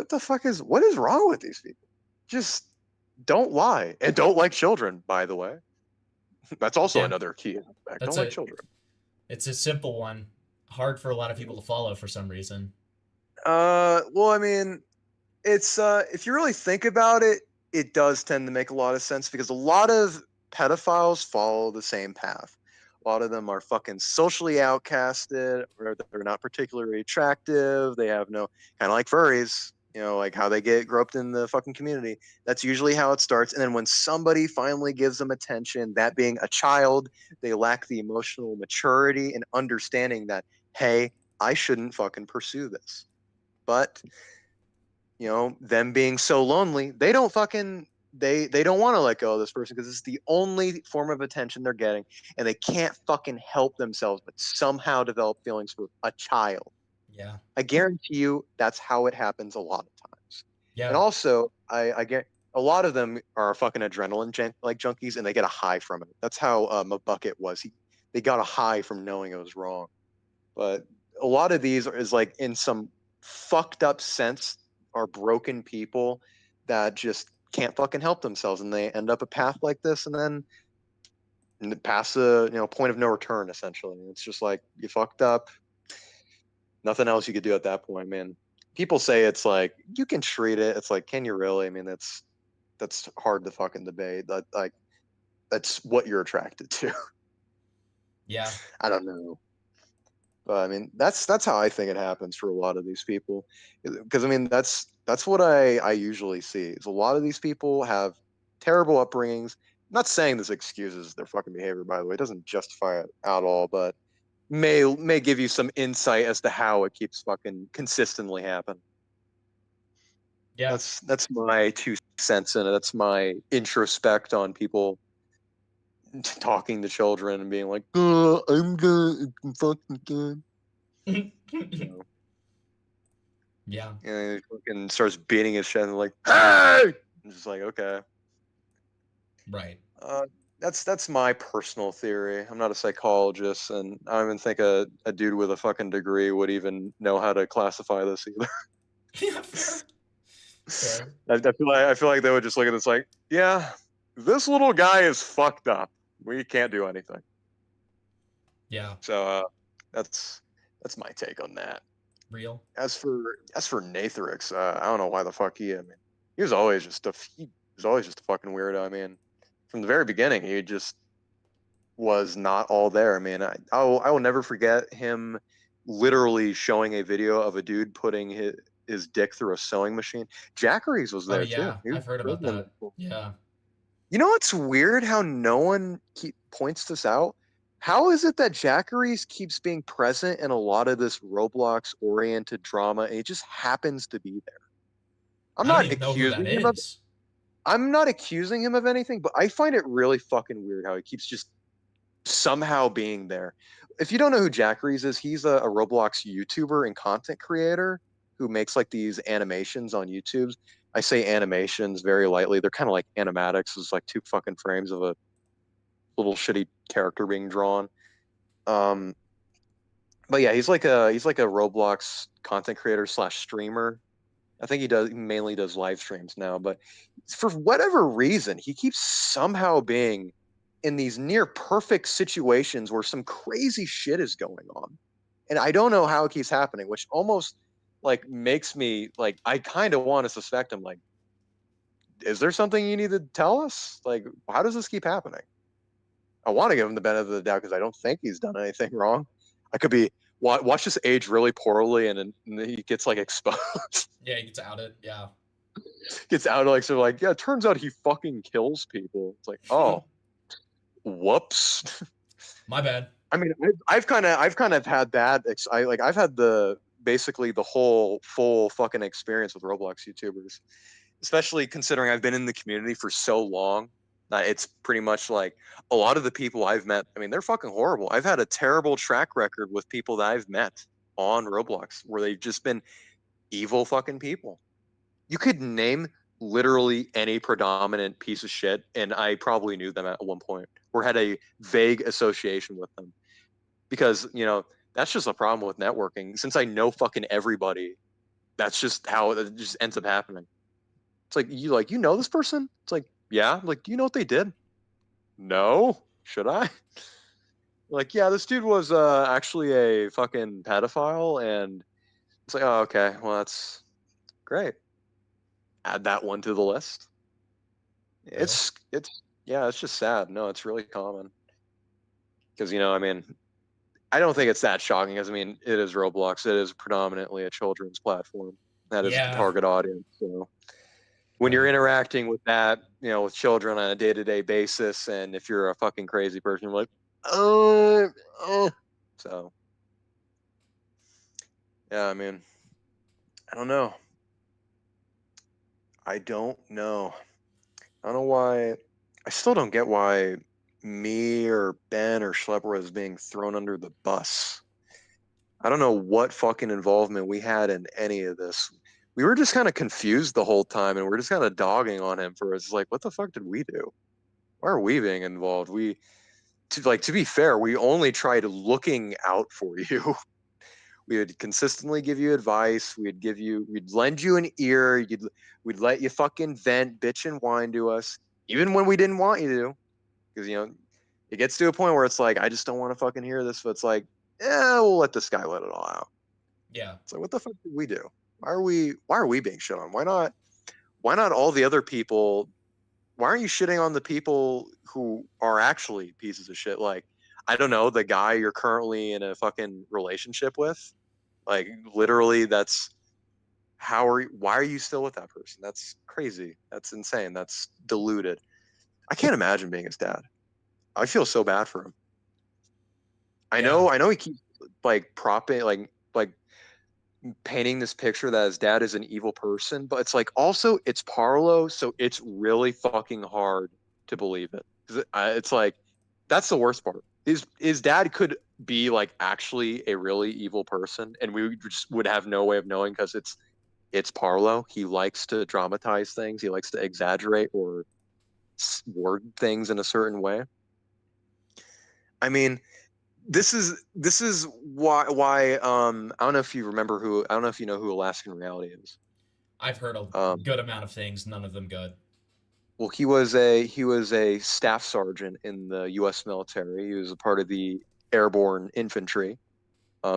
L: the fuck what is wrong with these people? Just don't lie, and don't like children, by the way. That's also another key aspect. Don't like children.
D: It's a simple one, hard for a lot of people to follow for some reason.
L: Well, I mean, it's if you really think about it, it does tend to make a lot of sense because a lot of pedophiles follow the same path. A lot of them are fucking socially outcasted, or they're not particularly attractive. They have no, kind of like furries, like how they get groped in the fucking community. That's usually how it starts. And then when somebody finally gives them attention, that being a child, they lack the emotional maturity and understanding that, hey, I shouldn't fucking pursue this. But, them being so lonely, they don't fucking... They don't want to let go of this person because it's the only form of attention they're getting, and they can't fucking help themselves but somehow develop feelings for a child.
D: Yeah.
L: I guarantee you that's how it happens a lot of times.
D: Yeah.
L: And also, I get a lot of them are fucking adrenaline junkies, and they get a high from it. That's how Bucket was. They got a high from knowing it was wrong. But a lot of these is like, in some fucked up sense, are broken people that just can't fucking help themselves, and they end up a path like this, and then past the point of no return. Essentially, it's just like, you fucked up. Nothing else you could do at that point, man. People say it's like you can treat it. It's like, can you really? I mean, that's hard to fucking debate. That's what you're attracted to.
D: Yeah.
L: I don't know. But I mean, that's how I think it happens for a lot of these people, because I mean that's what I usually see. Is a lot of these people have terrible upbringings. I'm not saying this excuses their fucking behavior, by the way. It doesn't justify it at all, but may give you some insight as to how it keeps fucking consistently happening.
D: Yeah,
L: that's my 2 cents in it. That's my introspect on people talking to children and being like, I'm good, I'm fucking good.
D: Yeah.
L: And he fucking starts beating his chest and like, hey! I'm just like, okay.
D: Right.
L: That's my personal theory. I'm not a psychologist, and I don't even think a dude with a fucking degree would even know how to classify this either.
D: Yeah, fair.
L: I feel like they would just look at this like, yeah, this little guy is fucked up. We can't do anything.
D: Yeah.
L: So that's my take on that.
D: Real.
L: As for Nathrix, I don't know why the fuck he was always just a fucking weirdo. I mean, from the very beginning, he just was not all there. I mean, I will never forget him literally showing a video of a dude putting his dick through a sewing machine. Jackeries was there too.
D: I've heard about that. Yeah.
L: You know what's weird? How no one points this out? How is it that Jackeries keeps being present in a lot of this Roblox-oriented drama, and he just happens to be there? I'm
D: I don't
L: not
D: even know who that
L: accusing him of.
D: is.
L: I'm not accusing him of anything, but I find it really fucking weird how he keeps just somehow being there. If you don't know who Jackeries is, he's a Roblox YouTuber and content creator who makes like these animations on YouTube. I say animations very lightly. They're kind of like animatics. It's like 2 fucking frames of a little shitty character being drawn. But yeah, he's like a Roblox content creator slash streamer. I think he mainly does live streams now, but for whatever reason, he keeps somehow being in these near perfect situations where some crazy shit is going on. And I don't know how it keeps happening, which almost like makes me like I kind of want to suspect him like, is there something you need to tell us? Like, how does this keep happening? I want to give him the benefit of the doubt because I don't think he's done anything wrong. I could be watch this age really poorly and then he gets like exposed.
D: Yeah, he gets outed. Yeah.
L: Gets out like so like, yeah, it turns out he fucking kills people. It's like, oh, whoops.
D: My bad.
L: I mean, I've kind of had that. I've had basically the whole full fucking experience with Roblox YouTubers, especially considering I've been in the community for so long. It's pretty much like a lot of the people I've met. I mean, they're fucking horrible. I've had a terrible track record with people that I've met on Roblox where they've just been evil fucking people. You could name literally any predominant piece of shit, and I probably knew them at one point or had a vague association with them. Because, that's just a problem with networking. Since I know fucking everybody, that's just how it just ends up happening. It's like, you know this person? It's like, yeah. Like, do you know what they did? No. Should I? Like, yeah, this dude was actually a fucking pedophile, and it's like, oh, okay, well, that's great. Add that one to the list. It's just sad. No, it's really common. Because, I mean, I don't think it's that shocking. Because, I mean, it is Roblox. It is predominantly a children's platform. That is the target audience. So when you're interacting with that, with children on a day-to-day basis, and if you're a fucking crazy person, you're like, so yeah, I mean, I don't know. I don't know why. I still don't get why me or Ben or Schlepper is being thrown under the bus. I don't know what fucking involvement we had in any of this. We were just kind of confused the whole time, and we're just kind of dogging on him for it's like, what the fuck did we do? Why are we being involved? To be fair, we only tried looking out for you. We would consistently give you advice. We'd lend you an ear. We'd let you fucking vent, bitch, and whine to us, even when we didn't want you to, because it gets to a point where it's like, I just don't want to fucking hear this. But it's like, yeah, we'll let this guy let it all out.
D: Yeah.
L: It's like, what the fuck did we do? Why are we being shit on? Why not all the other people? Why aren't you shitting on the people who are actually pieces of shit? Like, I don't know, the guy you're currently in a fucking relationship with. Like, literally, why are you still with that person? That's crazy. That's insane. That's deluded. I can't imagine being his dad. I feel so bad for him. I know he keeps like propping like painting this picture that his dad is an evil person, but it's like also it's Parlo, so it's really fucking hard to believe it. It's like that's the worst part. His dad could be like actually a really evil person, and we just would have no way of knowing because it's Parlo. He likes to dramatize things. He likes to exaggerate or word things in a certain way. I mean, this is why I don't know if you know who Alaskan Reality is.
D: I've heard a good amount of things, none of them good.
L: Well, he was a staff sergeant in the U.S. military. He was a part of the airborne infantry.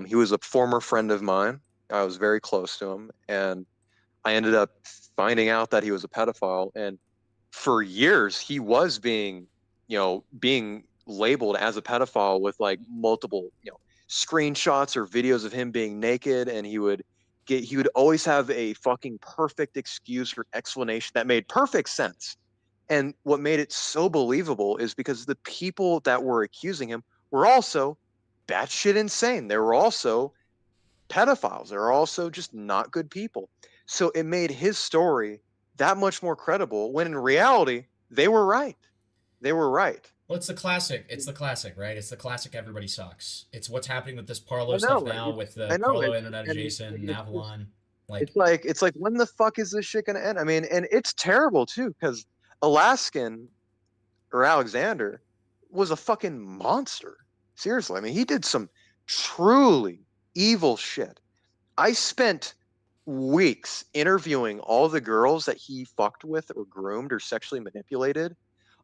L: He was a former friend of mine. I was very close to him, and I ended up finding out that he was a pedophile. And for years, he was being labeled as a pedophile with like multiple, screenshots or videos of him being naked, and he would always have a fucking perfect excuse or explanation that made perfect sense. And what made it so believable is because the people that were accusing him were also batshit insane. They were also pedophiles. They were also just not good people. So it made his story that much more credible when in reality, they were right. They were right.
D: Well, it's the classic. It's the classic, right? It's the classic everybody sucks. It's what's happening with this Parlo
L: I know,
D: stuff now with
L: I
D: the
L: know
D: Parlo
L: it,
D: internet adjacent,
L: and
D: Avalon.
L: it's like when the fuck is this shit gonna end? I mean, and it's terrible too because Alaskan or Alexander was a fucking monster. Seriously, I mean, he did some truly evil shit. I spent weeks interviewing all the girls that he fucked with or groomed or sexually manipulated.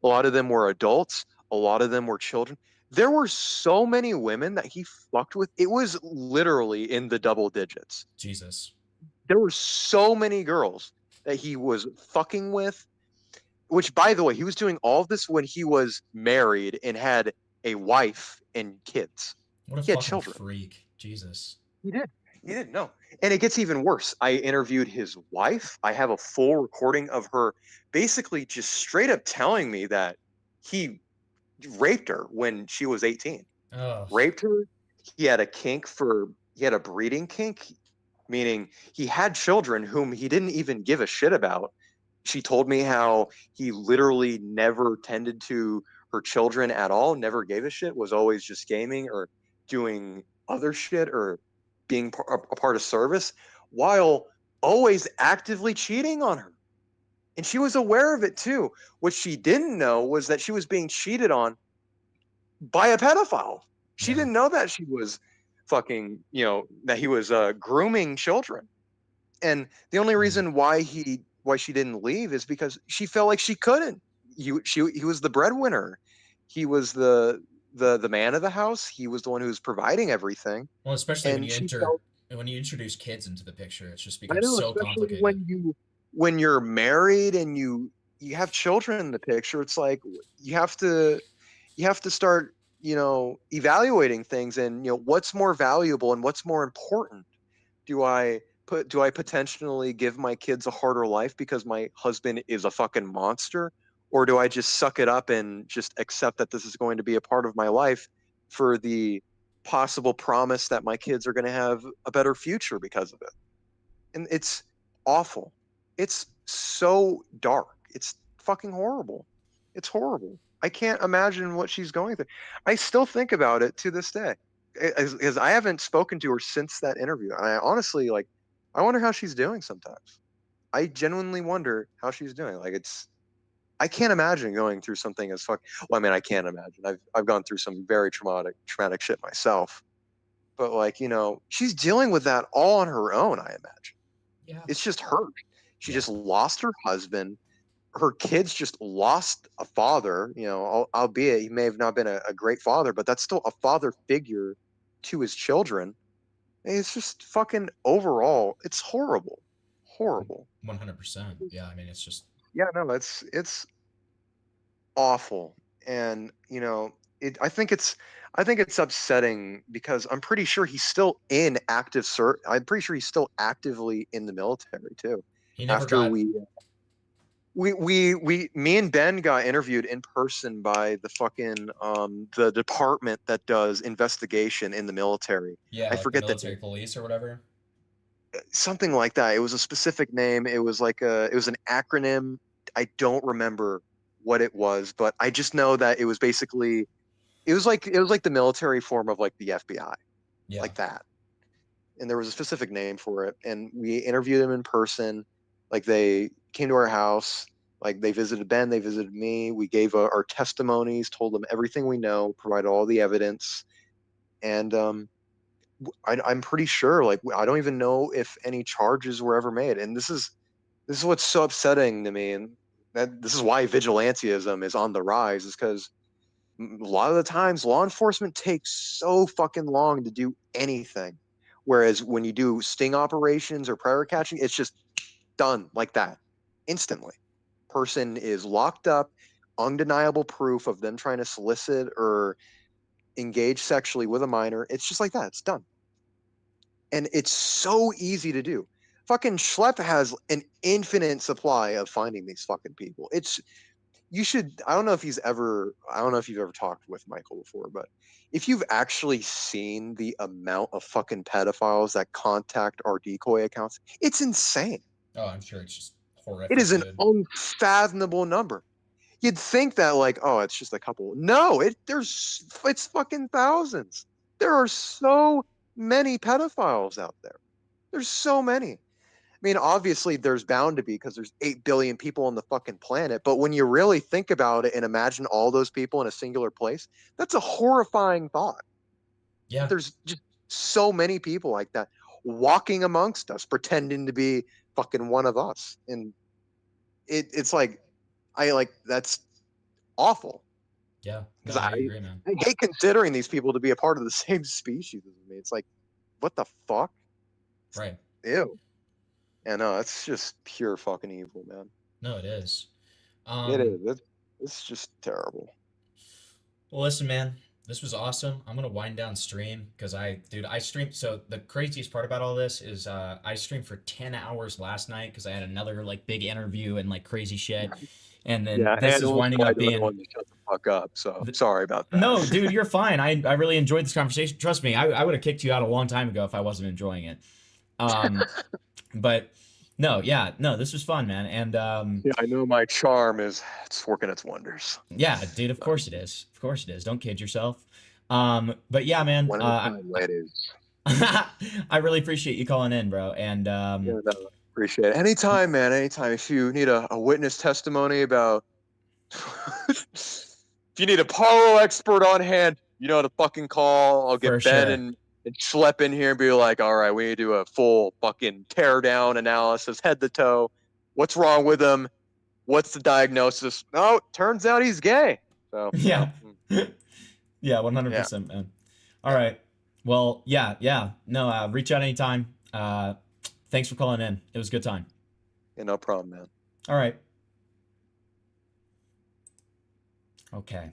L: A lot of them were adults, a lot of them were children. There were so many women that he fucked with. It was literally in the double digits.
D: Jesus.
L: There were so many girls that he was fucking with, which, by the way, he was doing all of this when he was married and had a wife and kids.
D: What a
L: He had
D: fucking
L: children.
D: freak. Jesus.
L: He did. He didn't know. And it gets even worse. I interviewed his wife. I have a full recording of her basically just straight up telling me that he raped her when she was 18.
D: Oh.
L: Raped her. He had a breeding kink, meaning he had children whom he didn't even give a shit about. She told me how he literally never tended to her children at all, never gave a shit, was always just gaming or doing other shit or being a part of service while always actively cheating on her. And she was aware of it too. What she didn't know was that she was being cheated on by a pedophile. She didn't know that she was fucking, that he was grooming children. And the only reason why she didn't leave is because she felt like she couldn't. He was the breadwinner. He was the man of the house. He was the one who was providing everything.
D: Well, especially
L: and
D: when you introduce kids into the picture, it's just
L: I
D: becomes
L: know,
D: so
L: especially
D: complicated.
L: when you're married and you have children in the picture, it's like you have to start, evaluating things and what's more valuable and what's more important. Do I potentially give my kids a harder life because my husband is a fucking monster? Or do I just suck it up and just accept that this is going to be a part of my life for the possible promise that my kids are going to have a better future because of it? And it's awful. It's so dark. It's fucking horrible. It's horrible. I can't imagine what she's going through. I still think about it to this day because I haven't spoken to her since that interview. I honestly, I wonder how she's doing sometimes. I genuinely wonder how she's doing. I can't imagine going through something as fuck. Well, I mean, I can't imagine. I've gone through some very traumatic shit myself. But she's dealing with that all on her own, I imagine.
D: Yeah.
L: It's just her. She just lost her husband. Her kids just lost a father, albeit he may have not been a great father, but that's still a father figure to his children. It's just fucking overall, it's horrible. Horrible.
D: 100%. Yeah, I mean, it's just.
L: Yeah, no, it's awful. And, I think it's upsetting because I'm pretty sure he's still in active I'm pretty sure he's still actively in the military too.
D: He never
L: After
D: got.
L: me and Ben got interviewed in person by the fucking the department that does investigation in the military.
D: Yeah,
L: I
D: like
L: forget
D: the military police or whatever.
L: something like that. It was a specific name. It was an acronym. I don't remember what it was, but I just know that it was basically it was like the military form of like the FBI.
D: Yeah.
L: Like that. And there was a specific name for it. And we interviewed them in person. Like they came to our house. Like they visited Ben, they visited me. We gave our testimonies, told them everything we know, provided all the evidence. And I'm pretty sure, like, I don't even know if any charges were ever made. And this is what's so upsetting to me. And this is why vigilantism is on the rise, is because a lot of the times law enforcement takes so fucking long to do anything. Whereas when you do sting operations or prior catching, it's just done like that instantly. Person is locked up, undeniable proof of them trying to solicit or engage sexually with a minor. It's just like that. It's done. And it's so easy to do. Fucking Schlepp has an infinite supply of finding these fucking people. you should. I don't know if you've ever talked with Michael before, but if you've actually seen the amount of fucking pedophiles that contact our decoy accounts, it's insane.
D: Oh, I'm sure it's just horrific.
L: It is an
D: dude.
L: unfathomable number. You'd think that like, oh, it's just a couple. No, it's fucking thousands. There are so many pedophiles out there. There's so many. I mean, obviously there's bound to be because there's 8 billion people on the fucking planet. But when you really think about it and imagine all those people in a singular place, that's a horrifying thought.
D: Yeah.
L: There's just so many people like that walking amongst us, pretending to be fucking one of us. And it's like, that's awful.
D: Yeah.
L: Because
D: I agree, man.
L: I hate considering these people to be a part of the same species as me. It's like, what the fuck?
D: Right.
L: Ew. Yeah, no, it's just pure fucking evil, man.
D: No, it is.
L: It is. It's just terrible.
D: Well, listen, man, this was awesome. I'm gonna wind down stream because I streamed. So the craziest part about all this is I streamed for 10 hours last night because I had another like big interview and like crazy shit. And then this is winding up being.
L: Shut the fuck up. So sorry about that.
D: No, dude, you're fine. I really enjoyed this conversation. Trust me, I would have kicked you out a long time ago if I wasn't enjoying it. But no, this was fun, man. And
L: yeah, I know my charm it's working its wonders.
D: Yeah, dude, of course it is. Of course it is. Don't kid yourself. But yeah, man.
L: Ladies.
D: I really appreciate you calling in, bro. And
L: appreciate it. Anytime, man. Anytime. If you need a witness testimony about, if you need a Parlo expert on hand, you know to fucking call. I'll get
D: For
L: Ben
D: sure.
L: and schlep in here and be like, all right, we need to do a full fucking tear down analysis, head to toe. What's wrong with him? What's the diagnosis? No, turns out he's gay. So
D: yeah. Yeah, 100%, man. All right. Well, yeah. No, reach out anytime. Thanks for calling in. It was a good time.
L: Yeah, no problem, man.
D: All right. Okay.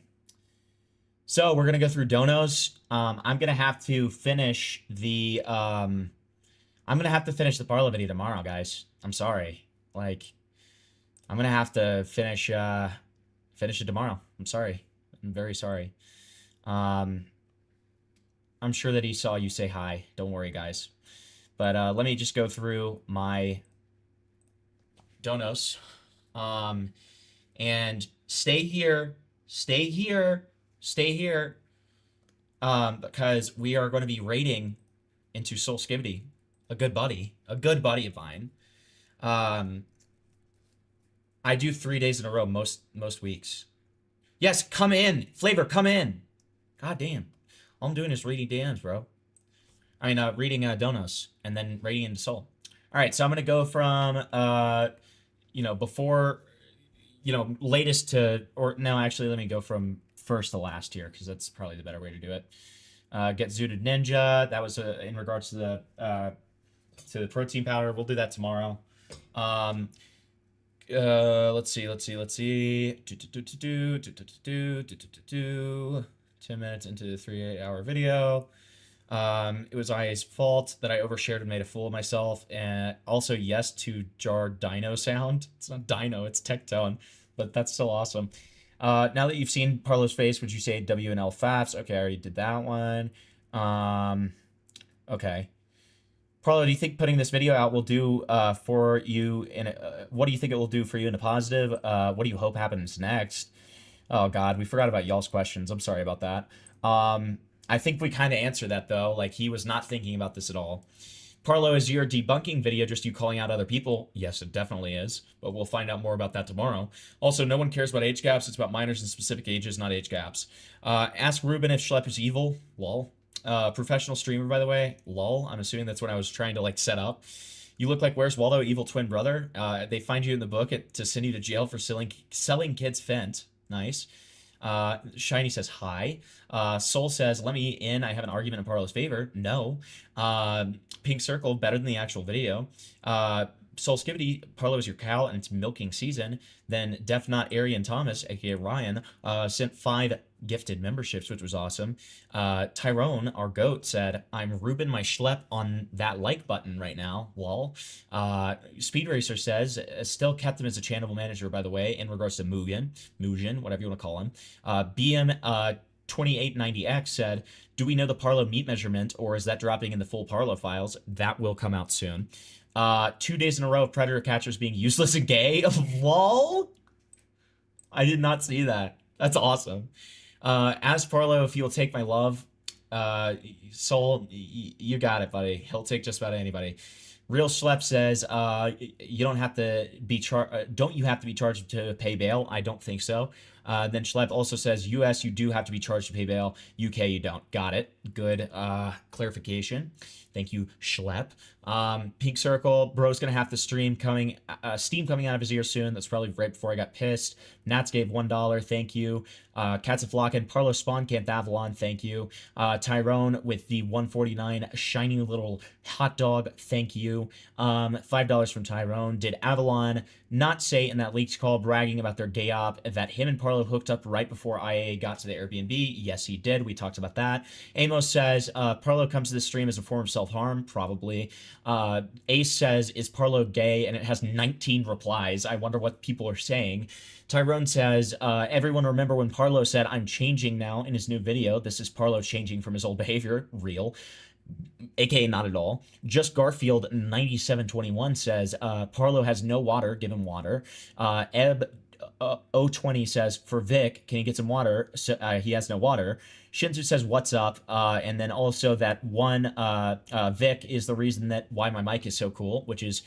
D: So we're gonna go through donos. I'm gonna have to finish the Parlo video tomorrow, guys. I'm sorry. Like, I'm gonna have to finish it tomorrow. I'm sorry. I'm very sorry. I'm sure that he saw you say hi. Don't worry, guys. But let me just go through my donos. And stay here. Because we are going to be raiding into Soul Skivity, a good buddy of mine. I do 3 days in a row most weeks. Yes, come in, Flavor, come in. God damn, all I'm doing is reading DMs, bro. I mean, reading donos and then raiding into Soul. All right, so I'm gonna go from before, latest to, or no, actually, let me go from first to last here because that's probably the better way to do it. Get Zooted Ninja. That was in regards to the protein powder. We'll do that tomorrow. Let's see. 10 minutes into the 3-hour video. It was IA's fault that I overshared and made a fool of myself. And also, yes to jar dino sound. It's not dino, it's tectone, but that's still awesome. Now that you've seen Parlo's face, would you say W and L faps? Okay, I already did that one. Okay. Parlo, do you think putting this video out will do for you what do you think it will do for you in a positive? What do you hope happens next? Oh God, we forgot about y'all's questions. I'm sorry about that. I think we kind of answered that though. Like, he was not thinking about this at all. Parlo, is your debunking video just you calling out other people? Yes, it definitely is, but we'll find out more about that tomorrow. Also, no one cares about age gaps. It's about minors in specific ages, not age gaps. Ask Ruben if Schlepp is evil. Lol. Professional streamer, by the way. Lol. I'm assuming that's what I was trying to like set up. You look like Where's Waldo, evil twin brother. They find you in the book to send you to jail for selling kids Fent. Nice. Shiny says hi. Soul says, let me in. I have an argument in Parlo's favor. No. Pink Circle, better than the actual video. Soul Skivity, Parlo is your cow and it's milking season. Then Def Not Arian Thomas, aka Ryan, sent 5 gifted memberships, which was awesome. Tyrone, our goat, said, I'm Ruben my schlep on that like button right now, lol. Speed Racer says, still kept him as a channel manager, by the way, in regards to Mugen, whatever you want to call him. BM 2890X said, do we know the Parlo meat measurement, or is that dropping in the full Parlo files? That will come out soon. 2 days in a row of Predator catchers being useless and gay. Lol. I did not see that. That's awesome. Ask Parlo if you'll take my love. Soul, you got it, buddy. He'll take just about anybody. Real Schlep says, you don't have to be don't you have to be charged to pay bail? I don't think so. Then Schlep also says, US, you do have to be charged to pay bail. UK, you don't. Got it. Good clarification. Thank you, Schlep. Pink Circle, bro's gonna have the Steam coming out of his ear soon. That's probably right before I got pissed. Nats gave $1. Thank you. Cats of Flocken, Parlo Spawn Camp Avalon. Thank you. Tyrone with the 149 shiny little hot dog. Thank you. $5 from Tyrone. Did Avalon not say in that leaked call bragging about their gay op that him and Parlo hooked up right before IA got to the Airbnb? Yes, he did. We talked about that. Amos says, Parlo comes to the stream as a form of self-harm. Probably. Ace says, is Parlo gay? And it has 19 replies. I wonder what people are saying. Tyrone says, everyone remember when Parlo said, I'm changing now in his new video. This is Parlo changing from his old behavior. Real. AKA not at all. Just Garfield 9721 says, Parlo has no water. Give him water. Eb 020 says, for Vic, can you get some water? So, he has no water. Shinzu says, what's up? And then also that one Vic is the reason that why my mic is so cool, which is,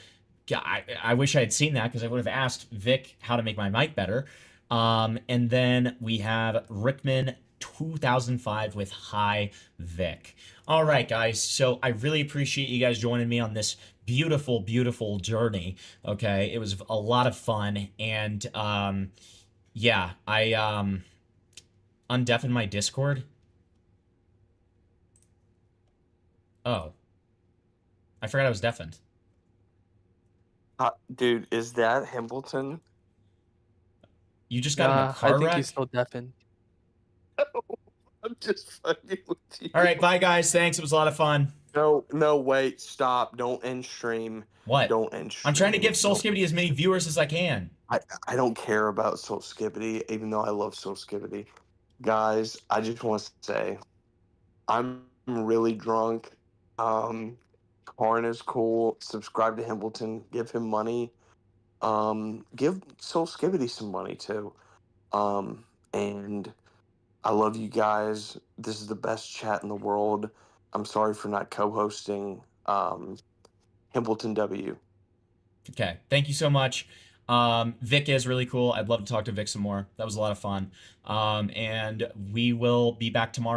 D: I wish I had seen that because I would have asked Vic how to make my mic better. And then we have Rickman 2005 with Hi Vic. All right, guys. So I really appreciate you guys joining me on this beautiful, beautiful journey. Okay, it was a lot of fun, and yeah, I undeafened my Discord. Oh, I forgot I was deafened.
R: Dude, is that Hambleton?
D: You just got in a car
E: I think
D: wreck?
E: he's still deafened.
R: I'm just fucking with you.
D: All right, bye, guys. Thanks. It was a lot of fun.
R: No, wait, stop. Don't end stream.
D: What?
R: Don't end stream.
D: I'm trying to give Soul Skivity as many viewers as I can.
R: I don't care about Soul Skivity, even though I love Soul Skivity. Guys, I just want to say, I'm really drunk. Karn is cool. Subscribe to Hambleton. Give him money. Give Soul Skivity some money too. And I love you guys. This is the best chat in the world. I'm sorry for not co-hosting Hambleton W.
D: Okay, thank you so much. Vic is really cool. I'd love to talk to Vic some more. That was a lot of fun. And we will be back tomorrow.